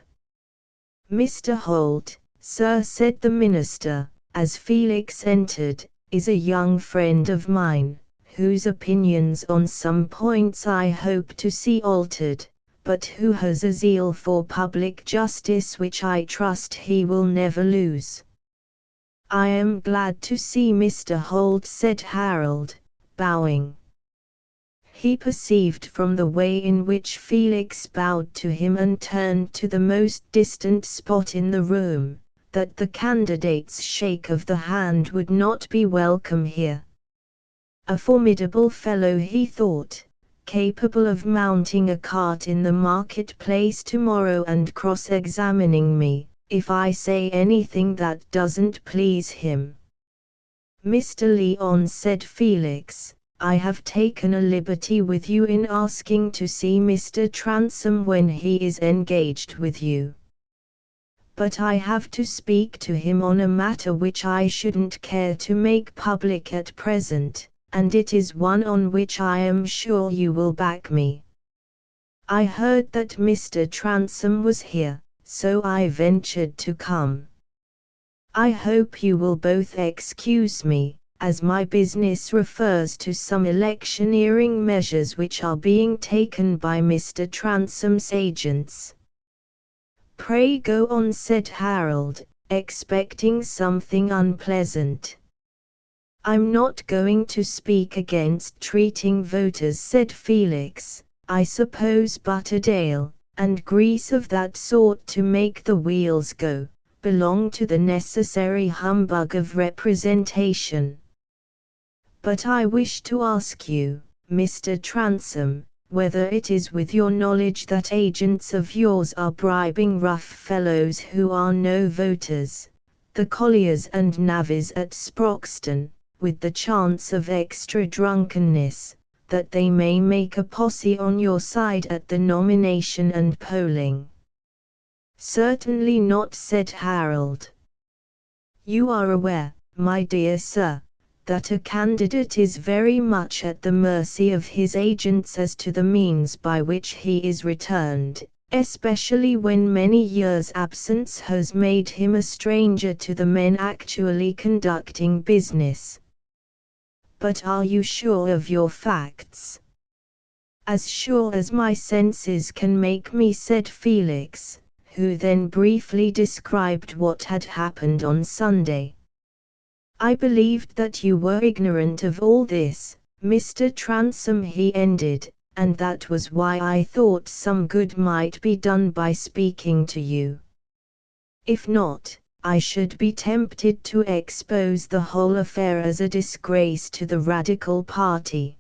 "Mr. Holt, sir," said the minister, as Felix entered, "is a young friend of mine, whose opinions on some points I hope to see altered, but who has a zeal for public justice which I trust he will never lose." "I am glad to see Mr. Holt," said Harold, bowing. He perceived from the way in which Felix bowed to him and turned to the most distant spot in the room, that the candidate's shake of the hand would not be welcome here. A formidable fellow, he thought, capable of mounting a cart in the market-place tomorrow and cross-examining me, if I say anything that doesn't please him. "Mr. Lyon," said Felix, "I have taken a liberty with you in asking to see Mr. Transome when he is engaged with you. but I have to speak to him on a matter which I shouldn't care to make public at present, and it is one on which I am sure you will back me. I heard that Mr. Transome was here, so I ventured to come. I hope you will both excuse me, as my business refers to some electioneering measures which are being taken by Mr. Transome's agents." "Pray go on," said Harold, expecting something unpleasant. "I'm not going to speak against treating voters," said Felix. "I suppose butter-ale, and grease of that sort to make the wheels go, belong to the necessary humbug of representation. But I wish to ask you, Mr. Transome, whether it is with your knowledge that agents of yours are bribing rough fellows who are no voters, the colliers and navvies at Sproxton, with the chance of extra drunkenness, that they may make a posse on your side at the nomination and polling." "Certainly not," said Harold. "You are aware, my dear sir, that a candidate is very much at the mercy of his agents as to the means by which he is returned, especially when many years' absence has made him a stranger to the men actually conducting business. But are you sure of your facts?" "As sure as my senses can make me," said Felix, who then briefly described what had happened on Sunday. "I believed that you were ignorant of all this, Mr. Transome," he ended, "and that was why I thought some good might be done by speaking to you. If not, I should be tempted to expose the whole affair as a disgrace to the Radical party.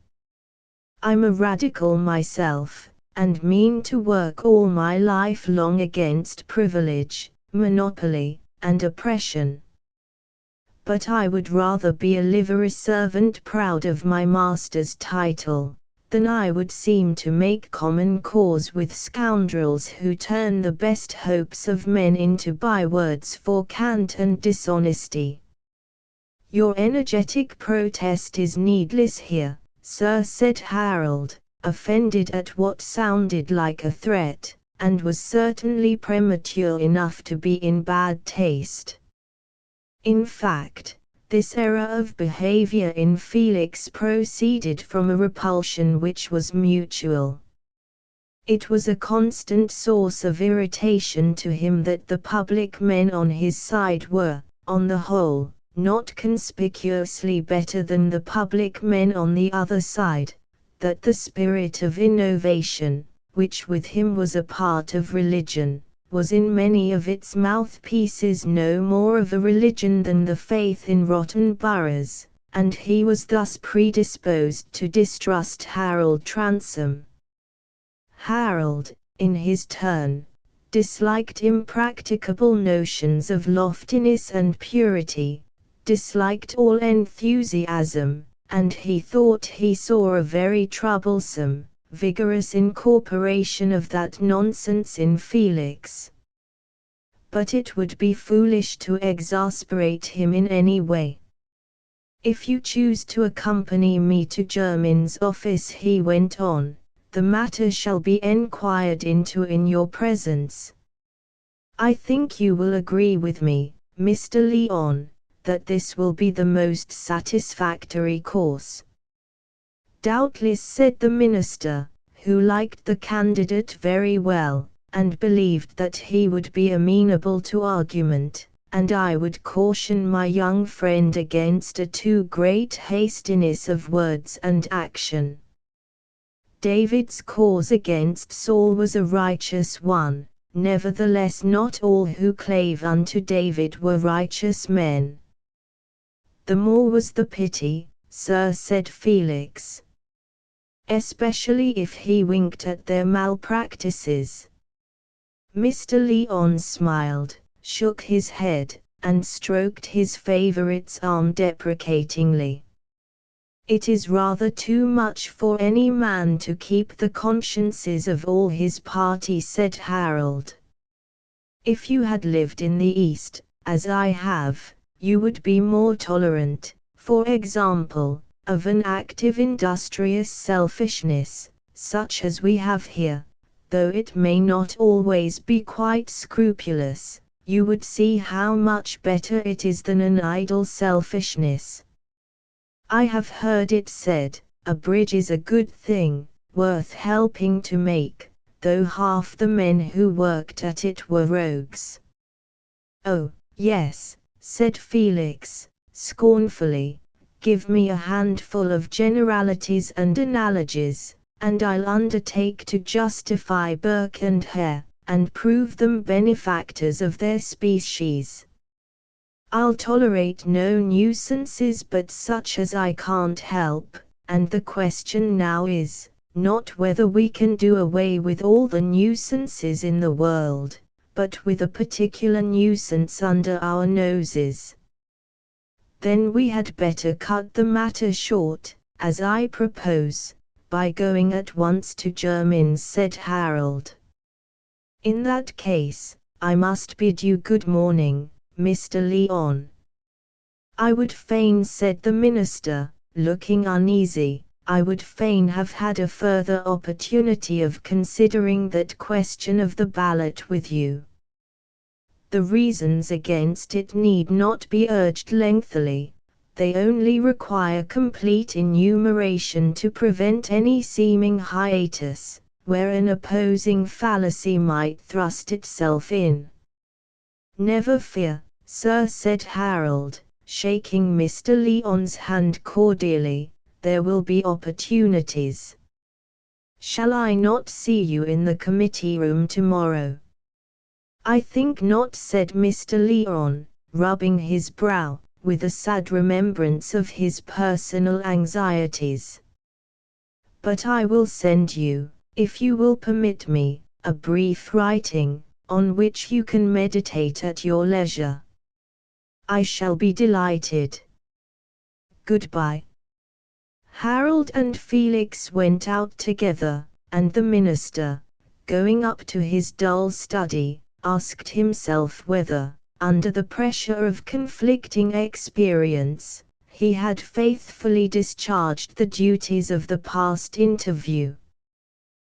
I'm a Radical myself, and mean to work all my life long against privilege, monopoly, and oppression. But I would rather be a livery servant proud of my master's title, than I would seem to make common cause with scoundrels who turn the best hopes of men into bywords for cant and dishonesty." "Your energetic protest is needless here, sir," said Harold, offended at what sounded like a threat, and was certainly premature enough to be in bad taste. In fact, this error of behavior in Felix proceeded from a repulsion which was mutual. It was a constant source of irritation to him that the public men on his side were, on the whole, not conspicuously better than the public men on the other side, that the spirit of innovation, which with him was a part of religion, was in many of its mouthpieces no more of a religion than the faith in rotten boroughs, and he was thus predisposed to distrust Harold Transome. Harold, in his turn, disliked impracticable notions of loftiness and purity, disliked all enthusiasm, and he thought he saw a very troublesome, vigorous incorporation of that nonsense in Felix. But it would be foolish to exasperate him in any way. "If you choose to accompany me to Jermyn's office," he went on, "the matter shall be enquired into in your presence. I think you will agree with me, Mr. Lyon, that this will be the most satisfactory course." "Doubtless," said the minister, who liked the candidate very well, and believed that he would be amenable to argument, "and I would caution my young friend against a too great hastiness of words and action. David's cause against Saul was a righteous one, nevertheless not all who clave unto David were righteous men." "The more was the pity, sir," said Felix. "Especially if he winked at their malpractices." Mr. Lyon smiled, shook his head, and stroked his favorite's arm deprecatingly. "It is rather too much for any man to keep the consciences of all his party," said Harold. If you had lived in the East, as I have, you would be more tolerant, for example, of an active industrious selfishness, such as we have here. Though it may not always be quite scrupulous, you would see how much better it is than an idle selfishness. I have heard it said, a bridge is a good thing, worth helping to make, though half the men who worked at it were rogues. Oh, yes, said Felix, scornfully, give me a handful of generalities and analogies, and I'll undertake to justify Burke and Hare, and prove them benefactors of their species. I'll tolerate no nuisances but such as I can't help, and the question now is, not whether we can do away with all the nuisances in the world, but with a particular nuisance under our noses. Then we had better cut the matter short, as I propose, by going at once to Jermyn's, said Harold. In that case, I must bid you good morning, Mr. Lyon. I would fain, said the minister, looking uneasy, I would fain have had a further opportunity of considering that question of the ballot with you. The reasons against it need not be urged lengthily, they only require complete enumeration to prevent any seeming hiatus, where an opposing fallacy might thrust itself in. Never fear, sir, said Harold, shaking Mr. Lyon's hand cordially, there will be opportunities. Shall I not see you in the committee room tomorrow? I think not, said Mr. Lyon, rubbing his brow, with a sad remembrance of his personal anxieties. But I will send you, if you will permit me, a brief writing, on which you can meditate at your leisure. I shall be delighted. Goodbye. Harold and Felix went out together, and the minister, going up to his dull study, asked himself whether, under the pressure of conflicting experience, he had faithfully discharged the duties of the past interview.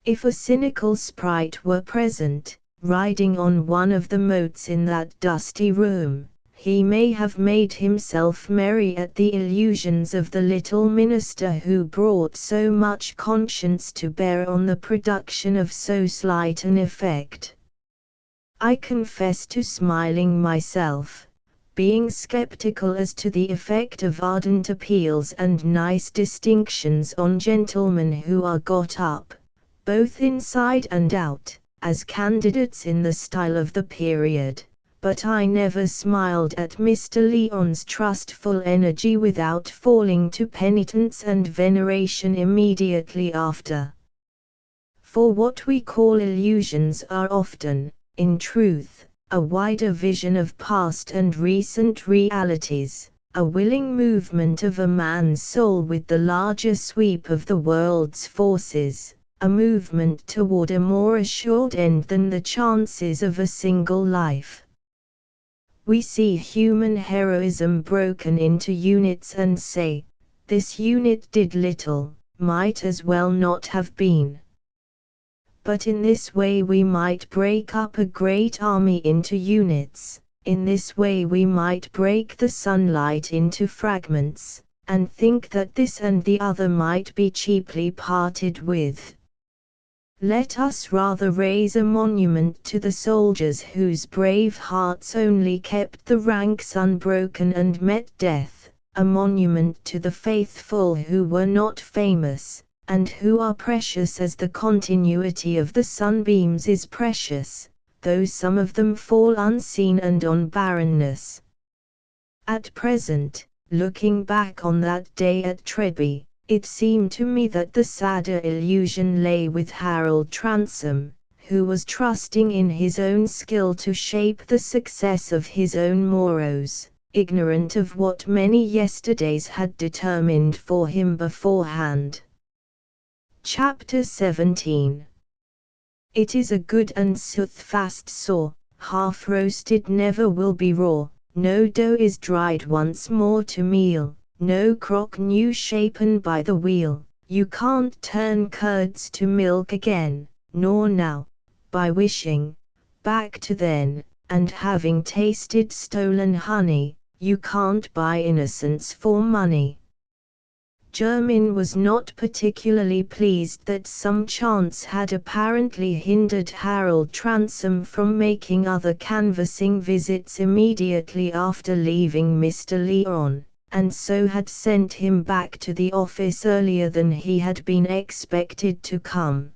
If a cynical sprite were present, riding on one of the motes in that dusty room, he may have made himself merry at the illusions of the little minister who brought so much conscience to bear on the production of so slight an effect. I confess to smiling myself, being skeptical as to the effect of ardent appeals and nice distinctions on gentlemen who are got up, both inside and out, as candidates in the style of the period, but I never smiled at Mr. Lyon's trustful energy without falling to penitence and veneration immediately after. For what we call illusions are often, in truth, a wider vision of past and recent realities, a willing movement of a man's soul with the larger sweep of the world's forces, a movement toward a more assured end than the chances of a single life. We see human heroism broken into units and say, this unit did little, might as well not have been. But in this way we might break up a great army into units, in this way we might break the sunlight into fragments, and think that this and the other might be cheaply parted with. Let us rather raise a monument to the soldiers whose brave hearts only kept the ranks unbroken and met death, a monument to the faithful who were not famous, and who are precious as the continuity of the sunbeams is precious, though some of them fall unseen and on barrenness. At present, looking back on that day at Treby, it seemed to me that the sadder illusion lay with Harold Transome, who was trusting in his own skill to shape the success of his own morrows, ignorant of what many yesterdays had determined for him beforehand. Chapter 17. It is a good and soothfast saw, half roasted never will be raw, no dough is dried once more to meal, no crock new shapen by the wheel, you can't turn curds to milk again, nor now, by wishing back to then, and having tasted stolen honey, you can't buy innocence for money. Jermyn was not particularly pleased that some chance had apparently hindered Harold Transome from making other canvassing visits immediately after leaving Mr. Lyon, and so had sent him back to the office earlier than he had been expected to come.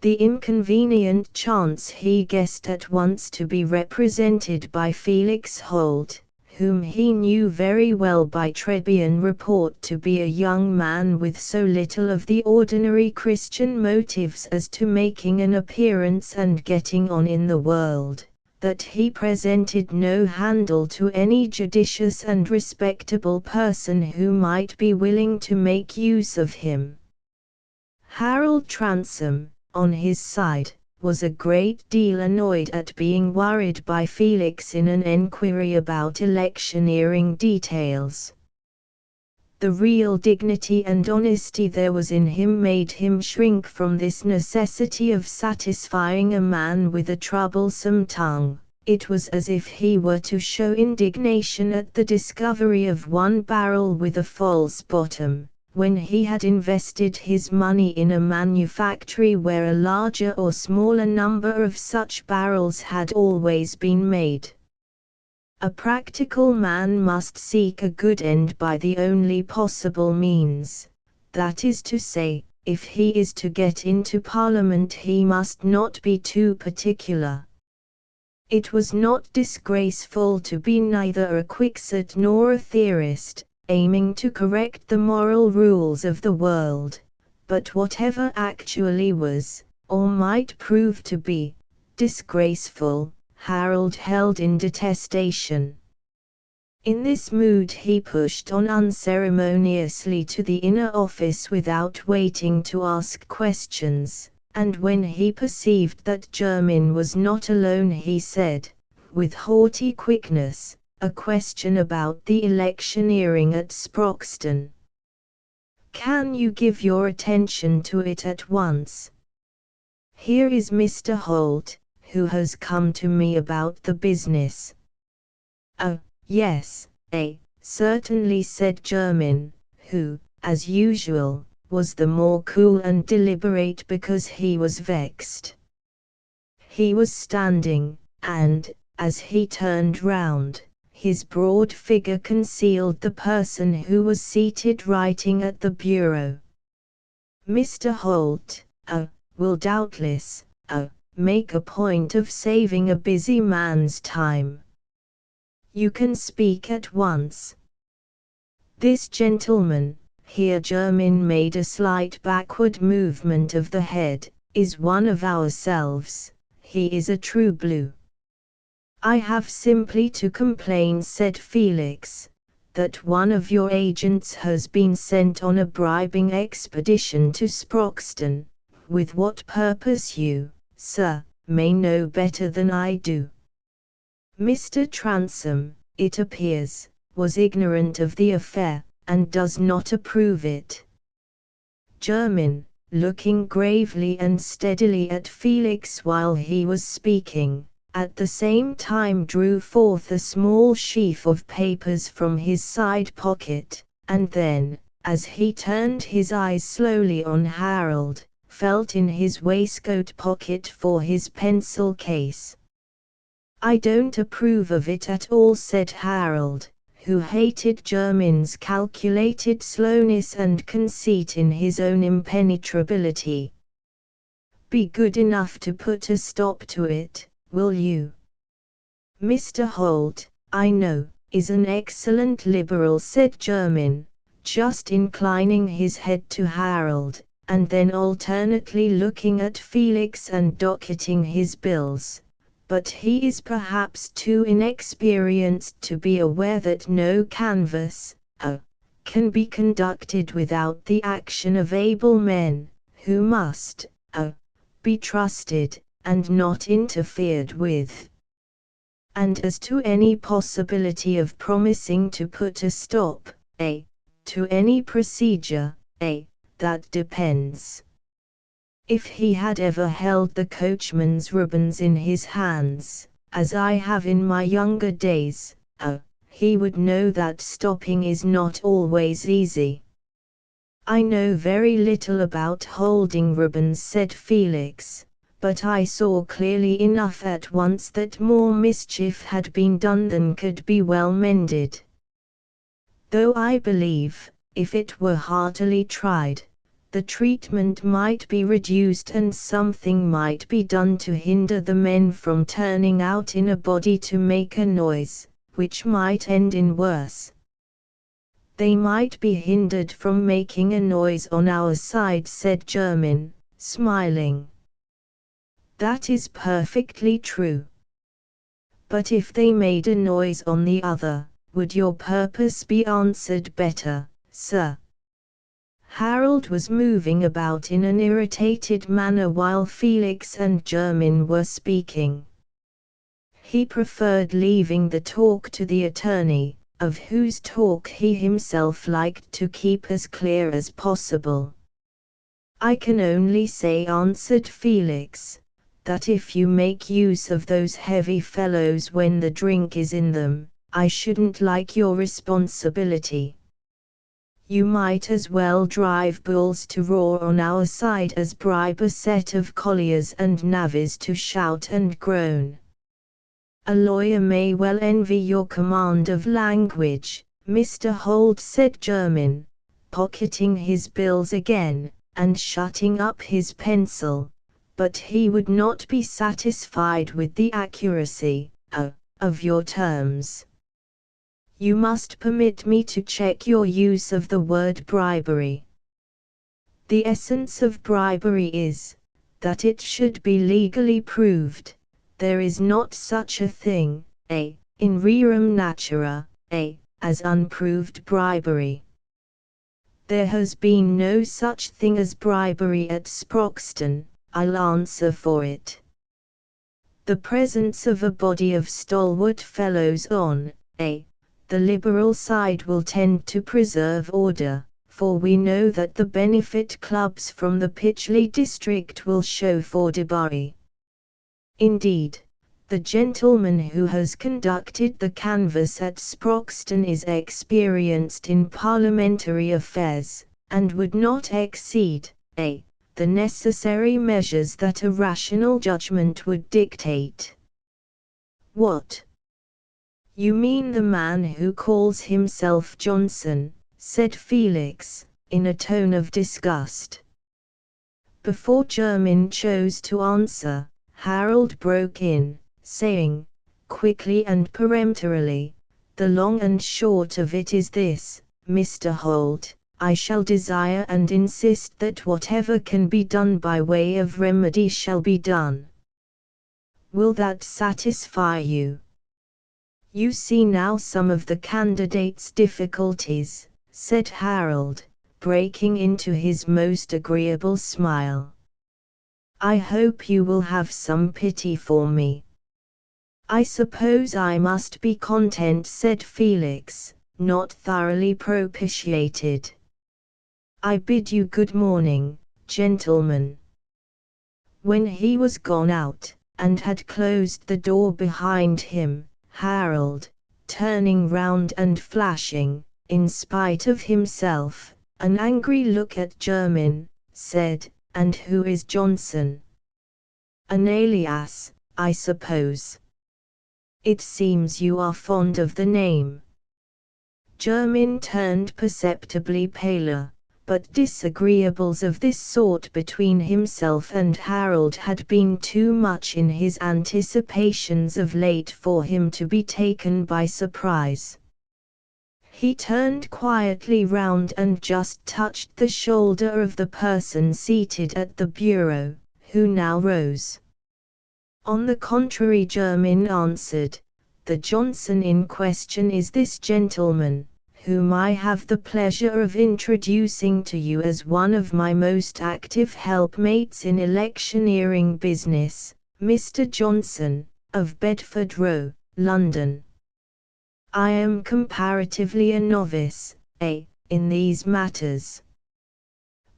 The inconvenient chance he guessed at once to be represented by Felix Holt, whom he knew very well by Trebian report to be a young man with so little of the ordinary Christian motives as to making an appearance and getting on in the world, that he presented no handle to any judicious and respectable person who might be willing to make use of him. Harold Transome, on his side, was a great deal annoyed at being worried by Felix in an enquiry about electioneering details. The real dignity and honesty there was in him made him shrink from this necessity of satisfying a man with a troublesome tongue. It was as if he were to show indignation at the discovery of one barrel with a false bottom, when he had invested his money in a manufactory where a larger or smaller number of such barrels had always been made. A practical man must seek a good end by the only possible means, that is to say, if he is to get into Parliament he must not be too particular. It was not disgraceful to be neither a Quixote nor a theorist, aiming to correct the moral rules of the world, but whatever actually was, or might prove to be, disgraceful, Harold held in detestation. In this mood he pushed on unceremoniously to the inner office without waiting to ask questions, and when he perceived that Jermyn was not alone he said, with haughty quickness, a question about the electioneering at Sproxton. Can you give your attention to it at once? Here is Mr. Holt, who has come to me about the business. Oh, yes, certainly, said Jermyn, who, as usual, was the more cool and deliberate because he was vexed. He was standing, and, as he turned round, his broad figure concealed the person who was seated writing at the bureau. Mr. Holt, will doubtless, make a point of saving a busy man's time. You can speak at once. This gentleman, here Jermyn made a slight backward movement of the head, is one of ourselves, he is a true blue. I have simply to complain, said Felix, that one of your agents has been sent on a bribing expedition to Sproxton, with what purpose you, sir, may know better than I do. Mr. Transome, it appears, was ignorant of the affair, and does not approve it. Jermyn, looking gravely and steadily at Felix while he was speaking, at the same time drew forth a small sheaf of papers from his side pocket, and then, as he turned his eyes slowly on Harold, felt in his waistcoat pocket for his pencil case. I don't approve of it at all, said Harold, who hated Jermyn's calculated slowness and conceit in his own impenetrability. Be good enough to put a stop to it, will you? Mr. Holt, I know, is an excellent Liberal, said Jermyn, just inclining his head to Harold, and then alternately looking at Felix and docketing his bills. But he is perhaps too inexperienced to be aware that no canvass can be conducted without the action of able men, who must be trusted, and not interfered with. And as to any possibility of promising to put a stop, to any procedure, that depends. If he had ever held the coachman's ribbons in his hands, as I have in my younger days, he would know that stopping is not always easy. I know very little about holding ribbons, said Felix, but I saw clearly enough at once that more mischief had been done than could be well mended. Though I believe, if it were heartily tried, the treatment might be reduced and something might be done to hinder the men from turning out in a body to make a noise, which might end in worse. They might be hindered from making a noise on our side, said Jermyn, smiling. That is perfectly true. But if they made a noise on the other, would your purpose be answered better, sir? Harold was moving about in an irritated manner while Felix and Jermyn were speaking. He preferred leaving the talk to the attorney, of whose talk he himself liked to keep as clear as possible. I can only say, answered Felix, that if you make use of those heavy fellows when the drink is in them, I shouldn't like your responsibility. You might as well drive bulls to roar on our side as bribe a set of colliers and navvies to shout and groan. A lawyer may well envy your command of language, Mr. Holt, said Jermyn, pocketing his bills again, and shutting up his pencil, but he would not be satisfied with the accuracy of your terms. You must permit me to check your use of the word bribery. The essence of bribery is, that it should be legally proved. There is not such a thing, in rerum natura, as unproved bribery. There has been no such thing as bribery at Sproxton, I'll answer for it. The presence of a body of stalwart fellows on, the Liberal side will tend to preserve order, for we know that the benefit clubs from the Pytchley district will show for Debarry. Indeed, the gentleman who has conducted the canvass at Sproxton is experienced in parliamentary affairs, and would not exceed, the necessary measures that a rational judgment would dictate. What? You mean the man who calls himself Johnson, said Felix, in a tone of disgust. Before Jermyn chose to answer, Harold broke in, saying, quickly and peremptorily, the long and short of it is this, Mr. Holt, I shall desire and insist that whatever can be done by way of remedy shall be done. Will that satisfy you? You see now some of the candidate's difficulties, said Harold, breaking into his most agreeable smile. I hope you will have some pity for me. I suppose I must be content, said Felix, not thoroughly propitiated. I bid you good morning, gentlemen. When he was gone out, and had closed the door behind him, Harold, turning round and flashing, in spite of himself, an angry look at Jermyn, said, And who is Johnson? An alias, I suppose. It seems you are fond of the name. Jermyn turned perceptibly paler, but disagreeables of this sort between himself and Harold had been too much in his anticipations of late for him to be taken by surprise. He turned quietly round and just touched the shoulder of the person seated at the bureau, who now rose. On the contrary, Jermyn answered, the Johnson in question is this gentleman, whom I have the pleasure of introducing to you as one of my most active helpmates in electioneering business, Mr. Johnson, of Bedford Row, London. I am comparatively a novice, in these matters.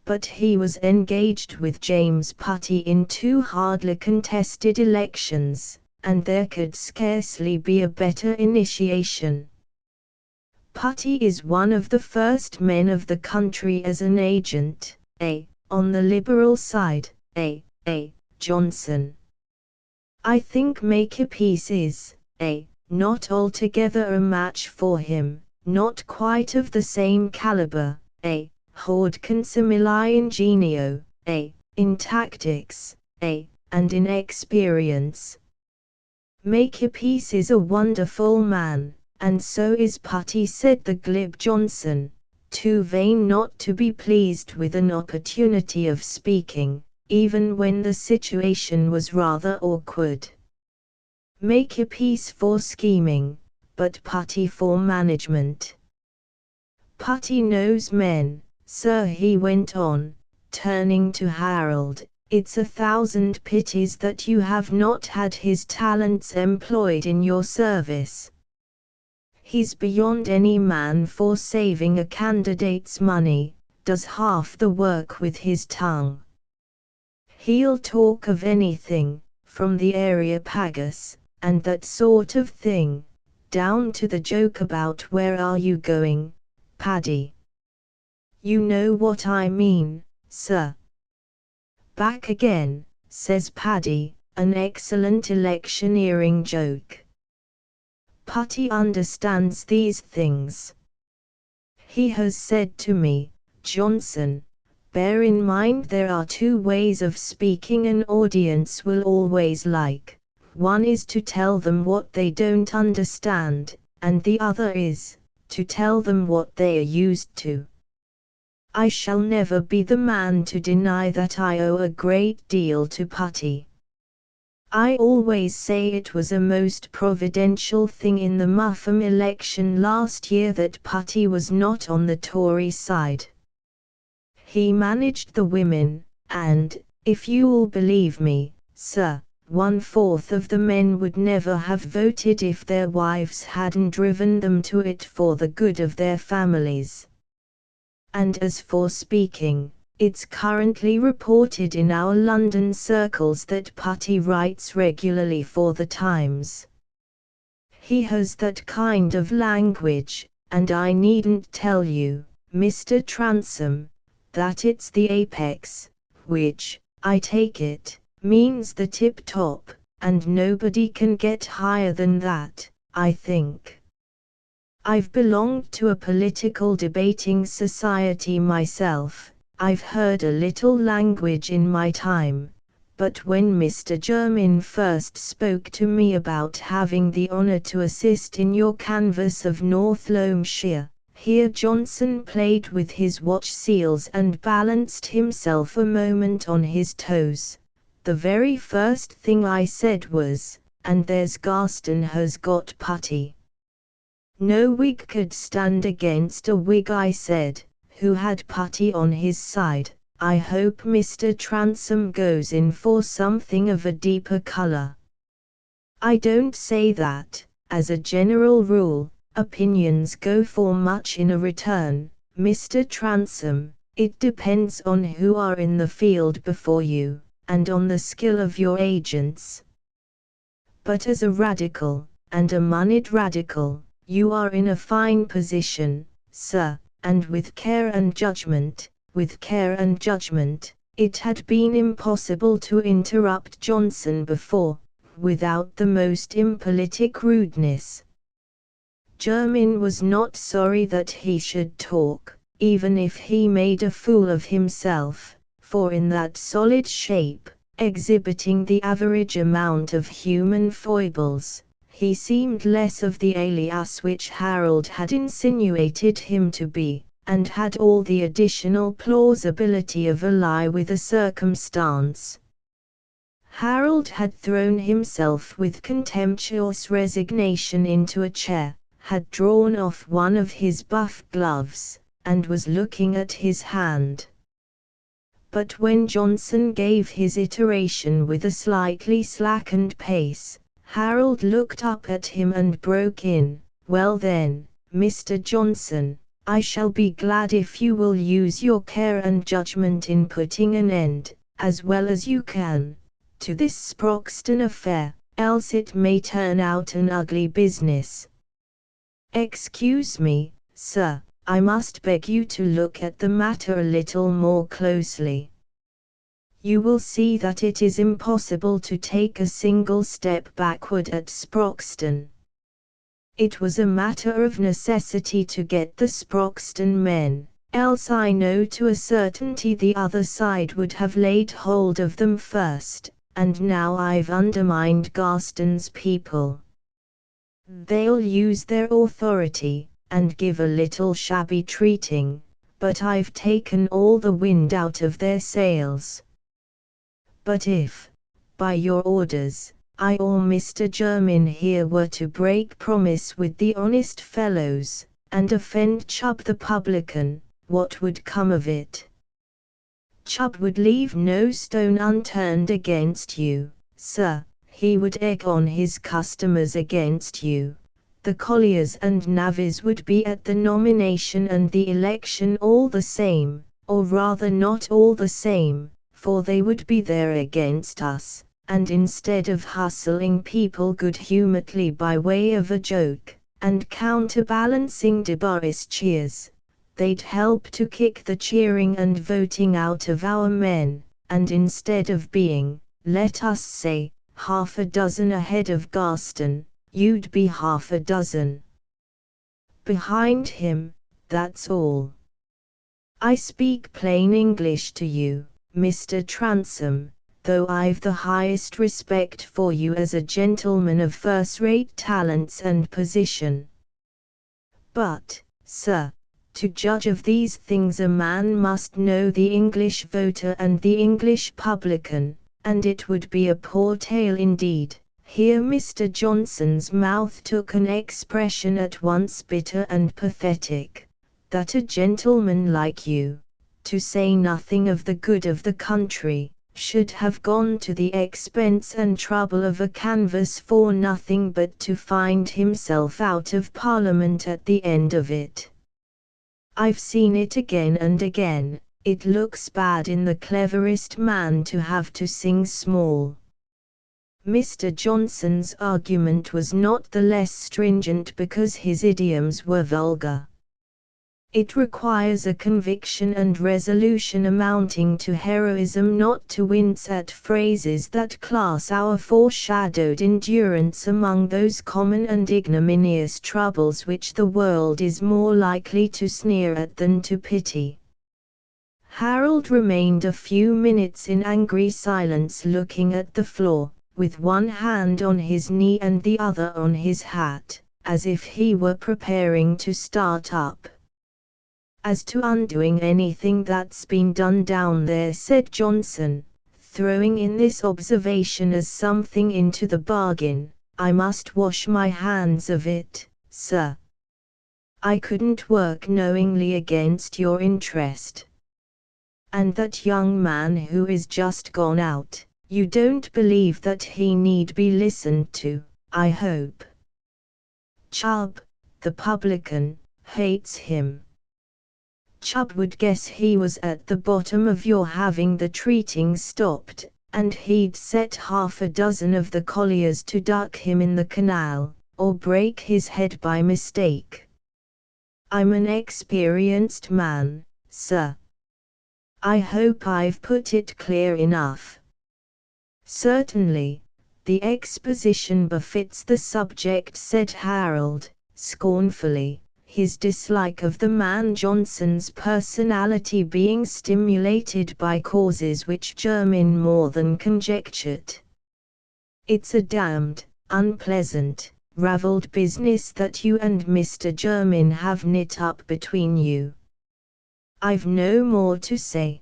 But he was engaged with James Putty in 2 hardly contested elections, and there could scarcely be a better initiation. Putty is one of the first men of the country as an agent, on the Liberal side, Johnson. I think Makepeace is, not altogether a match for him, not quite of the same caliber, Hord consimili ingenio, in tactics, and in experience. Makepeace is a wonderful man, and so is Putty, said the glib Johnson, too vain not to be pleased with an opportunity of speaking, even when the situation was rather awkward. Makepeace for scheming, but Putty for management. Putty knows men, sir, he went on, turning to Harold. It's 1,000 pities that you have not had his talents employed in your service. He's beyond any man for saving a candidate's money, does half the work with his tongue. He'll talk of anything, from the Areopagus, and that sort of thing, down to the joke about where are you going, Paddy? You know what I mean, sir. Back again, says Paddy, an excellent electioneering joke. Putty understands these things. He has said to me, Johnson, bear in mind there are 2 ways of speaking an audience will always like. One is to tell them what they don't understand, and the other is, to tell them what they are used to. I shall never be the man to deny that I owe a great deal to Putty. I always say it was a most providential thing in the Muffam election last year that Putty was not on the Tory side. He managed the women, and, if you'll believe me, sir, 1/4 of the men would never have voted if their wives hadn't driven them to it for the good of their families. And as for speaking, it's currently reported in our London circles that Putty writes regularly for the Times. He has that kind of language, and I needn't tell you, Mr. Transome, that it's the apex, which, I take it, means the tip-top, and nobody can get higher than that, I think. I've belonged to a political debating society myself. I've heard a little language in my time, but when Mr. Jermyn first spoke to me about having the honour to assist in your canvass of North Loamshire, here Johnson played with his watch seals and balanced himself a moment on his toes. The very first thing I said was, and there's Garston has got Putty. No Whig could stand against a Whig, I said, who had Putty on his side. I hope Mr. Transome goes in for something of a deeper colour. I don't say that, as a general rule, opinions go for much in a return, Mr. Transome. It depends on who are in the field before you, and on the skill of your agents. But as a radical, and a moneyed radical, you are in a fine position, sir, and with care and judgment, it had been impossible to interrupt Johnson before, without the most impolitic rudeness. Jermyn was not sorry that he should talk, even if he made a fool of himself, for in that solid shape, exhibiting the average amount of human foibles, he seemed less of the alias which Harold had insinuated him to be, and had all the additional plausibility of a lie with a circumstance. Harold had thrown himself with contemptuous resignation into a chair, had drawn off one of his buff gloves, and was looking at his hand. But when Johnson gave his iteration with a slightly slackened pace, Harold looked up at him and broke in, "Well then, Mr. Johnson, I shall be glad if you will use your care and judgment in putting an end, as well as you can, to this Sproxton affair, else it may turn out an ugly business. Excuse me, sir, I must beg you to look at the matter a little more closely. You will see that it is impossible to take a single step backward at Sproxton. It was a matter of necessity to get the Sproxton men, else I know to a certainty the other side would have laid hold of them first, and now I've undermined Garston's people. They'll use their authority, and give a little shabby treating, but I've taken all the wind out of their sails. But if, by your orders, I or Mr. Jermyn here were to break promise with the honest fellows, and offend Chubb the publican, what would come of it? Chubb would leave no stone unturned against you, sir. He would egg on his customers against you. The colliers and navvies would be at the nomination and the election all the same, or rather not all the same, for they would be there against us, and instead of hustling people good-humouredly by way of a joke, and counterbalancing debarrous cheers, they'd help to kick the cheering and voting out of our men, and instead of being, let us say, half a dozen ahead of Garston, you'd be half a dozen behind him, that's all. I speak plain English to you, Mr. Transome, though I've the highest respect for you as a gentleman of first-rate talents and position. But, sir, to judge of these things a man must know the English voter and the English publican, and it would be a poor tale indeed. Here Mr. Johnson's mouth took an expression at once bitter and pathetic, that a gentleman like you, to say nothing of the good of the country, should have gone to the expense and trouble of a canvass for nothing but to find himself out of Parliament at the end of it. I've seen it again and again. It looks bad in the cleverest man to have to sing small. Mr. Johnson's argument was not the less stringent because his idioms were vulgar. It requires a conviction and resolution amounting to heroism not to wince at phrases that class our foreshadowed endurance among those common and ignominious troubles which the world is more likely to sneer at than to pity. Harold remained a few minutes in angry silence looking at the floor, with one hand on his knee and the other on his hat, as if he were preparing to start up. "As to undoing anything that's been done down there," said Johnson, throwing in this observation as something into the bargain, "I must wash my hands of it, sir. I couldn't work knowingly against your interest. And that young man who is just gone out, you don't believe that he need be listened to, I hope? Chubb, the publican, hates him. Chubb would guess he was at the bottom of your having the treating stopped, and he'd set half a dozen of the colliers to duck him in the canal, or break his head by mistake. I'm an experienced man, sir. I hope I've put it clear enough." "Certainly, the exposition befits the subject," said Harold, scornfully, his dislike of the man Johnson's personality being stimulated by causes which Jermyn more than conjectured. "It's a damned, unpleasant, ravelled business that you and Mr. Jermyn have knit up between you. I've no more to say."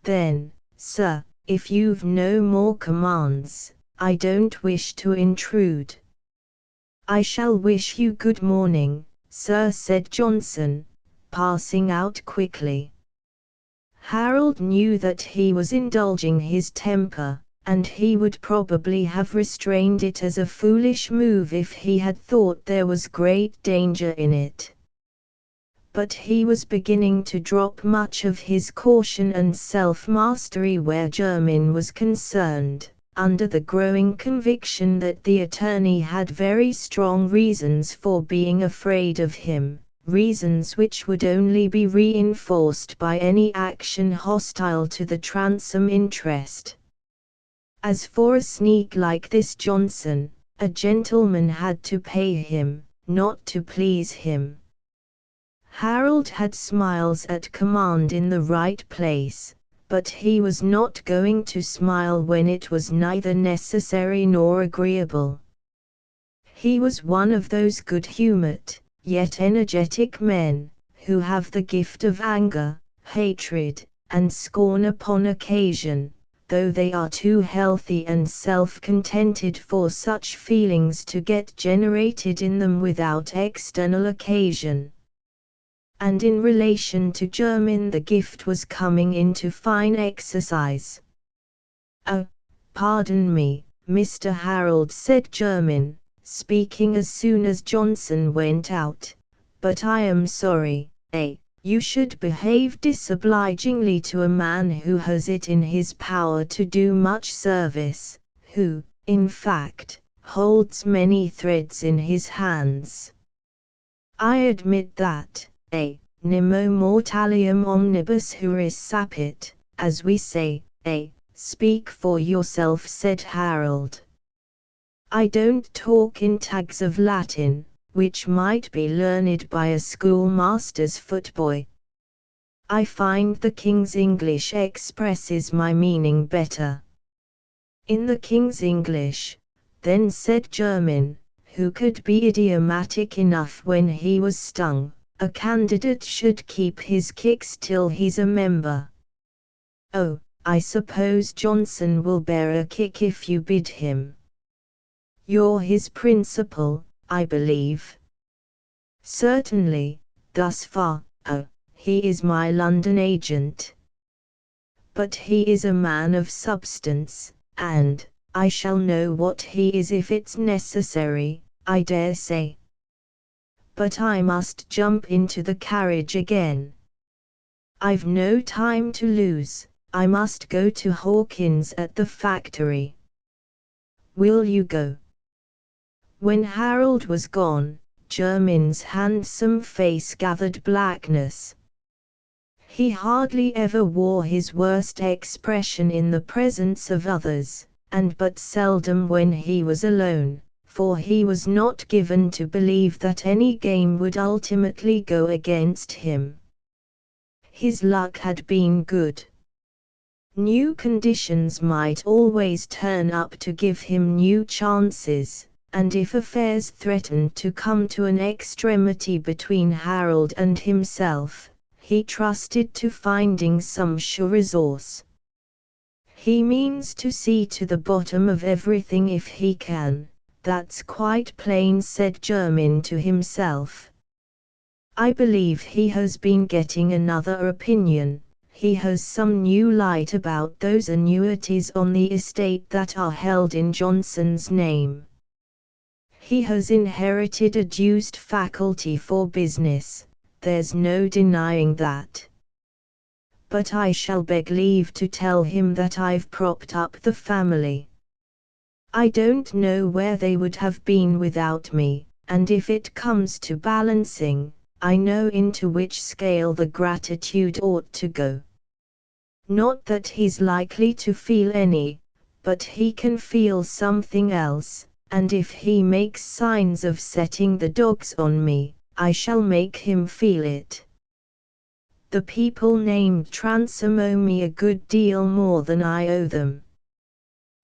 "Then, sir, if you've no more commands, I don't wish to intrude." "I shall wish you good morning, sir," said Johnson, passing out quickly. Harold knew that he was indulging his temper, and he would probably have restrained it as a foolish move if he had thought there was great danger in it. But he was beginning to drop much of his caution and self-mastery where Jermyn was concerned, under the growing conviction that the attorney had very strong reasons for being afraid of him, reasons which would only be reinforced by any action hostile to the Transome interest. As for a sneak like this Johnson, a gentleman had to pay him, not to please him. Harold had smiles at command in the right place, but he was not going to smile when it was neither necessary nor agreeable. He was one of those good-humored, yet energetic men, who have the gift of anger, hatred, and scorn upon occasion, though they are too healthy and self-contented for such feelings to get generated in them without external occasion. And in relation to Jermyn the gift was coming into fine exercise. "Oh, pardon me, Mr. Harold," said Jermyn, speaking as soon as Johnson went out, "but I am sorry, you should behave disobligingly to a man who has it in his power to do much service, who, in fact, holds many threads in his hands. I admit that, nemo mortalium omnibus juris sapit, as we say, speak for yourself," said Harold. "I don't talk in tags of Latin, which might be learned by a schoolmaster's footboy. I find the King's English expresses my meaning better." "In the King's English, then," said Jermyn, who could be idiomatic enough when he was stung, "a candidate should keep his kicks till he's a member." "Oh, I suppose Johnson will bear a kick if you bid him. You're his principal, I believe?" "Certainly, thus far, he is my London agent. But he is a man of substance, and I shall know what he is if it's necessary, I dare say. But I must jump into the carriage again. I've no time to lose, I must go to Hawkins at the factory." "Will you go?" When Harold was gone, Jermyn's handsome face gathered blackness. He hardly ever wore his worst expression in the presence of others, and but seldom when he was alone, for he was not given to believe that any game would ultimately go against him. His luck had been good. New conditions might always turn up to give him new chances, and if affairs threatened to come to an extremity between Harold and himself, he trusted to finding some sure resource. "He means to see to the bottom of everything if he can, that's quite plain," said Jermyn to himself. "I believe he has been getting another opinion. He has some new light about those annuities on the estate that are held in Johnson's name. He has inherited a deuced faculty for business, there's no denying that. But I shall beg leave to tell him that I've propped up the family. I don't know where they would have been without me, and if it comes to balancing, I know into which scale the gratitude ought to go. Not that he's likely to feel any, but he can feel something else, and if he makes signs of setting the dogs on me, I shall make him feel it. The people named Transome owe me a good deal more than I owe them."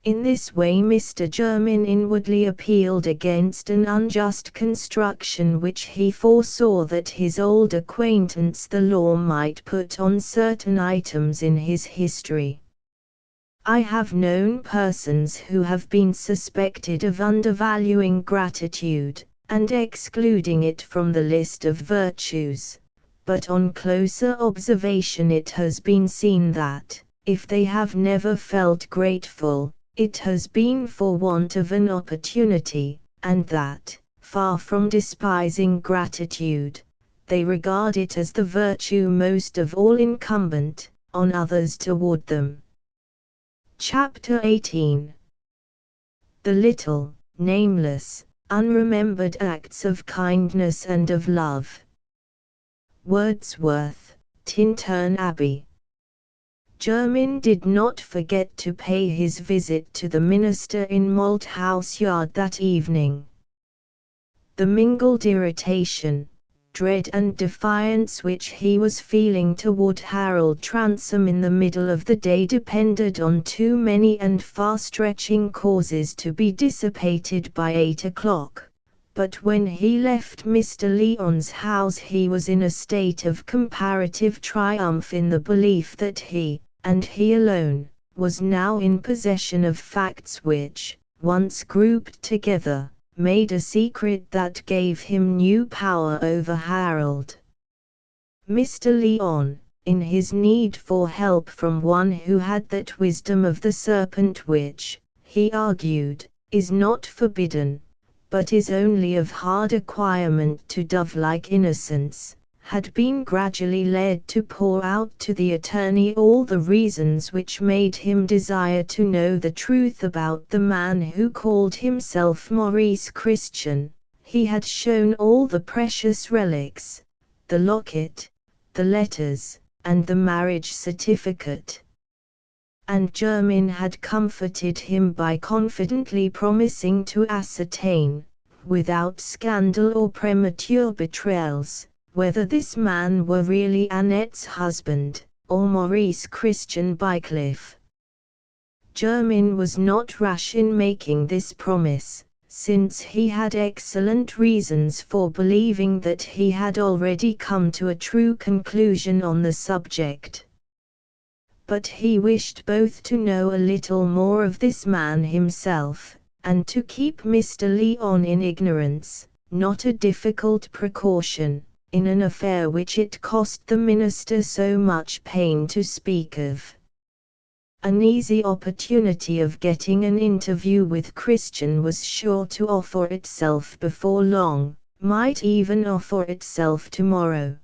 In this way Mr. Jermyn inwardly appealed against an unjust construction which he foresaw that his old acquaintance the law might put on certain items in his history. "I have known persons who have been suspected of undervaluing gratitude, and excluding it from the list of virtues, but on closer observation it has been seen that, if they have never felt grateful, it has been for want of an opportunity, and that, far from despising gratitude, they regard it as the virtue most of all incumbent on others toward them. Chapter 18. The little, nameless, unremembered acts of kindness and of love. Wordsworth, Tintern Abbey. Jermyn did not forget to pay his visit to the minister in Malthouse Yard that evening. The mingled irritation, dread and defiance which he was feeling toward Harold Transome in the middle of the day depended on too many and far-stretching causes to be dissipated by 8 o'clock, but when he left Mr. Lyon's house he was in a state of comparative triumph in the belief that he, and he alone, was now in possession of facts which, once grouped together, made a secret that gave him new power over Harold. Mr. Lyon, in his need for help from one who had that wisdom of the serpent which, he argued, is not forbidden, but is only of hard acquirement to dove-like innocence, had been gradually led to pour out to the attorney all the reasons which made him desire to know the truth about the man who called himself Maurice Christian. He had shown all the precious relics, the locket, the letters, and the marriage certificate. And Jermyn had comforted him by confidently promising to ascertain, without scandal or premature betrayals, whether this man were really Annette's husband, or Maurice Christian Bycliffe. Jermyn was not rash in making this promise, since he had excellent reasons for believing that he had already come to a true conclusion on the subject. But he wished both to know a little more of this man himself, and to keep Mr. Lyon in ignorance, not a difficult precaution, in an affair which it cost the minister so much pain to speak of. An easy opportunity of getting an interview with Christian was sure to offer itself before long, might even offer itself tomorrow.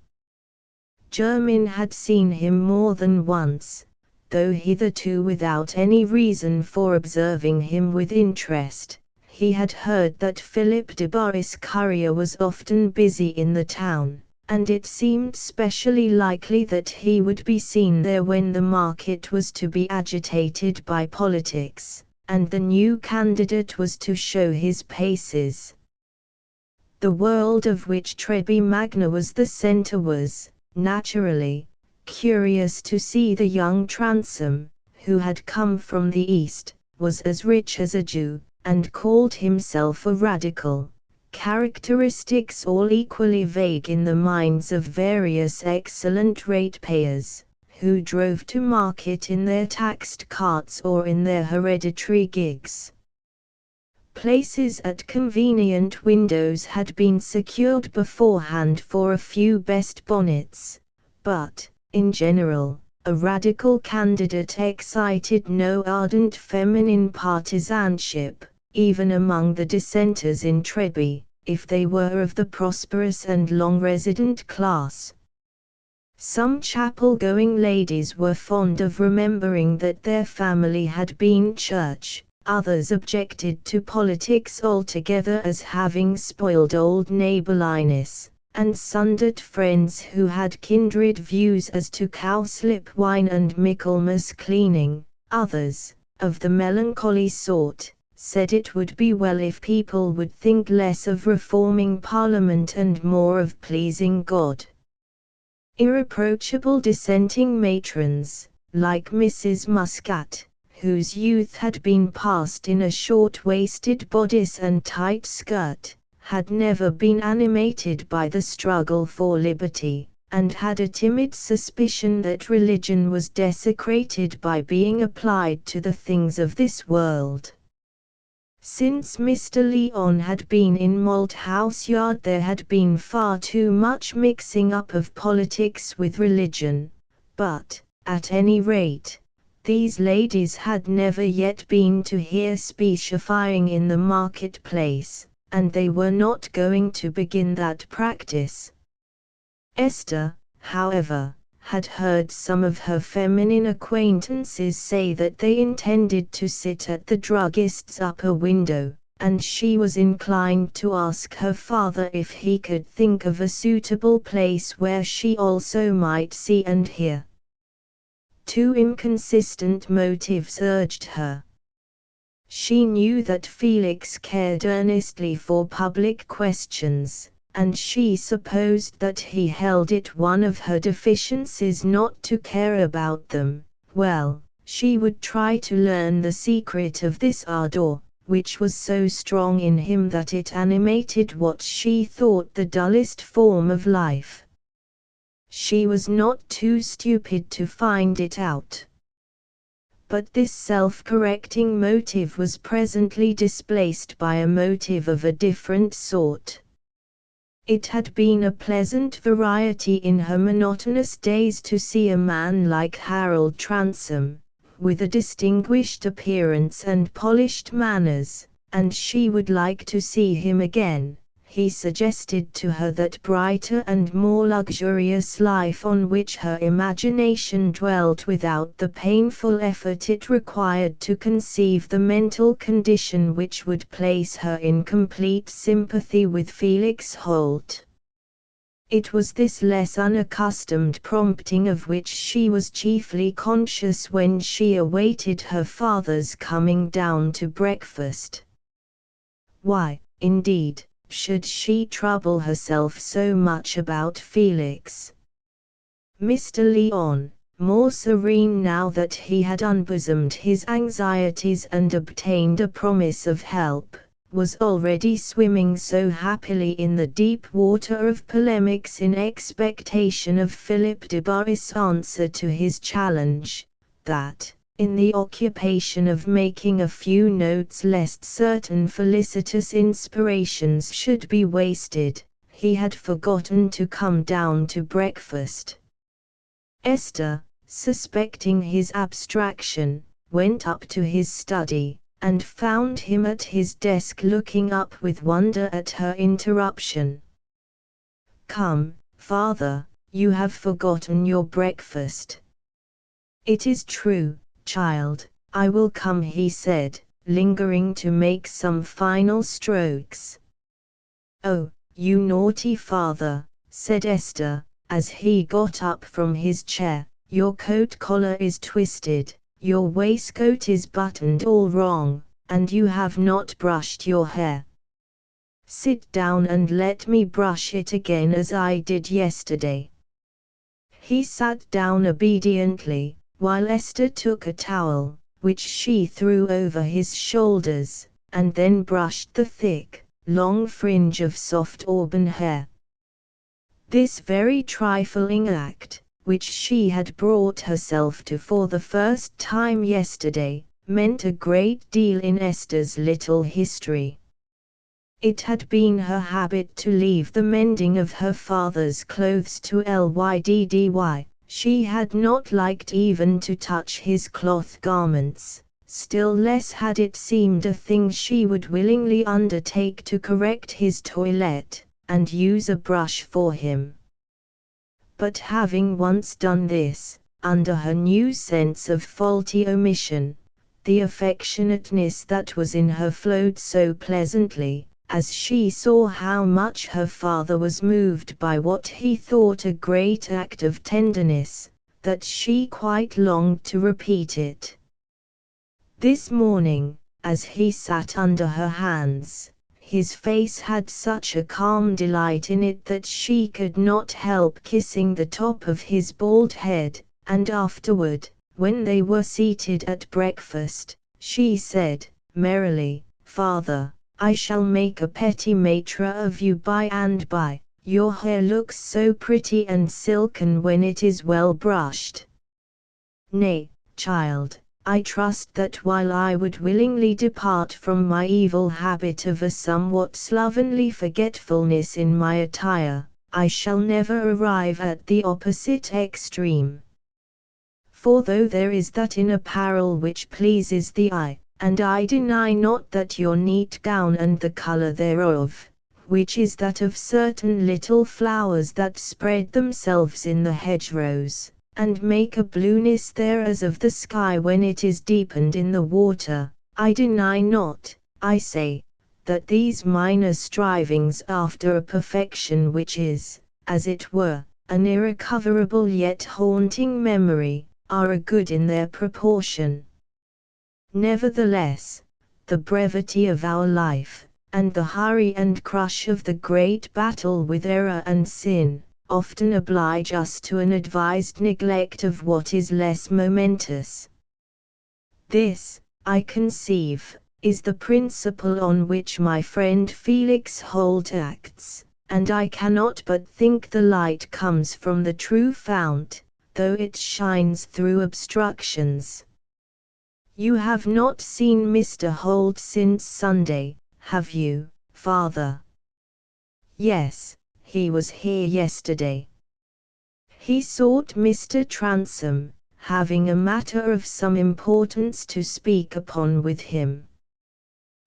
Jermyn had seen him more than once, though hitherto without any reason for observing him with interest. He had heard that Philip de Boris Courier was often busy in the town, and it seemed specially likely that he would be seen there when the market was to be agitated by politics, and the new candidate was to show his paces. The world of which Treby Magna was the centre was, naturally, curious to see the young Transome, who had come from the East, was as rich as a Jew, and called himself a radical, characteristics all equally vague in the minds of various excellent ratepayers, who drove to market in their taxed carts or in their hereditary gigs. Places at convenient windows had been secured beforehand for a few best bonnets, but, in general, a radical candidate excited no ardent feminine partisanship, even among the dissenters in Treby, if they were of the prosperous and long-resident class. Some chapel-going ladies were fond of remembering that their family had been church, others objected to politics altogether as having spoiled old neighbourliness, and sundered friends who had kindred views as to cowslip wine and Michaelmas cleaning. Others, of the melancholy sort, said it would be well if people would think less of reforming Parliament and more of pleasing God. Irreproachable dissenting matrons, like Mrs. Muscat, whose youth had been passed in a short-waisted bodice and tight skirt, had never been animated by the struggle for liberty, and had a timid suspicion that religion was desecrated by being applied to the things of this world. Since Mr. Lyon had been in Malthouse Yard there had been far too much mixing up of politics with religion, but, at any rate, these ladies had never yet been to hear speechifying in the market-place, and they were not going to begin that practice. Esther, however, had heard some of her feminine acquaintances say that they intended to sit at the druggist's upper window, and she was inclined to ask her father if he could think of a suitable place where she also might see and hear. Two inconsistent motives urged her. She knew that Felix cared earnestly for public questions, and she supposed that he held it one of her deficiencies not to care about them. Well, she would try to learn the secret of this ardor, which was so strong in him that it animated what she thought the dullest form of life. She was not too stupid to find it out. But this self-correcting motive was presently displaced by a motive of a different sort. It had been a pleasant variety in her monotonous days to see a man like Harold Transome, with a distinguished appearance and polished manners, and she would like to see him again. He suggested to her that brighter and more luxurious life on which her imagination dwelt without the painful effort it required to conceive the mental condition which would place her in complete sympathy with Felix Holt. It was this less unaccustomed prompting of which she was chiefly conscious when she awaited her father's coming down to breakfast. Why, indeed, should she trouble herself so much about Felix? Mr. Lyon, more serene now that he had unbosomed his anxieties and obtained a promise of help, was already swimming so happily in the deep water of polemics in expectation of Philip Debarry's answer to his challenge, that, in the occupation of making a few notes lest certain felicitous inspirations should be wasted, he had forgotten to come down to breakfast. Esther, suspecting his abstraction, went up to his study, and found him at his desk looking up with wonder at her interruption. "Come, father, you have forgotten your breakfast." "It is true, child, I will come," he said, lingering to make some final strokes. "Oh, you naughty father," said Esther, as he got up from his chair, "your coat collar is twisted, your waistcoat is buttoned all wrong, and you have not brushed your hair. Sit down and let me brush it again as I did yesterday." He sat down obediently, while Esther took a towel, which she threw over his shoulders, and then brushed the thick, long fringe of soft auburn hair. This very trifling act, which she had brought herself to for the first time yesterday, meant a great deal in Esther's little history. It had been her habit to leave the mending of her father's clothes to Lyddy. She had not liked even to touch his cloth garments, still less had it seemed a thing she would willingly undertake to correct his toilette, and use a brush for him. But having once done this, under her new sense of faulty omission, the affectionateness that was in her flowed so pleasantly, as she saw how much her father was moved by what he thought a great act of tenderness, that she quite longed to repeat it. This morning, as he sat under her hands, his face had such a calm delight in it that she could not help kissing the top of his bald head, and afterward, when they were seated at breakfast, she said, merrily, "Father, I shall make a petit maitre of you by and by. Your hair looks so pretty and silken when it is well brushed." "Nay, child," I trust that while I would willingly depart from my evil habit of a somewhat slovenly forgetfulness in my attire, I shall never arrive at the opposite extreme. For though there is that in apparel which pleases the eye, and I deny not that your neat gown and the colour thereof, which is that of certain little flowers that spread themselves in the hedgerows, and make a blueness there as of the sky when it is deepened in the water, I deny not, I say, that these minor strivings after a perfection which is, as it were, an irrecoverable yet haunting memory, are a good in their proportion. Nevertheless, the brevity of our life, and the hurry and crush of the great battle with error and sin, often oblige us to an advised neglect of what is less momentous. This, I conceive, is the principle on which my friend Felix Holt acts, and I cannot but think the light comes from the true fount, though it shines through obstructions. You have not seen Mr. Holt since Sunday, have you, father? Yes, he was here yesterday. He sought Mr. Transome, having a matter of some importance to speak upon with him.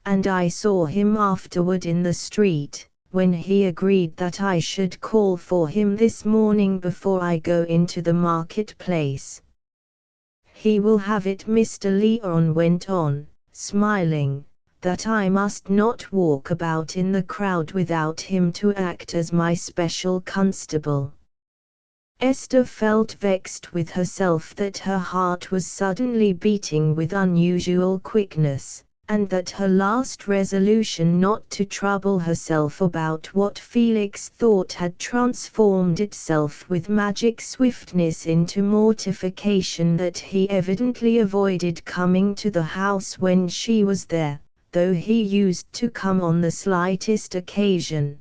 And I saw him afterward in the street, when he agreed that I should call for him this morning before I go into the market-place. He will have it, Mr. Lyon went on, smiling, that I must not walk about in the crowd without him to act as my special constable. Esther felt vexed with herself that her heart was suddenly beating with unusual quickness, and that her last resolution not to trouble herself about what Felix thought had transformed itself with magic swiftness into mortification that he evidently avoided coming to the house when she was there, though he used to come on the slightest occasion.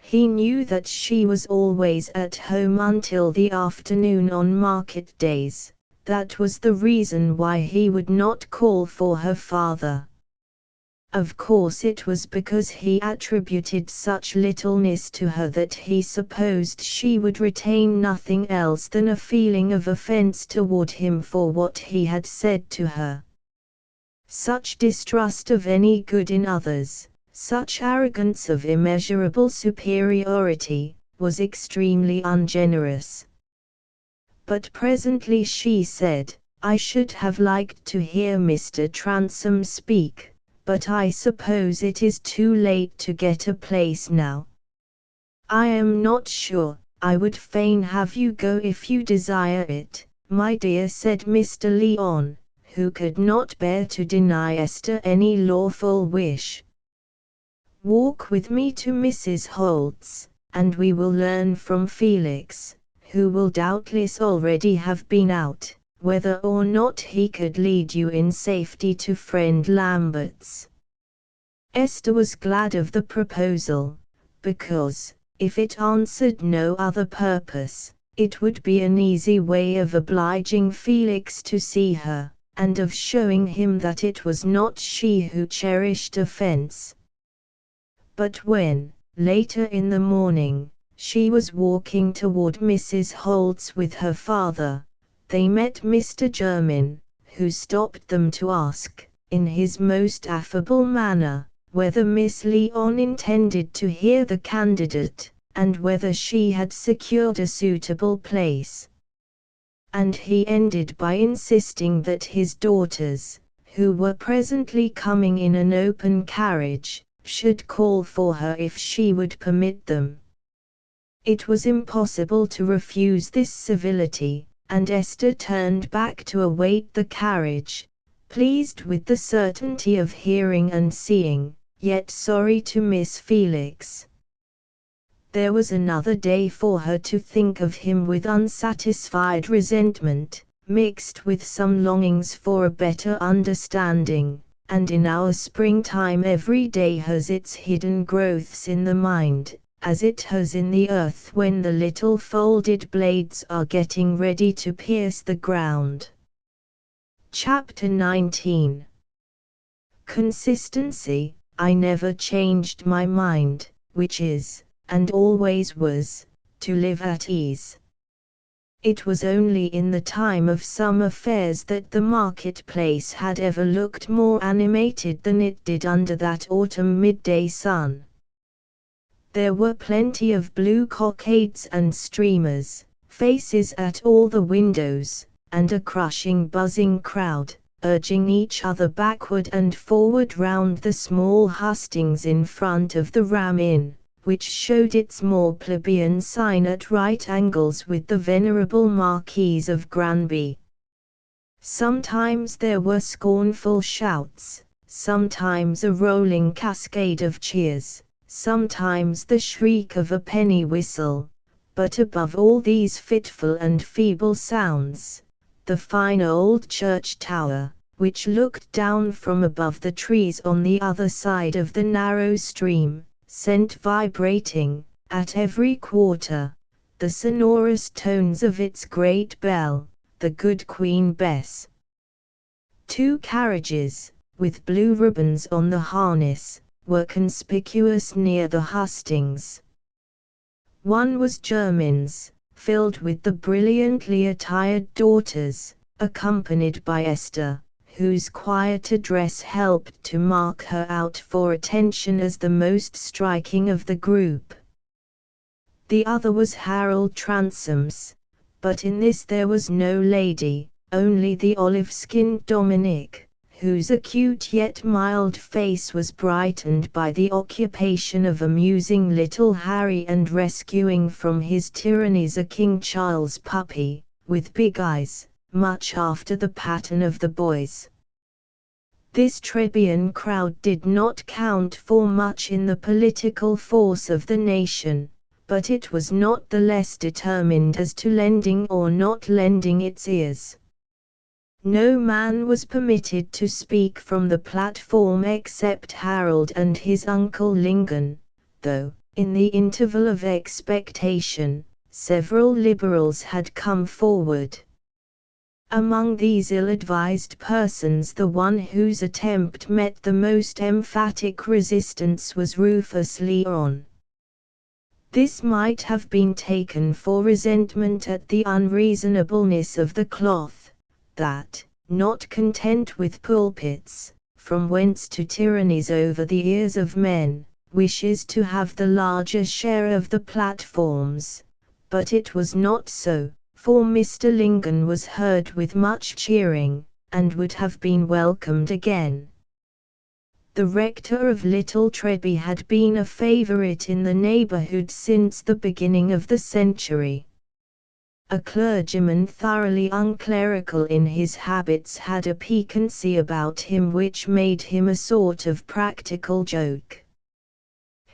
He knew that she was always at home until the afternoon on market days. That was the reason why he would not call for her father. Of course it was because he attributed such littleness to her that he supposed she would retain nothing else than a feeling of offense toward him for what he had said to her. Such distrust of any good in others, such arrogance of immeasurable superiority, was extremely ungenerous. But presently she said, I should have liked to hear Mr. Transome speak, but I suppose it is too late to get a place now. I am not sure, I would fain have you go if you desire it, my dear, said Mr. Lyon, who could not bear to deny Esther any lawful wish. Walk with me to Mrs. Holt's, and we will learn from Felix, who will doubtless already have been out, whether or not he could lead you in safety to friend Lambert's. Esther was glad of the proposal, because, if it answered no other purpose, it would be an easy way of obliging Felix to see her, and of showing him that it was not she who cherished offense. But when, later in the morning, she was walking toward Mrs. Holt's with her father, they met Mr. Jermyn, who stopped them to ask, in his most affable manner, whether Miss Lyon intended to hear the candidate, and whether she had secured a suitable place. And he ended by insisting that his daughters, who were presently coming in an open carriage, should call for her if she would permit them. It was impossible to refuse this civility, and Esther turned back to await the carriage, pleased with the certainty of hearing and seeing, yet sorry to miss Felix. There was another day for her to think of him with unsatisfied resentment, mixed with some longings for a better understanding, and in our springtime every day has its hidden growths in the mind, as it has in the earth when the little folded blades are getting ready to pierce the ground. Chapter 19. Consistency. I never changed my mind, which is, and always was, to live at ease. It was only in the time of some affairs that the marketplace had ever looked more animated than it did under that autumn midday sun. There were plenty of blue cockades and streamers, faces at all the windows, and a crushing buzzing crowd, urging each other backward and forward round the small hustings in front of the Ram Inn, which showed its more plebeian sign at right angles with the venerable Marquis of Granby. Sometimes there were scornful shouts, sometimes a rolling cascade of cheers, sometimes the shriek of a penny whistle, but above all these fitful and feeble sounds, the fine old church tower, which looked down from above the trees on the other side of the narrow stream, sent vibrating, at every quarter, the sonorous tones of its great bell, the good Queen Bess. 2 carriages, with blue ribbons on the harness, were conspicuous near the hustings. One was Jermyn's, filled with the brilliantly attired daughters, accompanied by Esther, whose quiet address helped to mark her out for attention as the most striking of the group. The other was Harold Transome's, but in this there was no lady, only the olive-skinned Dominic, whose acute yet mild face was brightened by the occupation of amusing little Harry and rescuing from his tyrannies a King Charles puppy, with big eyes, much after the pattern of the boys. This Trebian crowd did not count for much in the political force of the nation, but it was not the less determined as to lending or not lending its ears. No man was permitted to speak from the platform except Harold and his uncle Lingon, though, in the interval of expectation, several Liberals had come forward. Among these ill-advised persons the one whose attempt met the most emphatic resistance was Rufus Leon. This might have been taken for resentment at the unreasonableness of the cloth, that, not content with pulpits, from whence to tyrannies over the ears of men, wishes to have the larger share of the platforms, but it was not so, for Mr. Lingon was heard with much cheering, and would have been welcomed again. The rector of Little Treby had been a favourite in the neighbourhood since the beginning of the century. A clergyman thoroughly unclerical in his habits had a piquancy about him which made him a sort of practical joke.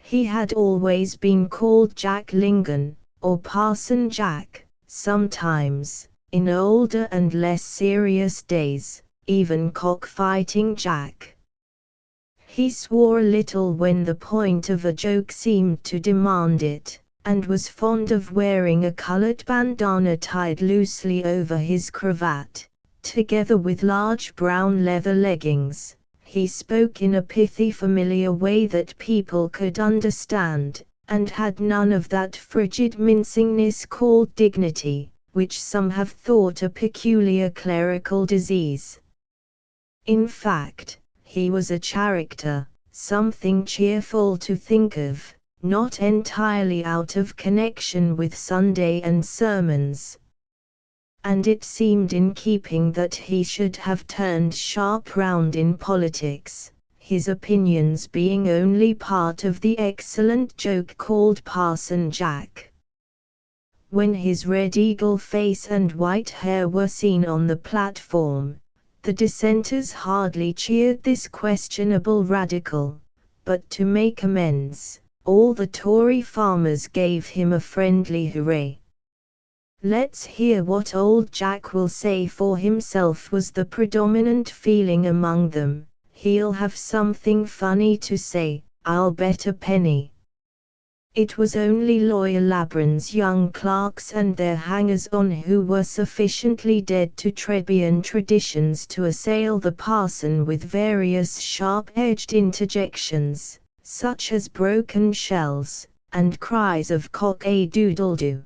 He had always been called Jack Lingon, or Parson Jack, sometimes, in older and less serious days, even cockfighting Jack. He swore a little when the point of a joke seemed to demand it, and was fond of wearing a coloured bandana tied loosely over his cravat, together with large brown leather leggings. He spoke in a pithy familiar way that people could understand, and had none of that frigid mincingness called dignity, which some have thought a peculiar clerical disease. In fact, he was a character, something cheerful to think of, not entirely out of connection with Sunday and sermons. And it seemed in keeping that he should have turned sharp round in politics, his opinions being only part of the excellent joke called Parson Jack. When his red eagle face and white hair were seen on the platform, the dissenters hardly cheered this questionable radical, but to make amends, all the Tory farmers gave him a friendly hooray. "Let's hear what old Jack will say for himself," was the predominant feeling among them. "He'll have something funny to say, I'll bet a penny." It was only Lawyer Labron's young clerks and their hangers-on who were sufficiently dead to Trebian traditions to assail the parson with various sharp-edged interjections, such as broken shells, and cries of cock-a-doodle-doo.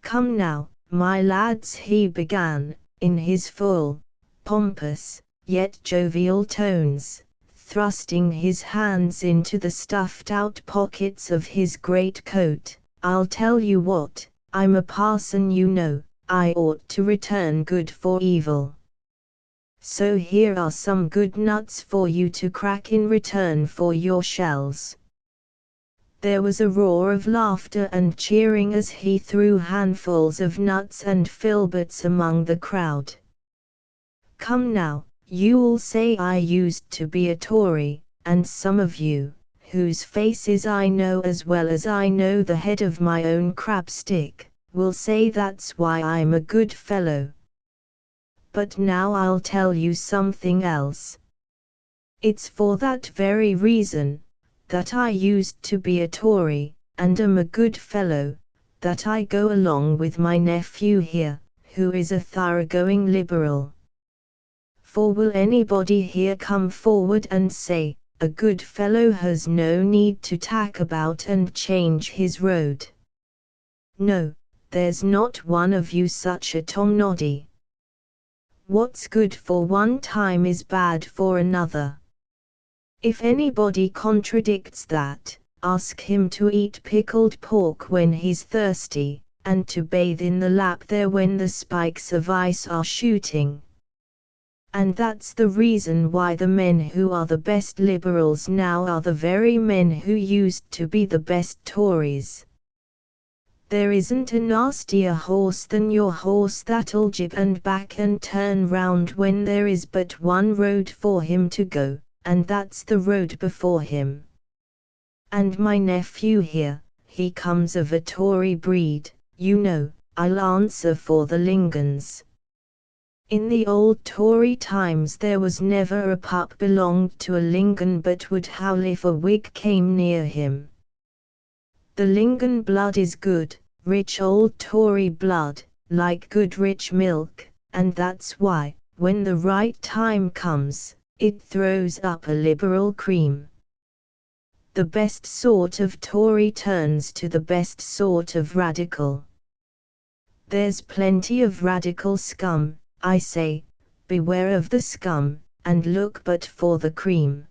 "Come now, my lads," he began, in his full, pompous, yet jovial tones, thrusting his hands into the stuffed-out pockets of his great-coat, "I'll tell you what, I'm a parson, you know, I ought to return good for evil. So here are some good nuts for you to crack in return for your shells." There was a roar of laughter and cheering as he threw handfuls of nuts and filberts among the crowd. "Come now, you'll say I used to be a Tory, and some of you, whose faces I know as well as I know the head of my own crabstick, will say that's why I'm a good fellow. But now I'll tell you something else. It's for that very reason, that I used to be a Tory, and am a good fellow, that I go along with my nephew here, who is a thoroughgoing Liberal. For will anybody here come forward and say, a good fellow has no need to tack about and change his road? No, there's not one of you such a Tom Noddy. What's good for one time is bad for another. If anybody contradicts that, ask him to eat pickled pork when he's thirsty, and to bathe in the lap there when the spikes of ice are shooting. And that's the reason why the men who are the best Liberals now are the very men who used to be the best Tories. There isn't a nastier horse than your horse that'll jib and back and turn round when there is but one road for him to go, and that's the road before him. And my nephew here, he comes of a Tory breed, you know, I'll answer for the Lingans. In the old Tory times there was never a pup belonged to a Lingan but would howl if a Whig came near him. The Lingan blood is good, rich old Tory blood, like good rich milk, and that's why, when the right time comes, it throws up a Liberal cream. The best sort of Tory turns to the best sort of Radical. There's plenty of Radical scum, I say, beware of the scum, and look but for the cream.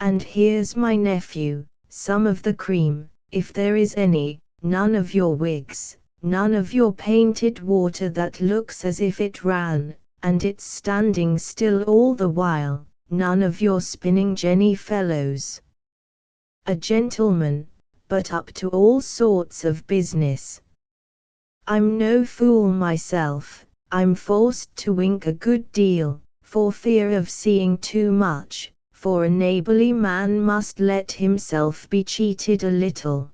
And here's my nephew, some of the cream, if there is any, none of your Whigs, none of your painted water that looks as if it ran, and it's standing still all the while, none of your spinning jenny fellows. A gentleman, but up to all sorts of business. I'm no fool myself, I'm forced to wink a good deal, for fear of seeing too much, for a neighbourly man must let himself be cheated a little.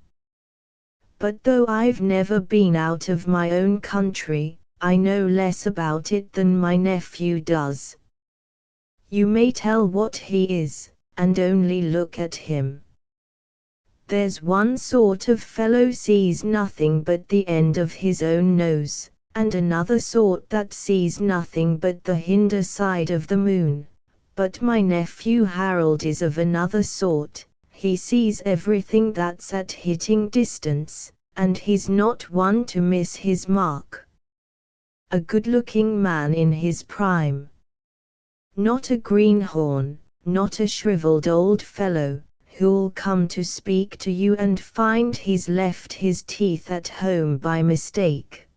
But though I've never been out of my own country, I know less about it than my nephew does. You may tell what he is, and only look at him. There's one sort of fellow sees nothing but the end of his own nose, and another sort that sees nothing but the hinder side of the moon. But my nephew Harold is of another sort, he sees everything that's at hitting distance, and he's not one to miss his mark. A good-looking man in his prime. Not a greenhorn, not a shriveled old fellow, who'll come to speak to you and find he's left his teeth at home by mistake.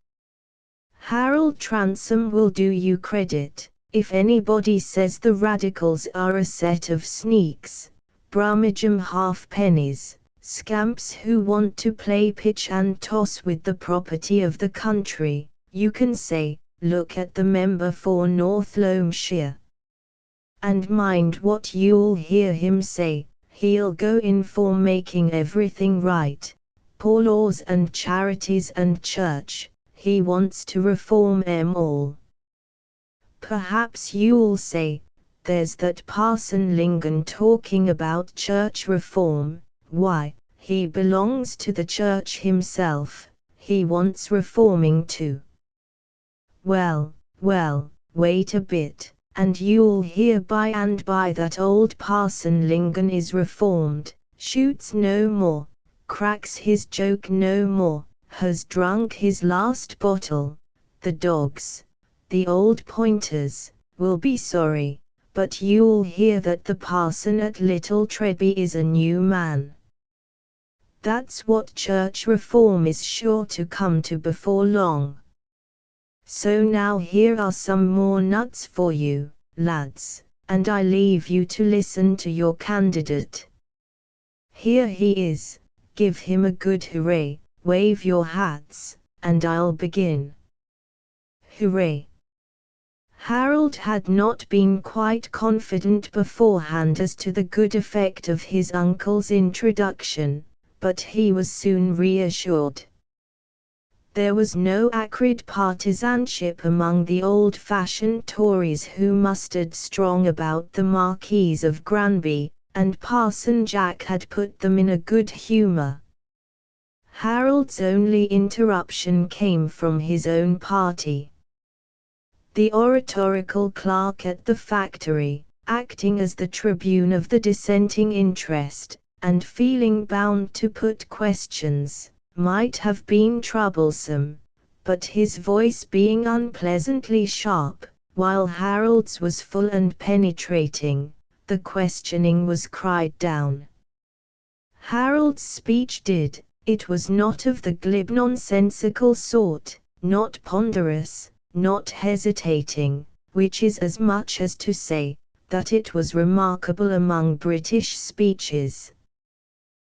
Harold Transome will do you credit, if anybody says the Radicals are a set of sneaks, brummagem halfpennies, scamps who want to play pitch and toss with the property of the country. You can say, look at the member for North Loamshire. And mind what you'll hear him say, he'll go in for making everything right, poor laws and charities and church, he wants to reform 'em all. Perhaps you'll say, there's that Parson Lingan talking about church reform, why, He belongs to the church himself, he wants reforming too. Well, wait a bit, and you'll hear by and by that old Parson Lingon is reformed, shoots no more, cracks his joke no more, has drunk his last bottle. The dogs, the old pointers, will be sorry, but you'll hear that the parson at Little Treby is a new man. That's what church reform is sure to come to before long. So now here are some more nuts for you, lads, and I leave you to listen to your candidate. Here he is, give him a good hooray, wave your hats, and I'll begin. Hooray! Harold had not been quite confident beforehand as to the good effect of his uncle's introduction, but he was soon reassured. There was no acrid partisanship among the old-fashioned Tories who mustered strong about the Marquis of Granby, and Parson Jack had put them in a good humour. Harold's only interruption came from his own party. The oratorical clerk at the factory, acting as the tribune of the dissenting interest, and feeling bound to put questions, might have been troublesome, but his voice being unpleasantly sharp, while Harold's was full and penetrating, the questioning was cried down. Harold's speech did, it was not of the glib nonsensical sort, not ponderous, not hesitating, which is as much as to say, that it was remarkable among British speeches.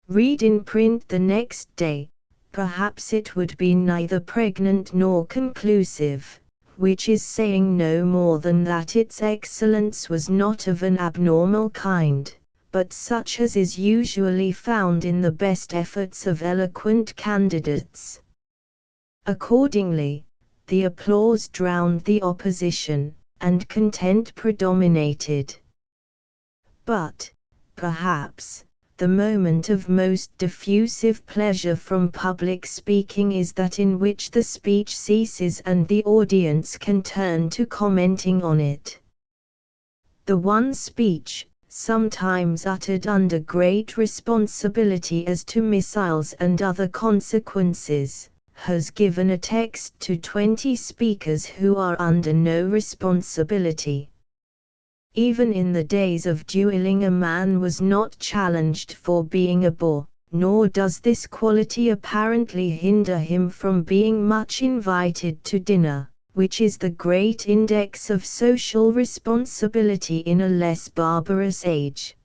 Read in print the next day, perhaps it would be neither pregnant nor conclusive, which is saying no more than that its excellence was not of an abnormal kind, but such as is usually found in the best efforts of eloquent candidates. Accordingly, the applause drowned the opposition, and content predominated. But, perhaps, the moment of most diffusive pleasure from public speaking is that in which the speech ceases and the audience can turn to commenting on it. The one speech, sometimes uttered under great responsibility as to missiles and other consequences, has given a text to 20 speakers who are under no responsibility. Even in the days of duelling a man was not challenged for being a bore, nor does this quality apparently hinder him from being much invited to dinner, which is the great index of social responsibility in a less barbarous age.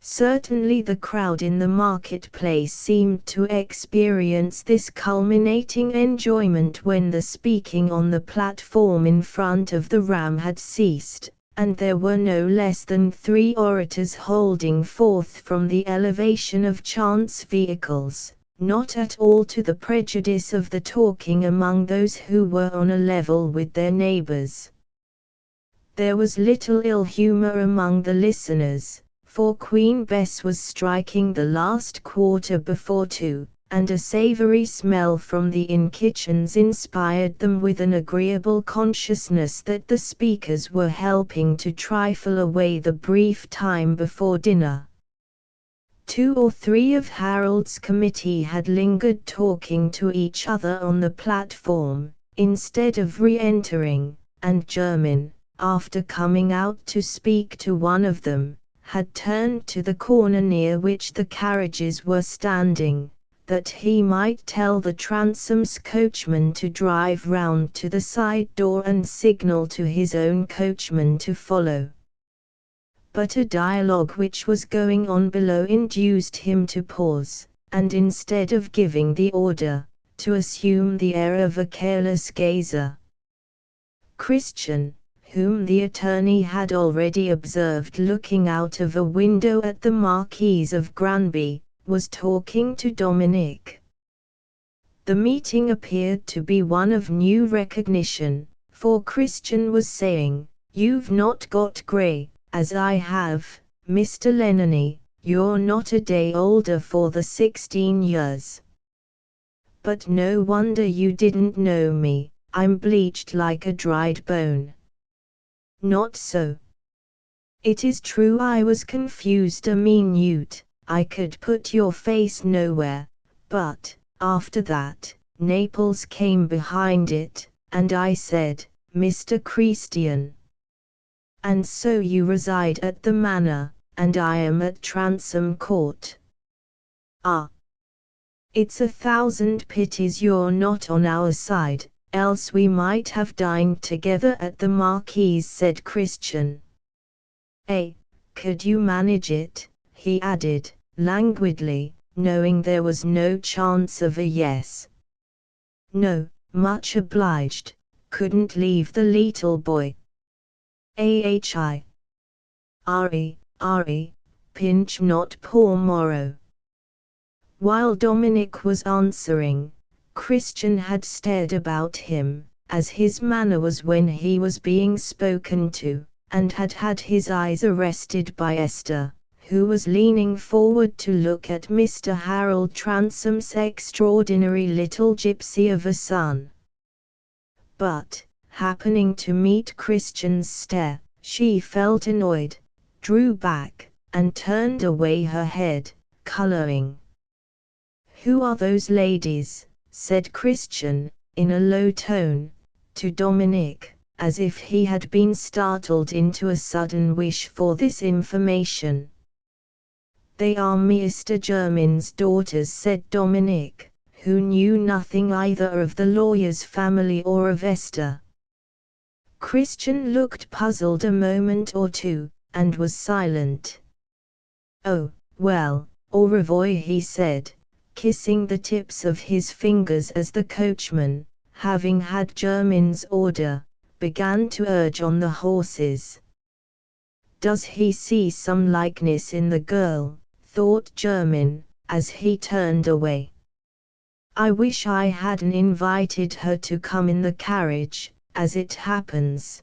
Certainly the crowd in the marketplace seemed to experience this culminating enjoyment when the speaking on the platform in front of the Ram had ceased, and there were no less than 3 orators holding forth from the elevation of chance vehicles, not at all to the prejudice of the talking among those who were on a level with their neighbours. There was little ill humour among the listeners, for Queen Bess was striking the last quarter before 2, and a savoury smell from the inn kitchens inspired them with an agreeable consciousness that the speakers were helping to trifle away the brief time before dinner. 2 or 3 of Harold's committee had lingered talking to each other on the platform, instead of re-entering, and Jermyn, after coming out to speak to one of them, had turned to the corner near which the carriages were standing, that he might tell the Transome's coachman to drive round to the side door and signal to his own coachman to follow. But a dialogue which was going on below induced him to pause, and instead of giving the order, to assume the air of a careless gazer. Christian, whom the attorney had already observed looking out of a window at the Marquis of Granby, was talking to Dominic. The meeting appeared to be one of new recognition, for Christian was saying, "You've not got grey, as I have, Mr. Lenoni, you're not a day older for the 16 years. But no wonder you didn't know me, I'm bleached like a dried bone. Not so. It is true I was confused a minute, I could put your face nowhere, but, after that, Naples came behind it, and I said, Mr. Christian. And so you reside at the manor, and I am at Transome Court. Ah! It's 1,000 pities you're not on our side, else we might have dined together at the Marquis's, said Christian. Could you manage it? He added, languidly, knowing there was no chance of a yes. No, much obliged, couldn't leave the little boy. Ari, pinch not poor Morrow. While Dominic was answering, Christian had stared about him, as his manner was when he was being spoken to, and had had his eyes arrested by Esther, who was leaning forward to look at Mr. Harold Transome's extraordinary little gypsy of a son. But, happening to meet Christian's stare, she felt annoyed, drew back, and turned away her head, colouring. Who are those ladies? Said Christian, in a low tone, to Dominic, as if he had been startled into a sudden wish for this information. They are Mr. Jermyn's daughters, said Dominic, who knew nothing either of the lawyer's family or of Esther. Christian looked puzzled a moment or two, and was silent. Oh, well, au revoir, he said, kissing the tips of his fingers as the coachman, having had Jermyn's order, began to urge on the horses. Does he see some likeness in the girl? Thought Jermyn, as he turned away. I wish I hadn't invited her to come in the carriage, as it happens.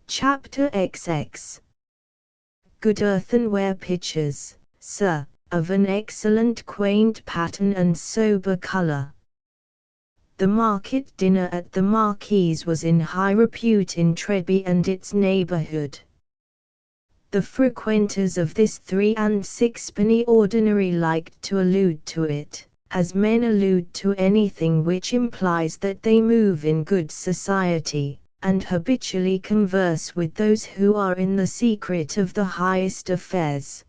Chapter XX. Good earthenware pitchers, sir, of an excellent quaint pattern and sober colour. The market dinner at the Marquis's was in high repute in Treby and its neighbourhood. The frequenters of this 3 and 6penny ordinary liked to allude to it, as men allude to anything which implies that they move in good society, and habitually converse with those who are in the secret of the highest affairs.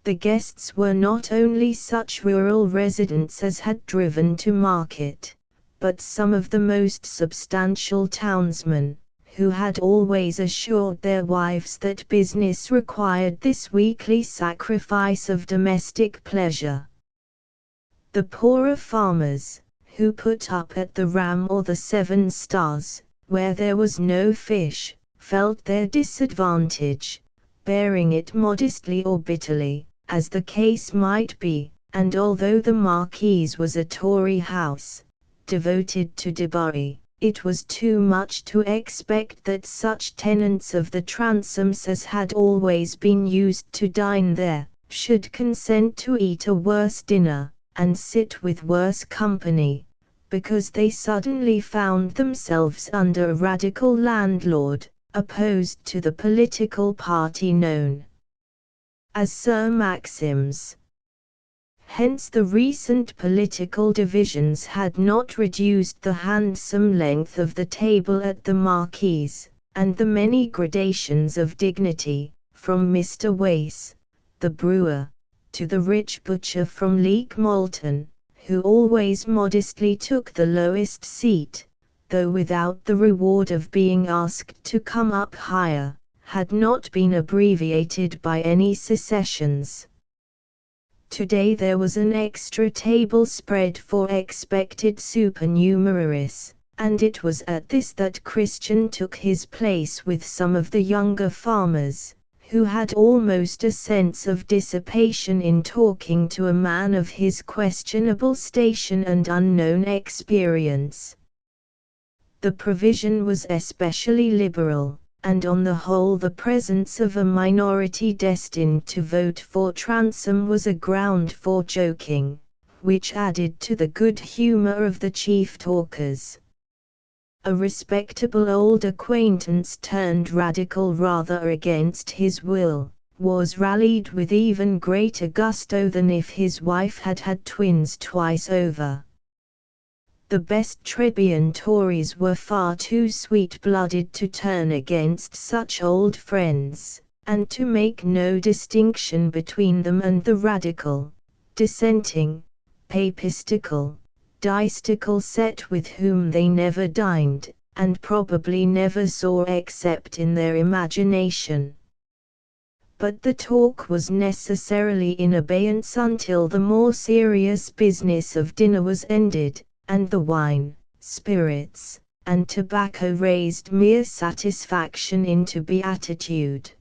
The guests were not only such rural residents as had driven to market, but some of the most substantial townsmen, who had always assured their wives that business required this weekly sacrifice of domestic pleasure. The poorer farmers, who put up at the Ram or the 7 Stars, where there was no fish, felt their disadvantage, bearing it modestly or bitterly, as the case might be, and although the Marquis's was a Tory house, devoted to Debarry, it was too much to expect that such tenants of the Transomes as had always been used to dine there, should consent to eat a worse dinner, and sit with worse company, because they suddenly found themselves under a radical landlord, opposed to the political party known as Sir Maxim's. Hence the recent political divisions had not reduced the handsome length of the table at the Marquis's, and the many gradations of dignity, from Mr. Wace, the brewer, to the rich butcher from Leek Malton, who always modestly took the lowest seat, though without the reward of being asked to come up higher, had not been abbreviated by any secessions. Today there was an extra table spread for expected supernumeraries, and it was at this that Christian took his place with some of the younger farmers, who had almost a sense of dissipation in talking to a man of his questionable station and unknown experience. The provision was especially liberal, and on the whole the presence of a minority destined to vote for Transome was a ground for joking, which added to the good humour of the chief talkers. A respectable old acquaintance turned radical rather against his will, was rallied with even greater gusto than if his wife had had twins twice over. The best Trebian Tories were far too sweet-blooded to turn against such old friends, and to make no distinction between them and the radical, dissenting, papistical, deistical set with whom they never dined, and probably never saw except in their imagination. But the talk was necessarily in abeyance until the more serious business of dinner was ended, and the wine, spirits, and tobacco raised mere satisfaction into beatitude.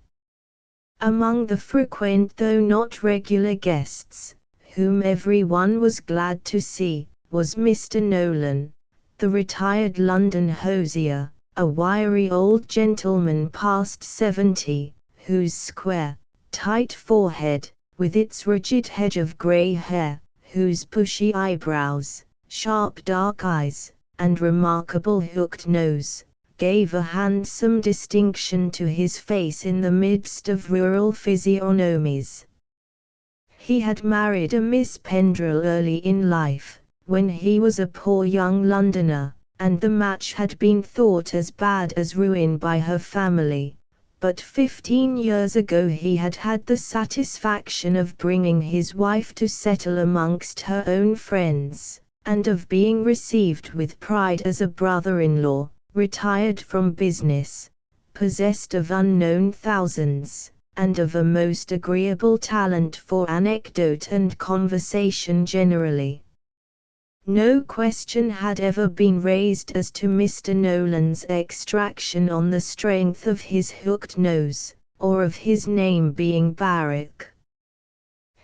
Among the frequent though not regular guests, whom every one was glad to see, was Mr. Nolan, the retired London hosier, a wiry old gentleman past 70, whose square, tight forehead, with its rigid hedge of grey hair, whose bushy eyebrows, sharp dark eyes, and remarkable hooked nose, gave a handsome distinction to his face in the midst of rural physiognomies. He had married a Miss Pendrell early in life, when he was a poor young Londoner, and the match had been thought as bad as ruin by her family. But 15 years ago he had had the satisfaction of bringing his wife to settle amongst her own friends, and of being received with pride as a brother-in-law, retired from business, possessed of unknown thousands, and of a most agreeable talent for anecdote and conversation generally. No question had ever been raised as to Mr. Nolan's extraction on the strength of his hooked nose, or of his name being Barak.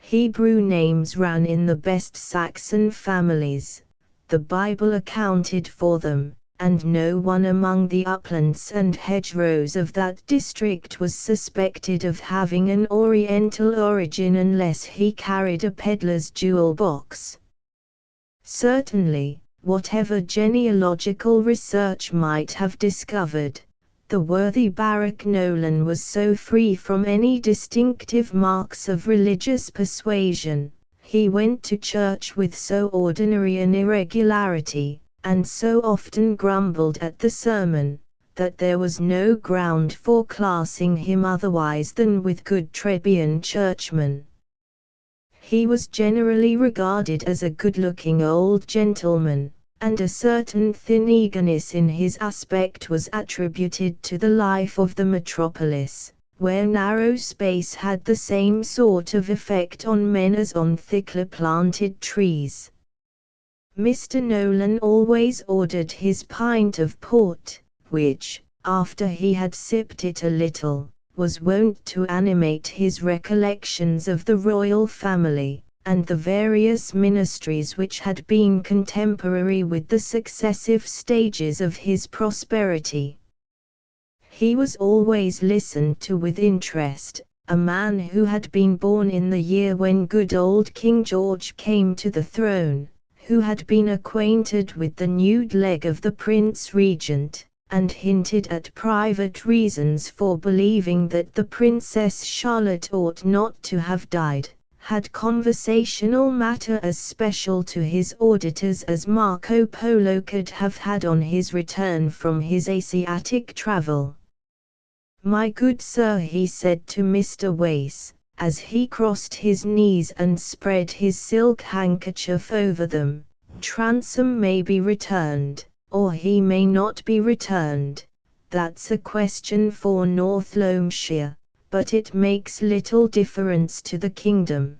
Hebrew names ran in the best Saxon families, the Bible accounted for them, and no one among the uplands and hedgerows of that district was suspected of having an Oriental origin unless he carried a peddler's jewel box. Certainly, whatever genealogical research might have discovered, the worthy Barak Nolan was so free from any distinctive marks of religious persuasion, he went to church with so ordinary an irregularity, and so often grumbled at the sermon, that there was no ground for classing him otherwise than with good Trebian churchmen. He was generally regarded as a good-looking old gentleman, and a certain thin eagerness in his aspect was attributed to the life of the metropolis, where narrow space had the same sort of effect on men as on thickly planted trees. Mr. Nolan always ordered his pint of port, which, after he had sipped it a little, was wont to animate his recollections of the royal family, and the various ministries which had been contemporary with the successive stages of his prosperity. He was always listened to with interest, a man who had been born in the year when good old King George came to the throne, who had been acquainted with the nude leg of the Prince Regent, and hinted at private reasons for believing that the Princess Charlotte ought not to have died, had conversational matter as special to his auditors as Marco Polo could have had on his return from his Asiatic travel. "My good sir," he said to Mr. Wace, as he crossed his knees and spread his silk handkerchief over them, "Transome may be returned, or he may not be returned. That's a question for North Loamshire, but it makes little difference to the kingdom.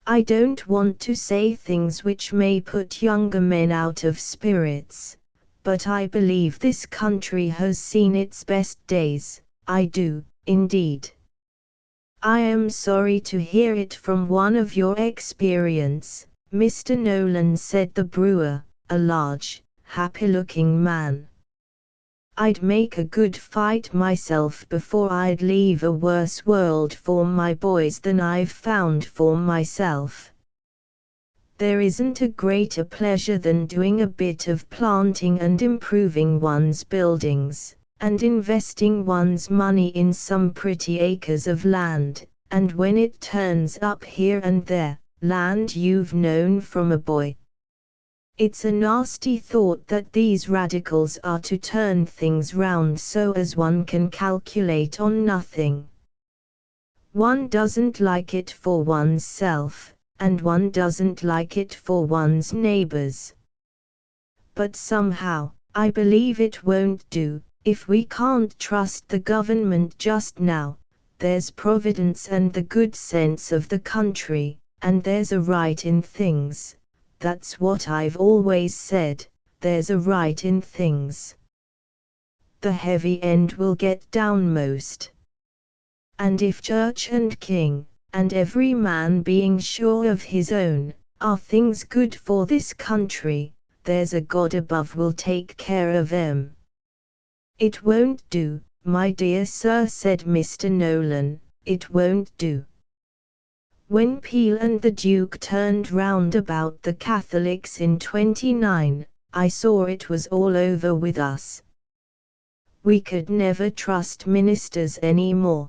I don't want to say things which may put younger men out of spirits, but I believe this country has seen its best days, I do, indeed." "I am sorry to hear it from one of your experience, Mr. Nolan," said the brewer, a large, happy-looking man. I'd make a good fight myself before I'd leave a worse world for my boys than I've found for myself. There isn't a greater pleasure than doing a bit of planting and improving one's buildings, and investing one's money in some pretty acres of land, and when it turns up here and there, land you've known from a boy. It's a nasty thought that these radicals are to turn things round so as one can calculate on nothing. One doesn't like it for one's self, and one doesn't like it for one's neighbors. But somehow, I believe it won't do. If we can't trust the government just now, there's providence and the good sense of the country, and there's a right in things. That's what I've always said, there's a right in things. The heavy end will get downmost. And if church and king, and every man being sure of his own, are things good for this country, there's a God above will take care of 'em. It won't do, my dear sir, said Mr. Nolan, it won't do. When Peel and the Duke turned round about the Catholics in '29, I saw it was all over with us. We could never trust ministers any more.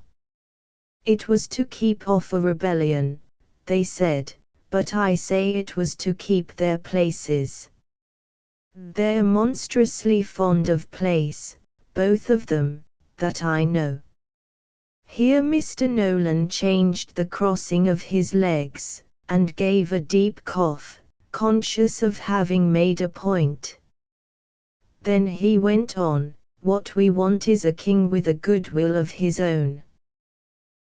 It was to keep off a rebellion, they said, but I say it was to keep their places. They're monstrously fond of place, both of them, that I know. Here Mr. Nolan changed the crossing of his legs, and gave a deep cough, conscious of having made a point. Then he went on, what we want is a king with a good will of his own.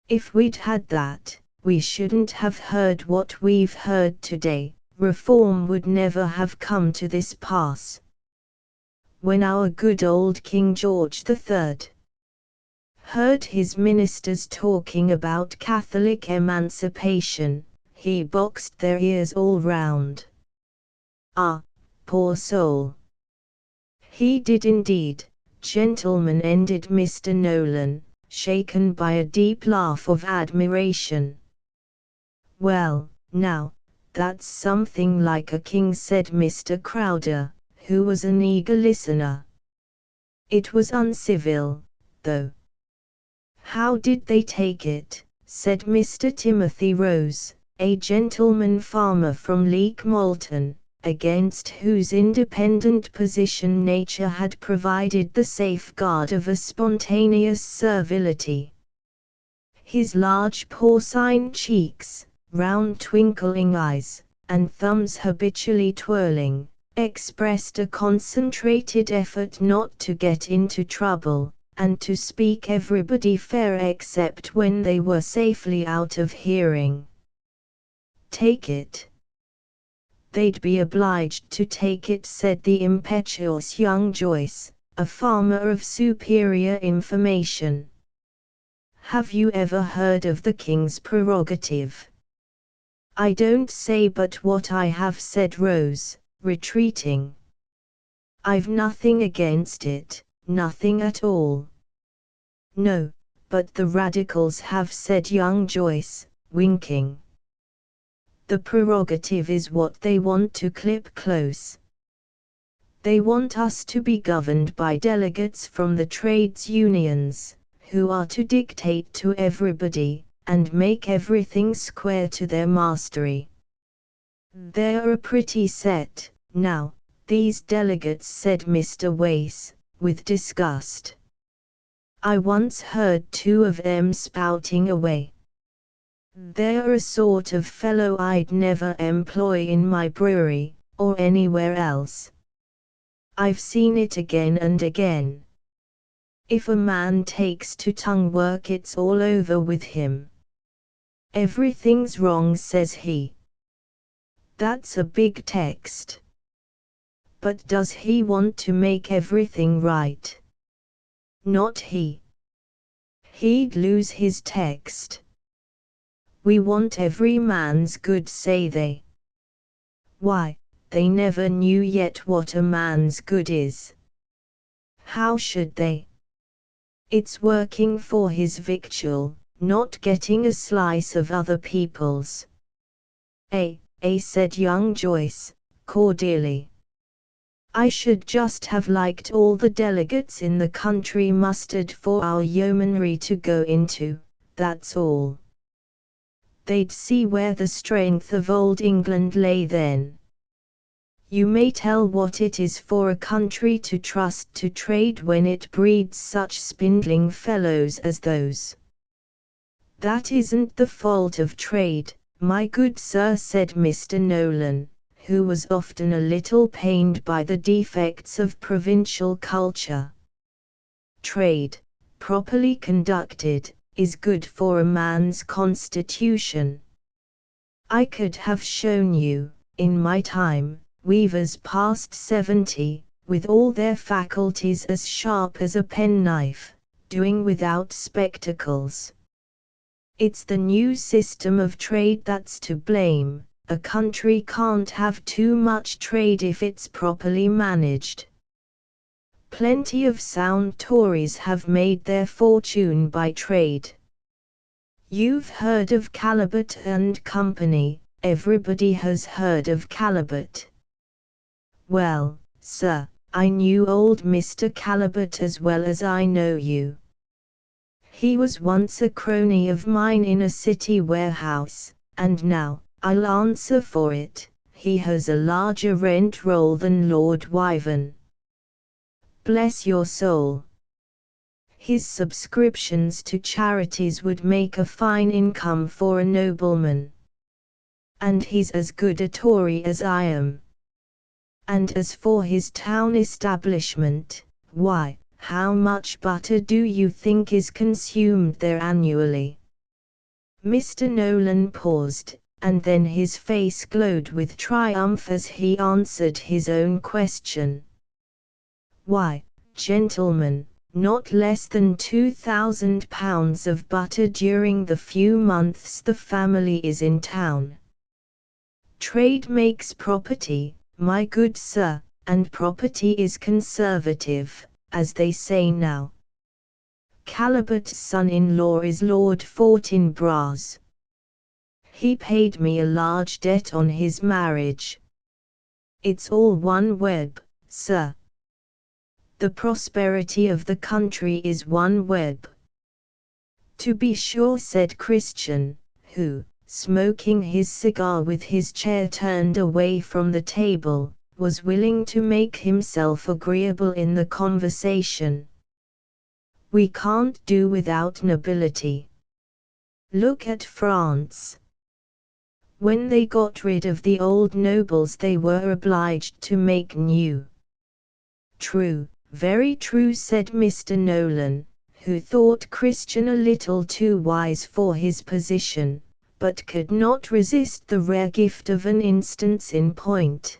If we'd had that, we shouldn't have heard what we've heard today, reform would never have come to this pass. When our good old King George III heard his ministers talking about Catholic emancipation, he boxed their ears all round. Ah, poor soul! He did indeed, gentlemen, ended Mr. Nolan, shaken by a deep laugh of admiration. Well, now, that's something like a king, said Mr. Crowder, who was an eager listener. It was uncivil, though. How did they take it? Said Mr. Timothy Rose, a gentleman farmer from Leek Malton, against whose independent position nature had provided the safeguard of a spontaneous servility. His large porcine cheeks, round twinkling eyes, and thumbs habitually twirling, expressed a concentrated effort not to get into trouble, and to speak everybody fair except when they were safely out of hearing. Take it. They'd be obliged to take it, said the impetuous young Joyce, a farmer of superior information. Have you ever heard of the King's prerogative? I don't say but what I have, said Rose, retreating. I've nothing against it, nothing at all. No, but the radicals have, said young Joyce, winking. The prerogative is what they want to clip close. They want us to be governed by delegates from the trades unions, who are to dictate to everybody, and make everything square to their mastery. They're a pretty set, now, these delegates, said Mr. Wace, with disgust. I once heard two of them spouting away. They're a sort of fellow I'd never employ in my brewery, or anywhere else. I've seen it again and again. If a man takes to tongue work, it's all over with him. Everything's wrong, says he. That's a big text. But does he want to make everything right? Not he. He'd lose his text. We want every man's good, say they. Why, they never knew yet what a man's good is. How should they? It's working for his victual, not getting a slice of other people's. Said young Joyce, cordially. I should just have liked all the delegates in the country mustered for our yeomanry to go into, that's all. They'd see where the strength of old England lay then. You may tell what it is for a country to trust to trade when it breeds such spindling fellows as those. That isn't the fault of trade, my good sir, said Mr. Nolan, who was often a little pained by the defects of provincial culture. Trade, properly conducted, is good for a man's constitution. I could have shown you, in my time, weavers past 70, with all their faculties as sharp as a penknife, doing without spectacles. It's the new system of trade that's to blame. A country can't have too much trade if it's properly managed. Plenty of sound Tories have made their fortune by trade. You've heard of Calibut and Company, everybody has heard of Calibut. Well, sir, I knew old Mr. Calibut as well as I know you. He was once a crony of mine in a city warehouse, and now, I'll answer for it, he has a larger rent roll than Lord Wyvern. Bless your soul. His subscriptions to charities would make a fine income for a nobleman. And he's as good a Tory as I am. And as for his town establishment, why, how much butter do you think is consumed there annually? Mr. Nolan paused, and then his face glowed with triumph as he answered his own question. Why, gentlemen, not less than £2,000 of butter during the few months the family is in town. Trade makes property, my good sir, and property is conservative, as they say now. Calibut's son-in-law is Lord Fortinbras. He paid me a large debt on his marriage. It's all one web, sir. The prosperity of the country is one web. To be sure, said Christian, who, smoking his cigar with his chair turned away from the table, was willing to make himself agreeable in the conversation. We can't do without nobility. Look at France. When they got rid of the old nobles they were obliged to make new. True, very true, said Mr. Nolan, who thought Christian a little too wise for his position, but could not resist the rare gift of an instance in point.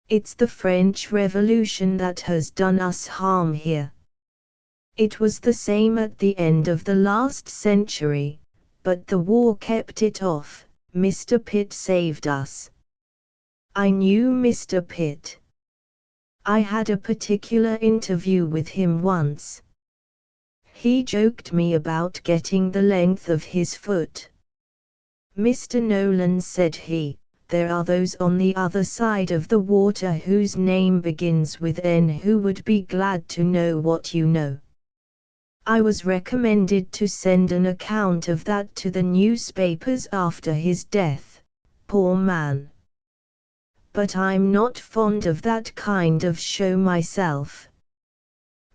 It's the French Revolution that has done us harm here. It was the same at the end of the last century, but the war kept it off. Mr. Pitt saved us. I knew Mr. Pitt. I had a particular interview with him once. He joked me about getting the length of his foot. Mr. Nolan, said he, there are those on the other side of the water whose name begins with N who would be glad to know what you know. I was recommended to send an account of that to the newspapers after his death, poor man. But I'm not fond of that kind of show myself.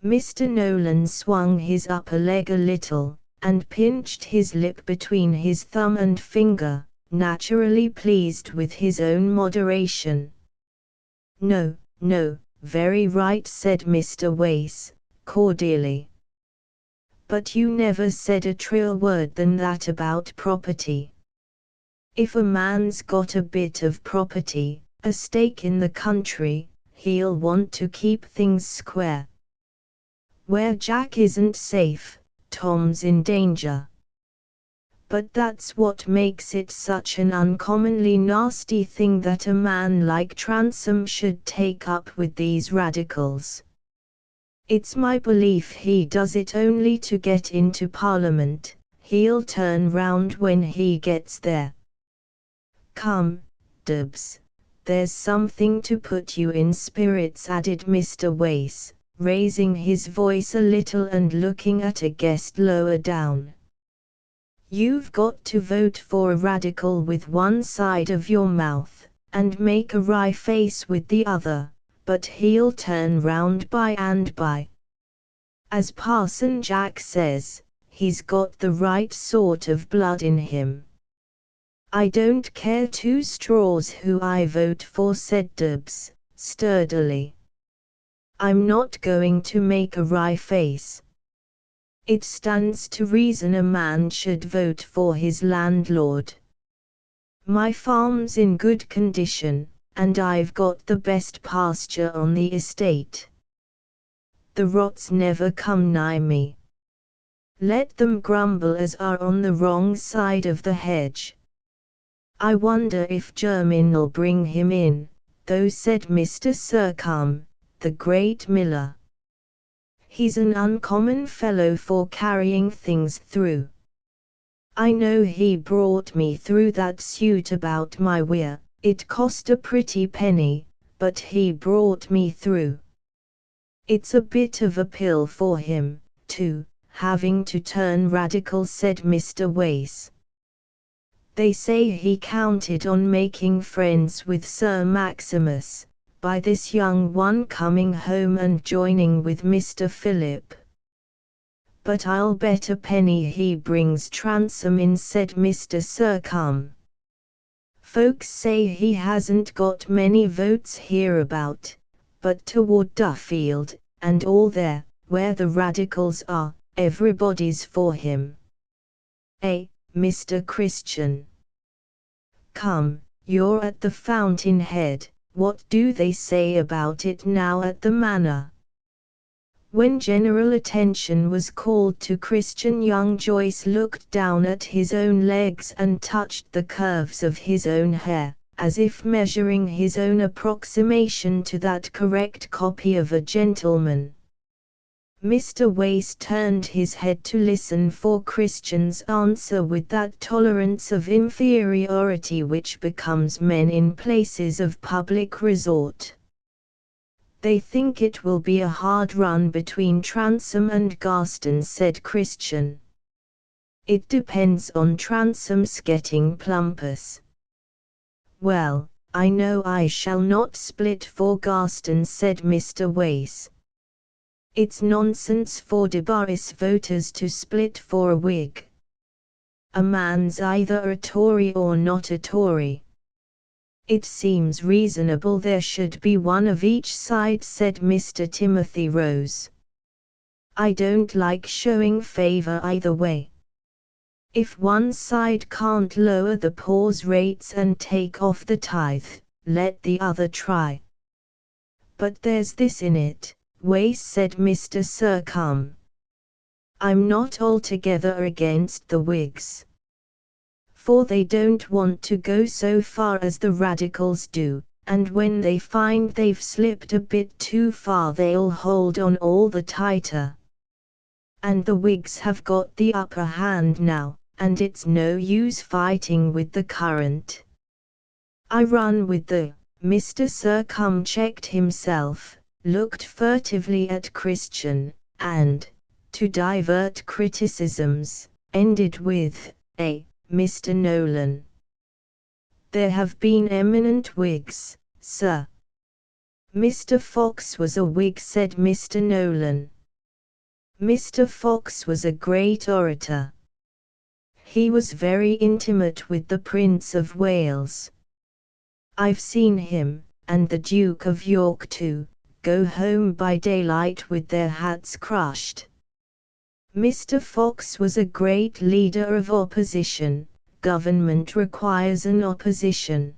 Mr. Nolan swung his upper leg a little, and pinched his lip between his thumb and finger, naturally pleased with his own moderation. No, no, very right, said Mr. Wace, cordially. But you never said a truer word than that about property. If a man's got a bit of property, a stake in the country, he'll want to keep things square. Where Jack isn't safe, Tom's in danger. But that's what makes it such an uncommonly nasty thing that a man like Transome should take up with these radicals. It's my belief he does it only to get into Parliament. He'll turn round when he gets there. Come, Dubs, there's something to put you in spirits, added Mr. Wace, raising his voice a little and looking at a guest lower down. You've got to vote for a radical with one side of your mouth, and make a wry face with the other, but he'll turn round by and by. As Parson Jack says, he's got the right sort of blood in him. I don't care two straws who I vote for, said Dubs, sturdily. I'm not going to make a wry face. It stands to reason a man should vote for his landlord. My farm's in good condition, and I've got the best pasture on the estate. The rots never come nigh me. Let them grumble as are on the wrong side of the hedge. I wonder if Jermyn'll bring him in, though, said Mr. Sercombe, the great miller. He's an uncommon fellow for carrying things through. I know he brought me through that suit about my weir. It cost a pretty penny, but he brought me through. It's a bit of a pill for him, too, having to turn radical, said Mr. Wace. They say he counted on making friends with Sir Maximus, by this young one coming home and joining with Mr. Philip. But I'll bet a penny he brings Transome in, said Mr. Sercombe. Folks say he hasn't got many votes hereabout, but toward Duffield, and all there, where the radicals are, everybody's for him. Mr. Christian. Come, you're at the fountain head, what do they say about it now at the manor? When general attention was called to Christian, young Joyce looked down at his own legs and touched the curves of his own hair, as if measuring his own approximation to that correct copy of a gentleman. Mr. Wace turned his head to listen for Christian's answer with that tolerance of inferiority which becomes men in places of public resort. They think it will be a hard run between Transome and Garston, said Christian. It depends on Transome's getting Plumpus. Well, I know I shall not split for Garston, said Mr. Wace. It's nonsense for Debarras voters to split for a Whig. A man's either a Tory or not a Tory. It seems reasonable there should be one of each side, said Mr. Timothy Rose. I don't like showing favour either way. If one side can't lower the poor's rates and take off the tithe, let the other try. But there's this in it, Wace, said Mr. Sercombe. I'm not altogether against the Whigs. For they don't want to go so far as the radicals do, and when they find they've slipped a bit too far they'll hold on all the tighter. And the Whigs have got the upper hand now, and it's no use fighting with the current. I run with the— Mr. Sercombe checked himself, looked furtively at Christian, and, to divert criticisms, ended with, Mr. Nolan. There have been eminent Whigs, sir. Mr. Fox was a Whig, said Mr. Nolan. Mr. Fox was a great orator. He was very intimate with the Prince of Wales. I've seen him, and the Duke of York too, go home by daylight with their hats crushed. Mr. Fox was a great leader of opposition. Government requires an opposition.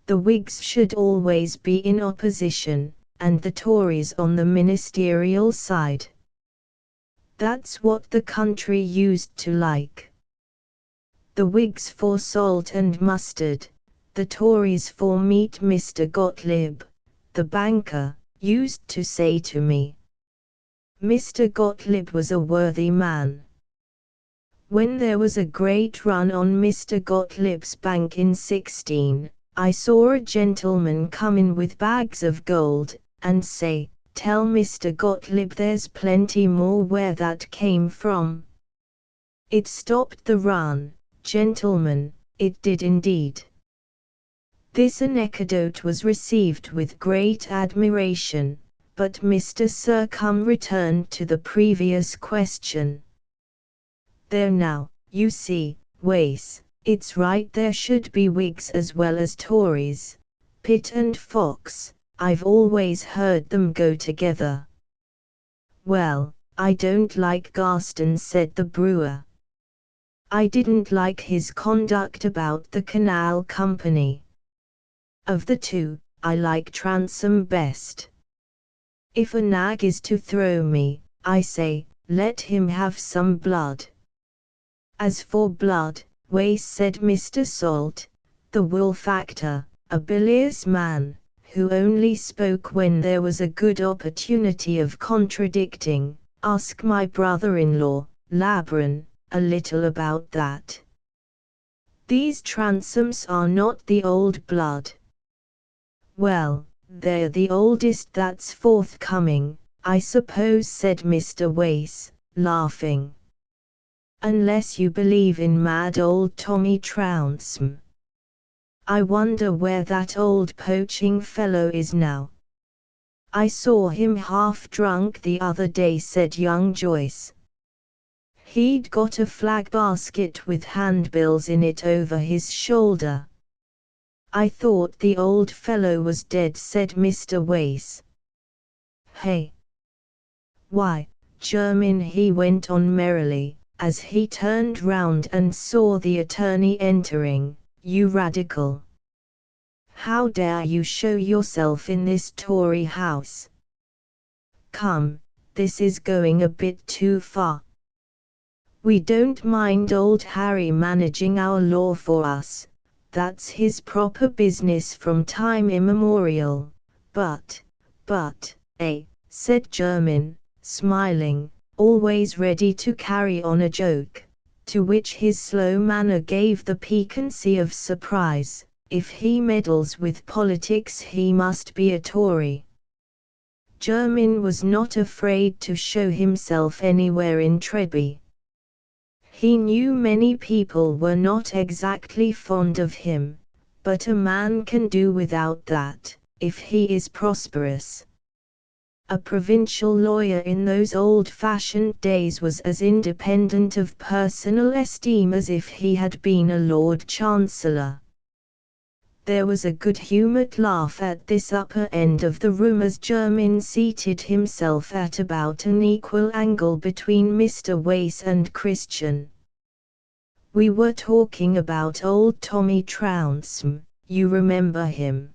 The Whigs should always be in opposition, and the Tories on the ministerial side. That's what the country used to like. The Whigs for salt and mustard, the Tories for meat, Mr. Gottlieb, the banker, used to say to me. Mr. Gottlieb was a worthy man. When there was a great run on Mr. Gottlieb's bank in 16, I saw a gentleman come in with bags of gold, and say, "Tell Mr. Gottlieb there's plenty more where that came from." It stopped the run, gentlemen, it did indeed. This anecdote was received with great admiration, but Mr. Surcombe returned to the previous question. "There now, you see, Wace, it's right there should be Whigs as well as Tories. Pitt and Fox, I've always heard them go together." "Well, I don't like Garston," said the brewer. "I didn't like his conduct about the Canal Company. Of the two, I like Transome best. If a nag is to throw me, I say, let him have some blood." "As for blood," Wace said Mr. Salt, the wool factor, a bilious man, who only spoke when there was a good opportunity of contradicting, "ask my brother-in-law, Labron, a little about that. These Transomes are not the old blood." "Well, they're the oldest that's forthcoming, I suppose," said Mr. Wace, laughing. "Unless you believe in mad old Tommy Trounsem. I wonder where that old poaching fellow is now." "I saw him half drunk the other day," said young Joyce. "He'd got a flag basket with handbills in it over his shoulder." "I thought the old fellow was dead," said Mr. Wace. "Hey! Why, Jermyn," he went on merrily, as he turned round and saw the attorney entering, "you radical! How dare you show yourself in this Tory house? Come, this is going a bit too far. We don't mind old Harry managing our law for us, that's his proper business from time immemorial, but, said Jermyn, smiling, always ready to carry on a joke, to which his slow manner gave the piquancy of surprise, "if he meddles with politics he must be a Tory." Jermyn was not afraid to show himself anywhere in Treby. He knew many people were not exactly fond of him, but a man can do without that, if he is prosperous. A provincial lawyer in those old-fashioned days was as independent of personal esteem as if he had been a Lord Chancellor. There was a good-humoured laugh at this upper end of the room as Jermyn seated himself at about an equal angle between Mr. Wace and Christian. "We were talking about old Tommy Trounsem, you remember him."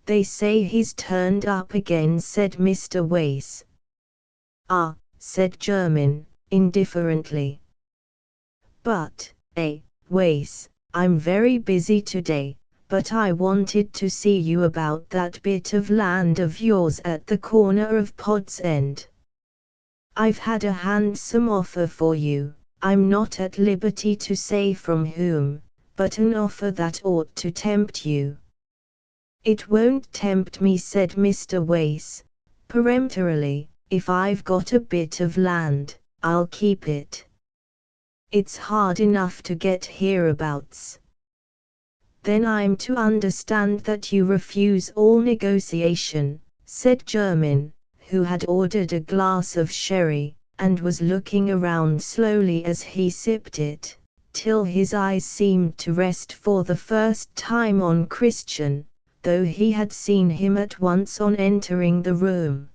"They say he's turned up again," said Mr. Wace. "Ah," said Jermyn, indifferently. "But, Wace, I'm very busy today, but I wanted to see you about that bit of land of yours at the corner of Pod's End. I've had a handsome offer for you, I'm not at liberty to say from whom, but an offer that ought to tempt you." "It won't tempt me," said Mr. Wace, peremptorily. "If I've got a bit of land, I'll keep it. It's hard enough to get hereabouts." "Then I'm to understand that you refuse all negotiation," said Jermyn, who had ordered a glass of sherry, and was looking around slowly as he sipped it, till his eyes seemed to rest for the first time on Christian, though he had seen him at once on entering the room.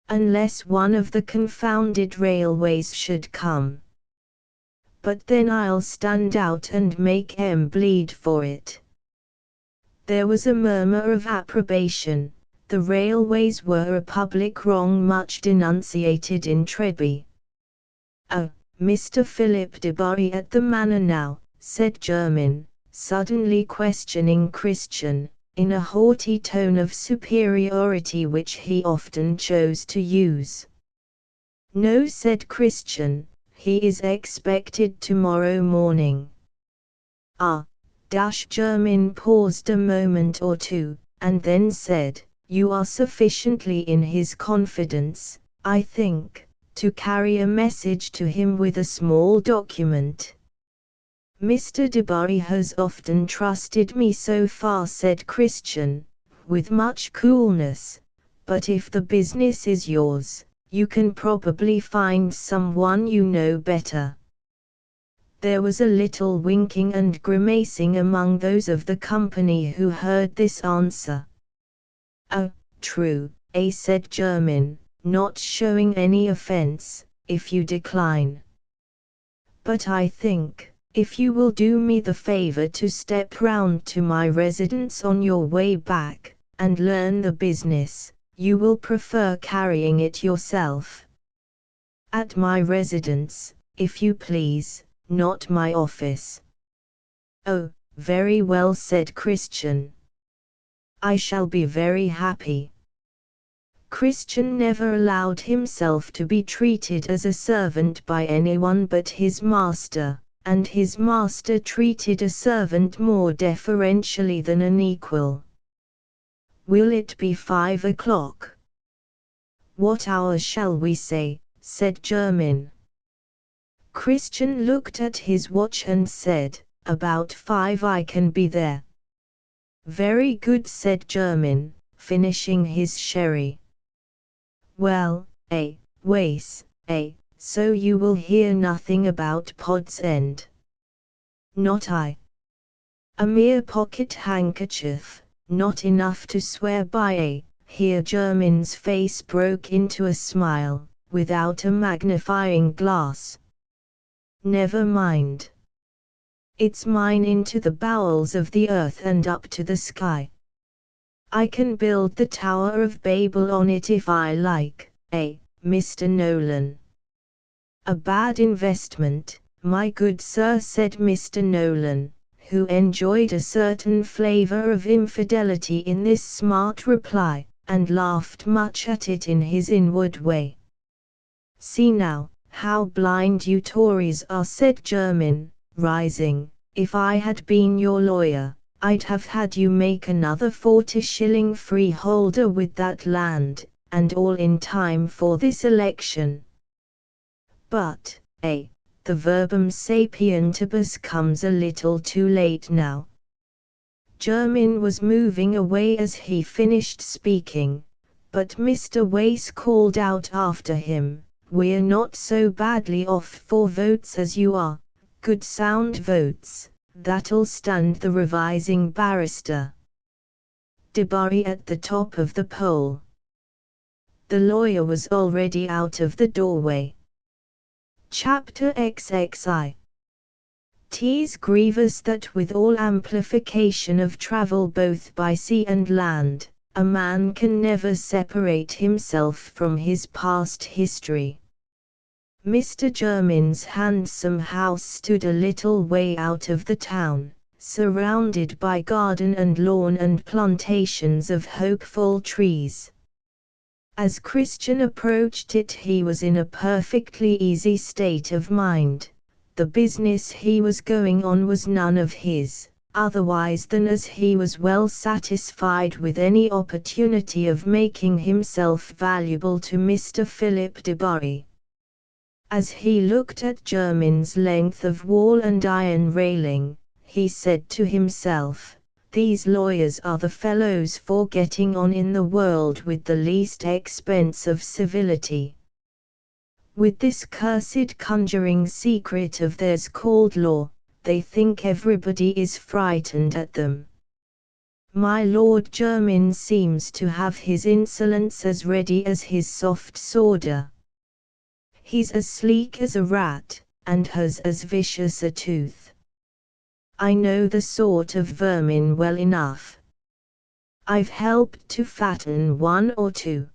"Unless one of the confounded railways should come. But then I'll stand out and make 'em bleed for it." There was a murmur of approbation. The railways were a public wrong much denunciated in Treby. "Oh, Mr. Philip Debarry at the Manor now," said Jermyn, suddenly questioning Christian. in a haughty tone of superiority which he often chose to use. "No," said Christian, "he is expected tomorrow morning." Ah, German paused a moment or two, and then said, "You are sufficiently in his confidence, I think, to carry a message to him with a small document." "Mr. Debarry has often trusted me so far," said Christian, with much coolness, "but if the business is yours, you can probably find someone you know better." There was a little winking and grimacing among those of the company who heard this answer. "Oh, true," said Jermyn, not showing any offense, "if you decline. But I think, if you will do me the favor to step round to my residence on your way back, and learn the business, you will prefer carrying it yourself." "At my residence, if you please, not my office." "Oh, very well," said Christian. "I shall be very happy." Christian never allowed himself to be treated as a servant by anyone but his master, and his master treated a servant more deferentially than an equal. "Will it be 5 o'clock?" "What hour shall we say?" said Jermyn. Christian looked at his watch and said, "About 5 I can be there." "Very good," said Jermyn, finishing his sherry. "Well, Wace, so you will hear nothing about Pod's End?" "Not I. A mere pocket handkerchief, not enough to swear by." Here Jermyn's face broke into a smile, without a magnifying glass. "Never mind. It's mine into the bowels of the earth and up to the sky. I can build the Tower of Babel on it if I like, Mr. Nolan." "A bad investment, my good sir," said Mr. Nolan, who enjoyed a certain flavor of infidelity in this smart reply, and laughed much at it in his inward way. "See now, how blind you Tories are," said Jermyn, rising. "If I had been your lawyer, I'd have had you make another 40-shilling freeholder with that land, and all in time for this election. But, the verbum sapientibus comes a little too late now." Jermyn was moving away as he finished speaking, but Mr. Wace called out after him, "We're not so badly off for votes as you are, good sound votes, that'll stand the revising barrister. Debarry at the top of the poll." The lawyer was already out of the doorway. Chapter XXI. "'Tis grievous that with all amplification of travel both by sea and land, a man can never separate himself from his past history." Mr. Jermyn's handsome house stood a little way out of the town, surrounded by garden and lawn and plantations of hopeful trees. As Christian approached it he was in a perfectly easy state of mind. The business he was going on was none of his, otherwise than as he was well satisfied with any opportunity of making himself valuable to Mr. Philip Debarry. As he looked at Jermyn's length of wall and iron railing, he said to himself, "These lawyers are the fellows for getting on in the world with the least expense of civility. With this cursed conjuring secret of theirs called law, they think everybody is frightened at them. My Lord Jermyn seems to have his insolence as ready as his soft sawder. He's as sleek as a rat, and has as vicious a tooth. I know the sort of vermin well enough. I've helped to fatten one or two."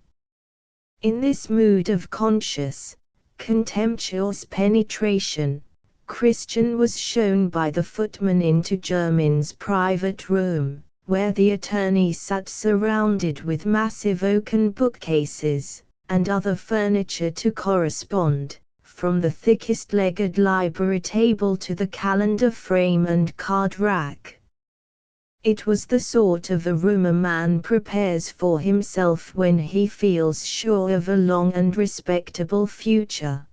In this mood of conscious, contemptuous penetration, Christian was shown by the footman into Jermyn's private room, where the attorney sat surrounded with massive oaken bookcases, and other furniture to correspond, from the thickest-legged library table to the calendar frame and card rack. It was the sort of a room a man prepares for himself when he feels sure of a long and respectable future.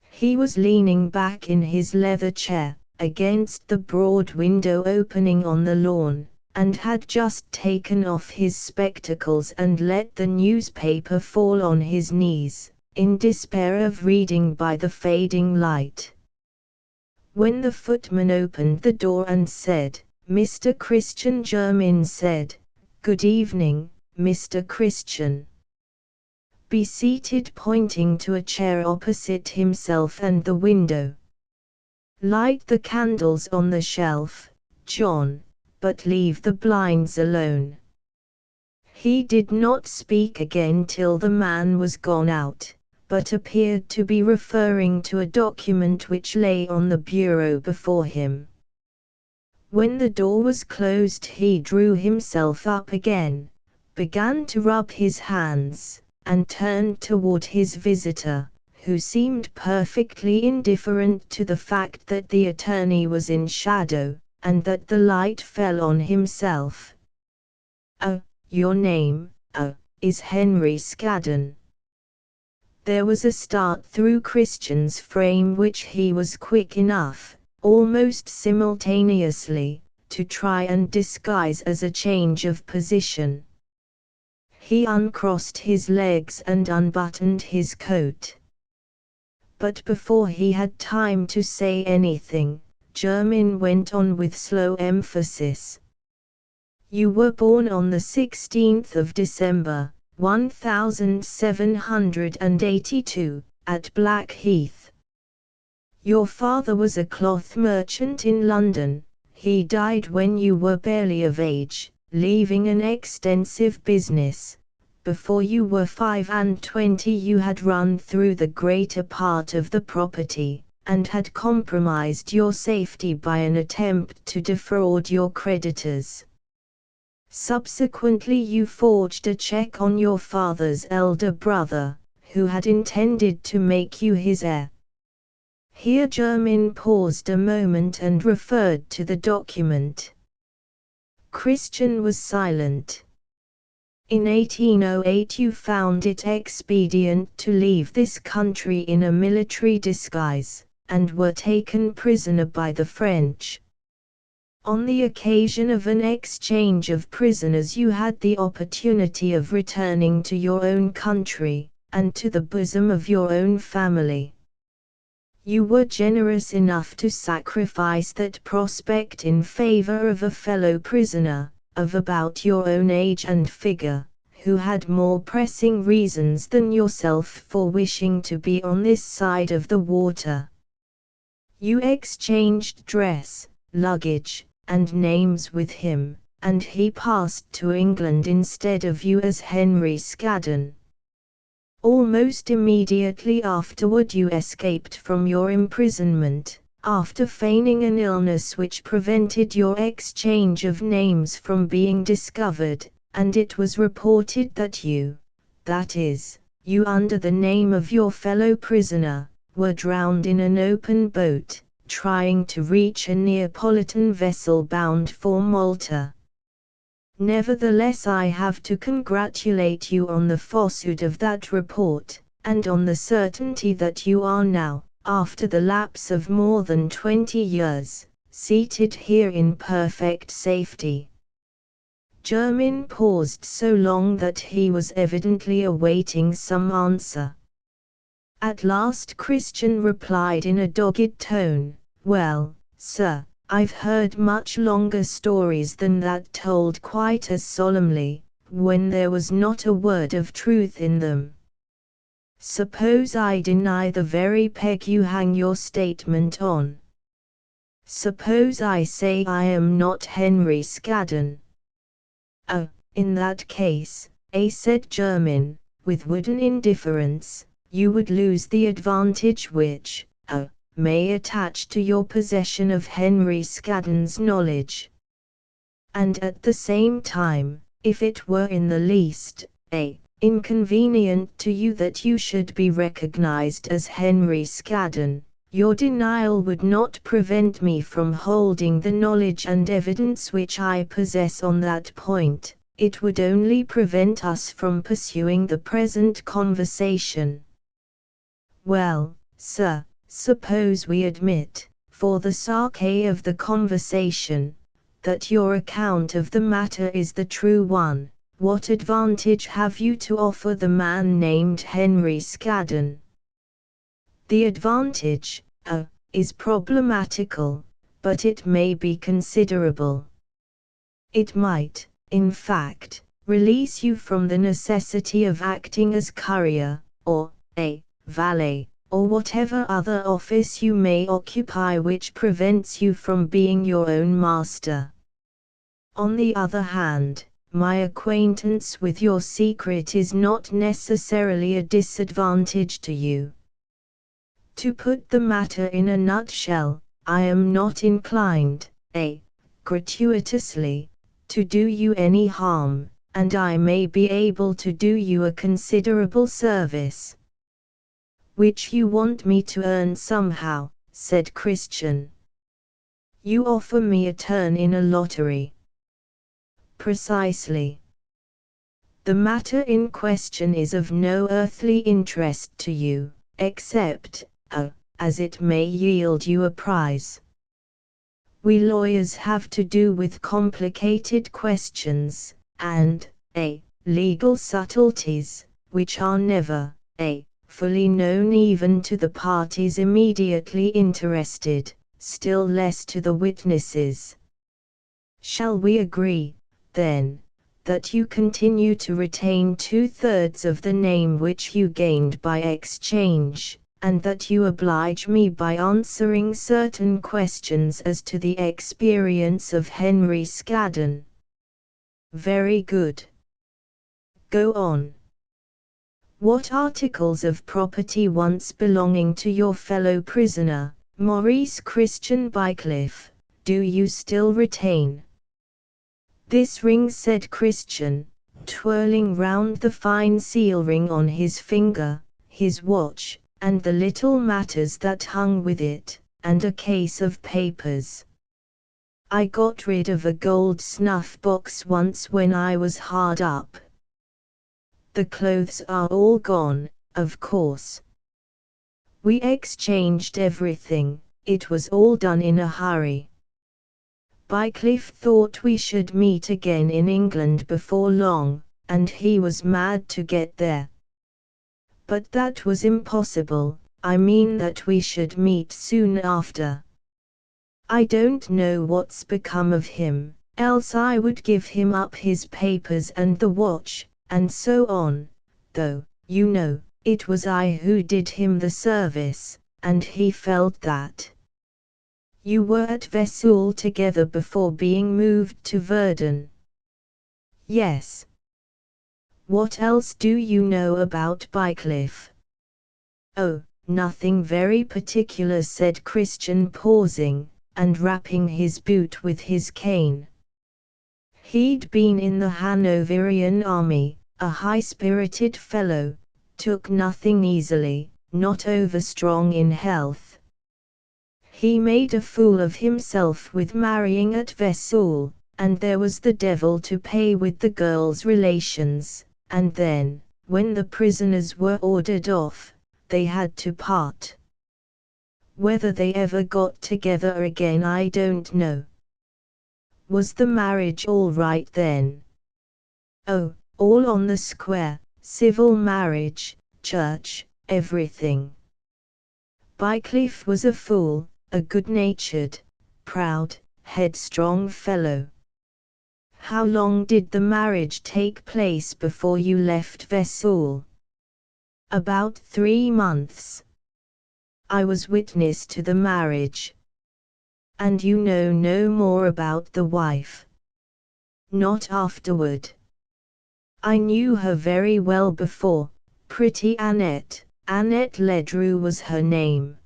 He was leaning back in his leather chair, against the broad window opening on the lawn, and had just taken off his spectacles and let the newspaper fall on his knees, in despair of reading by the fading light. When the footman opened the door and said, "Mr. Christian," Jermyn said, "Good evening, Mr. Christian. Be seated," pointing to a chair opposite himself and the window. "Light the candles on the shelf, John, but leave the blinds alone." He did not speak again till the man was gone out, but appeared to be referring to a document which lay on the bureau before him. When the door was closed he drew himself up again, began to rub his hands, and turned toward his visitor, who seemed perfectly indifferent to the fact that the attorney was in shadow, and that the light fell on himself. "Oh, your name, is Henry Scaddon." There was a start through Christian's frame which he was quick enough, almost simultaneously, to try and disguise as a change of position. He uncrossed his legs and unbuttoned his coat. But before he had time to say anything, Jermyn went on with slow emphasis. "You were born on the 16th of December, 1782, at Blackheath. Your father was a cloth merchant in London. He died when you were barely of age, leaving an extensive business. Before you were 25 you had run through the greater part of the property, and had compromised your safety by an attempt to defraud your creditors. Subsequently you forged a check on your father's elder brother, who had intended to make you his heir." Here Jermyn paused a moment and referred to the document. Christian was silent. "In 1808 you found it expedient to leave this country in a military disguise, and were taken prisoner by the French. On the occasion of an exchange of prisoners you had the opportunity of returning to your own country, and to the bosom of your own family. You were generous enough to sacrifice that prospect in favor of a fellow prisoner, of about your own age and figure, who had more pressing reasons than yourself for wishing to be on this side of the water. You exchanged dress, luggage, and names with him, and he passed to England instead of you as Henry Scaddon. Almost immediately afterward you escaped from your imprisonment, after feigning an illness which prevented your exchange of names from being discovered, and it was reported that you, that is, you under the name of your fellow prisoner, were drowned in an open boat, trying to reach a Neapolitan vessel bound for Malta. Nevertheless I have to congratulate you on the falsehood of that report, and on the certainty that you are now, after the lapse of more than 20 years, seated here in perfect safety." Jermyn paused so long that he was evidently awaiting some answer. At last Christian replied in a dogged tone, "Well, sir, I've heard much longer stories than that told quite as solemnly, when there was not a word of truth in them. Suppose I deny the very peg you hang your statement on? Suppose I say I am not Henry Scaddon?" "Oh, in that case," said Jermyn, with wooden indifference, "you would lose the advantage which, may attach to your possession of Henry Scaddon's knowledge." and at the same time, if it were in the least inconvenient to you that you should be recognized as Henry Scaddon, your denial would not prevent me from holding the knowledge and evidence which I possess on that point. It would only prevent us from pursuing the present conversation. Well, sir, suppose we admit, for the sake of the conversation, that your account of the matter is the true one. What advantage have you to offer the man named Henry Scaddon? The advantage, is problematical, but it may be considerable. It might, in fact, release you from the necessity of acting as courier, or valet, or whatever other office you may occupy which prevents you from being your own master. On the other hand, my acquaintance with your secret is not necessarily a disadvantage to you. To put the matter in a nutshell, I am not inclined, gratuitously, to do you any harm, and I may be able to do you a considerable service. Which you want me to earn somehow, said Christian. You offer me a turn in a lottery. Precisely. The matter in question is of no earthly interest to you, except, as it may yield you a prize. We lawyers have to do with complicated questions, and, legal subtleties, which are never, fully known even to the parties immediately interested, still less to the witnesses. Shall we agree, then, that you continue to retain 2/3 of the name which you gained by exchange, and that you oblige me by answering certain questions as to the experience of Henry Scaddon? Very good. Go on. What articles of property once belonging to your fellow prisoner, Maurice Christian Bycliffe, do you still retain? This ring, said Christian, twirling round the fine seal ring on his finger, his watch, and the little matters that hung with it, and a case of papers. I got rid of a gold snuff box once when I was hard up. The clothes are all gone, of course. We exchanged everything, it was all done in a hurry. Bycliffe thought we should meet again in England before long, and he was mad to get there. But that was impossible, I mean that we should meet soon after. I don't know what's become of him, else I would give him up his papers and the watch, and so on, though, you know, it was I who did him the service, and he felt that. You were at Vesoul together before being moved to Verdun. Yes. What else do you know about Bycliffe? Oh, nothing very particular, said Christian, pausing, and rapping his boot with his cane. He'd been in the Hanoverian army, a high-spirited fellow, took nothing easily, not over-strong in health. He made a fool of himself with marrying at Vesoul, and there was the devil to pay with the girl's relations, and then, when the prisoners were ordered off, they had to part. Whether they ever got together again I don't know. Was the marriage all right then? Oh, all on the square, civil marriage, church, everything. Bycliffe was a fool, a good-natured, proud, headstrong fellow. How long did the marriage take place before you left Vesoul? About 3 months. I was witness to the marriage. And you know no more about the wife? Not afterward. I knew her very well before, pretty Annette Ledru was her name.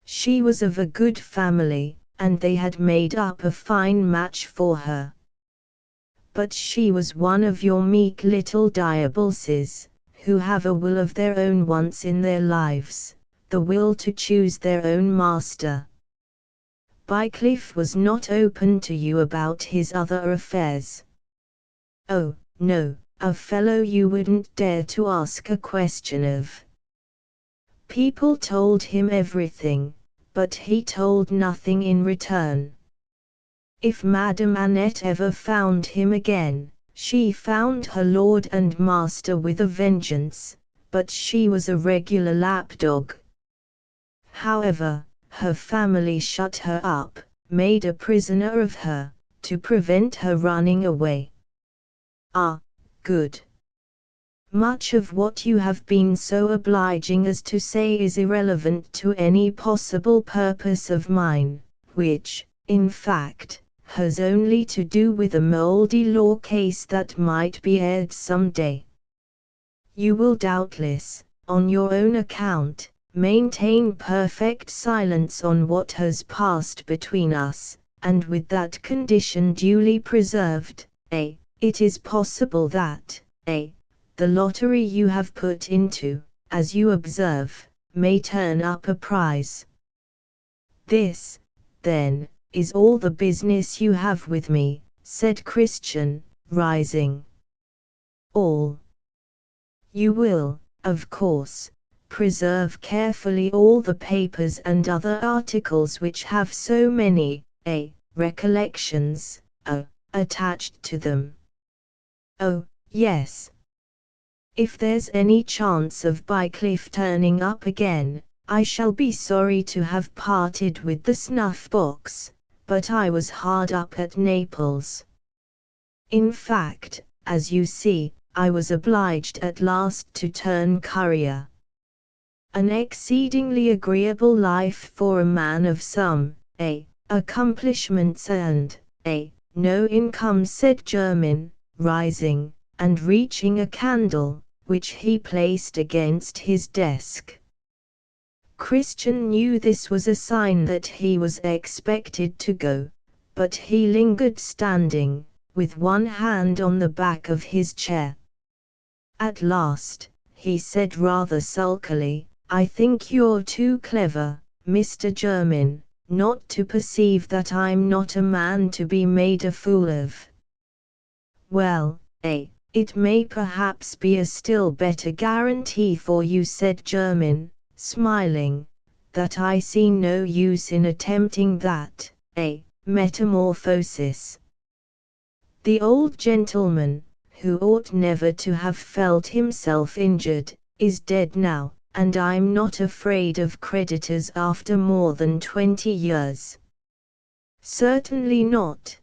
She was of a good family, and they had made up a fine match for her. but she was one of your meek little diabolses, who have a will of their own once in their lives, the will to choose their own master. Bycliffe was not open to you about his other affairs. Oh, no, a fellow you wouldn't dare to ask a question of. People told him everything, but he told nothing in return. If Madame Annette ever found him again, she found her lord and master with a vengeance, but she was a regular lapdog. However, her family shut her up, made a prisoner of her, to prevent her running away. Ah, good. Much of what you have been so obliging as to say is irrelevant to any possible purpose of mine, which, in fact, has only to do with a mouldy law case that might be aired some day. You will doubtless, on your own account, maintain perfect silence on what has passed between us, and with that condition duly preserved, it is possible that, the lottery you have put into, as you observe, may turn up a prize. This, then, is all the business you have with me, said Christian, rising. All. You will, of course, preserve carefully all the papers and other articles which have so many, recollections, attached to them. Oh, yes. If there's any chance of Bycliffe turning up again, I shall be sorry to have parted with the snuff-box, but I was hard up at Naples. In fact, as you see, I was obliged at last to turn courier. An exceedingly agreeable life for a man of some, accomplishments and, no income, said Jermyn, rising, and reaching a candle, which he placed against his desk. Christian knew this was a sign that he was expected to go, but he lingered standing, with one hand on the back of his chair. At last, he said rather sulkily, I think you're too clever, Mr. Jermyn, not to perceive that I'm not a man to be made a fool of. Well, it may perhaps be a still better guarantee for you, said Jermyn, smiling, that I see no use in attempting that, metamorphosis. The old gentleman, who ought never to have felt himself injured, is dead now, and I'm not afraid of creditors after more than 20 years. Certainly not.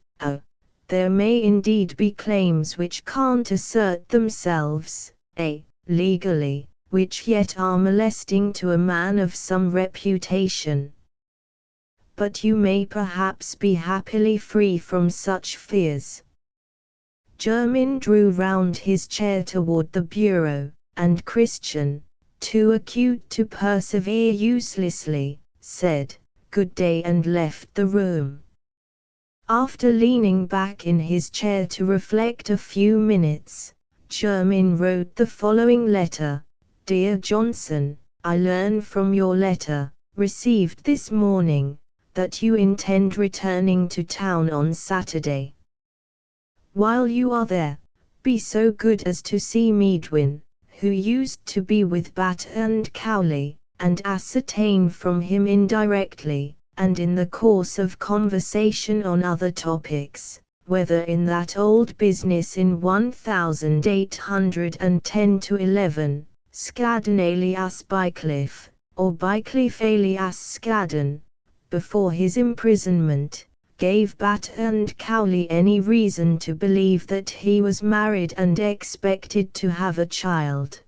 There may indeed be claims which can't assert themselves, legally, which yet are molesting to a man of some reputation. But you may perhaps be happily free from such fears. Jermyn drew round his chair toward the bureau, and Christian, too acute to persevere uselessly, said, Good day, and left the room. After leaning back in his chair to reflect a few minutes, Jermyn wrote the following letter. Dear Johnson, I learn from your letter, received this morning, that you intend returning to town on Saturday. While you are there, be so good as to see Medwin, who used to be with Batter and Cowley, and ascertain from him indirectly, and in the course of conversation on other topics, whether in that old business in 1810-11, Scadden alias Bycliffe, or Bycliffe alias Scadden, before his imprisonment, gave Batter and Cowley any reason to believe that he was married and expected to have a child.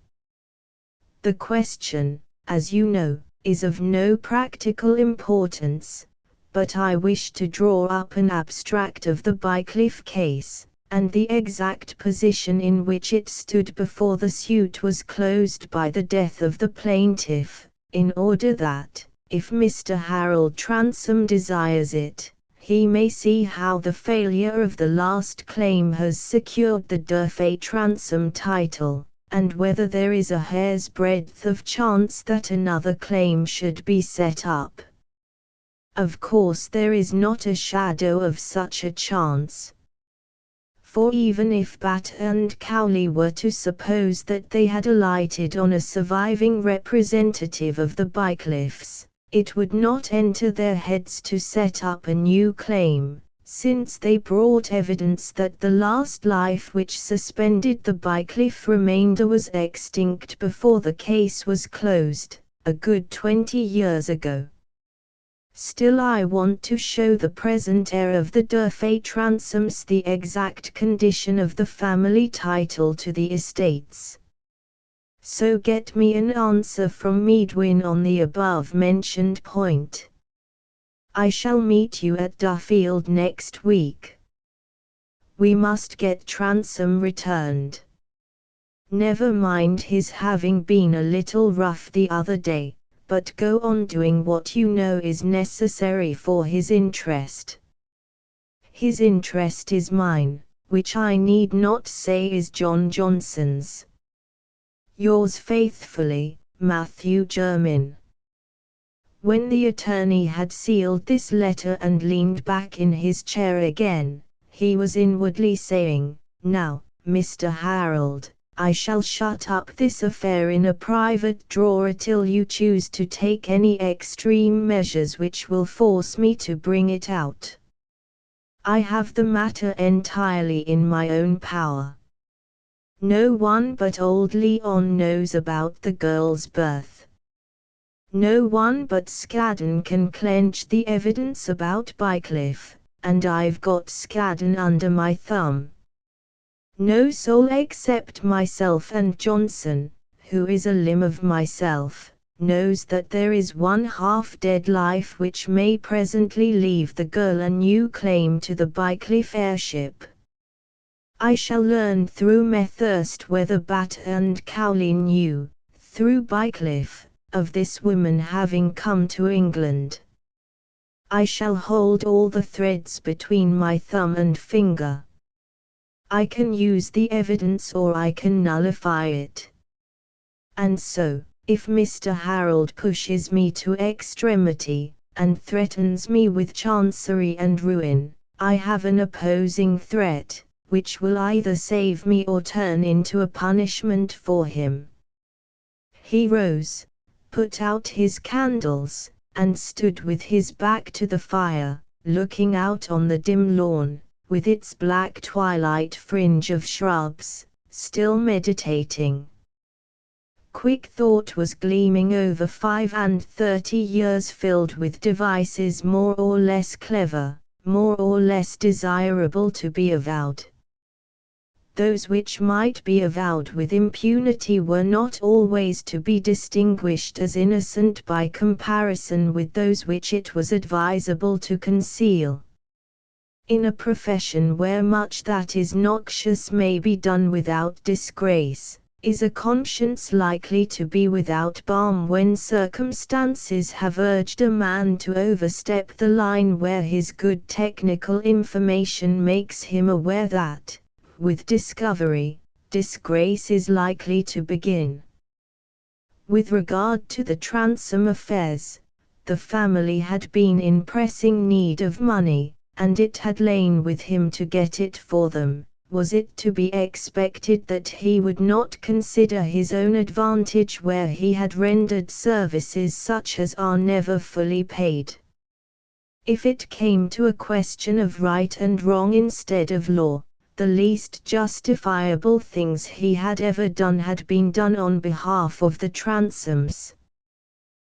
The question, as you know, is of no practical importance, but I wish to draw up an abstract of the Bycliffe case, and the exact position in which it stood before the suit was closed by the death of the plaintiff, in order that, if Mr. Harold Transome desires it, he may see how the failure of the last claim has secured the Durfee ransom title, and whether there is a hair's breadth of chance that another claim should be set up. Of course there is not a shadow of such a chance. For even if Bat and Cowley were to suppose that they had alighted on a surviving representative of the Bycliffes, it would not enter their heads to set up a new claim, since they brought evidence that the last life which suspended the Bycliffe remainder was extinct before the case was closed, a good 20 years ago. Still I want to show the present heir of the Durfee ransoms the exact condition of the family title to the estates. So get me an answer from Medwin on the above-mentioned point. I shall meet you at Duffield next week. We must get Transome returned. Never mind his having been a little rough the other day, but go on doing what you know is necessary for his interest. His interest is mine, which I need not say is John Johnson's. Yours faithfully, Matthew Jermyn. When the attorney had sealed this letter and leaned back in his chair again, he was inwardly saying, "Now, Mr. Harold, I shall shut up this affair in a private drawer till you choose to take any extreme measures which will force me to bring it out. I have the matter entirely in my own power. No one but old Leon knows about the girl's birth. No one but Scadden can clench the evidence about Bycliffe, and I've got Scadden under my thumb. No soul except myself and Johnson, who is a limb of myself, knows that there is one half-dead life which may presently leave the girl a new claim to the Bycliffe heirship. I shall learn through Methurst whether Bat and Cowley knew, through Bycliffe, of this woman having come to England. I shall hold all the threads between my thumb and finger. I can use the evidence or I can nullify it. And so, if Mr. Harold pushes me to extremity, and threatens me with chancery and ruin, I have an opposing threat, which will either save me or turn into a punishment for him." He rose, put out his candles, and stood with his back to the fire, looking out on the dim lawn, with its black twilight fringe of shrubs, still meditating. Quick thought was gleaming over 35 years filled with devices more or less clever, more or less desirable to be avowed. Those which might be avowed with impunity were not always to be distinguished as innocent by comparison with those which it was advisable to conceal. In a profession where much that is noxious may be done without disgrace, is a conscience likely to be without balm when circumstances have urged a man to overstep the line where his good technical information makes him aware that, with discovery, disgrace is likely to begin? With regard to the Transome affairs, the family had been in pressing need of money, and it had lain with him to get it for them. Was it to be expected that he would not consider his own advantage where he had rendered services such as are never fully paid? If it came to a question of right and wrong instead of law, the least justifiable things he had ever done had been done on behalf of the Transomes.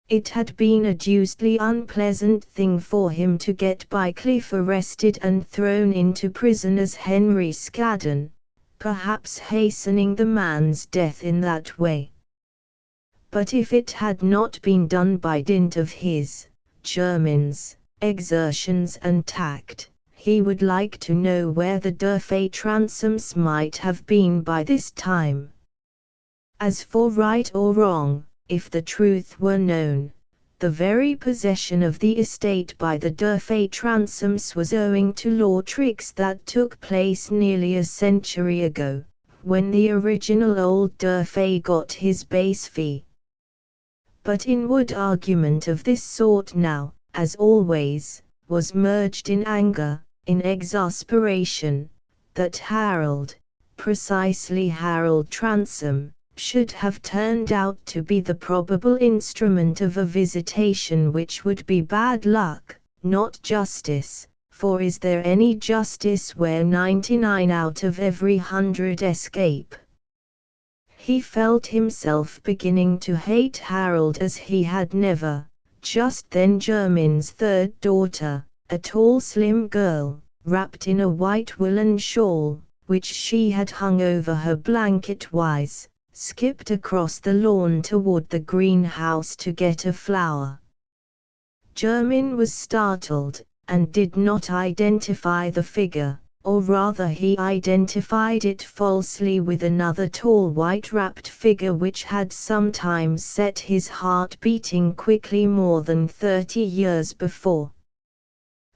It had been a deucedly unpleasant thing for him to get Bycliffe arrested and thrown into prison as Henry Scadden, perhaps hastening the man's death in that way. But if it had not been done by dint of his, Jermyn's, exertions and tact, he would like to know where the Durfee Transomes might have been by this time. As for right or wrong, if the truth were known, the very possession of the estate by the Durfey Transomes was owing to law tricks that took place nearly a century ago, when the original old Durfey got his base fee. But inward argument of this sort now, as always, was merged in anger, in exasperation, that Harold, precisely Harold Transome, should have turned out to be the probable instrument of a visitation which would be bad luck, not justice, for is there any justice where 99 out of every 100 escape? He felt himself beginning to hate Harold as he had never. Just then Jermyn's third daughter, a tall slim girl, wrapped in a white woolen shawl, which she had hung over her blanket-wise, skipped across the lawn toward the greenhouse to get a flower. Jermyn was startled, and did not identify the figure, or rather he identified it falsely with another tall white-wrapped figure which had sometimes set his heart beating quickly more than 30 years before.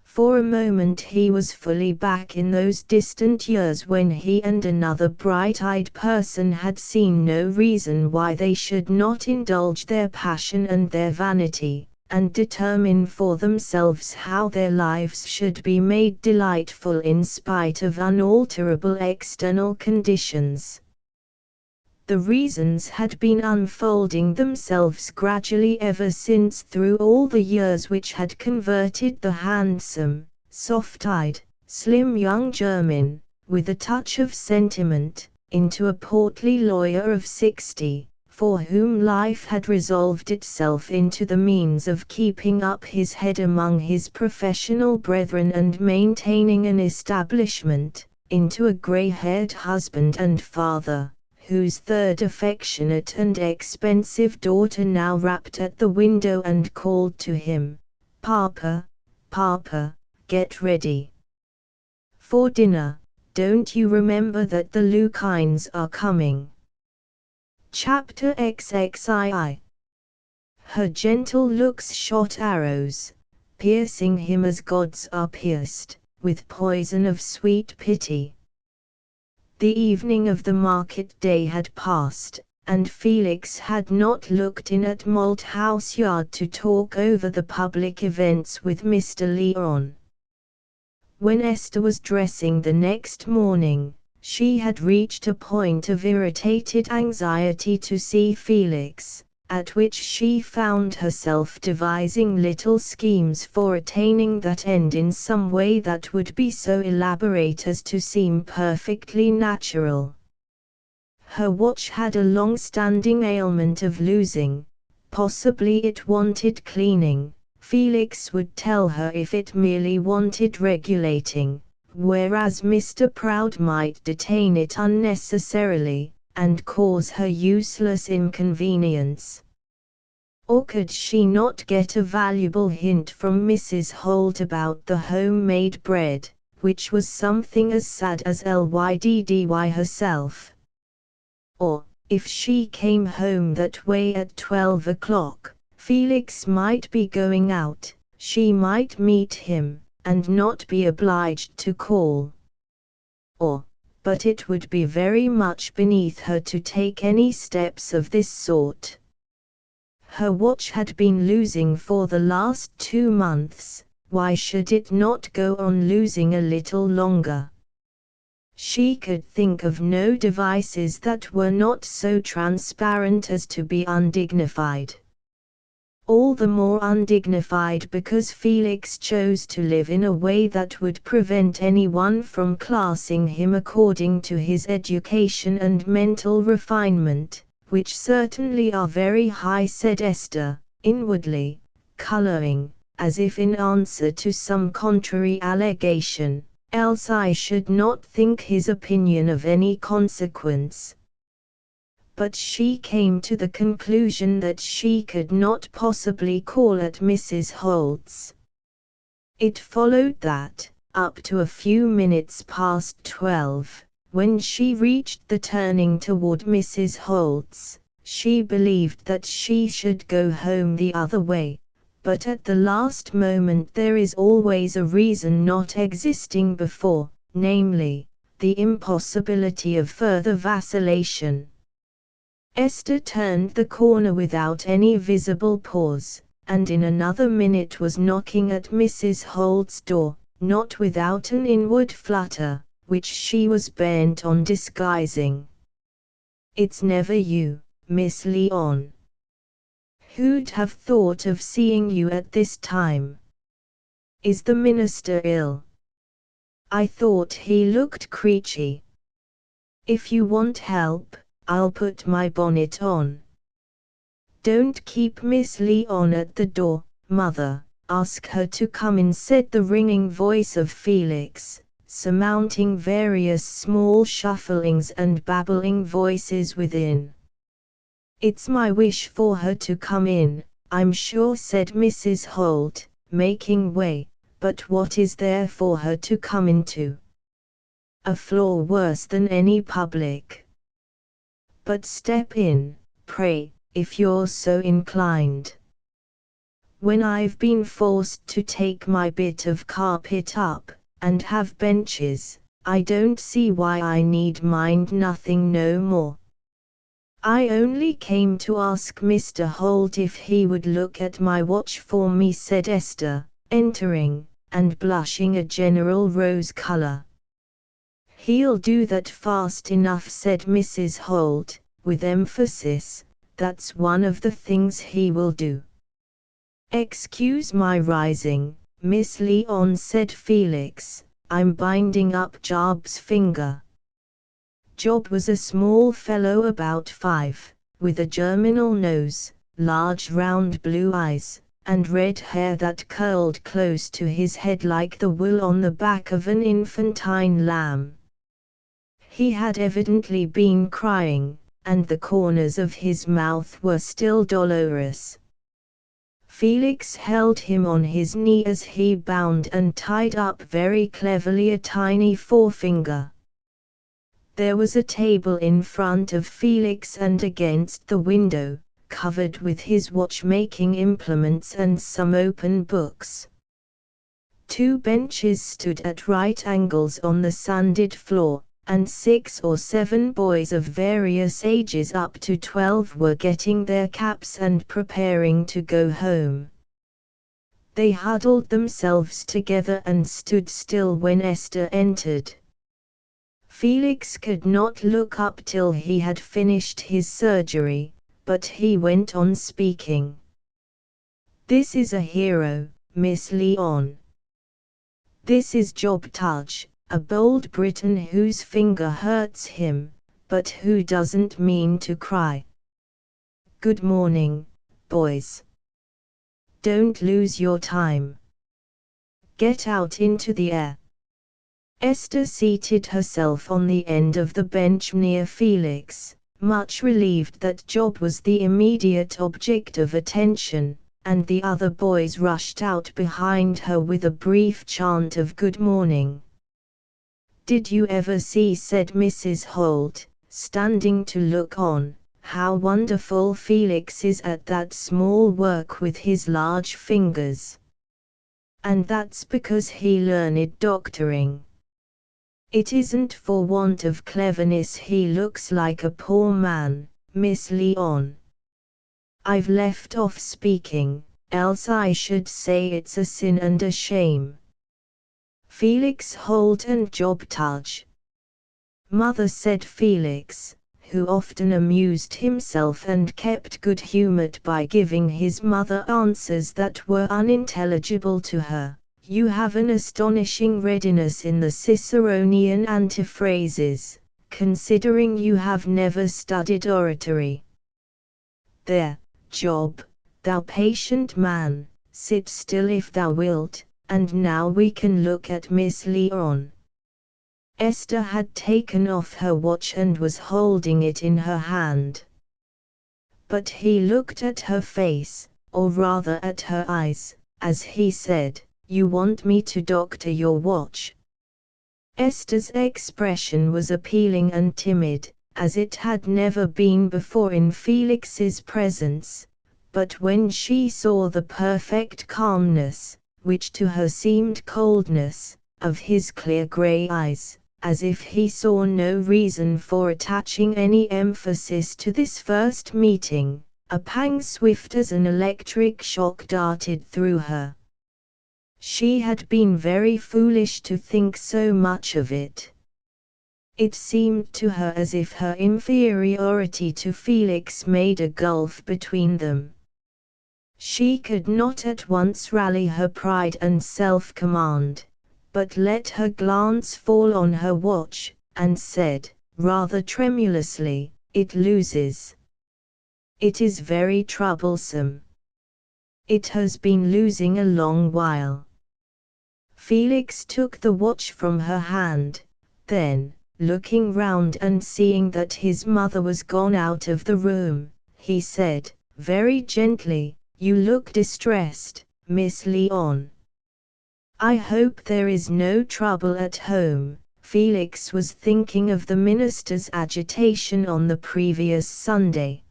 For a moment he was fully back in those distant years when he and another bright-eyed person had seen no reason why they should not indulge their passion and their vanity, and determine for themselves how their lives should be made delightful in spite of unalterable external conditions. The reasons had been unfolding themselves gradually ever since through all the years which had converted the handsome, soft-eyed, slim young Jermyn, with a touch of sentiment, into a portly lawyer of 60, for whom life had resolved itself into the means of keeping up his head among his professional brethren and maintaining an establishment, into a grey-haired husband and father, whose third affectionate and expensive daughter now rapped at the window and called to him, "Papa, Papa, get ready for dinner, don't you remember that the Lukines are coming?" Chapter XXII. Her gentle looks shot arrows, piercing him as gods are pierced, with poison of sweet pity. The evening of the market day had passed, and Felix had not looked in at Malthouse Yard to talk over the public events with Mr. Lyon. When Esther was dressing the next morning, she had reached a point of irritated anxiety to see Felix, at which she found herself devising little schemes for attaining that end in some way that would be so elaborate as to seem perfectly natural. Her watch had a long-standing ailment of losing, possibly it wanted cleaning, Felix would tell her if it merely wanted regulating, whereas Mr. Proud might detain it unnecessarily, and cause her useless inconvenience. Or could she not get a valuable hint from Mrs. Holt about the homemade bread, which was something as sad as Lyddy herself? Or, if she came home that way at 12 o'clock, Felix might be going out, she might meet him, and not be obliged to call. Or, but it would be very much beneath her to take any steps of this sort. Her watch had been losing for the last 2 months, why should it not go on losing a little longer? She could think of no devices that were not so transparent as to be undignified. All the more undignified because Felix chose to live in a way that would prevent anyone from classing him according to his education and mental refinement, which certainly are very high, said Esther, inwardly, colouring, as if in answer to some contrary allegation, else I should not think his opinion of any consequence. But she came to the conclusion that she could not possibly call at Mrs. Holt's. It followed that, up to a few minutes past 12, when she reached the turning toward Mrs. Holt's, she believed that she should go home the other way, but at the last moment there is always a reason not existing before, namely, the impossibility of further vacillation. Esther turned the corner without any visible pause, and in another minute was knocking at Mrs. Holt's door, not without an inward flutter, which she was bent on disguising. "It's never you, Miss Leon. Who'd have thought of seeing you at this time? Is the minister ill? I thought he looked creachy. If you want help, I'll put my bonnet on." "Don't keep Miss Leon at the door, Mother. Ask her to come in," said the ringing voice of Felix, surmounting various small shufflings and babbling voices within. "It's my wish for her to come in, I'm sure," said Mrs. Holt, making way, "but what is there for her to come into? A floor worse than any public. But step in, pray, if you're so inclined. When I've been forced to take my bit of carpet up, and have benches, I don't see why I need mind nothing no more." "I only came to ask Mr. Holt if he would look at my watch for me," said Esther, entering, and blushing a general rose color. "He'll do that fast enough," said Mrs. Holt, with emphasis. "That's one of the things he will do." "Excuse my rising, Miss Leon," said Felix, "I'm binding up Job's finger." Job was a small fellow about 5, with a germinal nose, large round blue eyes, and red hair that curled close to his head like the wool on the back of an infantine lamb. He had evidently been crying, and the corners of his mouth were still dolorous. Felix held him on his knee as he bound and tied up very cleverly a tiny forefinger. There was a table in front of Felix and against the window, covered with his watchmaking implements and some open books. 2 benches stood at right angles on the sanded floor, and 6 or 7 boys of various ages up to 12 were getting their caps and preparing to go home. They huddled themselves together and stood still when Esther entered. Felix could not look up till he had finished his surgery, but he went on speaking. "This is a hero, Miss Leon. This is Job Tudge, a bold Briton whose finger hurts him, but who doesn't mean to cry. Good morning, boys. Don't lose your time. Get out into the air." Esther seated herself on the end of the bench near Felix, much relieved that Job was the immediate object of attention, and the other boys rushed out behind her with a brief chant of good morning. "Did you ever see," said Mrs. Holt, standing to look on, "how wonderful Felix is at that small work with his large fingers? And that's because he learned doctoring. It isn't for want of cleverness he looks like a poor man, Miss Leon. I've left off speaking, else I should say it's a sin and a shame. Felix Holt and Job Tudge." "Mother," said Felix, who often amused himself and kept good-humored by giving his mother answers that were unintelligible to her, "you have an astonishing readiness in the Ciceronian antiphrases, considering you have never studied oratory. There, Job, thou patient man, sit still if thou wilt, and now we can look at Miss Leon." Esther had taken off her watch and was holding it in her hand. But he looked at her face, or rather at her eyes, as he said, "You want me to doctor your watch?" Esther's expression was appealing and timid, as it had never been before in Felix's presence, But when she saw the perfect calmness, which to her seemed coldness, of his clear grey eyes, as if he saw no reason for attaching any emphasis to this first meeting, a pang swift as an electric shock darted through her. She had been very foolish to think so much of it. It seemed to her as if her inferiority to Felix made a gulf between them. She could not at once rally her pride and self-command, but let her glance fall on her watch, and said, rather tremulously, "It loses. It is very troublesome. It has been losing a long while." Felix took the watch from her hand, then, looking round and seeing that his mother was gone out of the room, he said, very gently, "You look distressed, Miss Lyon. I hope there is no trouble at home." Felix was thinking of the minister's agitation on the previous Sunday.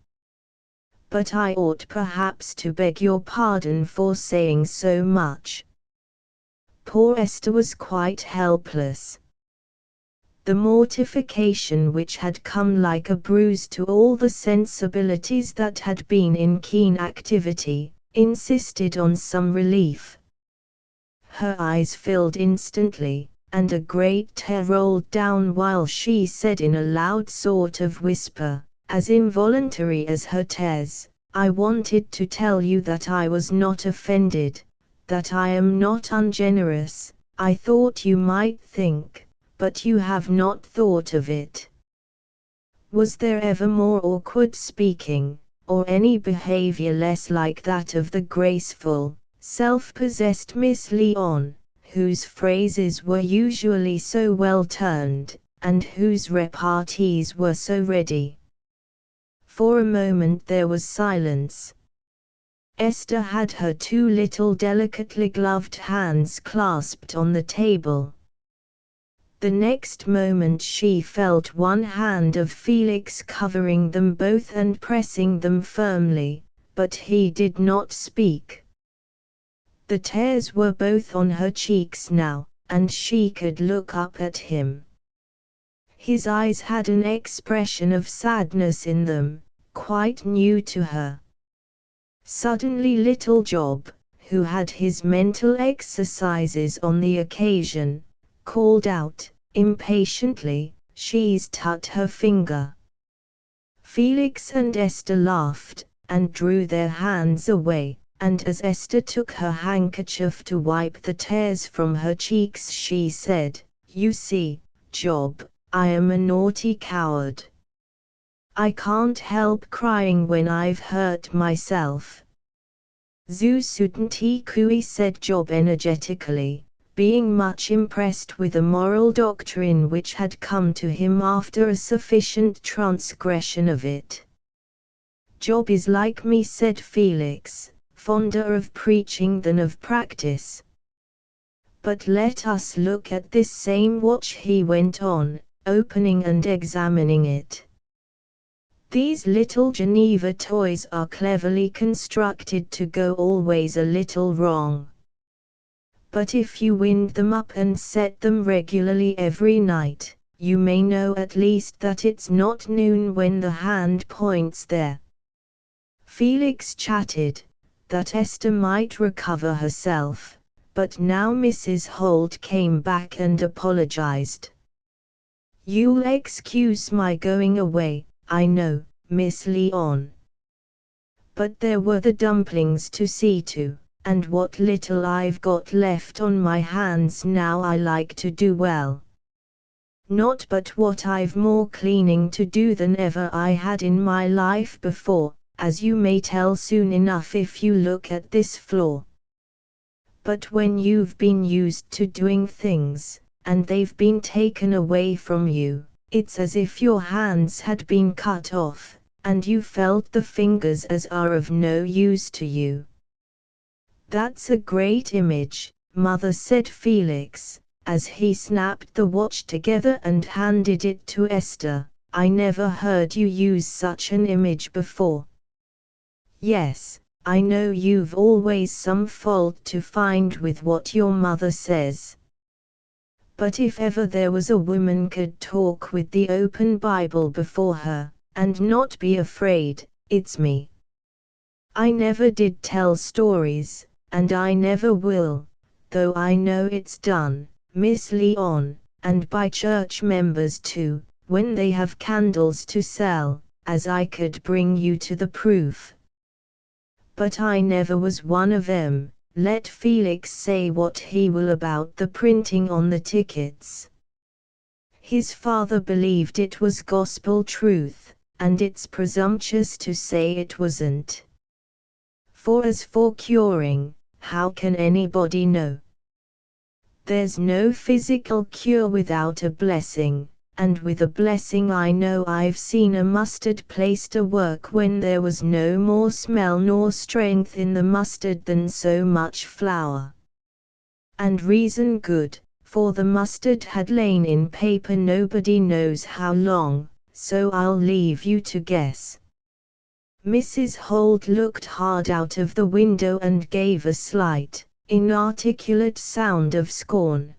"But I ought perhaps to beg your pardon for saying so much." Poor Esther was quite helpless. The mortification which had come like a bruise to all the sensibilities that had been in keen activity, insisted on some relief. Her eyes filled instantly, and a great tear rolled down while she said in a loud sort of whisper, as involuntary as her tears, "I wanted to tell you that I was not offended, that I am not ungenerous. I thought you might think, but you have not thought of it." Was there ever more awkward speaking, or any behavior less like that of the graceful, self-possessed Miss Lyon, whose phrases were usually so well turned, and whose repartees were so ready? For a moment there was silence. Esther had her two little delicately gloved hands clasped on the table. The next moment she felt one hand of Felix covering them both and pressing them firmly, but he did not speak. The tears were both on her cheeks now, and she could look up at him. His eyes had an expression of sadness in them, quite new to her. Suddenly little Job, who had his mental exercises on the occasion, called out, impatiently, "She's tut her finger." Felix and Esther laughed, and drew their hands away, and as Esther took her handkerchief to wipe the tears from her cheeks she said, "You see, Job, I am a naughty coward. I can't help crying when I've hurt myself." "Zu sudenty kui," said Job energetically, being much impressed with a moral doctrine which had come to him after a sufficient transgression of it. "Job is like me," said Felix, "fonder of preaching than of practice. But let us look at this same watch," he went on, opening and examining it. "These little Geneva toys are cleverly constructed to go always a little wrong. But if you wind them up and set them regularly every night, you may know at least that it's not noon when the hand points there." Felix chatted, that Esther might recover herself, but now Mrs. Holt came back and apologized. "You'll excuse my going away, I know, Miss Lyon. But there were the dumplings to see to, and what little I've got left on my hands now I like to do well. Not but what I've more cleaning to do than ever I had in my life before, as you may tell soon enough if you look at this floor. But when you've been used to doing things, and they've been taken away from you, it's as if your hands had been cut off, and you felt the fingers as are of no use to you." "That's a great image, Mother," said Felix, as he snapped the watch together and handed it to Esther. "I never heard you use such an image before." "Yes, I know you've always some fault to find with what your mother says. But if ever there was a woman could talk with the open Bible before her, and not be afraid, it's me. I never did tell stories, and I never will, though I know it's done, Miss Leon, and by church members too, when they have candles to sell, as I could bring you to the proof. But I never was one of 'em. Let Felix say what he will about the printing on the tickets. His father believed it was gospel truth, and it's presumptuous to say it wasn't. For as for curing, how can anybody know? There's no physical cure without a blessing, and with a blessing I know I've seen a mustard placed to work when there was no more smell nor strength in the mustard than so much flour. And reason good, for the mustard had lain in paper nobody knows how long, so I'll leave you to guess. Mrs. Holt looked hard out of the window and gave a slight, inarticulate sound of scorn.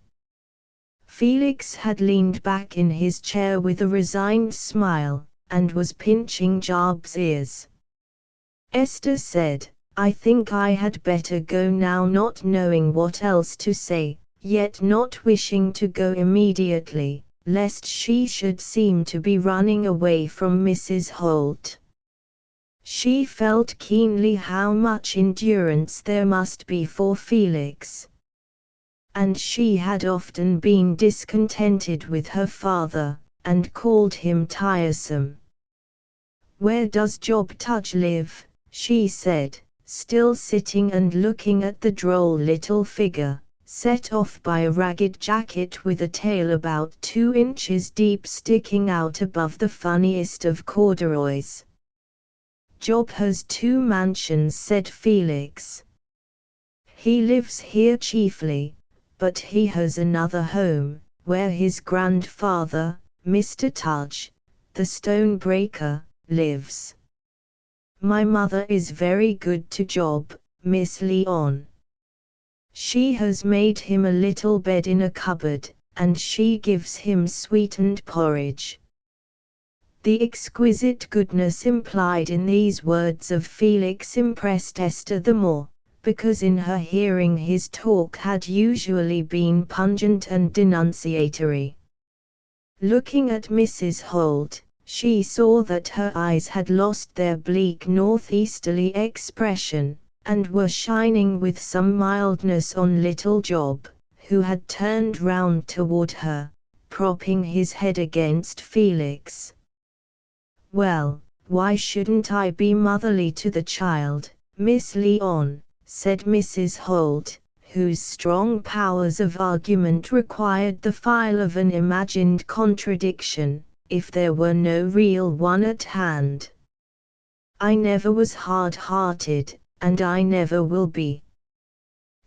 Felix had leaned back in his chair with a resigned smile, and was pinching Job's ears. Esther said, I think I had better go now, not knowing what else to say, yet not wishing to go immediately, lest she should seem to be running away from Mrs. Holt. She felt keenly how much endurance there must be for Felix. And she had often been discontented with her father, and called him tiresome. Where does Job Tudge live? She said, still sitting and looking at the droll little figure, set off by a ragged jacket with a tail about 2 inches deep sticking out above the funniest of corduroys. Job has 2 mansions, said Felix. He lives here chiefly, but he has another home, where his grandfather, Mr. Tudge, the stone breaker, lives. My mother is very good to Job, Miss Leon. She has made him a little bed in a cupboard, and she gives him sweetened porridge. The exquisite goodness implied in these words of Felix impressed Esther the more, because in her hearing his talk had usually been pungent and denunciatory. Looking at Mrs. Holt, she saw that her eyes had lost their bleak northeasterly expression, and were shining with some mildness on little Job, who had turned round toward her, propping his head against Felix. Well, why shouldn't I be motherly to the child, Miss Leon? Said Mrs. Holt, whose strong powers of argument required the file of an imagined contradiction, if there were no real one at hand. I never was hard-hearted, and I never will be.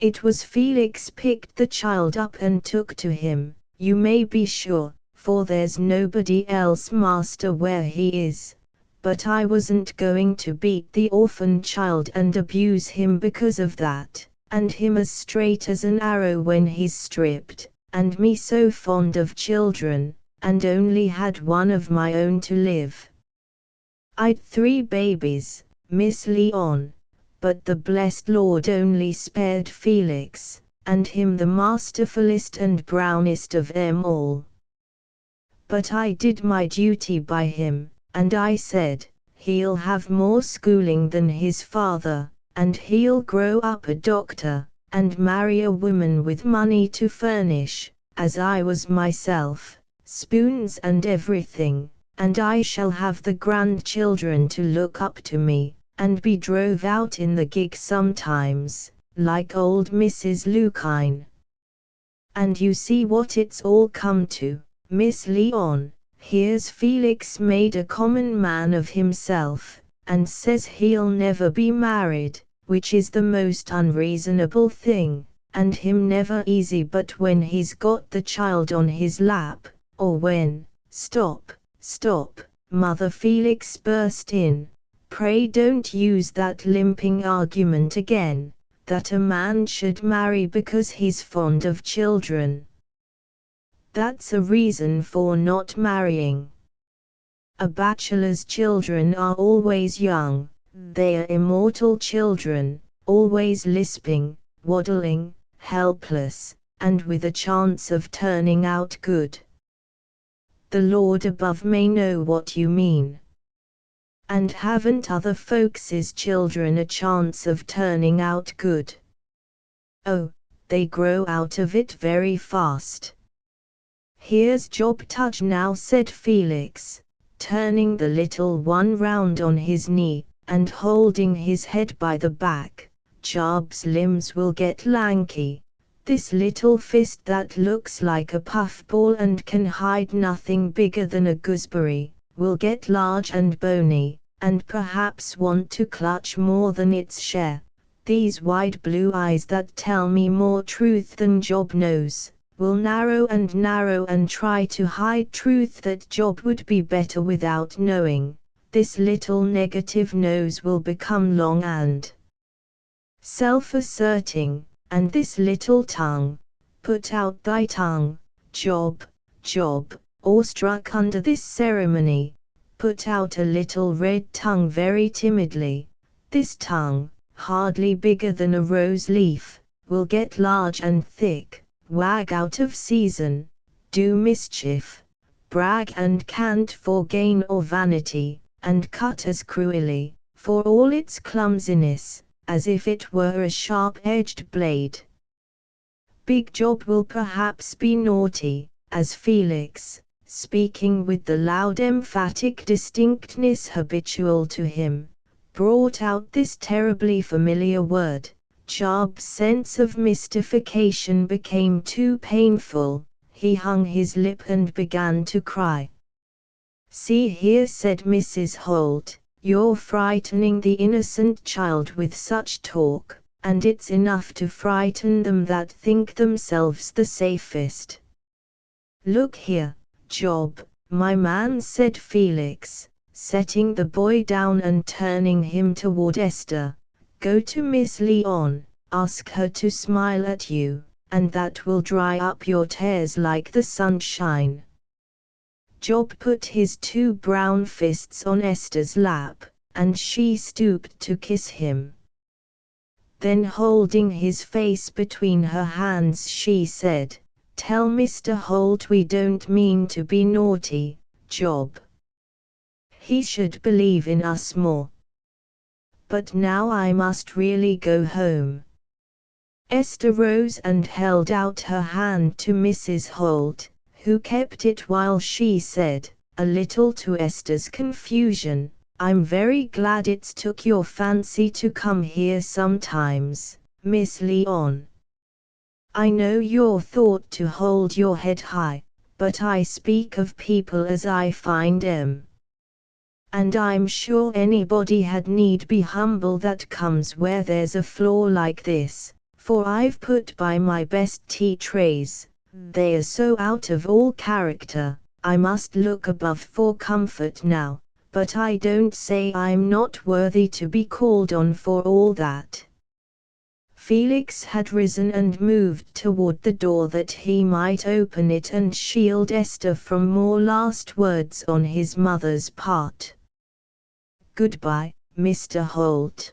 It was Felix picked the child up and took to him, you may be sure, for there's nobody else master where he is. But I wasn't going to beat the orphan child and abuse him because of that, and him as straight as an arrow when he's stripped, and me so fond of children, and only had one of my own to live. I'd 3 babies, Miss Leon, but the blessed Lord only spared Felix, and him the masterfulest and brownest of 'em all. But I did my duty by him. And I said, he'll have more schooling than his father, and he'll grow up a doctor, and marry a woman with money to furnish, as I was myself, spoons and everything, and I shall have the grandchildren to look up to me, and be drove out in the gig sometimes, like old Mrs. Lukine. And you see what it's all come to, Miss Leon. Here's Felix made a common man of himself, and says he'll never be married, which is the most unreasonable thing, and him never easy but when he's got the child on his lap, or when, stop, Mother Felix burst in, Pray don't use that limping argument again, that a man should marry because he's fond of children. That's a reason for not marrying. A bachelor's children are always young, they are immortal children, always lisping, waddling, helpless, and with a chance of turning out good. The Lord above may know what you mean. And haven't other folks' children a chance of turning out good? Oh, they grow out of it very fast. Here's Job Tudge now, said Felix, turning the little one round on his knee, and holding his head by the back. Job's limbs will get lanky. This little fist that looks like a puffball and can hide nothing bigger than a gooseberry, will get large and bony, and perhaps want to clutch more than its share. These wide blue eyes that tell me more truth than Job knows, will narrow and try to hide truth that Job would be better without knowing. This little negative nose will become long and self-asserting, and this little tongue, put out thy tongue, Job, Job, awestruck under this ceremony, put out a little red tongue very timidly. This tongue, hardly bigger than a rose leaf, will get large and thick, wag out of season, do mischief, brag and cant for gain or vanity, and cut as cruelly, for all its clumsiness, as if it were a sharp-edged blade. Big Job will perhaps be naughty, as Felix, speaking with the loud emphatic distinctness habitual to him, brought out this terribly familiar word. Job's sense of mystification became too painful, he hung his lip and began to cry. See here, said Mrs. Holt, you're frightening the innocent child with such talk, and it's enough to frighten them that think themselves the safest. Look here, Job, my man, said Felix, setting the boy down and turning him toward Esther. Go to Miss Leon, ask her to smile at you, and that will dry up your tears like the sunshine. Job put his two brown fists on Esther's lap, and she stooped to kiss him. Then, holding his face between her hands, she said, Tell Mr. Holt we don't mean to be naughty, Job. He should believe in us more. But now I must really go home. Esther rose and held out her hand to Mrs. Holt, who kept it while she said, a little to Esther's confusion, I'm very glad it's took your fancy to come here sometimes, Miss Leon. I know you're thought to hold your head high, but I speak of people as I find 'em. And I'm sure anybody had need be humble that comes where there's a floor like this, for I've put by my best tea trays, they are so out of all character, I must look above for comfort now, but I don't say I'm not worthy to be called on for all that. Felix had risen and moved toward the door that he might open it and shield Esther from more last words on his mother's part. Goodbye, Mr. Holt.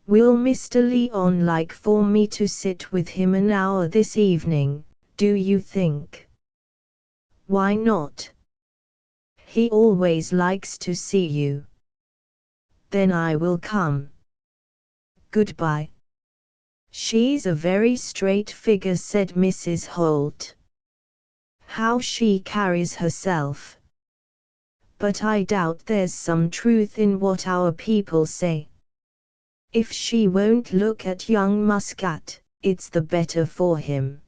Will Mr. Leon like for me to sit with him an hour this evening, do you think? Why not? He always likes to see you. Then I will come. Goodbye. She's a very straight figure, said Mrs. Holt. How she carries herself. But I doubt there's some truth in what our people say. If she won't look at young Muscat, it's the better for him.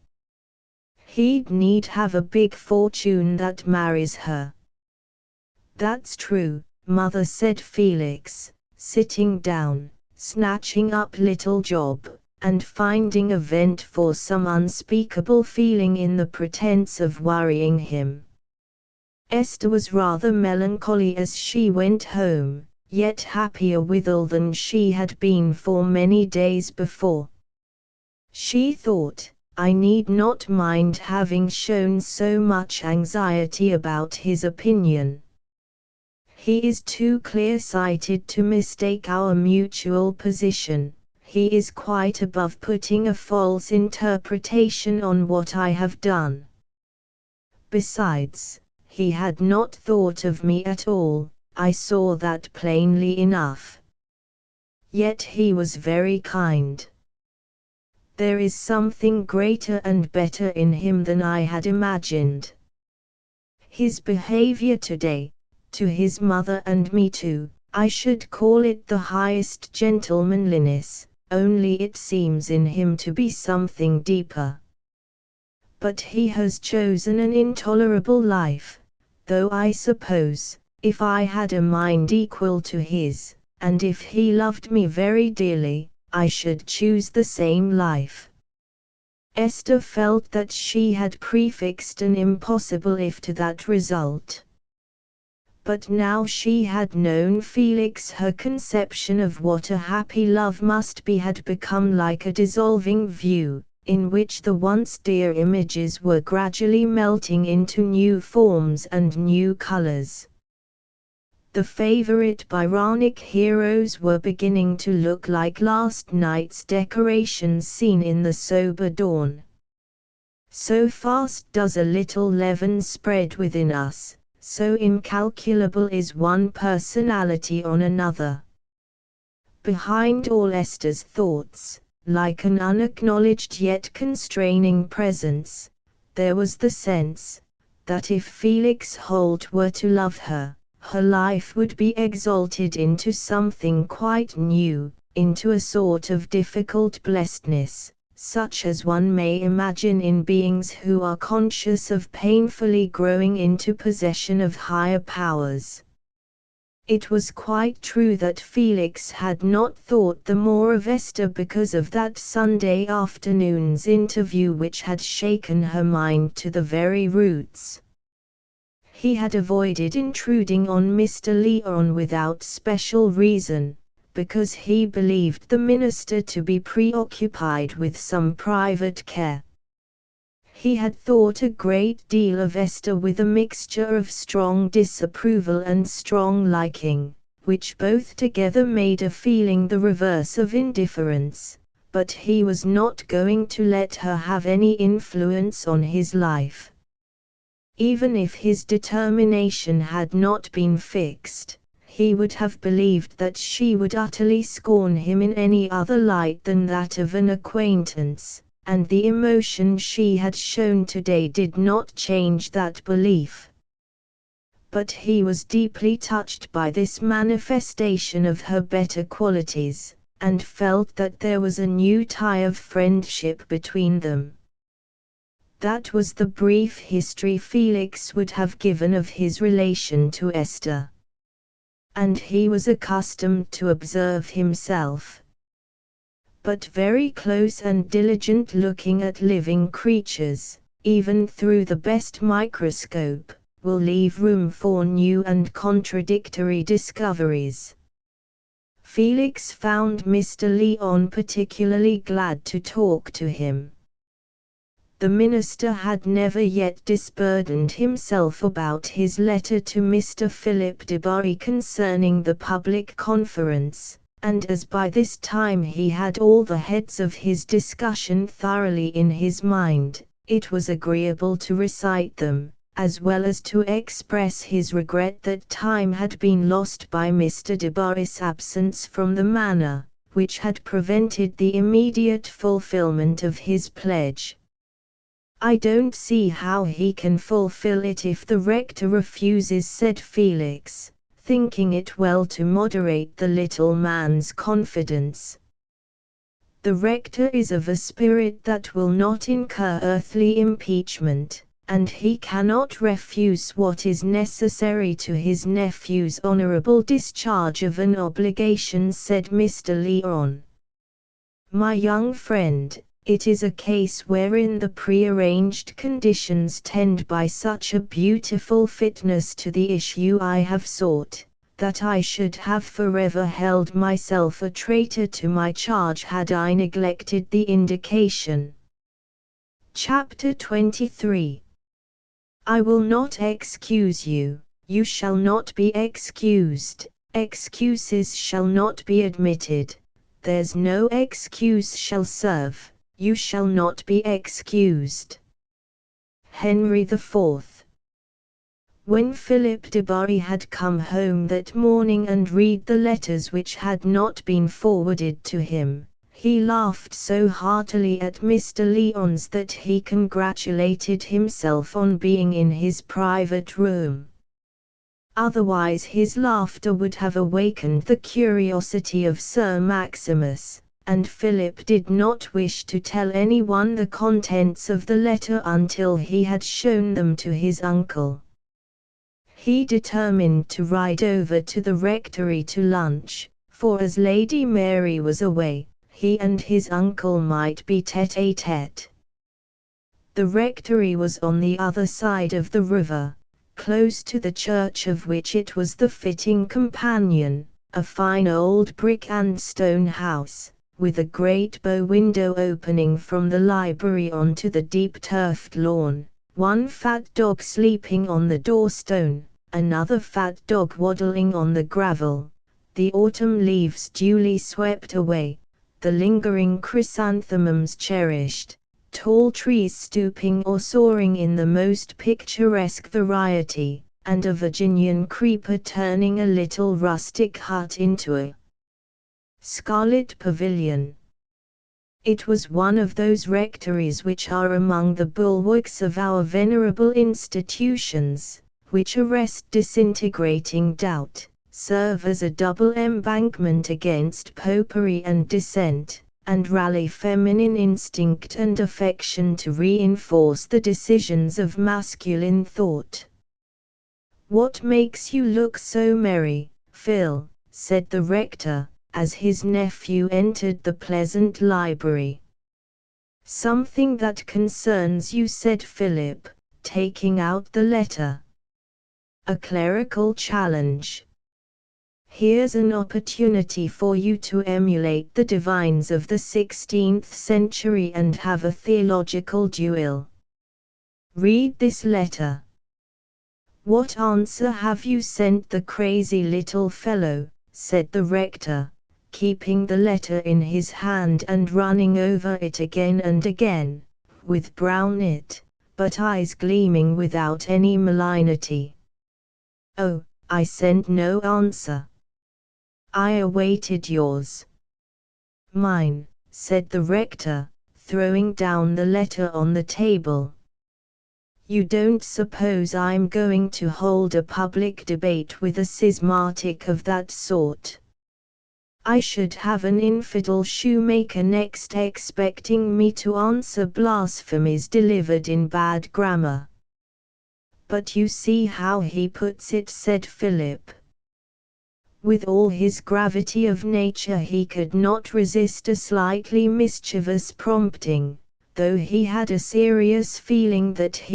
He'd need have a big fortune that marries her. That's true, Mother, said Felix, sitting down, snatching up little Job, and finding a vent for some unspeakable feeling in the pretense of worrying him. Esther was rather melancholy as she went home, yet happier withal than she had been for many days before. She thought, I need not mind having shown so much anxiety about his opinion. He is too clear-sighted to mistake our mutual position. He is quite above putting a false interpretation on what I have done. Besides, he had not thought of me at all, I saw that plainly enough. Yet he was very kind. There is something greater and better in him than I had imagined. His behavior today, to his mother and me too, I should call it the highest gentlemanliness, only it seems in him to be something deeper. But he has chosen an intolerable life, though I suppose, if I had a mind equal to his, and if he loved me very dearly, I should choose the same life. Esther felt that she had prefixed an impossible if to that result. But now she had known Felix, her conception of what a happy love must be had become like a dissolving view, in which the once dear images were gradually melting into new forms and new colors. The favorite Byronic heroes were beginning to look like last night's decorations seen in the sober dawn. So fast does a little leaven spread within us, so incalculable is one personality on another. Behind all Esther's thoughts, like an unacknowledged yet constraining presence, there was the sense that if Felix Holt were to love her, her life would be exalted into something quite new, into a sort of difficult blessedness, such as one may imagine in beings who are conscious of painfully growing into possession of higher powers. It was quite true that Felix had not thought the more of Esther because of that Sunday afternoon's interview which had shaken her mind to the very roots. He had avoided intruding on Mr. Lyon without special reason, because he believed the minister to be preoccupied with some private care. He had thought a great deal of Esther with a mixture of strong disapproval and strong liking, which both together made a feeling the reverse of indifference, but he was not going to let her have any influence on his life. Even if his determination had not been fixed, he would have believed that she would utterly scorn him in any other light than that of an acquaintance, and the emotion she had shown today did not change that belief. But he was deeply touched by this manifestation of her better qualities, and felt that there was a new tie of friendship between them. That was the brief history Felix would have given of his relation to Esther. And he was accustomed to observe himself. But very close and diligent looking at living creatures, even through the best microscope, will leave room for new and contradictory discoveries. Felix found Mr. Lyon particularly glad to talk to him. The minister had never yet disburdened himself about his letter to Mr. Philip Debarry concerning the public conference, and as by this time he had all the heads of his discussion thoroughly in his mind, it was agreeable to recite them, as well as to express his regret that time had been lost by Mr. Debarry's absence from the manor, which had prevented the immediate fulfillment of his pledge. "I don't see how he can fulfill it if the rector refuses," said Felix, thinking it well to moderate the little man's confidence. "The rector is of a spirit that will not incur earthly impeachment, and he cannot refuse what is necessary to his nephew's honorable discharge of an obligation," said Mr. Lyon. "My young friend, it is a case wherein the prearranged conditions tend by such a beautiful fitness to the issue I have sought, that I should have forever held myself a traitor to my charge had I neglected the indication. Chapter 23. I will not excuse you, you shall not be excused, excuses shall not be admitted, there's no excuse shall serve, you shall not be excused. Henry IV. When Philip de Bury had come home that morning and read the letters which had not been forwarded to him, he laughed so heartily at Mr. Lyons that he congratulated himself on being in his private room. Otherwise his laughter would have awakened the curiosity of Sir Maximus, and Philip did not wish to tell anyone the contents of the letter until he had shown them to his uncle. He determined to ride over to the rectory to lunch, for as Lady Mary was away, he and his uncle might be tête-à-tête. The rectory was on the other side of the river, close to the church of which it was the fitting companion, a fine old brick and stone house, with a great bow window opening from the library onto the deep turfed lawn, one fat dog sleeping on the doorstone, another fat dog waddling on the gravel, the autumn leaves duly swept away, the lingering chrysanthemums cherished, tall trees stooping or soaring in the most picturesque variety, and a Virginian creeper turning a little rustic hut into a scarlet pavilion. It was one of those rectories which are among the bulwarks of our venerable institutions, which arrest disintegrating doubt, serve as a double embankment against popery and dissent, and rally feminine instinct and affection to reinforce the decisions of masculine thought. "What makes you look so merry, Phil?" said the rector, as his nephew entered the pleasant library. "Something that concerns you," said Philip, taking out the letter. "A clerical challenge. Here's an opportunity for you to emulate the divines of the 16th century and have a theological duel. Read this letter." "What answer have you sent the crazy little fellow?" said the rector, keeping the letter in his hand and running over it again and again, with brow knit, but eyes gleaming without any malignity. "Oh, I sent no answer. I awaited yours." "Mine," said the rector, throwing down the letter on the table. "You don't suppose I'm going to hold a public debate with a schismatic of that sort? I should have an infidel shoemaker next expecting me to answer blasphemies delivered in bad grammar." "But you see how he puts it," said Philip. With all his gravity of nature he could not resist a slightly mischievous prompting, though he had a serious feeling that he